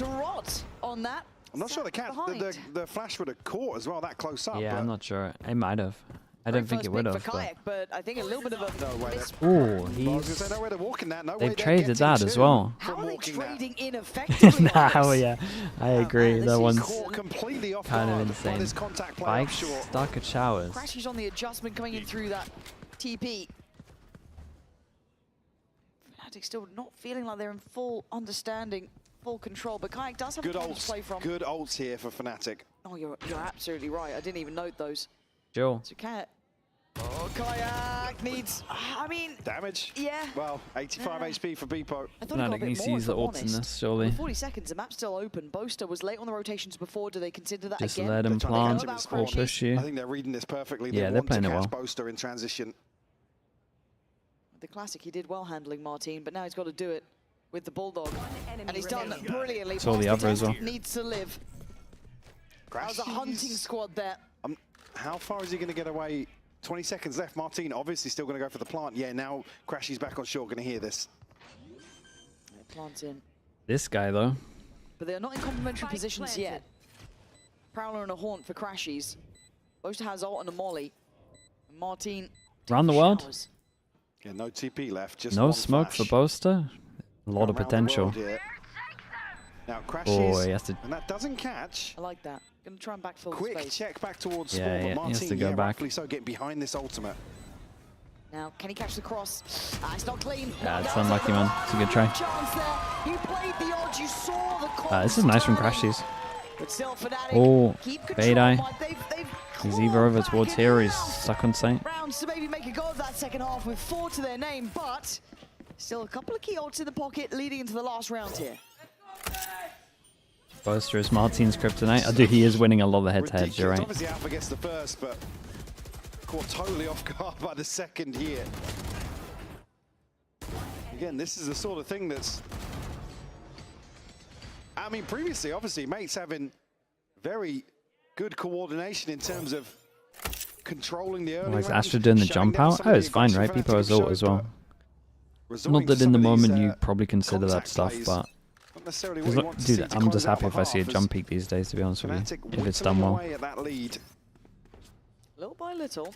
rot on that. I'm not sure the flash would have caught as well that close up. Yeah, I'm not sure. It might have. I don't think it would have. For Kayak, but I think a little bit of a Ooh, they've traded that as well. How are they trading ineffectively? Nah, yeah, I agree. That one's completely off kind of guard insane. this contact play Spikes offshore. stuck at Showers. Crashes on the adjustment coming in through that TP. FNATIC still not feeling like they're in full understanding, full control, but Kayak does have Good a point to play from. Good ults here for FNATIC. Oh, you're absolutely right. I didn't even note those. Joel. So Kayak. Oh, Kayak needs, I mean... Damage? Yeah. Well, 85 HP for Beepo. I thought he got a bit needs to more, use if the I'm ults in honest. this, surely. 40 seconds, the map's still open. Boaster was late on the rotations before. Do they consider that Just again? let him plant or push you. I think they're reading this perfectly. Yeah, they they're want playing to it catch well. Boaster in transition. The classic, he did well handling Martin, but now he's got to do it with the Bulldog. And he's done brilliantly. It's all the other as well. Needs to live. That was a hunting squad there. How far is he going to get away? 20 seconds left. Martin obviously still going to go for the plant. Yeah, now Crashy's back on shore. Going to hear this. Plants in. This guy, though. But they're not in complementary positions yet. Prowler and a Haunt for Crashies. Boaster has ult and a Molly. Martin. Round the world. Yeah, no TP left. Just No one smoke flash. for Boaster. A lot of potential. Now crashes, he has to... and that doesn't catch. I like that. Gonna try and backfill Quick space. check back towards Spawn, Yeah, but he Martin, has to go back. rightfully so, getting behind this ultimate. Now, can he catch the cross? It's not clean. Yeah, it's unlucky, man. It's a good try. He played the odds. You saw the This is nice from Crashies. But still, FNATIC Oh, keep Bait control. Eye. He's either over towards here or he's stuck on site. Rounds to maybe make a go of that second half with 4 to their name, but still a couple of key ults in the pocket leading into the last round here. Boisterous Martin's Kryptonite. Dude, he is winning a lot of the head-to-heads, you're right. Obviously Alpha gets the first, but caught totally off guard by the second here. Again, this is the sort of thing that's... I mean, previously, obviously, Mates having very good coordination in terms of controlling the early Is rounds, Astra doing the shutting jump down out? some Oh, of it's the fine, aggression right? People has ult as well. Not that in the moment you probably consider that stuff, but... Dude, I'm just happy if I see a jump peek these days, to be honest with you. If it's done well. Little by little,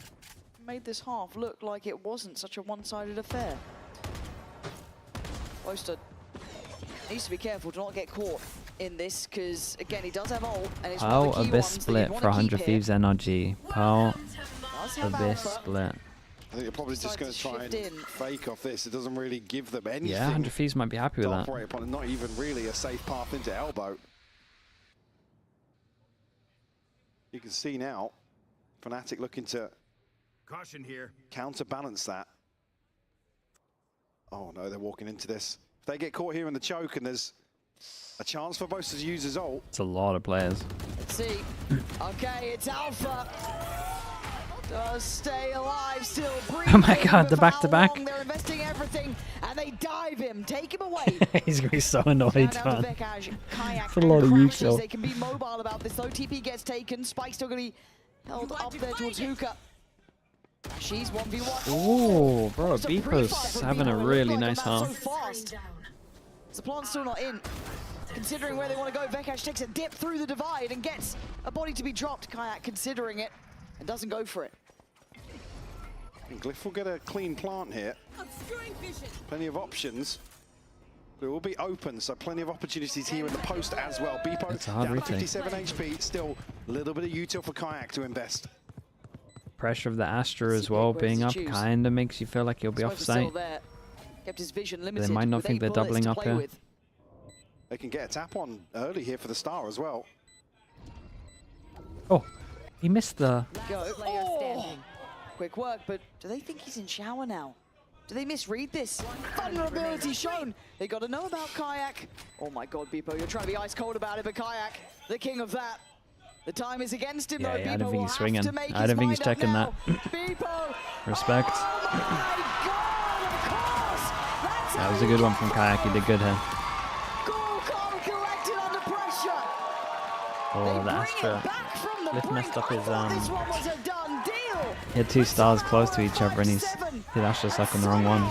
made this half look like it wasn't such a one-sided affair. Boister needs to be careful to not get caught in this, because again, he does have ult, and it's Pow one of the key Abyss ones split for 100 Thieves NRG. Pow Abyss Alpha. split. I think you're probably just going to try and fake off this. It doesn't really give them anything. Yeah, 100 Thieves might be happy with to that. operate upon, and not even really a safe path into elbow. You can see now, FNATIC looking to caution here, counterbalance that. Oh no, they're walking into this. If they get caught here in the choke, and there's a chance for both to use his ult. It's a lot of players. Let's see. Okay, it's Alpha. Does stay alive, still breathing. Oh my god, the back-to-back. They're investing everything, and they dive him, take him away. He's going to be so annoyed, man. It's a lot of use, though. They can be mobile about this, though. TP gets taken. Spike's still going to be held up there towards Hookah. She's 1v1. Oh, bro, Beepo's having a really nice half. So fast. The plan's still not in. Considering where they want to go, Vekash takes a dip through the divide and gets a body to be dropped. Kayak considering it and doesn't go for it. And Glyph will get a clean plant here. Plenty of options. It will be open, so plenty of opportunities here in the post as well. Beepo down to 57 HP, still a little bit of util for Kayak to invest. Pressure of the Astra as well being up kind of makes you feel like he'll be off site. Kept his vision limited. They might not think they're doubling up here. They can get a tap on early here for the Star as well. Oh, he missed the... Oh. Quick work, but do they think he's in shower now? Do they misread this? Vulnerability shown. They got to know about Kayak. Oh my god, Beepo, you're trying to be ice cold about it, but Kayak, the king of that. The time is against him, though. Yeah, I Beepo don't think he's swinging. I don't think he's checking that. Beepo. Respect. Oh God, of course. That was a good one from Kayak. He did good here. Collected under pressure. Oh, the Astra. Glyph messed up his... This one was a done deal. He had two stars close to each other and he's... Did Astra suck on the wrong one.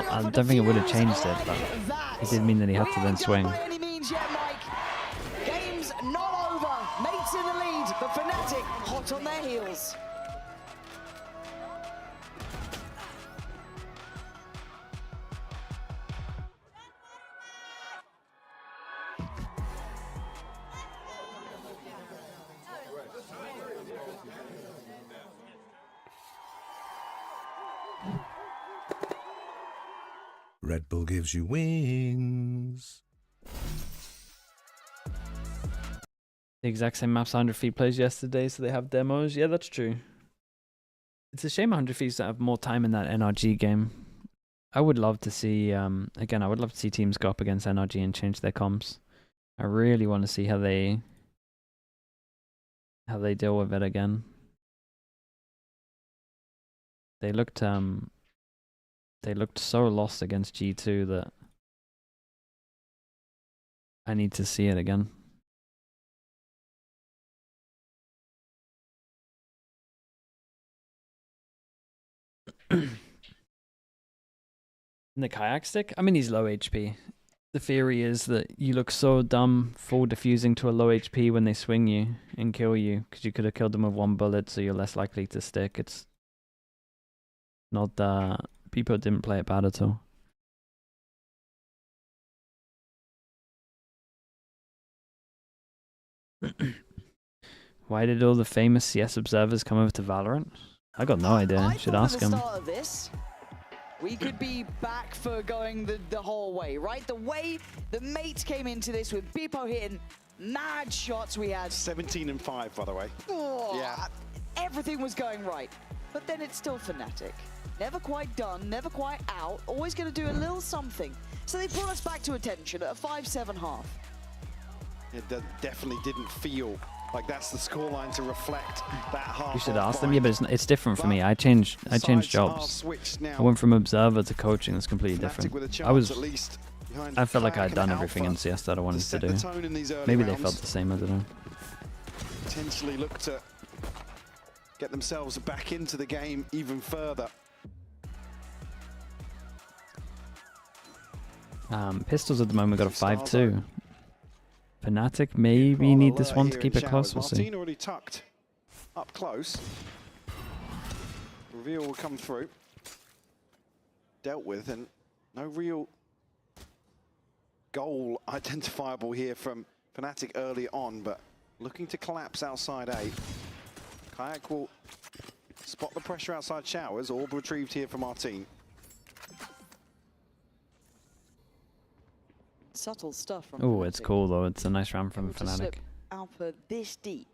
I don't think it would have changed it, but it did mean that he had to then swing. Game's not over. Mates in the lead, but FNATIC hot on their heels. Red Bull gives you wings. The exact same maps 100 Feet plays yesterday, so they have demos. Yeah, that's true. It's a shame 100 Feet don't have more time in that NRG game. I would love to see, again, I would love to see teams go up against NRG and change their comps. I really want to see how they deal with it again. They looked so lost against G2 that I need to see it again. The Kayak stick? I mean, he's low HP. The theory is that you look so dumb full diffusing to a low HP when they swing you and kill you, because you could have killed them with one bullet, so you're less likely to stick. It's not that people didn't play it bad at all. Why did all the famous CS observers come over to Valorant? I got no idea. Should ask him. We could be back for going the whole way, right? The way the mates came into this with Bippo hitting mad shots. We had 17 and 5, by the way. Oh, yeah. Everything was going right. But then it's still FNATIC. Never quite done, never quite out. Always going to do a little something. So they brought us back to attention at a 5-7 half. It definitely didn't feel like that's the scoreline to reflect that half. You should ask them. Yeah, but it's different for me. I changed jobs. I went from observer to coaching. That's completely different. I felt like I had done everything in CS that I wanted to do. Maybe they felt the same. I don't know. Potentially look to get themselves back into the game even further. Pistols at the moment got a 5-2. FNATIC maybe need this one to keep it close. We'll see. Martin already tucked up close. Reveal will come through. Dealt with, and no real goal identifiable here from FNATIC early on, but looking to collapse outside A. Kayak will spot the pressure outside showers. Orb retrieved here from Martin. Subtle stuff from Oh, it's cool though. It's a nice round from FNATIC. Alpha this deep.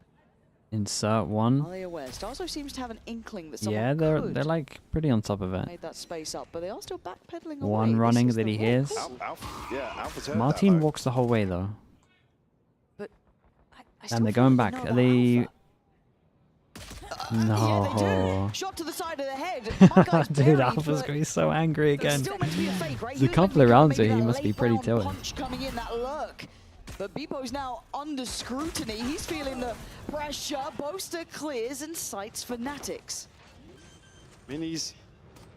Insert one. Are they aware? Starzo seems to have an inkling that someone Yeah, they're like pretty on top of it. made that space up, but they are still backpedaling away. One running that he hears. Martin walks the whole way though. But And they're going back. Are they? No. Yeah, they do. Shot to the side of the head. Dude, Alpha's going to be so angry again. There's a couple of rounds where he must be pretty tilted. Coming in that lurk. But Bippo's now under scrutiny. He's feeling the pressure. Boaster clears and sights FNATICs. Mini's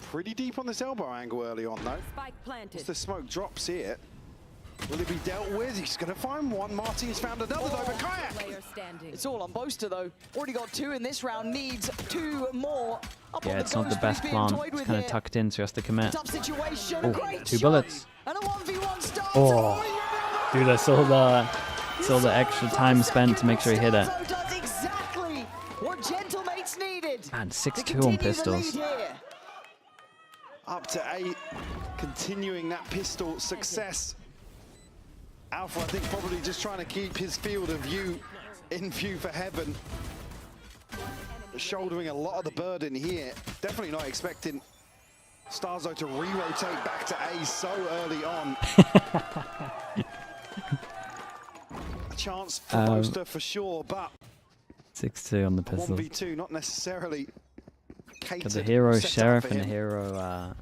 pretty deep on this elbow angle early on though. Spike planted. As the smoke drops here. Will it be dealt with? He's going to find one. Martin's found another though, but Kayak! It's all on Boaster though. Already got 2 in this round. Needs 2 more. Yeah, it's not the best plant. It's kind of tucked in, so he has to commit. Tough situation. Oh, Great 2 shot. bullets. And a 1v1 starts. Oh, dude, I saw the extra time spent to make sure he hit it. Does exactly what Gentlemates needed. Man, 6-2 on pistols. Up to 8, continuing that pistol success. Alpha, I think, probably just trying to keep his field of view in view for heaven. Shouldering a lot of the burden here. Definitely not expecting Starzo to re-rotate back to A so early on. A chance for Boaster for sure, but 6-2 on the pistol. 1v2, not necessarily catered. Got the hero set up Sheriff for and the him. hero.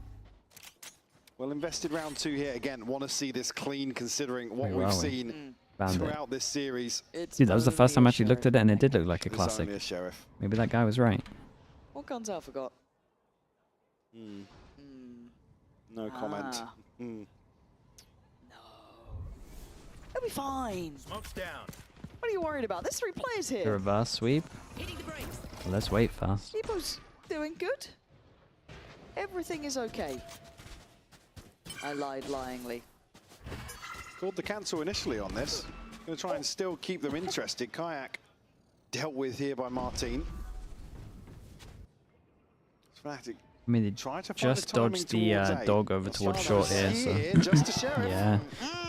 Well invested round 2 here again. Want to see this clean considering what Where we've are we? seen Bandit. throughout this series. Dude, that was the first time I actually looked at it, and it did look like a It's classic. only a Sheriff. Maybe that guy was right. What guns Alpha got? No comment. Ah. They'll be fine. Smoke's down. What are you worried about? There's 3 players The here. reverse sweep. Well, let's wait first. Bippo's doing good. Everything is okay. I lied lyingly. Called the cancel initially on this. Going to try and still keep them interested. Kayak dealt with here by Martin. FNATIC. I mean, they just dodged the dog over towards short here, so yeah,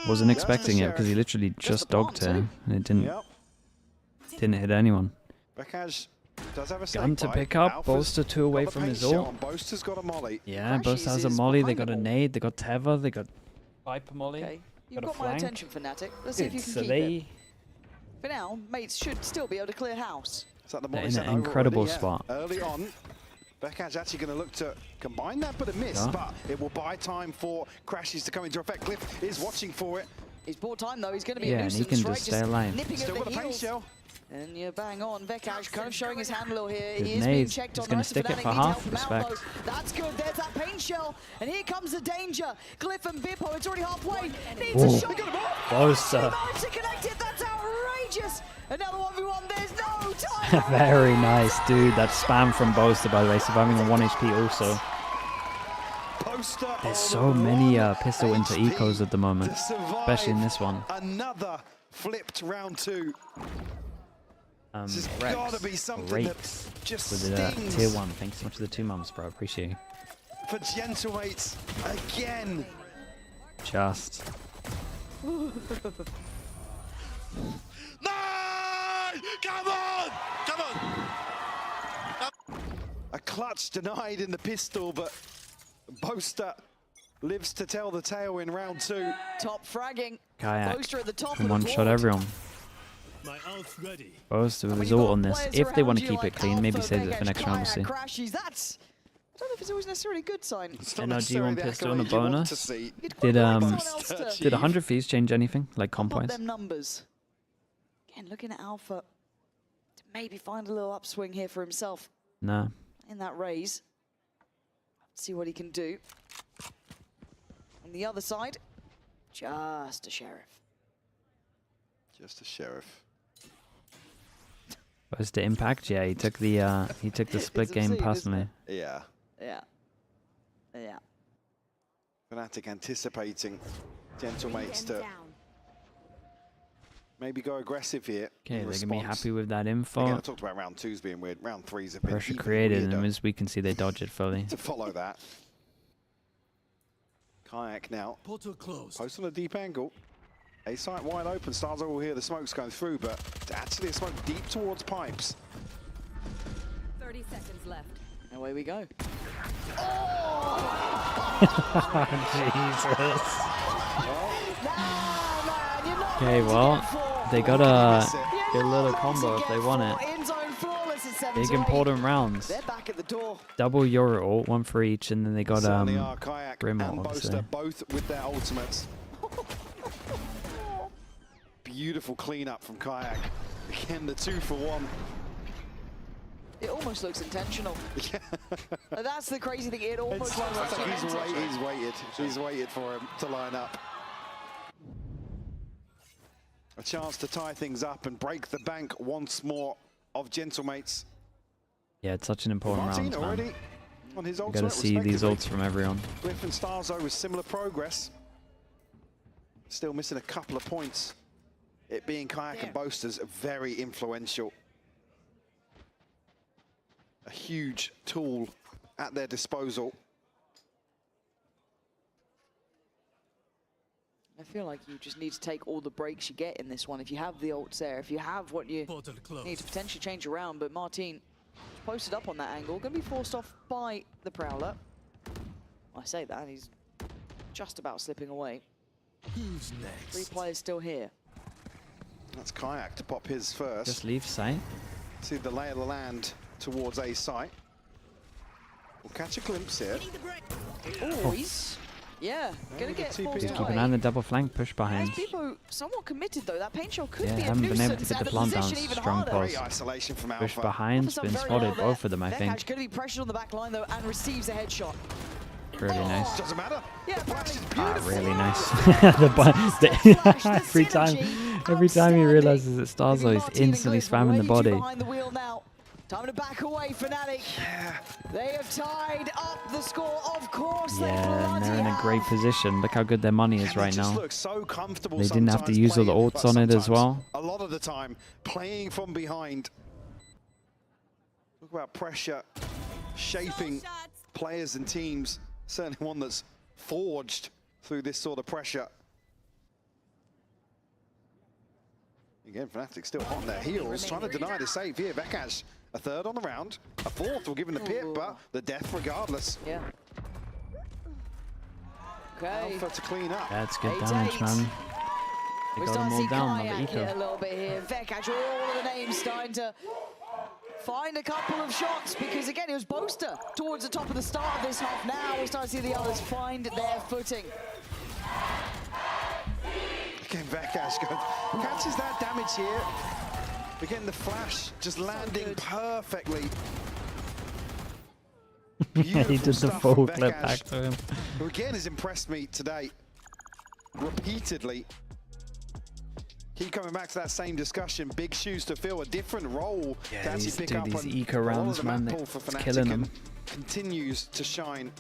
wasn't expecting it because he literally just dogged here and it didn't hit anyone. Bekaj does have a Gun to pick up. Alpha's Boaster 2 away got the from paint his shell ult. on. Boaster's got a molly. Yeah, Boaster has a molly. They got a nade. They got Teva. They got Viper molly. Okay, you've Got a got my flank. attention, FNATIC. Let's see if you can So keep they it. For now, mates should still be able to clear house. Is that the They're molly in sent an over incredible already? Yeah. spot. Early on, Bekaj actually going to look to combine that, but a miss. Yeah. But it will buy time for crashes to come into effect. Cliff is watching for it. He's bought time though. He's going to be Yeah, a and he nuisance, can right? just stay alive. Nipping Still at got the a paint heels. shell. And you're bang on. Bekaj kind of showing his hand a little here. Good He is being nade. checked He's on. gonna The rest of stick it FNATIC for need to half. help him out, Respect. though. That's good. There's that paint shell. And here comes the danger. Cliff and Bippo, it's already halfway. Needs Ooh. a shot. Boaster. Managed to connect it. That's outrageous. Another 1v1. There's no time. Very nice, dude. That spam from Boaster, by the way, surviving on 1 HP also. Boaster There's so many pistol into ecos at the moment, especially in this one. Another flipped round 2. This has Rex, gotta be something that Rakes just with the stings. tier 1. Thanks so much for the 2 months, bro. Appreciate you. For Gentlemates again. Just. No! Come on! Come on! A clutch denied in the pistol, but Boaster lives to tell the tale in round 2. Top fragging. Kayak. Boaster at the top Can of the one-shot board. everyone. My ult's ready. Boaster with his ult on this. If they want to keep it clean, maybe save it for next round, we'll see. Crashes. That's, I don't know if it's always necessarily a good sign. NRG 1 pistol and a bonus. Did Did 100 Thieves change anything, like comp-wise? them numbers. Again, looking at Alpha to maybe find a little upswing here for himself Nah. in that raise. See what he can do. On the other side, just a sheriff. Just a sheriff. Was the impact? Yeah, he took the split game personally. Yeah. Yeah. Yeah. FNATIC anticipating Gentlemates to maybe go aggressive here. Okay, they're gonna be happy with that info. Again, I talked about round 2s being weird. Round 3s have been Pressure even created, weirder and as we can see, they dodge it fully. to follow that. Kayak now. Portal closed. Post on a deep angle. A site wide open. Stars will hear the smoke's going through, but actually a smoke deep towards pipes. 30 seconds left. Away we go. Jesus. Okay, well, they got a little combo if they want it. Big important rounds. They're back at the door. Double your ult, 1 for each, and then they got Kayak Grim and ult, Boaster obviously. both with their ultimates. Beautiful cleanup from Kayak. Again, the 2 for 1. It almost looks intentional. That's the crazy thing. It almost looks like He's waited for him to line up. A chance to tie things up and break the bank once more of Gentlemates. Yeah, it's such an important Martin round, already man. on his You ultimate, gotta see these respectively. ults from everyone. Glyph and Starzo with similar progress. Still missing a couple of points. It being Kayak and Boasters very influential. A huge tool at their disposal. I feel like you just need to take all the breaks you get in this one. If you have the ults there, if you have what you need to potentially change around, but Martin posted up on that angle, going to be forced off by the Prowler. I say that, he's just about slipping away. Who's next? 3 players still here. That's Kayak to pop his first. Just leave sight. See the lay of the land towards A site. We'll catch a glimpse here. Oh, he's, yeah, going to get forced Just keep an away. eye on the double flank push behind. People somewhat committed though. That paint shot could Yeah, be a haven't been able to nuisance get and the the plant down. position even Strong harder. pulse. Great isolation from Push Alpha. behind's Alpha's been done very well spotted, there. both of them, I Vekash think. going to be pressured on the back line though and receives a headshot. Really nice. Doesn't matter. Yeah, Really nice. every time he realizes it's Starzo, he's instantly spamming the body. Behind the wheel now. Time to back away, FNATIC. They have tied up the score, of course. Yeah, and they're in a great position. Look how good their money is right now. Look so comfortable. They didn't have to sometimes use all the playing, ults but on it as sometimes, well. A lot of the time, playing from behind. Talk about pressure, shaping players and teams. Certainly one that's forged through this sort of pressure. Again, FNATIC still on their heels, trying to deny the save here. Vekash, a 3rd on the round, a 4th will give him the pit, but the death regardless. Yeah. Okay. Alpha to clean up. That's good 8-8. damage, man. They We're got them starting to all see down on the Kayak hit a eco. little bit here. Vekash, all of the names starting to find a couple of shots because again, it was Boaster towards the top of the start of this half. Now we're starting to see the others find their footing. Again, Vekash catches that damage here. Again, the flash just landing perfectly. Yeah, he did the stuff full from clip Vekash, back to him. who again has impressed me today repeatedly. Keep coming back to that same discussion. Big shoes to fill, a different role Yeah, to actually these, pick dude, up. these And eco a lot of rounds, the man, map they- pull for it's FNATIC killing and them. continues to shine.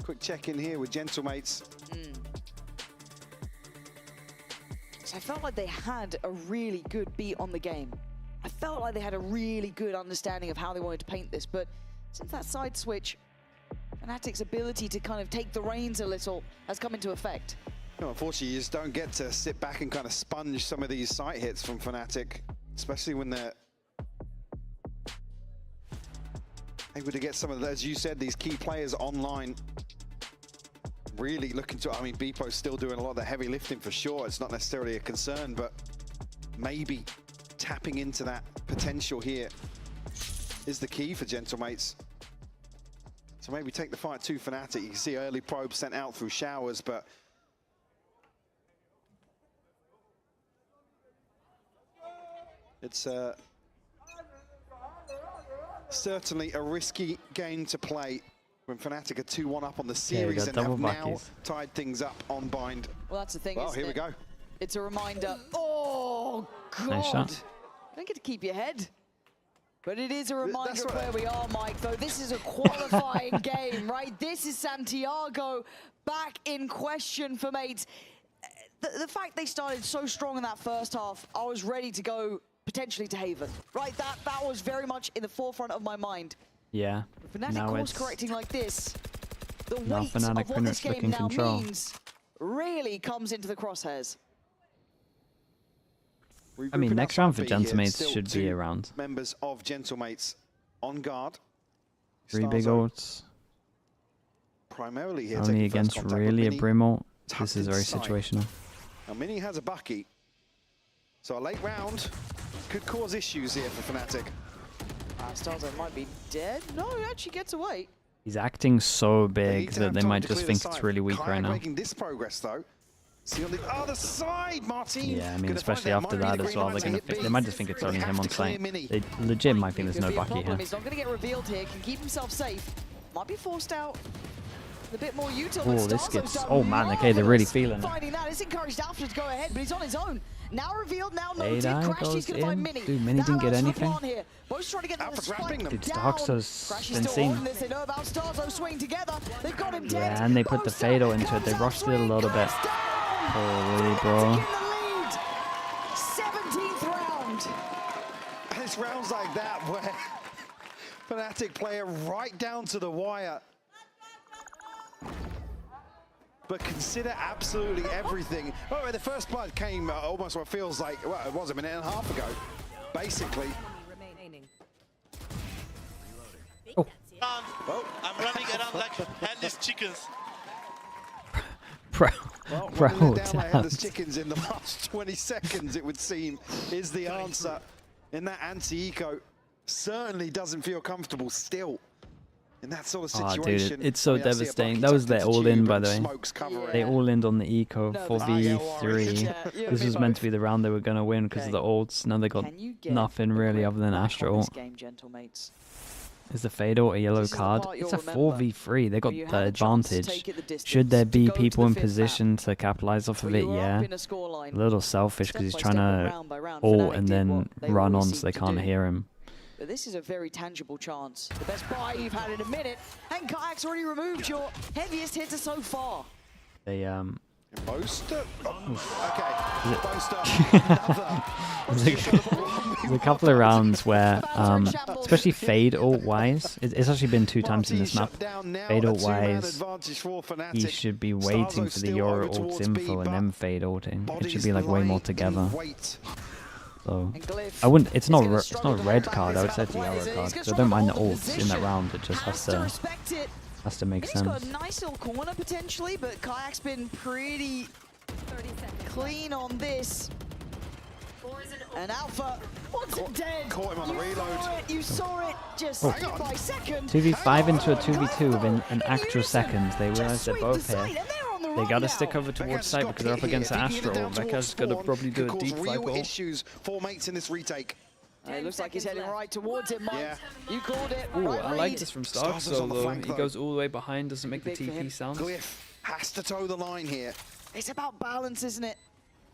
Quick check in here with Gentlemates. I felt like they had a really good beat on the game. I felt like they had a really good understanding of how they wanted to paint this, but since that side switch, FNATIC's ability to kind of take the reins a little has come into effect. No, unfortunately, you just don't get to sit back and kind of sponge some of these sight hits from FNATIC, especially when they're able to get some of, as you said, these key players online. Really looking to, I mean, Beepo's still doing a lot of the heavy lifting for sure. It's not necessarily a concern, but maybe tapping into that potential here is the key for Gentlemates. So maybe take the fight to FNATIC. You can see early probes sent out through showers, but it's certainly a risky game to play when FNATIC are 2-1 up on the series and have now tied things up on Bind. Well, that's the thing. Well, here we go. It's a reminder. Oh, God. Nice shot. You don't get to keep your head. But it is a reminder of where we are, Mike, though. This is a qualifying game, right? This is Santiago back in question for mates. The fact they started so strong in that first half, I was ready to go potentially to Haven, right? That was very much in the forefront of my mind. Yeah. FNATIC course correcting like this, the now weight FNATIC of what this pretty much game took now control. means really comes into the crosshairs. I mean, next round for Gentlemates should be around. Members of Gentlemates on guard. 3 big ults. Primarily here only against really a Brim ult. This is very situational. Now Mini has a Bucky, so a late round could cause issues here for FNATIC. Starzo might be dead. No, he actually gets away. He's acting so big that they might just think it's really weak right now. Making this progress though. See on the other side, Martin. Yeah, I mean, especially after that as well, they might just think it's only him on site. They legit might think there's no Bucky here. He's not going to get revealed here. Can keep himself safe. Might be forced out. A bit more util. Oh, this gets. Oh man, okay, they're really feeling it. Finding that, it's encouraged Alpha to go ahead, but he's on his own. Now revealed, now noted. Ada Crashy's going to find Mini. Dude, Mini didn't get anything. Both trying to get the spike Dude, Starzo's been seen. They know about Starzo swinging together. They've got him dead. Yeah, and they put the Fatal into it. They rushed it a little bit. Holy bro. 17th round. And it's rounds like that where FNATIC play it right down to the wire. But consider absolutely everything. Oh, the first blood came almost what feels like, well, it was a minute and a half ago, basically. Oh. I'm running around like headless chickens. Bro, down like headless chickens in the last 20 seconds, it would seem, is the answer. In that anti-eco, certainly doesn't feel comfortable still. In that sort of situation. Dude, it's so devastating. That was their all-in, by the way. They all-in on the eco for V3. This was meant to be the round they were going to win because of the ults. Now they got nothing really other than Astra ult. Is the Fatal a yellow card? It's a 4v3. They got the advantage. Should there be people in position to capitalize off of it? Yeah. A little selfish because he's trying to ult and then run on so they can't hear him. But this is a very tangible chance. The best buy you've had in a minute. And Kayak's already removed your heaviest hitter so far. They Boaster? There's a couple of rounds where, especially Fade ult-wise, it's actually been 2 times in this map. Fade ult-wise, he should be waiting for the Yoru ult's info and then Fade ulting. It should be like way more together. So I wouldn't. It's not a red card. I would say it's a yellow card because I don't mind the ults in that round. It just has to make sense. He's got a nice little corner potentially, but Kayak's been pretty clean on this. And Alpha, what's it dead? Caught him on the reload. You saw it just by second. 2v5 into a 2v2 within an actual second. They realize they're both here. They gotta stick over towards side because they're up against the Astral. Becca's gonna probably do a deep flag ult. Issues for mates in this retake. It looks like he's heading right towards him, Mike. Yeah. You called it. Ooh, I like this from Starzo though. He goes all the way behind, doesn't make the TP sounds. Glyph has to toe the line here. It's about balance, isn't it?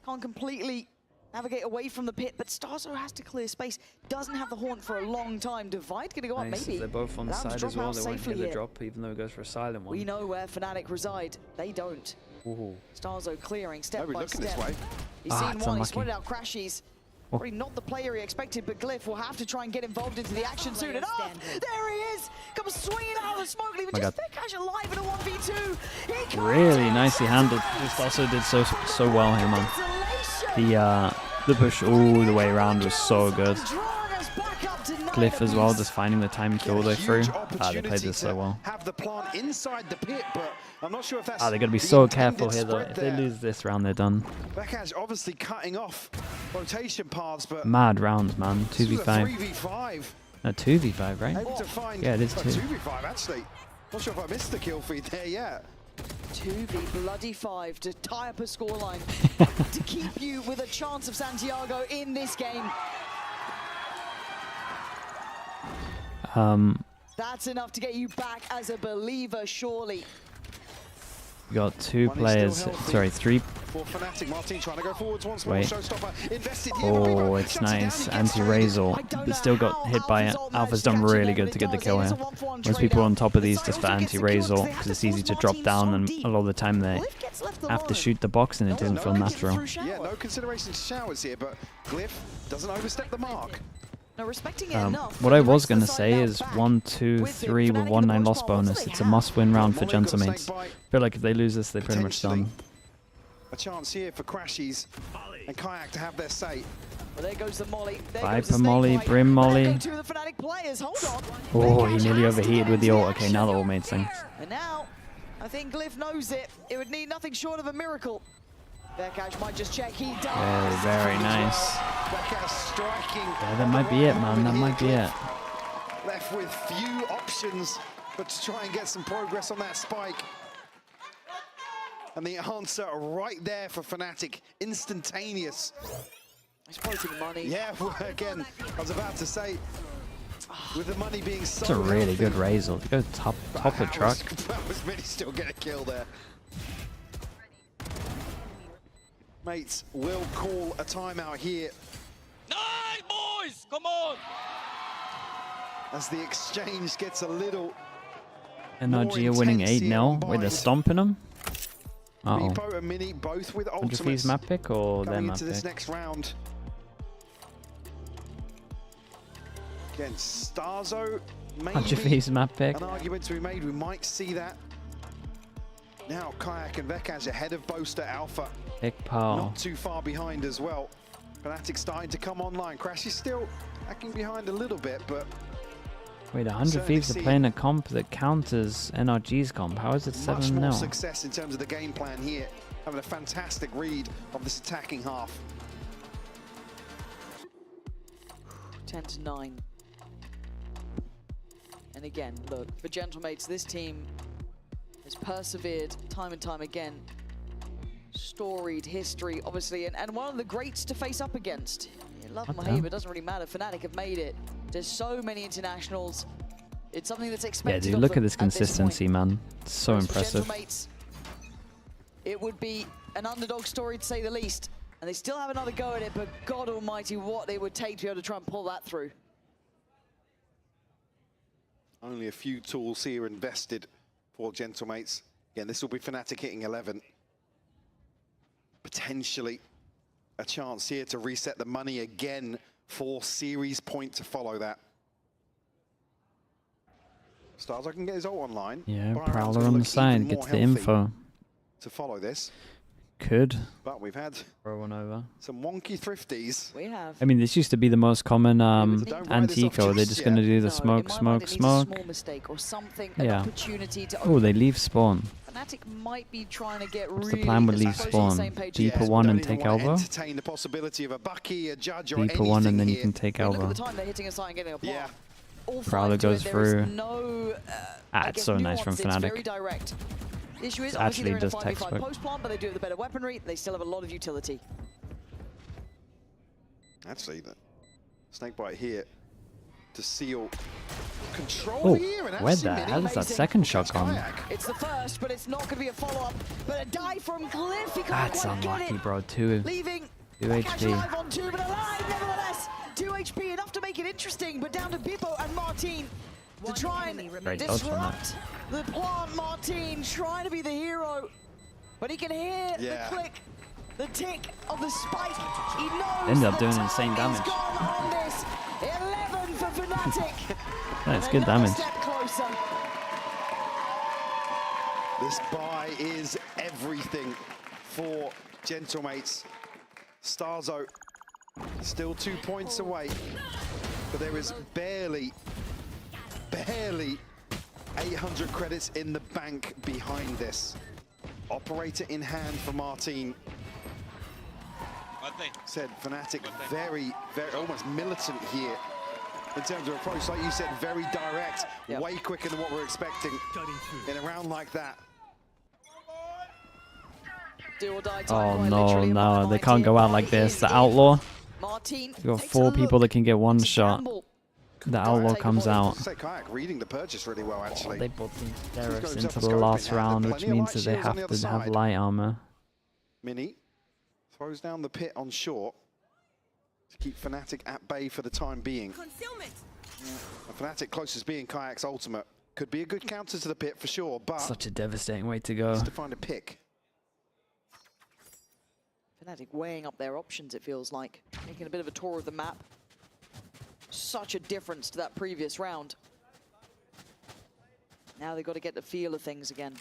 Can't completely navigate away from the pit, but Starzo has to clear space. Doesn't have the haunt for a long time. Divide gonna go up, maybe. They're both on the side as well. They won't hear the drop, even though it goes for a silent one. We know where FNATIC reside. They don't. Ooh. Starzo clearing step by looking step. this way. He's Ah, seen it's one, unlucky. he's spotted out Crashies. Probably not the player he expected, but Glyph will have to try and get involved into the action soon enough. There he is! Comes swinging out of the smoke, leaving my just God. Vekash alive in a 1v2. He Really nicely handled. Just also did so well here, man. The push all the way around was so good. Glyph as well, just finding the time kill though through. They played this so well. Have the plant inside the pit, but I'm not sure if that's They got to be the so intended careful here though. spread If they there. lose this round, they're done. Vekash obviously cutting off rotation paths, but Mad rounds, man. this was a 2v5. 3v5. No, 2v5, right? Able to find Yeah, it is 2. 2v5 actually. Not sure if I missed the kill feed there yet. 2v5 to tie up a scoreline to keep you with a chance of Santiago in this game. That's enough to get you back as a believer, surely. We got 2 players, sorry, 3. For FNATIC, Martin trying to go forwards once more. Wait. Showstopper invested here. Oh, it's nice. Anti-Razor. But still got hit by it. Alpha's done really good to get the kill here. Most people on top of these just for anti-Razor because it's easy to drop down, and a lot of the time they have to shoot the box and it doesn't feel natural. Yeah, no consideration to showers here, but Glyph doesn't overstep the mark. No, respecting it enough. What I was going to say is 1, 2, 3 with 1-9 loss bonus. It's a must-win round for Gentlemates. I feel like if they lose this, they're pretty much done. A chance here for Crashies and Kayak to have their say. Well, there goes the molly. Viper molly, Brim molly. Two of the FNATIC players. Hold on. Oh, he nearly overheated with the ult. Okay, now the ult made sense. And now, I think Glyph knows it. It would need nothing short of a miracle. Vekash might just check. He does. Very nice. Vekash striking. Yeah, that might be it, man. That might be it. Left with few options, but to try and get some progress on that spike. And the answer right there for FNATIC, instantaneous. He's quoting money. Yeah, well, again, I was about to say, with the money being so It's a really good Razor. Go top of truck. That was really still get a kill there. Mates will call a timeout here. Nice, boys! Come on! As the exchange gets a little NRG are winning 8-0. Wait, they're stomping them? Uh-oh. Repo and Mini both with 100 Thieves ultimates map pick or their going map into this pick? next round. Again, Starzo, 100 maybe Thieves map pick. an argument to be made. We might see that. Now Kayak and Vekash ahead of Boaster Alpha. Pick Pal. Not too far behind as well. FNATIC starting to come online. Crash is still hacking behind a little bit, but Wait, 100 Thieves are playing a comp that counters NRG's comp. How is it much more 7-0? success in terms of the game plan here. Having a fantastic read of this attacking half. 10-9. And again, look, for Gentlemates, this team has persevered time and time again. Storied history, obviously, and one of the greats to face up against. You love What him, the? but it doesn't really matter. FNATIC have made it. There's so many internationals. It's something that's Yeah, expected dude, of look them at this consistency, man. It's so Whereas for impressive. Gentlemates, it would be an underdog story to say the least. And they still have another go at it, but God almighty, what it would take to be able to try and pull that through. Only a few tools here invested for Gentlemates. Again, this will be FNATIC hitting 11. Potentially a chance here to reset the money again for series point to follow that. Stars, I can get his ult online. Yeah, Byron's Prowler gonna on the look side, even gets more the healthy info. to follow this. Could. But we've had Throw one over. some wonky thrifties. We have. I mean, this used to be the most common don't write this off anti-eco. They're just just going to yet. do the No, smoke, in my smoke, mind, it needs a smoke. small mistake or something, an Yeah. opportunity to Oh, they leave spawn. FNATIC might be trying to get What's really the plan with leave close to the spawn? same page as Deeper this. one Don't and even take wanna elbow? entertain the possibility of a Bucky, a Judge, or Deeper one and anything then you here. can take I mean, elbow. look at the time they're hitting a side and getting a block. Yeah. All Prowler five to goes it. There is through. no, I It's guess, so nice from nuance. It's very FNATIC. direct. The issue is It's obviously actually they're in a just 5v5 textbook. post plant, but they do have the better weaponry. They still have a lot of utility. Actually, the Snakebite here to seal control Oh, here. And where that's the hell is that second shot gone? It's the first, but it's not going to be a follow-up. But a dive from Glyph, he can't That's quite get unlucky, it. bro. 2 Leaving HP. Vekash alive on 2, but alive nevertheless. 2 HP, enough to make it interesting, but down to Bippo and Martin to try and Great dodge from that. disrupt the plant. Martin trying to be the hero. But he can hear the click, the tick of the spike. He knows Ended up doing insane damage. On this. 11 for FNATIC. That's good damage. Step closer. This buy is everything for Gentlemates. Starzo still 2 points away, but there is barely 800 credits in the bank behind this. Operator in hand for Martin. Said FNATIC very, almost militant here in terms of approach. Like you said, very direct, way quicker than what we're expecting in a round like that. Oh no, they can't go out like this. The Outlaw. You've got 4 people that can get one shot. The Outlaw comes out. Reading the purchase really well, actually. They bought the Darius into the last round, which means that they have to have light armor. Mini throws down the pit on short to keep FNATIC at bay for the time being. FNATIC closest being Kayak's ultimate. Could be a good counter to the pit for sure, but Such a devastating way to go. just to find a pick. FNATIC weighing up their options, it feels like. Making a bit of a tour of the map. Such a difference to that previous round. Now they've got to get the feel of things again.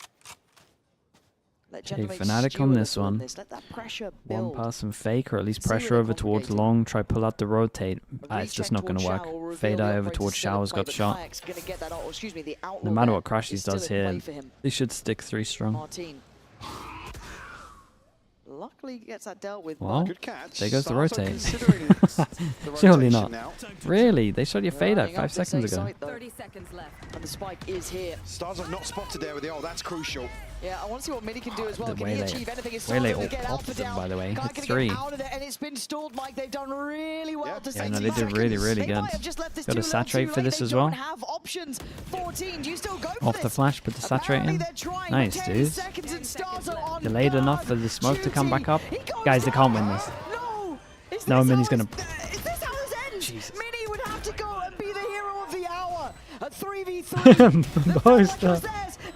Okay, FNATIC on this one. Let that pressure build. One person fake, or at least pressure over towards long. Try pull out the rotate. It's just not going to work. Fade eye over towards Shower's got shot. No matter what Crashies does here, they should stick 3 strong. Martin. Luckily gets that dealt with. Well, good catch. there goes the rotate. Surely not. Really? They showed you fade out 5 seconds ago. 30 seconds left. And the spike is here. Stars have not spotted there with the ult. That's crucial. Yeah, I want to see what Mini can do as well. The Can he achieve anything? It's Waylay to get popped Alpha them, down. by the way. Guy It's gonna 3. get out of there, and it's been stalled, Mike. They've done really well to Yeah, save no, they did really, really good. Got to saturate for this as well. Have options. 14. Do you still go for Off the flash, put the saturate in. Nice, dude. Delayed enough for the smoke to come back up. Guys, they can't win this. No, Mini's gonna. Is this how this ends? Jesus. Mini would have to go and be the hero of the hour. A 3v3. Boaster.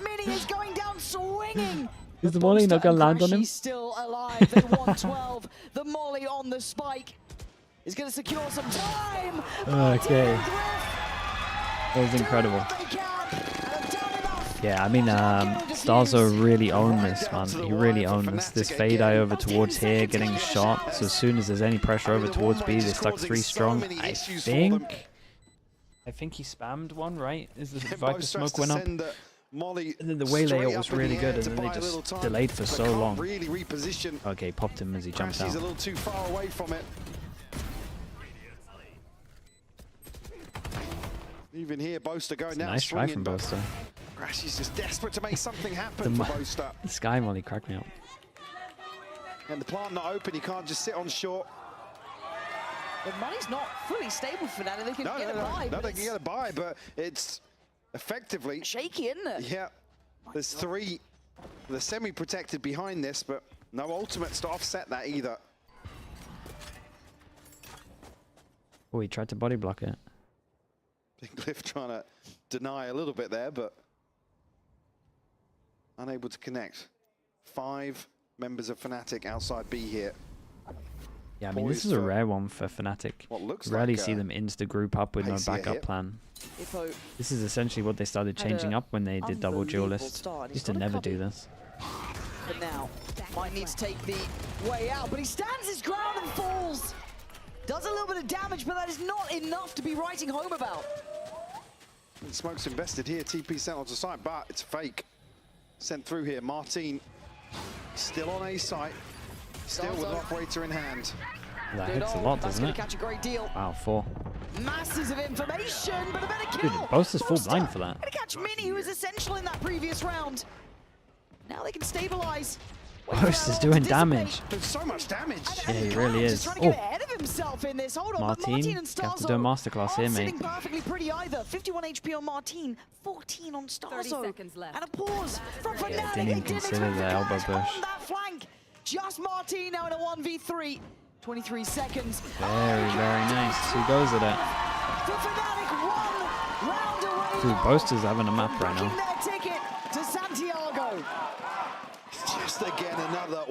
Mini is going down swinging. Is the molly not gonna land on him? He's still alive. They won 12. The molly on the spike is going to secure some time. Okay. That was incredible. Yeah, I mean, Starzo really owned this, man. He really owned this. This fade eye over towards here, getting shot. So as soon as there's any pressure over towards B, they stuck 3 strong. I think he spammed one, right? Is the Viper smoke went up? And then the Waylay ult was really good, and then they just delayed for so long. Okay, popped him as he jumped out. He's a little too far away from it. Even here, Boaster going down. Nice try from Boaster. Crashy's just desperate to make something happen for Boaster. The Sky Molly cracked me up. And the plant not open, he can't just sit on short. The money's not fully stable for that, and they can get a buy. No, they can get a buy, but it's effectively shaky, isn't it? Yeah. There's 3. They're semi-protected behind this, but no ultimates to offset that either. Oh, he tried to body block it. Big Glyph trying to deny a little bit there, but unable to connect. 5 members of FNATIC outside B here. Yeah, I mean, this is a rare one for FNATIC. Rarely see them insta group up with no backup plan. This is essentially what they started changing up when they did double duelist. Used to never do this. But now, might need to take the way out, but he stands his ground and falls. Does a little bit of damage, but that is not enough to be writing home about. And smoke's invested here, TP sent onto site, but it's fake. Sent through here, Martin still on A site, still with an operator in hand. That hits a lot, doesn't it? Catch a great deal. Wow, 4. Masses of information, but a better kill. Dude, Boaster's full blind for that. Gonna catch Mini, who was essential in that previous round. Now they can stabilize. Boaster's doing damage. There's so much damage. Yeah, he really is. Trying to get ahead of himself in this. Hold on, Martin, and you have to do a masterclass here, mate. Sitting perfectly pretty either. 51 HP on Martin, 14 on Starzo. 30 seconds left. And a pause from FNATIC. Yeah, didn't even consider the elbow bush. On that flank. Just Martin now in a 1v3. 23 seconds. Very, very nice. Who goes at it? For FNATIC, 1 round away. Dude, Boaster's having a map right now. Their ticket to Santiago. Just again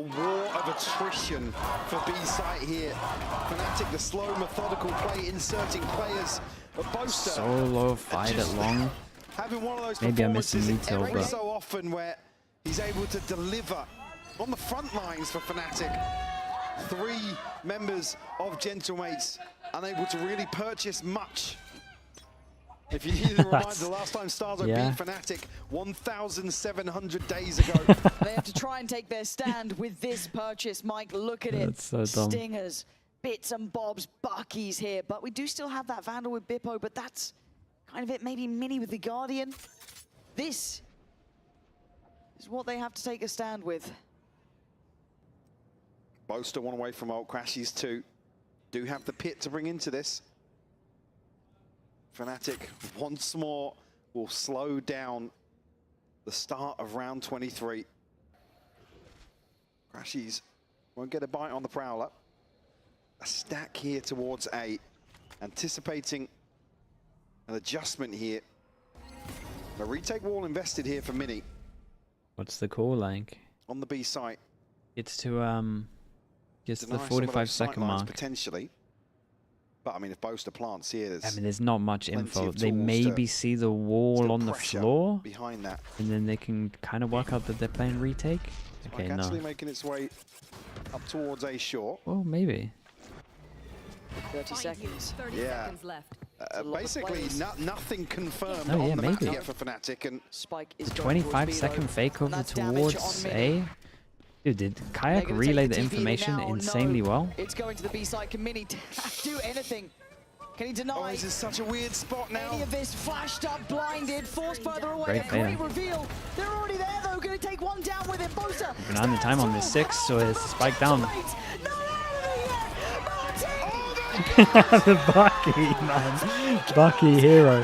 war of attrition for B-site here. FNATIC, the slow, methodical play, inserting players. Boaster, Solo fight at long. having one of those Maybe I missed some detail, every but so often where he's able to deliver on the front lines for FNATIC. 3 members of Gentlemates unable to really purchase much. If you need a reminder, the last time Starzo beat FNATIC 1,700 days ago. They have to try and take their stand with this purchase, Mike. Look at it. That's so dumb. Stingers, bits and bobs, Buckies here. But we do still have that Vandal with Bippo, but that's kind of it. Maybe Mini with the Guardian. This is what they have to take a stand with. Boaster one away from ult. Crashies 2. Do have the pit to bring into this. FNATIC once more will slow down the start of round 23. Crashies won't get a bite on the Prowler. A stack here towards A. Anticipating an adjustment here. A retake wall invested here for Mini. What's the call like? On the B site. It's to gets to the 45-second mark. Potentially. But I mean, if Boaster plants here, there's not much info. They maybe see the wall on the floor behind that, and then they can kind of work out that they're playing retake. Okay, no. Actually making its way up towards A short. Oh, maybe. 30 seconds. 30 Yeah. seconds left. Basically, nothing confirmed Oh, yeah, on the map maybe. yet for FNATIC, and Spike is 25-second fake over towards A. Dude, did Kayak relay the information insanely well? It's going to the B side. Can Mini do anything? Can he deny? Oh, this is such a weird spot now. Any of this flashed up, blinded, forced further away. Great A great fail. reveal. They're already there though. Going to take one down with him. Boaster. Behind the time on this 6, so it's spike down. The Bucky, man. Bucky hero.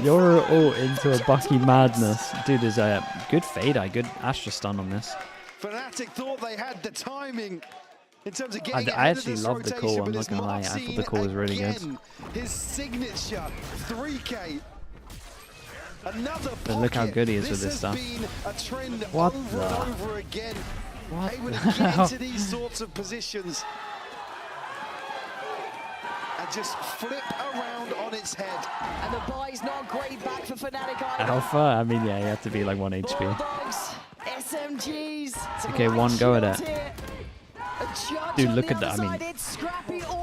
You're all into a Bucky madness. Dude, there's a good fade, good Astra stun on this. FNATIC thought they had the timing in terms of getting I ahead actually of this love the rotation, call, I'm but not it's gonna lie, I thought Martin the call was really good. again, his signature 3K. Another But look how good he is with this stuff. What over the? and over again. What Able the to get hell? into these sorts of positions and just flip around on its head. And the buy's not great back for FNATIC either. Alpha? I mean, yeah, you have to be like 1 HP. Bulldogs, SMGs. Okay, one go at it. Dude, look at that. I mean,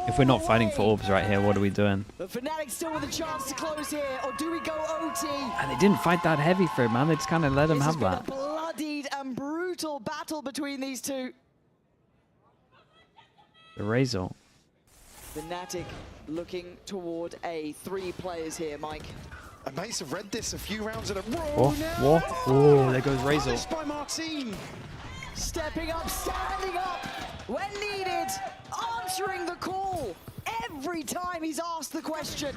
if we're not fighting for orbs right here, what are we doing? But FNATIC still with a chance to close here, or do we go OT? And they didn't fight that heavy for it, man. They just kind of let him have that. A bloodied and brutal battle between these two. The Razor. FNATIC looking toward A. 3 players here, Mike. And mates have read this a few rounds in a row Oh, now. oh, there goes Razor. Punished by Martin. Stepping up, standing up when needed, answering the call every time he's asked the question.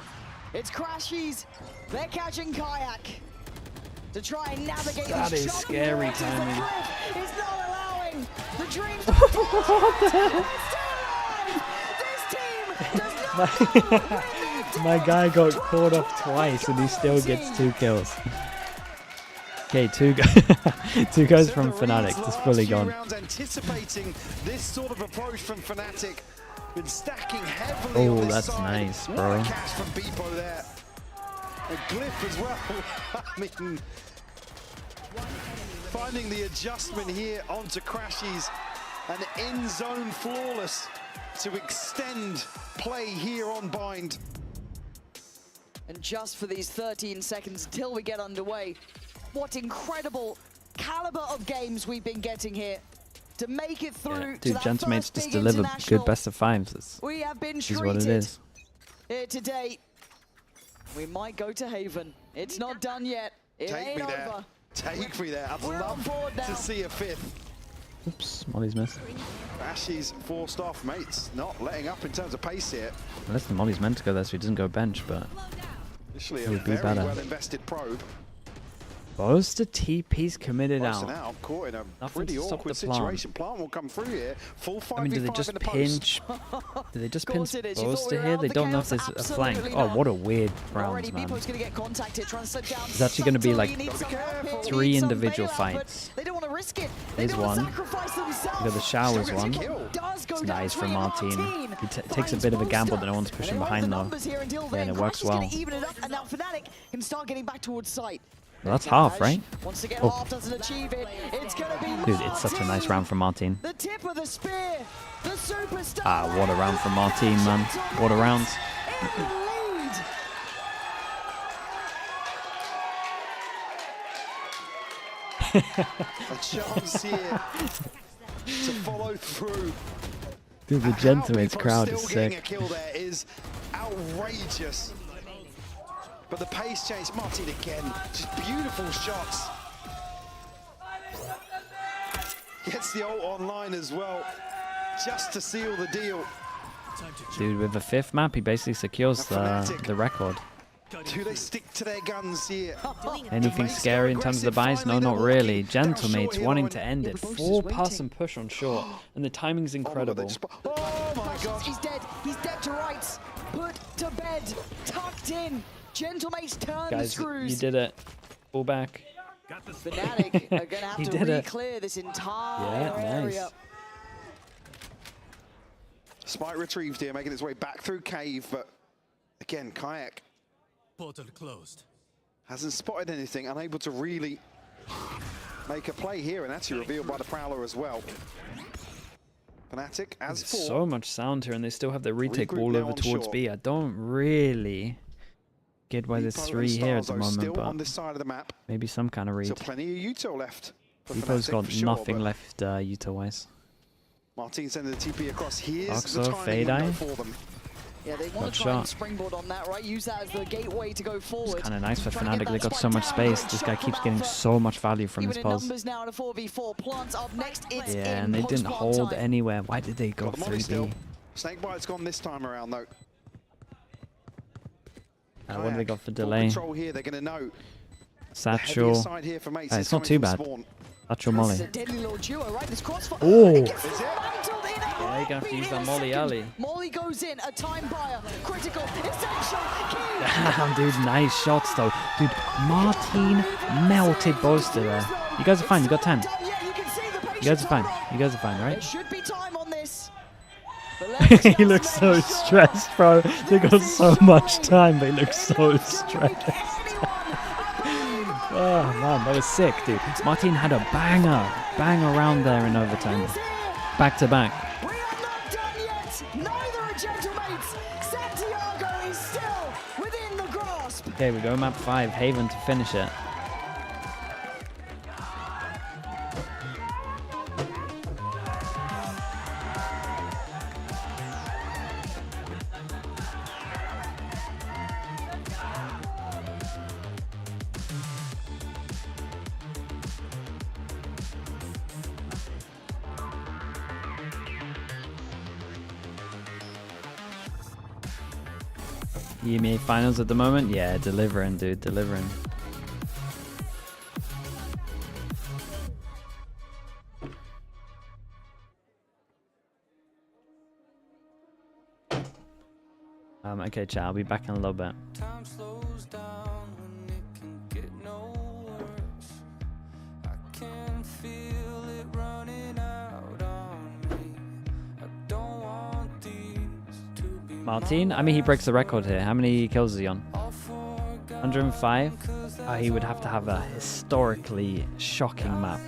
It's Crashies. They're catching Kayak to try and navigate That these is choppy scary waters. timing. The cliff is not allowing the dreams to What the hell? This team does not My guy got caught off twice and he still gets 2 kills. Okay, 2 guys from FNATIC, just fully gone. Rounds anticipating this sort of approach from FNATIC. Been stacking heavily on Oh, this that's side. nice, What bro. a catch from Beepo there. And Glyph as well. I mean, finding the adjustment here onto Crashies. And in zone flawless to extend play here on Bind. And just for these 13 seconds until we get underway, what incredible caliber of games we've been getting here to make it through to Dude, that Gentlemates first just big deliver international. good best of 5s. We have been Is what it treated is. here today. We might go to Haven. It's not done yet. It Take ain't me there. over. Take me there. I'd We're on board love now. to see a 5th. Oops, Molly's missed. Crashies forced off, mates. Not letting up in terms of pace here. Unless the Molly's meant to go there so he doesn't go bench, but Initially it a would be very better. well invested probe. Boaster TP's committed Boaster out. now caught in a Nothing pretty to stop awkward the plant. situation. Plant will come through here. Full 5v5 I mean, do they just in the post. pinch? Do they just pinch course it is. You thought we Boaster were here? out They the don't know if chaos? there's a flank. Absolutely Oh, not. what a weird Already round, man. Beepo's going to get contacted, trying to slip down. 'There's actually going to be like subtly, needs some help here. 3 Needs some individual bailout, but fights. They don't want to risk it. There's one. Sacrifice themselves. Look at the showers one. It's nice from Martin. He takes a bit of a gamble that no one's pushing behind though. Yeah, and it works well. Even it up, and now FNATIC can start getting back towards sight. Well, that's half, right? Once again, Oh. half doesn't achieve it. It's gonna be Dude, it's such a nice round from Martin. the tip of the spear. The superstar. Ah, what a round from Martin, man. What a round. A chance here to follow through. Dude, the Gentleman's crowd is Still getting sick. a kill there is outrageous. But the pace change, Martin again, just beautiful shots. Gets the ult online as well, just to seal the deal. Dude, with the 5th map, he basically secures the record. Do they stick to their guns here? Anything scary in terms of the buys? No, not really. Gentlemates wanting to end it. 4 pass and push on short, and the timing's incredible. Oh my God. He's dead. He's dead to rights. Put to bed. Tucked in. Gentlemates turn the Guys, screws. you did it. Pull back. FNATIC are going to have to did it. re-clear this entire area. Nice. Spike retrieved here, making its way back through cave, but again, Kayak Portal closed. hasn't spotted anything, unable to really make a play here, and actually revealed by the Prowler as well. FNATIC as There's for so much sound here, and they still have the retake Regroup ball now over on towards shore. B. I don't really get why there's 3 here at the moment, still but on this side of the map. maybe some kind of read. So plenty of Uto left. for Depot's FNATIC got for sure, nothing but left Uto-wise. Martin sending the TP across. Here's Oxo, the timing Fade window Eye. for them. Yeah, they want Got to try and shot. springboard on that, right? Use that as the gateway to go forward. Kind of nice for Trying to get FNATIC. They that got so spike much down. space. Great This shot guy from keeps getting Alpha. so much value from Even his in pulse. numbers now in a 4v4. Plants up next. It's Yeah, in and they didn't post-plant hold time. anywhere. Why did they go Got the molly 3B? still. Snakebite's gone this time around though. What do they got for Full delay? control here. They're going to know. Satchel. Side here for Mace is It's not coming too from bad. spawn. Satchel This Molly. is a deadly little duo, right? This crossfire. Oh! It gets dismantled in a Yeah, you're gonna have to use that Molly early. Molly goes in, a time buyer, critical, essential, key. Damn, dude, nice shots though. Dude, Martin melted Boaster there. You guys are fine, you got 10. You guys are fine. You guys are fine, There right? should be time on this. He looks so stressed, bro. They got so much time, but he looks so stressed. Oh man, that was sick, dude. Martin had a bang around there in overtime. Back to back. We are not done yet. Neither are Gentlemates. Santiago is still within the grasp. Okay, we go map 5, Haven to finish it. EMEA finals at the moment? Yeah, delivering, dude, delivering. Okay, chat, I'll be back in a little bit. Time slows down when it can get no worse. I can feel it running out on me. I don't want these to be Martin, I mean, he breaks the record here. How many kills is he on? 105? He would have to have a historically shocking map.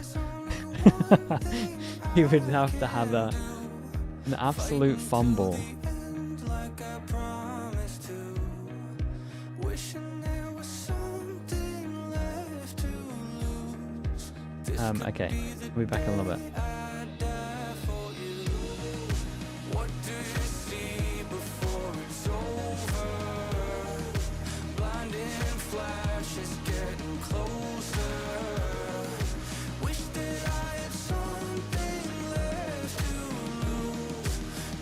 He would have to have an absolute fumble. like I promised to. Wishing there was something left to lose. Okay, we'll be back in a little bit. What do you see before it's over? Blinding flashes getting closer. Wish that I had something left to lose.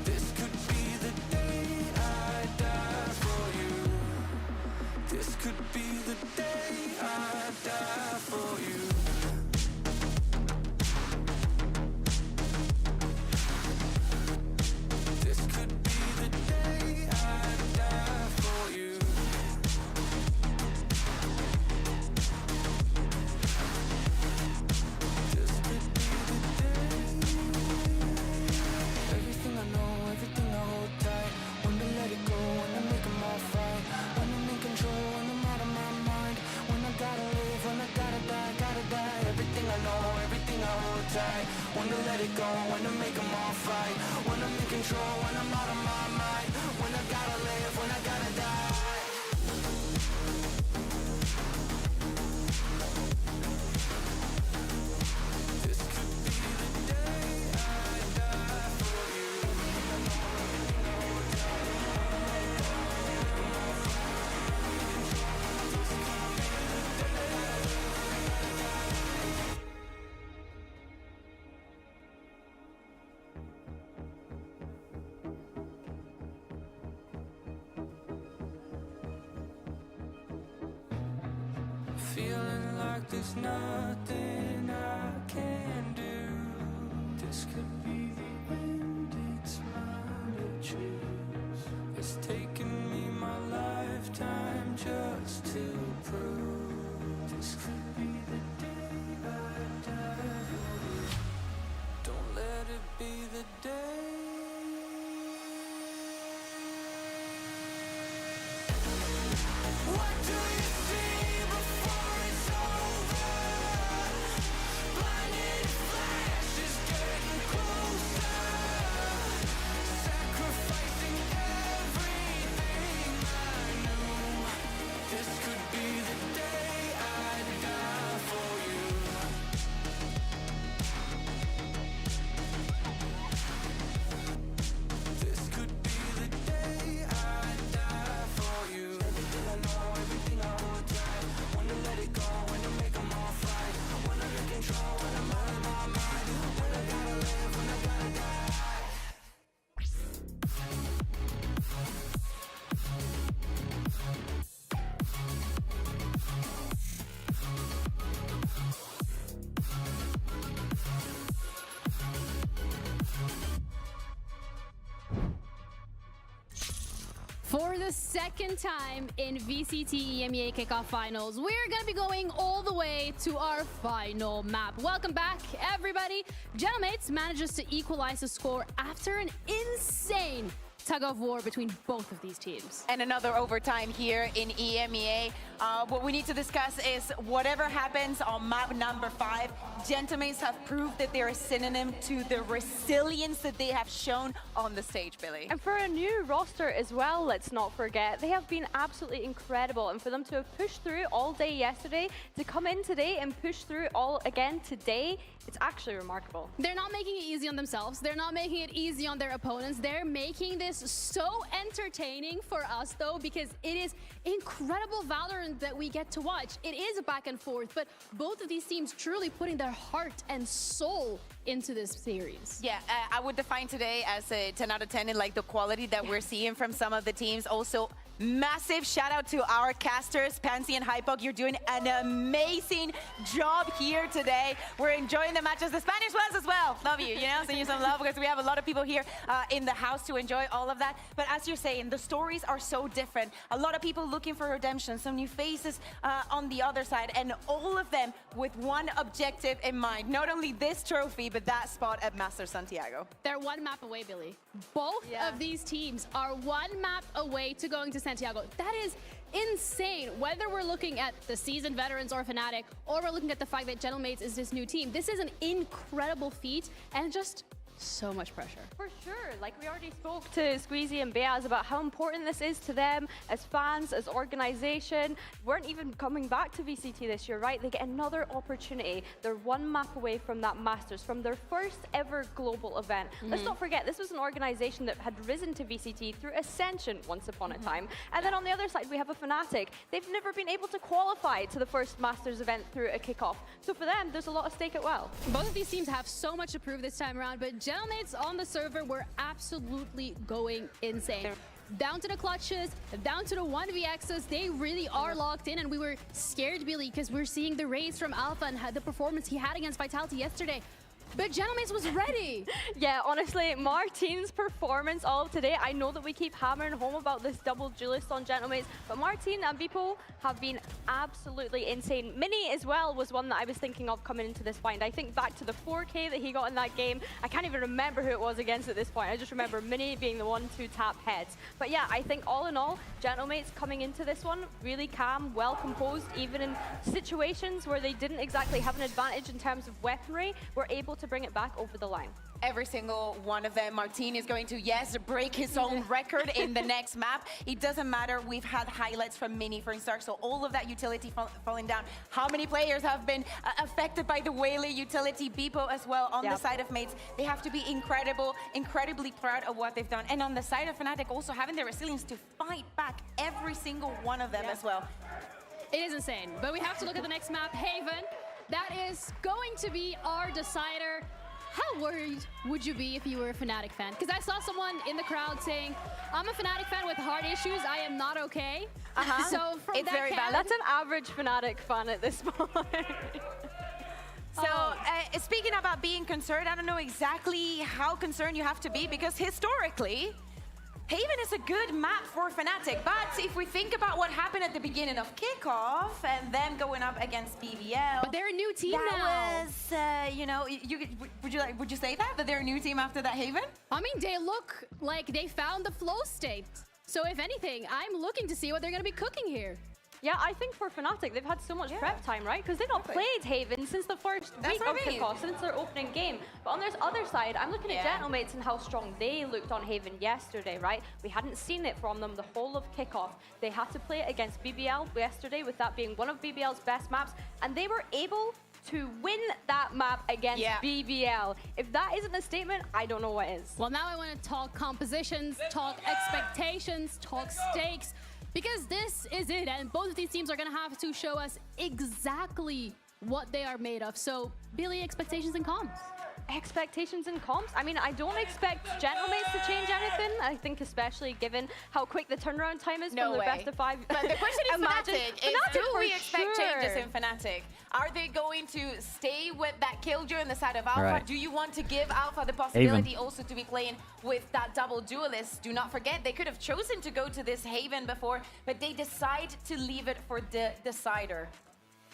This could be the day I die for you. This could be the day I die for you. This could be the day I die for you. This could right. When to let it go, when to make them all fight. When I'm in control, when I'm out of my mind. When I gotta live, when I gotta die. This could be the day I die for you. Feeling like there's nothing I can do. This could be the end, it's mine to choose. It's taken me my lifetime just to prove. This could be the day I die for you. Don't let it be the day. What do you see before it's over? Blinded flashes getting closer. Sacrificing everything I knew. This could be the day I die for you. This could be the day I die for you. I know everything I hold tight. When to let it go, when to make them all fight. When I'm in control, when I'm out of my mind. When I gotta live, when I gotta die. For the second time in VCT EMEA Kickoff Finals, we're going to be going all the way to our final map. Welcome back, everybody. Gentlemates manages to equalize the score after an insane tug-of-war between both of these teams. And another overtime here in EMEA. What we need to discuss is whatever happens on map number 5, Gentlemates have proved that they're a synonym to the resilience that they have shown on the stage, Billy. And for a new roster as well, let's not forget, they have been absolutely incredible. And for them to have pushed through all day yesterday, to come in today and push through all again today, it's actually remarkable. They're not making it easy on themselves. They're not making it easy on their opponents. They're making this so entertaining for us, though, because it is incredible Valorant that we get to watch. It is a back and forth, but both of these teams truly putting their heart and soul into this series. Yeah, I would define today as a 10 out of 10 in like the quality that we're seeing from some of the teams. Also, massive shout out to our casters, Pansy and Hypok. You're doing an amazing job here today. We're enjoying the matches, the Spanish ones as well. Love you, send you some love because we have a lot of people here in the house to enjoy all of that. But as you're saying, the stories are so different. A lot of people looking for redemption, some new faces on the other side, and all of them with one objective in mind. Not only this trophy, but that spot at Master Santiago. They're one map away, Billy. Both of these teams are one map away to going to Santiago. That is insane. Whether we're looking at the seasoned veterans or FNATIC, or we're looking at the fact that Gentlemates is this new team, this is an incredible feat and just so much pressure. For sure. Like we already spoke to Squeezy and Beaz about how important this is to them as fans, as organization. Weren't even coming back to VCT this year, right? They get another opportunity. They're one map away from that Masters, from their first ever global event. Let's not forget, this was an organization that had risen to VCT through Ascension once upon a time. And then on the other side, we have a FNATIC. They've never been able to qualify to the first Masters event through a kickoff. So for them, there's a lot at stake as well. Both of these teams have so much to prove this time around, but Gentlemates on the server were absolutely going insane. Down to the clutches, down to the 1vx's, they really are locked in, and we were scared, Billy, because we're seeing the race from Alpha and the performance he had against Vitality yesterday. But Gentlemates was ready. Yeah, honestly, Martin's performance all of today, I know that we keep hammering home about this double duelist on Gentlemates, but Martin and Bipo have been absolutely insane. Mini as well was one that I was thinking of coming into this find. I think back to the 4K that he got in that game. I can't even remember who it was against at this point. I just remember Mini being the one to tap heads. But yeah, I think all in all, Gentlemates coming into this one really calm, well composed, even in situations where they didn't exactly have an advantage in terms of weaponry, were able to bring it back over the line. Every single one of them. Martin is going to, yes, break his own record in the next map. It doesn't matter. We've had highlights from Mini for Stark, so all of that utility falling down. How many players have been affected by the Whaley utility? Beepo as well on the side of mates. They have to be incredibly proud of what they've done. And on the side of FNATIC, also having the resilience to fight back every single one of them as well. It is insane, but we have to look at the next map, Haven. That is going to be our decider. How worried would you be if you were a FNATIC fan? Because I saw someone in the crowd saying, I'm a FNATIC fan with heart issues, I am not okay. So from it's very valid. That's an average FNATIC fan at this point. So speaking about being concerned, I don't know exactly how concerned you have to be, because historically, Haven is a good map for FNATIC, but if we think about what happened at the beginning of Kickoff and them going up against BBL, but they're a new team now. That was, you know, would you say that they're a new team after that Haven? I mean, they look like they found the flow state. So if anything, I'm looking to see what they're going to be cooking here. Yeah, I think for FNATIC, they've had so much prep time, right? Because they've not played Haven since the first week of Kickoff, since their opening game. But on this other side, I'm looking at Gentlemates and how strong they looked on Haven yesterday, right? We hadn't seen it from them the whole of Kickoff. They had to play it against BBL yesterday, with that being one of BBL's best maps, and they were able to win that map against BBL. If that isn't a statement, I don't know what is. Well, now I want to talk compositions, talk expectations, talk stakes. Because this is it, and both of these teams are going to have to show us exactly what they are made of. So, Billy, expectations and comps. Expectations and comps? I mean, I don't expect Gentlemates to change anything. I think especially given how quick the turnaround time is from their best of 5. But the question is FNATIC is, do we expect changes in FNATIC? Are they going to stay with that Killjoy on the side of Alpha? Right. Do you want to give Alpha the possibility also to be playing with that double duelist? Do not forget, they could have chosen to go to this Haven before, but they decide to leave it for the decider.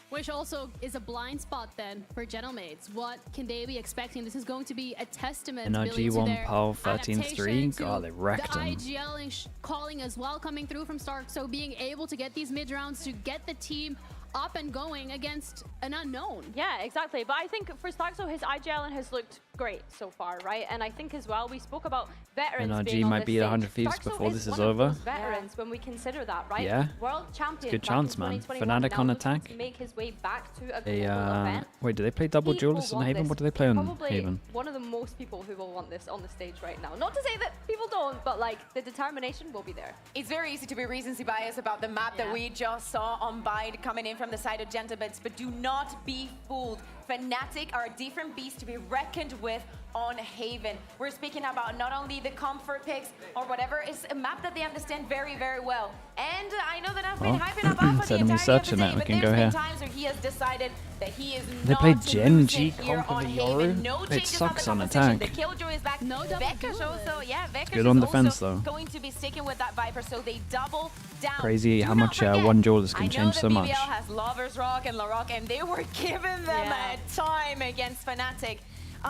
Which also is a blind spot then for Gentlemates. What can they be expecting? This is going to be a testament NRG to their 13-3. God, they wrecked the them. IGL calling as well coming through from Stark. So being able to get these mid rounds to get the team up and going against an unknown. Yeah, exactly. But I think for Stark, so his IGL has looked great so far, right? And I think as well, we spoke about veterans being NRG on might this beat 100 stage. Thieves Stark before this is one of over. those veterans when we consider that, right? Yeah. World champion. Good chance, man. FNATIC on attack. To make his way back to a global event. Wait, do they play double duelists on Haven? What do they play on Probably Haven? one of the most people who will want this on the stage right now. Not to say that people don't, but like the determination will be there. It's very easy to be recency biased about the map that we just saw on Bide coming in from the side of Gentlemates, but do not be fooled. FNATIC are a different beast to be reckoned with on Haven. We're speaking about not only the comfort picks or whatever, it's a map that they understand very, very well. And I know that I've been hyping up Alpha the entirety of the day, but there's been times where he has decided that he is They not played Genji here on Conquer Haven. No It changes sucks on on the composition. attack. The Killjoy is back. No Vekash also, Vekash Good on is defense, also though. going to be sticking with that Viper, so they double down. Crazy how much one duelist can change so much. BBL has Lovers Rock and LaRock, and they were giving them a time against FNATIC.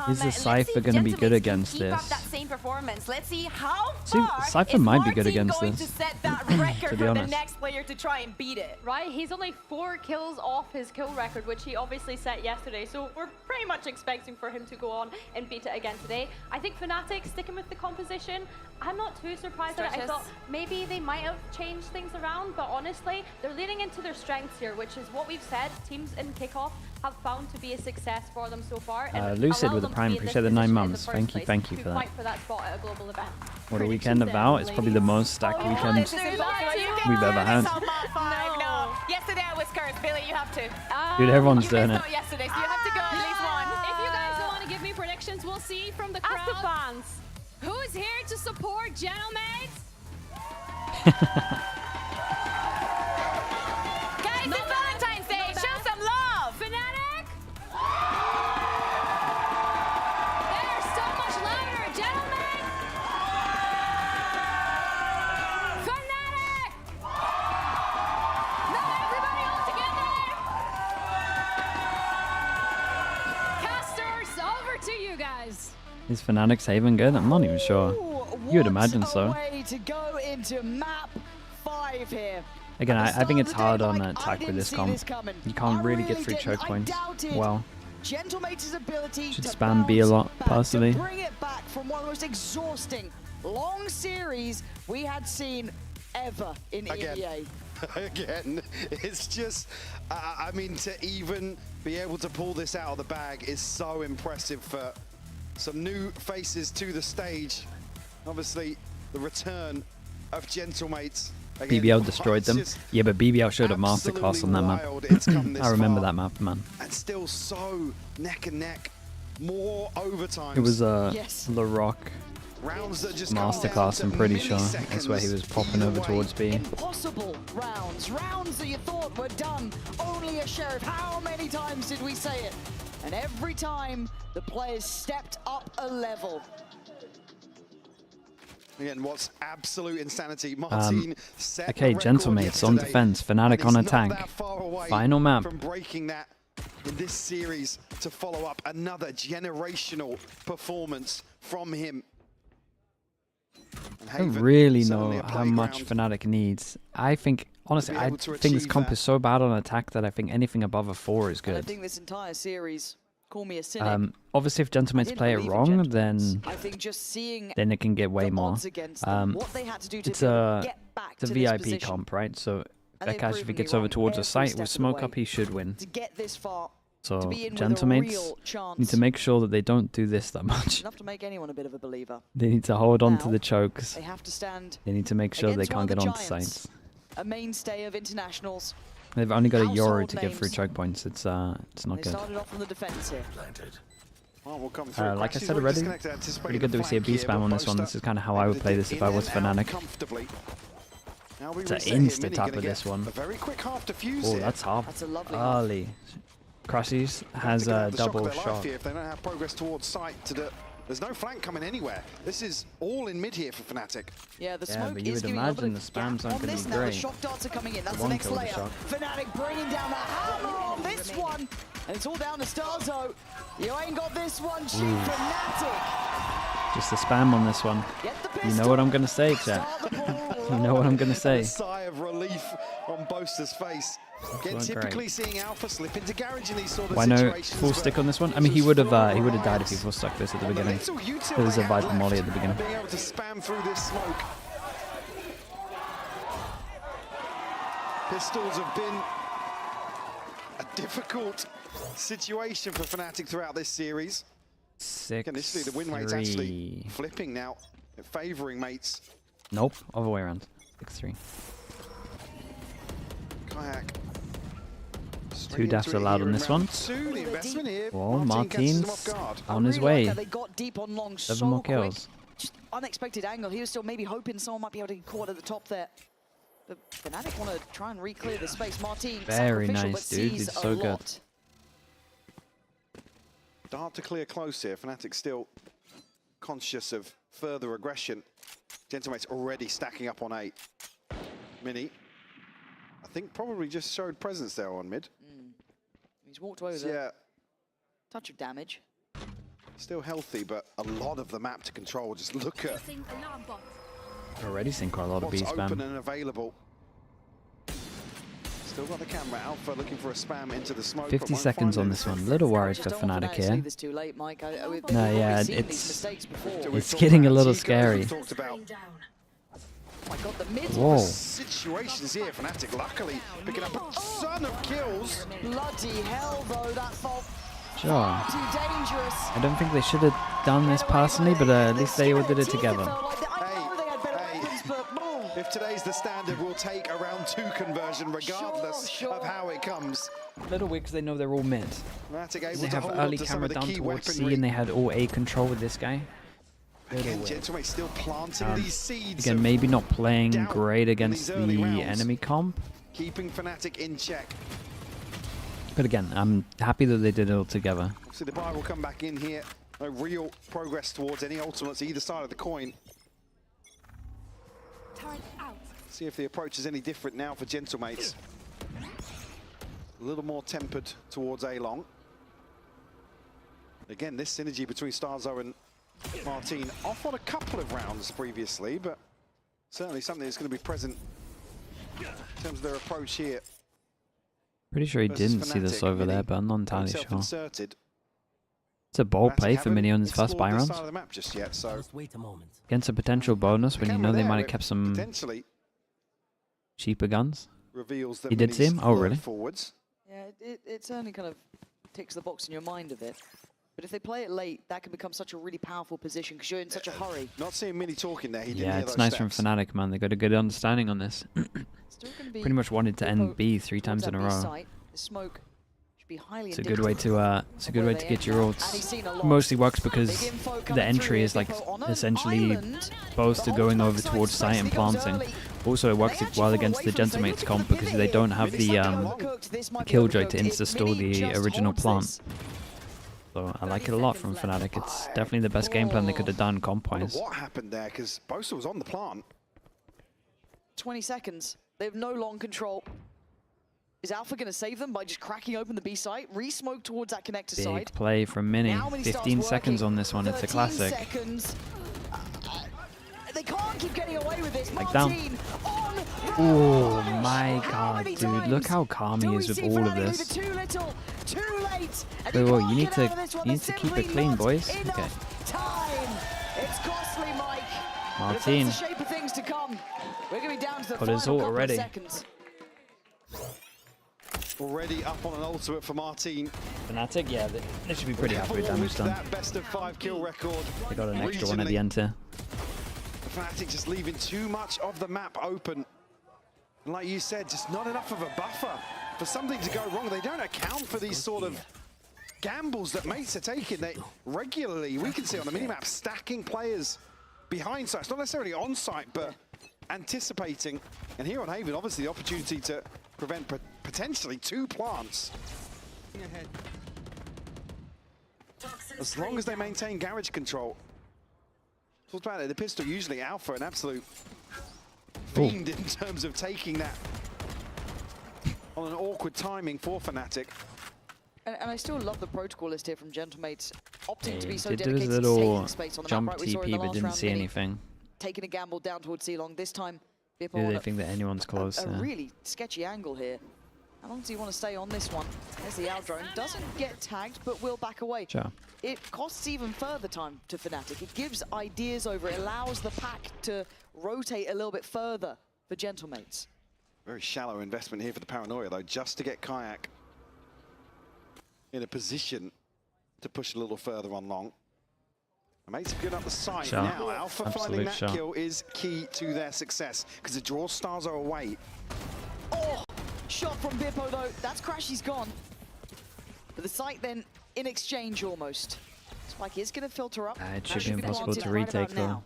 Is the Cypher going to be good against keep up this? that same performance. Let's see how far Cypher is might be good Martin against going this. to set that record To be for the honest. next player to try and beat it. Right, he's only 4 kills off his kill record, which he obviously set yesterday. So we're pretty much expecting for him to go on and beat it again today. I think FNATIC sticking with the composition. I'm not too surprised at it. I thought maybe they might have changed things around, but honestly, they're leaning into their strengths here, which is what we've said. Teams in Kickoff have found to be a success for them so far. And Lucid allow with a them to prime. be in Appreciate this the 9 position in months. the Thank first you place for to that. fight for that spot at a global event. What a weekend about. It's probably the most stacked weekend we've ever had. No. Yesterday I was cursed. Billy, you have to. Dude, everyone's doing it. Yesterday, so you have to go at least one. If you guys don't want to give me predictions, we'll see from the crowd. Ask the fans. Who's here to support Gentlemates? Guys, it's Valentine's Day. Show some love. FNATIC? They're so much louder. Gentlemen? FNATIC? No, everybody all together. Casters, over to you guys. Is FNATIC's Haven good? I'm not even sure. You would imagine so. Way to go into map 5 here. Again, I think it's hard on attack with this comp. You can't really get through choke points well. Gentlemate's ability Should to spam B a lot, back, personally. to bring it back from one of the most exhausting long series we had seen ever in EMEA. Again, it's just, I mean, to even be able to pull this out of the bag is so impressive for some new faces to the stage. Obviously, the return of Gentlemates. Again, BBL destroyed them. Yeah, but BBL showed a masterclass on that map. I remember that map, man. And still so neck and neck. More overtime. It was yes. LaRock rounds that just masterclass, I'm pretty sure. That's where he was popping over towards B. Impossible rounds. Rounds that you thought were done. Only a sheriff. How many times did we say it? And every time, the players stepped up a level. Again, what's absolute insanity. Martin set okay, Gentlemates on defense, FNATIC on attack. Final map. From breaking that in this series to follow up another generational performance from him. I don't really know how much FNATIC needs. I think, honestly, I think this comp is so bad on attack that I think anything above a 4 is good. I think this entire series, call me a cynic. Obviously, if Gentlemates play it wrong, then I think just seeing it can get way more. What they had to do to it's a get back it's a to this VIP position. comp, right? So Akash, if he gets over towards the site with smoke up, he should win. To get this far, so to be in Gentlemates with a real chance. need to make sure that they don't do this that much. Enough to make anyone a bit of a believer. They need to hold on to the chokes. They have to stand. They need to make sure they against one can't of get the onto giants, sites. A mainstay of internationals. They've only got a Euro Household to get through names. choke points. It's not They good. started off on the defense here. Well, we'll come through. Like I said already, pretty good that we see a B spam on this one. This is kind of how I would play this if I was FNATIC. It's an insta tap with this one. Oh, that's half. That's a lovely early. Crushies has a double shot. If they don't have progress towards site, there's no flank coming anywhere. This is all in mid here for FNATIC. Yeah, the Yeah, smoke but you is would giving a little imagine bit the of spams gap aren't on going this to be now. The great. shock darts are coming in. That's The the one next killed the layer. shock. FNATIC bringing down the hammer on this one. And it's all down to Starzo. You ain't got this one, Chief FNATIC. Just a spam on this one. You know what I'm going to say, chat. You know what I'm going to say. A sigh of relief on Boaster's face. Again, typically seeing Alpha slip into garage in these sort of Why no situations. full stick on this one? I mean, he would have died if he full stuck this at the beginning. There was a Viper Molly at the beginning. Being able to spam through this smoke. Pistols have been a difficult situation for FNATIC throughout this series. 6-3. Initially, the win rate's actually flipping now, favouring mates. Nope, other way around. 6-3. Kayak. 2 deaths allowed on this one. Well, Martin's on his way. They got deep on long 7 more so kills. quick. Just unexpected angle. He was still maybe hoping someone might be able to get caught at the top there. But FNATIC want to try and re-clear the space. Martin, Very sacrificial, nice, but dude. sees He's a so good. lot. Hard to clear close here. FNATIC still conscious of further aggression. Gentlemate's already stacking up on 8. Mini, I think, probably just showed presence there on mid. He's walked away with a touch of damage. Still healthy, but a lot of the map to control. Just look at Already seen quite a lot of B what's open spam. and available. Still got the camera. Alpha looking for a spam into the smoke. 50 seconons on this one. Little worried for FNATIC here. This too late, Mike. No, yeah, it's getting a little scary. Oh my God, the mid Whoa. Situations here. FNATIC luckily picking up a ton of kills. Bloody hell, though, that fault. Sure. Too dangerous. I don't think they should have done this personally, but at least they all did it together. If today's the standard, we'll take a round 2 conversion regardless of how it comes. Little weird because they know they're all mid. FNATIC able They to have hold early on to some camera of the down key towards C weaponry. and they had all A control with this guy. Again, Gentlemate's still planting these seeds. Again, of maybe not playing doubt great in against these the early rounds. enemy comp. Keeping FNATIC in check. But again, I'm happy that they did it all together. Obviously, the buy will come back in here. No real progress towards any ultimates either side of the coin. See if the approach is any different now for Gentlemates. A little more tempered towards A-Long. Again, this synergy between Starzo and Martin off on a couple of rounds previously, but certainly something that's going to be present in terms of their approach here. Pretty sure he Versus didn't see this FNATIC. over there, but I'm not entirely Himself sure. inserted. It's a bold play for Mini on his first buy round. Just wait a moment. Against a potential bonus when you know they might have kept some cheaper guns. He did see him? Oh, really? Yeah, it certainly kind of ticks the box in your mind of it. But if they play it late, that can become such a really powerful position because you're in such a hurry. Not seeing Mini talking there. Yeah, it's nice from FNATIC, man. They got a good understanding on this. Pretty much wanted to end B 3 times in a row. Smoke should be highly it's a good way to get your ults. It mostly works because the entry is like essentially both to going over towards site and planting. Also, it works well against the Gentleman's comp because they don't have the killjoy to insta-store the original plant. So I like it a lot from FNATIC. It's definitely the best game plan they could have done comp-wise. What happened there? Because Bosa was on the plant. 20 seconds. They have no long control. Is Alpha going to save them by just cracking open the B site? Re-smoke towards that connector side. Big play from Mini. 15 seconds on this one. It's a classic. Seconds. They can't keep getting away with this. Like down. Oh my god, dude. Look how calm he is with all of this. Too little, too late. Wait, whoa, you need to keep it clean, boys. Okay. It's costly, Mike. Martin. The shape of things to come. We're going to be down to the got his ult already. Already up on an ultimate for Martin. FNATIC, yeah, they should be pretty happy with damage done. That best of 5 kill record. They got an extra one at the end here. FNATIC just leaving too much of the map open. And like you said, just not enough of a buffer for something to go wrong. They don't account for these sort of gambles that mates are taking. They regularly, we can see on the minimap, stacking players behind sites, not necessarily on site, but anticipating. And here on Haven, obviously the opportunity to prevent potentially 2 plants. As long as they maintain garage control. Talked about it, the pistol usually Alpha, an absolute fiend in terms of taking that on an awkward timing for FNATIC. And I still love the protocol list here from Gentlemates, opting to be so did dedicated his to little taking space on the jump map. Right, we saw in the TP, but last didn't round, see Mini anything. taking a gamble down towards C-Long. This time, Do they think that anyone's close a there? really sketchy angle here. How long does he want to stay on this one? There's the out drone. Doesn't get tagged, but will back away. Sure. It costs even further time to FNATIC. It gives ideas over. It allows the pack to rotate a little bit further for Gentlemates. Very shallow investment here for the Paranoia, though, just to get Kayak in a position to push a little further on long. The mates have given up the site now. Alpha finding that kill is key to their success because the draw stars are away. Oh, shot from Bippo though. That's Crashy's gone. But the site then in exchange almost. Spike is going to filter up. It should be impossible to retake though.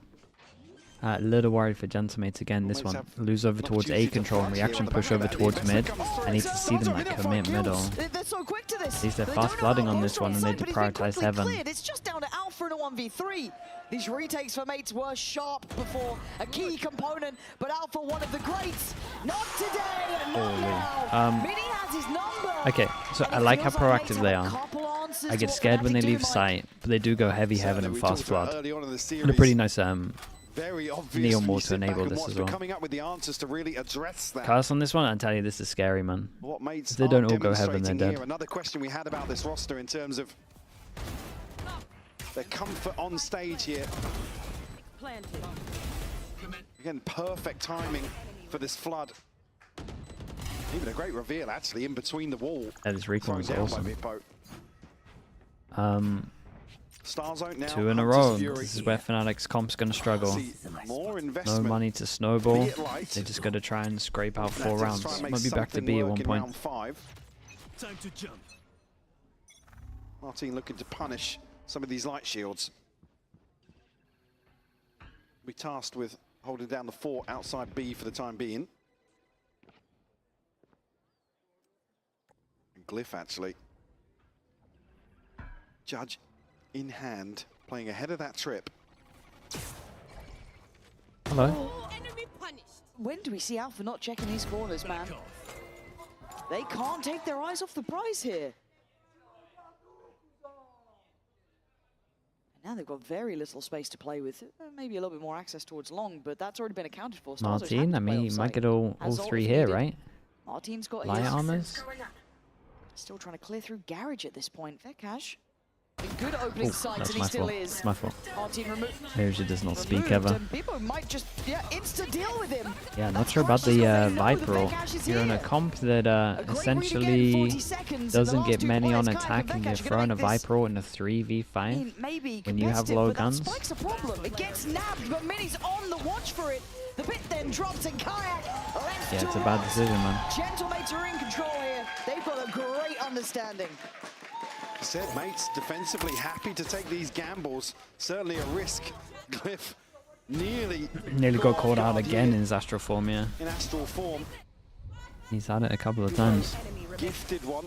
A little worried for Gentlemates again, this one. Lose over towards A control and reaction push over towards mid. I need to see them like commit middle. They're so quick to this. At least they're fast flooding on this one and they prioritize Heaven. It's just down to Alpha in a 1v3. These retakes for mates were sharp before, a key component, but Alpha, one of the greats. Not today, not now. Mini has his number. Okay, so I like how proactive they are. I get scared when they leave site, but they do go heavy Heaven and fast flood. And a pretty nice Neo more to enable this as well. Coming up with the answers to really address that. Cast on this one, I tell you, this is scary, man. If they don't all go Heaven, they're dead. Another question we had about this roster in terms of their comfort on stage here. Again, perfect timing for this flood. Even a great reveal, actually, in between the wall. Yeah, this recon was awesome. Star Zone now, 2 in a row. This is where FNATIC's comp's going to struggle. No money to snowball. They just got to try and scrape out 4 rounds. Might be back to B at one point. Time to jump. Martin looking to punish some of these light shields. Be tasked with holding down the fort outside B for the time being. And Glyph actually. Judge in hand, playing ahead of that trip. Hello. When do we see Alpha not checking these corners, man? They can't take their eyes off the prize here. And now they've got very little space to play with. Maybe a little bit more access towards long, but that's already been accounted for. Martin, I mean, you might get all 3 here, right? Martin's got Light his. armors. Still trying to clear through garage at this point. Fair cash. Good opening sights, and he still is. That's my fault. Martin Maybe she does not speak ever. People might just insta-deal with him. Yeah, not sure about the Viper ult. You're in a comp that essentially doesn't get many on attack, and you're throwing a Viper ult in a 3v5 when you have low guns. Spike's a problem. It gets nabbed, but Mini's on the watch for it. The bit then drops in Kayak. Yeah, it's a bad decision, man. Gentlemates are in control here. They've got a great understanding. Said mates defensively happy to take these gambles. Certainly a risk. Glyph nearly got caught out again in his astral form, yeah. In astral form. He's had it a couple of times. Gifted one.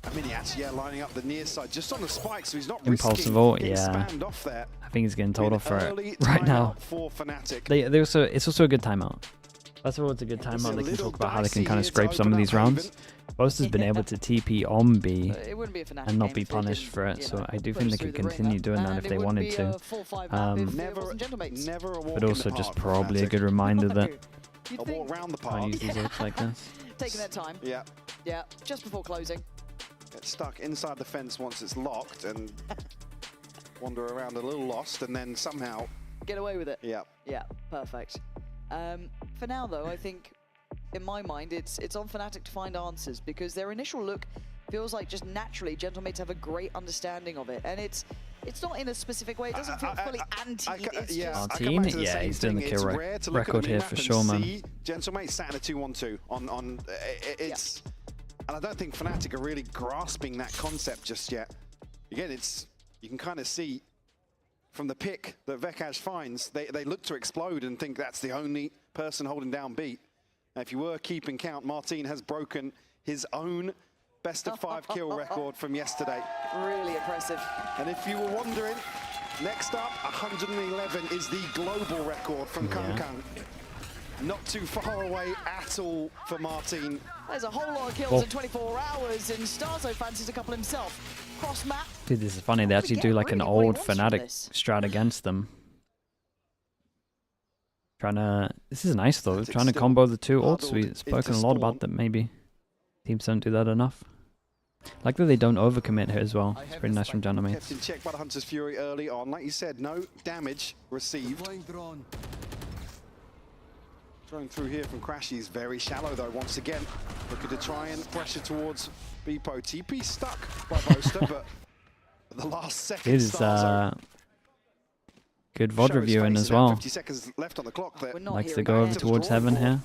I mean, he actually lining up the near side just on the spike, so he's not Impulsive ult, risking yeah. spammed off there. I think he's getting told off for it right now. For FNATIC. It's also a good timeout. First of all, it's a good timeout. They can talk about how they can kind of scrape some of these rounds. Boast has been able to TP on B and not be punished for it, so I do think they could continue doing that if they wanted to. But also just probably a good reminder that can't use these ults like this. Taking their time. Yeah. Yeah, just before closing. Get stuck inside the fence once it's locked and wander around a little lost and then somehow get away with it. Yeah. Yeah, perfect. For now, though, I think, in my mind, it's on FNATIC to find answers, because their initial look feels like just naturally Gentlemates have a great understanding of it, and it's not in a specific way. It doesn't feel fully anti. Martin, yeah, he's doing the kill record here for sure, man. Gentlemates sat in a 2-1-2 on it's, and I don't think FNATIC are really grasping that concept just yet. Again, you can kind of see from the pick that Vekaj finds, they look to explode and think that's the only person holding down B. Now, if you were keeping count, Martin has broken his own best of 5 kill record from yesterday. Really impressive. And if you were wondering, next up, 111 is the global record from Kung Kung. Not too far away at all for Martin. There's a whole lot of kills in 24 hours, and Starzo fancies a couple himself. Cross map. Dude, this is funny. They actually do like an old FNATIC strat against them. This is nice though. Trying to combo the two ults. We've spoken a lot about that. Maybe teams don't do that enough. Like that they don't overcommit here as well. It's pretty nice from Gentlemates. Kept in check by the Hunter's Fury early on. Like you said, no damage received. Thrown through here from Crashy is very shallow though. Once again, looking to try and pressure towards Beepo. TP stuck by Boaster, but at the last second. It is good VOD reviewing as well. 50 seconds left on the clock there. Likes to go over towards heaven here.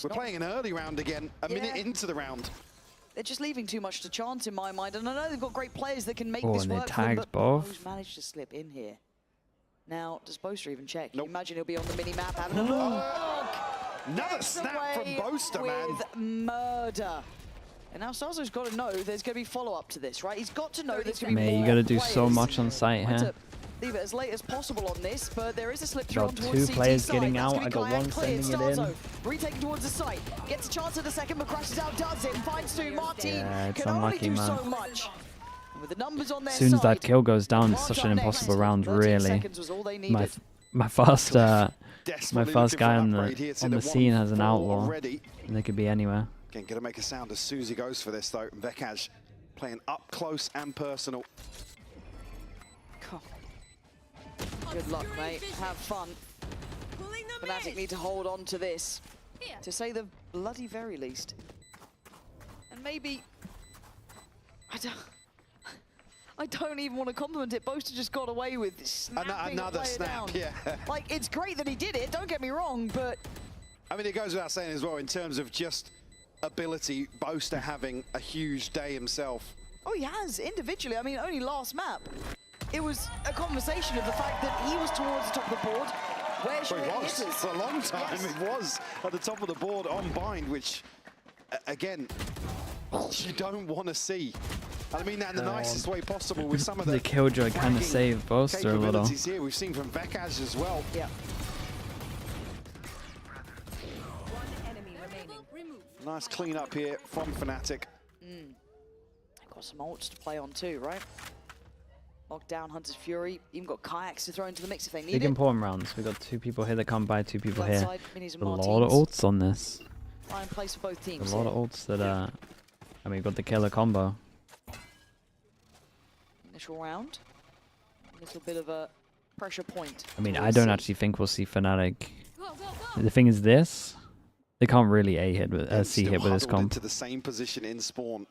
We're playing an early round again, a minute into the round. They're just leaving too much to chance in my mind, and I know they've got great players that can make this and they work. tagged both. Who's managed to slip in here? Now, does Boaster even check? Nope. Imagine he'll be on the mini map having a look. Another snap from Boaster, man. With murder. And now Starzo's got to know there's going to be follow-up to this, right? He's got to know there's going to be more you got to do players. so much on site here. Leave it as late as possible on this, but there is a slip through Got towards two CT players side. getting That's out. I got one sending it in. Retaking towards the site. Gets a chance at a second, but crashes out, does it. Finds two. Martin it's can only unlucky, do man. so much. And with the numbers on their As soon as that side, kill goes down, it's such an impossible round, really. My first guy on the scene has an outlaw, and they could be anywhere. Again, gonna make a sound as soon as he goes for this though. Vekaj playing up close and personal. Good luck, mate. Have fun. FNATIC need to hold on to this, to say the bloody very least. And maybe... I don't even want to compliment it. Boaster just got away with snapping another snap, down. yeah. Like, it's great that he did it, don't get me wrong, but... I mean, it goes without saying as well, in terms of just ability, Boaster having a huge day himself. Oh, he has, individually. I mean, only last map. It was a conversation of the fact that he was towards the top of the board. Where's your hitters? For a long time, it was at the top of the board on bind, which, again, you don't want to see. I mean that in the nicest way possible with some of the Killjoy kind of saved Boaster a little. Here we've seen from Vekaj as well. Yeah. Nice clean up here from FNATIC. Got some ults to play on too, right? Locked down Hunter's Fury. Even got kayaks to throw into the mix if they need Big it. important rounds. We've got two people here that come by, two people here. Side, A lot of ults on this. Fine place for both teams. A lot of ults that I mean, we've got the killer combo. initial round. A little bit of a pressure point. I mean, I don't actually think we'll see FNATIC. The thing is this. They can't really C-hit with this comp. Into the same position in spawn.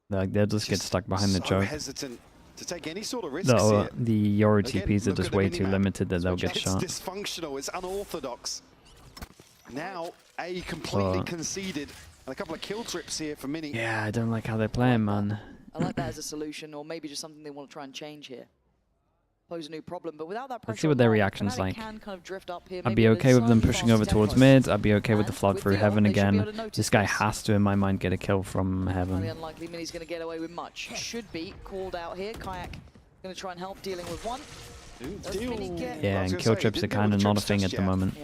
Like, they'll just get stuck behind the choke. Hesitant to take any sort of risks here. The Yoru TPs are just way too limited that they'll get shot. It's dysfunctional, it's unorthodox. Now, A completely conceded, and a couple of kill trips here for Mini. Yeah, I don't like how they're playing, man. I like that as a solution, or maybe just something they want to try and change here. Pose a new problem, but without that pressure. Let's see what their reaction's like. Can kind of drift up here, I'd be okay with them pushing over towards mid. I'd be okay with the flood through heaven again. This guy has to, in my mind, get a kill from heaven. Highly unlikely Mini's going to get away with much. Should be called out here. Kayak going to try and help dealing with one. Yeah, and kill trips are kind of not a thing at the moment.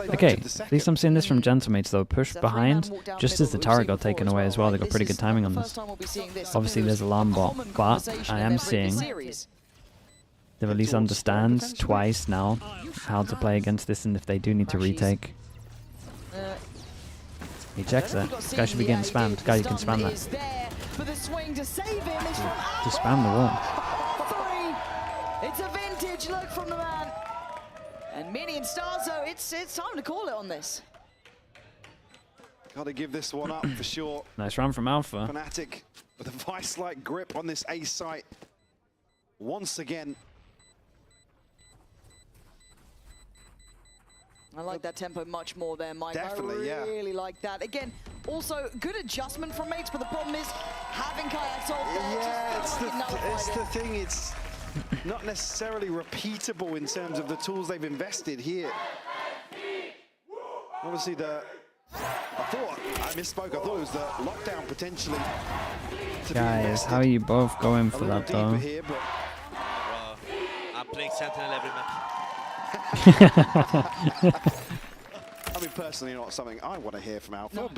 Okay, at least I'm seeing this from Gentlemates though. Push behind, just as the turret got taken away as well. They got pretty good timing on this. Obviously there's alarm bot, but I am seeing they've at least understand twice now how to play against this, and if they do need to retake. He checks it. This guy should be getting spammed. Guy, you can spam that. Just spam the wall. It's a vintage look from the man. And Mini and Starzo, it's time to call it on this. Got to give this one up for sure. Nice run from Alpha. FNATIC with a vice-like grip on this A site once again. I like that tempo much more there, Mike. Definitely, I really like that. Again, also good adjustment from mates, but the problem is having Kayak's ult there. Yeah, it's the thing. It's not necessarily repeatable in terms of the tools they've invested here. Obviously, I misspoke. I thought it was the lockdown potentially. Guys, how are you both going for that though? Bro, I'm playing Sentinel every map. I mean, personally, not something I want to hear from Alpha,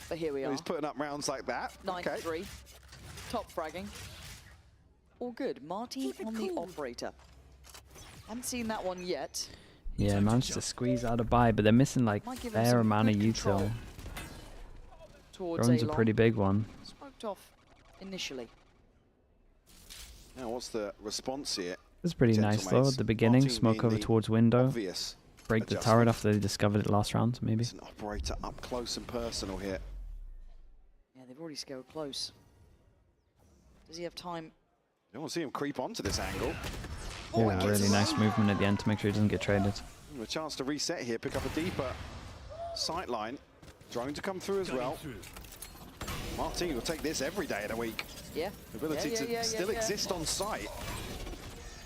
but here we are. He's putting up rounds like that. 9-3, top fragging. All good. Marty on the operator. Haven't seen that one yet. Yeah, managed to squeeze out a buy, but they're missing like fair amount of util. Drone's a pretty big one. Smoked off initially. Now, what's the response here? It's pretty nice though at the beginning. Smoke over towards window. Break the turret after they discovered it last round, maybe. It's an operator up close and personal here. Yeah, they've already scaled close. Does he have time? You don't want to see him creep onto this angle. Yeah, really nice movement at the end to make sure he doesn't get traded. A chance to reset here, pick up a deeper sight line. Drone to come through as well. Martin will take this every day of the week. Yeah. The ability to still exist on site.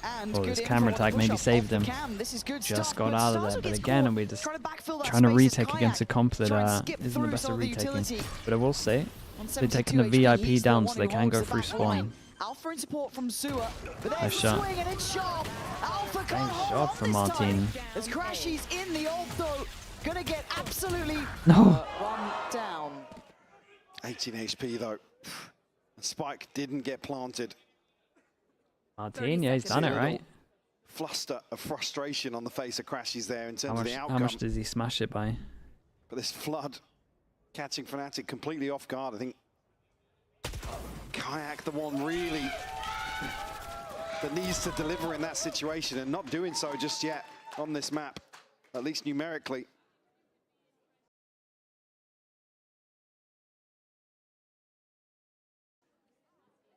And this camera tag maybe saved him. Just got out of there, but again, and we're just trying to retake against a comp that isn't the best at retaking. But I will say, they've taken the VIP down so they can go through spawn. Alpha in support from Zua, but nice shot. Nice shot from Martin. As Crashy's in the ult though, gonna get absolutely run down. 18 HP though. Spike didn't get planted. Martin, yeah, he's done it right. Fluster of frustration on the face of Crashies there in terms of the outcome. How much does he smash it by? But this flood catching FNATIC completely off guard. I think Kayak the one really that needs to deliver in that situation and not doing so just yet on this map, at least numerically.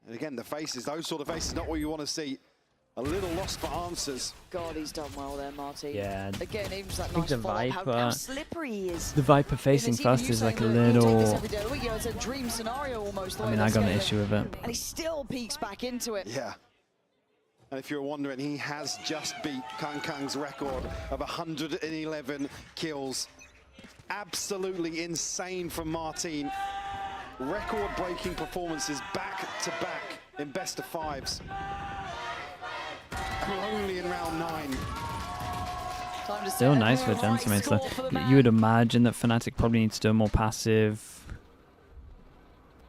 And again, the faces, those sort of faces, not what you want to see. A little lost for answers. God, he's done well there, Marty. Yeah. Again, even just that nice follow-up, how slippery he is. The Viper facing first is like a little... It's a dream scenario almost. I mean, I got an issue with it. And he still peeks back into it. Yeah. And if you're wondering, he has just beat Kang Kang's record of 111 kills. Absolutely insane from Martin. Record-breaking performances back-to-back in best of fives. Only in round 9. Still nice for Gentlemates though. You would imagine that FNATIC probably needs to do a more passive.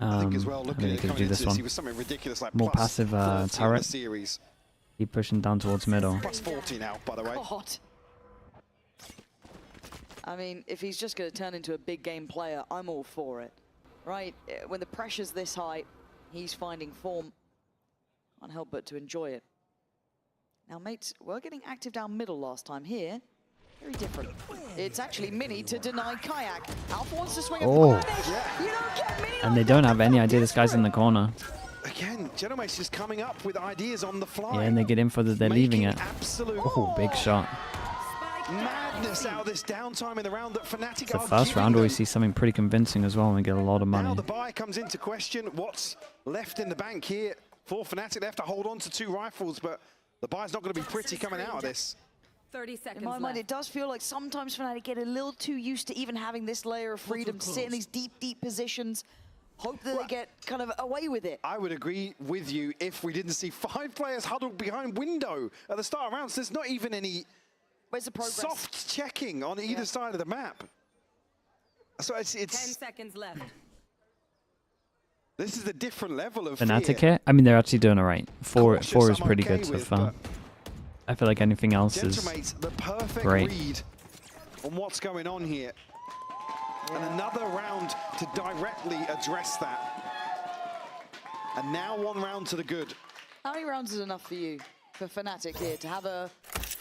I think as well, looking at do this one. He was something ridiculous like more passive turret. Series. Keep pushing down towards middle. Plus 40 now, by the way. God. I mean, if he's just going to turn into a big game player, I'm all for it. Right? When the pressure's this high, he's finding form. Can't help but to enjoy it. Now, mates, we're getting active down middle last time here. Very different. It's actually Mini to deny Kayak. Alpha wants to swing at Oh. You don't get Mini. And they don't have any idea this guy's in the corner. Again, Genomace is coming up with ideas on the fly. Yeah, and they get in for they're leaving it. Absolute Oh, big shot. madness out of this downtime in the round that FNATIC It's the are first giving round where we them. see something pretty convincing as well and we get a lot of Now money. the buy comes into question. What's left in the bank here for FNATIC? They have to hold on to 2 rifles, but the buy's not going to be pretty coming out of this. 30 seconds In my mind, left. it does feel like sometimes Fnatic get a little too used to even having this layer of freedom to sit in these deep, deep positions. Hope that they get kind of away with it. I would agree with you if we didn't see 5 players huddled behind window at the start of rounds. There's not even any Where's the progress? soft checking on either side of the map. So it's 10 seconds left. this is a different level of FNATIC fear. here? I mean, they're actually doing all right. Four is I'm pretty okay good so with, far. I feel like anything else is Gentlemate's the perfect great. read on what's going on here. And another round to directly address that. And now 1 round to the good. How many rounds is enough for you, for FNATIC here, to have a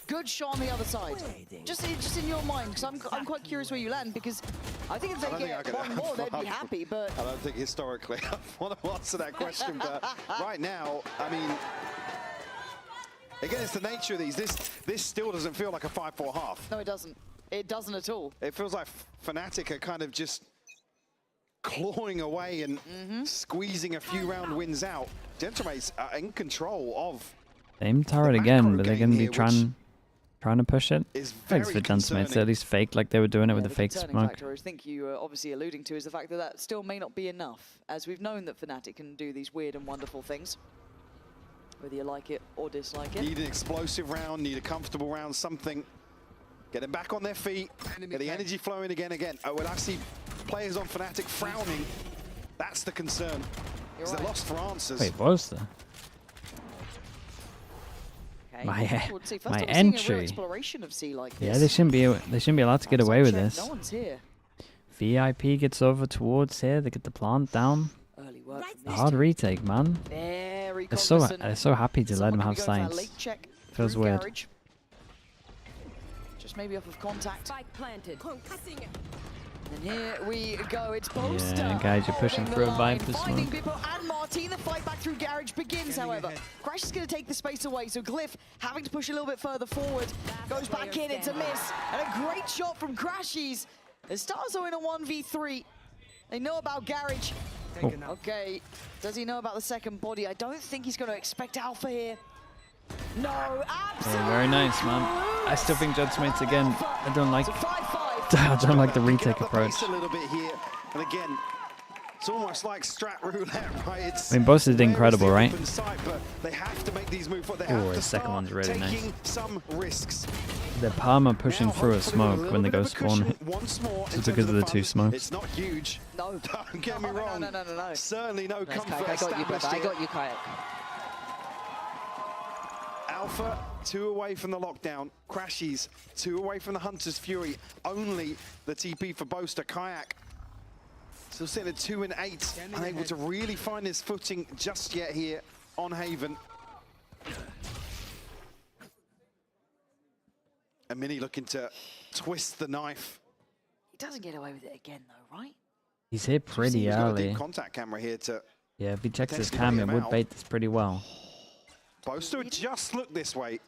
good shot on the other side? Just in your mind, because I'm quite curious where you land, because I think if they get one more, they'd be happy, but... I don't think historically I want to answer that question, but right now, I mean, again, it's the nature of these. This still doesn't feel like a 5-4 half. No, it doesn't. It doesn't at all. It feels like FNATIC are kind of just clawing away and squeezing a few round wins out. Gentlemates are in control of. same turret again, but they're going to be trying to push it. Thanks for Gentlemates. They concerning. at least faked like they were doing it with the fake concerning smoke. factor, I think you were obviously alluding to, is the fact that that still may not be enough, as we've known that FNATIC can do these weird and wonderful things, whether you like it or dislike it. Need an explosive round, need a comfortable round, something. Get them back on their feet, get the energy flowing again. Oh, well, I see players on FNATIC frowning. That's the concern. Because they're lost for answers. Wait, what was that? Okay. My Let's see, first my time we're seeing a real entry. exploration of C like Yeah, this. they shouldn't be allowed to get away with Check, this. No one's here. VIP gets over towards here. They get the plant down. Early work from A this hard team. retake, man. Very They're so cognizant. happy to let Someone him could have be going for that science. late check Feels through weird. Garage. Just maybe off of contact. Spike planted. And here we go, it's Poster. Yeah, guys, you're pushing holding through a the line, Viper finding smoke. people, and Martin, the fight back through Garage begins, however. Crash is going to take the space away, so Glyph having to push a little bit further forward. Goes back in, it's a miss. And a great shot from Crashies. The Stars are in a 1v3. They know about Garage. Oh. Okay, does he know about the second body? I don't think he's going to expect Alpha here. No, absolutely. Yeah, very nice, man. I still think Gentlemates again. I don't like. It's a 5-5. I don't like the Picking retake up the approach. pace a little bit here. And again, it's almost like strat roulette, right? It's I mean, both did where is incredible, the right? open sight, but they have to make these moves. They Oh, have to his second start one's really nice. taking some risks. They're Parma pushing Now, through a hopefully with smoke little when they bit go of a spawn. cushion once more in Just terms because of the fun. two smokes. It's not huge. No. Don't get me wrong. No. Certainly no Nice, comfort Kayak. I got you, established brother. I here. got you, Kayak. Alpha, 2 away from the lockdown. Crashies, 2 away from the Hunter's Fury. Only the TP for Boaster. Kayak still sitting at 2 and 8. Unable to really find his footing just yet here on Haven. And Mini looking to twist the knife. He doesn't get away with it again, though, right? He's hit pretty He's got a early. deep contact camera here to Yeah, if he checks his potentially cam, bait it him would out. bait this pretty well. Boaster just look this way.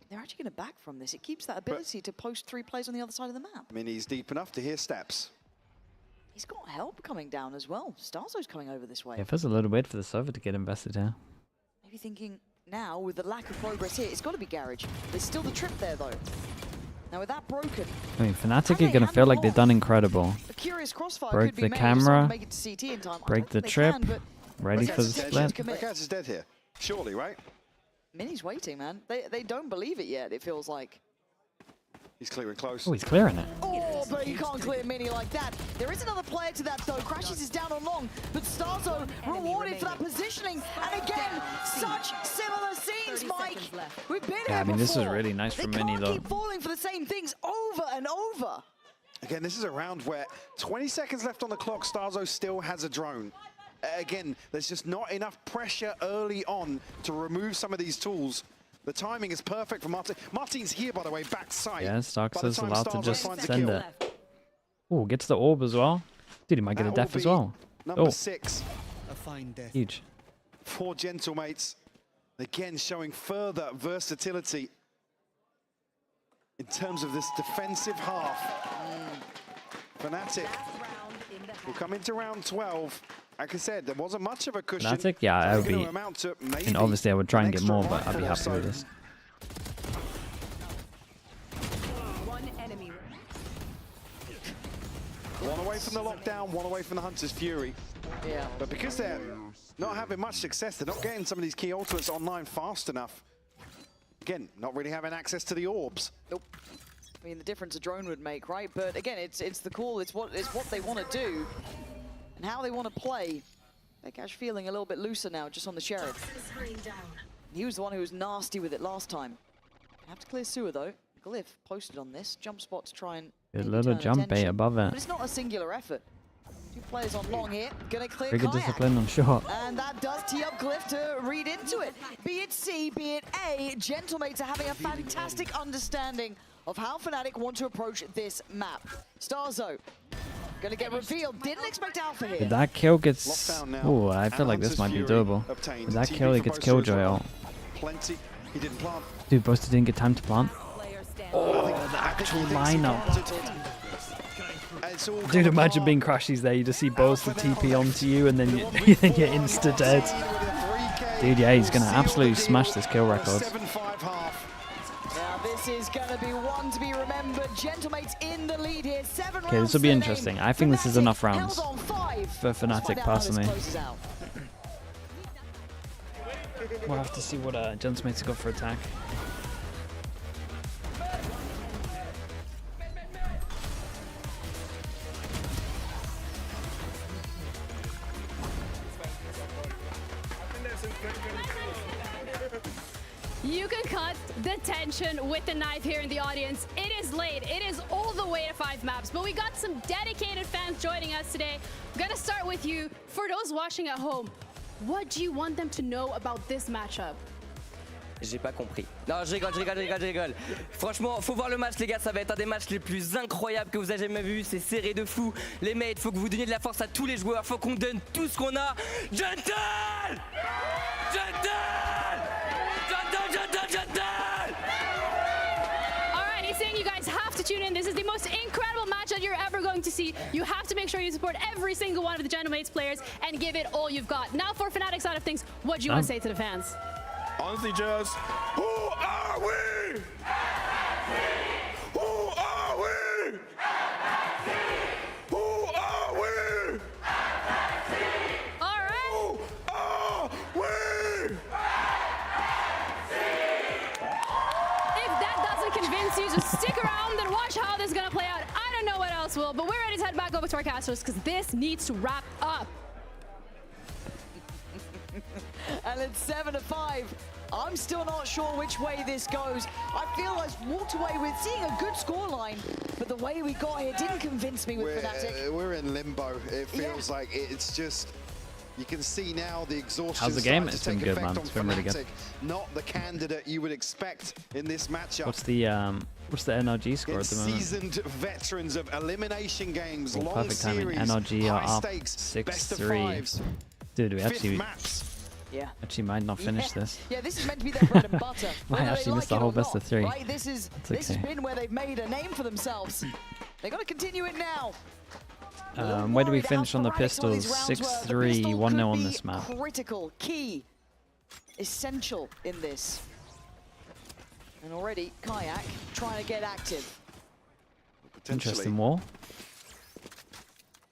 They're actually going to back from this. It keeps that ability to post 3 players on the other side of the map. Mini's deep enough to hear steps. He's got help coming down as well. Starzo's coming over this way. Yeah, it feels a little weird for the server to get invested here. Maybe thinking now, with the lack of progress here, it's got to be Garage. There's still the trip there, though. Now, with that broken, I mean, FNATIC are going to feel like they've done incredible. a curious crossfire Broke could be the made if someone camera, make it to CT in time. I break don't the think they trip, can, but ready for the Hesitation split. to commit. That guy's dead here. Surely, right? Mini's waiting, man. They don't believe it yet, it feels like. He's clearing close. Oh, he's clearing it. Oh, but you can't clear Mini like that. There is another player to that, though. Crashes is down on long, but Starzo rewarded for that positioning. And again, such similar scenes, Mike. We've been Yeah, I here mean, this is before. really nice They from Mini, can't though. keep falling for the same things over and over. Again, this is a round where 20 seconds left on the clock. Starzo still has a drone. again, there's just not enough pressure early on to remove some of these tools. The timing is perfect for Martin. Martin's here, by the way, backside. Yeah, Starks is allowed to just send it. Oh, gets the orb as well. Dude, he might get a death as well. Number 6. A fine death. Huge. For Gentlemates. Again, showing further versatility in terms of this defensive half. FNATIC will come into round 12. Like I said, there wasn't much of a cushion. FNATIC, yeah, I would be. And obviously, I would try and get more, but I'd be happy with this. One away from the lockdown, one away from the Hunter's Fury. Yeah. But because they're not having much success, they're not getting some of these key ultimates online fast enough. Again, not really having access to the orbs. Nope. I mean, the difference a drone would make, right? But again, it's the call. It's what they want to do and how they want to play. Vekash feeling a little bit looser now, just on the Sheriff. He was the one who was nasty with it last time. Have to clear sewer though. Glyph posted on this jump spot to try and A little jump bait above it. But it's not a singular effort. 2 players on long here, gonna clear Very good Kayak. discipline on short. And that does tee up Glyph to read into it. Be it C, be it A, Gentlemates are having a fantastic understanding of how FNATIC want to approach this map. Starzo gonna get revealed. Didn't expect Alpha here. If that kill gets... Oh, I feel like this might be doable. If that kill, he gets Killjoy out. Plenty. He didn't plant. Dude, Boaster didn't get time to plant. Oh, the actual lineup. Dude, imagine being Crashies there. You just see Boaster TP onto you and then you think you're insta dead. Dude, yeah, he's going to absolutely smash this kill record. Now this is going to be one to be remembered. Gentlemates in the lead here. 7 Okay, this will be interesting. I think this is enough rounds for FNATIC, personally. We'll have to see what Gentlemates have got for attack. You can cut the tension with the knife here in the audience. It is late. It is all the way to 5 maps, but we got some dedicated fans joining us today. I'm gonna start with you. For those watching at home, what do you want them to know about this matchup? J'ai pas compris. Non, je rigole. Franchement, faut voir le match, les gars. Ça va être un des matchs les plus incroyables que vous avez jamais vu. C'est serré de fou. Les mates, faut que vous donniez de la force à tous les joueurs. Faut qu'on donne tout ce qu'on a. Gentle! All right, he's saying you guys have to tune in. This is the most incredible match that you're ever going to see. You have to make sure you support every single one of the Gentlemates players and give it all you've got. Now, for FNATIC side of things, what do you want to say to the fans? Honestly, just who are we? Who are we? Who are we? All right. Who are we? If that doesn't convince you, just stick around and watch how this is going to play out. I don't know what else will, but we're ready to head back over to our casters because this needs to wrap up. And it's 7-5. I'm still not sure which way this goes. I feel I walked away with seeing a good scoreline, but the way we got here didn't convince me with FNATIC. We're in limbo. It feels like it's just... You can see now the exhaustion. How's the game? It's been good, man. It's been really good. Not the candidate you would expect in this matchup. What's the NRG score at the moment? Seasoned veterans of elimination games, long perfect timing. series, NRG are high up stakes, 6-3. Dude, we actually might not finish this. Yeah, this is meant to be their bread and butter. Might actually miss the whole best of 3. Right? This has been where they've made a name for themselves. They've got to continue it now. Where do we finish on the pistols? 6-3, 1-0 on this map. Critical, key, essential in this. And already, Kayak trying to get active. Interesting wall.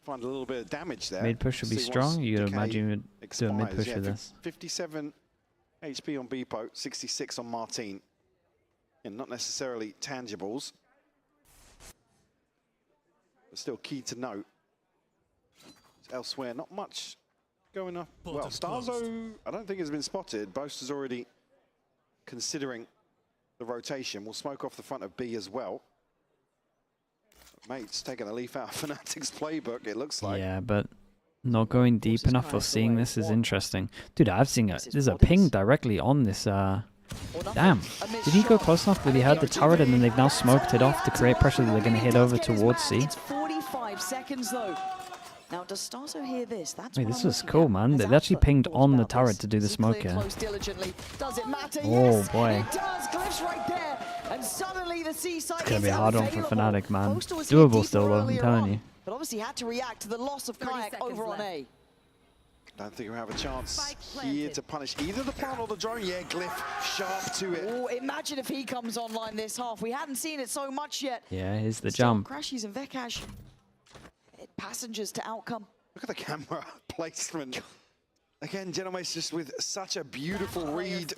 Find a little bit of damage there. Mid push would be strong. You'd imagine you would do a mid push with this. 57 HP on Beepo, 66 on Martin. And not necessarily tangibles. But still key to note. Elsewhere, not much going up. Well, Starzo, I don't think has been spotted. Boast is already considering the rotation. We'll smoke off the front of B as well. Mate's taking a leaf out of FNATIC's playbook, it looks like. Yeah, but Not going deep enough or seeing this is interesting. Dude, I've seen there's a ping directly on this. Damn. Did he go close enough that he had the turret and then they've now smoked it off to create pressure that they're going to hit over towards C? It's 45 seconds though. Now, does Starzo hear this? That's Wait, this was cool, man. They actually pinged on the turret to do the smoke here. Oh, boy. It's going to be a hard one for FNATIC, man. Doable still, though, I'm telling you. But obviously had to react to the loss of Kayak over on A. Don't think we'll have a chance here to punish either the plant or the drone. Yeah, Glyph, sharp to it. Oh, imagine if he comes online this half. We hadn't seen it so much yet. Yeah, here's the jump. Crashies and Vekash. Passengers to outcome. Look at the camera placement. Again, gentlemen, it's just with such a beautiful read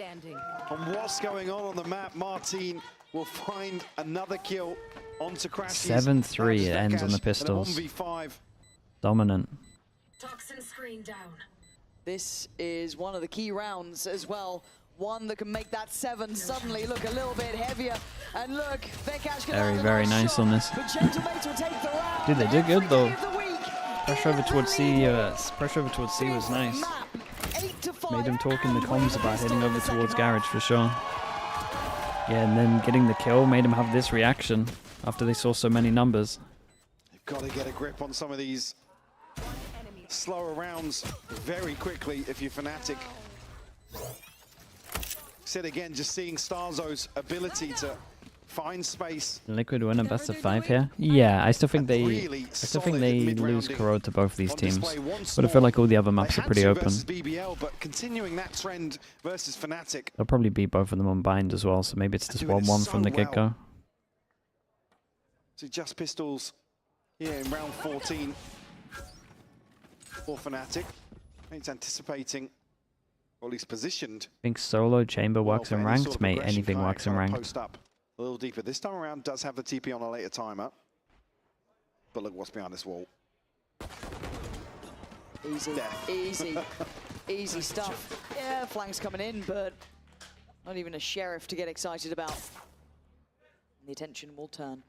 on what's going on the map. Martin will find another kill onto Crashies. 7-3 it ends on the pistols. 1v5. Dominant. Toxin screen down. This is one of the key rounds as well. One that can make that 7 suddenly look a little bit heavier. And look, Vekash can Very nice on this. Dude, they did good though. Pressure over towards C. Was nice. Made him talk in the comms about heading over towards Garage for sure. Yeah, and then getting the kill made him have this reaction after they saw so many numbers. You've got to get a grip on some of these slower rounds very quickly if you're FNATIC. Said again, just seeing Starzo's ability to find space. Liquid win a best of 5 here. Yeah, I still think they lose Corrode to both these teams, but I feel like all the other maps are pretty open. BBL, but continuing that trend versus FNATIC. They'll probably beat both of them on bind as well, so maybe it's just 1-1 from the get-go. So just pistols here in round 14 for FNATIC. It's anticipating, or at least positioned. I think solo chamber works in ranked, mate. Anything works in ranked. Post up a little deeper. This time around does have the TP on a later timer. But look what's behind this wall. Easy stuff. Yeah, flank's coming in, but not even a sheriff to get excited about. And the attention will turn.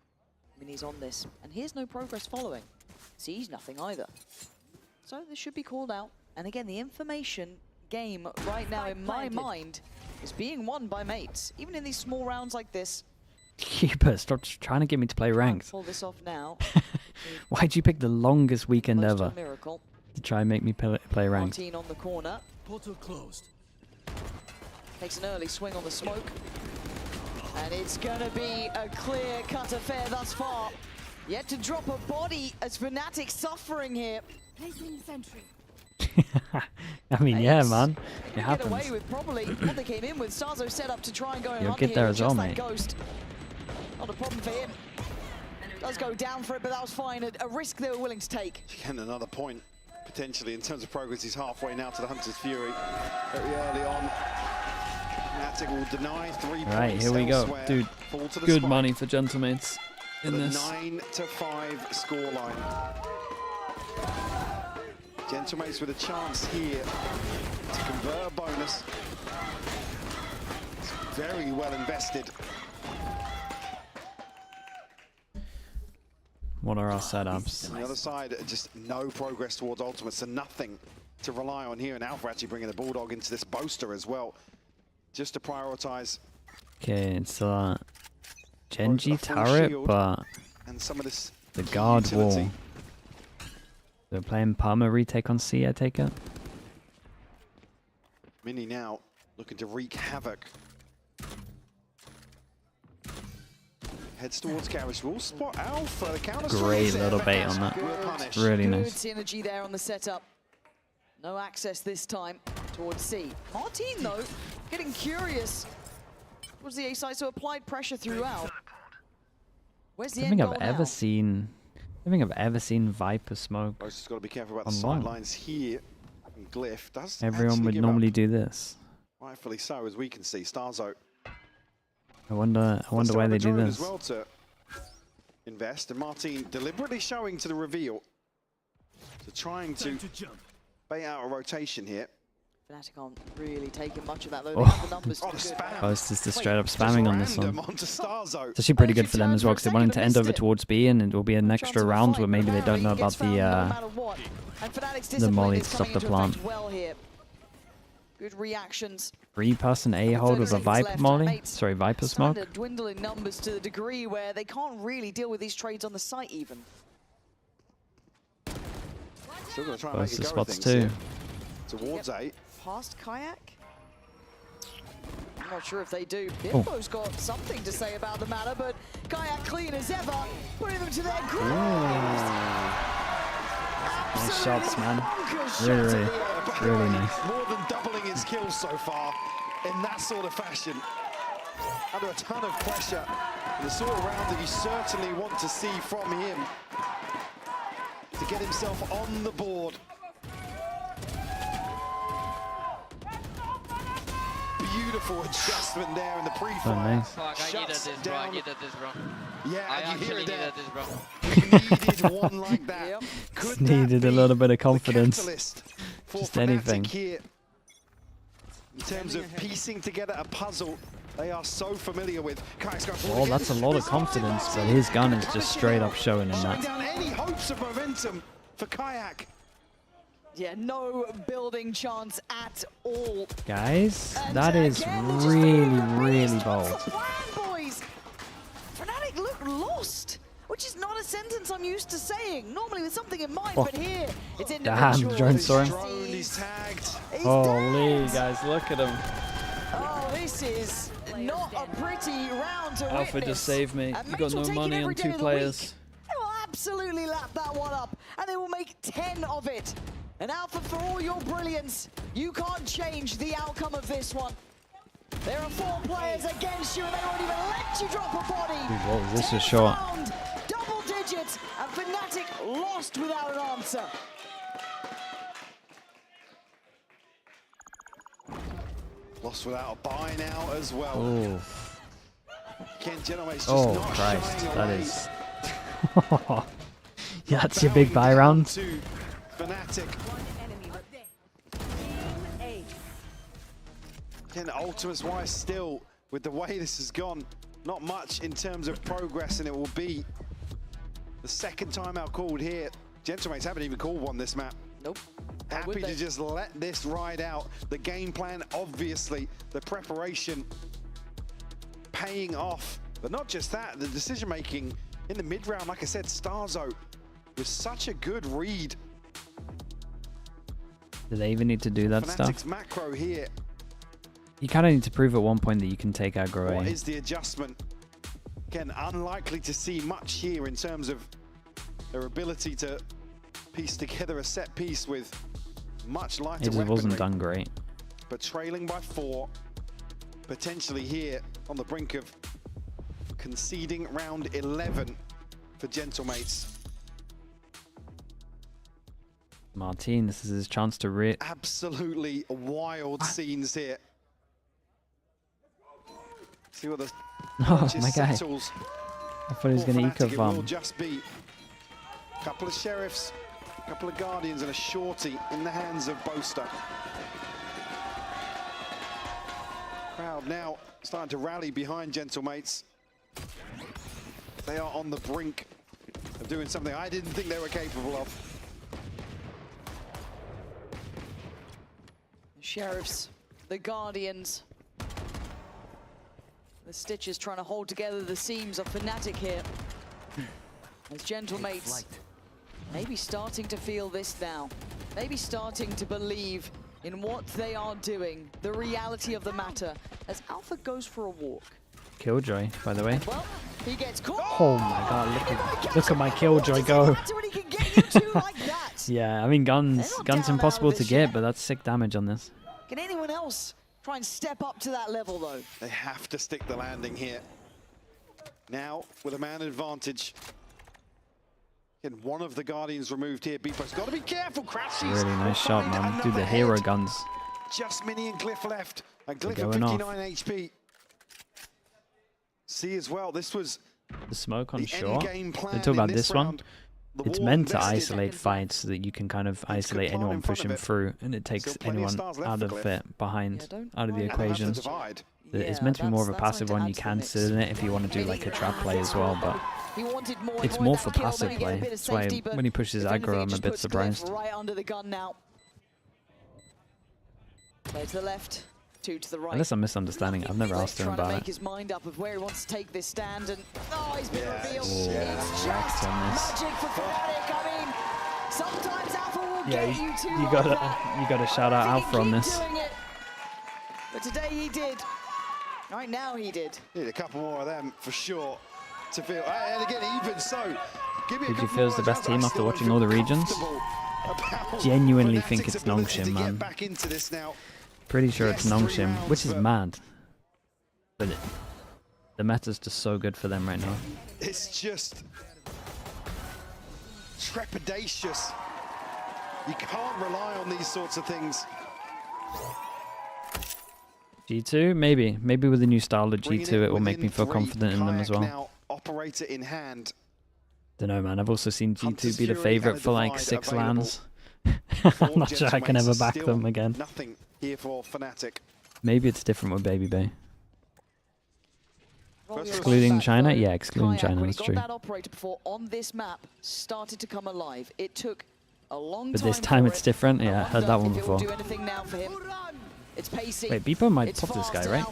I mean, he's on this. And here's no progress following. Sees nothing either. So this should be called out. And again, the information game right now, in my mind, is being won by mates. Even in these small rounds like this. Keeper, stop trying to get me to play ranked. Pull this off now. Why'd you pick the longest weekend Close ever to a miracle. to try and make me play ranked? Martin on the corner. Portal closed. Takes an early swing on the smoke. And it's gonna be a clear-cut affair thus far. Yet to drop a body as FNATIC suffering here. I mean, yeah, man. It happens. Get away with probably what they came in with. Starzo set up to try and go and You'll hunt get there here, as well, just mate. that ghost. Not a problem for him. Does go down for it, but that was fine. A risk they were willing to take. Again, another point, potentially, in terms of progress. He's halfway now to the Hunter's Fury. Very early on. FNATIC will deny 3 points. Right, here we go. elsewhere. Dude, Fall to the good spike. money for Gentlemates in With a this. 9-5 scoreline. Gentlemates with a chance here to convert a bonus. It's very well invested. What are our setups? On the other side, just no progress towards ultimate, so nothing to rely on here. And Alpha actually bringing the Bulldog into this boaster as well, just to prioritize. Okay, it's Genji turret, but and some of this the guard utility. wall. They're playing Palmer retake on C, I take it. Mini now looking to wreak havoc. Heads towards Garage. Will spot Alpha. The counter Great little bait on that. Really nice. Good synergy there on the setup. No access this time towards C. Martin, though, getting curious. Was the A side, so applied pressure throughout. Where's the end goal now? I don't think I've ever seen Viper smoke. I've just got to be careful about the online. sidelines here. And Glyph does Everyone actually would give normally up. do this. Rightfully so, as we can see. Starzo. I wonder why they do this. As well to invest, and Martin deliberately showing to the reveal. So trying to bait out a rotation here. FNATIC aren't really taking much of that, though. They have the numbers to do good. Oh, it's just the straight up spamming on this one. It's actually pretty good for them as well, because they want him to end over towards B, and it will be an extra round where maybe they don't know about the molly to stop the plant. Good reactions. 3-person A hold with a Viper molly. Sorry, Viper smoke. Starting to dwindle in numbers to the degree where they can't really deal with these trades on the site even. Still going to try and Close make the it spots go too. Towards 8. Past Kayak? I'm not sure if they do. Bimbo's got something to say about the matter, but Kayak clean as ever, putting them to their grave. Nice shots, man. Really nice. More than doubling his kills so far in that sort of fashion. Under a ton of pressure. The sort of round that you certainly want to see from him to get himself on the board. Beautiful adjustment there in the pre-fire. Oh, nice. Fuck, I needed this, bro. I needed this, bro. Yeah, I and you hear actually it there. needed this, bro. You needed one like that. Just needed a little bit of confidence. Just anything. Here, in terms of piecing together a puzzle they are so familiar with. Well, that's a lot of confidence, but his gun is just straight up showing him that. Down any hopes of momentum for Kayak. Yeah, no building chance at all. Guys, that is really bold. Boys, FNATIC look lost, which is not a sentence I'm used to saying. Normally with something in mind, but here it's individual. Damn, drone saw him. He's tagged. Holy, guys, look at him. Oh, this is not a pretty round to Alpha witness. just saved me. You got no money on 2 players. They will absolutely lap that one up, and they will make 10 of it. And Alpha, for all your brilliance, you can't change the outcome of this one. There are 4 players against you, and they won't even let you drop a body. Dude, what was this a shot? Round, double digits, and FNATIC lost without an answer. Lost without a buy now as well. Oh. Ken Genowa's just Oh, not Christ. shying That away. is... Yeah, that's your big buy round. FNATIC. Ken, Ultimates-wise still, with the way this has gone, not much in terms of progress, and it will be the second timeout called here. Gentlemates haven't even called one this map. Nope. Happy to just let this ride out. The game plan, obviously, the preparation paying off. But not just that, the decision-making in the mid-round, like I said, Starzo was such a good read. Do they even need to do that FNATIC's stuff? macro here. You kind of need to prove at one point that you can take aggro What A. is the adjustment? Again, unlikely to see much here in terms of their ability to piece together a set piece with much lighter It just weaponry. wasn't done great. But trailing by 4, potentially here on the brink of conceding round 11 for Gentlemates. Martin, this is his chance to rip. Absolutely wild scenes here. See what the Oh, my guy. settles. I thought he was for going to FNATIC. It will eco-farm. just be a couple of Sheriffs, a couple of Guardians, and a Shorty in the hands of Boaster. Crowd now starting to rally behind Gentlemates. They are on the brink of doing something I didn't think they were capable of. The Sheriffs, the Guardians. The Stitches trying to hold together the seams of FNATIC here. As Gentlemates maybe starting to feel this now. Maybe starting to believe in what they are doing, the reality of the matter, as Alpha goes for a walk. Killjoy, by the way. Well, he gets caught. Oh my god, look at my Killjoy go. Yeah, I mean gun's impossible to get, but that's sick damage on this. Can anyone else try and step up to that level though? They have to stick the landing here. Now, with a man advantage. Again, one of the Guardians removed here. Beepo's got to be careful, crashes. Really nice shot, man. Do the hero guns. Just Mini and Glyph left. And Glyph at Going 59 off. HP. See as well, this was The smoke on the shore. endgame plan They talk about in this one. round. it's meant to isolate fights so that you can kind of isolate anyone pushing through, and it takes anyone out of it out of the equation. It's meant to be more of a passive one. You can sit in it if you want to do like a trap play as well, but it's more for passive play. That's why when he pushes aggro, I'm a bit surprised. Right under the gun now. Play to the left. Two to the right. Unless I'm misunderstanding, I've never asked him about make it. his mind up of where he wants to take this stand, and he's been revealed. Yeah. It's just magic for FNATIC. I mean, sometimes Alpha will get you too. You gotta shout out Alpha on this. But today he did. Right now he did. Need a couple more of them for sure to feel. And again, even so, give me Did you feel it's the best team after watching all the regions? Genuinely think it's Nongshim, man. Back into this now. Pretty sure it's Nongshim, which is mad. But the meta's just so good for them right now. It's just trepidatious. You can't rely on these sorts of things. G2, maybe with the new style of G2, it will make me feel confident in them as well. Operator in hand. Don't know, man. I've also seen G2 be the favorite for like 6 lands. I'm not sure I can ever back them again. Nothing here for FNATIC. Maybe it's different with Baby Bay. Excluding China? Yeah, excluding China, that's true. That operator before on this map started to come alive. It took a long time. But this time it's different? Yeah, I heard that one before. It's pacey. Wait, Beepo might pop this guy, right?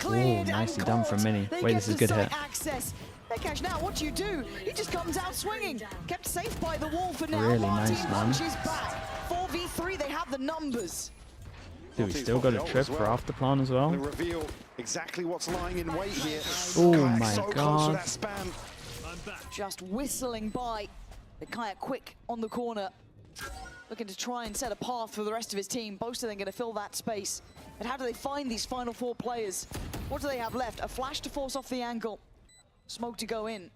Oh, nicely done from Mini. Wait, this is a good hit. Cash now, what do you do? He just comes out swinging. Kept safe by the wall for now. Really nice, man. 4v3, they have the numbers. Dude, we still got a trip for after plan as well. Reveal exactly what's lying in wait here. Oh my god. Just whistling by. The Kayak quick on the corner. Looking to try and set a path for the rest of his team. Both of them going to fill that space. But how do they find these final 4 players? What do they have left? A flash to force off the angle. Smoke to go in.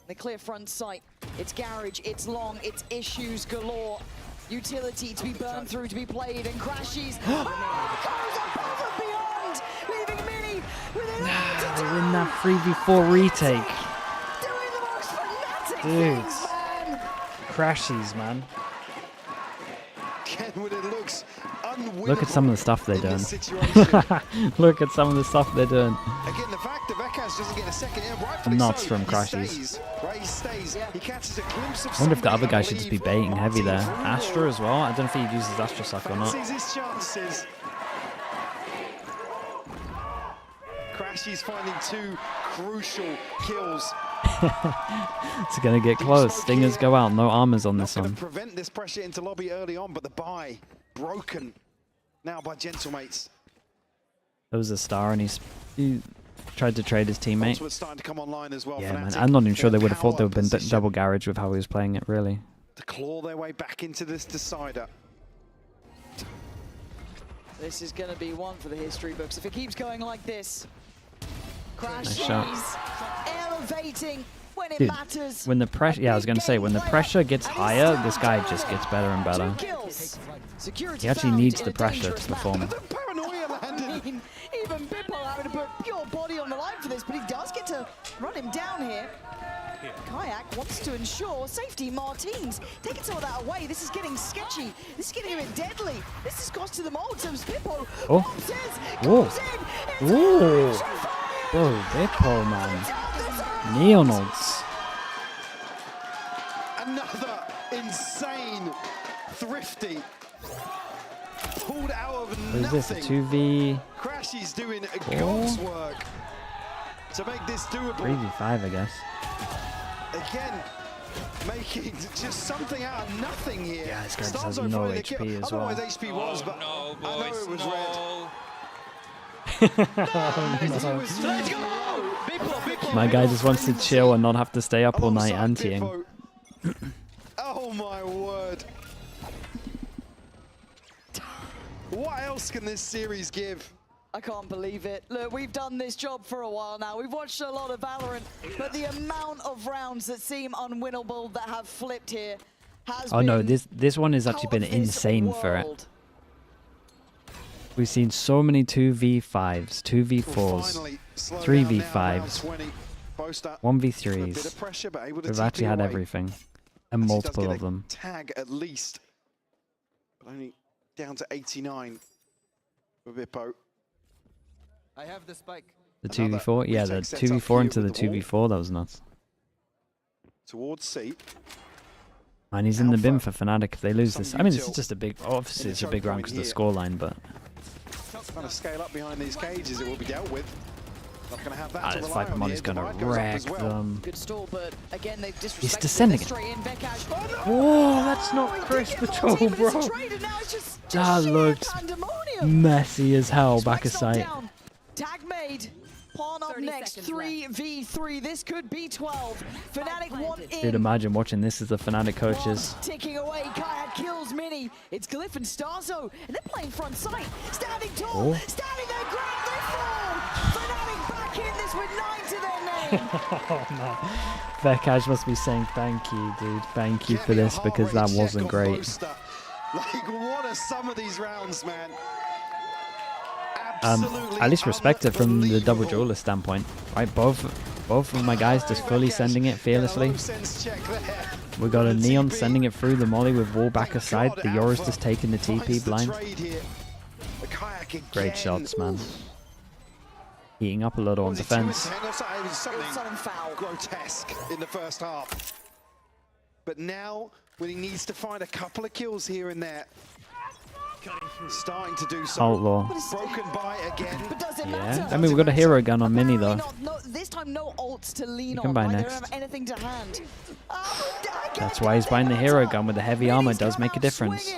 The clear front sight. It's garage, it's long, it's issues galore. Utility to be burned through, to be played, and crashes. Goes above and beyond, leaving Mini with it all to do. They're in that 3v4 retake. Doing the most FNATIC Dude. things, man. Crashes, man. Kenwood, it looks unwinnable. Look at some of the stuff they're doing. Look at some of the stuff they're doing. Again, the fact that Vekas doesn't get a second in, I'm nuts from crashes. He stays. He catches a glimpse of I wonder if the other guy should just be baiting heavy there. Astra as well? I don't know if he uses Astra Suck or not. His chances. Crashy's finding 2 crucial kills. It's gonna get close. Stingers go out. No armors on this one. Prevent this pressure into lobby early on, but the buy broken now by Gentlemates. There was a star and he tried to trade his teammate. Starting to come online as well. Yeah, man. I'm not even sure they would have thought there would have been double garage with how he was playing it, really. To claw their way back into this decider. This is going to be one for the history books. If it keeps going like this, Crashes elevating when it matters. When the pressure, yeah, I was going to say, when the pressure gets higher, this guy just gets better and better. He actually needs the pressure to perform. Even Bippo having to put pure body on the line for this, but he does get to run him down here. Kayak wants to ensure safety. Martins taking some of that away. This is getting sketchy. This is getting a bit deadly. This is cost to the mold. So Bippo goes in. Ooh. Bro, Bippo, man. Neonauts. Another insane thrifty. Pulled out of what is this, a 2v? Crashy's doing God's work to make this doable. 3v5, I guess. Again, making just something out of nothing here. Yeah, this guy just has no HP as well. Otherwise HP was, but no, boys, I know it was red. My guy just wants to chill and not have to stay up all night anteing. Oh my word. What else can this series give? I can't believe it. Look, we've done this job for a while now. We've watched a lot of Valorant, but the amount of rounds that seem unwinnable that have flipped here has been no, this one has actually been insane for it. We've seen so many 2v5s, 2v4s, 3v5s. Boaster, 1v3s. We've actually had everything. And multiple of them. Tag at least. But only down to 89 for Bippo. I have the spike. The 2v4? Yeah, the 2v4 into the 2v4. That was nuts. Towards C. And he's in the bin for FNATIC if they lose this. I mean, this is just a big... Obviously, it's a big round because of the scoreline, but... Trying to scale up behind these cages, it will be dealt with. Not going to have that this Viper mod is going to wreck them. Good stall, but again, they've disrespected. He's descending it. Whoa, that's not crisp at all, bro. That looked messy as hell back of sight. Tag made. Pawn up next. 3v3. This could be 12. FNATIC want in. Dude, imagine watching this as the FNATIC coaches. Ticking away. Kayak kills Mini. It's Glyph and Starzo. And they're playing front sight. Standing tall. Standing there. Grab the fall. FNATIC back in this with 9 to their name. Oh, man. Vekaj must be saying thank you, dude. Thank you for this because that wasn't great. Like, what are some of these rounds, man? At least respect it from the double jeweler standpoint, right? Both of my guys just fully sending it fearlessly. We got a Neon sending it through the molly with wall back aside. The Yora's just taking the TP blind. Great shots, man. Heating up a little on defense. Something foul, grotesque in the first half. But now, when he needs to find a couple of kills here and there, starting to do so. Outlaw. Broken by again. But does it Yeah, I mean, we've got a hero gun on Mini though. This time, no ults to lean You can on. buy Right? They next. don't have anything to hand. That's why he's buying the hero gun with the heavy armor. Does make a difference.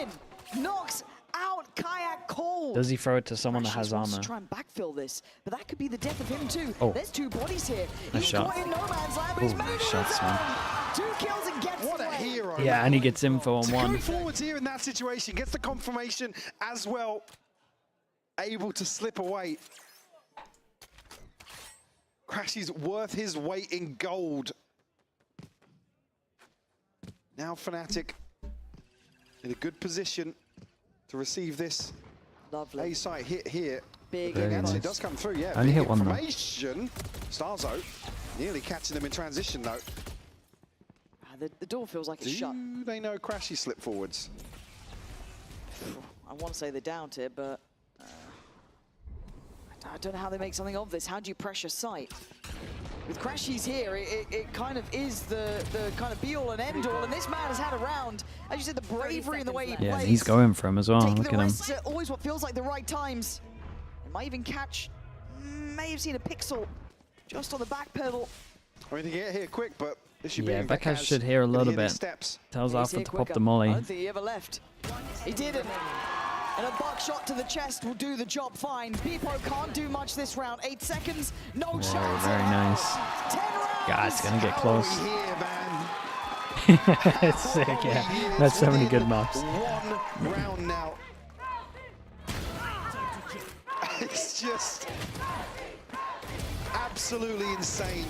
Knocks out Kayak cold. Does he throw it to someone that has wants armor? to try and backfill this, but that could be the death of him too. Oh. There's 2 bodies here. Nice He's shot. caught in no man's land, but he's made Nice it shots, man. 2 kills and gets What a hero. Yeah, and he gets info on Going one. forwards here in that situation, gets the confirmation as well. Able to slip away. Crashy's worth his weight in gold. Now FNATIC in a good position to receive this. Lovely. A-site hit here. Big. Very Actually, nice. does come through, yeah. Only Big hit one, though. information. Starzo nearly catching them in transition, though. The door feels like it's shut. Do they know Crashy slip forwards? I want to say they doubt it, but I don't know how they make something of this. How do you pressure sight? With Crashy's here, it kind of is the kind of be-all and end-all, and this man has had a round. As you said, the bravery and the way he plays. Yeah, and he's going for him as well. Taking Look the at him. risks at always what feels like the right times. It might even catch, may have seen a pixel just on the back pedal. I mean, they get here quick, but this should Yeah, be Vekaj should hear a little bit. Tells Alpha to pop the molly. I don't think he ever left. He didn't. And a buckshot to the chest will do the job fine. Beepo can't do much this round. 8 seconds, no chance. Very nice. 10 rounds. God, it's gonna get close. Here, man. It's sick, yeah. That's so many good maps. 1 round now. It's just absolutely insane.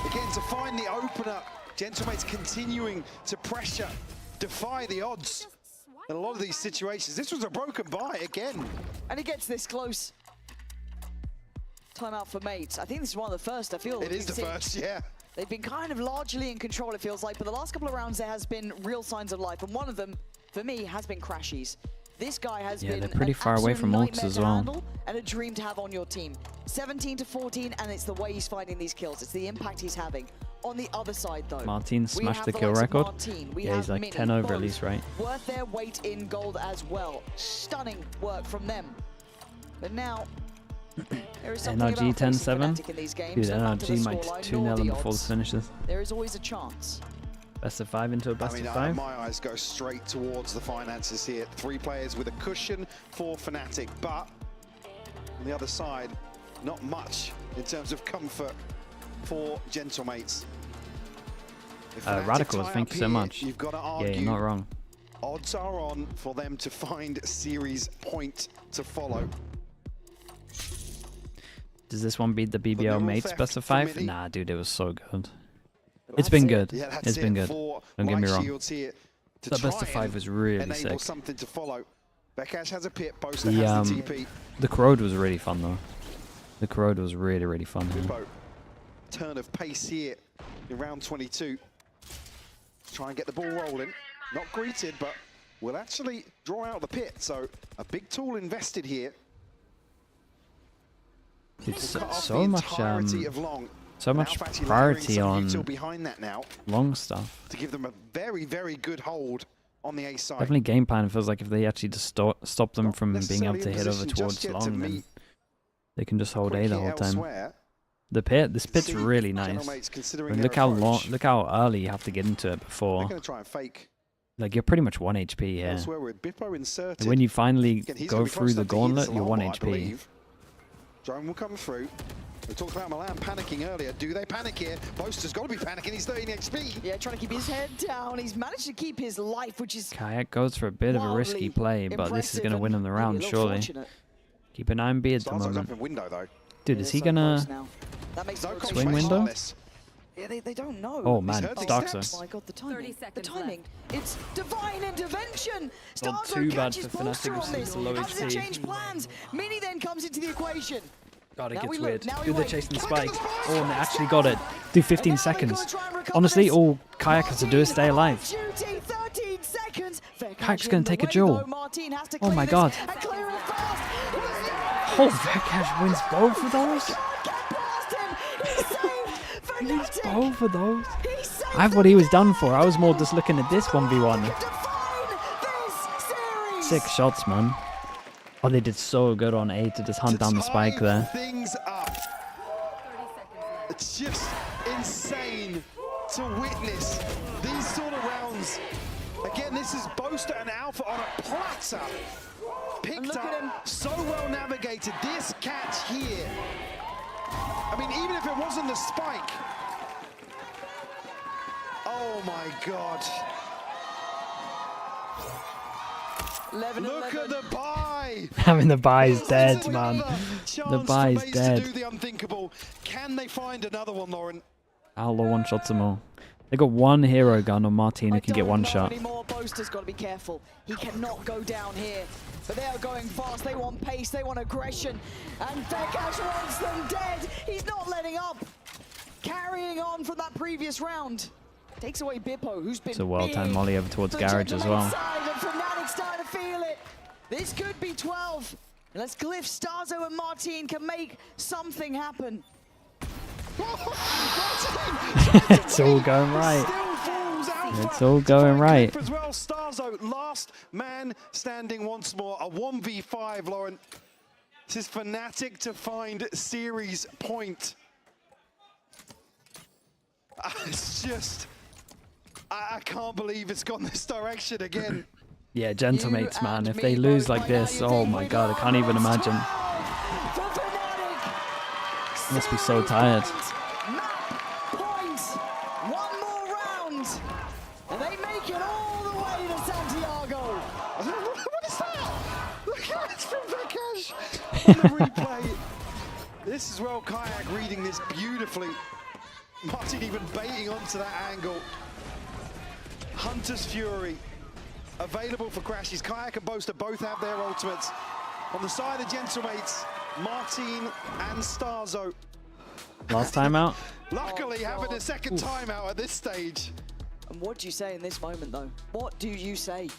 Again, to find the opener, Gentlemate's continuing to pressure, defy the odds. In a lot of these situations, this was a broken buy again. And he gets this close. Timeout for mates. I think this is one of the first, I feel. It is the first, yeah. They've been kind of largely in control, it feels like, but the last couple of rounds there has been real signs of life, and one of them, for me, has been Crashy's. This guy has been they're pretty an far away absolute from ults nightmare as to well. handle and a dream to have on your team. 17 to 14, and it's the way he's finding these kills. It's the impact he's having. On the other side, though, Martin we smashed have the kill likes of record. Martin, we Yeah, have he's like Mini, 10 over at both least, right? worth their weight in gold as well. Stunning work from them. But now, there is something NRG about facing 10-7. FNATIC in these games. Dude, No matter the NRG might scoreline, 2-0 nor them the before the odds, finishes. there is always a chance. Best of 5 into a best I mean, of 5. my eyes go straight towards the finances here. 3 players with a cushion for FNATIC, but on the other side, not much in terms of comfort for Gentlemates. If FNATIC Radicals, tie thank up you so here, much. You've got to Yeah, argue, you're not wrong. odds are on for them to find series point to follow. Does this one beat the BBL mates theft best of for 5? Mini. Nah, dude, it was so good. It's been good. Yeah, that's It's been it good. for Don't get me White wrong. Shields here to The best try of 5 and was really enable sick. something to follow. Vekaj has a pit, Boaster The has the TP. the corrode was really fun though. The corrode was really fun. Bippo turn of pace here in round 22. Try and get the ball rolling. Not greeted, but will actually draw out the pit. So a big tool invested here. It's so much priority on long stuff. To give them a very, very good hold on the A side. Definitely game plan. It feels like if they actually just stop them from being able to hit over towards long, then they can just hold A the whole time. This pit's really nice. I mean, look how early you have to get into it before. Like, you're pretty much 1 HP here. And when you finally go through the gauntlet, you're 1 HP. Drone will come through. We talked about Milan panicking earlier. Do they panic here? Boaster's got to be panicking. He's 13 XP. Yeah, trying to keep his head down. He's managed to keep his life, which is Kayak goes for a bit of a risky play, but this is going to win him the round, surely. Keep an eye on B at the moment. Dude, is he going to swing window? Yeah, they don't know. Oh man, Starks. Oh my god, the timing. The timing. It's divine intervention. Not too bad for FNATIC with the low How does it HP. change plans? Mini then comes into the equation. God, it gets weird. Dude, they're chasing the spike. Oh, and they actually got it. Do 15 seconds. Honestly, all Kayak has to do is stay alive. Kayak's going to take a duel. Oh my god. Oh, Vekash wins both of those? He wins both of those? I thought he was done for. I was more just looking at this 1v1. 6 shots, man. Oh, they did so good on A to just hunt down the spike there. Things up. It's just insane to witness these sort of rounds. Again, this is Boaster and Alpha on a platter. Picked up, so well navigated. This catch here. I mean, even if it wasn't the spike. Oh my god. Look at the buy. I mean, the buy is dead, man. The buy is dead. Do the unthinkable. Can they find another one, Lauren? Outlaw one-shots them all. They got one hero gun on Martin who can get one shot. Boaster's got to be careful. He cannot go down here. But they are going fast. They want pace. They want aggression. And Vekash wants them dead. He's not letting up. Carrying on from that previous round. Takes away Bippo, who's been It's a well-timed molly over towards Garage as well. FNATIC starting to feel it. This could be 12. Unless Glyph, Starzo, and Martin can make something happen. It's all going right. It's all going right. As well, Starzo, last man standing once more. A 1v5, Lauren. This is FNATIC to find series point. It's just... I can't believe it's gone this direction again. Yeah, Gentlemates, man. If they lose like this, oh my god, I can't even imagine. Must be so tired. Points. One more round. And they make it all the way to Santiago. What is that? Look at it from Vekash on the replay. This is well Kayak reading this beautifully. Martin even baiting onto that angle. Hunter's Fury available for Crashies. Kayak and Boaster both have their ultimates. On the side of Gentlemates, Martin and Starzo. Last time out. Luckily having a second timeout at this stage. And what do you say in this moment, though? What do you say?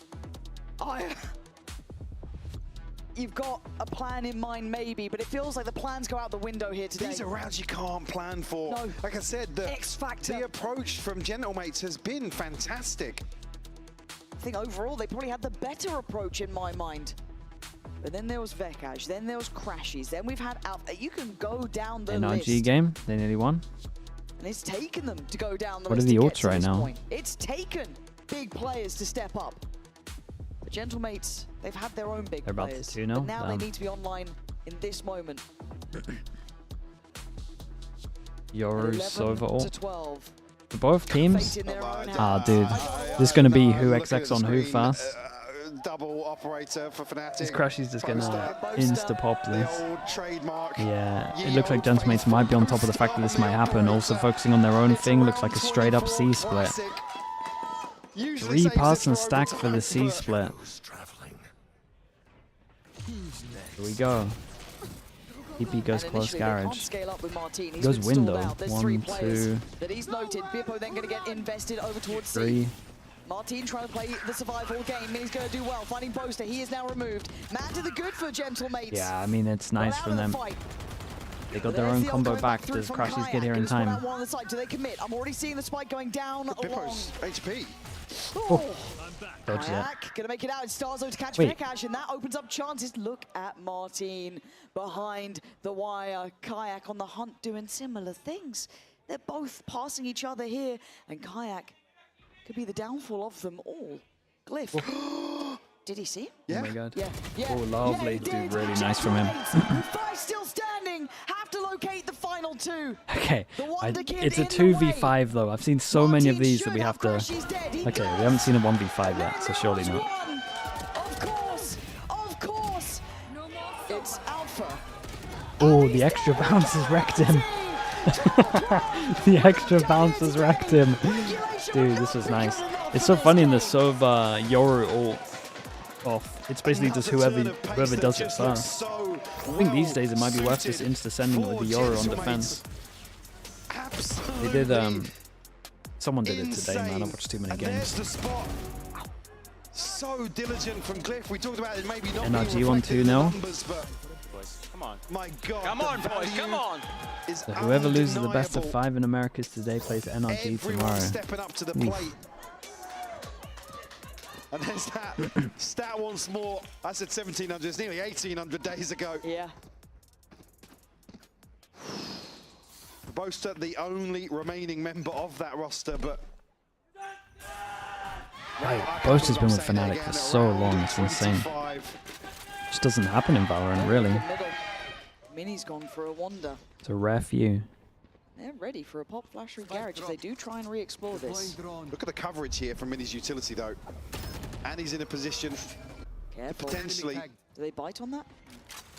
You've got a plan in mind, maybe, but it feels like the plans go out the window here today. These are rounds you can't plan for. No. Like I said, the approach from Gentlemates has been fantastic. I think overall they probably had the better approach in my mind. But then there was Vekash, then there was Crashies, then we've had Alpha. You can go down the list. NRG game, they nearly won. And it's taken them to go down the What are list. the to get ults to right this now? point. It's taken big players to step up. The Gentlemates, they've had their own big They're about players. to 2-0. But now they need to be online in this moment. Yoru's 11 overall. to 12. For both teams? Ah, dude. This is going to be who XX on who first. Double operator for FNATIC. This Crashies just going to insta-pop this. Trademark. Yeah, it looks like Gentlemates might be on top of the fact that this might happen. Also focusing on their own thing. Looks like a straight-up C split. 3-person stack for the C split. Here we go. TP goes close garage. Scale up with Martin. He's Goes been window. stalled out. There's 1, 3 2, players that he's noted. Bippo then going to get invested over towards 3. C. Martin trying to play the survival game, and he's going to do well. Finding Boaster, he is now removed. Man to the good for Gentlemates. Yeah, I mean, it's nice from them. They got their own combo back. Does Crashies get here in time? Do they commit? I'm already seeing the spike going down long. Bippo's HP. Oh. Dodged it. Gonna make it out. It's Starzo to catch Wait. Vekash, and that opens up chances. Look at Martin behind the wire. Kayak on the hunt doing similar things. They're both passing each other here, and Kayak could be the downfall of them all. Glyph. Did he see him? Yeah. Oh my god. Yeah. Oh, lovely. Dude, really nice from him. Five still standing. Have to locate the final 2. Okay, it's a 2v5 though. I've seen so many of these that we have to... Okay, we haven't seen a 1v5 yet, so surely not. Of course. It's Alpha. Oh, the extra bounce has wrecked him. The extra bounce has wrecked him. Dude, this was nice. It's so funny in the Sova Yoru ult off. It's basically just whoever does it first. I think these days it might be worth just insta-sending with the Yoru on defense. They did, someone did it today, man. I watched too many games. So diligent from Glyph. We talked about it maybe not NRG won 2-0. Come on. My God. Come on, boys. Come on. So whoever loses the best of 5 in Americas today plays NRG tomorrow. Stepping up to the plate. And there's that stat once more. I said 1,700. It's nearly 1,800 days ago. Yeah. Boaster, the only remaining member of that roster, but... Right, Boaster's been with FNATIC for so long, it's insane. Just doesn't happen in Valorant, really. Mini's gone for a wander. It's a rare few. They're ready for a pop flash through garage if they do try and re-explore this. Look at the coverage here from Mini's utility, though. And he's in a position to potentially... Do they bite on that?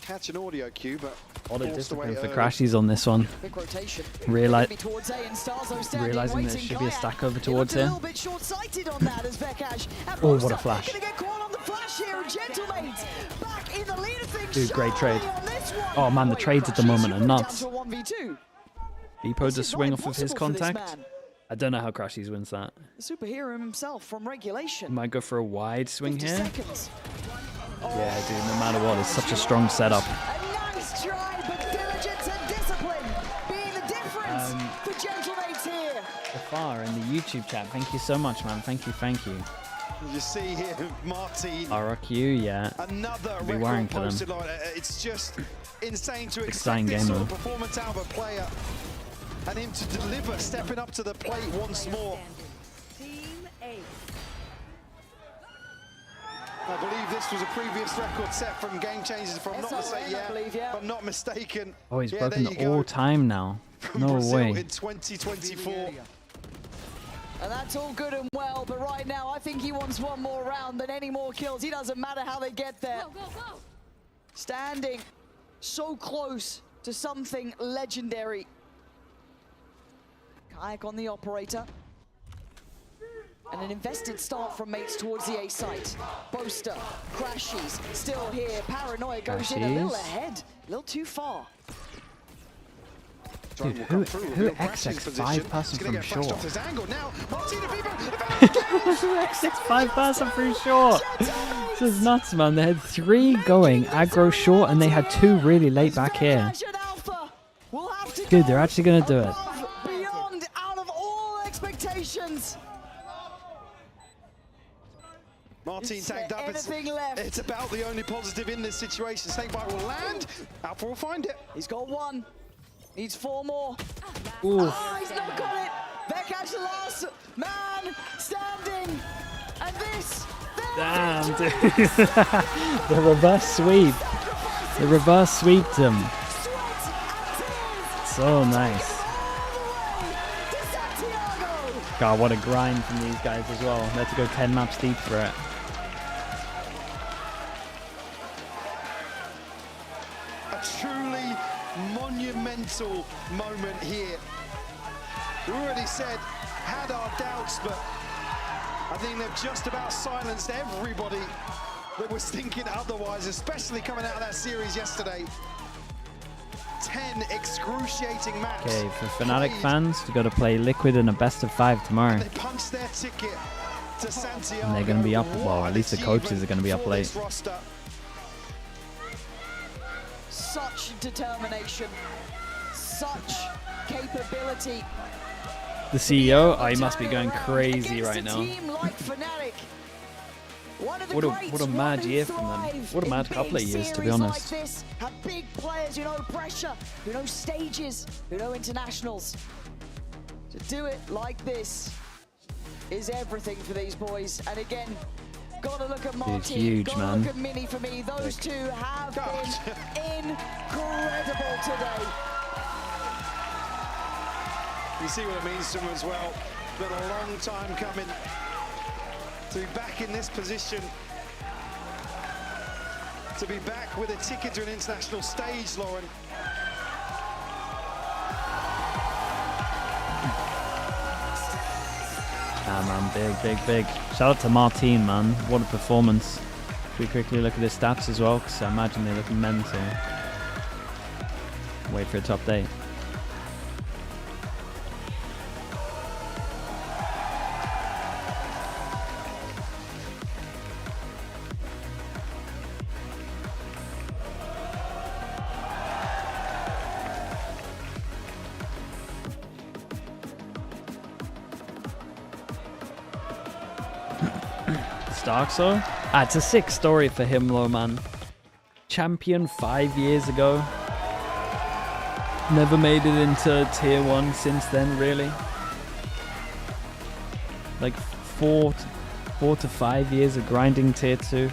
Catch an audio cue, but... A lot of discipline for Crashies on this one. Quick rotation. Realizing there should be a stack over towards here. A here. little bit short-sighted on that as Vekash. Oh, what a flash. Gonna get caught on the flash here, and Gentlemates back in the lead of things. Dude, great trade. Oh man, the trades at the moment are nuts. Bippo to swing off of his contact. I don't know how Crashies wins that. The superhero himself from Regulation. Might go for a wide swing here. Seconds. Yeah, dude, no matter what, it's such a strong setup. A nice try, but diligence and discipline being the difference for Gentlemates here. Jafar in the YouTube chat, thank you so much, man. Thank you, thank you. You see here, Martin. RQ, yeah. Another be worrying for them. posted line. It's just insane to Exciting expect this game, sort of though. performance out of a player. And him to deliver, stepping up to the plate once more. I believe this was a previous record set from Game Changers, if I'm not mistaken. If I'm not mistaken. Oh, he's yeah, broken there you the go. all-time now. From No Brazil way. in 2024. And that's all good and well, but right now I think he wants one more round than any more kills. He doesn't matter how they get there. Go, go, go. Standing so close to something legendary. Kayak on the operator. And an invested start from mates towards the A site. Boaster, Crashies, still here. Paranoia goes in a little ahead, a little too far. Dude, who XX5 person from short? XX5 person from short. This is nuts, man. They had 3 going aggro short, and they had 2 really late back here. Dude, they're actually gonna do it. Beyond, out of all expectations. Martin tagged up. It's about the only positive in this situation. Snakebite will land. Alpha will find it. He's got 1. Needs 4 more. Ooh. Oh, he's not got it. Vekash, the last man standing. And this. Damn, dude. The reverse sweep. The reverse sweeped him. So nice. God, what a grind from these guys as well. They had to go 10 maps deep for it. A truly monumental moment here. We already said, had our doubts, but I think they've just about silenced everybody that was thinking otherwise, especially coming out of that series yesterday. 10 excruciating maps. Okay, for FNATIC fans, you got to play Liquid in a best of 5 tomorrow. They punched their ticket to Santiago. And they're going to be up, well, at least the coaches are going to be up late. Such determination, such capability. The CEO, oh, he must be going crazy right now. What a mad year from them. What a mad couple of years, to be honest. Like this, have big players who know pressure, who know stages, who know internationals. To do it like this is everything for these boys. And again, gotta look at Martin, huge, gotta man. look at Mini for me. Those two have been incredible today. You see what it means to him as well. Been a long time coming to be back in this position. To be back with a ticket to an international stage, Lauren. Ah, man, big. Shout out to Martin, man. What a performance. Should we quickly look at his stats as well? Because I imagine they look mental. Wait for it to update. Starkso? Ah, it's a sick story for him, though, man. Champion 5 years ago. Never made it into tier 1 since then, really. Like 4 to 5 years of grinding tier 2.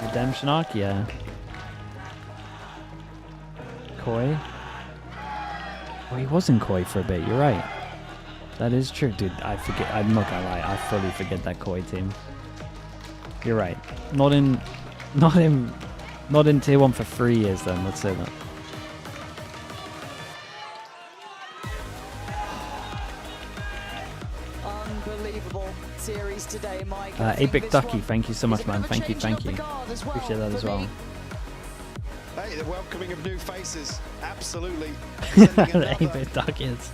Redemption arc, yeah. Koi. Oh, he was in Koi for a bit, you're right. That is true, dude. I forget, I'm not gonna lie, I fully forget that Koi team. You're right. Not in tier 1 for 3 years then, let's say that. Unbelievable series today, Mike. 8-Bit Ducky, thank you so much, man. Thank you. Appreciate that as well. Hey, the welcoming of new faces, absolutely. 8-Bit Ducky is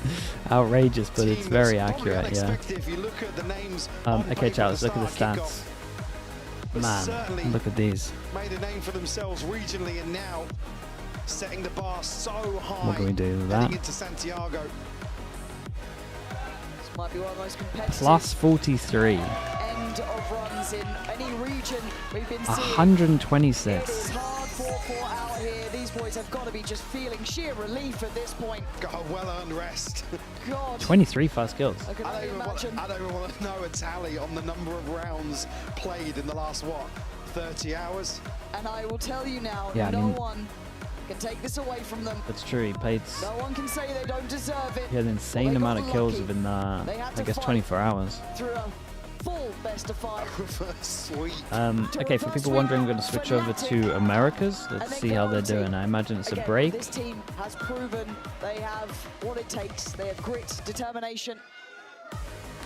outrageous, but it's very accurate, yeah. If you look at the names Okay, chat, let's look at the stats. Man, look at these. Made a name for themselves regionally and now setting the bar so high. What can we do with that? Heading into Santiago. This might be one of the most competitive Plus 43. end of runs in any region we've been seeing. 126. It is hard 4-4 out here. These boys have got to be just feeling sheer relief at this point. Got a well-earned rest. God. 23 fast kills. I don't even want to know a tally on the number of rounds played in the last, what, 30 hours? And I will tell you now, Yeah, no one can take this away from them. That's true, he played... No one can say they don't deserve it. He had an insane amount of kills within, I guess, 24 hours. Through a full best of 5. Sweet. Okay, for people wondering, I'm going to switch over to Americas. Let's see how they're doing. I imagine it's a break. This team has proven they have what it takes. They have grit, determination.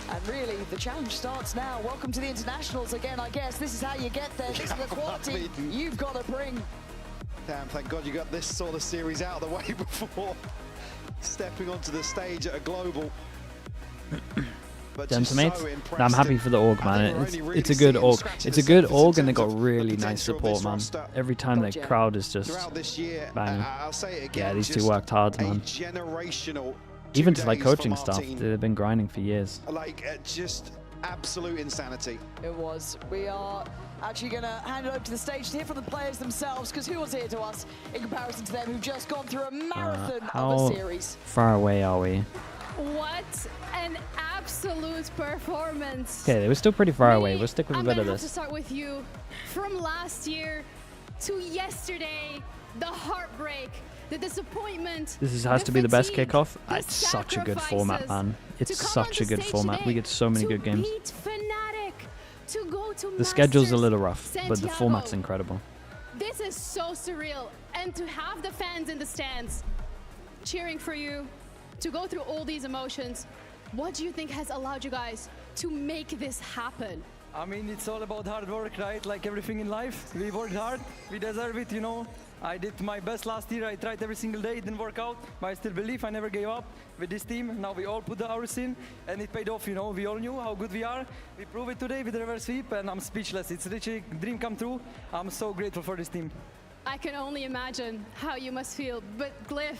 And really, the challenge starts now. Welcome to the internationals again, I guess. This is how you get there. This is the quality you've got to bring. Damn, thank God you got this sort of series out of the way before stepping onto the stage at a global. Gentlemen, no, I'm happy for the org, man. It's a good org. It's a good org, and they got really nice support, man. Every time their crowd is just banging. Yeah, these two worked hard, man. Even to like coaching stuff, they've been grinding for years. Like just absolute insanity. It was. We are actually going to hand it over to the stage to hear from the players themselves, because who was here to us in comparison to them who've just gone through a marathon of a series. How far away are we? What an absolute performance. Okay, they were still pretty far away. We'll stick with a bit of this. To start with you. From last year to yesterday, the heartbreak, the disappointment. This has to be the best kickoff. It's such a good format, man. It's such a good format. We get so many good games. The schedule's a little rough, but the format's incredible. This is so surreal. And to have the fans in the stands cheering for you, to go through all these emotions, what do you think has allowed you guys to make this happen? I mean, it's all about hard work, right? Like everything in life. We worked hard, we deserve it, you know. I did my best last year, I tried every single day, it didn't work out, but I still believe I never gave up with this team. Now we all put the hours in, and it paid off, you know. We all knew how good we are. We proved it today with the reverse sweep, and I'm speechless. It's literally a dream come true. I'm so grateful for this team. I can only imagine how you must feel, but Glyph,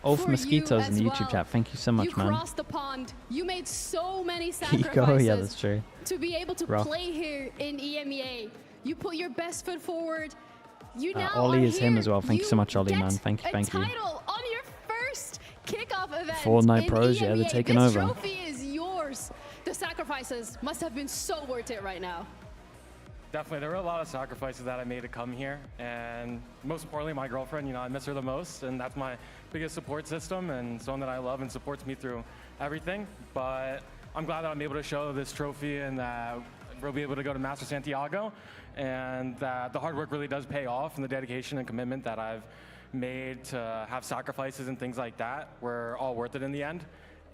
Ulf Mosquitoes in the YouTube chat. Thank you so much, you man. You crossed the pond. You made so many sacrifices Oh, yeah, that's true. to be able to play here in EMEA. You put your best foot forward. You now Ollie is here. him as well. Thank you so much, Ollie, man. Thank you, thank you. Title on your first kickoff event. Fortnite Pros, yeah, they're taking over. This trophy is yours. The sacrifices must have been so worth it right now. Definitely, there were a lot of sacrifices that I made to come here, and most importantly, my girlfriend. You know, I miss her the most, and that's my biggest support system, and someone that I love and supports me through everything. But I'm glad that I'm able to show this trophy, and that we'll be able to go to Master Santiago, and that the hard work really does pay off, and the dedication and commitment that I've made to have sacrifices and things like that were all worth it in the end.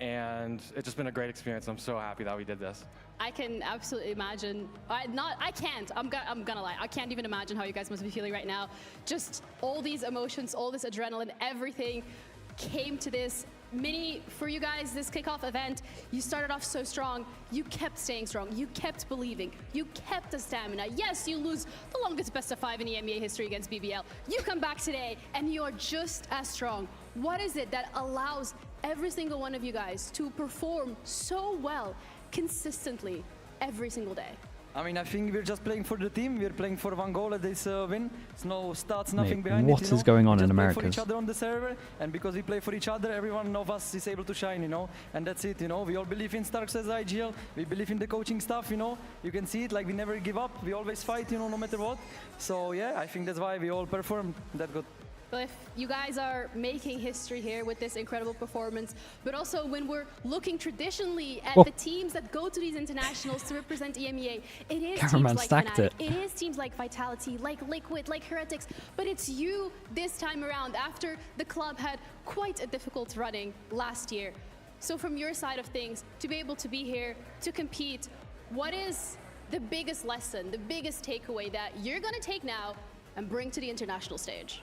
And it's just been a great experience. I'm so happy that we did this. I can absolutely imagine. I'm gonna lie. I can't even imagine how you guys must be feeling right now. Just all these emotions, all this adrenaline, everything came to this for you guys, this kickoff event. You started off so strong. You kept staying strong. You kept believing. You kept the stamina. Yes, you lose the longest best of 5 in EMEA history against BBL. You come back today and you're just as strong. What is it that allows every single one of you guys to perform so well consistently every single day? I mean, I think we're just playing for the team. We're playing for one goal at this win. It's no stats, nothing Mate, behind what it. What is going on in we Americas? play for each other on the server, and because we play for each other, everyone of us is able to shine, you know. And that's it, you know. We all believe in Starks as IGL. We believe in the coaching stuff, you know. You can see it, like we never give up. We always fight, you know, no matter what. So yeah, I think that's why we all perform that good. Cliff, you guys are making history here with this incredible performance, but also when we're looking traditionally at the teams that go to these internationals to represent EMEA, it is teams like FNATIC, it is teams like Vitality, like Liquid, like Heretics, but it's you this time around after the club had quite a difficult running last year. So from your side of things, to be able to be here, to compete, what is the biggest lesson, the biggest takeaway that you're going to take now and bring to the international stage?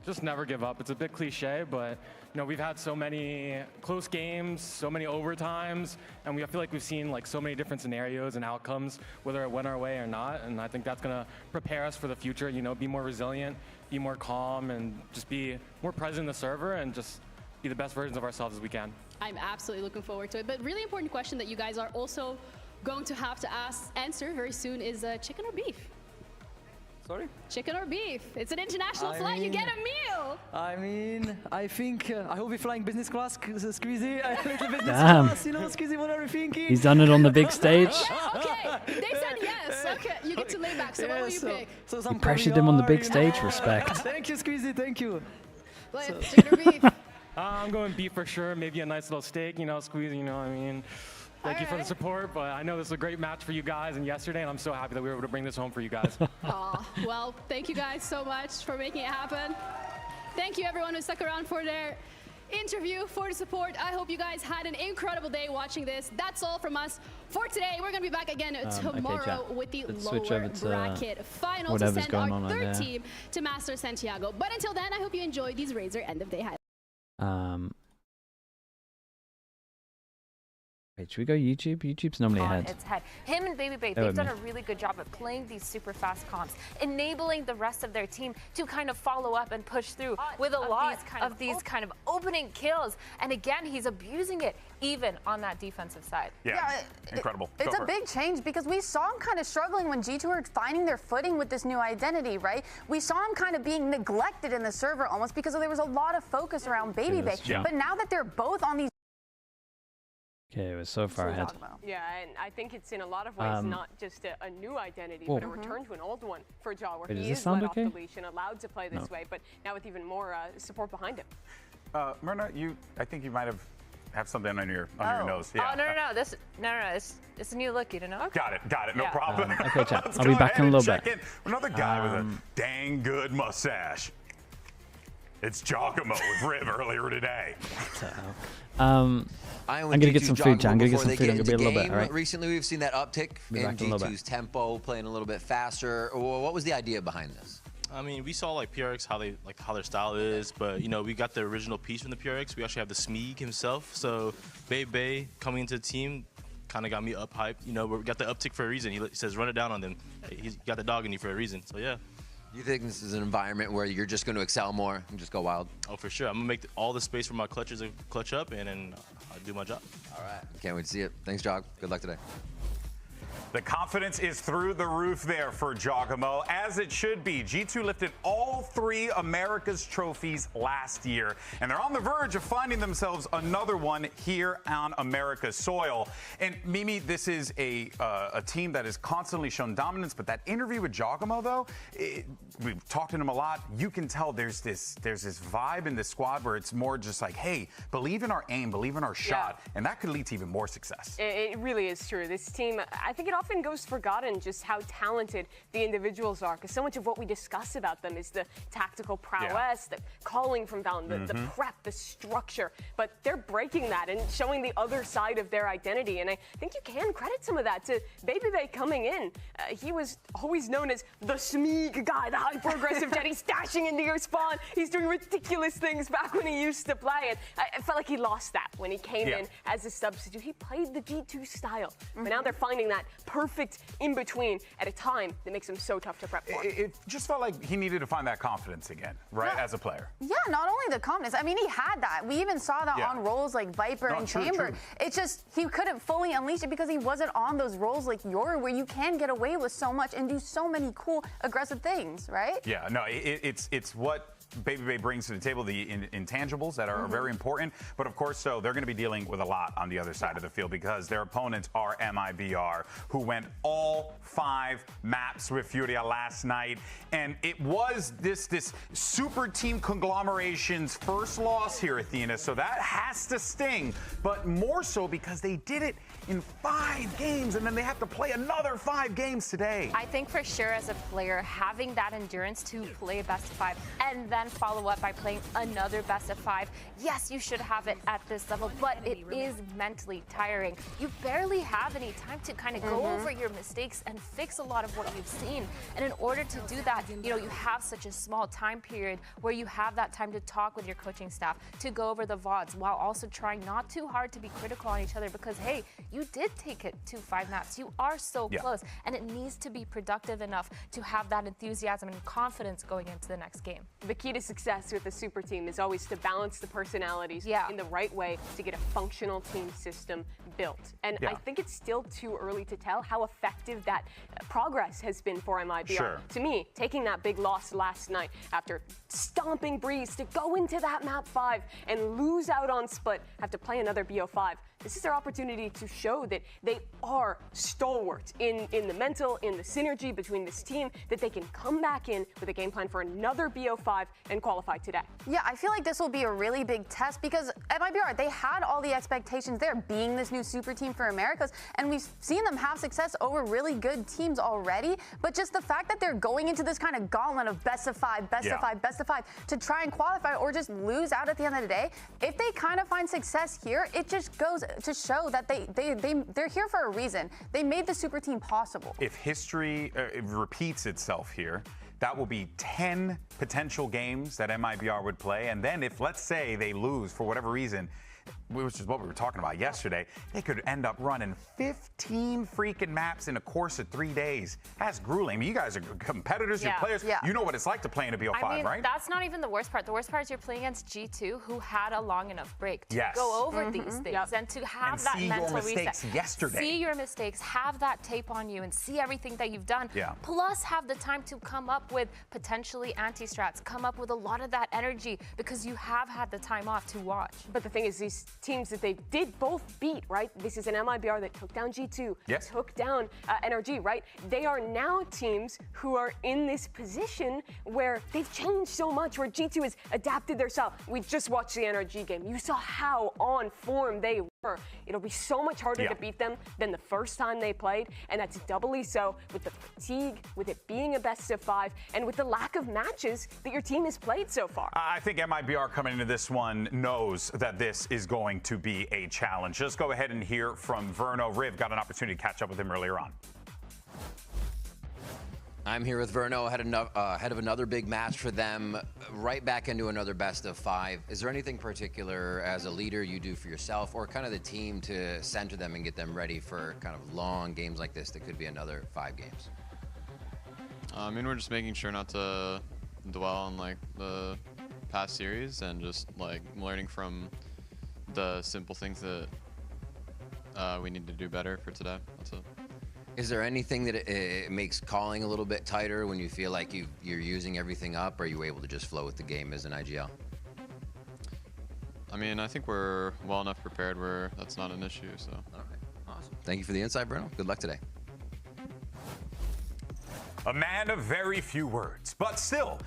Just never give up. It's a bit cliche, but you know, we've had so many close games, so many overtimes, and I feel like we've seen like so many different scenarios and outcomes, whether it went our way or not. And I think that's gonna prepare us for the future. You know, be more resilient, be more calm, and just be more present in the server, and just be the best versions of ourselves as we can. I'm absolutely looking forward to it. But really important question that you guys are also going to have to answer very soon is chicken or beef? Sorry? Chicken or beef? It's an international flight, you get a meal! I mean, I think, I hope we're flying business class, Squeezy. A little business Damn. class, you know, Squeezy, what are you thinking? He's done it on the big stage. Yeah, okay, they said yes. Okay, you get to lay back, so what will you pick? So He pressured him on the big stage, respect. Thank you, Squeezy, thank you. Chicken or beef? I'm going beef for sure, maybe a nice little steak, you know, Squeezy, you know what I mean? Thank you for the support, but I know this is a great match for you guys and yesterday, and I'm so happy that we were able to bring this home for you guys. Well, thank you guys so much for making it happen. Thank you everyone who stuck around for their interview, for the support. I hope you guys had an incredible day watching this. That's all from us for today. We're going to be back again tomorrow with the lower bracket final to send our third team to Master Santiago. But until then, I hope you enjoyed these Razor end of day highlights. Wait, should we go YouTube? YouTube's normally ahead. Its head. Him and Baby Babe, they've done a really good job at playing these super fast comps, enabling the rest of their team to kind of follow up and push through with a lot of these kind of opening kills. And again, he's abusing it even on that defensive side. Yeah, incredible. It's a big change because we saw him kind of struggling when G2 were finding their footing with this new identity, right? We saw him kind of being neglected in the server almost because there was a lot of focus around Baby Babe. Yeah. But now that they're both on these Okay, we're so far ahead. Yeah, and I think it's in a lot of ways not just a new identity, but a return to an old one for Jaw, where he is let off the leash and allowed to play this way, but now with even more support behind him. Myrna, I think you might have something on your nose. Yeah. Oh, no, it's a new look, you don't know? Got it, no problem. Okay, chat. I'll be back in a little bit. Another guy with a dang good mustache. It's Giacomo with Riv earlier today. I'm going to get some food, John. I'm going to get some food. I'm going to be a little bit, all right? Recently, we've seen that uptick in G2's tempo, playing a little bit faster. What was the idea behind this? I mean, we saw like PRX how their style is, but you know, we got the original piece from the PRX. We actually have the Smeeg himself. So Bay coming into the team kind of got me up hyped. You know, we got the uptick for a reason. He says run it down on them. He's got the dog in you for a reason. So yeah. Do you think this is an environment where you're just going to excel more and just go wild? Oh, for sure. I'm going to make all the space for my clutches to clutch up, and then I'll do my job. All right. Can't wait to see it. Thanks, Jog. Good luck today. The confidence is through the roof there for Giacomo, as it should be. G2 lifted all 3 Americas trophies last year, and they're on the verge of finding themselves another one here on America's soil. And Mimi, this is a team that has constantly shown dominance, but that interview with Giacomo, though, we've talked to him a lot. You can tell there's this vibe in this squad where it's more just like, hey, believe in our aim, believe in our shot, and that could lead to even more success. It really is true. This team, I think it often goes forgotten just how talented the individuals are, because so much of what we discuss about them is the tactical prowess, the calling from down, the prep, the structure, but they're breaking that and showing the other side of their identity, and I think you can credit some of that to Baby Bay coming in. He was always known as the Smeeg guy, the hyper-aggressive Jet. He's dashing into your spawn. He's doing ridiculous things back when he used to play, and I felt like he lost that when he came in as a substitute. He played the G2 style, but now they're finding that perfect in-between at a time that makes him so tough to prep for. It just felt like he needed to find that confidence again, right, as a player. Yeah, not only the confidence. I mean, he had that. We even saw that on roles like Viper and Chamber. It's just he couldn't fully unleash it because he wasn't on those roles like Yoru, where you can get away with so much and do so many cool, aggressive things, right? Yeah, no, it's what Baby Bay brings to the table, the intangibles that are very important. But of course, so they're going to be dealing with a lot on the other side of the field because their opponents are MIBR, who went all 5 maps with Furia last night. And it was this super team conglomeration's first loss here, Athena. So that has to sting, but more so because they did it in 5 games and then they have to play another 5 games today. I think for sure as a player, having that endurance to play a best of 5 and then follow up by playing another best of 5. Yes, you should have it at this level, but it is mentally tiring. You barely have any time to kind of go over your mistakes and fix a lot of what you've seen. And in order to do that, you know, you have such a small time period where you have that time to talk with your coaching staff, to go over the VODs, while also trying not too hard to be critical on each other because, hey, you did take it to 5 maps. You are so close, and it needs to be productive enough to have that enthusiasm and confidence going into the next game. The key to success with the super team is always to balance the personalities in the right way to get a functional team system built. And I think it's still too early to tell how effective that progress has been for MIBR. To me, taking that big loss last night after stomping Breeze to go into that map 5 and lose out on Split, have to play another BO5. This is their opportunity to show that they are stalwart in the mental, in the synergy between this team, that they can come back in with a game plan for another BO5 and qualify today. Yeah, I feel like this will be a really big test because MIBR, they had all the expectations there, being this new super team for Americas, and we've seen them have success over really good teams already, but just the fact that they're going into this kind of gauntlet of best of 5, best of 5, best of 5 to try and qualify or just lose out at the end of the day, if they kind of find success here, it just goes to show that they're here for a reason. They made the super team possible. If history repeats itself here, that will be 10 potential games that MIBR would play. And then if, let's say, they lose for whatever reason, which is what we were talking about yesterday, they could end up running 15 freaking maps in a course of 3 days. That's grueling. I mean, you guys are competitors, you're players. You know what it's like to play in a BO5, I mean, right? That's not even the worst part. The worst part is you're playing against G2, who had a long enough break to go over these things and to have that mental reset. Yesterday. See your mistakes, have that tape on you, and see everything that you've done. Plus, have the time to come up with potentially anti-strats, come up with a lot of that energy because you have had the time off to watch. But the thing is, these teams that they did both beat, right? This is an MIBR that took down G2, took down NRG, right? They are now teams who are in this position where they've changed so much, where G2 has adapted their style. We just watched the NRG game. You saw how on form they were. It'll be so much harder to beat them than the first time they played, and that's doubly so with the fatigue, with it being a best of 5, and with the lack of matches that your team has played so far. I think MIBR coming into this one knows that this is going to be a challenge. Let's go ahead and hear from Verno. Riv got an opportunity to catch up with him earlier on. I'm here with Verno ahead of another big match for them, right back into another best of 5. Is there anything particular as a leader you do for yourself or kind of the team to center them and get them ready for kind of long games like this that could be another 5 games? I mean, we're just making sure not to dwell on like the past series and just like learning from the simple things that we need to do better for today. That's it. Is there anything that it makes calling a little bit tighter when you feel like you're using everything up? Or are you able to just flow with the game as an IGL? I mean, I think we're well enough prepared where that's not an issue. So. Okay, awesome. Thank you for the insight, Bruno. Good luck today. A man of very few words, but still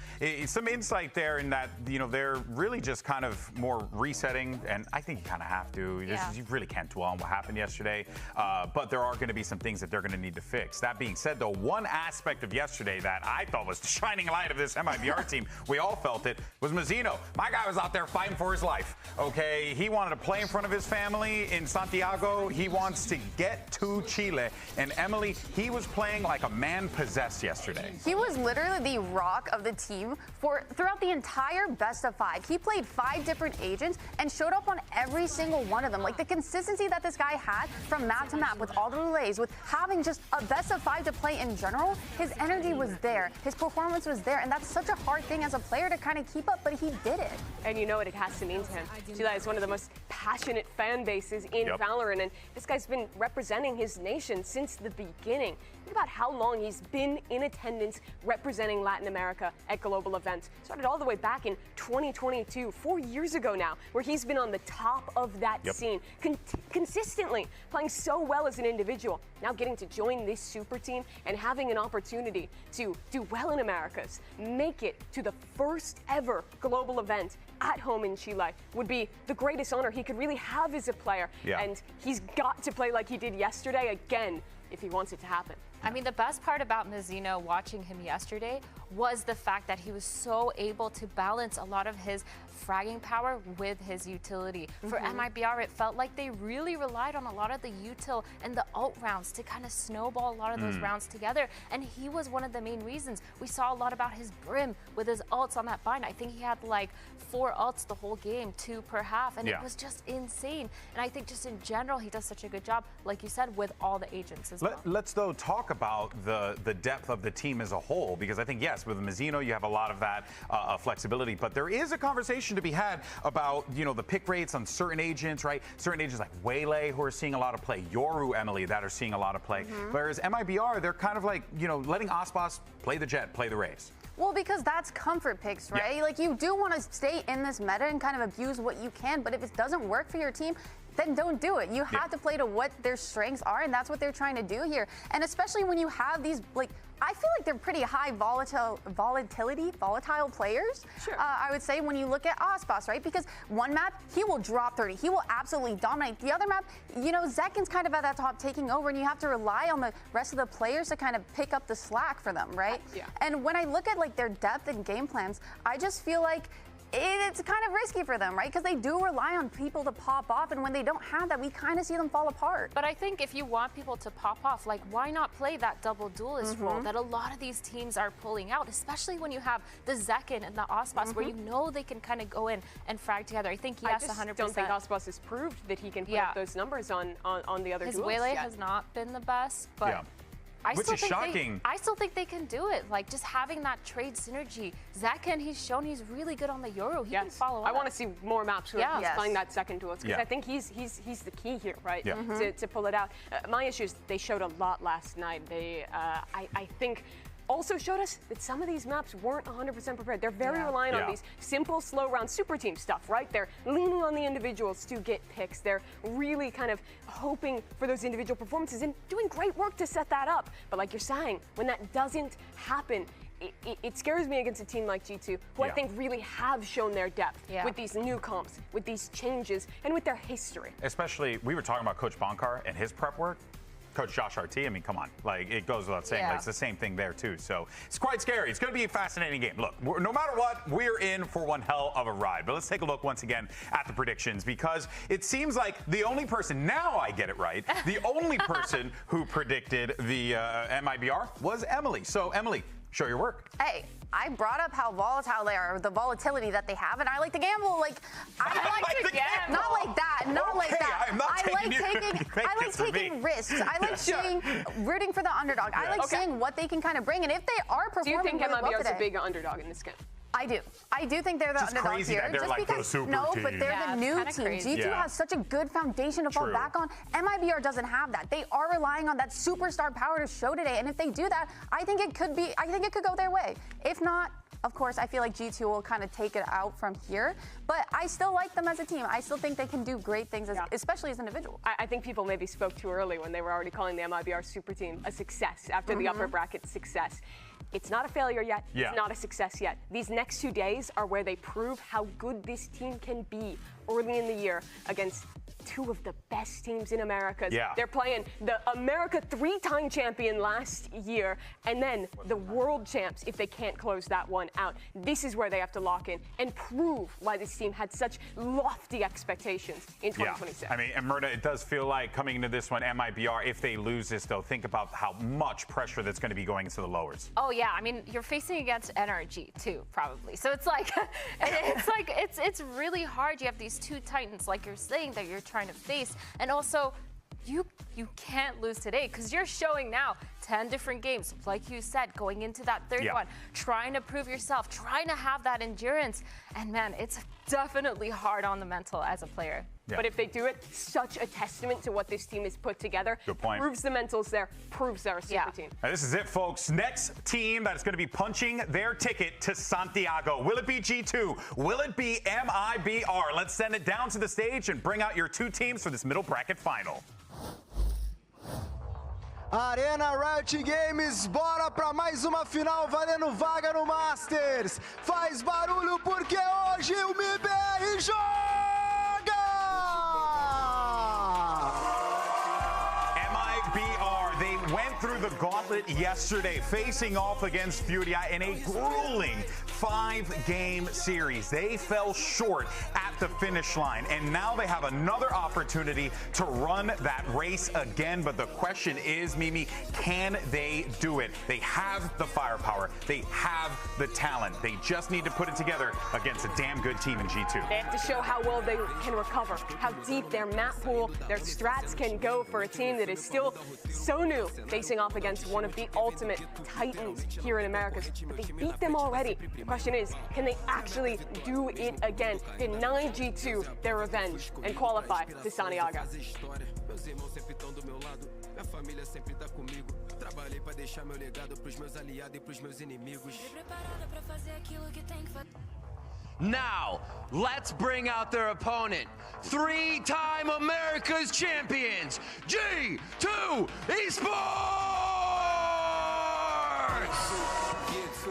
some insight there in that, you know, they're really just kind of more resetting, and I think you kind of have to. You really can't dwell on what happened yesterday, but there are going to be some things that they're going to need to fix. That being said, though, one aspect of yesterday that I thought was the shining light of this MIBR team, we all felt it, was Mazzino. My guy was out there fighting for his life, okay? He wanted to play in front of his family in Santiago. He wants to get to Chile, and Emily, he was playing like a man possessed yesterday. He was literally the rock of the team throughout the entire best of 5. He played 5 different agents and showed up on every single one of them. Like the consistency that this guy had from map to map with all the relays, with having just a best of 5 to play in general, his energy was there, his performance was there, and that's such a hard thing as a player to kind of keep up, but he did it. And you know what it has to mean to him. Chile is one of the most passionate fan bases in Valorant, and this guy's been representing his nation since the beginning. Think about how long he's been in attendance representing Latin America at global events. Started all the way back in 2022, 4 years ago now, where he's been on the top of that scene, consistently playing so well as an individual. Now getting to join this super team and having an opportunity to do well in Americas, make it to the first ever global event at home in Chile would be the greatest honor he could really have as a player. And he's got to play like he did yesterday again if he wants it to happen. I mean, the best part about Mazzino watching him yesterday was the fact that he was so able to balance a lot of his fragging power with his utility. For MIBR, it felt like they really relied on a lot of the util and the ult rounds to kind of snowball a lot of those rounds together, and he was one of the main reasons. We saw a lot about his Brim with his ults on that bind. I think he had like 4 ults the whole game, 2 per half, and it was just insane. And I think just in general, he does such a good job, like you said, with all the agents as well. Let's though talk about the depth of the team as a whole, because I think, yes, with Mazzino, you have a lot of that flexibility, but there is a conversation to be had about, you know, the pick rates on certain agents, right? Certain agents like Waylay, who are seeing a lot of play, Yoru, Emily, that are seeing a lot of play, whereas MIBR, they're kind of like, you know, letting Aspas play the Jet, play the Raze. Well, because that's comfort picks, right? Like, you do want to stay in this meta and kind of abuse what you can, but if it doesn't work for your team, then don't do it. You have to play to what their strengths are, and that's what they're trying to do here. And especially when you have these, like, I feel like they're pretty high volatile players. Sure. I would say when you look at Aspas, right? Because one map, he will drop 30. He will absolutely dominate. The other map, you know, Zekin's kind of at that top taking over, and you have to rely on the rest of the players to kind of pick up the slack for them, right? Yeah. And when I look at, like, their depth and game plans, I just feel like it's kind of risky for them, right? Because they do rely on people to pop off, and when they don't have that, we kind of see them fall apart. But I think if you want people to pop off, like, why not play that double duelist role that a lot of these teams are pulling out, especially when you have the Zekin and the Aspas, where you know they can kind of go in and frag together. I think he has 100%. I don't think Aspas has proved that he can put up those numbers on the other duelists. His Waylay has not been the best, but Which is shocking. I still think they can do it. Like, just having that trade synergy. Zekin, he's shown he's really good on the Yoru. He can follow up. I want to see more maps where he's playing that second duelist, because I think he's the key here, right? To pull it out. My issue is they showed a lot last night. They, I think, also showed us that some of these maps weren't 100% prepared. They're very reliant on these simple, slow round super team stuff, right? They're leaning on the individuals to get picks. They're really kind of hoping for those individual performances and doing great work to set that up. But like you're saying, when that doesn't happen, it scares me against a team like G2, who I think really have shown their depth with these new comps, with these changes, and with their history. Especially, we were talking about Coach Bonkar and his prep work. Coach Josh RT, I mean, come on. Like, it goes without saying. Like, it's the same thing there, too. So it's quite scary. It's going to be a fascinating game. Look, no matter what, we're in for one hell of a ride. But let's take a look once again at the predictions, because it seems like the only person, now I get it right, the only person who predicted the MIBR was Emily. So, Emily, show your work. Hey, I brought up how volatile they are, the volatility that they have, and I like to gamble. Like, I like to gamble. Not like that. Not like that. I like taking risks. I like rooting for the underdog. I like seeing what they can kind of bring, and if they are performing Do you think really well MIBR is today, a big underdog in this game? I do. I do think they're the underdog here. That they're just like because the super but team. they're the new team. G2 has such a good foundation to fall back on. MIBR doesn't have that. They are relying on that superstar power to show today. And if they do that, I think it could go their way. If not, of course, I feel like G2 will kind of take it out from here. But I still like them as a team. I still think they can do great things, especially as individuals. I think people maybe spoke too early when they were already calling the MIBR super team a success after the upper bracket success. It's not a failure yet. It's not a success yet. These next 2 days are where they prove how good this team can be early in the year against two of the best teams in America. They're playing the America 3-time champion last year and then the world champs if they can't close that one out. This is where they have to lock in and prove why this team had such lofty expectations in 2026. I mean, and Myrna, it does feel like coming into this one, MIBR, if they lose this, though, think about how much pressure that's going to be going into the lowers. Oh yeah, I mean, you're facing against NRG too, probably. So it's like, it's really hard. You have these two titans, like you're saying, that you're trying to face, and also you can't lose today because you're showing now 10 different games, like you said, going into that third one, trying to prove yourself, trying to have that endurance, and man, it's definitely hard on the mental as a player. But if they do it, such a testament to what this team has put together. Good point. Proves the mentals there, proves they're a super team. Now, this is it, folks. Next team that's going to be punching their ticket to Santiago. Will it be G2? Will it be MIBR? Let's send it down to the stage and bring out your two teams for this middle bracket final. Arena Riot Games, bora pra mais uma final valendo vaga no Masters. Faz barulho porque hoje o MIBR joga! MIBR, they went through the gauntlet yesterday, facing off against Furia in a grueling 5-game series. They fell short at the finish line, and now they have another opportunity to run that race again. But the question is, Mimi, can they do it? They have the firepower. They have the talent. They just need to put it together against a damn good team in G2. They have to show how well they can recover, how deep their map pool, their strats can go for a team that is still so new, facing off against one of the ultimate titans here in Americas. But they beat them already. The question is, can they actually do it again? Deny G2 their revenge and qualify to Santiago. Now, let's bring out their opponent. 3-time America's champions, G2 ESPORTS!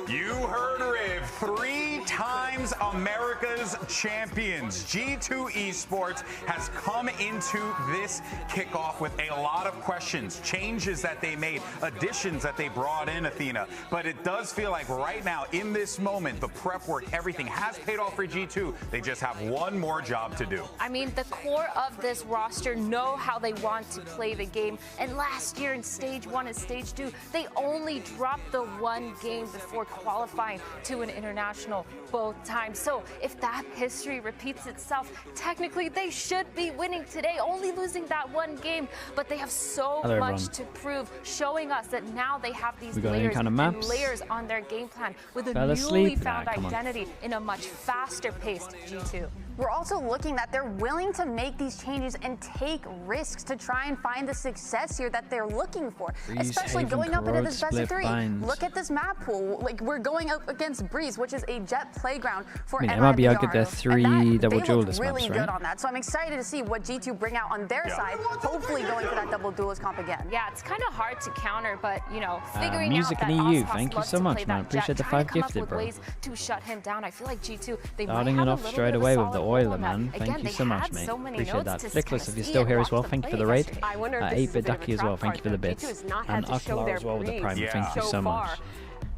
You heard Riv, 3 times America's champions. G2 ESPORTS has come into this kickoff with a lot of questions, changes that they made, additions that they brought in, Athena. But it does feel like right now, in this moment, the prep work, everything has paid off for G2. They just have one more job to do. I mean, the core of this roster know how they want to play the game. And last year in Stage 1 and Stage 2, they only dropped the one game before qualifying to an international both times. So if that history repeats itself, technically they should be winning today, only losing that one game. But they have so much to prove, showing us that now they have these layers and layers on their game plan with a newly found identity in a much faster-paced G2. We're also looking that they're willing to make these changes and take risks to try and find the success here that they're looking for, especially going up into this best of 3. Look at this map pool. Like, we're going up against Breeze, which is a jet playground for MIBR get their 3 double duelist really maps, good right? on that. So I'm excited to see what G2 bring out on their side, hopefully going for that double duelist comp again. Yeah, it's kind of hard to counter, but, you know, figuring Music out that and EU, Osmos thank you loves so to much, play man. that Appreciate jet, the trying 5 to come up gifted, with bro. ways to shut him down. I feel like G2, they Starting might it have off a little straight bit of away a with the solid Euler, man. Thank you so much, mate. Appreciate that. Nicholas, if you're still here as well, thank you for the raid. 8-bit Ducky as well, thank you for the bits. And Aklar as well with the prime, thank you so much.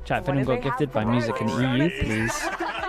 Chat, if anyone got gifted by music in EU, please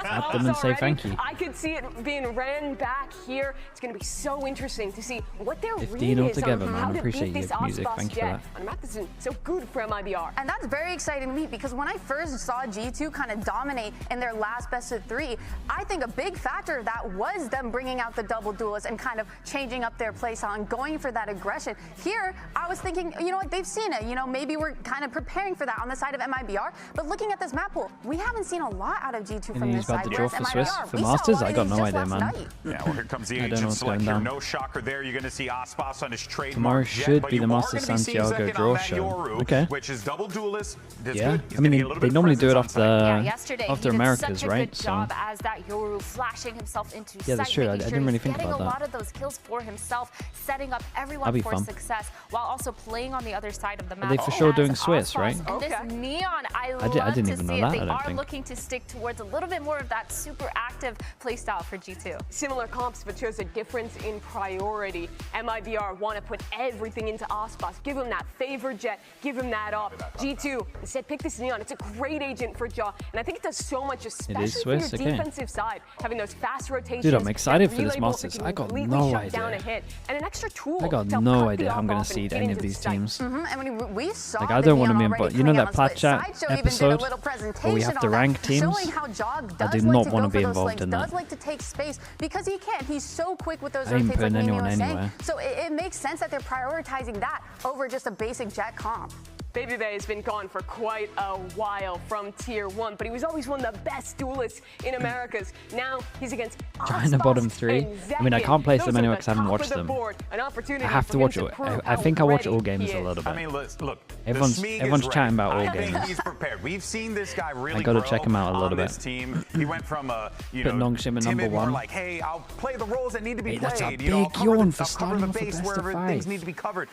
add them and say thank you. I could see it being ran back here. It's going to be so interesting to see what their read 15 is altogether, on man. how to Appreciate beat this your music. Ospas Thank you for jet that. on a map that's so good for MIBR. And that's very exciting to me because when I first saw G2 kind of dominate in their last best of 3, I think a big factor of that was them bringing out the double duelists and kind of changing up their play style and going for that aggression. Here, I was thinking, you know what, they've seen it. You know, maybe we're kind of preparing for that on the side of MIBR. But looking at this map pool, we haven't seen a lot out of G2 from this side. About to draw for Swiss for Masters? I got no idea, man. Yeah, well, here comes the agent select here. No shocker there. You're going to see Aspas on his trademark Tomorrow should jet, be the Masters Santiago draw show. Okay. Which is double duelist. Yeah, I mean, they normally do it after Americas, right? So job as that Yoru flashing himself into yeah, that's true. I didn't really think about that. A lot of those kills for himself, setting up everyone for success, while also playing on the other side of the map. Are they for sure doing Swiss, right? And this Neon, I didn't even know that. They are looking to stick towards a little bit more of that super active playstyle for G2. Similar comps, but shows a difference in priority. MIBR want to put everything into Aspas, give him that favor jet, give him that up. G2 instead pick this Neon. It's a great agent for Jaw, and I think it does so much, especially for your defensive side, having those fast rotations. Dude, I'm excited for this Masters. I got no idea. And an extra tool I got no idea how I'm going to seed any of these teams. And when we saw like, I don't want to be involved. You know that Plat Chat episode where we have to rank teams? I do not want to be involved in that. Does like to take space because he can. He's so quick with those I ain't rotates, putting like anyone was saying. anywhere. So it makes sense that they're prioritizing that over just a basic jet comp. Baby Bay has been gone for quite a while from Tier 1, but he was always one of the best duelists in Americas. Now he's against China bottom 3. I mean, I can't place them anyway because I haven't watched them. I have to watch it. I think I watch all games a little bit. I mean, look, everyone's chatting about all games. He's prepared. We've seen this guy really I got to check him out a little bit. Team. He went from Nongshim at number 1. Like, hey, I'll play the roles that need to be played. That's a big yawn for starting off a best of 5. Things need to be covered.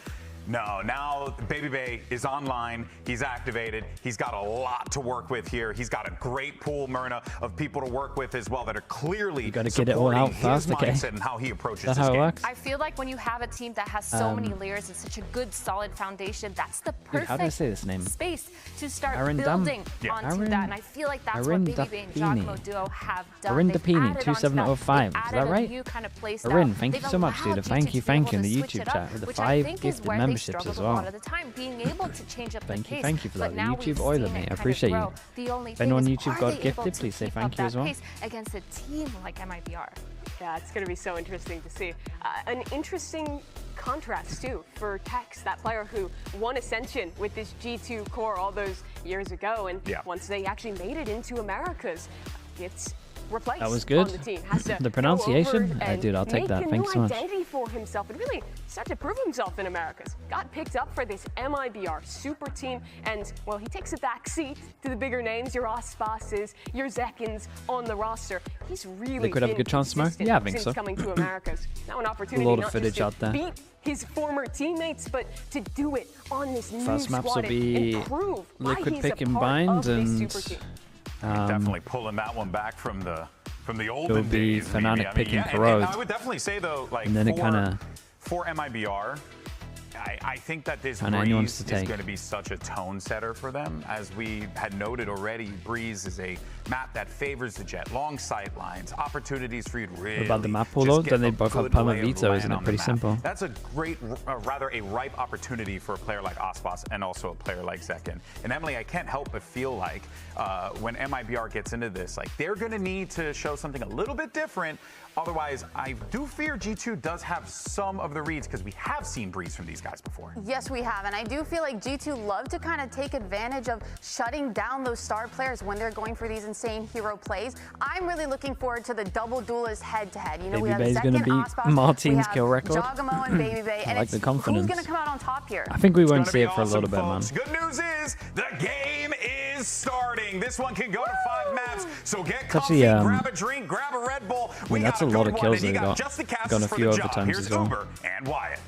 No, now Baby Bay is online. He's activated. He's got a lot to work with here. He's got a great pool, Myrna, of people to work with as well that are clearly you got to get it all out fast, okay? And how he approaches That's how it works. I feel like when you have a team that has so many layers and such a good, solid foundation, that's the perfect how do I say this name? space to start building onto that. And I feel like that's what Baby Bay and Giacomo Duo have done. Arin Dapini, 2705. Is that right? Arin, thank you so much, dude. Thank you in the YouTube chat with the 5 gifted memberships as well. The time being able to change up the pace. Thank you for that. The YouTube Euler, mate. I appreciate you. If anyone on YouTube got gifted, please say thank you as well. Against a team like MIBR. Yeah, it's going to be so interesting to see. An interesting contrast, too, for Tex, that player who won Ascension with this G2 core all those years ago. And once they actually made it into Americas, it's replaced. That was good. On the team. The pronunciation? Dude, I'll take that. Thanks so much. Identity for himself and really start to prove himself in Americas. Got picked up for this MIBR super team, and well, he takes a back seat to the bigger names, your Ospases, your Zekins on the roster. He's really could have a good chance tomorrow. Yeah, I think since so. coming to Americas. Now an opportunity a lot of not footage just to out there. beat his former teammates, but to do it on this new First maps squad will be and prove why Liquid he's pick a and part bind of this and super team. Definitely pulling that one back from the olden It'll be days. FNATIC picking and Corrode. I would definitely say though, like and then it kind of for MIBR, I think that this Breeze is going to be such a tone setter for them. As we had noted already, Breeze is a map that favors the jet. Long sight lines, opportunities for you to really. What about the map pool though? Then they both have Perma Veto, isn't it? Pretty simple. That's a great, rather a ripe opportunity for a player like Aspas and also a player like Zekin. And Emily, I can't help but feel like when MIBR gets into this, like they're going to need to show something a little bit different. Otherwise, I do fear G2 does have some of the reads because we have seen Breeze from these guys before. Yes, we have. And I do feel like G2 love to kind of take advantage of shutting down those star players when they're going for these insane hero plays. I'm really looking forward to the double duelist head-to-head. You know, Baby we have Bay's Zekin, going to Aspas, beat Martin's kill record. Giacomo and Baby Bay. I like the confidence. Who's going to come out on top here? I think we won't see it for a little bit, man. Good news is the game is starting. This one can go to 5 maps, so get comfy, grab a drink, grab a Red Bull. I mean, that's a lot of kills they got. Got a few overtimes as well. Uber and Wyatt.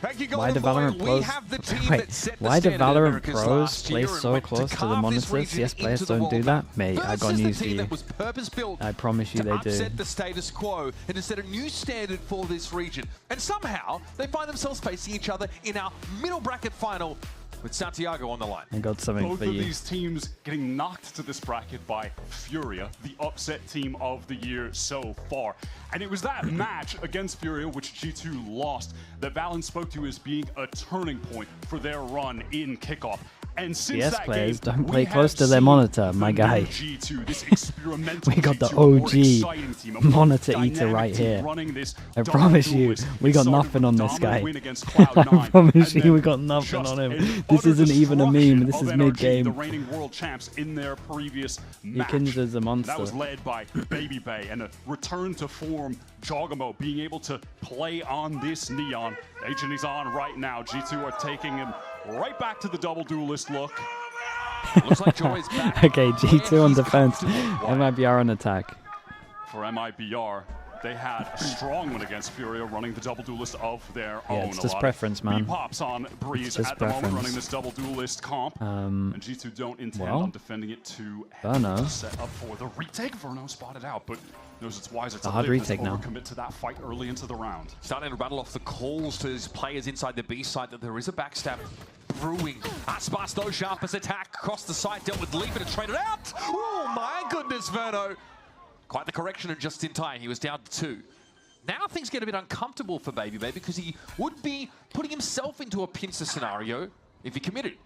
Why do Valorant pros? Wait, why do Valorant pros play so close to the monitors? CS players don't do that, mate. I got news for you. I promise you they do. Upset the status quo and to set a new standard for this region. And somehow they find themselves facing each other in our middle bracket final with Santiago on the line. I got something Both for of you. these teams getting knocked to this bracket by Furia, the upset team of the year so far. And it was that match against Furia, which G2 lost, that Valen spoke to as being a turning point for their run in Kickoff. And since CS that players game, don't play we close have to their seen monitor, my the guy. new G2, this experimental We got the G2, a more OG exciting team, a more monitor eater dynamic right team here. running this I promise you, duelist. we It got started nothing on with a this dominant guy. win against I Cloud9, promise and you, then we got nothing just on him. an This utter isn't even a meme. This destruction is of mid NRG, game. the reigning world champs in their previous match. Yakinza's a monster. That was led by Baby Bay and a return to form. Jogamo being able to play on this Neon. Agent is on right now. G2 are taking him right back to the double duelist look. Looks like Joy is back. Okay, G2 on defense, MIBR on attack. For MIBR, they had a strong one against Furia, running the double duelist of their own. Yeah, it's just preference, man. Pops on Breeze It's at just the moment, preference. running this double duelist comp. And G2 don't intend well, on defending it too Verno. set up for the retake. Verno spotted out, but knows it's wiser A to hard live retake than now. overcommit to that fight early into the round. Starting to rattle off the calls to his players inside the B side that there is a backstab brewing. Aspas, no sharpest attack across the side, dealt with Leap and traded out. Oh my goodness, Verno. Quite the correction and just in time. He was down to 2. Now things get a bit uncomfortable for Baby Bay because he would be putting himself into a pincer scenario if he committed.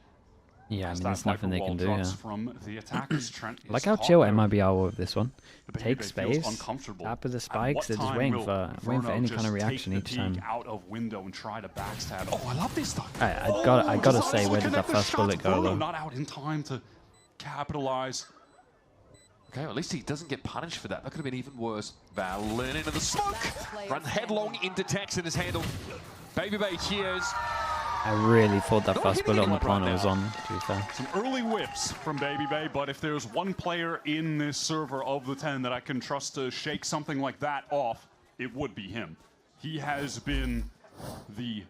Yeah, I mean, there's nothing they can do here. From the attackers, Trent Like is how hot chill there. MIBR were with this one. Baby Take Bay feels space, uncomfortable. tap with the At spikes, what they're just time waiting will for Verno any kind just of reaction take each the time. peek out of window and try to backstab. Oh, I love this though. I gotta say, where did that first bullet go Verno though? not out in time to capitalize. Okay, well, at least he doesn't get punished for that. That could have been even worse. Valen into the smoke. Run headlong into Tex in his handle. Baby Bay hears. I really thought that first bullet on the corner was on, to be fair. Some early whips from Baby Bay, but if there's one player in this server of the 10 that I can trust to shake something like that off, it would be him. He has been the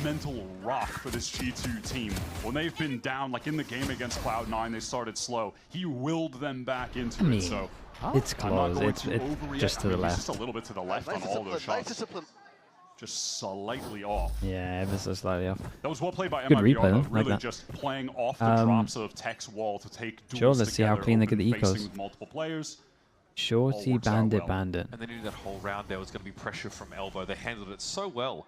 mental rock for this G2 team. When they've been down, like in the game against Cloud9, they started slow. He willed them back into it, so... It's I'm not close. going It's to overreact. just to I the mean, he's left. just a little bit to the left on all those shots. Just slightly off. Yeah, ever so slightly off. That was well played by Good MIBR, replay, though, though, like really that. just playing off the drops of Tech's wall to take duels Sure, let's see how together, clean they get open the facing ecos. with multiple players. Shorty, works out bandit, well. bandit. And they knew that whole round there was going to be pressure from Elbow. They handled it so well.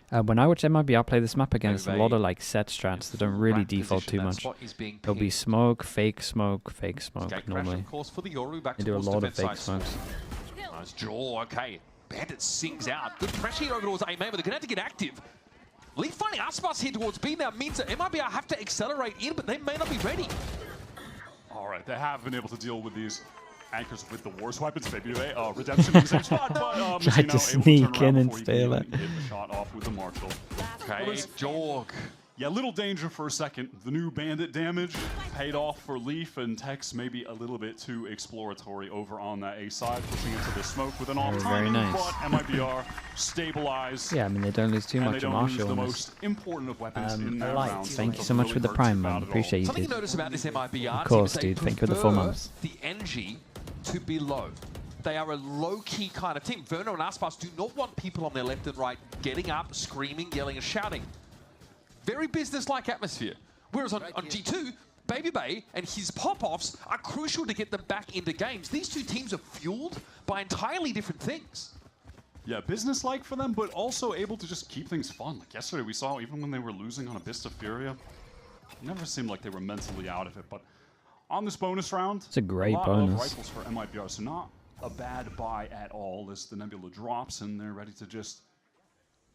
When I watch MIBR play this map against a Baby lot Bay of like set strats that don't really rat default position, too that much. spot is being There'll be pinned. smoke, fake smoke Gate normally. crash, of course, for the Yoru back They do a towards lot of defense fake side. smokes. Nice jaw, okay. Bandit sings out. Good pressure here over towards A-Man, but they're going to have to get active. Leaf finding Aspas here towards B now means that MIBR have to accelerate in, but they may not be ready. All right, they have been able to deal with these anchors with the worst weapons. Maybe they redemption in the same spot, but Tried to sneak in and steal it. Get the shot off with the Marshall. Okay, Jorg. Yeah, little danger for a second. The new bandit damage paid off for Leaf, and Tex maybe a little bit too exploratory over on that A side, pushing into the smoke with an off Very timing, nice. but MIBR stabilized. Yeah, I mean, they don't lose too and much they of don't lose Marshall the in this. most important of weapons in that Light, round. thank it you so much doesn't for the really prime, hurt man. about it all. Appreciate you, Something dude. you notice about this MIBR Of course, team is they dude. Thank you for the 4 prefer months. the NG to be low. They are a low-key kind of team. Verno and Aspas do not want people on their left and right getting up, screaming, yelling, and shouting. Very business-like atmosphere. Whereas on G2, Baby Bay and his pop-offs are crucial to get them back into games. These two teams are fueled by entirely different things. Yeah, business-like for them, but also able to just keep things fun. Like yesterday, we saw even when they were losing on Abyss to Furia, it never seemed like they were mentally out of it. But on this bonus round, It's a great lot bonus. of rifles for MIBR, so not a bad buy at all as the Nebula drops and they're ready to just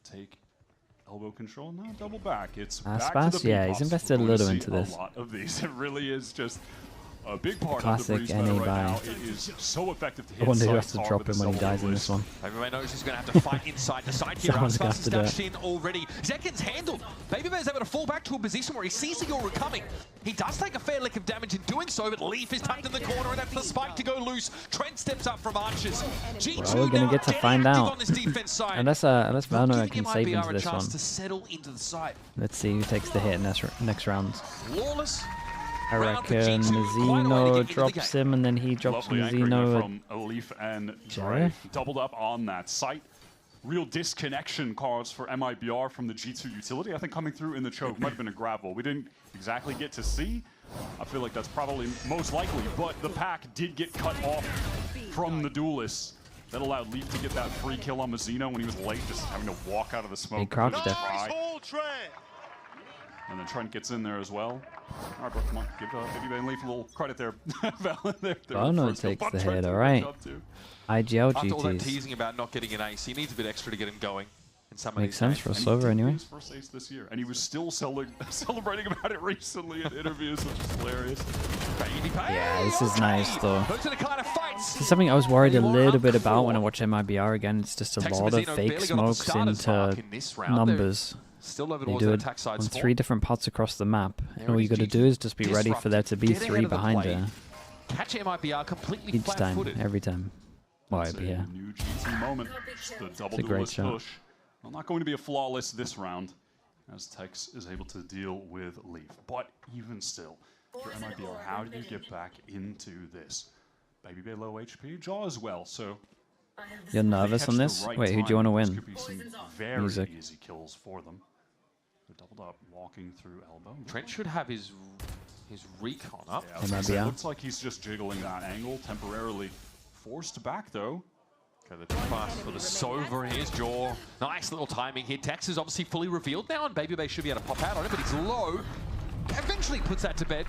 take elbow control. No, double back. It's back to Aspas, the yeah, beat he's box. invested We're a going to little see into this. A lot of these. It really is just a big part Classic of the breeze NA right buy. now. It is so effective to hit. I wonder who side has to target drop with him when he the dies in double this one. Everybody knows he's going to have to fight inside the side here. Someone's gonna have to do dashed it. in already. Zekken's handled. BabyBear's able to fall back to a position where he sees the Aura coming. He does take a fair lick of damage in doing so, but Leaf is tucked in the corner, and that's the spike to go loose. Trent steps up from Archers. G2 Well, we're gonna get to find out. on this defense side. Unless Valorant can Giving save MIBR into a this chance one. to settle into the site. Let's see who takes the hit next round. Flawless. I reckon Mazino drops him, and then he drops Lovely anchoring there Mazino. from Leaf and Jerry? Dre. Doubled up on that site. Real disconnection cards for MIBR from the G2 utility. I think coming through in the choke might have been a gravel. We didn't exactly get to see. I feel like that's probably most likely, but the pack did get cut off from the duelists. That allowed Leaf to get that free kill on Mazino when he was late, just having to walk out of the smoke. He crouched it. And then Trent gets in there as well. All right, bro, come on. Give BabyBay and Leaf a little credit there. Bono takes the hit, all right. IGL After all that GTs. teasing about not getting an ace, he needs a bit extra to get him going. In some of Makes these sense games. for a Silver anyway. His first ace this year, and he was still celebrating about it recently in interviews, which is hilarious. Yeah, this is nice though. Those are the kind of fights. This is something I was worried a little bit about when I watch MIBR again. It's just a Tex lot of Mazzino fake barely got off the smokes starter's mark into in this round. numbers. Still over They towards do the it attack side on spot. 3 different pots across the map. And all There you it is, got to do is just be ready for there to be Disrupt. 3 Get ahead of the behind play. her. Catch MIBR completely Each time, flat-footed. every time. Well, I'd be here. New GT moment. The double It's a great duelist shot. push. Well, not going to be a flawless this round, as Tex is able to deal with Leaf. But even still, for MIBR, how do you get back into this? BabyBay low HP, Jaw as well, so... You're nervous on this? Wait, who do you want to win? Could be some very Music. easy kills for them. They're doubled up, walking through elbow. Trent should have his recon up. Yeah, I was gonna say, looks like he's just jiggling that angle, temporarily forced back though. Okay, the pass for the Sova, and here's Jaw. Nice little timing here. Tex is obviously fully revealed now, and BabyBay should be able to pop out on it, but he's low. Eventually puts that to bed.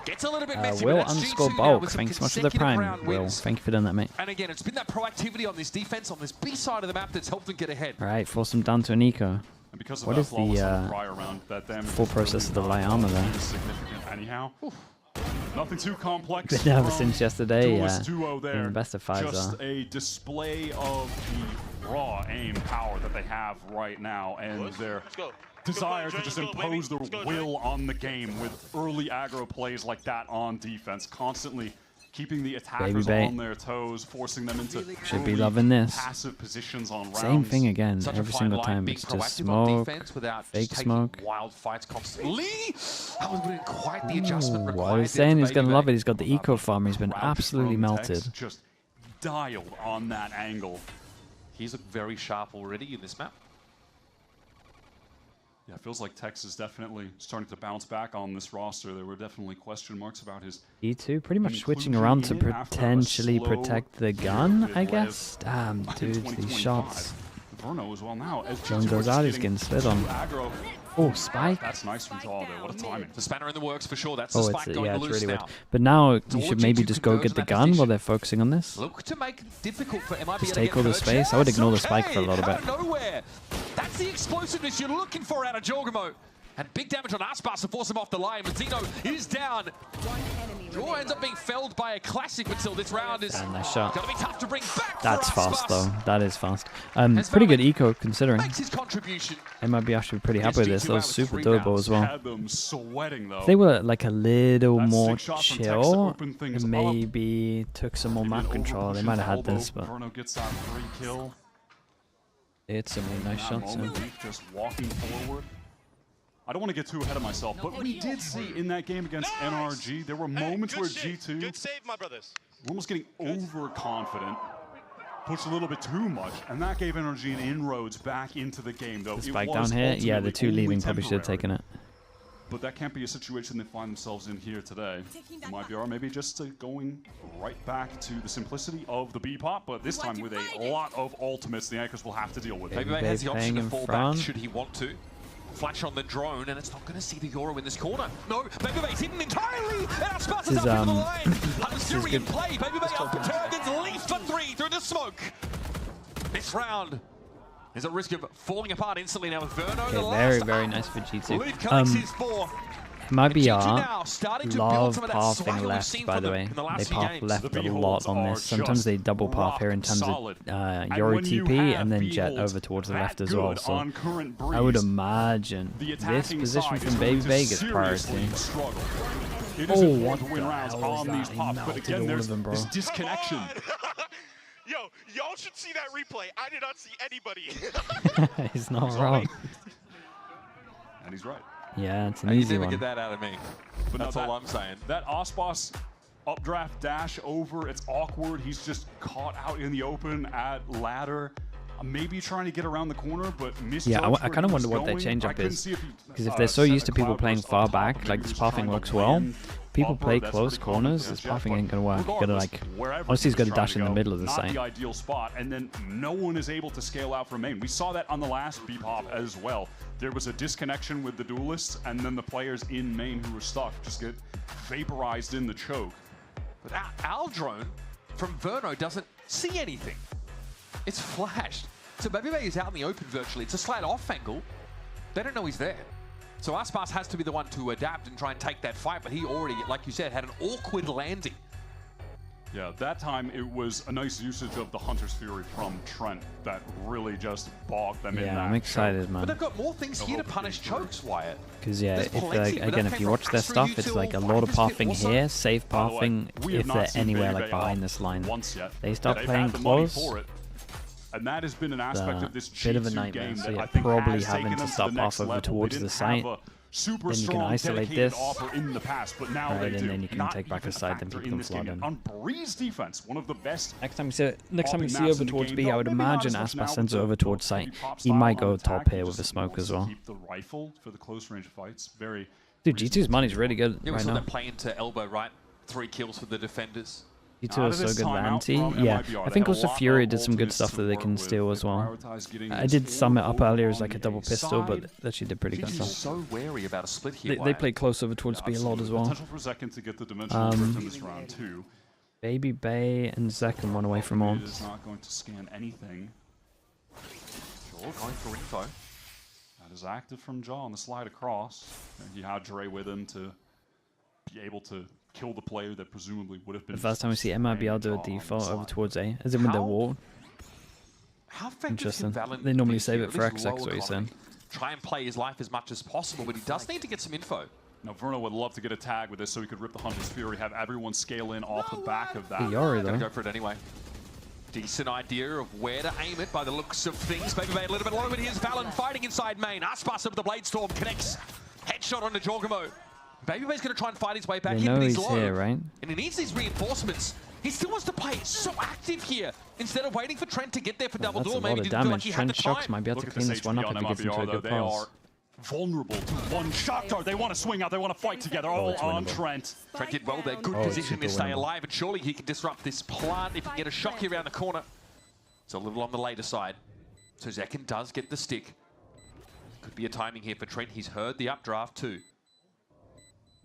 Gets a little bit messy, Will but that's underscore G2 now with bulk. some Thanks so much for the consecutive prime, round Will. wins. Thank you for doing that, mate. And again, it's been that proactivity on this defense, on this B side of the map, that's helped them get ahead. All right, force him down to an eco. And because of What that is flawless on the prior round, that damage full is process of the really light not armor that there? significant anyhow. Nothing too complex. Been nervous from since yesterday, Duelist yeah. duo there. The best of 5s Just are. a display of the raw aim power that they have right now, and their desire to just impose their will on the game with early aggro plays like that on defense, constantly keeping the attackers BabyBay. on their toes, forcing them into Should be early loving this. passive positions on rounds. Same thing again, Such a every fine single line, time. being It's just proactive on smoke, defense without fake just taking smoke. wild fights constantly. That was really quite the adjustment Ooh, required. I was saying he's going to love it. He's got the eco farm. He's been absolutely From melted. Tex, just dialed on that angle. He's looked very sharp already in this map. Yeah, it feels like Tex is definitely starting to bounce back on this roster. There were definitely question marks about his E2 pretty much switching inclusion around to in it after a potentially slow protect the year gun, with I Lev guess. Damn, in dude, 2025. these shots. Verno as well now. As John G2 are goes just out, he's getting slid on. too aggro. Oh, spike. That's nice from Jaw there. What a timing. The spanner in the works for sure. That's the Oh, spike it's going yeah, it's loose really weird. now. But now you Towards should maybe G2 just go get the conversion gun while position. they're focusing on this. Look to make it difficult for MIBR Just to take get all the hurt. space. I would ignore the Yes, spike for a little out bit. of nowhere. That's the explosiveness you're looking for out of Jorgamo. And big damage on Aspas to force him off the line. Mazzino is down. Jaw ends up being felled by a classic until this round is Nice shot. going to be tough to bring back. That's for fast Aspas. though. That is fast. Pretty good eco considering. Makes his contribution. MIBR should be pretty happy with this. That was super doable as well. Had them sweating though. If they were like a little That more six shot from Tex to chill, open things and up. maybe took some more map control, they might have had this, but Verno gets that free kill. it's some really nice That shots. moment, Yeah. Leaf just walking forward. I don't want to get too ahead of myself, but we did see in that game against NRG, there were moments where G2 were almost getting overconfident, pushed a little bit too much, and that gave NRG an inroads back into the game, though. The It spike was down here, yeah, the ultimately two only leaving probably should have taken temporary. it. But that can't be a situation they find themselves in here today. MIBR maybe just going right back to the simplicity of the B-pop, but this time with a lot of ultimates the Anchors will have to deal with. BabyBay has the option to in fall front. back should he want to. Flash on the drone, and it's not going to see the Euro in this corner. No, BabyBay's hidden entirely, and Aspas This is is, up into the line. Hunter in good. play, BabyBay up for turn, it's Leaf for 3 through the smoke. This round is at risk of falling apart instantly now with Verno. Okay, the very, last very up. nice for G2. Leaf collects his 4. MIBR love pathing left, by the way. They path left a lot on this. Sometimes they double path here in terms of Yori TP and then jet over towards the left as well. So I would imagine this position from Baby gets priority. Oh, what the hell is that? He melted all of them, bro. This disconnection. Yo, y'all should see that replay. I did not see anybody. He's not wrong. And he's right. Yeah, it's an easy one. Get that out of me. But that's all I'm saying. That Osbos updraft dash over, it's awkward. He's just caught out in the open at ladder. Maybe trying to get around the corner, but yeah, I kind of wonder what their change up is. Because if they're so used to people playing far back, like this pathing works well. People play close corners, this pathing ain't gonna work. You gotta like, honestly, he's gotta dash in the middle of the site. Not the ideal spot, and then no one is able to scale out from main. We saw that on the last B-pop as well. There was a disconnection with the duelists, and then the players in main who were stuck just get vaporized in the choke. But our drone from Verno doesn't see anything. It's flashed. So Baby is out in the open virtually. It's a slight off angle. They don't know he's there. So Aspas has to be the one to adapt and try and take that fight, but he already, like you said, had an awkward landing. Yeah, that time it was a nice usage of the Hunter's Fury from Trent that really just bogged them in that. Yeah, I'm excited, man. But they've got more things here to punish chokes, Wyatt. Because yeah, if again, if you watch their stuff, it's like a lot of pathing here, safe pathing if they're anywhere like behind this line. They start playing close. And that has been an aspect of this bit of a nightmare. So yeah, probably having to stop off over towards the site. Then you can isolate this, in the past, but now right, and then you can take back a side, then people can flood in. On Breeze defense, one of the best. Next time we see over towards B, I would imagine Aspas sends it over towards site. He might go top here with a smoke as well. Keep the rifle for the close range fights. Very. Dude, G2's money's really good right now. We saw them play into elbow right. 3 kills for the defenders. G2 is so good with anti. Yeah, I think also Fury did some good stuff that they can steal as well. I did sum it up earlier as like a double pistol, but actually did pretty good stuff. So wary about a split here. They play close over towards B a lot as well. Potential for Zekken to get the dimensional drift in this round too. Baby Bay and Zekken one away from all. Is not going to scan anything. Sure, going for info. That is active from Jaw on the slide across. And he had Dre with him to be able to kill the player that presumably would have been. The first time we see MIBR do a default over towards A, as in with their wall. How effective Interesting. can Valorant they normally be save here? it for XX, what you're saying. Try and play his life as much as possible, but he does need to get some info. Now, Verno would love to get a tag with this so he could rip the Hunter's Fury, have everyone scale in off the back of that. Yori, though. Gonna go for it anyway. Decent idea of where to aim it by the looks of things. Baby Bay a little bit low, but here's Valen fighting inside main. Aspas with the Blade Storm connects. Headshot onto Jorgamo. Baby Bay's going to try and fight his way back in, but he's low. Here, right? And he needs these reinforcements. He still wants to play so active here. Instead of waiting for Trent to get there for double door, maybe didn't feel like he had the time. Trent might be able to clean this one up if he gets into a good pass. Vulnerable to one shot dart. They want to swing out. They want to fight together. All on Trent. Trent did well there. Good position to stay alive, and surely he can disrupt this plant if he can get a shot here around the corner. It's a little on the later side. So Zekken does get the stick. Could be a timing here for Trent. He's heard the updraft too.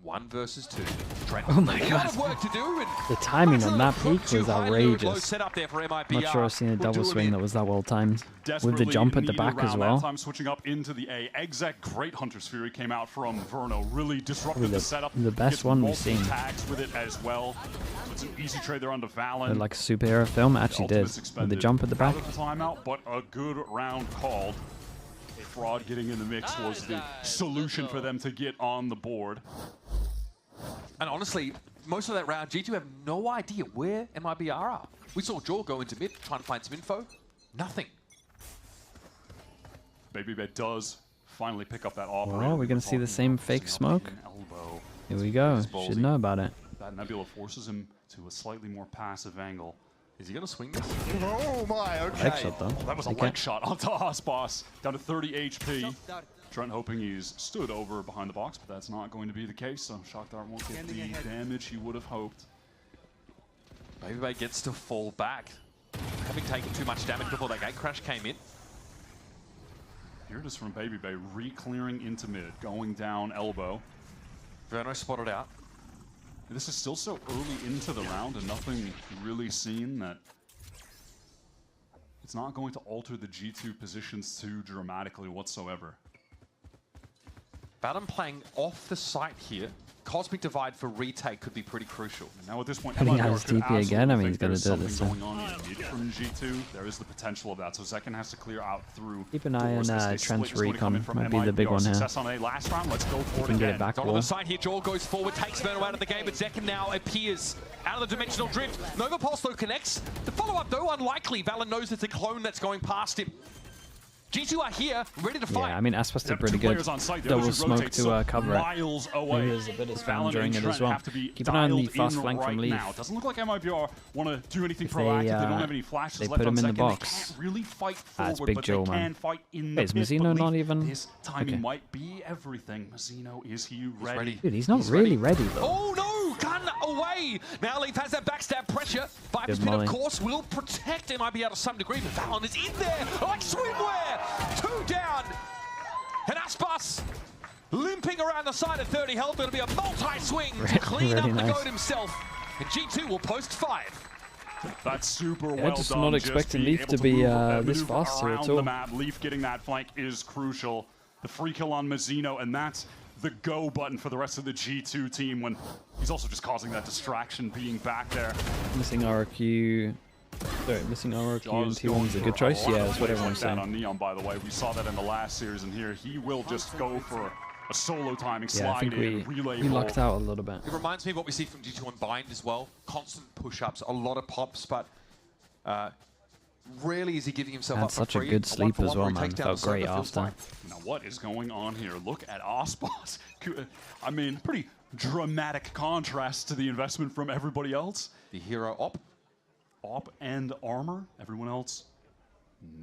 1 versus 2. Trent, oh my god. Work to do, and the timing on that peak was outrageous. Set up there for MIBR. I'm not sure I've seen a double swing that was that well timed. With the jump at the back as well. That time switching up into the A. Exact great Hunter's Fury came out from Verno. Really disrupted the setup. The best one we've seen. Tags with it as well. So it's an easy trade there onto Valen. Like a superhero film, actually did. With the jump at the back. Timeout, but a good round called. Fraud getting in the mix was the solution for them to get on the board. And honestly, most of that round, G2 have no idea where MIBR are. We saw Jaw go into mid, trying to find some info. Nothing. Baby Bet does finally pick up that offer. Well, we're going to see the same fake smoke. Here we go. Should know about it. That Nebula forces him to a slightly more passive angle. Is he going to swing this? Oh my, okay. Leg shot, though. That was a leg shot onto Osbos. Down to 30 HP. Trent hoping he's stood over behind the box, but that's not going to be the case, so Shock Dart won't get the damage he would have hoped. Baby Bay gets to fall back, having taken too much damage before that gate crash came in. Here it is from Baby Bay, re-clearing into mid, going down elbow. Verno spotted out. This is still so early into the round and nothing really seen that it's not going to alter the G2 positions too dramatically whatsoever. Valorant playing off the site here. Cosmic Divide for retake could be pretty crucial. And now at this point, Putting MIBR out his could TP again. I mean, he's absolutely going to do think this. there's something going on mid from G2. There is the potential of that. So Zekken has to clear out through. Keep an eye on doors. Trent's recon. Might be the big MIBR. one here. Success on A last round. Let's go for it Can get again. it back On wall. the side here, Joel goes forward, takes Verno out of the game, but Zekken now appears out of the dimensional drift. Nova Pulse though connects. The follow-up though, unlikely. Valen knows it's a clone that's going past him. G2 are here, ready to fight. Yeah, I mean, Aspas did pretty good. Double smoke to cover it. Maybe there's a bit of spam during it as well. Keep an eye on the fast flank from Leaf. Doesn't look like MIBR want to do anything If proactive. they, They don't have any flashes they left put on him in the Zekken. box. They can't really fight It's forward, Big but Joe, they man. can fight in Wait, is the pit. Mazzino But not Leaf, even... his timing Okay. might be everything. Mazzino, is he ready? Dude, he's not really ready though. Oh no, gun away. Now Leaf has that backstab pressure. Viper's Pit, of course, will protect MIBR to some degree, but Valen is in there like swimwear. 2 down. And Aspas limping around the side at 30 health. It'll be a multi-swing to clean up the goat himself. And G2 will post 5. That's super Yeah, well just done. not expecting Leaf able to be move, this move fast here around at all. the map. Leaf getting that flank is crucial. The free kill on Mazzino, and that's the go button for the rest of the G2 team when he's also just causing that distraction being back there. Missing RQ. Sorry, missing RQ and T1 is a good choice. Yeah, that's what everyone's saying. On Neon, by the way, we saw that in the last series, and here he will just go for a solo timing Yeah, I slide think in, relay we ball. lucked out a little bit. It reminds me of what we see from G2 on Bind as well. Constant push-ups, a lot of pops, but rarely is he giving himself Had up for such a free. good sleep one-for-one as well, where he man. takes down Felt the server, great feels after. fine. Now, what is going on here? Look at Aspas. I mean, pretty dramatic contrast to the investment from everybody else. The hero Op and armor. Everyone else,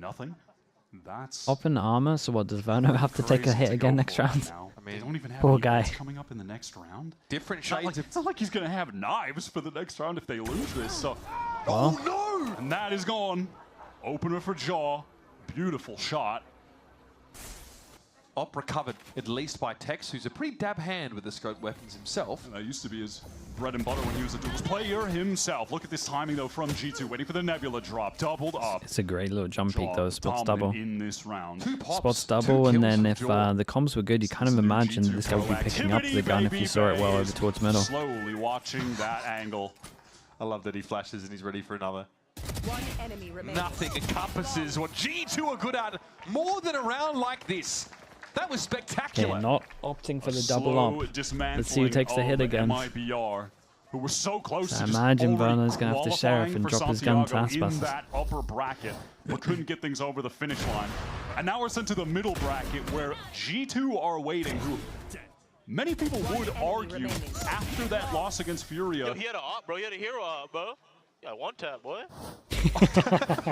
nothing. That's Op and armor, so what, does Verno have to take a hit again next round? I mean, they don't even have Poor any guy. hits coming up in the next round. Different It's not shades. it's not like he's gonna have knives for the next round if they lose this. So, Well. oh no! And that is gone. Opener for Jaw. Beautiful shot. Op recovered, at least by Tex, who's a pretty dab hand with the scope weapons himself. And that used to be his bread and butter when he was a duels player himself. Look at this timing though from G2, waiting for the Nebula drop, doubled up. It's a great little jump peek Jaw though, spots dominant double. in this round. Spots double, and then if the comms were good, you kind of imagine this guy would be picking up the gun if you saw it well over towards middle. Slowly watching that angle. I love that he flashes and he's ready for another. One enemy remaining. Nothing encompasses what G2 are good at more than a round like this. That was spectacular. Okay, not opting for the double Slow up. dismantling Let's see who takes the hit of again. MIBR, who was so close So to just imagine already Verno's gonna have to sheriff qualifying and for drop his gun to Santiago in Aspas. that upper bracket, but couldn't get things over the finish line. And now we're sent to the middle bracket where G2 are waiting, who many people would argue after that loss against Furia. Yo, he had a op, bro. He had a hero op, bro. Yeah, one tap, boy.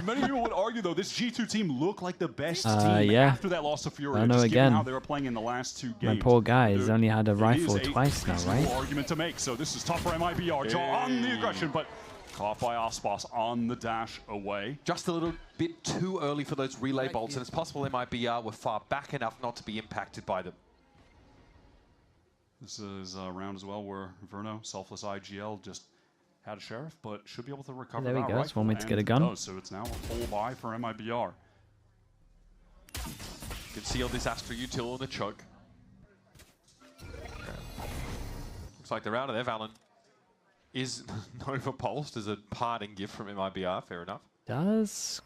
Many people would argue, though, this G2 team looked like the best team yeah. after that loss to Furia. I know just given again. how they were playing in the last 2 My games. poor guy has only had a There rifle is a twice now, reasonable right? argument to make. So this is tough for MIBR. Jaw on the aggression, but caught by Aspas on the dash away. Just a little bit too early for those relay bolts, and it's possible MIBR were far back enough not to be impacted by them. This is a round as well where Verno, selfless IGL, just had a sheriff, but should be able to recover There we that go. It's rifle, one way to get a and gun. does. So it's now a full buy for MIBR. You can seal this Astra util on the choke. Looks like they're out of there. Valen is Nova pulsed as a parting gift from MIBR. Fair enough. Does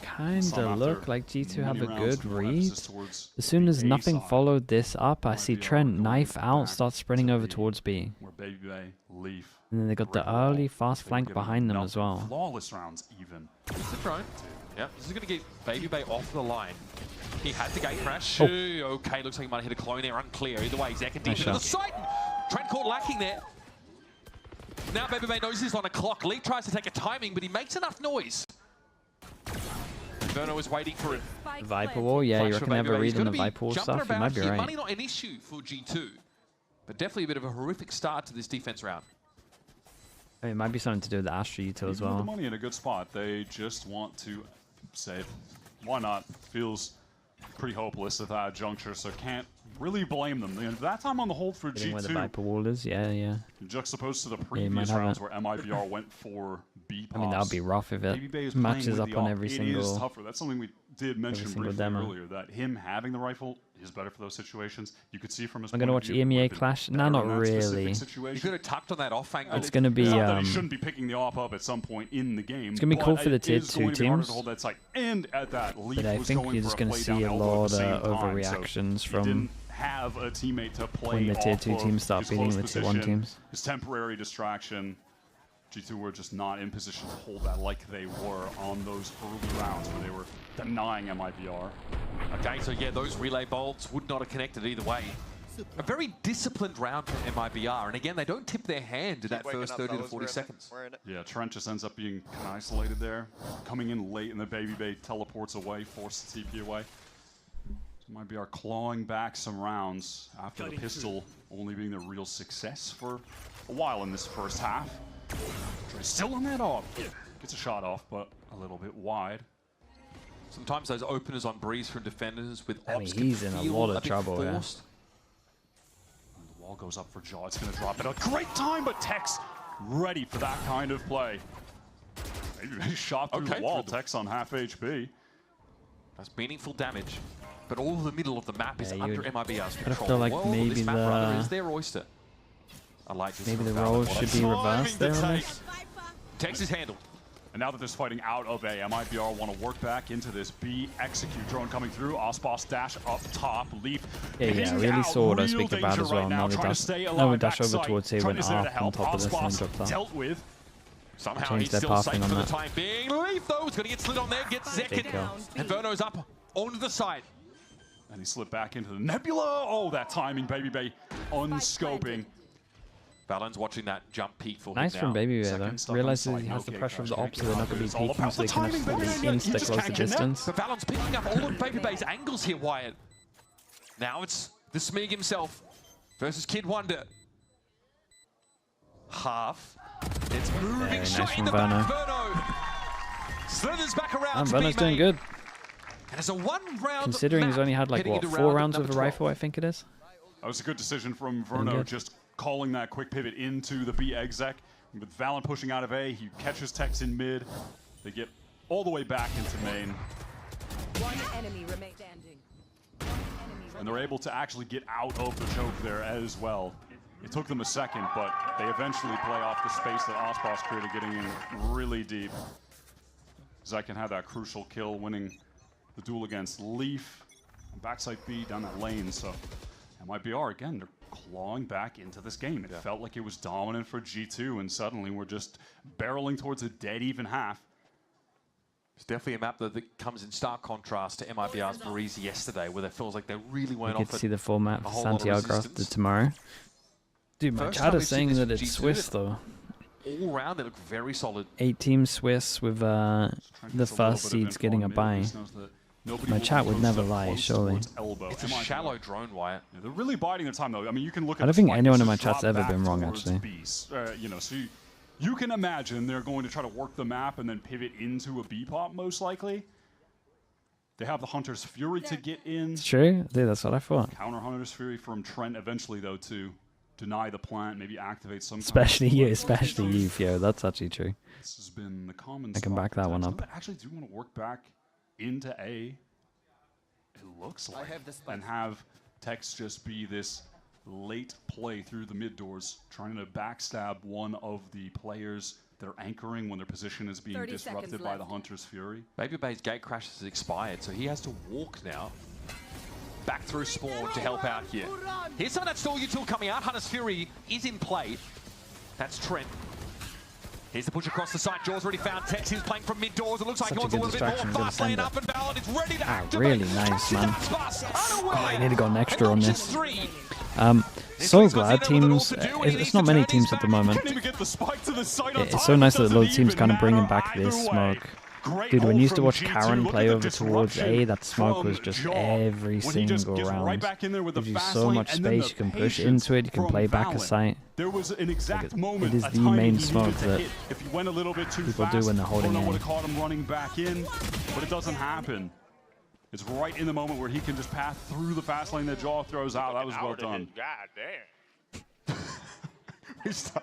kind Some of after look like G2 have many a rounds good of read. emphasis towards As soon as the A nothing side. followed this up, I see Trent knife out, back start sprinting over to towards B. Where Baby Bay, Leaf. And then they got the River, early fast they were flank giving behind them enough as well. Flawless rounds even. It's a drone. Yeah, this is going to get Baby Bay off the line. He had the gate crash. Oh. Okay, looks like he might have hit a clone there. Unclear. Either way, Zekken deep Nice into the shot. site. Trent caught lacking there. Now Baby Bay knows he's on a clock. Leaf tries to take a timing, but he makes enough noise. Verno is waiting for it. Viper wall, yeah, you Flash for reckon they have Baby a Bay. read He's on the gonna be Viper wall jumping stuff? You about might be here. right. Money not an issue for G2, but definitely a bit of a horrific start to this defense round. I mean, it might be something to do with the Astra util as Even with the well. money in a good spot, they just want to save. Why not? Feels pretty hopeless at that juncture, so can't really blame them. That time on the hold for Getting where the G2, Viper wall is, yeah. juxtaposed to the Yeah, previous rounds where MIBR went for B pops. I mean, that would be rough if Baby it Bay is matches playing up with on the every It is single. tougher. That's something we did mention single briefly demo. earlier, that him having the rifle is better for those situations. You could see from his I'm gonna watch EMEA Clash. No, not really. You could have tucked on that off angle. It's gonna be. Not that he shouldn't be picking the op up at some point in the game. It's gonna be cool but for the it tier is 2 going to be harder teams. to hold that sight. And at that, Leaf But I was think going you're for just a gonna play see down a elbow lot at the same of time, overreactions so from he didn't have a teammate to play when the tier off 2 of teams start his beating close the tier 1 position, teams. His temporary distraction. G2 were just not in position to hold that like they were on those early rounds where they were denying MIBR. Okay, so yeah, those relay bolts would not have connected either way. A very disciplined round for MIBR, and again, they don't tip their hand in that first 30 to 40 seconds. Yeah, Trent just ends up being kind of isolated there. Coming in late and the Baby Bay teleports away, forces the TP away. So MIBR clawing back some rounds after the pistol only being the real success for a while in this first half. Dre's still on that off. Gets a shot off, but a little bit wide. Sometimes those openers on breeze from defenders with I mean, ops he's in a lot of bit trouble here. forced. The wall goes up for Jaw. It's going to drop at a great time, but Tex ready for that kind of play. Maybe shot through the wall. Tex on half HP. That's meaningful damage. But all the middle of the map is under MIBR's I control. feel like Well, maybe this map rather the is their oyster. I like this. maybe the from roles Valorant. should be reversed there on this. Tex is handled. And now that there's fighting out of A, MIBR want to work back into this B. Execute drone coming through. Osboss dash up top. Leaf. Yeah, I really saw what I was speaking about as well. Now we dash over towards A, went up on top of this and then dropped that. Dealt with. Somehow Changed he's their still safe pathing for on the that. time being. Leaf though is going to get slid on there, gets Big Zekid. kill. And Verno's up onto the side. And he slipped back into the Nebula. Oh, that timing, Baby Bay unscoping. Valorant's watching that jump peak for Nice him from now. Baby Bear though. Realizes he has the pressure of the ops, so they're not going to be peeking, so they can insta close the distance. But Valorant's picking up all of Baby Bay's angles here, Wyatt. Now it's the Smeeg himself versus Kid Wonder. Half. It's moving Very nice straight in from the back. Verno. Verno slithers back around to Verno's B doing main. good. And it's a one-round Considering he's map only had like, heading what, into 4 round rounds with number a 12. rifle, I think it is. That was a good decision from Verno, good. just calling that quick pivot into the B exec. With Valen pushing out of A, he catches Tex in mid. They get all the way back into main. One enemy remains standing. And they're able to actually get out of the choke there as well. It took them a second, but they eventually play off the space that Osboss created, getting in really deep. Zekin had that crucial kill, winning the duel against Leaf. And backside B down that lane, so MIBR, again, they're clawing back into this game. It felt like it was dominant for G2, and suddenly we're just barreling towards a dead even half. It's definitely a map that comes in stark contrast to MIBR's Breeze yesterday, where it feels like they really We went get off to see the format a for whole lot of Santiago resistance. after tomorrow. Dude, my First chat time is we've seen saying this that from it's G2, Swiss though. All round, they look very solid. 8 team Swiss with the first seeds getting a buy. My chat would never lie, surely. It's a shallow drone, Wyatt. Yeah, they're really biding their time, though. I mean, you can look at I don't the think flight, anyone this in my is chat's drop ever back been wrong, towards actually. Bs. You know, so you can imagine they're going to try to work the map and then pivot into a B pop, most likely. They have the Hunter's Fury to get in. It's true? Dude, that's what I thought. Counter Hunter's Fury from Trent eventually, though, to deny the plant, maybe activate some Especially kind you, of especially you, Theo. That's actually true. This has been the common I can spot back for that one Tex. up. But actually do want to work back into A. It looks like, and have Tex just be this late play through the mid doors, trying to backstab one of the players that are anchoring when their position is being 30 disrupted seconds by the left. Hunter's Fury. Baby Bay's gate crash has expired, so he has to walk now. Back through spawn to help out here. Here's some of that stall util coming out. Hunter's Fury is in play. That's Trent. Here's the push across the site. Jaws already found Tex. He's playing from mid doors. It looks like he Such a wants a good little bit more. distraction, Fast good lane defender. up and Valorant. It's ready to Ah, activate. really nice, man. Oh, I need to go extra on this. Three. So glad teams, it's not many teams at the moment. It's so nice that a lot of teams kind of bringing back this smoke. Dude, when you used to watch Karen play over towards A, that smoke was just every single round. Gives you so much space, you can push into it, you can play back a site. There was an exact moment, It is a the timing main he smoke needed to that hit. If you went a little bit too people fast, do when they're holding Bruno A. would have caught him running back in, but it doesn't happen. It's right in the moment where he can just pass through the fast lane that Jaw throws out. That was well done. God damn. Shout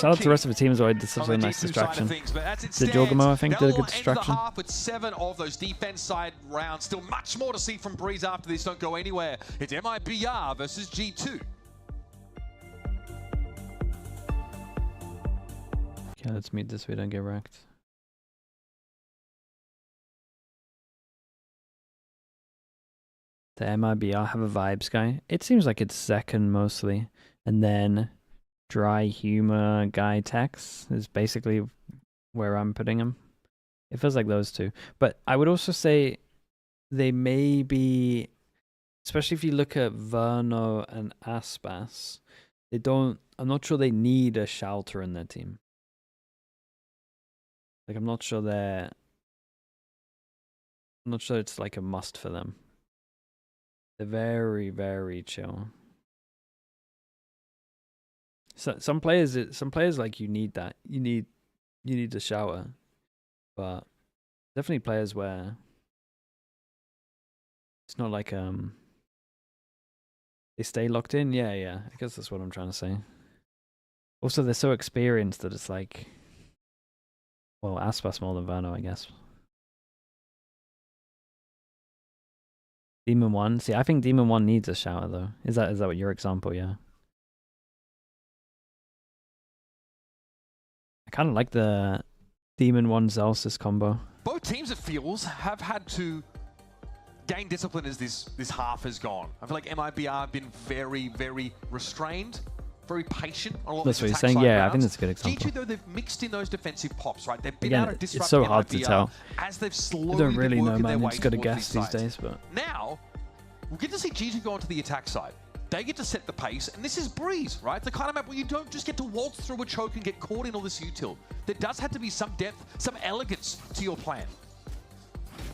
out to the rest of the team as well. Did such a nice distraction. The Jorgamo, I think, did a good distraction. Half with 7 of those defense side rounds. Still much more to see from Breeze after this. Don't go anywhere. It's MIBR versus G2. Okay, let's meet this so we don't get wrecked. The MIBR have a vibes guy. It seems like it's second mostly. And then dry humor guy Tex is basically where I'm putting him. It feels like those two. But I would also say they may be, especially if you look at Verno and Aspas, they don't, I'm not sure they need a Shelter in their team. Like, I'm not sure it's like a must for them. They're very, very chill. So some players like you need that. You need the shower. But definitely players where it's not like they stay locked in. Yeah, I guess that's what I'm trying to say. Also, they're so experienced that it's like, well, Aspas more than Verno, I guess. Demon 1. See, I think Demon 1 needs a shower though. Is that what your example? Yeah. I kind of like the Demon 1 Zelsis combo. Both teams, it feels, have had to gain discipline as this half has gone. I feel like MIBR have been very, very restrained, very patient on a lot of That's what these you're attack saying. side Yeah, rounds. I think that's a good example. G2 though, they've mixed in those defensive pops, right? They've been Again, able to disrupt it's so hard MIBR to tell. as they've slowly You don't really been know, working their man. You way just got to towards guess these these sides. days. But Now, we'll get to see G2 go onto the attack side. They get to set the pace, and this is Breeze, right? The kind of map where you don't just get to waltz through a choke and get caught in all this util. There does have to be some depth, some elegance to your plan.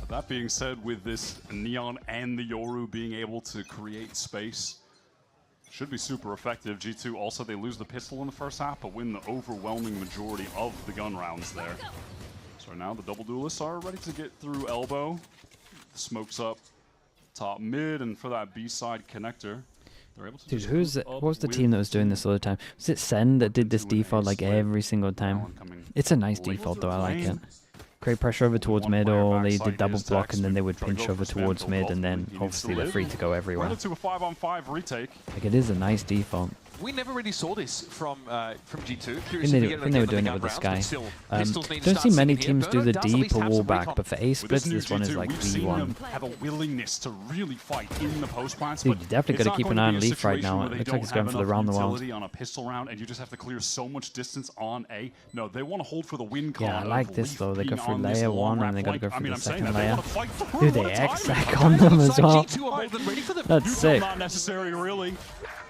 That being said, with this Neon and the Yoru being able to create space, should be super effective. G2 also, they lose the pistol in the first half, but win the overwhelming majority of the gun rounds there. So now the double duelists are ready to get through elbow. Smokes up top mid, and for that B side connector, they're able to. Dude, what was the team that was doing this all the time? Was it Sen that did this default like every single time? It's a nice default though. I like it. Create pressure over towards mid, or they did double block and then they would pinch over towards mid, and then obviously they're free to go everywhere. To a 5-on-5 retake. Like, it is a nice default. We never really saw this from G2. I think they were doing it with this guy. Don't see many teams do the deep or wall back, but for A splits, this one is like V1. Have a willingness to really fight in the post plants. Dude, you definitely got to keep an eye on Leaf right now. It looks like he's going for the round the world. On a pistol round, and you just have to clear so much distance on A. No, they want to hold for the win. Yeah, I like this though. They go for layer 1 and they got to go for the second layer. Dude, they X-Sack on them as well. That's sick. Not necessary, really.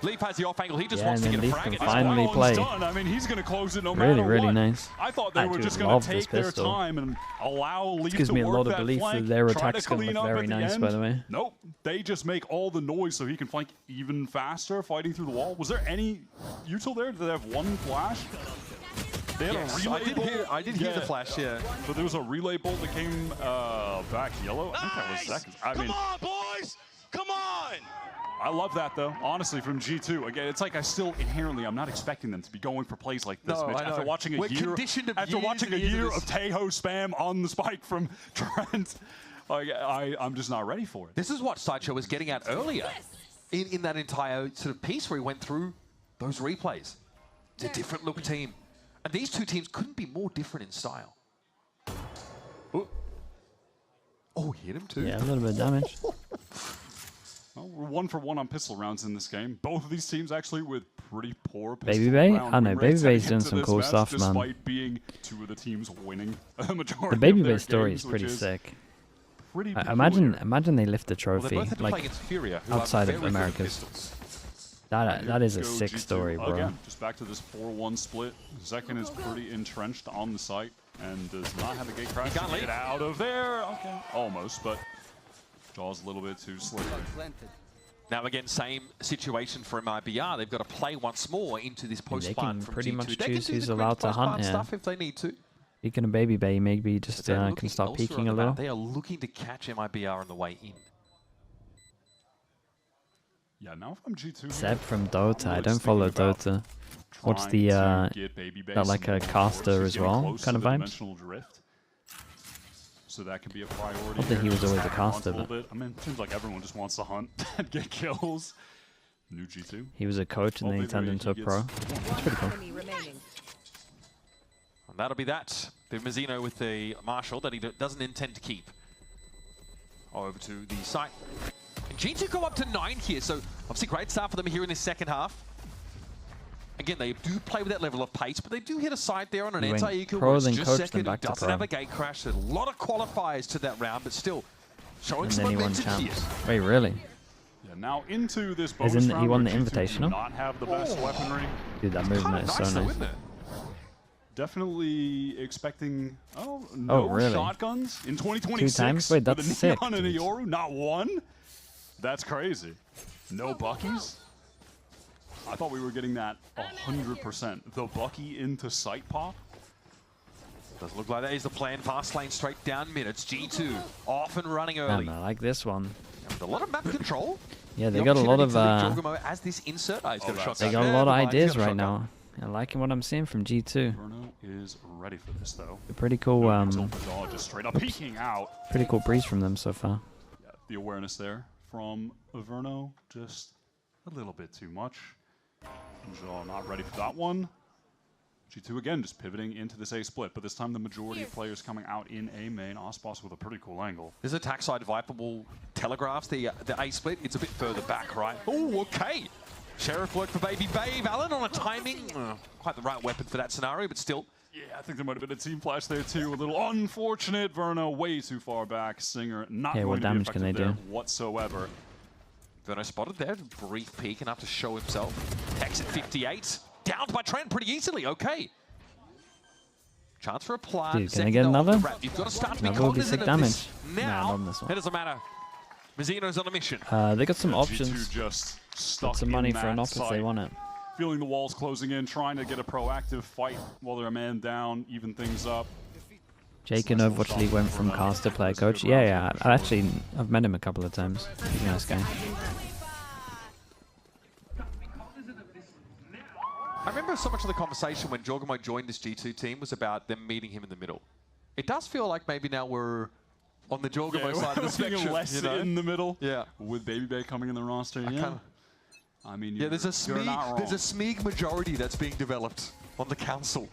Leaf has the off angle. He just Yeah, wants and to then get a Leaf frag. can finally play. I mean, he's going to close it no matter what. Really nice. I thought they were just going to take their time and allow Leaf to work that flank. Gives me a lot of belief that their attack's going to look very nice, by the way. Nope. They just make all the noise so he can flank even faster, fighting through the wall. Was there any util there? Did they have one flash? They had a relay bolt. I did hear the flash, yeah. But there was a relay bolt that came back yellow. I think that was seconds. Come on, boys! Come on! I love that though, honestly, from G2. Again, it's like I'm not expecting them to be going for plays like this, Mitch. After watching a year of Taeho spam on the spike from Trent, I'm just not ready for it. This is what Sideshow was getting at earlier in that entire sort of piece where he went through those replays. It's a different look team. And these two teams couldn't be more different in style. Ooh. Oh, he hit him too. Yeah, a little bit of damage. Well, we're 1 for 1 on pistol rounds in this game. Both of these teams actually with pretty poor pistol Baby Bay? round I know, win Baby rates Bay's heading doing into some this cool match, stuff, man. Despite being 2 of the teams winning a majority The Baby of their Bay story games, is pretty which sick. Pretty Imagine they lift the Well, trophy, they both had to play like, against Furia, who outside are of very good at Americas. pistols. That is a Go sick G2 story, bro. Again, just back to this 4-1 split. Zekin is pretty entrenched on the site and does not have a gate crash to get out of there. Okay, almost, but Jaw's a little bit too slick. Now again, same situation for MIBR. They've got to play once more into this post-plant from pretty G2. much They choose can do who's the allowed to hunt post-plant here. stuff if they need to. Speaking of Baby Bay, maybe just can start peeking a little. They are looking to catch MIBR on the way in. Yeah, now if I'm G2. Seb from Dota. I don't follow Dota. What's the that like a caster as well kind of vibes? So that could be a priority. Not that he was always a caster, but I mean, it seems like everyone just wants to hunt and get kills. New G2. He was a coach and then he turned into a pro. That's pretty cool. And that'll be that. The Mazzino with the Marshall that he doesn't intend to keep. Over to the site. And G2 go up to 9 here, so obviously great start for them here in the second half. Again, they do play with that level of pace, but they do hit a side there on an anti-eco where it's just second. It doesn't have a gate crash. There's a lot of qualifiers to that round, but still showing some momentum here. Wait, really? Yeah, now into this bonus round. He won the invitational? Not have the best weaponry. Dude, that movement is so nice. Definitely expecting no really? shotguns in 2026. 2 times? Wait, that's sick. Neon and Ioru, not one? That's crazy. No Buckies? I thought we were getting that 100%. The Bucky into sight pop? Does look like that is the plan. Fast lane straight down mid. It's G2 off and running early. I like this one. With a lot of map control. Yeah, they got a lot of as this insert. They got a lot of ideas right now. I liking what I'm seeing from G2. Verno is ready for this though. A pretty cool just straight up peeking out. Pretty cool breeze from them so far. Yeah, the awareness there from Verno, just a little bit too much. Jaw not ready for that one. G2 again just pivoting into this A split, but this time the majority of players coming out in A main. Osbos with a pretty cool angle. This attack side Viper will telegraphs the A split. It's a bit further back, right? Oh, okay. Sheriff work for Baby Bay. Valen on a timing. Quite the right weapon for that scenario, but still. Yeah, I think there might have been a team flash there too. A little unfortunate. Verno way too far back. Singer not going to be effective there whatsoever. Verno spotted there. Brief peek enough to show himself. Tex at 58. Downed by Trent pretty easily. Okay. Chance for a plant. Dude, can I get another? You've got to start to be Another would be sick damage. Now, nah, not this one. It doesn't matter. Mazzino's on a mission. They got some options. G2 just stuck got some money for an op if they want it. Feeling the walls closing in, trying to get a proactive fight while they're a man down, even things up. Jake in Overwatch League went from caster player coach. Yeah. I've met him a couple of times. He's a nice guy. I remember so much of the conversation when Jorgamo joined this G2 team was about them meeting him in the middle. It does feel like maybe now we're on the Jorgamo side of the spectrum. Less in the middle. Yeah. With Baby Bay coming in the roster. I mean, yeah, there's a Smeeg majority that's being developed on the council.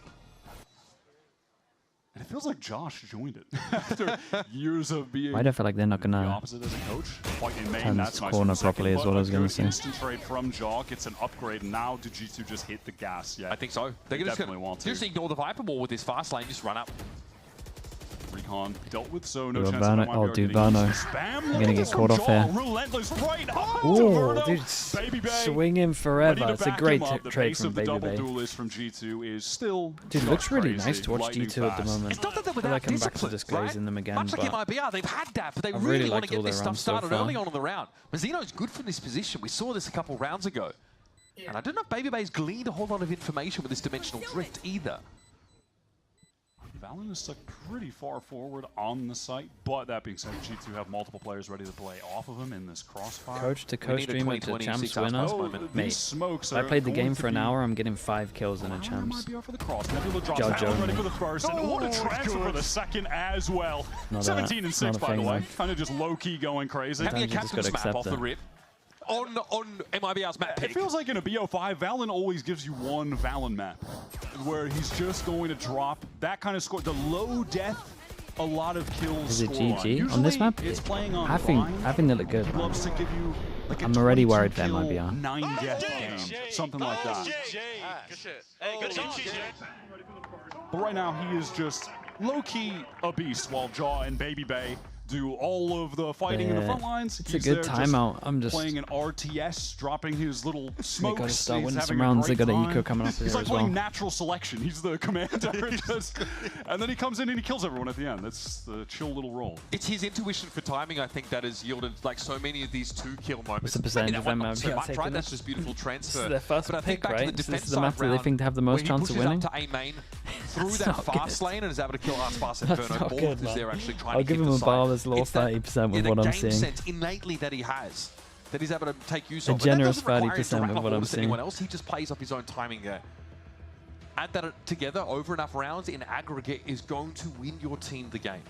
And it feels like Josh joined it after years of being I don't feel like they're not gonna opposite as a coach. turn this corner properly is what I was gonna say. Instant trade from Jaw gets an upgrade. Now do G2 just hit the gas? Yeah, I think so. They're definitely want to. Just ignore the Viper ball with this fast lane. Just run up. Recon dealt with, so no Dude, chance. Oh, dude, Verno. I'm gonna get caught off here. Oh, dude, swinging forever. It's a great trade from Baby Bay. From G2 is still dude, looks really nice to watch G2 at the moment. It's not that they're I feel like I'm back to just glazing them again. Much like MIBR, they've had that, but they really want to get this stuff started early on in the round. Mazzino's good from this position. We saw this a couple rounds ago. And I don't know if Baby Bay's gleaned a whole lot of information with this dimensional drift either. Valen is stuck pretty far forward on the site, but that being said, G2 have multiple players ready to play off of him in this crossfire. Coach to coach streamer to champs winner. Mate, I played the game for an hour, I'm getting 5 kills in a champs. Jojo. Ready for the first, and what a transfer for the second as well. 17 and 6, by the way. Kind of just low-key going crazy. Having a captain's map off the rip. On MIBR's map pick. It feels like in a BO5, Valen always gives you one Valen map, where he's just going to drop that kind of score. The low death, a lot of kills. Is it GG on this map? It's playing on I think they look good. Loves to give you like I'm already worried for MIBR. 9 death game, something like that. Good shit. Hey, good job, But right now, he is just low-key a beast, while Jaw and Baby Bay do all of the fighting in the front lines. It's a good timeout. I'm just playing an RTS, dropping his little smokes. They gotta start winning some rounds. They got an eco coming up here as well. He's like playing natural selection. He's the commander, and then he comes in and he kills everyone at the end. That's the chill little role. It's his intuition for timing, I think, that has yielded like so many of these 2-kill moments. What's the percentage of them so much, right? That's just beautiful transfer. This is their first but I think pick, back right? to the defense This is the map that they think to have the most chance of winning. Up to A main, through that fast lane and is able to kill Aspas and That's Verno. not Both good, is there man. actually trying I'll to give keep him the a side. Barber's Law It's that- 30% with the what I'm game seeing. sense innately that he has, that he's able to take use A of. And that generous doesn't require him to 30% wrap with up what I'm orders to seeing. anyone else. He just plays up his own timing there. Add that together over enough rounds in aggregate is going to win your team the game.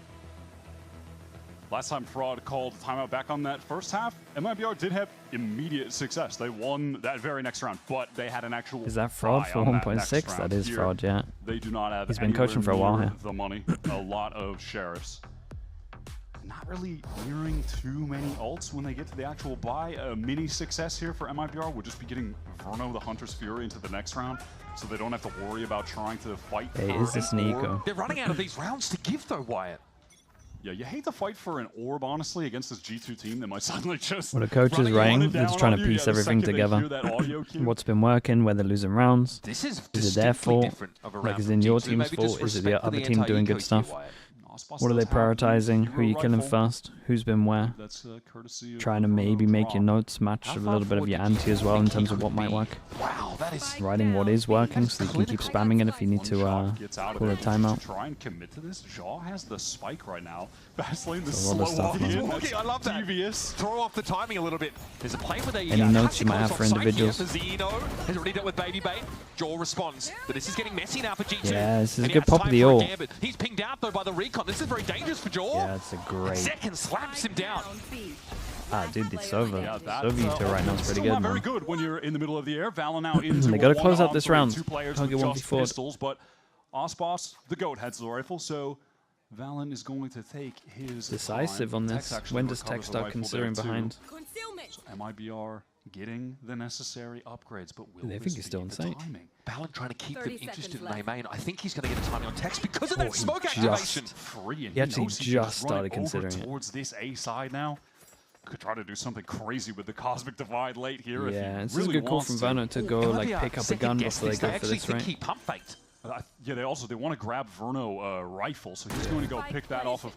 Last time Fraud called timeout back on that first half, MIBR did have immediate success. They won that very next round, but they had an actual Is that Fraud bye for on that 1.6? next round. That is Here, Fraud, yeah. They do not have He's been coaching for a anywhere while near here. the money. A lot of sheriffs. Not really nearing too many ults when they get to the actual buy. A mini success here for MIBR would just be getting Verno the Hunter's Fury into the next round, so they don't have to worry about trying to fight Hey, for is this an Nico? orb. They're running out of these rounds to give though, Wyatt. Yeah, you hate to fight for an orb, honestly, against this G2 team that might suddenly just... Well, the coach is writing. They're just trying to piece everything together. What's been working, where they're losing rounds. This is it their fault? different of a Like, round is it from your G2. team's Maybe fault? just Is it the respect for other the team doing anti-eco good stuff? here, Wyatt. What are they prioritizing? Who are you killing first? Who's been where? That's courtesy of Trying to maybe make your notes match a little bit of your ante as well in terms of what might work. Wow, that is Writing what is working so you can keep spamming it if you need to pull a timeout. Try and commit to this. Jaw has the spike right now. Fastlane, the So a lot of slow stuff, walk man. in. He's walking, I love that. Devious. Throw off the timing a little bit. There's a play with a Any notes you might have for individuals? Zeno has already dealt with Baby Bait. Jaw responds, but this is getting messy now for G2. Yeah, this is a And he good has pop of time the for a ult. gambit. He's pinged out though by the recon. This is very dangerous for Jaw. Yeah, it's a great. Second slaps him down. Ah, dude, it's over. Yeah, that, Sova right now is pretty still good, not very man. good when you're in the middle of the air. Valen now into They gotta a close out this 1-on-3, round. Two players Can't with get just 1v4'd. pistols, but Osboss, the GOAT, has the rifle, so Valen is going to take his Decisive time. on Tex this. actually When does recovers Tech the start rifle considering there, too. behind? So MIBR getting the necessary upgrades, but will They this think he's still be in the sight. timing? Valen trying to keep them 30 interested in seconds main. I think he's going to get a timing on Tex because of Oh, that he smoke just- activation. Free, and He actually knows he can just run started over considering it. towards this A side now. Could try to do something crazy with the Cosmic Divide late here. if Yeah, he this is really a good call wants from to. Verno to go like pick up a gun before they go for actually this, think right? he pump faked. Yeah, they want to grab Verno rifle, so he's going to go pick that off of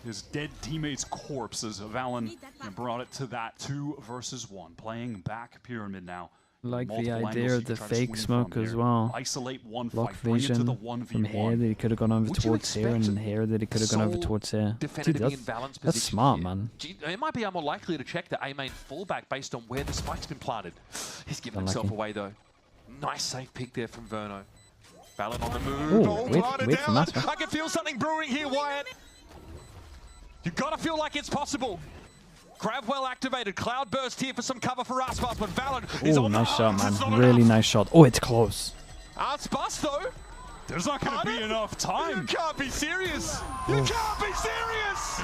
his dead teammate's corpse as Valen brought it to that 2 versus 1, playing back pyramid now. Like the Multiple idea angles of you the can try to fake swing smoke from as here. well. Isolate one Block fight, bring it to vision the from here 1v1. that he could have gone over Would you towards here, and expect then here that he could have gone over Soul towards here. defender Dude, to be in that's Valen's that's position smart, here? man. It might be more likely to check the A main fullback based on where the spike's been planted. He's given himself Unlucky. away though. Nice safe pick there from Verno. Valen on the move. Ooh, Oh, wait- planted wait for down. Masper. I can feel something brewing here, Wyatt. You gotta feel like it's possible. Grab well activated. Cloud burst here for some cover for Aspas, but Valen is Oh, on nice the shot, arms. It's man. not Really enough. nice shot. Oh, it's close. Aspas though. There's not going to be enough time. You can't be serious. You can't be serious.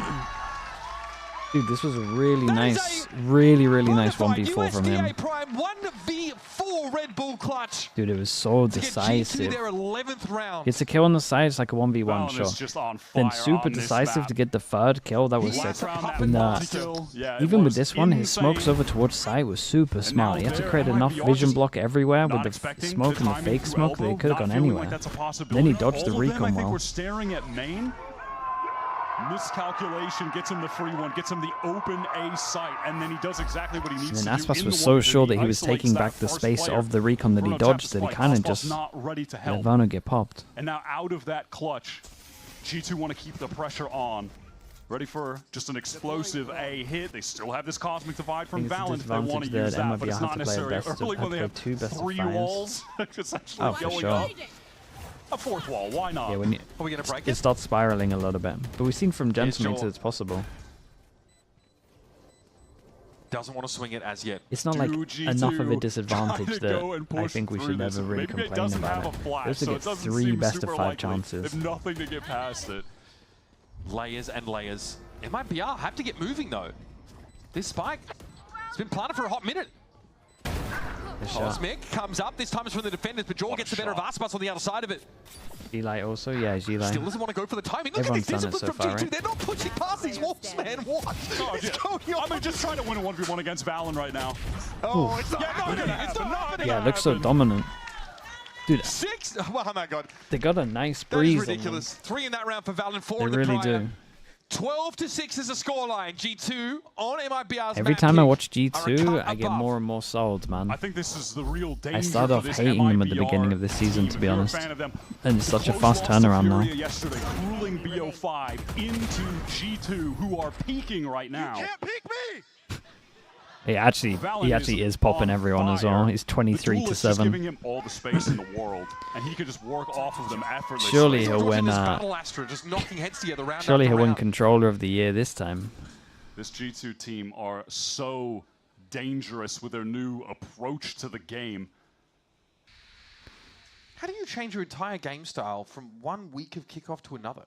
Dude, this was a really nice, really nice 1v4 from him. USDA Prime 1v4 Red Bull clutch. Dude, it was so To get G2 decisive. their 11th round. Gets a kill on the side, it's like a 1v1, Valen sure. is just on Then fire super on this decisive map. to get the third kill, that was Last sick. round, that And, multi-kill, yeah, it even with was this one, his smokes insane. over towards side was super smart. You have to there, create enough MIBR vision just block everywhere not with the expecting smoke and the timing fake through smoke. They elbow, could have not gone feeling anywhere. like that's a possibility. Then he dodged the All of them, I recon think well. we're staring at main. Miscalculation gets him the free one, gets him the open A site, and then he does exactly what he needs And then to do. Aspas in was the so 1v3. sure that he was Isolates taking that back the first space player. of the recon that he Bruno tapped dodged his that he spike. kind of Aspas just not ready to let help. Verno get popped. And now out of that clutch, G2 want to keep the pressure on. Ready for just an explosive A hit. They still have this Cosmic Divide from I think Valen it's if they want to disadvantage use that that, but it's MIBR not have to play necessarily best of- early when they have have to play 2 best of 3 5s. walls. It's actually Oh, for going sure. up. A 4th wall, why not? Yeah, when you, Are we going to break it it? starts spiraling a little bit. But we've seen from Gentlemen that it's possible. Doesn't want to swing it as yet. It's not like G2 enough of a trying disadvantage to go and that I push think we through should this. never really Maybe it complain doesn't have about a it. flash, They also so get it doesn't 3 seem best of super 5 likely. chances. If nothing to get past it. Layers and layers. MIBR have to get moving though. This spike, it's been planted for a hot minute. Cosmic comes up. This time it's from the defenders, but Jaw gets the better of Aspas on the other side of it. G-Light also, yeah, G-Light. Still doesn't want to go for the timing. Look Everyone's at this done it discipline so from far, G2. right? They're not pushing past these walls, man. What? Oh, It's yeah. going on? I mean, just trying to win a 1v1 against Valen right now. Oh, it's not Yeah, not happening. gonna It's not happen. happening. Yeah, it looks so dominant. Dude, 6. Oh my God. they got a nice That is breeze on them. ridiculous. 3 in that round for Valen. 4 They in the really prior. do. 12-6 is a scoreline. G2 on MIBR's Every time I watch G2, I get more and more sold, man. I think this is the real danger. I started off hating them at the beginning of this season, to be honest. And it's such a fast turnaround now. Yesterday, cooling BO5 into G2, who are peaking right now. You can't peek me! He actually is popping everyone as well. He's 23-7. Giving him all the space in the world, and he could just work off of them effortlessly. Surely he'll win. Surely he'll win Controller of the Year this time. This G2 team are so dangerous with their new approach to the game. How do you change your entire game style from 1 week of kickoff to another?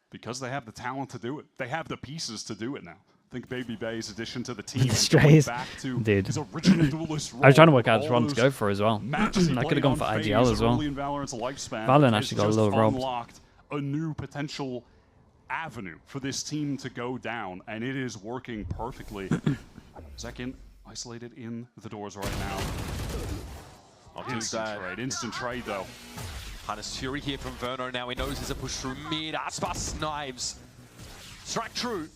Because they have the talent to do it. They have the pieces to do it now. I think Baby Bay's addition to the team Strays, back to dude. his original duelist role. I was trying to work out which one to go for as well. I could have gone for IGL as well. Valorant actually got a little robbed. Unlocked a new potential avenue for this team to go down, and it is working perfectly. Second, isolated in the doors right now. Instant trade though. Harness Fury here from Verno. Now he knows there's a push through mid. Aspas knives. Strike true.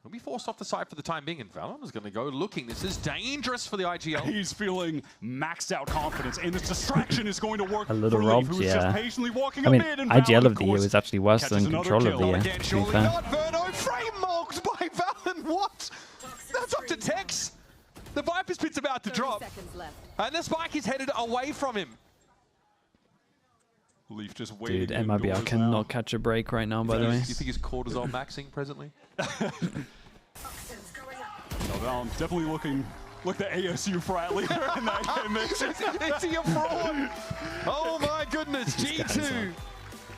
He'll be forced off the side for the time being, and Valorant is going to go looking. This is dangerous for the IGL. He's feeling maxed out confidence, and this distraction is going to work. A little robbed, yeah. I mean, IGL of the year was actually worse than Controller of the Year, to be fair. Verno frame mocked by Valorant. What? That's up to Tex. The Viper's pit's about to drop, and the spike is headed away from him. Leaf just waiting. Dude, MIBR cannot catch a break right now, by the way. You think his cortisol maxing presently? No, definitely looking like the ASU frat leader in that game. Is he a fraud? Oh my goodness, G2.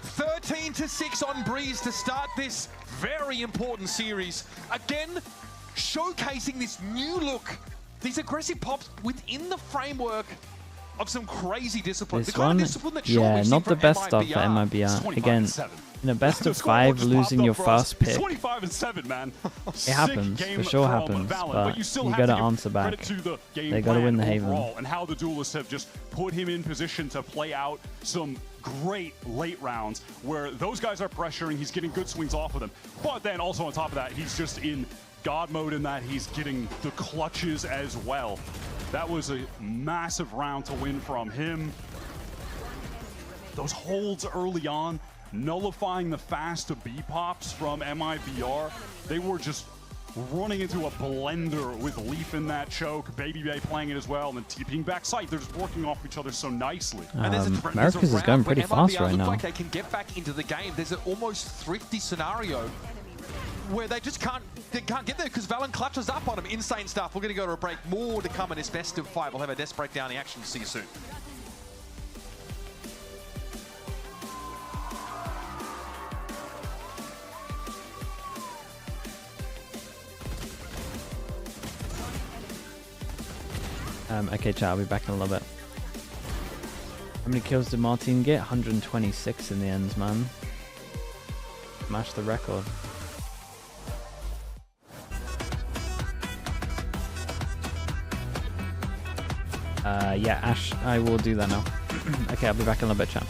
13-6 on Breeze to start this very important series. Again, showcasing this new look. These aggressive pops within the framework of some crazy discipline. This one, yeah, not the best stuff for MIBR. Again, in a best of 5, losing your first pick. 25-7, man. It happens, for sure happens, but you gotta answer back. They gotta win the Haven. And how the duelists have just put him in position to play out some great late rounds where those guys are pressuring, he's getting good swings off of them. But then also on top of that, he's just in God mode in that he's getting the clutches as well. That was a massive round to win from him. Those holds early on, nullifying the fast B pops from MIBR. They were just running into a blender with Leaf in that choke, Baby Bay playing it as well, and then TPing back side. They're just working off each other so nicely. Americas is going pretty fast right now. Like they can get back into the game. There's an almost thrifty scenario where they just can't get there because Valen clutches up on him. Insane stuff. We're going to go to a break. More to come in this best of 5. We'll have a desk breakdown in action. See you soon. Okay, chat, I'll be back in a little bit. How many kills did Martin get? 126 in the end, man. Smashed the record. Yeah, Ash, I will do that now. Okay, I'll be back in a little bit, chat.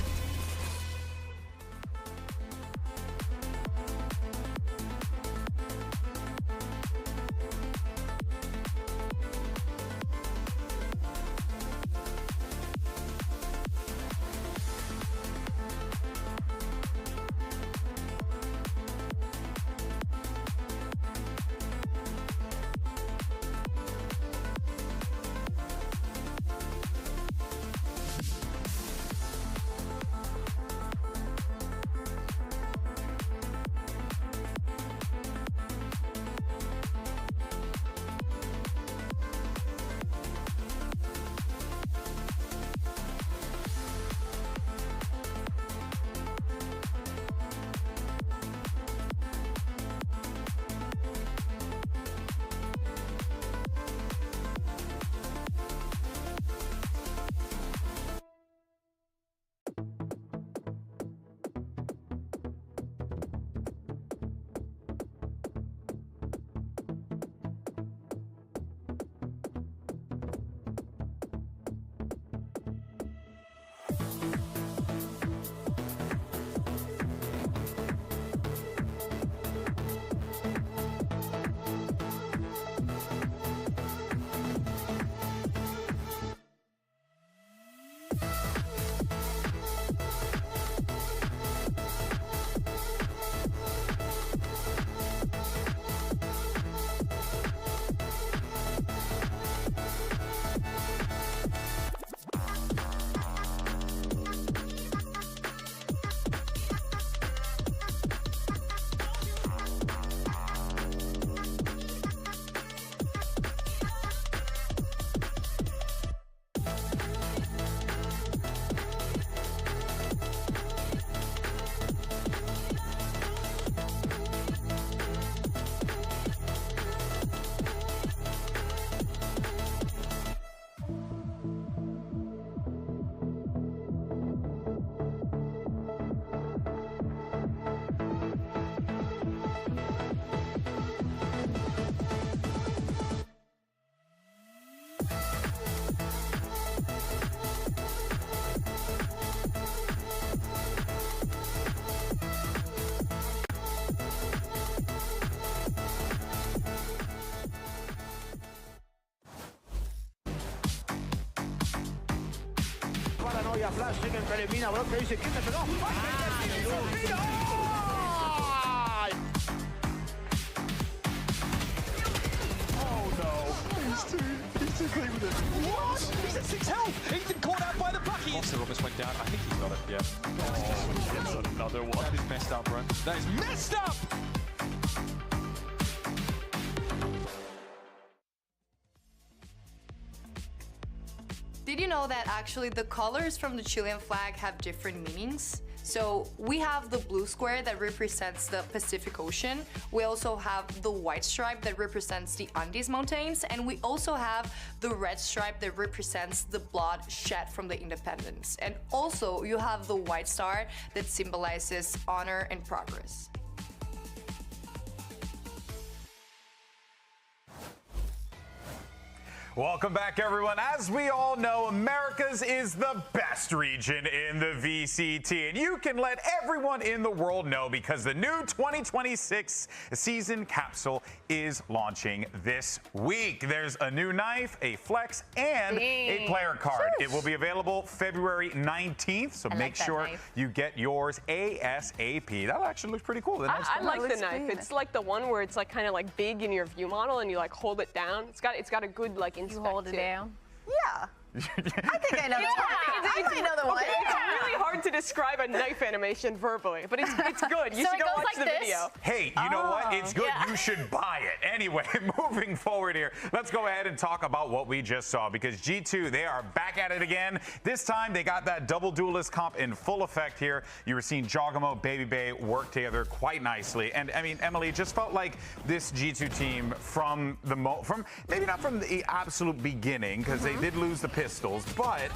no había flash, siguen que elimina, bro, que dice, ¿quién me pegó? He's too clean with it. What? He's at 6 health. Ethan caught out by the bucket. Foster almost went down. I think he's got it, yeah. Oh, he gets another one. That is messed up, bro. That is messed up! Did you know that actually the colors from the Chilean flag have different meanings? So we have the blue square that represents the Pacific Ocean. We also have the white stripe that represents the Andes Mountains. And we also have the red stripe that represents the blood shed from the independence. And also you have the white star that symbolizes honor and progress. Welcome back, everyone. As we all know, Americas is the best region in the VCT, and you can let everyone in the world know because the new 2026 season capsule is launching this week. There's a new knife, a flex, and a player card. It will be available February 19th, so make sure you get yours ASAP. That actually looks pretty cool. I like the knife. It's like the one where it's like kind of like big in your view model, and you like hold it down. It's got a good like. You hold it down? Yeah. I think I know I know the one. It's really hard to describe a knife animation verbally, but it's good. You should go watch the video. Hey, you know what? It's good. You should buy it. Anyway, moving forward here, let's go ahead and talk about what we just saw because G2, they are back at it again. This time, they got that double duelist comp in full effect here. You were seeing Jogamo, Baby Bay work together quite nicely. And I mean, Emily, it just felt like this G2 team from maybe not from the absolute beginning because they did lose the pistols, but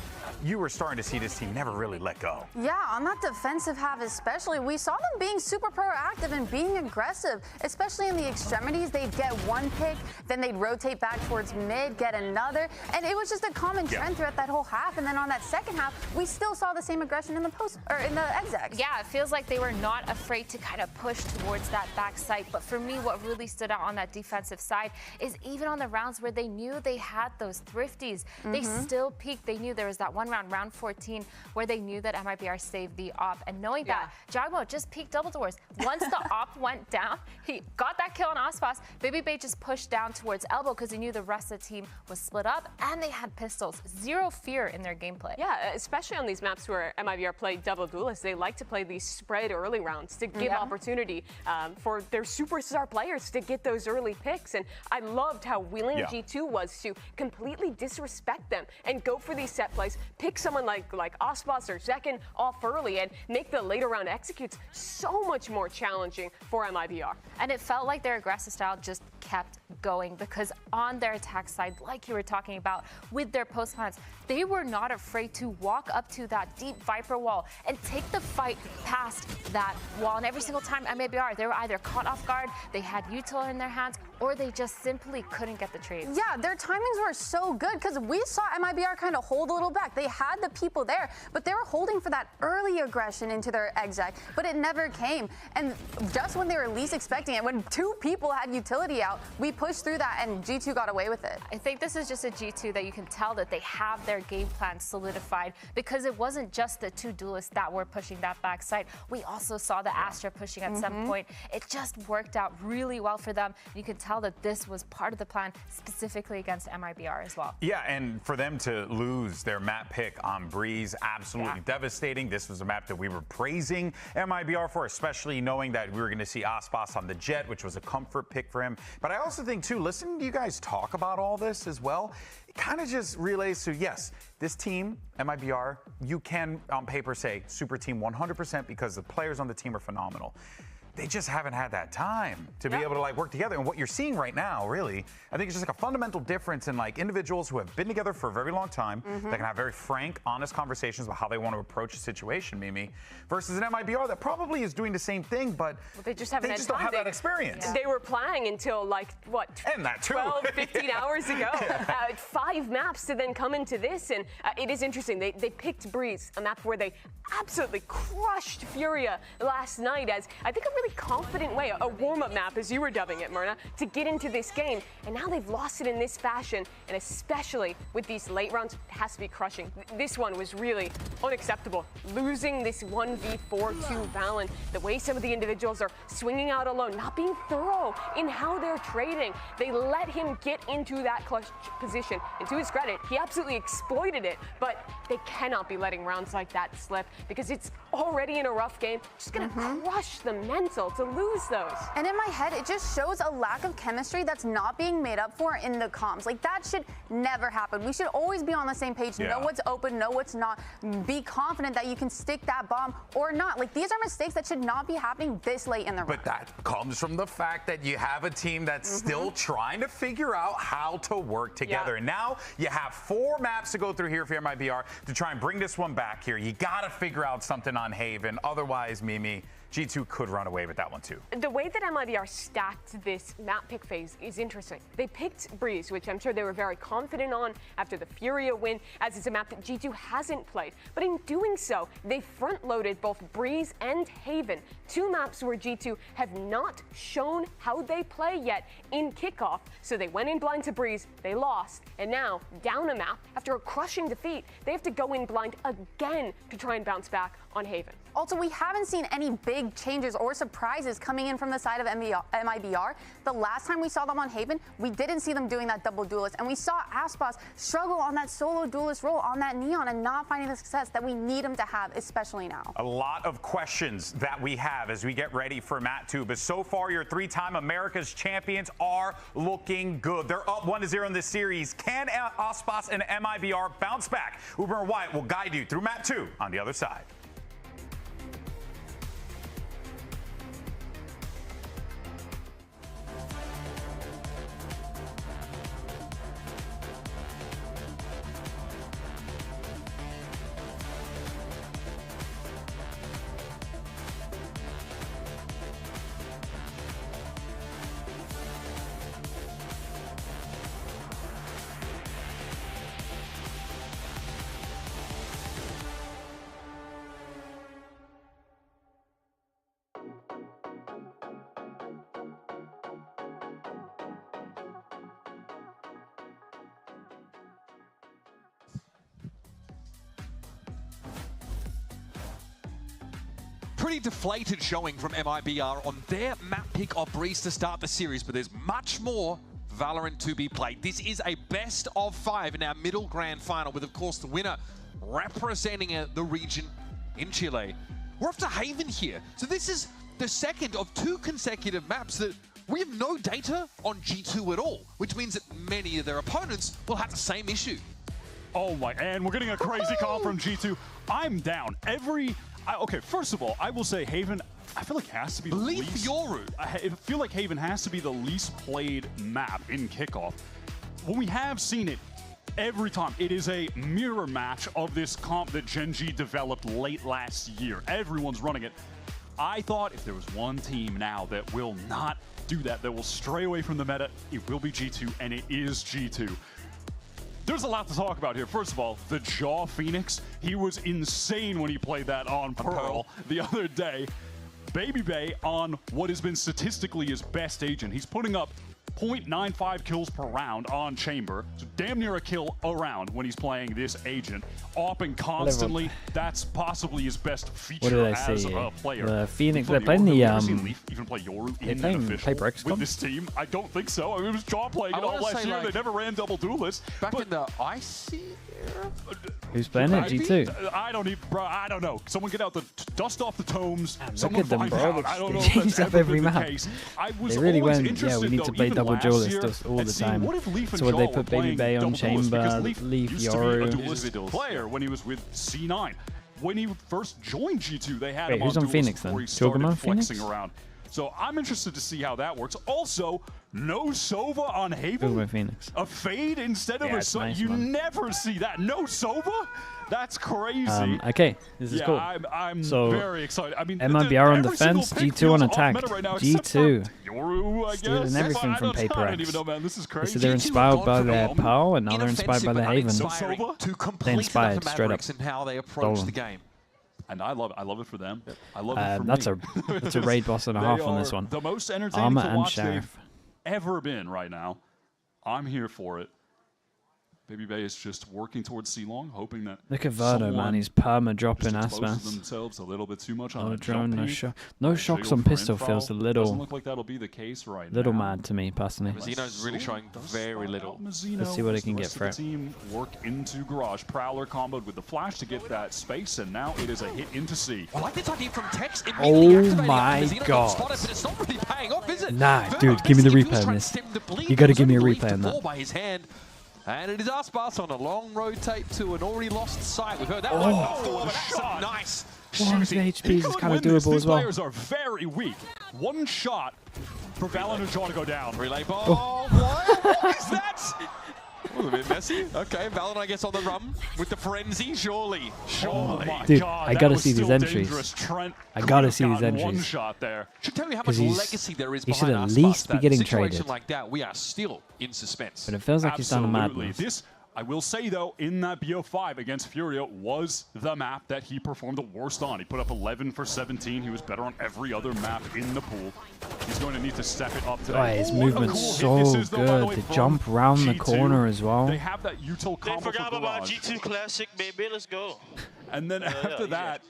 you were starting to see this team never really let go. Yeah, on that defensive half especially, we saw them being super proactive and being aggressive, especially in the extremities. They'd get one pick, then they'd rotate back towards mid, get another, and it was just a common trend throughout that whole half. And then on that second half, we still saw the same aggression in the post or in the execs. Yeah, it feels like they were not afraid to kind of push towards that back side. But for me, what really stood out on that defensive side is even on the rounds where they knew they had those thrifties, they still peaked. They knew there was that one round, round 14, where they knew that MIBR saved the op. And knowing that, Jogamo just peaked double doors. Once the op went down, he got that kill on Aspas. Baby Bay just pushed down towards elbow because he knew the rest of the team was split up and they had pistols. Zero fear in their gameplay. Yeah, especially on these maps where MIBR play double duelists, they like to play these spread early rounds to give opportunity for their superstar players to get those early picks. And I loved how willing G2 was to completely disrespect them and go for these set plays, pick someone like Aspas or Zekin off early and make the later round executes so much more challenging for MIBR. And it felt like their aggressive style just kept going because on their attack side, like you were talking about, with their post plans, they were not afraid to walk up to that deep Viper wall and take the fight past that wall. And every single time MIBR, they were either caught off guard, they had util in their hands, or they just simply couldn't get the trades. Yeah, their timings were so good because we saw MIBR kind of hold a little back. They had the people there, but they were holding for that early aggression into their exec, but it never came. And just when they were least expecting it, when two people had utility out, we pushed through that and G2 got away with it. I think this is just a G2 that you can tell that they have their game plan solidified because it wasn't just the two duelists that were pushing that backside. We also saw the Astra pushing at some point. It just worked out really well for them. You can tell that this was part of the plan specifically against MIBR as well. Yeah, and for them to lose their map pick on Breeze, absolutely devastating. This was a map that we were praising MIBR for, especially knowing that we were going to see Aspas on the Jet, which was a comfort pick for him. But I also think, too, listening to you guys talk about all this as well, it kind of just relates to, yes, this team, MIBR, you can on paper say super team 100% because the players on the team are phenomenal. They just haven't had that time to be able to like work together. And what you're seeing right now, really, I think it's just like a fundamental difference in like individuals who have been together for a very long time, that can have very frank, honest conversations about how they want to approach a situation, Mimi, versus an MIBR that probably is doing the same thing, but they just haven't don't have that experience. They were playing until like, what, and that too. 12, 15 hours ago. 5 maps to then come into this. And it is interesting. They picked Breeze, a map where they absolutely crushed Furia last night as I think a really really confident way, a warm-up map, as you were dubbing it, Myrna, to get into this game. And now they've lost it in this fashion, and especially with these late rounds, it has to be crushing. This one was really unacceptable. Losing this 1v4 to Valen, the way some of the individuals are swinging out alone, not being thorough in how they're trading. They let him get into that clutch position. And to his credit, he absolutely exploited it, but they cannot be letting rounds like that slip because it's already in a rough game. Just gonna crush the mental to lose those. And in my head, it just shows a lack of chemistry that's not being made up for in the comms. Like, that should never happen. We should always be on the same page, know what's open, know what's not, be confident that you can stick that bomb or not. Like, these are mistakes that should not be happening this late in the round. But that comes from the fact that you have a team that's still trying to figure out how to work together. And now you have 4 maps to go through here for MIBR to try and bring this one back here. You got to figure out something on Haven. Otherwise, Mimi, G2 could run away with that one too. The way that MIBR stacked this map pick phase is interesting. They picked Breeze, which I'm sure they were very confident on after the Furia win, as it's a map that G2 hasn't played. But in doing so, they front-loaded both Breeze and Haven, 2 maps where G2 have not shown how they play yet in Kickoff. So they went in blind to Breeze, they lost, and now, down a map, after a crushing defeat, they have to go in blind again to try and bounce back on Haven. Also, we haven't seen any big changes or surprises coming in from the side of MIBR. The last time we saw them on Haven, we didn't see them doing that double duelist, and we saw Aspas struggle on that solo duelist role on that Neon and not finding the success that we need him to have, especially now. A lot of questions that we have as we get ready for Mat 2, but so far your 3-time America's champions are looking good. They're up 1-0 in this series. Can Aspas and MIBR bounce back? Uber and Wyatt will guide you through Mat 2 on the other side. Pretty deflated showing from MIBR on their map pick of Breeze to start the series, but there's much more Valorant to be played. This is a best of 5 in our middle grand final, with, of course, the winner representing the region in Chile. We're off to Haven here. So this is the second of 2 consecutive maps that we have no data on G2 at all, which means that many of their opponents will have the same issue. Oh my, and we're getting a crazy call from G2. I'm down. Okay, first of all, I will say Haven, I feel like has to be the least... I feel like Haven has to be the least played map in Kickoff. When we have seen it every time, it is a mirror match of this comp that Gen G developed late last year. Everyone's running it. I thought if there was one team now that will not do that will stray away from the meta, it will be G2, and it is G2. There's a lot to talk about here. First of all, the Jaw Phoenix. He was insane when he played that on Pearl the other day. Baby Bay on what has been statistically his best agent. He's putting up 0.95 kills per round on Chamber. So damn near a kill a round when he's playing this agent. Opping constantly. That's possibly his best feature as a player. The Phoenix, they're playing the even play Yoru in an official with this team. I don't think so. I mean, it was Jaw playing it all last year. They never ran double duelist. Back in the IC era? Who's playing it? G2? I don't even, bro. I don't know. Someone get out the dust off the tomes. Look at them, bro. I don't know They if changed that's up every been the map. case. I was They really always went, interested, yeah, we need to though, play even double last duelist year, all the and seeing time. what if Leaf and So they Jaw put were Baby playing Bay on double duelist, because Chamber, Leaf used to be a Yoru. duelist player when he was with C9. When he first joined G2, they had Wait, him who's on on duelist Phoenix before then? he started Jogama flexing Phoenix? around. So I'm interested to see how that works. Also, no Sova on Haven. Jogama Phoenix. A fade instead of a it's Sova. nice, You man. never see that. No Sova? That's crazy. Okay, this is cool. I'm so very excited. I mean, MIBR on every single defense, pick G2 feels on off attack. meta right now, except for G2 Yoru, I stealing guess. everything I from don't Paper even X. know, man. This is crazy. So they're inspired by their POW, and now they're inspired by their Haven. To complete They inspired straight up. in how they approach the game. And I love it. I love it for them. I love it for that's me. a raid boss and a half on this one. The most entertaining Armor to and watch Sheriff. they've ever been right now. I'm here for it. Baby Bay is just working towards C-Long, hoping that Look at Verno, man. He's perma dropping exposes Aspas. themselves a little bit too much on No a drone, no jumpy. shot. No shocks on Jiggle for pistol info. feels a Doesn't little look like that'll be the case right little now. mad to me personally. Mazino's really showing very little. Let's see what he can get for it. Team work into Garage. Prowler comboed with the flash to get that space, and now it is a hit into C. I like this idea from Tex. Oh my god. Spotted, but it's not really paying off, is it? Nah, dude, give me the replay on this. You gotta give me a replay on that. By his hand. And it is Aspas on a long rotate to an already lost site. We've heard that one before, but that's some nice shooting. HP is kind of doable as well. These players are very weak. One shot for Valorant and Jaw to go down. Relay ball. Oh, what is that? A little bit messy. Okay, Valorant, I guess, on the run with the frenzy, surely. Surely. Oh Dude, God, I gotta that see was these still entries. dangerous. Trent I gotta could see have these gotten entries. One shot there. Should tell you how much legacy there is he behind should at Aspas. least be That getting situation traded. like that, we are still in suspense. But it feels like he's done a Absolutely. madness. This, I will say, though, in that BO5 against Furio was the map that he performed the worst on. He put up 11 for 17. He was better on every other map in the pool. He's going to need to step it up today. Oh, his What a movement's cool so hit this is, though, by the way, good. The from jump round the G2. corner as well. They have that util They combo forgot for about Garage. G2 Classic, baby. Let's go. And then after that,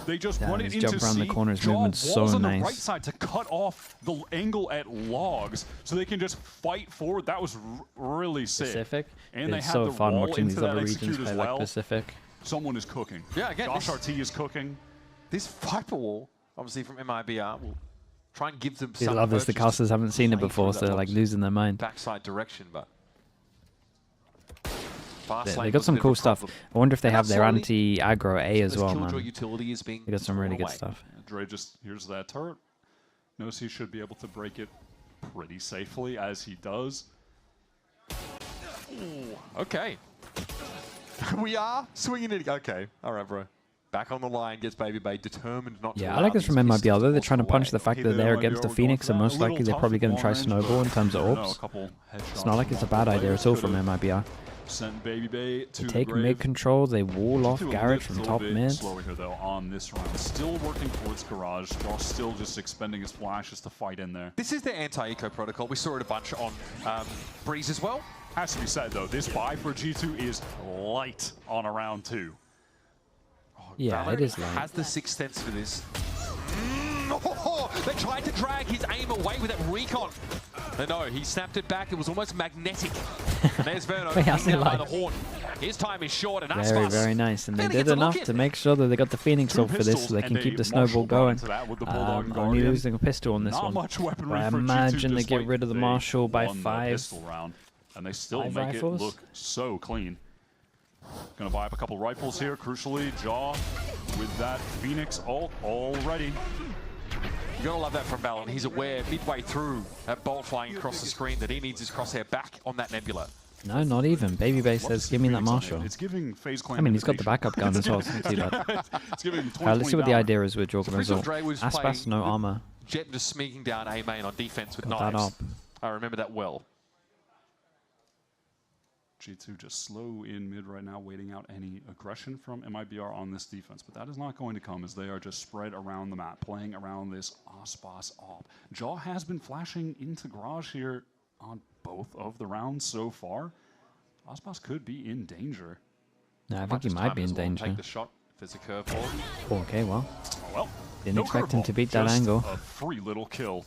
they just Damn, run it his into jump around the C. corner, his Jaw movement's so walls on the nice. right side to cut off the angle at logs so they can just fight forward. That was really sick. Pacific. And they It's had so the fun wall watching into these that other regions execute play as like well. Pacific. Someone is cooking. Yeah, again, Josh RT is cooking. This Viper wall, obviously from MIBR, will try and give them I some love this. The purchase casters haven't seen it play before, through so that they're like losing their mind. backside direction, but They got some cool stuff. I wonder if they have their anti-aggro A as well, man. utility is being They got some really thrown good away. stuff. Dre just, here's that turret. Knows he should be able to break it pretty safely, as he does. Ooh, okay. We are swinging it. Okay. All right, bro. Back on the line, gets Baby Bay determined not to. Yeah, I like this from MIBR. Although they're trying to punch the fact Hey, that they're MIBR against the were going Phoenix, for and that. most A little likely they're tough probably at going long to try range, snowball in terms of but, you know, orbs. a couple It's headshots not like it's a bad idea at all from MIBR. Send Baby Bay to They the take grave. mid control, they wall off G2 a Garrett from little top bit mid. slower here, though, on this round. Still working towards Garage. Josh still just expending his flashes to fight in there. This is their anti-eco protocol. We saw it a bunch on Breeze as well. Has to be said, though, this buy for G2 is light on a round 2. Yeah, Valorant it is light. has the sixth sense for this. They tried to drag his aim away with that recon. No, he snapped it back. It was almost magnetic. And there's Verno Wait, how's coming it down by like? the horn. His time is short, and Very, Aspas very nice. And they barely did gets a look enough in. to make sure that they got the Phoenix Two off for this so pistols they can and keep a the snowball Marshall brought going. into that with the Bulldog and Only Guardian. losing a pistol on this Not one. much weaponry But I for G2, imagine they despite get rid of the they Marshall by won the 5. pistol round, and they still 5 make rifles? it look so clean. Gonna buy up a couple rifles here. Crucially, Jaw with that Phoenix ult already. You gotta love that from Valorant. He's aware midway through that bolt flying across the screen that he needs his crosshair back on that nebula. No, not even. Baby Bay says, give me that Marshall. It's giving FaZe Clan I mean, he's got the backup gun as well, so it's not too bad. It's giving Let's see what the 20 idea is with Jorgen So as well. Dre was Aspas, playing no armor. Jet just sneaking down A main on defense with Got that knives. up. I remember that well. G2 just slow in mid right now, waiting out any aggression from MIBR on this defense. But that is not going to come as they are just spread around the map, playing around this Aspas op. Jaw has been flashing into Garage here on both of the rounds so far. Aspas could be in danger. No, I think he might be in danger. Take the shot if there's a curveball. Okay, well. Oh, well. Didn't No expect him to curveball, beat that just angle. A free little kill.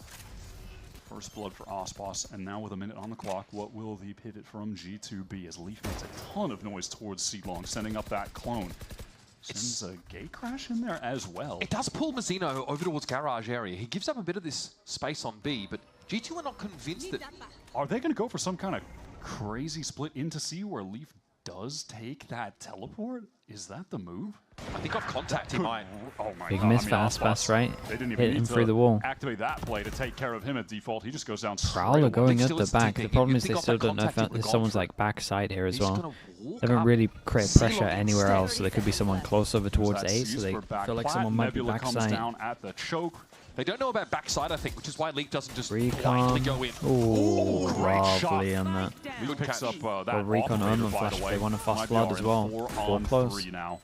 First blood for Aspas, and now with a minute on the clock, what will the pivot from G2 be? As Leaf makes a ton of noise towards C-Long, sending up that clone. Sends a gate crash in there as well. It does pull Mazzino over towards garage area. He gives up a bit of this space on B, but G2 are not convinced that... Are they going to go for some kind of crazy split into C where Leaf does take that teleport? Is that the move? I think off contact he might. Oh my Big god. miss I for mean, Aspas, right? They didn't even Hit need him to through the wall. activate that play to take care of him at default. He just goes down straight Prowler away. going at still the is back. TPing. The problem You'd is they think off still that don't know if contact, he there's would've someone's gone like backside here as He's just well. gonna walk They haven't up, really created seal pressure on anywhere instead. else, so there could be someone close over towards That A, sees so they for back feel like plat. someone might be Nebula comes backside. down at the choke. They don't know about backside, I think, which is why Leaf doesn't just Recon. blindly go in. Ooh, great shot. lovely on that. Leaf picks up that Well, Recon operator, on by flash. the way. They want a fast MIBR blood as in well. 4 Four on close. 3 now.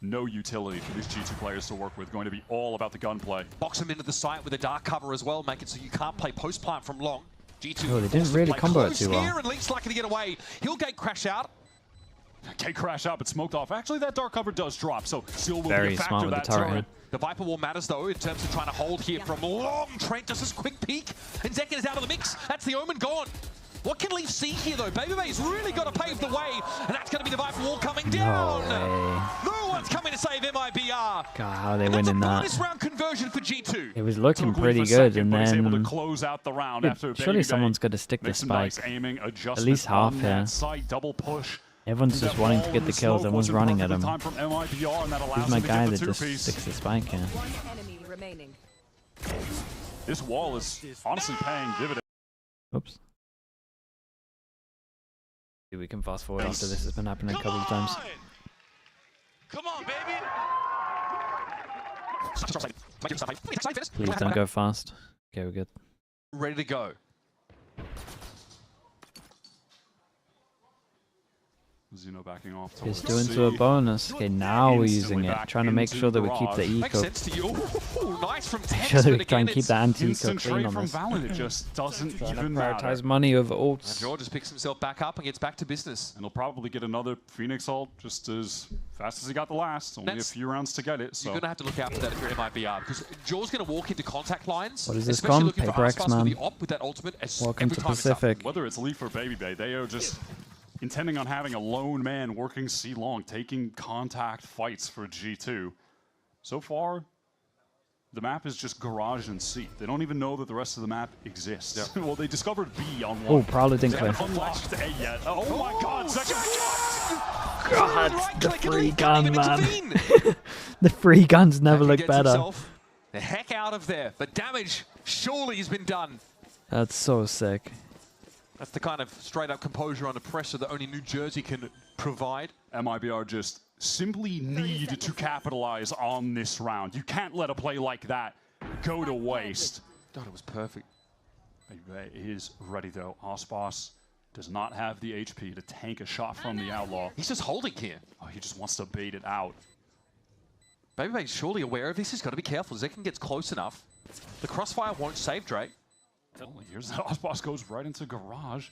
no utility for these G2 players to work with. Going to be all about the gunplay. Box him into the site with a dark cover as well, make it so you can't play post plant from long. G2 Oh, they didn't really combo it too well. Here, and Leaf's lucky to get away. He'll gate crash out. Gate crash out, but smoked off. Actually, that dark cover does drop, so still will Very be a factor smart with that the turret. turret. The Viper wall matters though in terms of trying to hold here from long. Trent just this quick peek, and Zekin is out of the mix. That's the Omen gone. What can Leaf see here though? BabyBay's really got to pave the way, and that's going to be the Viper wall coming down. No one's coming to save MIBR. God, how are they winning that? Bonus round conversion for G2. It was looking pretty good, and able to then close out the round after surely BabyBay someone's got to stick the makes some spike. nice aiming At adjustment least half on here. that site, double push. Everyone's just wanting to get the kills. Everyone's running at him. Time from MIBR, and that allows Who's my him to guy get that the just two-piece. sticks the spike here? One enemy remaining. This wall is honestly paying dividends. Oops. We can fast forward after this has been happening a couple of times. Come on, baby. Please don't go fast. Okay, we're good. Ready to go. Zeno backing off It's towards doing to a C. bonus. Okay, now we're using Instantly it. back Trying to make into sure that we keep the Garage. Makes eco. sense to you. Ooh, nice from Tex, Sure that but we try and again, keep the anti-eco Instant clean trade on from this. Valorant. It just doesn't Trying to even prioritize matter. money over And ults. George just picks himself back up and gets back to business. And he'll probably get another Phoenix ult just as fast as he got the last. Only a few rounds to get it. So You're going to have to look out for that if you're MIBR, because George's going to walk into contact lines. What is this especially comp? looking for Paper X, Aspars man. for the op with that ultimate Welcome every to time it's up. Pacific. whether it's Leaf or BabyBay, they are just intending on having a lone man working C long, taking contact fights for G2. So far, the map is just Garage and C. They don't even know that the rest of the map exists. Well, they discovered B on one. Oh, Prowler didn't They clear. haven't unlocked A yet. Oh my god, second shot! God, the free gun, man. The free guns never look Gets better. himself the heck out of there. The damage surely has been done. That's so sick. That's the kind of straight-up composure under pressure that only New Jersey can provide. MIBR just simply need to capitalize on this round. You can't let a play like that go to waste. God, it was perfect. BabyBay is ready though. Aspars does not have the HP to tank a shot from the Outlaw. He's just holding here. Oh, he just wants to bait it out. BabyBay's surely aware of this. He's got to be careful. Zekin gets close enough. The crossfire won't save Drake. Oh, here's that. Aspars goes right into Garage.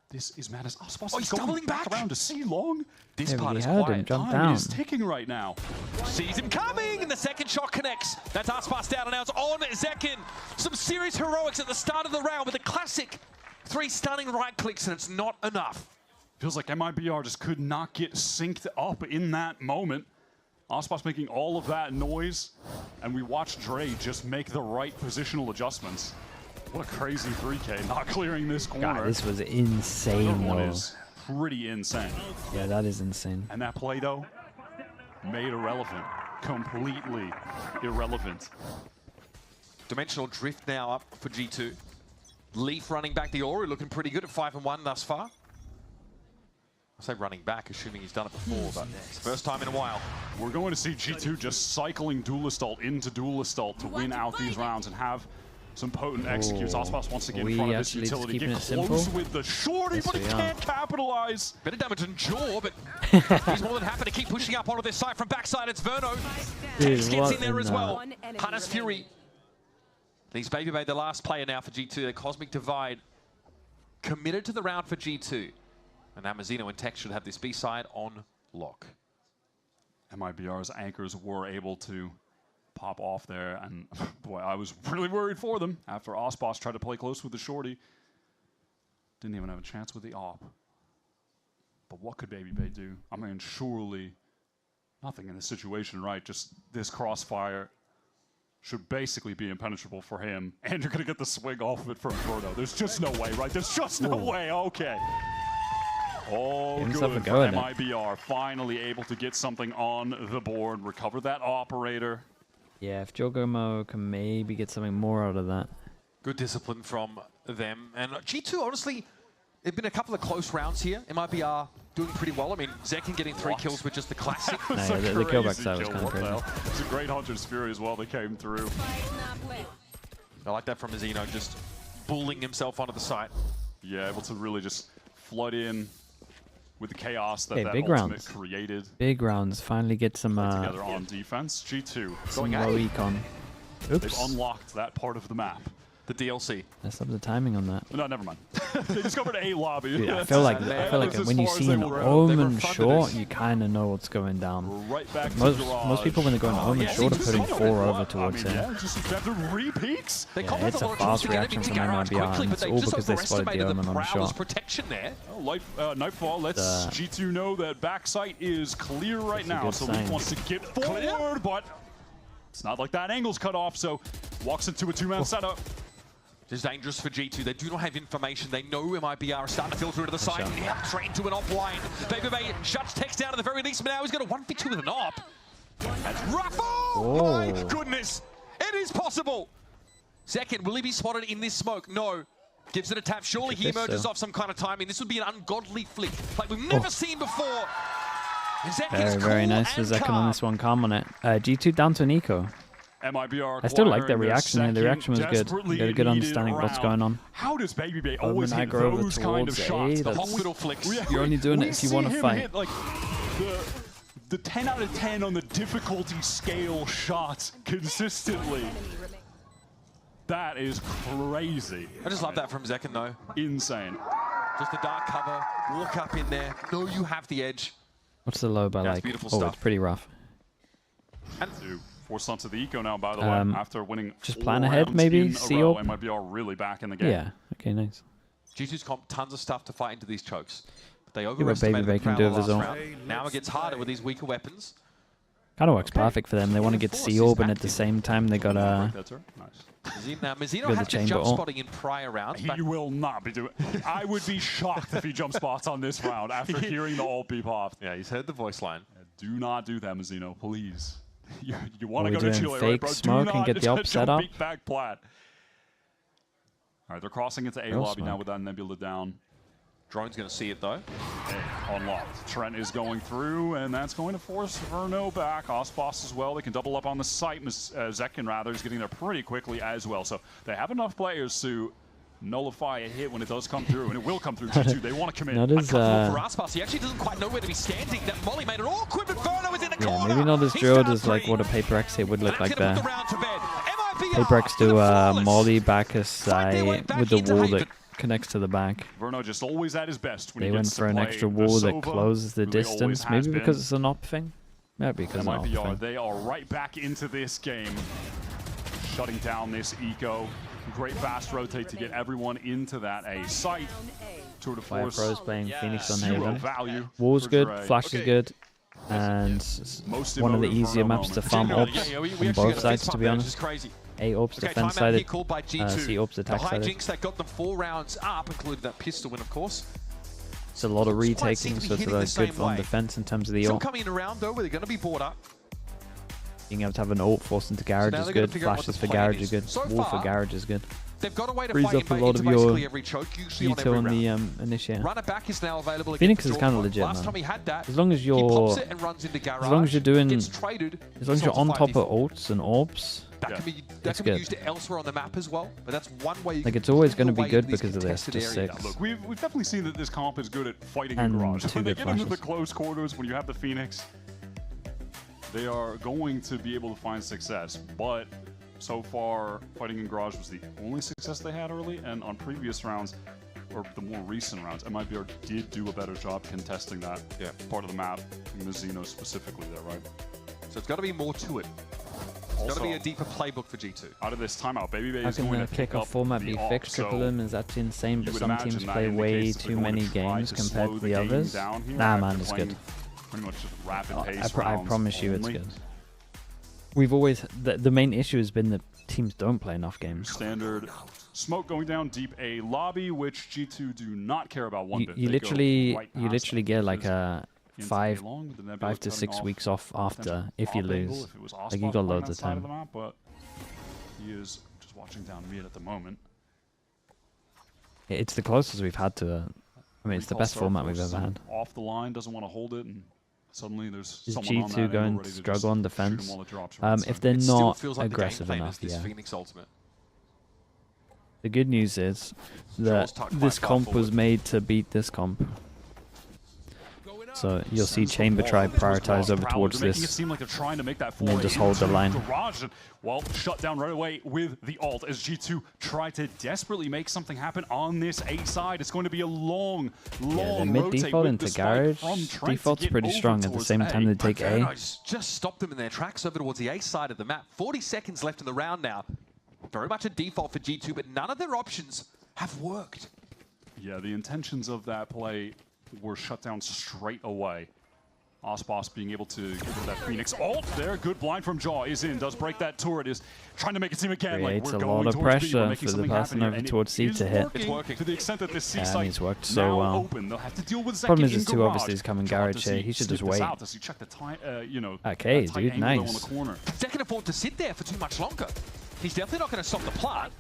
This is madness. Aspars he's doubling back around to C long. This Yeah, part he is heard him quiet. jump Time down. is ticking right now. Sees him coming, and the second shot connects. That's Aspars down, and now it's on Zekin. Some serious heroics at the start of the round with a classic 3 stunning right clicks, and it's not enough. Feels like MIBR just could not get synced up in that moment. Aspars making all of that noise, and we watch Dre just make the right positional adjustments. What a crazy 3K, not clearing this corner. God, this was insane, That one though. is pretty insane. Yeah, that is insane. And that play, though, made irrelevant. Completely irrelevant. Dimensional drift now up for G2. Leaf running back the Ori, looking pretty good at 5-1 thus far. I say running back, assuming he's done it before, but it's the first time in a while. We're going to see G2 just cycling Duelist ult into Duelist ult to win out these rounds and have some potent executes. Aspars once again in front of this utility. Get close with the shorty, Yes, but he we are. can't capitalize. Bit of damage on Jaw, but he's more than happy to keep pushing up onto this side from backside. It's Verno. Dude, Tex gets what in there in as that? well. One enemy Hunter's Fury. These BabyBay, the last player now for G2. The Cosmic Divide committed to the round for G2. And Amazino and Tex should have this B side on lock. MIBR's anchors were able to pop off there, and boy, I was really worried for them after Aspars tried to play close with the shorty. Didn't even have a chance with the op. But what could BabyBay do? I mean, surely nothing in this situation, right? Just this crossfire should basically be impenetrable for him, and you're gonna get the swing off of it from Verno. There's just no way, right? There's just no way, okay. Oh, Give himself a good go for at it. MIBR, finally able to get something on the board, recover that operator. Yeah, if Jogomo can maybe get something more out of that. Good discipline from them. And G2, honestly, there've been a couple of close rounds here. MIBR doing pretty well. I mean, Zekin getting 3 kills with just the classic. That was No, a the kill back crazy side was kill. kinda What the crazy. hell? It's a great Hunter's Fury as well. They came through. I like that from Azino, just bullying himself onto the site. Yeah, able to really just flood in with the chaos that Hey, that big ultimate rounds. created. Big rounds. Finally get some Together on defense. G2 some low econ. Oops. They've unlocked that part of the map. The DLC. Messed up the timing on that. No, never mind. They discovered a lobby. Dude, I feel like when you see an Omen short, you kind of know what's going down. Right back Most people when they're going Omen short are putting 4 over towards it. Yeah, just after re-peaks. Yeah, it's a fast reaction from MIBR, and it's all because they spotted the Omen on the shot. Protection there. Nightfall lets G2 know that backside is clear right now, so sign. he wants to get forward, but it's not like that angle's cut off, so walks into a 2-man setup. It's dangerous for G2. They do not have information. They know MIBR are starting to filter to the side. Yep, straight into an offline. Baby shuts text down at the very least, but now he's got a 1v2 with an op. That's rough. Oh my goodness. It is possible. Second, will he be spotted in this smoke? No. Gives it a tap. Surely he emerges off some kind of timing. This would be an ungodly flick like we've never seen before. Very nice for Zekin on this one. Calm on it. G2 down to an eco. MIBR I still like their reaction here. The reaction was good. You got a good understanding of what's going on. How does Baby always hit over those kind of shots? The hospital flicks. You're only doing it if you want to fight. Hit, like, the 10 out of 10 on the difficulty scale shots consistently. That is crazy. I just love that from Zekin though. Insane. Just a dark cover. Walk up in there. Know you have the edge. What's the low by like? Oh, it's pretty rough. And forced onto the eco now, by the way, after winning. Just plan ahead, maybe. See up. MIBR really back in the game. Yeah. Okay. Nice. G2's comp tons of stuff to fight into these chokes, but they overestimated the can do last as well. round. Now it gets harder with these weaker weapons. Kind of works perfect for them. They want to get C orb, and at the same time they got Now Mazzino had the jump spotting in prior rounds. He will not be doing. I would be shocked if he jump spots on this round after hearing the ult beep off. Yeah, he's heard the voice line. Do not do that, Mazzino, please. You want to Are we go to doing Chile, fake right, bro? smoke Do and not get the op set up? Back plat. All right, they're crossing into A Real lobby now smoke. with that Nebula down. Drone's going to see it though. Unlocked. Trent is going through, and that's going to force Verno back. Osboss as well. They can double up on the site. Zekin, rather, is getting there pretty quickly as well. So they have enough players to nullify a hit when it does come through, and it will come through G2. They want to commit. Not as, for Osboss. He actually doesn't quite know where to be standing. That Molly made it all quick, but Verno is in the corner. maybe not as drilled as like what a Paper X hit would look like there. Paper X do Molly back aside with the wall that connects to the back. Verno just always at his best when They he went gets for to an play extra wall that Sova, closes the who he always distance. has Maybe been. because it's an op thing. Maybe because That it's might an be op thing. They are right back into this game, shutting down this eco. Great fast rotate to get everyone into that A site. Tour de Fire force. Pros playing Phoenix on Zero Haven. value Wall's for good, Dre. Flash is good, and one of the easier maps to farm ops on both sides, to be honest. A ops defense sided, C ops attack the sided. hijinks that got them 4 rounds up, including that pistol win, of course. It's a lot of retaking, so it's hitting the good same on way. defense in terms of the Still ult. coming in a round though, where they're going to be bought up. Being able to have an ult forced into garage now is they're gonna good, figure out what flashes the for plan garage is. is good, So wall for far, garage is good. They've got a way to Frees fight up a lot into of your basically every choke, usually on every G2 on round. the initiator. Runner back is now available. Phoenix against is kind of Jordan. legit, Last man. time he had that, As long as he you're, pops it and runs into garage, as long as you're doing, gets traded, as long as you're it's on not top of 5v4. ults and orbs, That can be it's be good. used elsewhere on the map as well. But that's one way. You Like can it's always going to be away good in these because of this. contested Just areas. 6. Look, we've definitely seen that this comp is good at fighting And in garage. 2 When they good get into the flashes. close quarters, when you have the Phoenix, they are going to be able to find success. But so far, fighting in garage was the only success they had early, and on previous rounds, or the more recent rounds, MIBR did do a better job contesting that part of the map. Mazzino specifically there, right? So it's got to be more to it. It's got to be a deeper playbook for G2. Out of this timeout, Baby Bay How is can going the to pick up kickoff format be the fixed? op, Triple so them is actually insane, you but would some imagine teams that play way indicates that too they're going many to try games to compared slow to the the game others. down here Nah, after man, it's playing good. Pretty much just rapid pace I rounds promise you it's only. good. We've always, the main issue has been that teams don't play enough games. Standard smoke going down deep A lobby, which G2 do not care about one bit. You They go literally, right you past literally get like a into 5 A-long with the Nebula to cutting 6 off weeks off after if you op angle lose. if it was Like Osboss you got playing loads that of side time. the map, but he is just watching down mid at the moment. It's the closest we've had to. I mean, it's the best format we've ever had. Off the line, doesn't want to hold it, and suddenly there's Is someone on that G2 angle going ready to to struggle just on shoot him defense? while it drops right If they're It still not feels like the game aggressive plan enough, is this yeah. Phoenix Ultimate. The good news is that tucked this quite far comp was made to beat this comp. So you'll see Chamber try prioritize over towards making it this. seem like they're trying to make that And they foray just hold the into line. Garage. Well, shut down right away with the ult as G2 try to desperately make something happen on this A side. It's going to be a long Yeah, the mid rotate default with into the spike Garage. from Trent to Default's get pretty over strong. At the towards same A. time, they take A. Just stopped them in their tracks over towards the A side of the map. 40 seconds left in the round now. Very much a default for G2, but none of their options have worked. Yeah, the intentions of that play were shut down straight away. Osboss being able to get rid of that Phoenix ult there. Good blind from Jaw is in. Does break that turret. Is trying to make it seem again like Creates we're a going lot of towards B, we're pressure making for the something person happen over here, and towards C it to is hit. working It's working. to the extent that this C Yeah, and site he's worked so now well. open. They'll have to deal with Problem Zeki is, in two garage. obviously is coming Jaw, Garage does here. He should sniff just this wait. out? Does he check the time? You know, Okay, that tight dude, angle though nice. on the corner. They can afford to sit there for too much longer. He's definitely not going to stop the plant.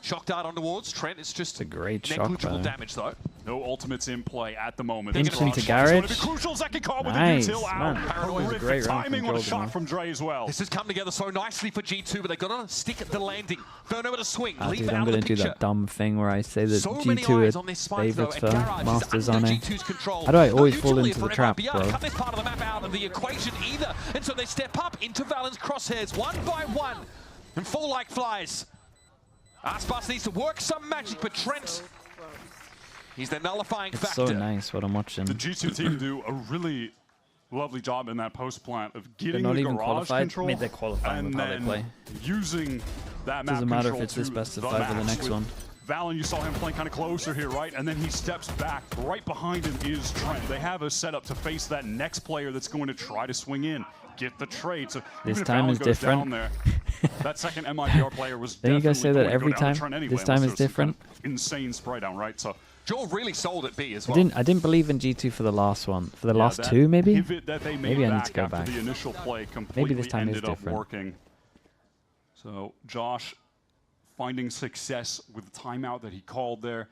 Shock dart on towards Trent. It's just a great shock, negligible though. damage though. No ultimates in play at the moment. Pinch into It's Garage. going to be crucial. Zeki caught with Nice, the util man. out. That was a Horrific great round timing from with a Golden. shot from Dre as well. This has come together so nicely for G2, but they've got to stick at the landing. Verno with a swing. Leave Dude, it I'm out of gonna the do picture. that dumb thing where I say that So many G2 eyes are on this spike, though, favorites and for Garage is Masters under on A. G2's control. How do I Not always fall usually into for the trap, MIBR bro? to cut this part of the map out of the equation either, and so they step up into Valorant's crosshairs one by one and fall like flies. Aspas needs to work some magic, but Trent, he's the nullifying It's factor. so nice what I'm watching. The G2 team do a really lovely job in that post plant of getting not the even garage qualified. control. I mean, they're qualifying and with how they then play. using that map Doesn't matter if control it's this to best of the 5 or the max. next With one. Valen, you saw him playing kind of closer here, right? And then he steps back. Right behind him is Trent. They have a setup to face that next player that's going to try to swing in, get the trade. So This even if time Valen is goes different. down there, that second MIBR player was Don't you definitely guys say that going to every go down to time? Trent anyway, This time unless is there's some kind different? of insane spray down, right? So Joel really sold at B as well. I didn't believe in G2 for the last one. For the last that two, maybe? pivot that they made Maybe I need back to go after back. the initial play completely Maybe this time is ended up different. working. So Josh finding success with the timeout that he called there,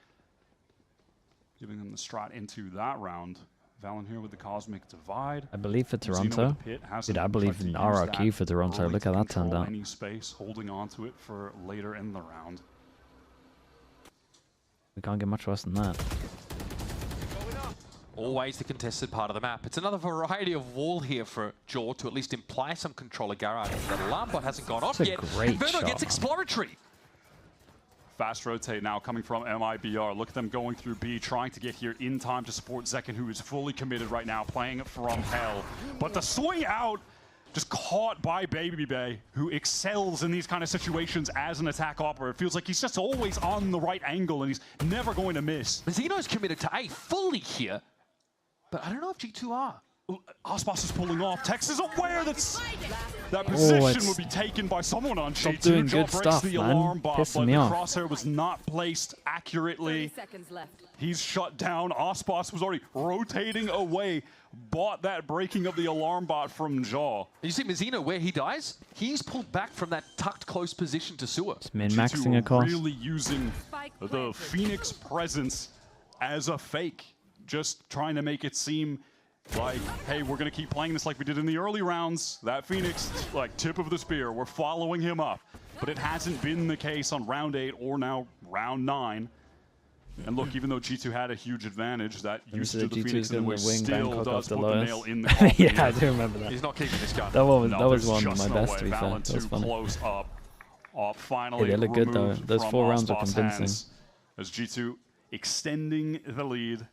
giving them the strat into that round. Valen here with the Cosmic Divide. I believe for Zeno with Toronto. the pit hasn't Dude, I believe tried to in use RRQ that for Toronto. early Look to how that turned control out. any space, holding on to it for later in the round. We can't get much worse than that. Always the contested part of the map. It's another variety of wall here for Jaw to at least imply some control of Garage. That alarm bot hasn't gone off That's a yet. great and Verno shot, gets man. exploratory. Fast rotate now coming from MIBR. Look at them going through B, trying to get here in time to support Zekin, who is fully committed right now, playing from hell. But the swing out, just caught by Baby Bay, who excels in these kind of situations as an attack operator. It feels like he's just always on the right angle, and he's never going to miss. Zeno's committed to A fully here, but I don't know if G2 are. Osboss is pulling off. Tex is aware that position would be taken by someone on G2. doing Jaw good breaks stuff, the man. alarm bot, Pissing but me the off. crosshair was not placed accurately. 30 seconds left. He's shut down. Osboss was already rotating away, bought that breaking of the alarm bot from Jaw. You see Mazzino where he dies? He's pulled back from that tucked close position to sewer. Min-maxing G2 a course. really using the Phoenix presence as a fake, just trying to make it seem like, hey, we're going to keep playing this like we did in the early rounds. That Phoenix, like, tip of the spear. We're following him up. But it hasn't been the case on round 8 or now round 9. And look, even though G2 had a huge advantage, that usage of the Phoenix in the way still does put the nail in the coffin. Yeah, I do remember that. He's not keeping this gun. That was there's one of just my no best, way. to be fair. Valen That was too funny. close up. Finally Hey, they look good, though. removed Those from 4 rounds were Osboss' convincing. hands as G2 extending the lead.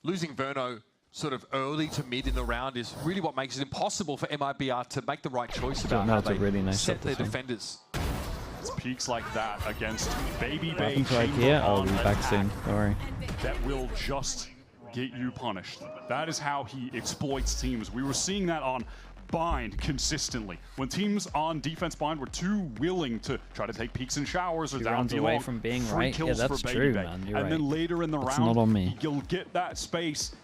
Losing Verno sort of early to mid in the round is really what makes it impossible for MIBR to make the right choice about no, how it's a they really nice set shot their this one. defenders. It's peaks like that against Baby Bay Nothing to IKEA. I'll be back soon. Don't worry. that will just get you punished. That is how he exploits teams. We were seeing that on Bind consistently. When teams on defense Bind were too willing to try to take peeks and showers or He down runs the away long, from being free right. Yeah, kills that's for true, Baby Bay. man. You're and then right. later in the That's round, not on me. you'll get that space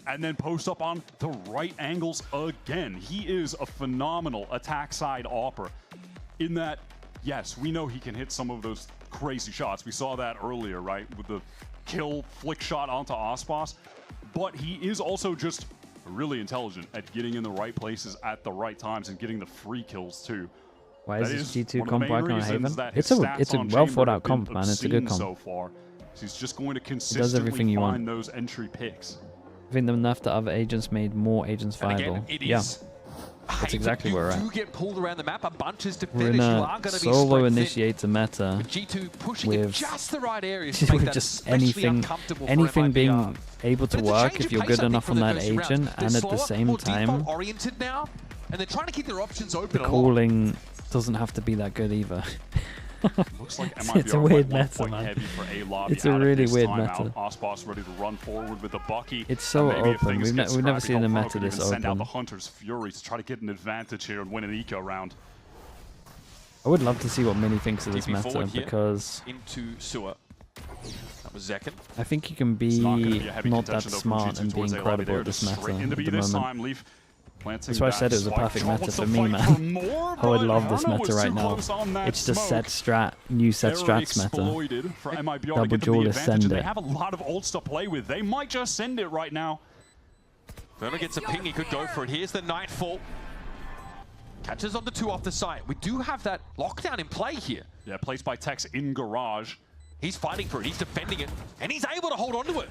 and then post up on the right angles again. He is a phenomenal attack side opera in that, yes, we know he can hit some of those crazy shots. We saw that earlier, right, with the kill flick shot onto Osboss. But he is also just really intelligent at getting in the right places at the right times and getting the free kills too. Why That is this is G2 one of the comp main working on reasons Haven? that It's his a stats on well Chamber thought out have comp, been man. It's a good obscene comp. so far. He's just going to does everything consistently you want. find those entry picks. I think the enough that other agents made more agents viable. Yeah. That's exactly where we're at. Get pulled around the map. A bunch is to We're finish. in You a are going to be solo initiates a meta G2 pushing with just the right areas to make that just especially uncomfortable for anything MIBR. being able to But it's a work change if of you're pace, good I think, enough for on the that first few agent, rounds. and at They're the slower, same more time, default oriented now, and they're trying to keep their options open the a lot. calling doesn't have to be that good either. Looks like It's a weird might meta, want man. heavy for A lobby It's a out of really this weird timeout. meta. Osboss ready to run forward with the Bucky. It's so And maybe if open. things get We've never scrappy, seen a Hope meta could this even send out open. the Hunter's Fury to try to get an advantage here and win an eco round. I would love to see what Mini thinks of this TP meta, forward here, because into sewer. That was Zekin. I think you can be not that smart and be incredible at this meta at the moment. That's why I said it was a perfect meta for me, man. I would love this meta right now. It's the set strat, new set strats meta. For MIBR to Double get them the duelist, advantage, send and they it. have a lot of ults to play with. They might just send it right now. Verno gets a ping, he could go for it. Here's the Nightfall. Catches on the 2 off the side. We do have that lockdown in play here. Yeah, placed by Tex in garage. He's fighting for it, he's defending it, and he's able to hold on to it.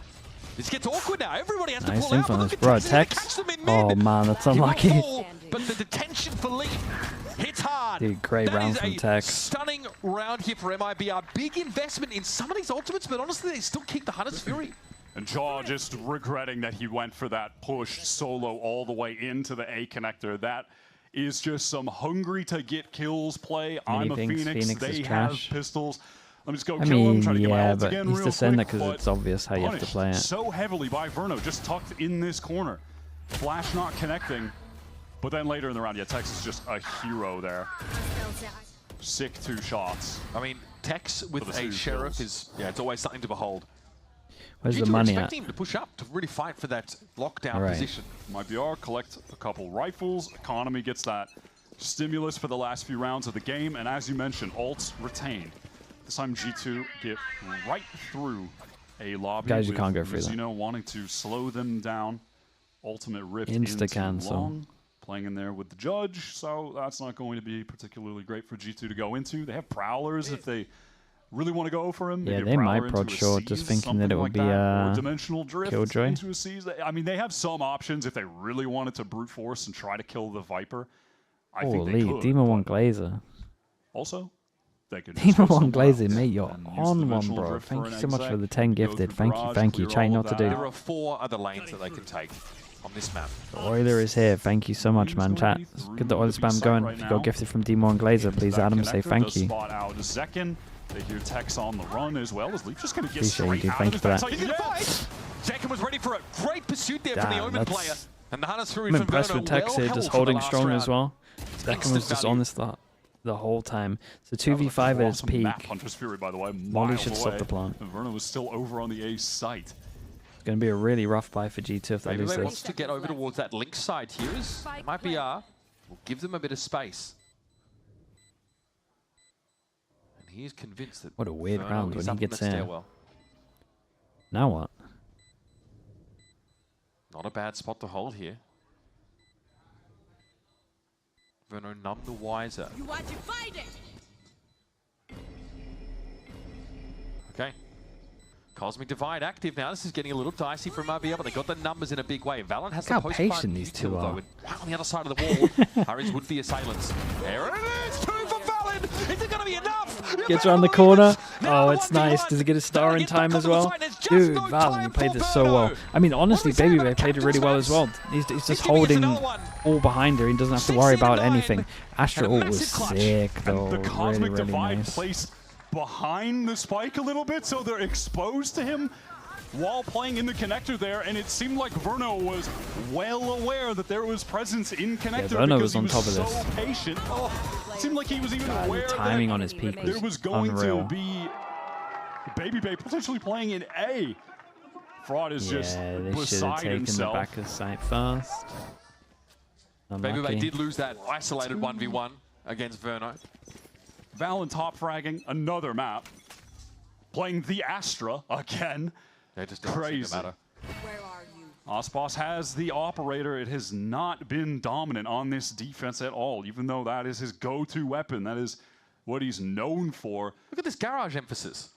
This gets awkward now. Everybody has to Nice pull out. But influence. look at Bro, Tex, he's gonna catch Tex. them in mid. Oh man, that's He will unlucky. fall, but the detention for Leaf hits hard. Dude, great round from Tex. Stunning round here for MIBR. Big investment in some of these ultimates, but honestly, they still keep the Hunter's Fury. And Jaw just regretting that he went for that push solo all the way into the A connector. That is just some hungry to get kills play. I'm a Phoenix. Phoenix They is have trash. pistols. Let me just go I kill him. mean, Try to get my yeah, ult but again he's real to send quick, it because but it's obvious how you have to punished play it. so heavily by Verno, just tucked in this corner. Flash not connecting. But then later in the round, yeah, Tex is just a hero there. Sick 2 shots. I mean, Tex with a Sheriff is, yeah, it's always something to behold. Where's G2 the money are at? expecting him to push up to really fight for that lockdown Right. position. MIBR collect a couple rifles. Economy gets that stimulus for the last few rounds of the game. And as you mentioned, ults retained. This time G2 get right through a lobby. Guys, you with can't go through that. Mizuno wanting to slow them down. Ultimate ripped Insta into cancel. long. Playing in there with the judge, so that's not going to be particularly great for G2 to go into. They have Prowlers if they really want to go for him. Yeah, Maybe a they Prowler might prod into a short, just Seize, thinking that something it would like be or Dimensional Drift Killjoy. into a Seize. I mean, they have some options if they really wanted to brute force and try to kill the Viper. I think they Holy, could. Demon 1 Glazer. Also, they could Demon just go 1 somewhere Glazer, else mate, you're and use on one, Dimensional bro. Drift Thank for you an so much exec, for the 10 go gifted. through Thank you, garage, thank you. clear Try all not of to that. do. There are 4 other lanes that they can take on this map. The Oiler is here. Thank you so much, man. Chat. Get the Oiler spam going. If you got gifted from Demon 1 Glazer, please Adam say thank you. Spot out Zekin. They hear Tex on the run as well as Leaf just going to get Appreciate you, straight dude. out Thank of you it. for That's that. how He's you gonna get it. fight! Zekin was ready for it. Great pursuit there from the Damn, Omen that's- player. And the Hunter's Fury I'm from impressed Verno with Tex well here, held just for the holding last strong round. as well. Second was just on this the whole time. So 2v5 at its Awesome peak. map, Hunter's Fury, by the way, Molly miles should away. stop the plant. And Verno was still over on the A site. It's going to be a really rough buy for G2 if they Maybe lose they want this. to get over towards that link side here as MIBR will give them a bit of space. And he's convinced that What a weird Verno round is when up he in gets that in. stairwell. Now what? Not a bad spot to hold here. Verno none the wiser. You want to fight it? Okay. Cosmic Divide active now. This is getting a little dicey from MIBR, but they got the numbers in a big way. Valorant has Look the how post-plant patient these two util, are. though, and wow, on the other side of the wall, hurries would the assailants. There it is! 2 for Valorant! Is it going to be enough? Gets around the corner. Oh, it's nice. Does he get a star in time as well? Dude, Val, you played this so well. I mean, honestly, Baby Bay played it really well as well. He's just holding all behind her. He doesn't have to worry about anything. Astra ult was sick, though. The Cosmic Really, really Divide nice. placed behind the spike a little bit, so they're exposed to him while playing in the connector there, and it seemed like Verno was well aware that there was presence in connector Verno because was on he top was of so this. patient. Oh, it seemed like he was even God, aware the timing that on his peak there was going unreal. to be Baby Bay potentially playing in A. Fraud is just Yeah, they should have beside taken himself. the back of site first. Baby Bay Unlucky. did lose that isolated 1v1 against Verno. Valen top fragging another map. Playing the Astra again. They just don't seem to matter. Where are you? Osboss has the operator. It has not been dominant on this defense at all, even though that is his go-to weapon. That is what he's known for. Look at this garage emphasis.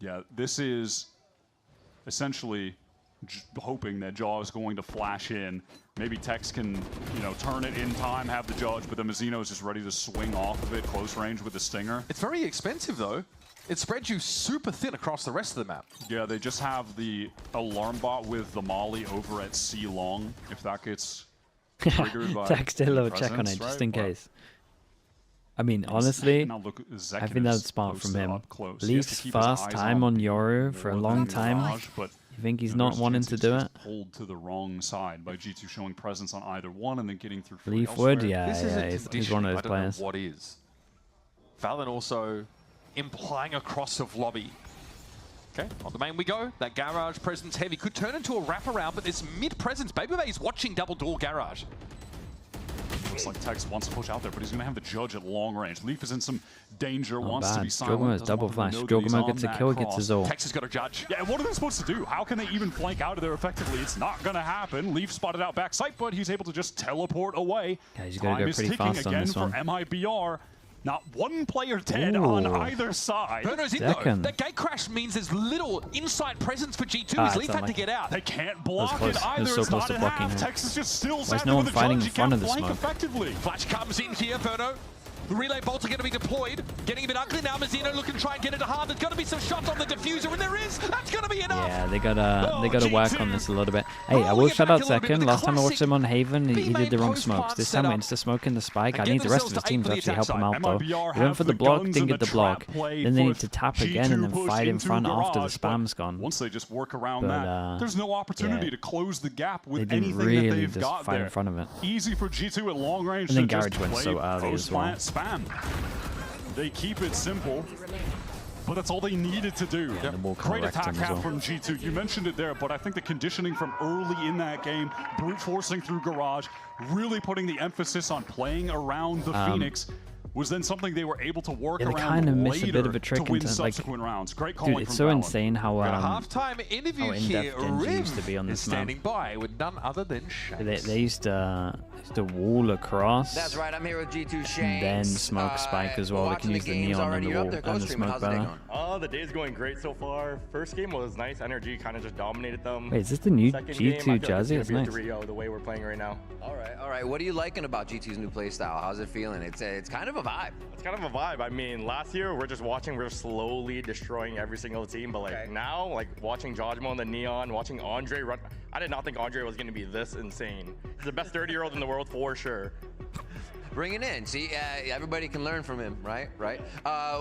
Yeah, this is essentially hoping that Jaw is going to flash in. Maybe Tex can, you know, turn it in time, have the judge, but then Mazzino is just ready to swing off of it close range with the Stinger. It's very expensive, though. It spreads you super thin across the rest of the map. Yeah, they just have the alarm bot with the Molly over at C long. If that gets triggered by Tex did a little check on it, just in case. I mean, honestly, I think that's smart from him. Leaf's fast time on Yoru for a long time. You think he's not wanting to do it? Pulled to the wrong side by G2 showing presence on either one and then getting through. Leaf would, yeah, he's one of those players. What is? Valen also implying a cross of lobby. Okay, on the main we go. That garage presence heavy could turn into a wraparound, but this mid presence, BabyBay is watching double door garage. Looks like Tex wants to push out there, but he's going to have the judge at long range. Leaf is in some danger, wants bad. to be silent. Joggermo's double flash. Joggermo gets a kill, gets his ult. Tex has got a judge. Yeah, what are they supposed to do? How can they even flank out of there effectively? It's not going to happen. Leaf spotted out backside, but he's able to just teleport away. Yeah, he's going to go pretty fast on this one. For MIBR. Not one player dead on either side. Verno's in though. That gate crash means there's little inside presence for G2 as Leaf had to get out. They can't block it either. So close to blocking him. Texas just still Why is no one fighting in front of the smoke? Flash comes in here, Verno. The relay bolts are going to be deployed. Getting a bit ugly now. Mazzino looking to try and get it to hard. There's got to be some shots on the diffuser, and there is. That's going to be enough. Yeah, they gotta work on this a little bit. Hey, I will shout out Second. Last time I watched him on Haven, he did the wrong smokes. This time we're insta-smoking the spike. I need the rest of his team to actually help him out, though. He went for the block, didn't get the block. Then they need to tap again and then fight in front after the spam's gone. Once they just work around that, there's no opportunity to close the gap with anything that they've got there. In front of it. Easy for G2 at long range. And then Garage went so early as well. Spam. They keep it simple, but that's all they needed to do. Yeah, great attack half from G2. You mentioned it there, but I think the conditioning from early in that game, brute forcing through Garage, really putting the emphasis on playing around the Phoenix, was then something they were able to work around kind of miss a bit of a trick to win into, like, subsequent rounds. Great calling dude, it's from so Valorant. insane how halftime interview here. Genji used to be on this standing by with none other than Shanks. They used to wall across. That's right. I'm here with G2 Shanks. And then smoke spike as well. They can use the neon and the wall and the smoke better. The day's going great so far. First game was nice. Energy kind of just dominated them. Wait, is this the new Second G2 game, jersey? It's It's nice. 3-0 the way we're playing right now. All right. What are you liking about G2's new play style? How's it feeling? It's kind of a vibe. It's kind of a vibe. I mean, last year we're just watching, we're slowly destroying every single team. But like now, like watching Jojmo and the Neon, watching Andre run. I did not think Andre was going to be this insane. He's the best 30-year-old in the world for sure. Bring it in. See, everybody can learn from him, right?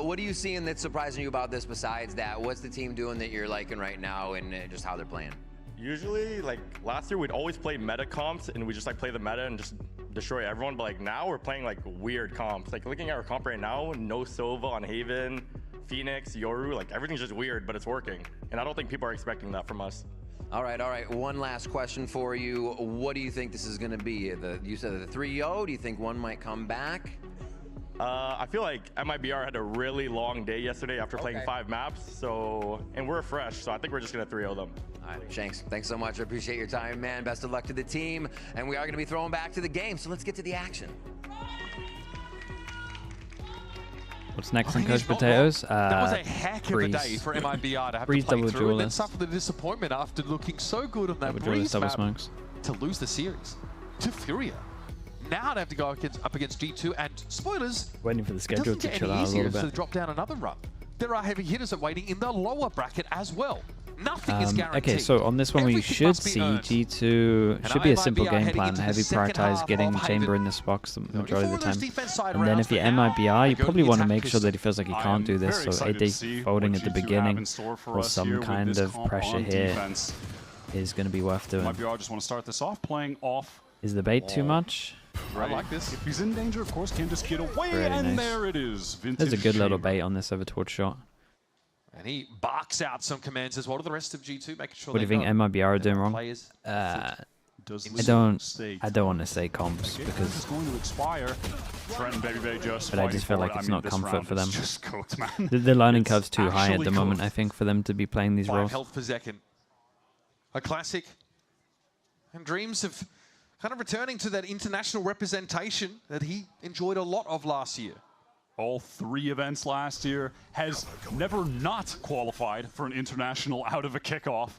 What are you seeing that's surprising you about this besides that? What's the team doing that you're liking right now and just how they're playing? Usually, like last year, we'd always play meta comps and we just like play the meta and just destroy everyone. But like now we're playing like weird comps. Like looking at our comp right now, no Sova on Haven, Phoenix, Yoru, like everything's just weird, but it's working. And I don't think people are expecting that from us. All right. One last question for you. What do you think this is going to be? You said the 3-0. Do you think one might come back? I feel like MIBR had a really long day yesterday after playing 5 maps. And we're fresh, so I think we're just going to 3-0 them. All right, Shanks, thanks so much. I appreciate your time, man. Best of luck to the team. And we are going to be throwing back to the game, so let's get to the action. What's next on Coach Potatoes? That was a heck of a day for MIBR to have to play through and then suffer the disappointment after looking so good on that Breeze map to lose the series to Furia. Now they have to go up against G2 and spoilers. Waiting for the schedule to chill out a little bit. To drop down another run. There are heavy hitters waiting in the lower bracket as well. Nothing is guaranteed. Okay, so on this one we should see G2 should be a simple game plan. Heavy prioritize getting Chamber in this box the majority of the time. And then if you're MIBR, you probably want to make sure that he feels like he can't do this. So AD folding at the beginning or some kind of pressure here is going to be worth doing. MIBR just want to start this off playing off. Is the bait too much? I like this. If he's in danger, of course, can just get away, and there it is. There's a good little bait on this over towards shot. And he barks out some commands as well to the rest of G2, making sure. What do you think MIBR are doing wrong? I don't want to say comps because it's going to expire. But I just feel like it's not comfort for them. The learning curve's too high at the moment, I think, for them to be playing these roles. 5 health per second. A classic. And dreams of kind of returning to that international representation that he enjoyed a lot of last year. All 3 events last year, has never not qualified for an international out of a kickoff.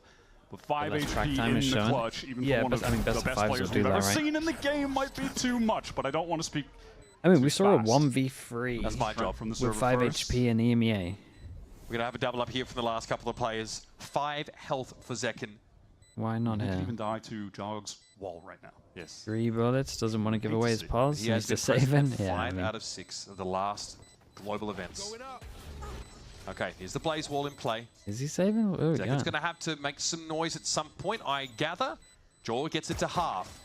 But 5 less track HP time in is the shown. clutch, even Yeah, for one but, of I mean, best the of best fives players will we've do ever that, right? seen in the game, might be too much, but I don't want to speak. I mean, we too saw a fast. 1v3 That's my job. From the with server 5 first. HP in EMEA. We're going to have a double up here from the last couple of players. 5 health for Zekken. Why not He can here? even die to Jog's wall right now. Yes. 3 bullets, doesn't want to give away his pause. He has He's been just saving. present at Yeah, 5 I mean, out of 6 of the last global events. Okay, here's the Blaze Wall in play. is he saving? Oh, Zekken's yeah. going to have to make some noise at some point, I gather. Jaw gets it to half.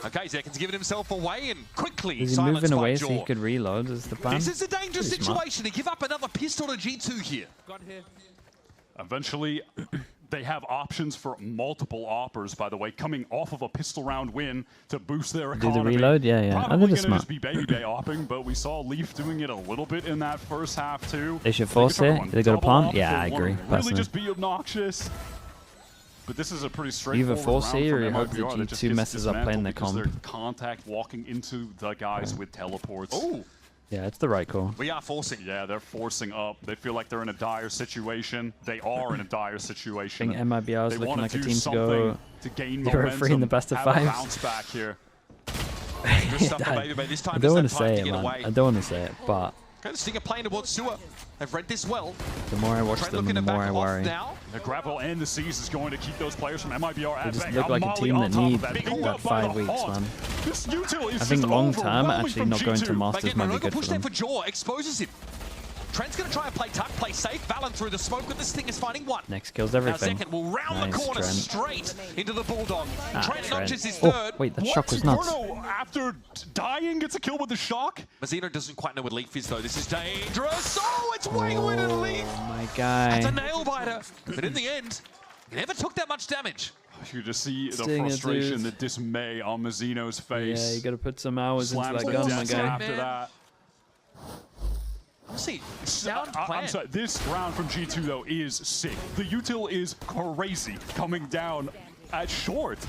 Okay, Zekken's giving himself away and quickly Is he silenced moving by away Jaw. so he could reload? Is the plan? This is a dangerous Pretty smart. situation to give up another pistol to G2 here. Eventually, they have options for multiple offers, by the way, coming off of a pistol round win to boost their Do economy. the reload? Yeah, yeah. I Probably think it's going to smart. just be Baby Day opping, but we saw Leaf doing it a little bit in that first half, too. They should They force could it. everyone They got a double plant? up, Yeah, they I wanna agree, Really personally. just be obnoxious. But this is a pretty Either straightforward force round it or from you hope MIBR the that just G2 gets messes up playing dismantled their because comp. they're contact walking into the guys with teleports. Oh. Yeah, it's the right call. We are forcing. Yeah, they're forcing up. They feel like they're in a dire situation. They are in a dire I situation. think MIBR is They looking wanna like a do team to go something to gain 0-3 in the best of have a 5s. bounce back here. Good stuff for Baby Bay. This time I there's don't no want to time say to it, get man. away. I don't want to say it, but Okay, the Stinger playing towards Sewer. They've read this well. the more I watch Trent them, looking the to more back I off worry. now. The grapple and the seize is going to keep those players from MIBR They at just bay. look like a Molly team on that top of need that. Big that up by 5 the weeks, Haunt. man. This util is I think just long term, overwhelming actually from not going to G2. Masters might be good for Push there them. for Jaw, exposes him. Trent's going to try and play tuck, play safe. Valen through the smoke, but this thing is finding one. Next kills Now everything. Zekken will round the Nice, corner Trent. straight into the Bulldog. Ah, Trent Trent. notches his Oh, third. wait, that What? shock was nuts. Bruno, after dying, gets a kill with the shock? Mazzino doesn't quite know what Leaf is, though. This is dangerous. Oh, it's winged into Leaf. Oh my That's a guy. nail biter. But in the end, he never took that much damage. You could just see the Stinger, frustration, dude. the dismay on Mazzino's face. Yeah, you got to put some hours into Slams that the gun, my desk guy. after Man. that. Honestly, sound I'm plan. sorry, this round from G2 though is sick. The util is crazy coming down at short.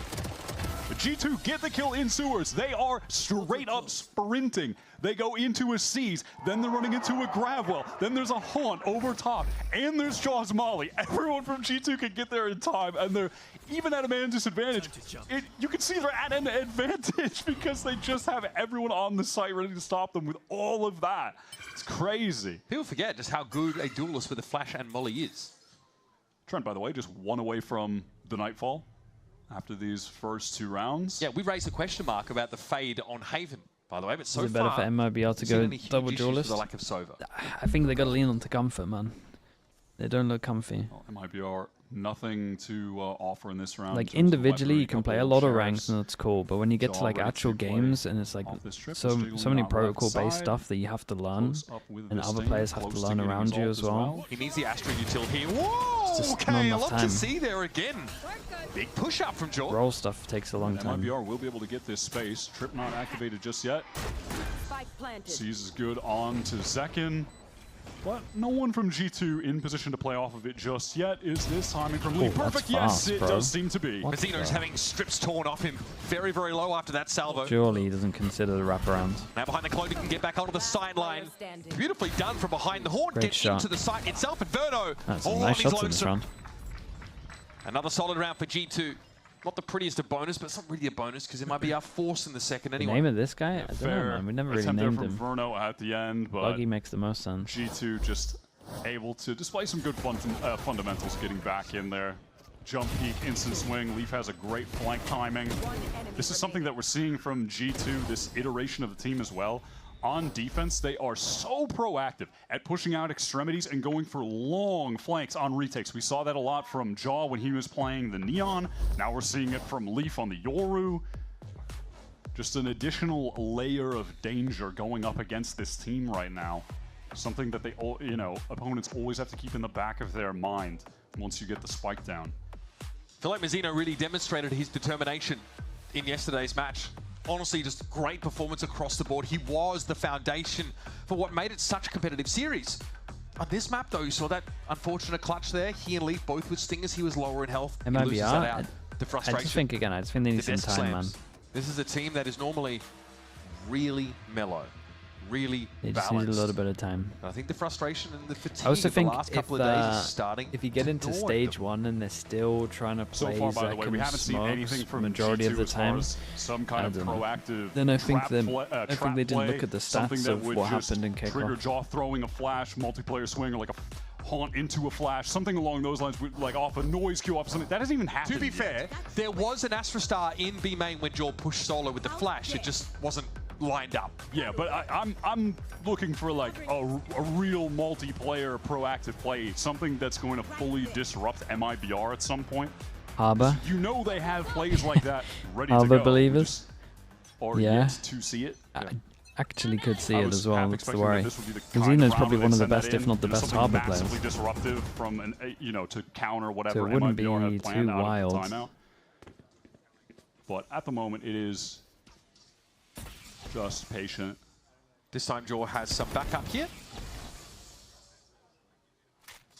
The G2 get the kill in sewers. They are straight up sprinting. They go into a seize, then they're running into a grab well, then there's a haunt over top, and there's Jaws Molly. Everyone from G2 can get there in time, and they're even at a man disadvantage. You can see they're at an advantage because they just have everyone on the site ready to stop them with all of that. It's crazy. People forget just how good a duelist with a flash and molly is. Trent, by the way, just one away from the Nightfall after these first 2 rounds. Yeah, we raised a question mark about the fade on Haven, by the way, but so Is it better far, for MIBR to we've seen go any huge double issues duelist? with the lack of Sova. I think they got to lean onto comfort, man. They don't look comfy. MIBR, nothing to offer in this round. Like in terms of individually, weaponry, you can play a couple lot of sheriffs. ranks and that's cool. But when you get to like Already actual to play games and it's like off this trip, so it's many jiggling out left protocol-based side. stuff that you have to learn, Close up with and this other thing, players have close to to learn getting around you ult as as well. well. He needs the Astra util here. Whoa! just Okay, not a enough lot time. to see there again. Big push up from Jaw. Roll stuff takes a long time. MIBR will be able to get this space. Trip not activated just yet. Seize is good on to Zekken. But no one from G2 in position to play off of it just yet. Is this timing from Lee Oh, that's perfect? Yes, fast, it bro. does seem to be. What Mazzino's the- having strips torn off him very, very low after that salvo. Surely he doesn't consider the wraparound. Now behind the cloak, he can get back onto the sideline. Beautifully done from behind the horn. Great Get shot. into the site itself, and Verno. That's all some on nice his shots in this lonesome. round. Another solid round for G2. Not the prettiest of bonus, but it's not really a bonus because it might be our force in the second The anyway. name of this guy? I don't know, Fair man. We never really attempt there named from him. Verno at the end, but Buggy makes the most sense. G2 just able to display some good fundamentals, getting back in there. Jump peek, instant swing. Leaf has a great flank timing. This is something that we're seeing from G2, this iteration of the team as well. On defense, they are so proactive at pushing out extremities and going for long flanks on retakes. We saw that a lot from Jaw when he was playing the Neon. Now we're seeing it from Leaf on the Yoru. Just an additional layer of danger going up against this team right now. Something that they, opponents always have to keep in the back of their mind once you get the spike down. I feel like Mazzino really demonstrated his determination in yesterday's match. Honestly, just great performance across the board. He was the foundation for what made it such a competitive series. On this map, though, you saw that unfortunate clutch there. He and Leaf both with stingers. He was lower in health. He loses that MIBR, out. The I frustration. just think again, I just think they need The some desk time, man. slams. This is a team that is normally really mellow. really They just balanced. need a little bit of time. And I think the frustration and the fatigue I also of the think last couple of days is starting. if you get into to gnaw at stage them. 1 and they're still trying to So play far, by the way, we Zek haven't seen anything smokes from majority G2 of the as far time. as some kind of proactive. Then I think trap them. play- I think trap they didn't play, look at the something stats that of would what just happened in trigger kickoff. jaw throwing a flash, multiplayer swing, or like a haunt into a flash, something along those lines, with like off a noise cue, off something that hasn't even happened. To be yet. fair, there was an Astra Star in B main when Jaw pushed solo with the flash. It just wasn't lined up. Yeah, but I'm looking for like a real multiplayer proactive play, something that's going to fully disrupt MIBR at some point. Harbor. You know they have plays like that ready to Harbor go. believers. Or Yeah. yet to see it. I actually could see I it was as well. half That's the expecting that worry. this would be the kind of Zeno's round probably where one of they the send that best, if in, not the best something Harbor players. massively disruptive from an, to counter whatever So it wouldn't MIBR be had planned too out wild. of the timeout. But at the moment, it is just patient. This time Jaw has some backup here.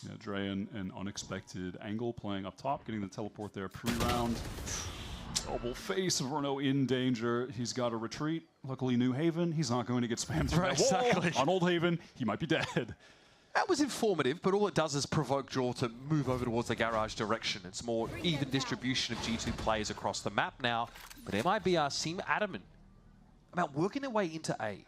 Yeah, Dre an unexpected angle playing up top, getting the teleport there pre-round. Double face, Verno in danger. He's got to retreat. Luckily, New Haven, he's not going to get spammed through Right, that wall. exactly. On Old Haven, he might be dead. That was informative, but all it does is provoke Jaw to move over towards the garage direction. It's more even distribution of G2 players across the map now, but MIBR seem adamant about working their way into A.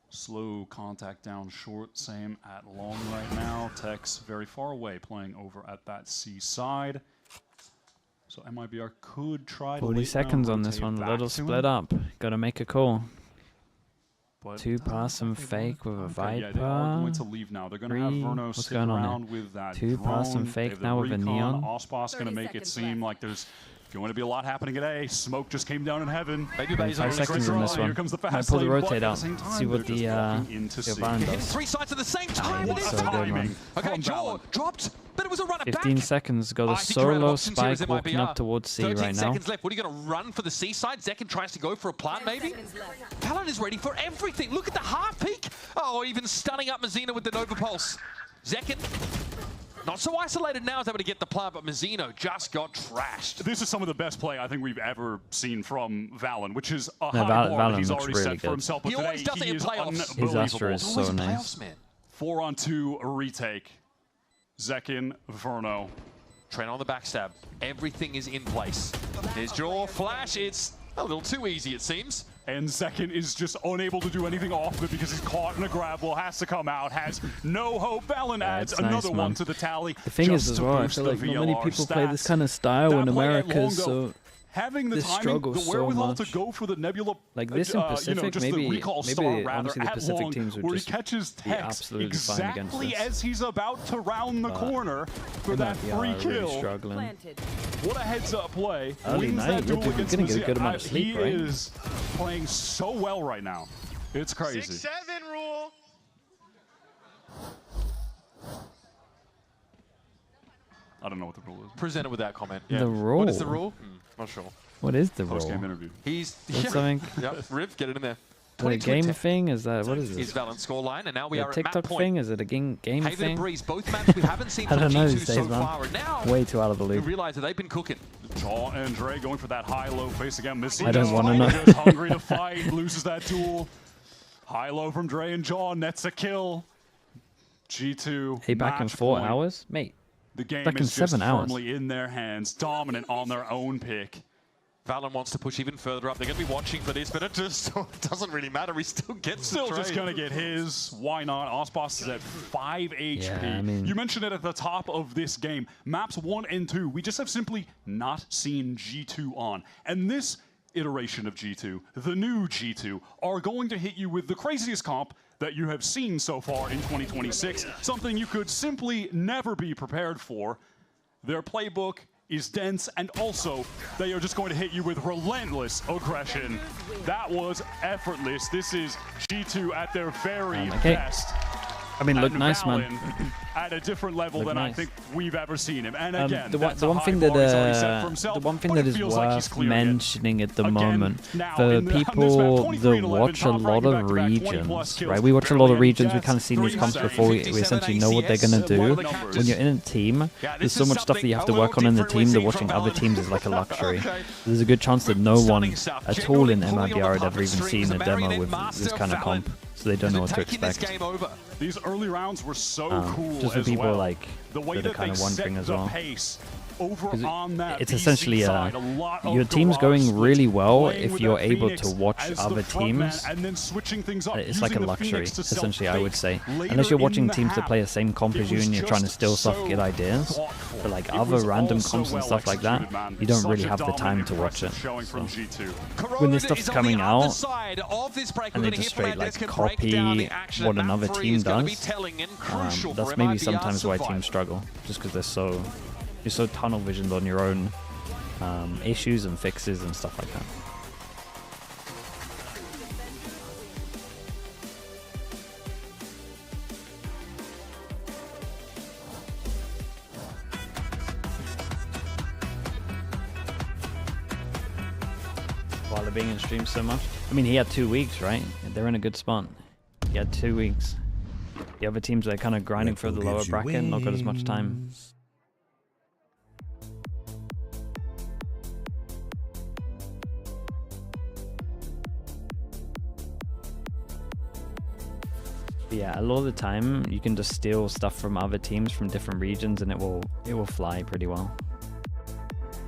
Slow contact down short, same at long right now. Tex very far away, playing over at that C side. So MIBR could try to 40 seconds on this one, a little split up. Gotta make a call. But 2 pass and fake with a Viper. Yeah, they are going to leave now. They're going to have 3. Verno What's stick going on around there? with that 2 pass and drone. They fake have now the with a recon. neon. Ospas going to make it seem like there's going to be a lot happening at A. Smoke just came down in heaven. Maybe Bay's 5 seconds on this one. Here comes the Might fast pull the lane, but rotate at out. the same time, See what they're the just walking into C. Valorant Hitting does. 3 sides at the same time. That's It is so good, timing. man. Okay, Jaw dropped, but it was a runner 15 back. seconds. Got I a think you're out of solo options here as spike walking MIBR. up towards C 13 right now. seconds left. What are you going to run for the C side? Zekin tries to go for a plant, maybe? Valorant is ready for everything. Look at the half peak. Oh, even stunning up Mazino with the Nova Pulse. Zekin, not so isolated now, is able to get the plant, but Mazino just got trashed. This is some of the best play I think we've ever seen from Valen, which is a No, high bar that he's Valen looks already really set for good. himself. But He always today, does it he in is playoffs. His Astra is so Always in nice. playoffs, man. 4-on-2 retake. Zekin, Verno. Trent on the backstab. Everything is in place. There's Jaw flash. It's a little too easy, it seems. And Zekin is just unable to do anything off of it because he's caught in a grapple, has to come out, has no hope. Valen adds it's another nice, one man. to the tally. The thing is just as to well, I boost feel the like not many VLR people play this stats. kind of style That in play at America, Longo, so having the this timing, struggles the so wherewithal much. to go for the Nebula, Like this in Pacific, just maybe- the recall maybe star rather honestly the at Pacific long, teams would where he just catches be Tex absolutely fine against exactly this. as he's about to round the But corner for that MIBR free are really kill. struggling. What a heads-up play. Early Wins night, that duel you're against gonna get a good Mazino. amount of sleep, He right? is playing so well right now. It's crazy. 6-7 rule. I don't know what the rule is. Presented with that comment. The Yeah. rule. What is the rule? Not sure. What is the rule? Post-game interview. He's What's something? Yep. Riv, get it in there. The game thing is that what is Is this? Valent scoreline, and now we The are at TikTok map point. thing? Is it a game Haven thing? and Breeze, both maps we haven't seen I from don't know G2 these days, so man. far, and now Way too out of the we loop. realize that they've been cooking. Jaw and Dre going for that high-low face again. Missing. I don't wanna know. Just hungry to fight. Loses that duel. High-low from Dre and Jaw. Nets a kill. G2. Hey, back in match 4 point. hours, mate. The game back in is just 7 hours. firmly in their hands. Dominant on their own pick. Valent wants to push even further up. They're going to be watching for this, but it just doesn't really matter. He still gets Still the just trade. going to get his. Why not? Ospas is at 5 HP. Yeah, I mean- You mentioned it at the top of this game. Maps 1 and 2, we just have simply not seen G2 on. And this iteration of G2, the new G2, are going to hit you with the craziest comp that you have seen so far in 2026. Something you could simply never be prepared for. Their playbook is dense, and also they are just going to hit you with relentless aggression. That was effortless. This is G2 at their very Okay. best. I mean, look and nice, man. Valen at a different level Look than nice. I think we've ever seen him. And again, the that's one a thing high that bar he's already set for himself, the one thing but that it is feels like he's worth clearing it. mentioning at the Again, moment now for in this people match, that 23-11, watch a top lot ranking of back-to-back, 20+ regions, kills, right? We watch a lot of barely regions. We deaths, kind of seen these 3 comps before. We essentially know what they're gonna do. When you're in a team, there's so much stuff that you have to work on in the team that watching other teams is like a luxury. There's a good chance that no one at all in MIBR had ever even seen a demo with this kind of comp, so they don't know what to expect. These early rounds were so cool just for as people well. like The way that are kind of wondering as well. Over on that It's PC essentially side, a lot of your team's garage going splits, really well playing if with you're that able Phoenix to watch as other the front man teams. and then switching things up, It's like a using the luxury, Phoenix to essentially, I would say. self-fake. Unless you're Later watching in the teams that half, play the same comp it as you was and you're trying to just steal stuff, so get ideas. thoughtful. But like It other was random all so comps and well stuff like that, executed, man. you don't Such really a have the time dominant, to watch it. impressive showing from So. G2. When this stuff's coming out, and they just straight like copy what another team does, that's maybe sometimes why teams struggle, just because you're so tunnel visioned on your own issues and fixes and stuff like that. While they're being in stream so much. I mean, he had 2 weeks, right? They're in a good spot. He had 2 weeks. The other teams are kind of grinding for the lower bracket, not got as much time. But yeah, a lot of the time you can just steal stuff from other teams from different regions, and it will fly pretty well.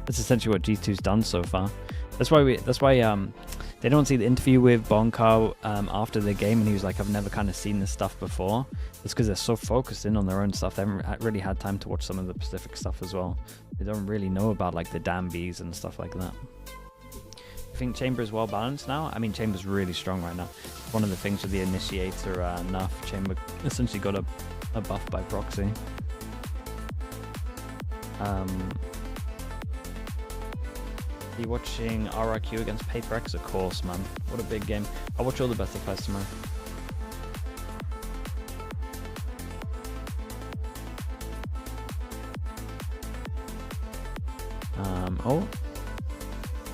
That's essentially what G2's done so far. That's why they don't see the interview with Bonka after the game, and he was like, I've never kind of seen this stuff before. It's because they're so focused in on their own stuff. They haven't really had time to watch some of the Pacific stuff as well. They don't really know about like the Danbies and stuff like that. I think Chamber is well balanced now. I mean, Chamber's really strong right now. One of the things with the Initiator nerf, Chamber essentially got a buff by proxy. Are you watching RRQ against Paper X? Of course, man. What a big game. I'll watch all the best of fights tomorrow. Oh.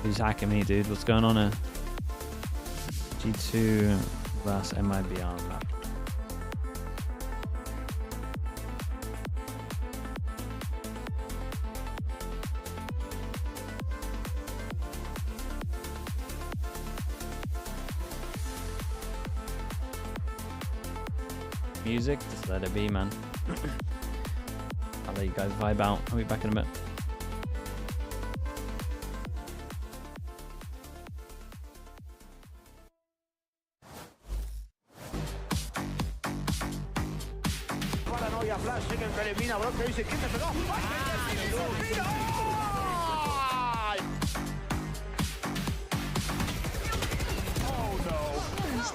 Who's hacking me, dude? What's going on here? G2 versus MIBR map. Music, just let it be, man. I'll let you guys vibe out. I'll be back in a bit. Paranoia, flash, que elimina, bro, que dice, ¿quién te pegó? Oh no. He's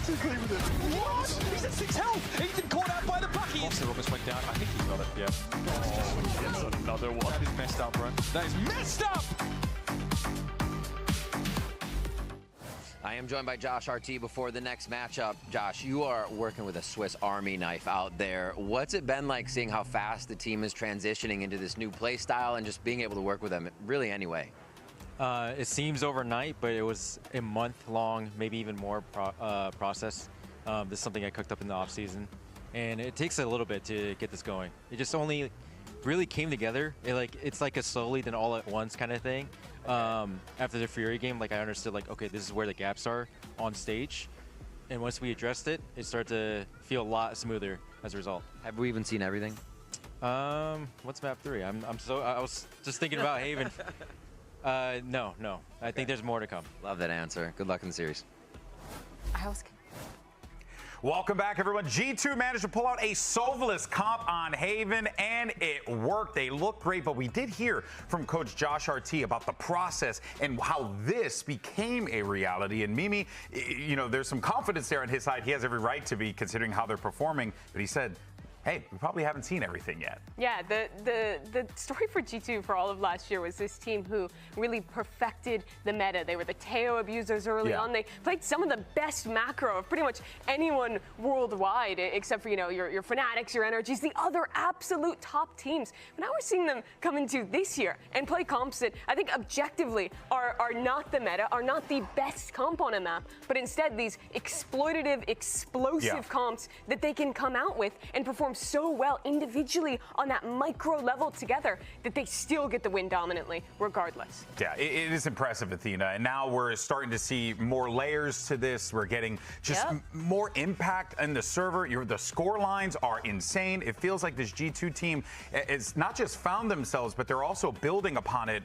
too clean with it. What? He's at 6 health. Ethan caught out by the bucket. Monster almost went down. I think he's got it, yeah. Oh, gets another one. That is messed up, bro. That is messed up! I am joined by Josh RT before the next matchup. Josh, you are working with a Swiss Army knife out there. What's it been like seeing how fast the team is transitioning into this new play style and just being able to work with them really anyway? It seems overnight, but it was a month-long, maybe even more process. This is something I cooked up in the off-season, and it takes a little bit to get this going. It just only really came together. It's like a slowly then all at once kind of thing. After the Fury game, like I understood, like, okay, this is where the gaps are on stage, and once we addressed it, it started to feel a lot smoother as a result. Have we even seen everything? What's map 3? I was just thinking about Haven. No. I think there's more to come. Love that answer. Good luck in the series. Welcome back, everyone. G2 managed to pull out a solveless comp on Haven, and it worked. They look great, but we did hear from Coach Josh RT about the process and how this became a reality. And Mimi, you know, there's some confidence there on his side. He has every right to be, considering how they're performing. But he said, hey, we probably haven't seen everything yet. Yeah, the story for G2 for all of last year was this team who really perfected the meta. They were the Teo abusers early on. They played some of the best macro of pretty much anyone worldwide, except for, your FNATICs, your Energies, the other absolute top teams. But now we're seeing them come into this year and play comps that I think objectively are not the meta, are not the best comp on a map, but instead these exploitative, explosive comps that they can come out with and perform so well individually on that micro level together that they still get the win dominantly regardless. Yeah, it is impressive, Athena. And now we're starting to see more layers to this. We're getting just more impact in the server. The score lines are insane. It feels like this G2 team is not just found themselves, but they're also building upon it,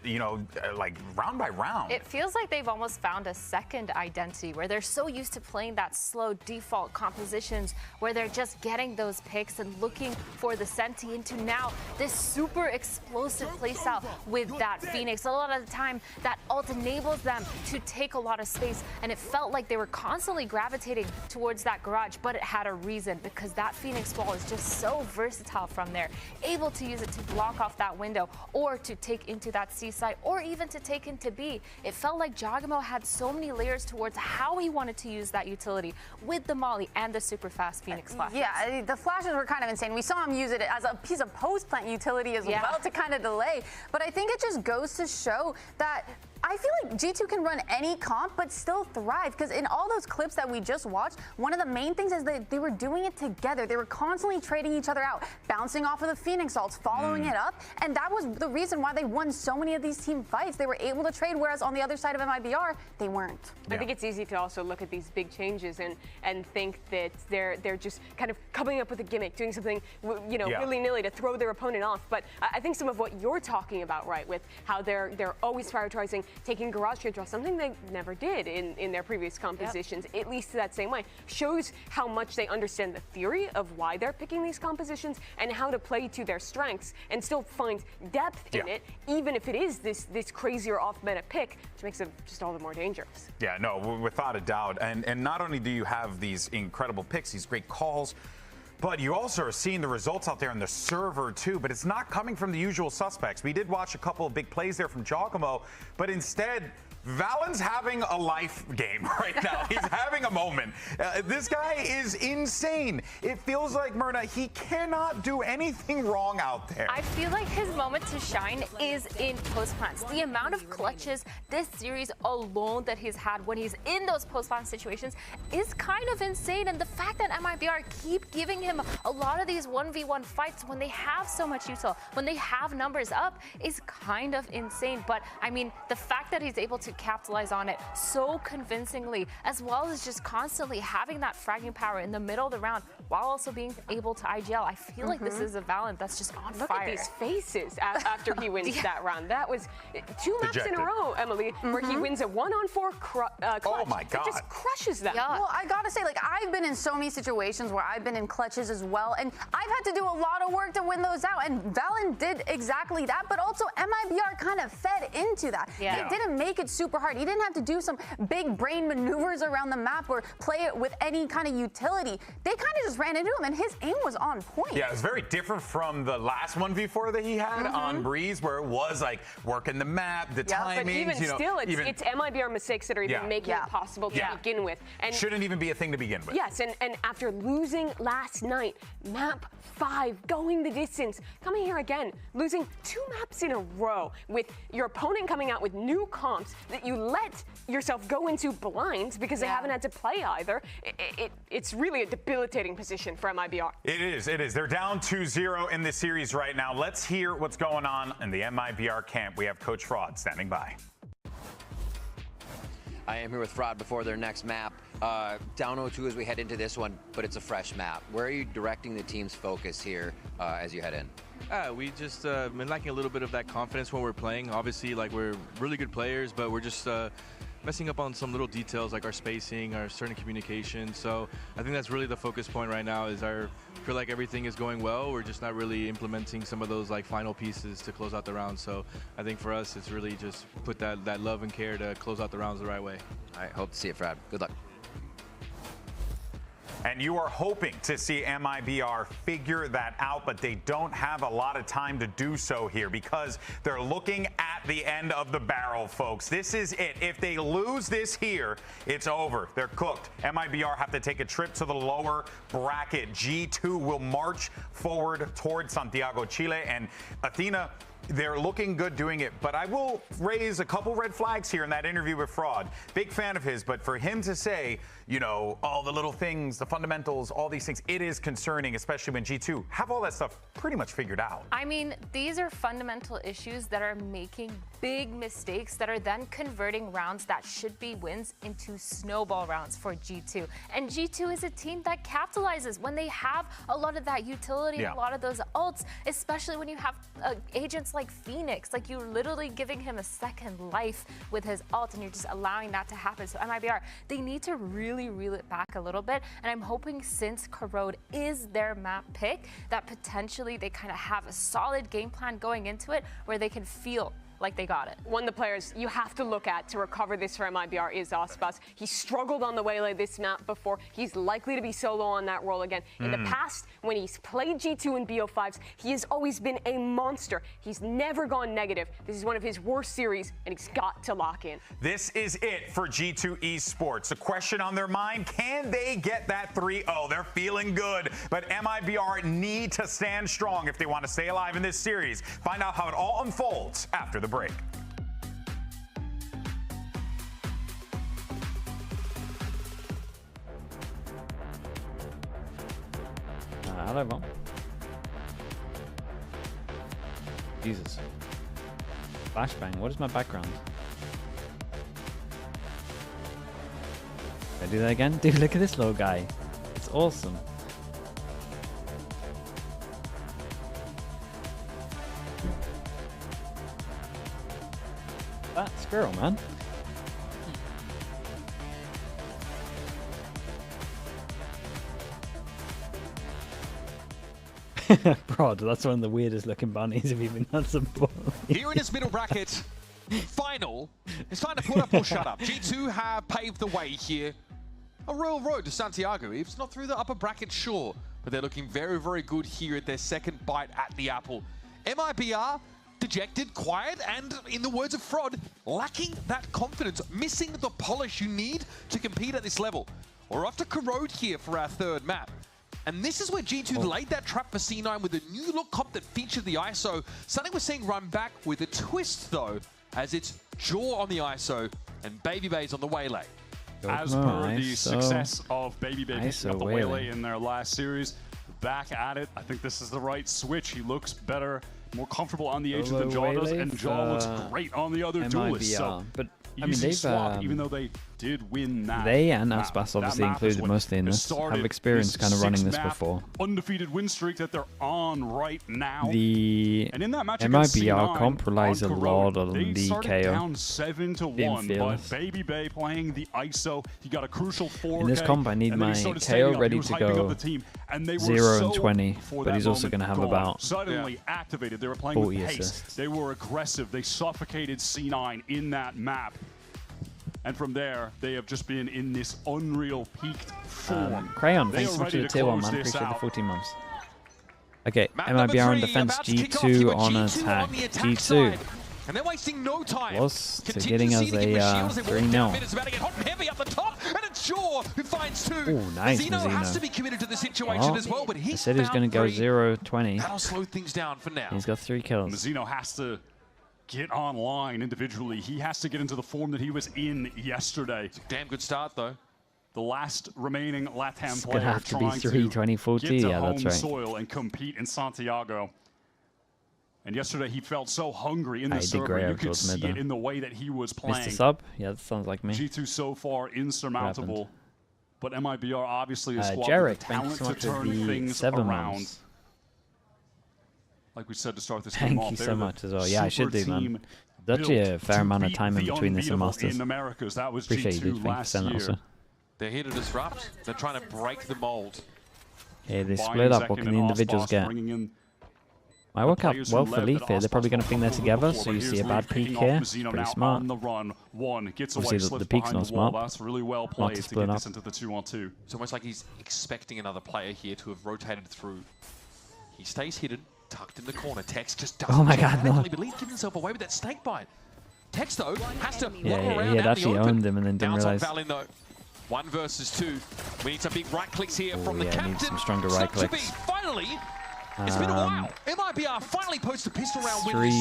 like round by round. It feels like they've almost found a second identity where they're so used to playing that slow default compositions where they're just getting those picks and looking for the Senti into now this super explosive playstyle with that Phoenix. A lot of the time that ult enables them to take a lot of space, and it felt like they were constantly gravitating towards that garage, but it had a reason because that Phoenix wall is just so versatile from there, able to use it to block off that window or to take into that C site or even to take into B. It felt like Jogamo had so many layers towards how he wanted to use that utility with the Molly and the super fast Phoenix flashes. Yeah, the flashes were kind of insane. We saw him use it as a piece of post-plant utility as well to kind of delay. But I think it just goes to show that I feel like G2 can run any comp but still thrive, because in all those clips that we just watched, one of the main things is that they were doing it together. They were constantly trading each other out, bouncing off of the Phoenix ults, following it up, and that was the reason why they won so many of these team fights. They were able to trade, whereas on the other side of MIBR, they weren't. I think it's easy to also look at these big changes and think that they're just kind of coming up with a gimmick, doing something willy-nilly to throw their opponent off. But I think some of what you're talking about, right, with how they're always prioritizing taking garage trade draw, something they never did in their previous compositions, at least that same way, shows how much they understand the theory of why they're picking these compositions and how to play to their strengths and still find depth in it, even if it is this crazier off-meta pick, which makes it just all the more dangerous. Yeah, no, without a doubt. And not only do you have these incredible picks, these great calls, but you also are seeing the results out there on the server too, but it's not coming from the usual suspects. We did watch a couple of big plays there from Jogamo, but instead, Valen's having a life game right now. He's having a moment. This guy is insane. It feels like, Myrna, he cannot do anything wrong out there. I feel like his moment to shine is in post-plants. The amount of clutches this series alone that he's had when he's in those post-plant situations is kind of insane. And the fact that MIBR keep giving him a lot of these 1v1 fights when they have so much util, when they have numbers up, is kind of insane. But, I mean, the fact that he's able to capitalize on it so convincingly, as well as just constantly having that fragging power in the middle of the round while also being able to IGL. I feel like this is a Valorant that's just on Look fire. At these faces after he wins that round. That was 2 maps in a row, Emily, where he wins a 1-on-4 clutch. Oh my God. It just crushes them. Well, I gotta say, like, I've been in so many situations where I've been in clutches as well, and I've had to do a lot of work to win those out, and Valen did exactly that, but also MIBR kind of fed into that. They didn't make it super hard. He didn't have to do some big brain maneuvers around the map or play it with any kind of utility. They kind of just ran into him, and his aim was on point. Yeah, it was very different from the last 1v4 that he had on Breeze, where it was like working the map, the timings. But even still, it's MIBR mistakes that are even making it possible to begin with. And shouldn't even be a thing to begin with. Yes, and after losing last night, map 5, going the distance, coming here again, losing 2 maps in a row with your opponent coming out with new comps that you let yourself go into blind because they haven't had to play either. It's really a debilitating position for MIBR. It is. They're down 2-0 in this series right now. Let's hear what's going on in the MIBR camp. We have Coach Fraud standing by. I am here with Fraud before their next map. Down 0-2 as we head into this one, but it's a fresh map. Where are you directing the team's focus here as you head in? We just been lacking a little bit of that confidence when we're playing. Obviously, like, we're really good players, but we're just messing up on some little details like our spacing, our certain communication. So I think that's really the focus point right now. Is feel like everything is going well. We're just not really implementing some of those like final pieces to close out the round. So I think for us, it's really just put that love and care to close out the rounds the right way. All right, hope to see it, Fraud. Good luck. And you are hoping to see MIBR figure that out, but they don't have a lot of time to do so here because they're looking at the end of the barrel, folks. This is it. If they lose this here, it's over. They're cooked. MIBR have to take a trip to the lower bracket. G2 will march forward towards Santiago, Chile, and Athena, they're looking good doing it, but I will raise a couple red flags here in that interview with Fraud. Big fan of his, but for him to say, you know, all the little things, the fundamentals, all these things, it is concerning, especially when G2 have all that stuff pretty much figured out. I mean, these are fundamental issues that are making big mistakes that are then converting rounds that should be wins into snowball rounds for G2. And G2 is a team that capitalizes when they have a lot of that utility and a lot of those ults, especially when you have agents like Phoenix. Like, you're literally giving him a second life with his ult, and you're just allowing that to happen. So MIBR, they need to really reel it back a little bit. And I'm hoping, since Corrode is their map pick, that potentially they kind of have a solid game plan going into it where they can feel like they got it. One of the players you have to look at to recover this for MIBR is Aspas. He struggled on the Waylay this map before. He's likely to be solo on that role again. In the past, when he's played G2 and BO5s, he has always been a monster. He's never gone negative. This is one of his worst series, and he's got to lock in. This is it for G2 ESPORTS. A question on their mind, can they get that 3-0? They're feeling good, but MIBR need to stand strong if they want to stay alive in this series. Find out how it all unfolds after the break. Hello, everyone. Jesus. Flashbang, what is my background? Can I do that again? Dude, look at this little guy. It's awesome. That squirrel, man. Prod, that's one of the weirdest looking bunnies I've even had some fun. Here in this middle bracket, final, it's time to put up or shut up. G2 have paved the way here. A royal road to Santiago. It's not through the upper bracket, sure, but they're looking very, very good here at their second bite at the apple. MIBR, dejected, quiet, and in the words of Fraud, lacking that confidence, missing the polish you need to compete at this level. We're off to Corrode here for our third map. And this is where G2 laid that trap for C9 with a new look comp that featured the ISO. Something we're seeing run back with a twist, though, as it's Jaw on the ISO and Baby Bay's on the Waylay. As per the success of Baby Bay picking up the Waylay in their last series, back at it. I think this is the right switch. He looks better, more comfortable on the agent than Jaw does, and Jaw looks great on the other duelists. So, but I mean, they've even though they did win that. They and Aspas obviously included mostly in this, have experience kind of running this before. Undefeated win streak that they're on right now. And in that match MIBR comp relies a lot on the KO. Down 7-1, but Baby Bay playing the ISO. He got a crucial 4K. In this comp, I need my KO ready to go 0 and 20, but he's also going to have about suddenly activated. They were playing 40 with pace. assists. They were aggressive. They suffocated C9 in that map. And from there, they have just been in this unreal peaked form. Crayon, thanks so much for the tier 1, man. Appreciate the 14 months. Okay, MIBR on defense, G2 on attack. G2 and they're wasting no time. Close to getting us a 3-0. Heavy up the top, and it's Jaw who finds 2. Oh, nice, Zeno has to be committed to the situation as well, but he said he's going to go 0-20. That'll slow things down for now. He's got 3 kills. Mazzino has to get online individually. He has to get into the form that he was in yesterday. It's a damn good start, though. The last remaining LATAM It's player gonna have to be trying 3-20-40. to get to Yeah, home that's right. soil and compete in Santiago. And yesterday he felt so hungry in the He did server. great You over could towards see mid, it though. in the way that he was playing. Missed a sub? Yeah, that sounds like me. G2 so far insurmountable. But MIBR obviously a squad Jarek, with the talent thanks so to much for turn the things 7 around. months. Like we said to start this game off, Thank you they're so the much as well. Yeah, I should do, super man. team There's actually a built fair to amount of beat time in the between this and unbeatable Masters. in Americas. That was Appreciate you, G2 dude. Thanks for last that year. also. They're here to disrupt. They're trying to break the mold. Okay, they Buying split up. What second can the and individuals Ospas get? bringing in Might work out well for Leaf here. They're probably going to think they're together, so you see a bad peek here. Pretty smart. Obviously, the peek's not smart. That's really well played to get this into the 2-on-2. It's almost like he's expecting another player here to have rotated through. He stays hidden, tucked in the corner. Tex just doesn't. Oh my God, no. But Leaf giving himself away with that snake bite. Tex, though, has to Yeah, he had actually owned him and then didn't realize. Valin, though. 1 versus 2. We need some big right clicks here from the captain. Need some stronger right clicks. Finally, it's been a while. MIBR finally posts a pistol round win this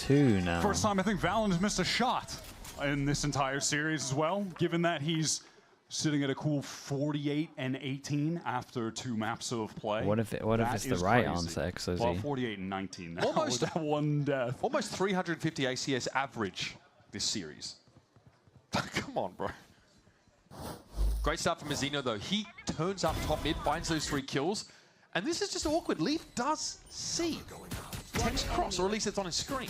series. 3-2 now. First time I think Valin has missed a shot in this entire series as well, given that he's sitting at a cool 48-18 after 2 maps of play. What if it's the right answer, XOZ? Well, 48-19 now. Almost with that 1 death. Almost 350 ACS average this series. Come on, bro. Great start from Mazzino, though. He turns up top mid, finds those 3 kills. And this is just awkward. Leaf does see Tex cross, or at least it's on his screen.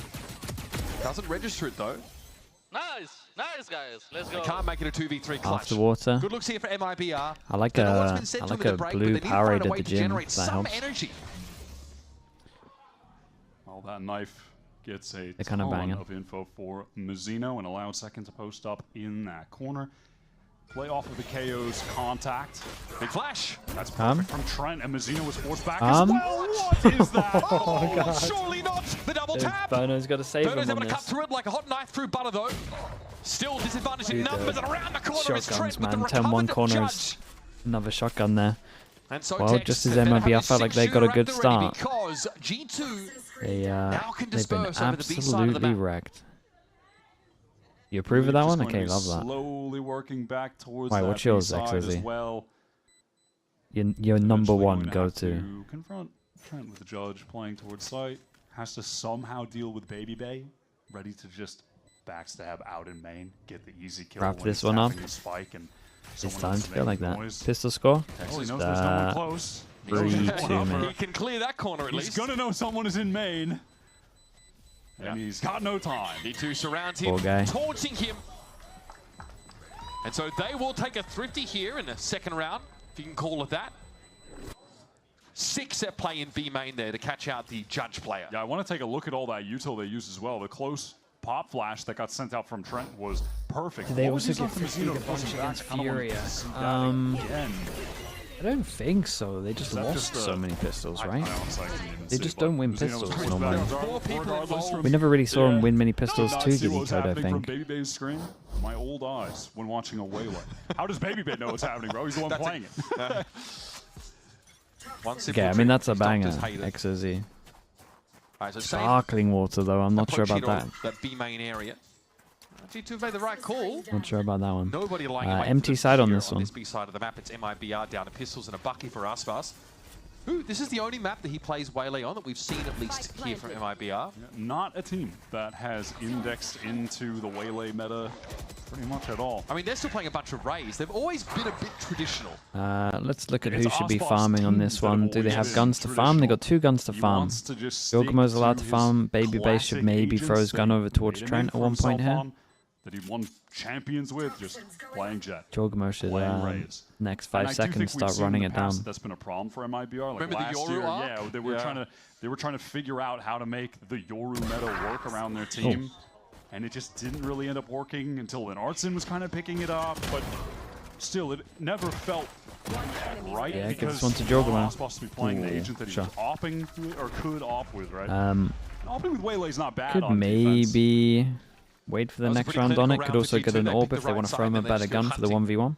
Doesn't register it, though. Nice, guys. Let's go. They can't make it a 2v3 clutch. After water. Good looks here for MIBR. I like a blue Powerade at the gym. That helps. Well, that knife gets a kind of ton of info for Mazzino and allowed second to post up in that corner. Play off of the KO's contact. Big flash. That's perfect from Trent, and Mazzino was forced back as well. What is that? Oh, God. Surely not. The double tap. Bono's got to save him on able this. to cut through it like a hot knife through butter, though. Still disadvantaged in numbers, and around the corner is Trent with the Turn 1 corner judge. is another shotgun there. And so well, just as MIBR felt like they got a good start, G2 they've been absolutely wrecked. You approve of that one? Okay, love that. Slowly working back towards Right, what's yours, XOZ? Well. Your number 1 go-to. Confront Trent with the judge playing towards site. Has to somehow deal with Baby Bay. Ready to just backstab out in main. Get the easy kill. Wrap this one up. Spike and it's time to feel like that. Pistol score? Oh, he knows there's no one close. 3-2, man. He can clear that corner at least. He's gonna know someone is in main. And he's got no time. G2 surrounds him, taunting him. And so they will take a thrifty here in the second round, if you can call it that. 6 at play in B main there to catch out the judge player. Yeah, I want to take a look at all that util they used as well. The close pop flash that got sent out from Trent was perfect. Did they also get 50 a bunch against Furia? I don't think so. They just lost so many pistols, right? They just don't win pistols normally. We never really saw them win many pistols too, Giddy Code, I think. From Baby Bay's screen, my old eyes when watching a Waylay. How does Baby Bay know what's happening, bro? He's the one playing it. Okay, I mean, that's a banger, XOZ. Sparkling water, though. I'm not sure about that. That B main area. G2 made the right call. Not sure about that one. Nobody empty side on this one. This B side of the map, it's MIBR down to pistols and a bucky for Asfas. This is the only map that he plays Waylay on that we've seen at least here from MIBR. Yeah, not a team that has indexed into the Waylay meta pretty much at all. I mean, they're still playing a bunch of Rays. They've always been a bit traditional. Let's look at who should be farming on this one. Do they have guns to farm? They got 2 guns to farm. Yokomo's allowed to farm. Baby Bay should maybe throw his gun over towards Trent at one point here. That he won champions with, just playing Jet. Jorgamo should, next 5 seconds, start running it down. That's been a problem for MIBR. Like Remember last the Yoru year, arc? yeah, they were trying to figure out how to make the Yoru meta work around their team, and it just didn't really end up working until then. Artson was kind of picking it up, but still, it never felt right. Yeah, because give this one to Jorgamo. was supposed to be playing the agent that he was opping or could off with, right? Opping with Waylay is not bad. Could on maybe defense. Wait for the next round on it. Could also get an orb if they want to throw him a better gun for the 1v1.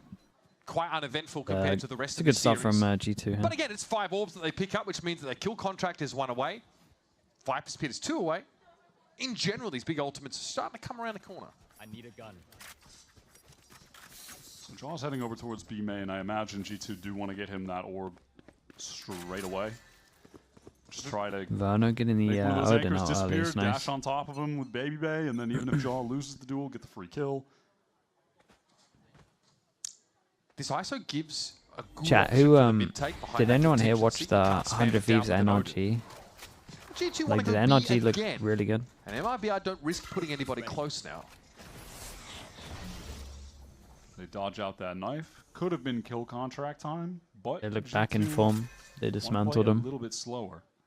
Quite uneventful compared to the rest it's a of the good start from series. G2 here. But again, it's 5 orbs that they pick up, which means that their kill contract is 1 away. Viper's Pit is 2 away. In general, these big ultimates are starting to come around the corner. I need a gun. So Jaw's heading over towards B main. I imagine G2 do want to get him that orb straight away. Just try to Verno getting the Odin out early is nice. Dash on top of him with Baby Bay, and then even if Jaw loses the duel, get the free kill. This ISO gives a good Chat, did anyone here watch the 100 Thieves NRG? Like, did NRG look really good? And MIBR don't risk putting anybody close now. They dodge out that knife. Could have been kill contract time, but They look back in form. They dismantled him. A little bit slower.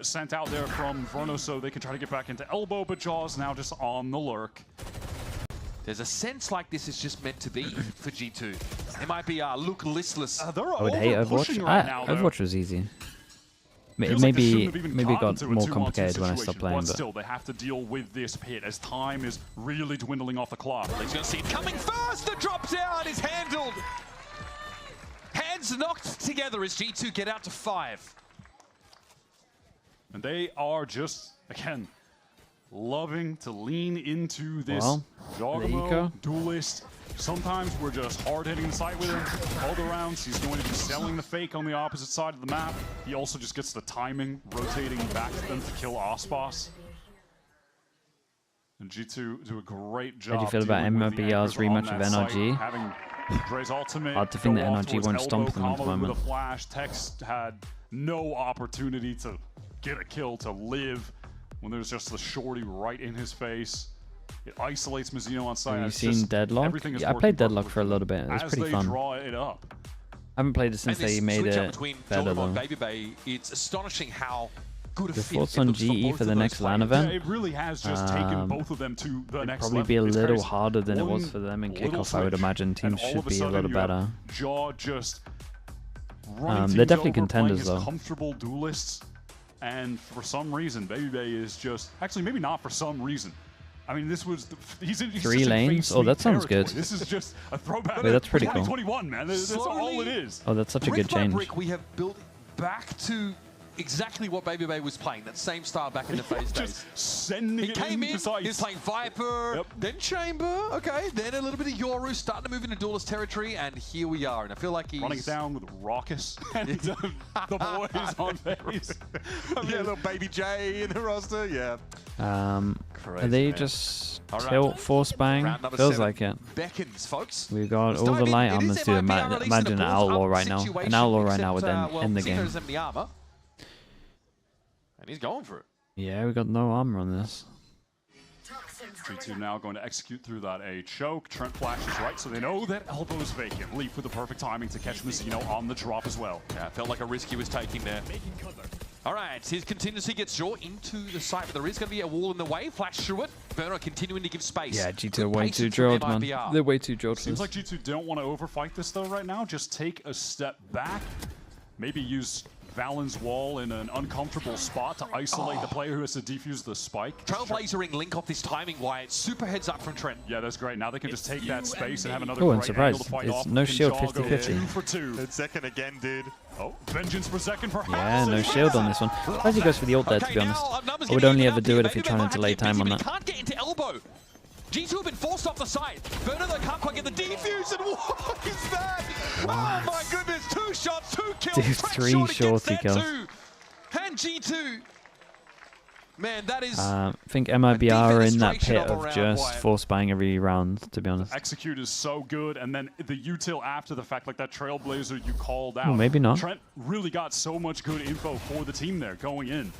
sent out there from Verno so they can try to get back into elbow, but Jaws now just on the lurk. There's a sense like this is just meant to be for G2. MIBR look listless. I would hate Overwatch. Overwatch was easy. Maybe it got more complicated when I stopped playing. But still, they have to deal with this pit as time is really dwindling off the clock. He's going to see it coming first. The drop down is handled. Hands knocked together as G2 get out to 5. And they are just, again, loving to lean into this Jogamo duelist. Sometimes we're just hard hitting the site with him. Other rounds, he's going to be selling the fake on the opposite side of the map. He also just gets the timing, rotating back to them to kill Aspas. And G2 do a great job. How do you feel about MIBR's rematch of NRG? Having Dre's ultimate. Hard to think that NRG won't stomp them at the moment. With a flash, Tex had no opportunity to get a kill, to live, when there's just the shorty right in his face. It isolates Mizzino on site. Have you seen Deadlock? Yeah, I played Deadlock for a little bit. It was pretty fun. Draw it up. I haven't played it since they made it better though. Baby, it's astonishing how good a Your fit thoughts on GE for the next LAN event? Yeah, it really has just taken both of them to the next probably level. be a It's little crazy. harder than it was for them in Kickoff, I would imagine. Teams should be a little better. Jaw just They're definitely contenders though. Comfortable duelists, and for some reason, Baby is just actually maybe not for some reason. I mean, this was he's 3 lanes. Oh, that sounds good. This is just a throwback. Wait, that's pretty cool. 2021, man. That's all it is. Oh, that's such a good change. Brick, we have built back to exactly what Baby was playing. That same style back in the phase days. Sending he came in, he was playing Viper, then Chamber, okay, then a little bit of Yoru, starting to move into duelist territory, and here we are. And I feel like he's running down with Raucus and the boys on base. Yeah, little Baby J in the roster, yeah. Are they just tilt force bang? Feels like it. Beckons, folks. We've got all the light armors to imagine an outlaw right now. An outlaw right now would then end the game. And he's going for it. Yeah, we got no armor on this. G2 now going to execute through that A choke. Trent flashes right, so they know that elbow is vacant. Leaf with the perfect timing to catch Mizzino on the drop as well. Yeah, felt like a risk he was taking there. All right, his contingency gets Jaw into the site, but there is going to be a wall in the way. Flash through it. Burner continuing to give space. Yeah, G2 are way too drilled, man. They're way too drilled. Seems like G2 don't want to overfight this though right now. Just take a step back. Maybe use Valen's wall in an uncomfortable spot to isolate the player who has to defuse the spike. Trailblazering link off this timing wide. Super heads up from Trent. Yeah, that's great. Now they can just take that space and have another I'm great surprised. angle to fight It's off. no shield Ninjago 50-50. 2 for 2. It's second again, dude. Oh, vengeance for second for Yeah, no shield on this one. Surprised he goes for the ult there, to be honest. I would only ever do it if you're trying to delay time on that. Can't get into elbow. G2 have been forced off the side. Burner though can't quite get the defuse, and what is that? Oh my goodness, 2 shots, 2 kills. Dude, 3 shorty kills. And G2, man, that is. I think MIBR are in that pit of just force buying every round, to be honest. Execute is so good, and then the util after the fact, like that Trailblazer you called out. Oh, maybe not. Trent really got so much good info for the team there going in.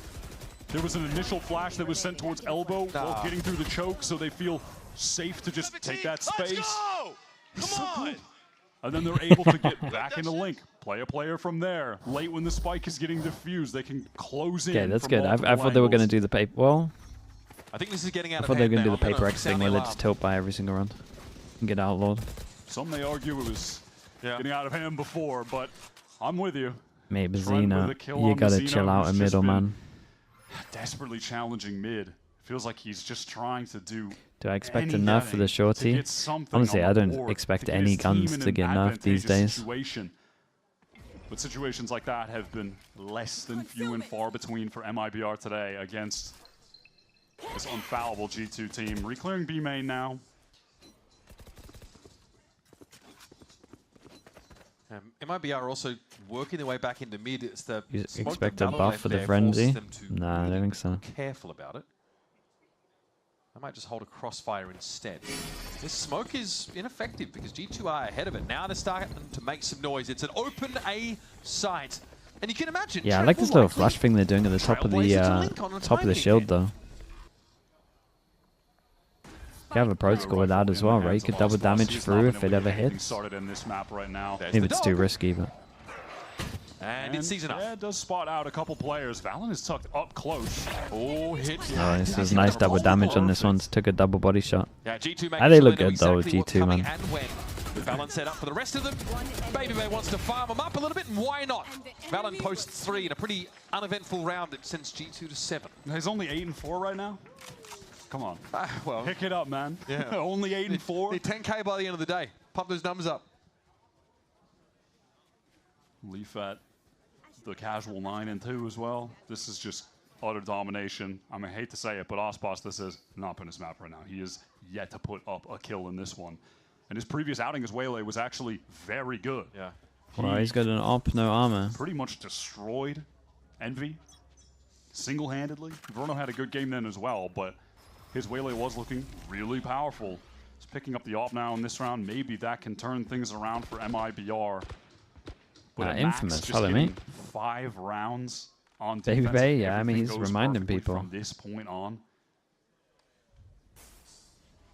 There was an initial flash that was sent towards elbow while getting through the choke, so they feel safe to just take that space. Come on! And then they're able to get back into link. Play a player from there. Late when the spike is getting diffused, they can close in. Okay, that's good. I thought they were going to do the paper. Well, I think this is getting out I of thought they were going to do the hand now. paper X thing where they just tilt by every single round and get outlawed. Some may argue it was getting out of hand before, but I'm with you. Maybe Trent Xena, with a kill you on got to Mizzino, chill out who's in just middle, been man. Desperately challenging mid. Feels like he's just trying to do. Do I expect a nerf for the shorty? Honestly, I don't expect any guns to get nerfed these days. Situation. But situations like that have been less than few and far between for MIBR today against this unfallible G2 team. Reclearing B main now. MIBR are also working their way back into mid. It's the You smoke expect that a Valorant buff for the there frenzy? forces them to Nah, I don't think so. Careful about it. I might just hold a crossfire instead. This smoke is ineffective because G2 are ahead of it. Now they're starting to make some noise. It's an open A site. And you can imagine... Yeah, I like this little flash thing they're doing at the top of the shield, though. You have a protocol with that as well, right? You could double damage through if it ever hits. Started in this map right now. Maybe it's too risky, but... And it sees enough. Yeah, it does spot out a couple players. Valorant is tucked up close. Oh, hit. Oh, this is nice double damage on this one. Took a double body shot. Yeah, G2 Ah, they look good though, G2, man. And when. Valorant set up for the rest of them. Baby Bay wants to farm them up a little bit, and why not? Valorant posts 3 in a pretty uneventful round that sends G2 to 7. He's only 8-4 right now. Come on. Well, pick it up, man. Yeah. Only 8-4. Need 10K by the end of the day. Pump those numbers up. Leaf at the casual 9-2 as well. This is just utter domination. I mean, I hate to say it, but Osboss, this is not on his map right now. He is yet to put up a kill in this one. And his previous outing as Waylay was actually very good. Yeah. Well, he's got an op, no armor. Pretty much destroyed Envy single-handedly. Verno had a good game then as well, but his Waylay was looking really powerful. He's picking up the op now in this round. Maybe that can turn things around for MIBR. But Infamous, follow me. 5 rounds on Baby defense. Bay, yeah, I mean, Everything he's goes reminding perfectly people. from this point on.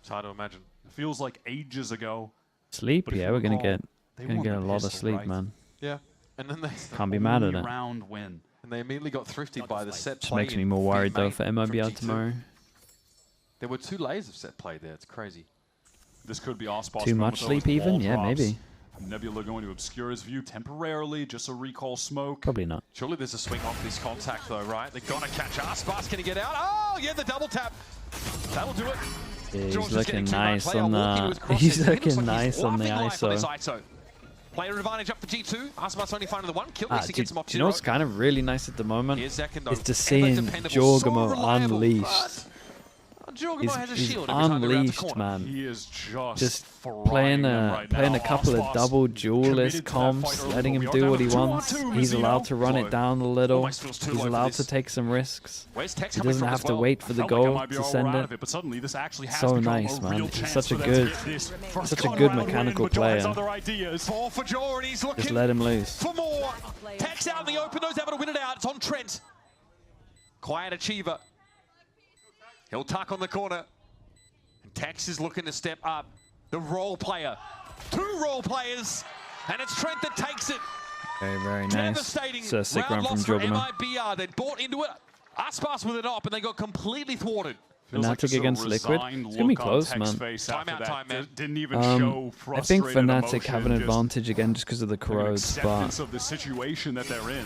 It's hard to imagine. It feels like ages ago. Sleep, But if yeah, you we're gonna recall, get they a won lot the of pistol, sleep, right? man. Yeah. And then they Can't be mad at it. Round win. And they immediately got thrifted by the set Just play. makes me more worried though for MIBR tomorrow. There were 2 layers of set play there. It's crazy. This could be Osboss. Too much sleep even? Yeah, maybe. Nebula going to obscure his view temporarily, just a recall smoke. Probably not. Surely there's a swing off this contact though, right? They're gonna catch Aspas. Can he get out? Oh, yeah, the double tap. That'll do it. Yeah, he's George is looking getting too nice much. They are on walking to the. his crosses. He's It looks looking like he's nice on the laughing life on this ISO. ISO. Player advantage up for G2. Aspas only finding the 1 kill. Ah, Needs to get some do you know what's off kind of really nice at the moment? Here's Zekando. Is to seeing Jorgamo unleashed. Jorgamo has a shield He's every time they're around the unleashed, corner. man. He is Just playing a couple of double duelist comps, letting him do what he wants. He's allowed to run it down a little. He's allowed to take some risks. He doesn't have to wait for the goal to send it. So nice, man. He's such a good mechanical player. Just let him loose. For more. Tex out in the open, knows how to win it out. It's on Trent. Quiet achiever. He'll tuck on the corner. And Tex is looking to step up. The role player. 2 role players. And it's Trent that takes it. Very, very nice. Devastating So sick round run from loss for Jorgamo. MIBR. They bought into it. Aspas with an op, and they got completely thwarted. FNATIC against Liquid. It's gonna be close, man. Time, man. Didn't even show I think frustrated FNATIC emotion, have an just advantage again just because of the corrodes, acceptance but of the situation that they're in.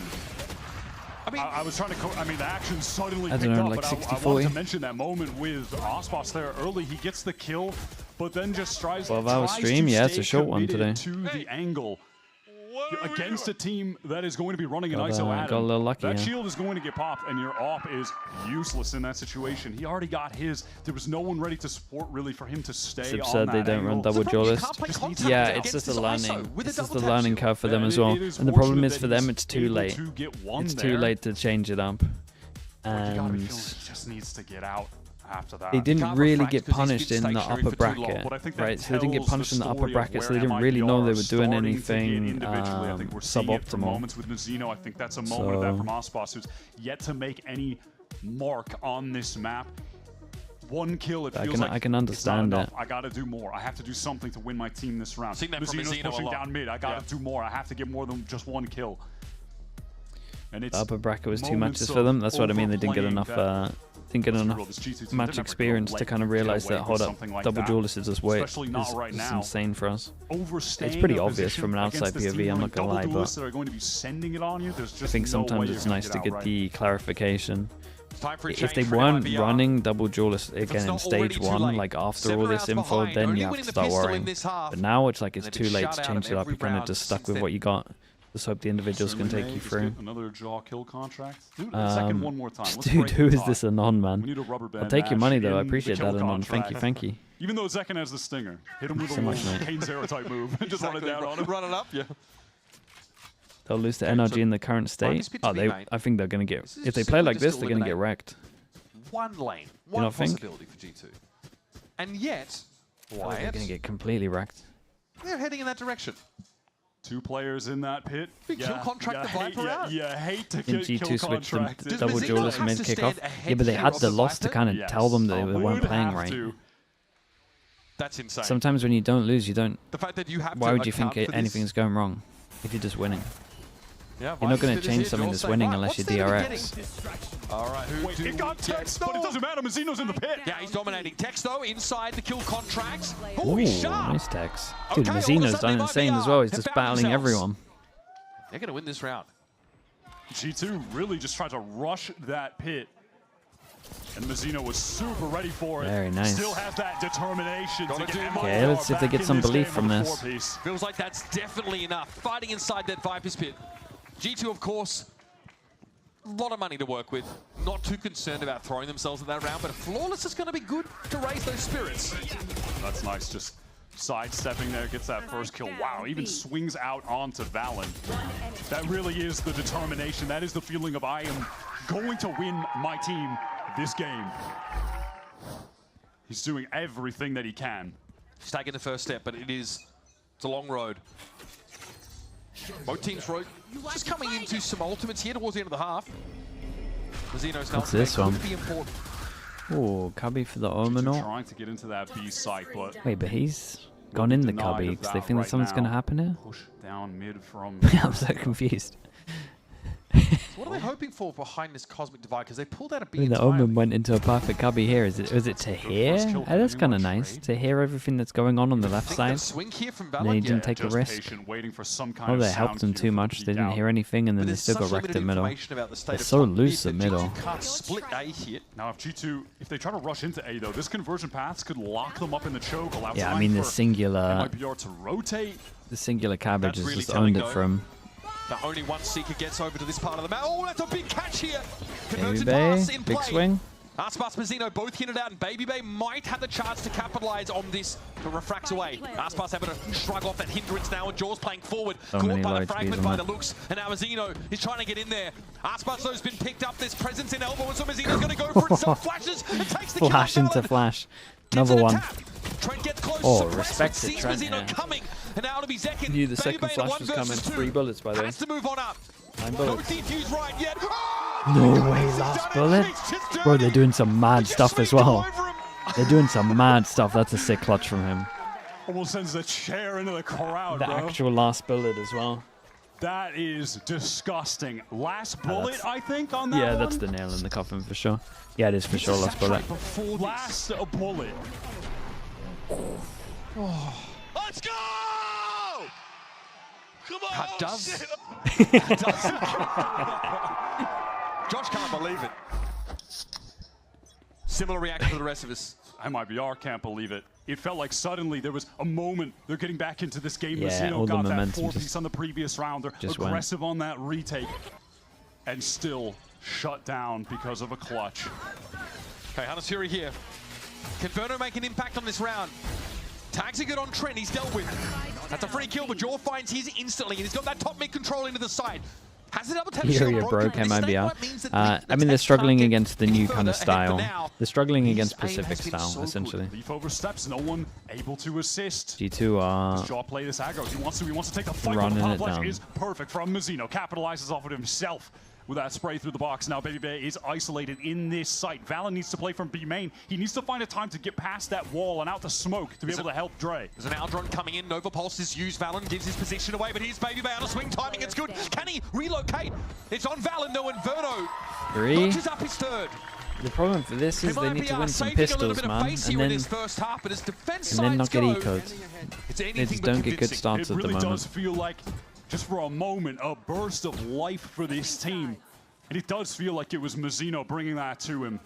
I was trying to. I mean, the action suddenly I picked don't know, up, like but I 60-40. wanted to mention that moment with Osboss there early. He gets the kill, but then just tries. 12-hour tries stream, to yeah, it's stay a short one committed today. To the angle against a team that is going to be running an Got, ISO at got a him. little lucky, That yeah. shield is going to get popped, and your op is useless in that situation. He already got his. There was no one ready to support really for him to stay It's on absurd that they don't angle. run double duelist. Yeah, it's just a learning. It's just a learning curve for them as well. And the problem is for them, it's too late. It's too late to change it up. And He just needs to get out after that. they didn't really get punished in the upper bracket, right? So they didn't get punished in the upper bracket, so they didn't really know they were doing anything suboptimal. Moments with Mizzino, I think that's a moment of that from Osboss, who's yet to make any mark on this map. 1 kill, it feels like I can understand it's not it. enough. I got to do more. I have to do something to win my team this round. Seen that from Mizzino's Mizzino a pushing lot. down mid. I got to do more. I have to get more than just 1 kill. And it's The upper bracket was 2 moments matches for them. That's what I mean. They didn't get overplaying enough. that Didn't get this enough world, this G2 team, match they're never experience gonna to kind of get realize away that with hold up, something like double that. duelist is this way. Especially not right It's now. insane for us. Overstaying It's pretty a obvious position from an outside against this POV. team I'm not running gonna lie, double duelists but that are going to be sending it on you. There's I just think no sometimes way it's you're gonna nice to out get right. the clarification. Time for a If change they for weren't MIBR. running double duelist again in not stage already too 1, late. like after 7 all this rounds info, behind, then only you have winning to the start pistol in worrying. this half. But now it's like it's And too they've been late to shut out change of it up. every You're kind of round just stuck since with then. what you got. Just hope the individuals can take you through. Another jaw kill contract. Do it a second one more time. Let's Dude, break who the is tie. this Anon, man? We need a rubber band I'll take your match money, though. I in the appreciate kill that, Anon. Thank you, contract. thank you. Even though Zekan has the stinger, hit him with So a much, little mate. Kane Zero type move and just run it down on him. Run it up, yeah. They'll lose to NRG in the current state. Oh, I think they're going to get... If they play like this, they're going to get wrecked. 1 lane, You 1 not think? possibility for G2. And yet, They're Wyatt, going to get completely wrecked. they're heading in that direction. 2 players in that pit. Big kill contract the Viper out. You hate to Didn't get G2 kill switch them contract. to double Mizzino duelist have mid to kickoff? stand ahead Yeah, but they here had of the the loss to Viper? kind of tell them that they would weren't playing have right. to. That's insane. Sometimes when you don't lose, you don't... The fact that you have Why to would you think account for this- anything's going wrong if you're just winning? You're not going to change something that's winning unless you're DRX. All right, Wait, it got Tex, but it doesn't matter. Mazino's in the pit. Yeah, he's dominating. Tex, though, inside the kill contracts. Ooh, He's sharp. nice Tex. Dude, Okay, Mazino's done insane as well. He's just battling everyone. They're going to win this round. G2 really just tried to rush that pit. And Mazino was super ready for it. Very nice. Still has that determination to get Okay, let's see if they get some belief from this. Feels like that's definitely enough. Fighting inside that Viper's pit. G2, of course, a lot of money to work with. Not too concerned about throwing themselves in that round, but Flawless is going to be good to raise those spirits. That's nice, just sidestepping there, gets that first kill. Wow, even swings out onto Valen. That really is the determination. That is the feeling of I am going to win my team this game. He's doing everything that he can. He's taking the first step, but it's a long road. Both teams just coming into some ultimates here towards the end of the half. Mazino's What's this one? be important. Oh, Cubby for the Omenor. Trying to get into that B site, but Wait, but he's gone in the Cubby because they think that something's going to happen here? Push down mid from... I'm so confused. What are they hoping for behind this Cosmic Divide? Because they pulled out a I mean, B the Omen went into a perfect Cubby here. Was it to hear? Oh, that's kind of nice. To hear everything that's going on the left side. Swing here from And then he didn't take a risk. Oh, they helped him too much. They didn't hear anything, and then they still got wrecked in middle. They're so loose in middle. Can't split A here. Now, if G2, if they try to rush into A, though, this conversion paths could lock them up in the choke. Allow Yeah, I mean, the singular... MIBR to rotate. The singular cabbage has just owned it from... The only one Seeker gets over to this part of the map. Oh, that's a big catch here. Baby Bay, big swing. Aspas Mazino both hit it out, and Baby Bay might have the chance to capitalize on this, but refracts away. Aspas able to shrug off that hindrance now, and Jaws playing forward. So Caught many by the light fragment speeds by on the that. looks, and now Mazino is trying to get in there. Aspas though has been picked up, this presence in elbow, and so Mazino's going to go for it, self-flashes, and takes the kill. Flash into flash. Another one. Trent gets close, Oh, respect it, Trent. Mazino coming, and now to be second. Knew the Baby second Bay in a flash was 1 coming. versus 2. 3 bullets, by the way. Has to move on up. 9 No bullets. defuse right yet. No way, last bullet. Bro, they're doing some mad stuff as well. They're doing some mad stuff. That's a sick clutch from him. Almost sends a chair into the crowd, The bro. actual last bullet as well. That is disgusting. Last bullet, I think, on that Yeah, one? that's the nail in the coffin for sure. Yeah, it is for sure last bullet. Last bullet. Let's go! Come on! That does. Josh can't believe it. Similar reaction to the rest of us. MIBR can't believe it. It felt like suddenly there was a moment. They're getting back into this game. Yeah, Mazino all the got that momentum 4-piece just- on the previous round. They're just aggressive on that retake. And still shut down because of a clutch. Okay, Hunter's Fury here. Can Verno make an impact on this round? Tags are good on Trent, he's dealt with. That's a free kill, but Jaw finds his instantly, and he's got that top mid control into the side. Has the double tap Here you broke MIBR. I mean, they're struggling against the new kind of style. They're struggling against Pacific style, essentially. Leaf oversteps, no one able to assist. G2 are Jaw play this aggro. He wants to take the fight. running but the it power down. flash is perfect from Mazino. Capitalizes off of himself with that spray through the box. Now Baby Bay is isolated in this site. Valen needs to play from B main. He needs to find a time to get past that wall and out to smoke to be able to help Dre. There's an Aldron coming in. Nova Pulse is used. Valen gives his position away, but here's Baby Bay on a swing. Timing, it's good. Can he relocate? It's on Valen though, and Verno 3. notches up his third. The problem for this is they need to win some pistols, man, and then not get ecoed. They just don't get good starts at the It really does moment. feel like, just for a moment, a burst of life for this team. And it does feel like it was Mazino bringing that to him.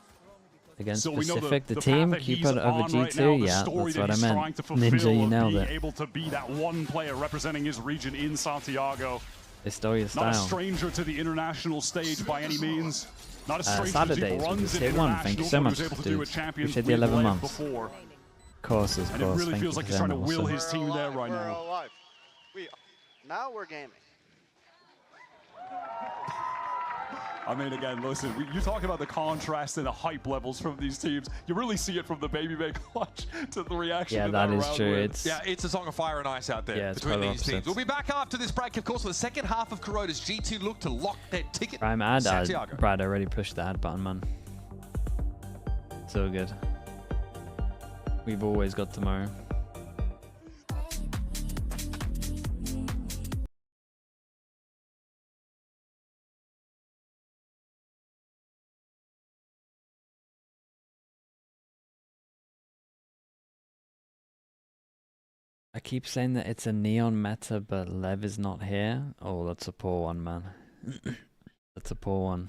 Against So we know Pacific, the path team, that keep he's it over on right G2, now, the yeah, story that's that what I he's meant. trying to Ninja, fulfill you of nailed being it. able to be that one player representing his region in Santiago. They stole your Not a style. stranger to the international stage by any means. Not a stranger to Saturdays deep with runs this in hit one. Thank you so internationals, much, but he was able to do dude. at Champions Appreciate the League 11 led months. before. Of course, And it really thank feels you like for he's trying to them will also. his team there right We're now. alive. Now we're gaming. I mean, again, listen, you talk about the contrast and the hype levels from these teams. You really see it from the Baby Bay clutch to the reaction. Yeah, to that is round true. win. It's Yeah, it's a song of fire and ice out there Yeah, it's between polar these teams. opposites. We'll be back after this break, of course, for the second half of Kuroda's G2 look to lock their ticket. Prime ad, Santiago. Brad already pushed the ad button, man. So good. We've always got tomorrow. I keep saying that it's a neon meta, but Lev is not here. Oh, that's a poor one, man. That's a poor one.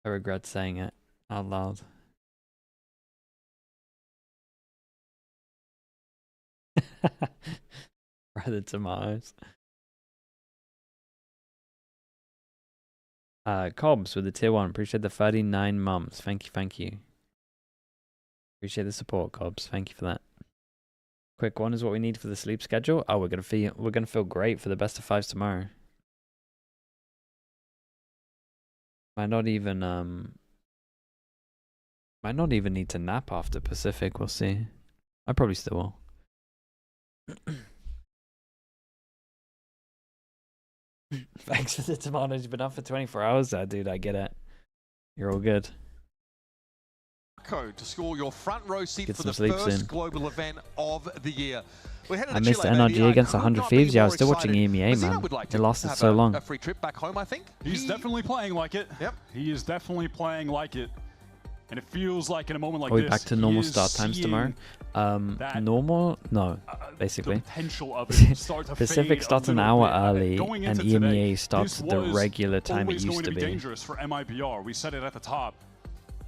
I regret saying it out loud. Rather tomatoes. Cobbs with the tier 1. Appreciate the 39 months. Thank you, thank you. Appreciate the support, Cobbs. Thank you for that. Quick one is what we need for the sleep schedule. Oh, we're gonna feel great for the best of 5s tomorrow. Might not even need to nap after Pacific. We'll see. I probably still will. Thanks for the tomatoes. You've been up for 24 hours there, dude. I get it. You're all good. To score your front row seat Get for the some sleep first soon. global event of the year. I missed NRG against 100 Thieves. Yeah, I was still watching EMEA, man. It lasted so long. A free trip back home, I think. He's definitely playing like it. Yep. He is definitely playing like it. And it feels like in a moment like Are we this, back to normal start times tomorrow? Normal? No, basically. Potential of it start to Pacific fade starts a an little hour bit. early, Going and into today, EMEA starts this the was regular time it always used going to be. Dangerous for MIBR. We said it at the top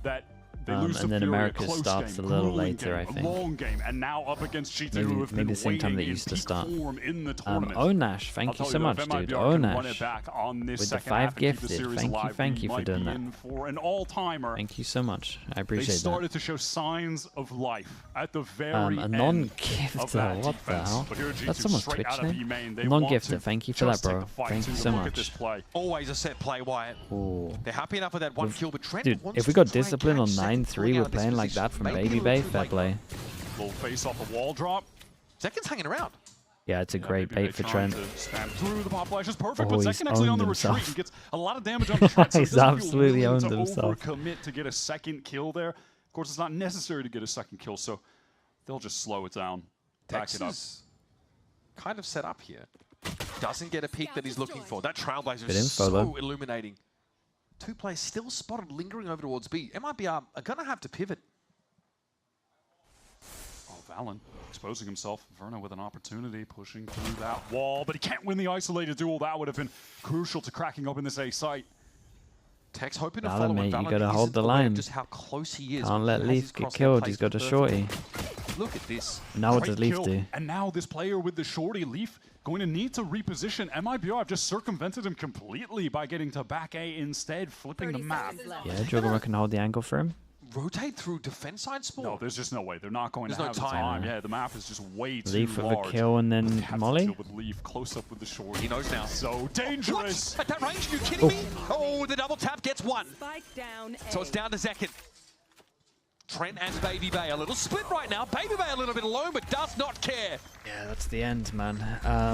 that they lose And then to Fury, America close starts game, a little grueling later, game, I think. A long game, and now up against G2, who have Maybe been the same time they waiting used to in start. peak form in the tournament. Onash, thank you so much, dude. Onash. With the 5 gifted. Thank you for doing that. For an all-timer. Thank you so much. I They appreciate that. started to show signs of life at the very A end non-gifter, of that what the defense. hell? But here G2 That's someone's straight Twitch out of name? E-main. They Non-gifter, want to thank you for that, just take bro. the fight Thank to you so look at this much. play. Always a set play, Wyatt. Ooh. They're happy enough with that one kill, but Trent Dude, wants if we to got try and discipline on catch Second 9-3, pulling we're out of this playing like position. that from Maybe Baby a Bay. little too Fair late. play. Little face off the wall drop. Second's hanging around. Yeah, it's a great Maybe bait for they're Trent. trying to spam through the pop flash is perfect, Oh, but he's Second actually on owned the himself. retreat. He gets a lot of damage on the Trent, so He's he doesn't feel absolutely willing owned to himself. overcommit to get a second kill there. Of course, it's not necessary to get a second kill, so they'll just slow it down, back it up. Texas kind of set up here. Doesn't get a peek that he's looking for. That Trailblazer Good is info, so though. illuminating. 2 players still spotted lingering over towards B. MIBR are going to have to pivot. Oh, Valen exposing himself. Verno with an opportunity, pushing through that wall, but he can't win the isolated duel. That would have been crucial to cracking open this A site. Tex hoping to Valen, follow mate, Valen you gotta hold isn't the aware of line. just how close he is. Can't let Has Leaf his get crosshair killed. placed He's got a perfectly. shorty. Look at this. Now what Great does Leaf kill. do? And now this player with the shorty, Leaf, going to need to reposition. MIBR have just circumvented him completely by getting to back A instead, flipping the map. Yeah, Juggernaut can hold the angle for him. Rotate through defense side spawn. No, there's just no way. They're not going There's to no have the time. time. Yeah, the map is just way too Leaf with large. a kill and then They have to Molly. deal with Leaf close up with the shorty. He knows now. So dangerous. What? At that range? Are you kidding me? Oh, the double tap gets one. Spike down So it's down to Zekin. Trent and Baby Bay a little split right now. Baby Bay a little bit alone, but does not care. Yeah, that's the end, man.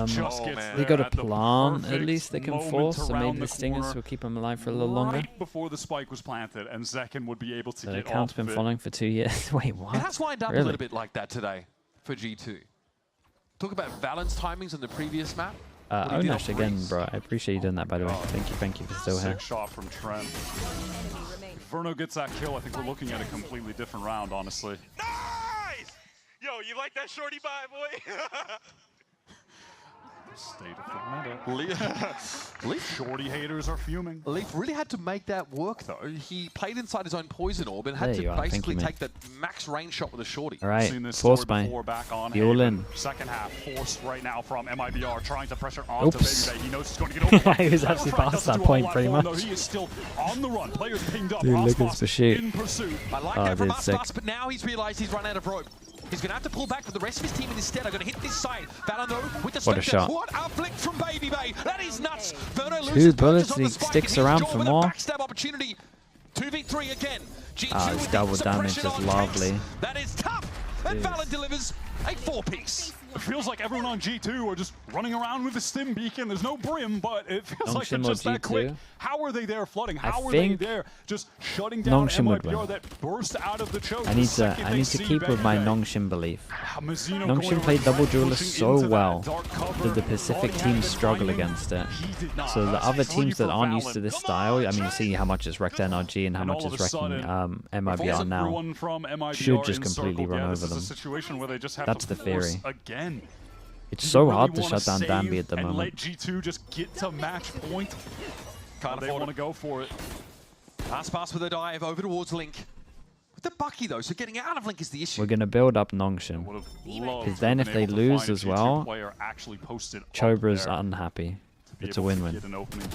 Just gets They there got a at the plan, at perfect least they can moment force, to so maybe round the the Stingers corner will keep him alive for a little longer. Right before the spike was planted, and Zekin would be able to So the get account's off been of it. following for 2 years. Wait, what? It has lined up Really? a little bit like that today for G2. Talk about balance timings on the previous map. What he did Onash on again, Breeze. bro. I appreciate you doing that, by the way. Thank you for still here. Sick shot from Trent. If Verno gets that kill, I think we're looking at a completely different round, honestly. Nice! Yo, you like that shorty vibe, boy? State of the meta. Leaf shorty haters are fuming. Leaf really had to make that work, though. He played inside his own poison orb and had There you to are. Thank basically you, mate. take that max range shot with a shorty. All right, Seen this force story by. before back on The all Haven. in. Second half forced right now from MIBR, trying to pressure onto Oops. Baby Bay. He knows he's going to get over. He was actually past that point, pretty much. He is still on the run. Players pinged up. Dude, look at Rosbos his pursuit. in pursuit. I like Oh, that from dude, sick. Aspas, but now he's realized he's run out of rope. He's going to have to pull back, but the rest of his team instead are going to hit this side. Valen, though, with the What a Spectre. shot. What a flick from Baby Bay. That is nuts. Verno loses Two punches bullets, on the he spike, sticks and he's around Jaw for with more. A backstab opportunity. 2v3 again. G2 His with double the damage suppression is on lovely. Tex. That is tough. And Jeez. Valen delivers a 4-piece. It feels like everyone on G2 are just running around with the stim beacon. There's no brim, but it feels like they're just that quick. How are they there flooding? How are they there just shutting down MIBR that burst out of the choke? I need to keep with my Nongshim belief. Nongshim played Double Duelist so well that the Pacific teams struggle against it. So the other teams that aren't used to this style, I mean, you see how much it's wrecked NRG and how much it's wrecking MIBR now, should just completely run over them. That's the theory. It's so hard to shut down Danby at the moment. Let G2 just get to match point. They want to go for it. Pass with a dive over towards Link. With the Bucky though, so getting out of Link is the issue. We're going to build up Nongshim. Because then if they lose as well, Chobra's unhappy. It's a win-win.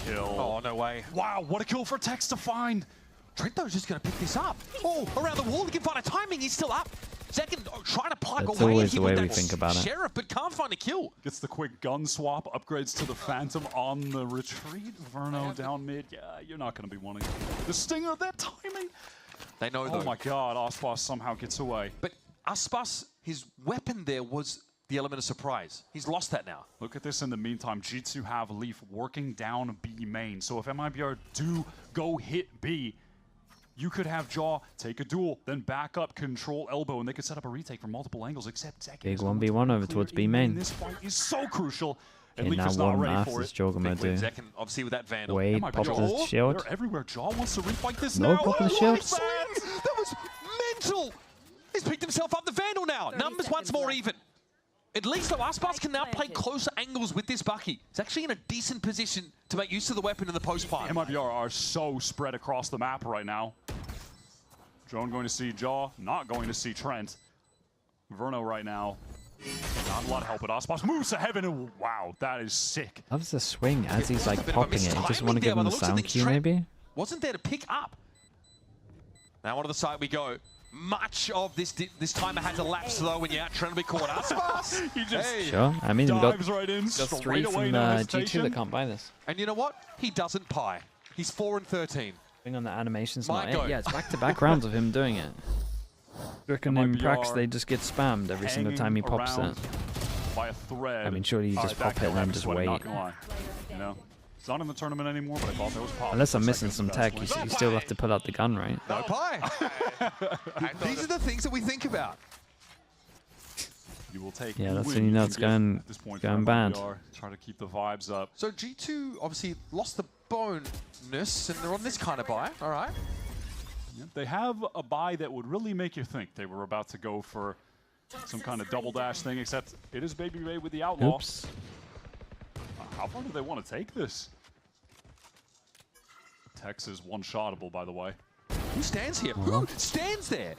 Oh, no way. Wow, what a kill for Tex to find. Trento's just going to pick this up. Oh, around the wall, he can find a timing, he's still up. Second, trying to plug That's away. always the way we think about it. Sheriff, but can't find a kill. Gets the quick gun swap, upgrades to the Phantom on the retreat. Verno down mid. Yeah, you're not going to be wanting the stinger, that timing. They know though. Oh my god, Aspas somehow gets away. But Aspas, his weapon there was the element of surprise. He's lost that now. Look at this in the meantime. G2 have Leaf working down B main. So if MIBR do go hit B, you could have Jaw take a duel, then back up, control elbow, and they could set up a retake from multiple angles, except Zek. Big 1v1 over towards B main. This fight is so crucial. Okay, now one math is Jogama do. Obviously with that Vandal. Wade pops his shield. They're everywhere. Jaw wants to refight this No now. popping the shield. That was mental. He's picked himself up the Vandal now. Numbers once more even. At least though, Aspas can now play closer angles with this Bucky. He's actually in a decent position to make use of the weapon in the post-fight. MIBR are so spread across the map right now. Drone going to see Jaw, not going to see Trent. Verno right now, not a lot of help, but Aspas moves to heaven, and wow, that is sick. Loves the swing as he's like popping it. You just want to give him the sound cue maybe? Wasn't there to pick up. Now onto the side we go. Much of this timer has elapsed though when you're out trying to be caught. Aspas! Sure, I mean, we've got right in, 3 from G2 that can't buy this. And you know what? He doesn't pie. He's 4 and 13. On the animation's not it. Yeah, it's back-to-back rounds of him doing it. Reckon in Prax they just get spammed every single time he pops it. By a thread. I mean, surely you just pop it and then just wait. You know, it's not in the tournament anymore, but I thought there was pop. Unless I'm missing some tech, you still have to pull out the gun, right? No pie. These are the things that we think about. You will take. Yeah, that's when you know it's going bad. Try to keep the vibes up. So G2 obviously lost the bonus, and they're on this kind of buy. All right. Yep, they have a buy that would really make you think they were about to go for some kind of double dash thing, except it is Baby Ray with the outlaw. Oops. How far do they want to take this? Tex is one-shotable, by the way. Who stands here? Who stands there?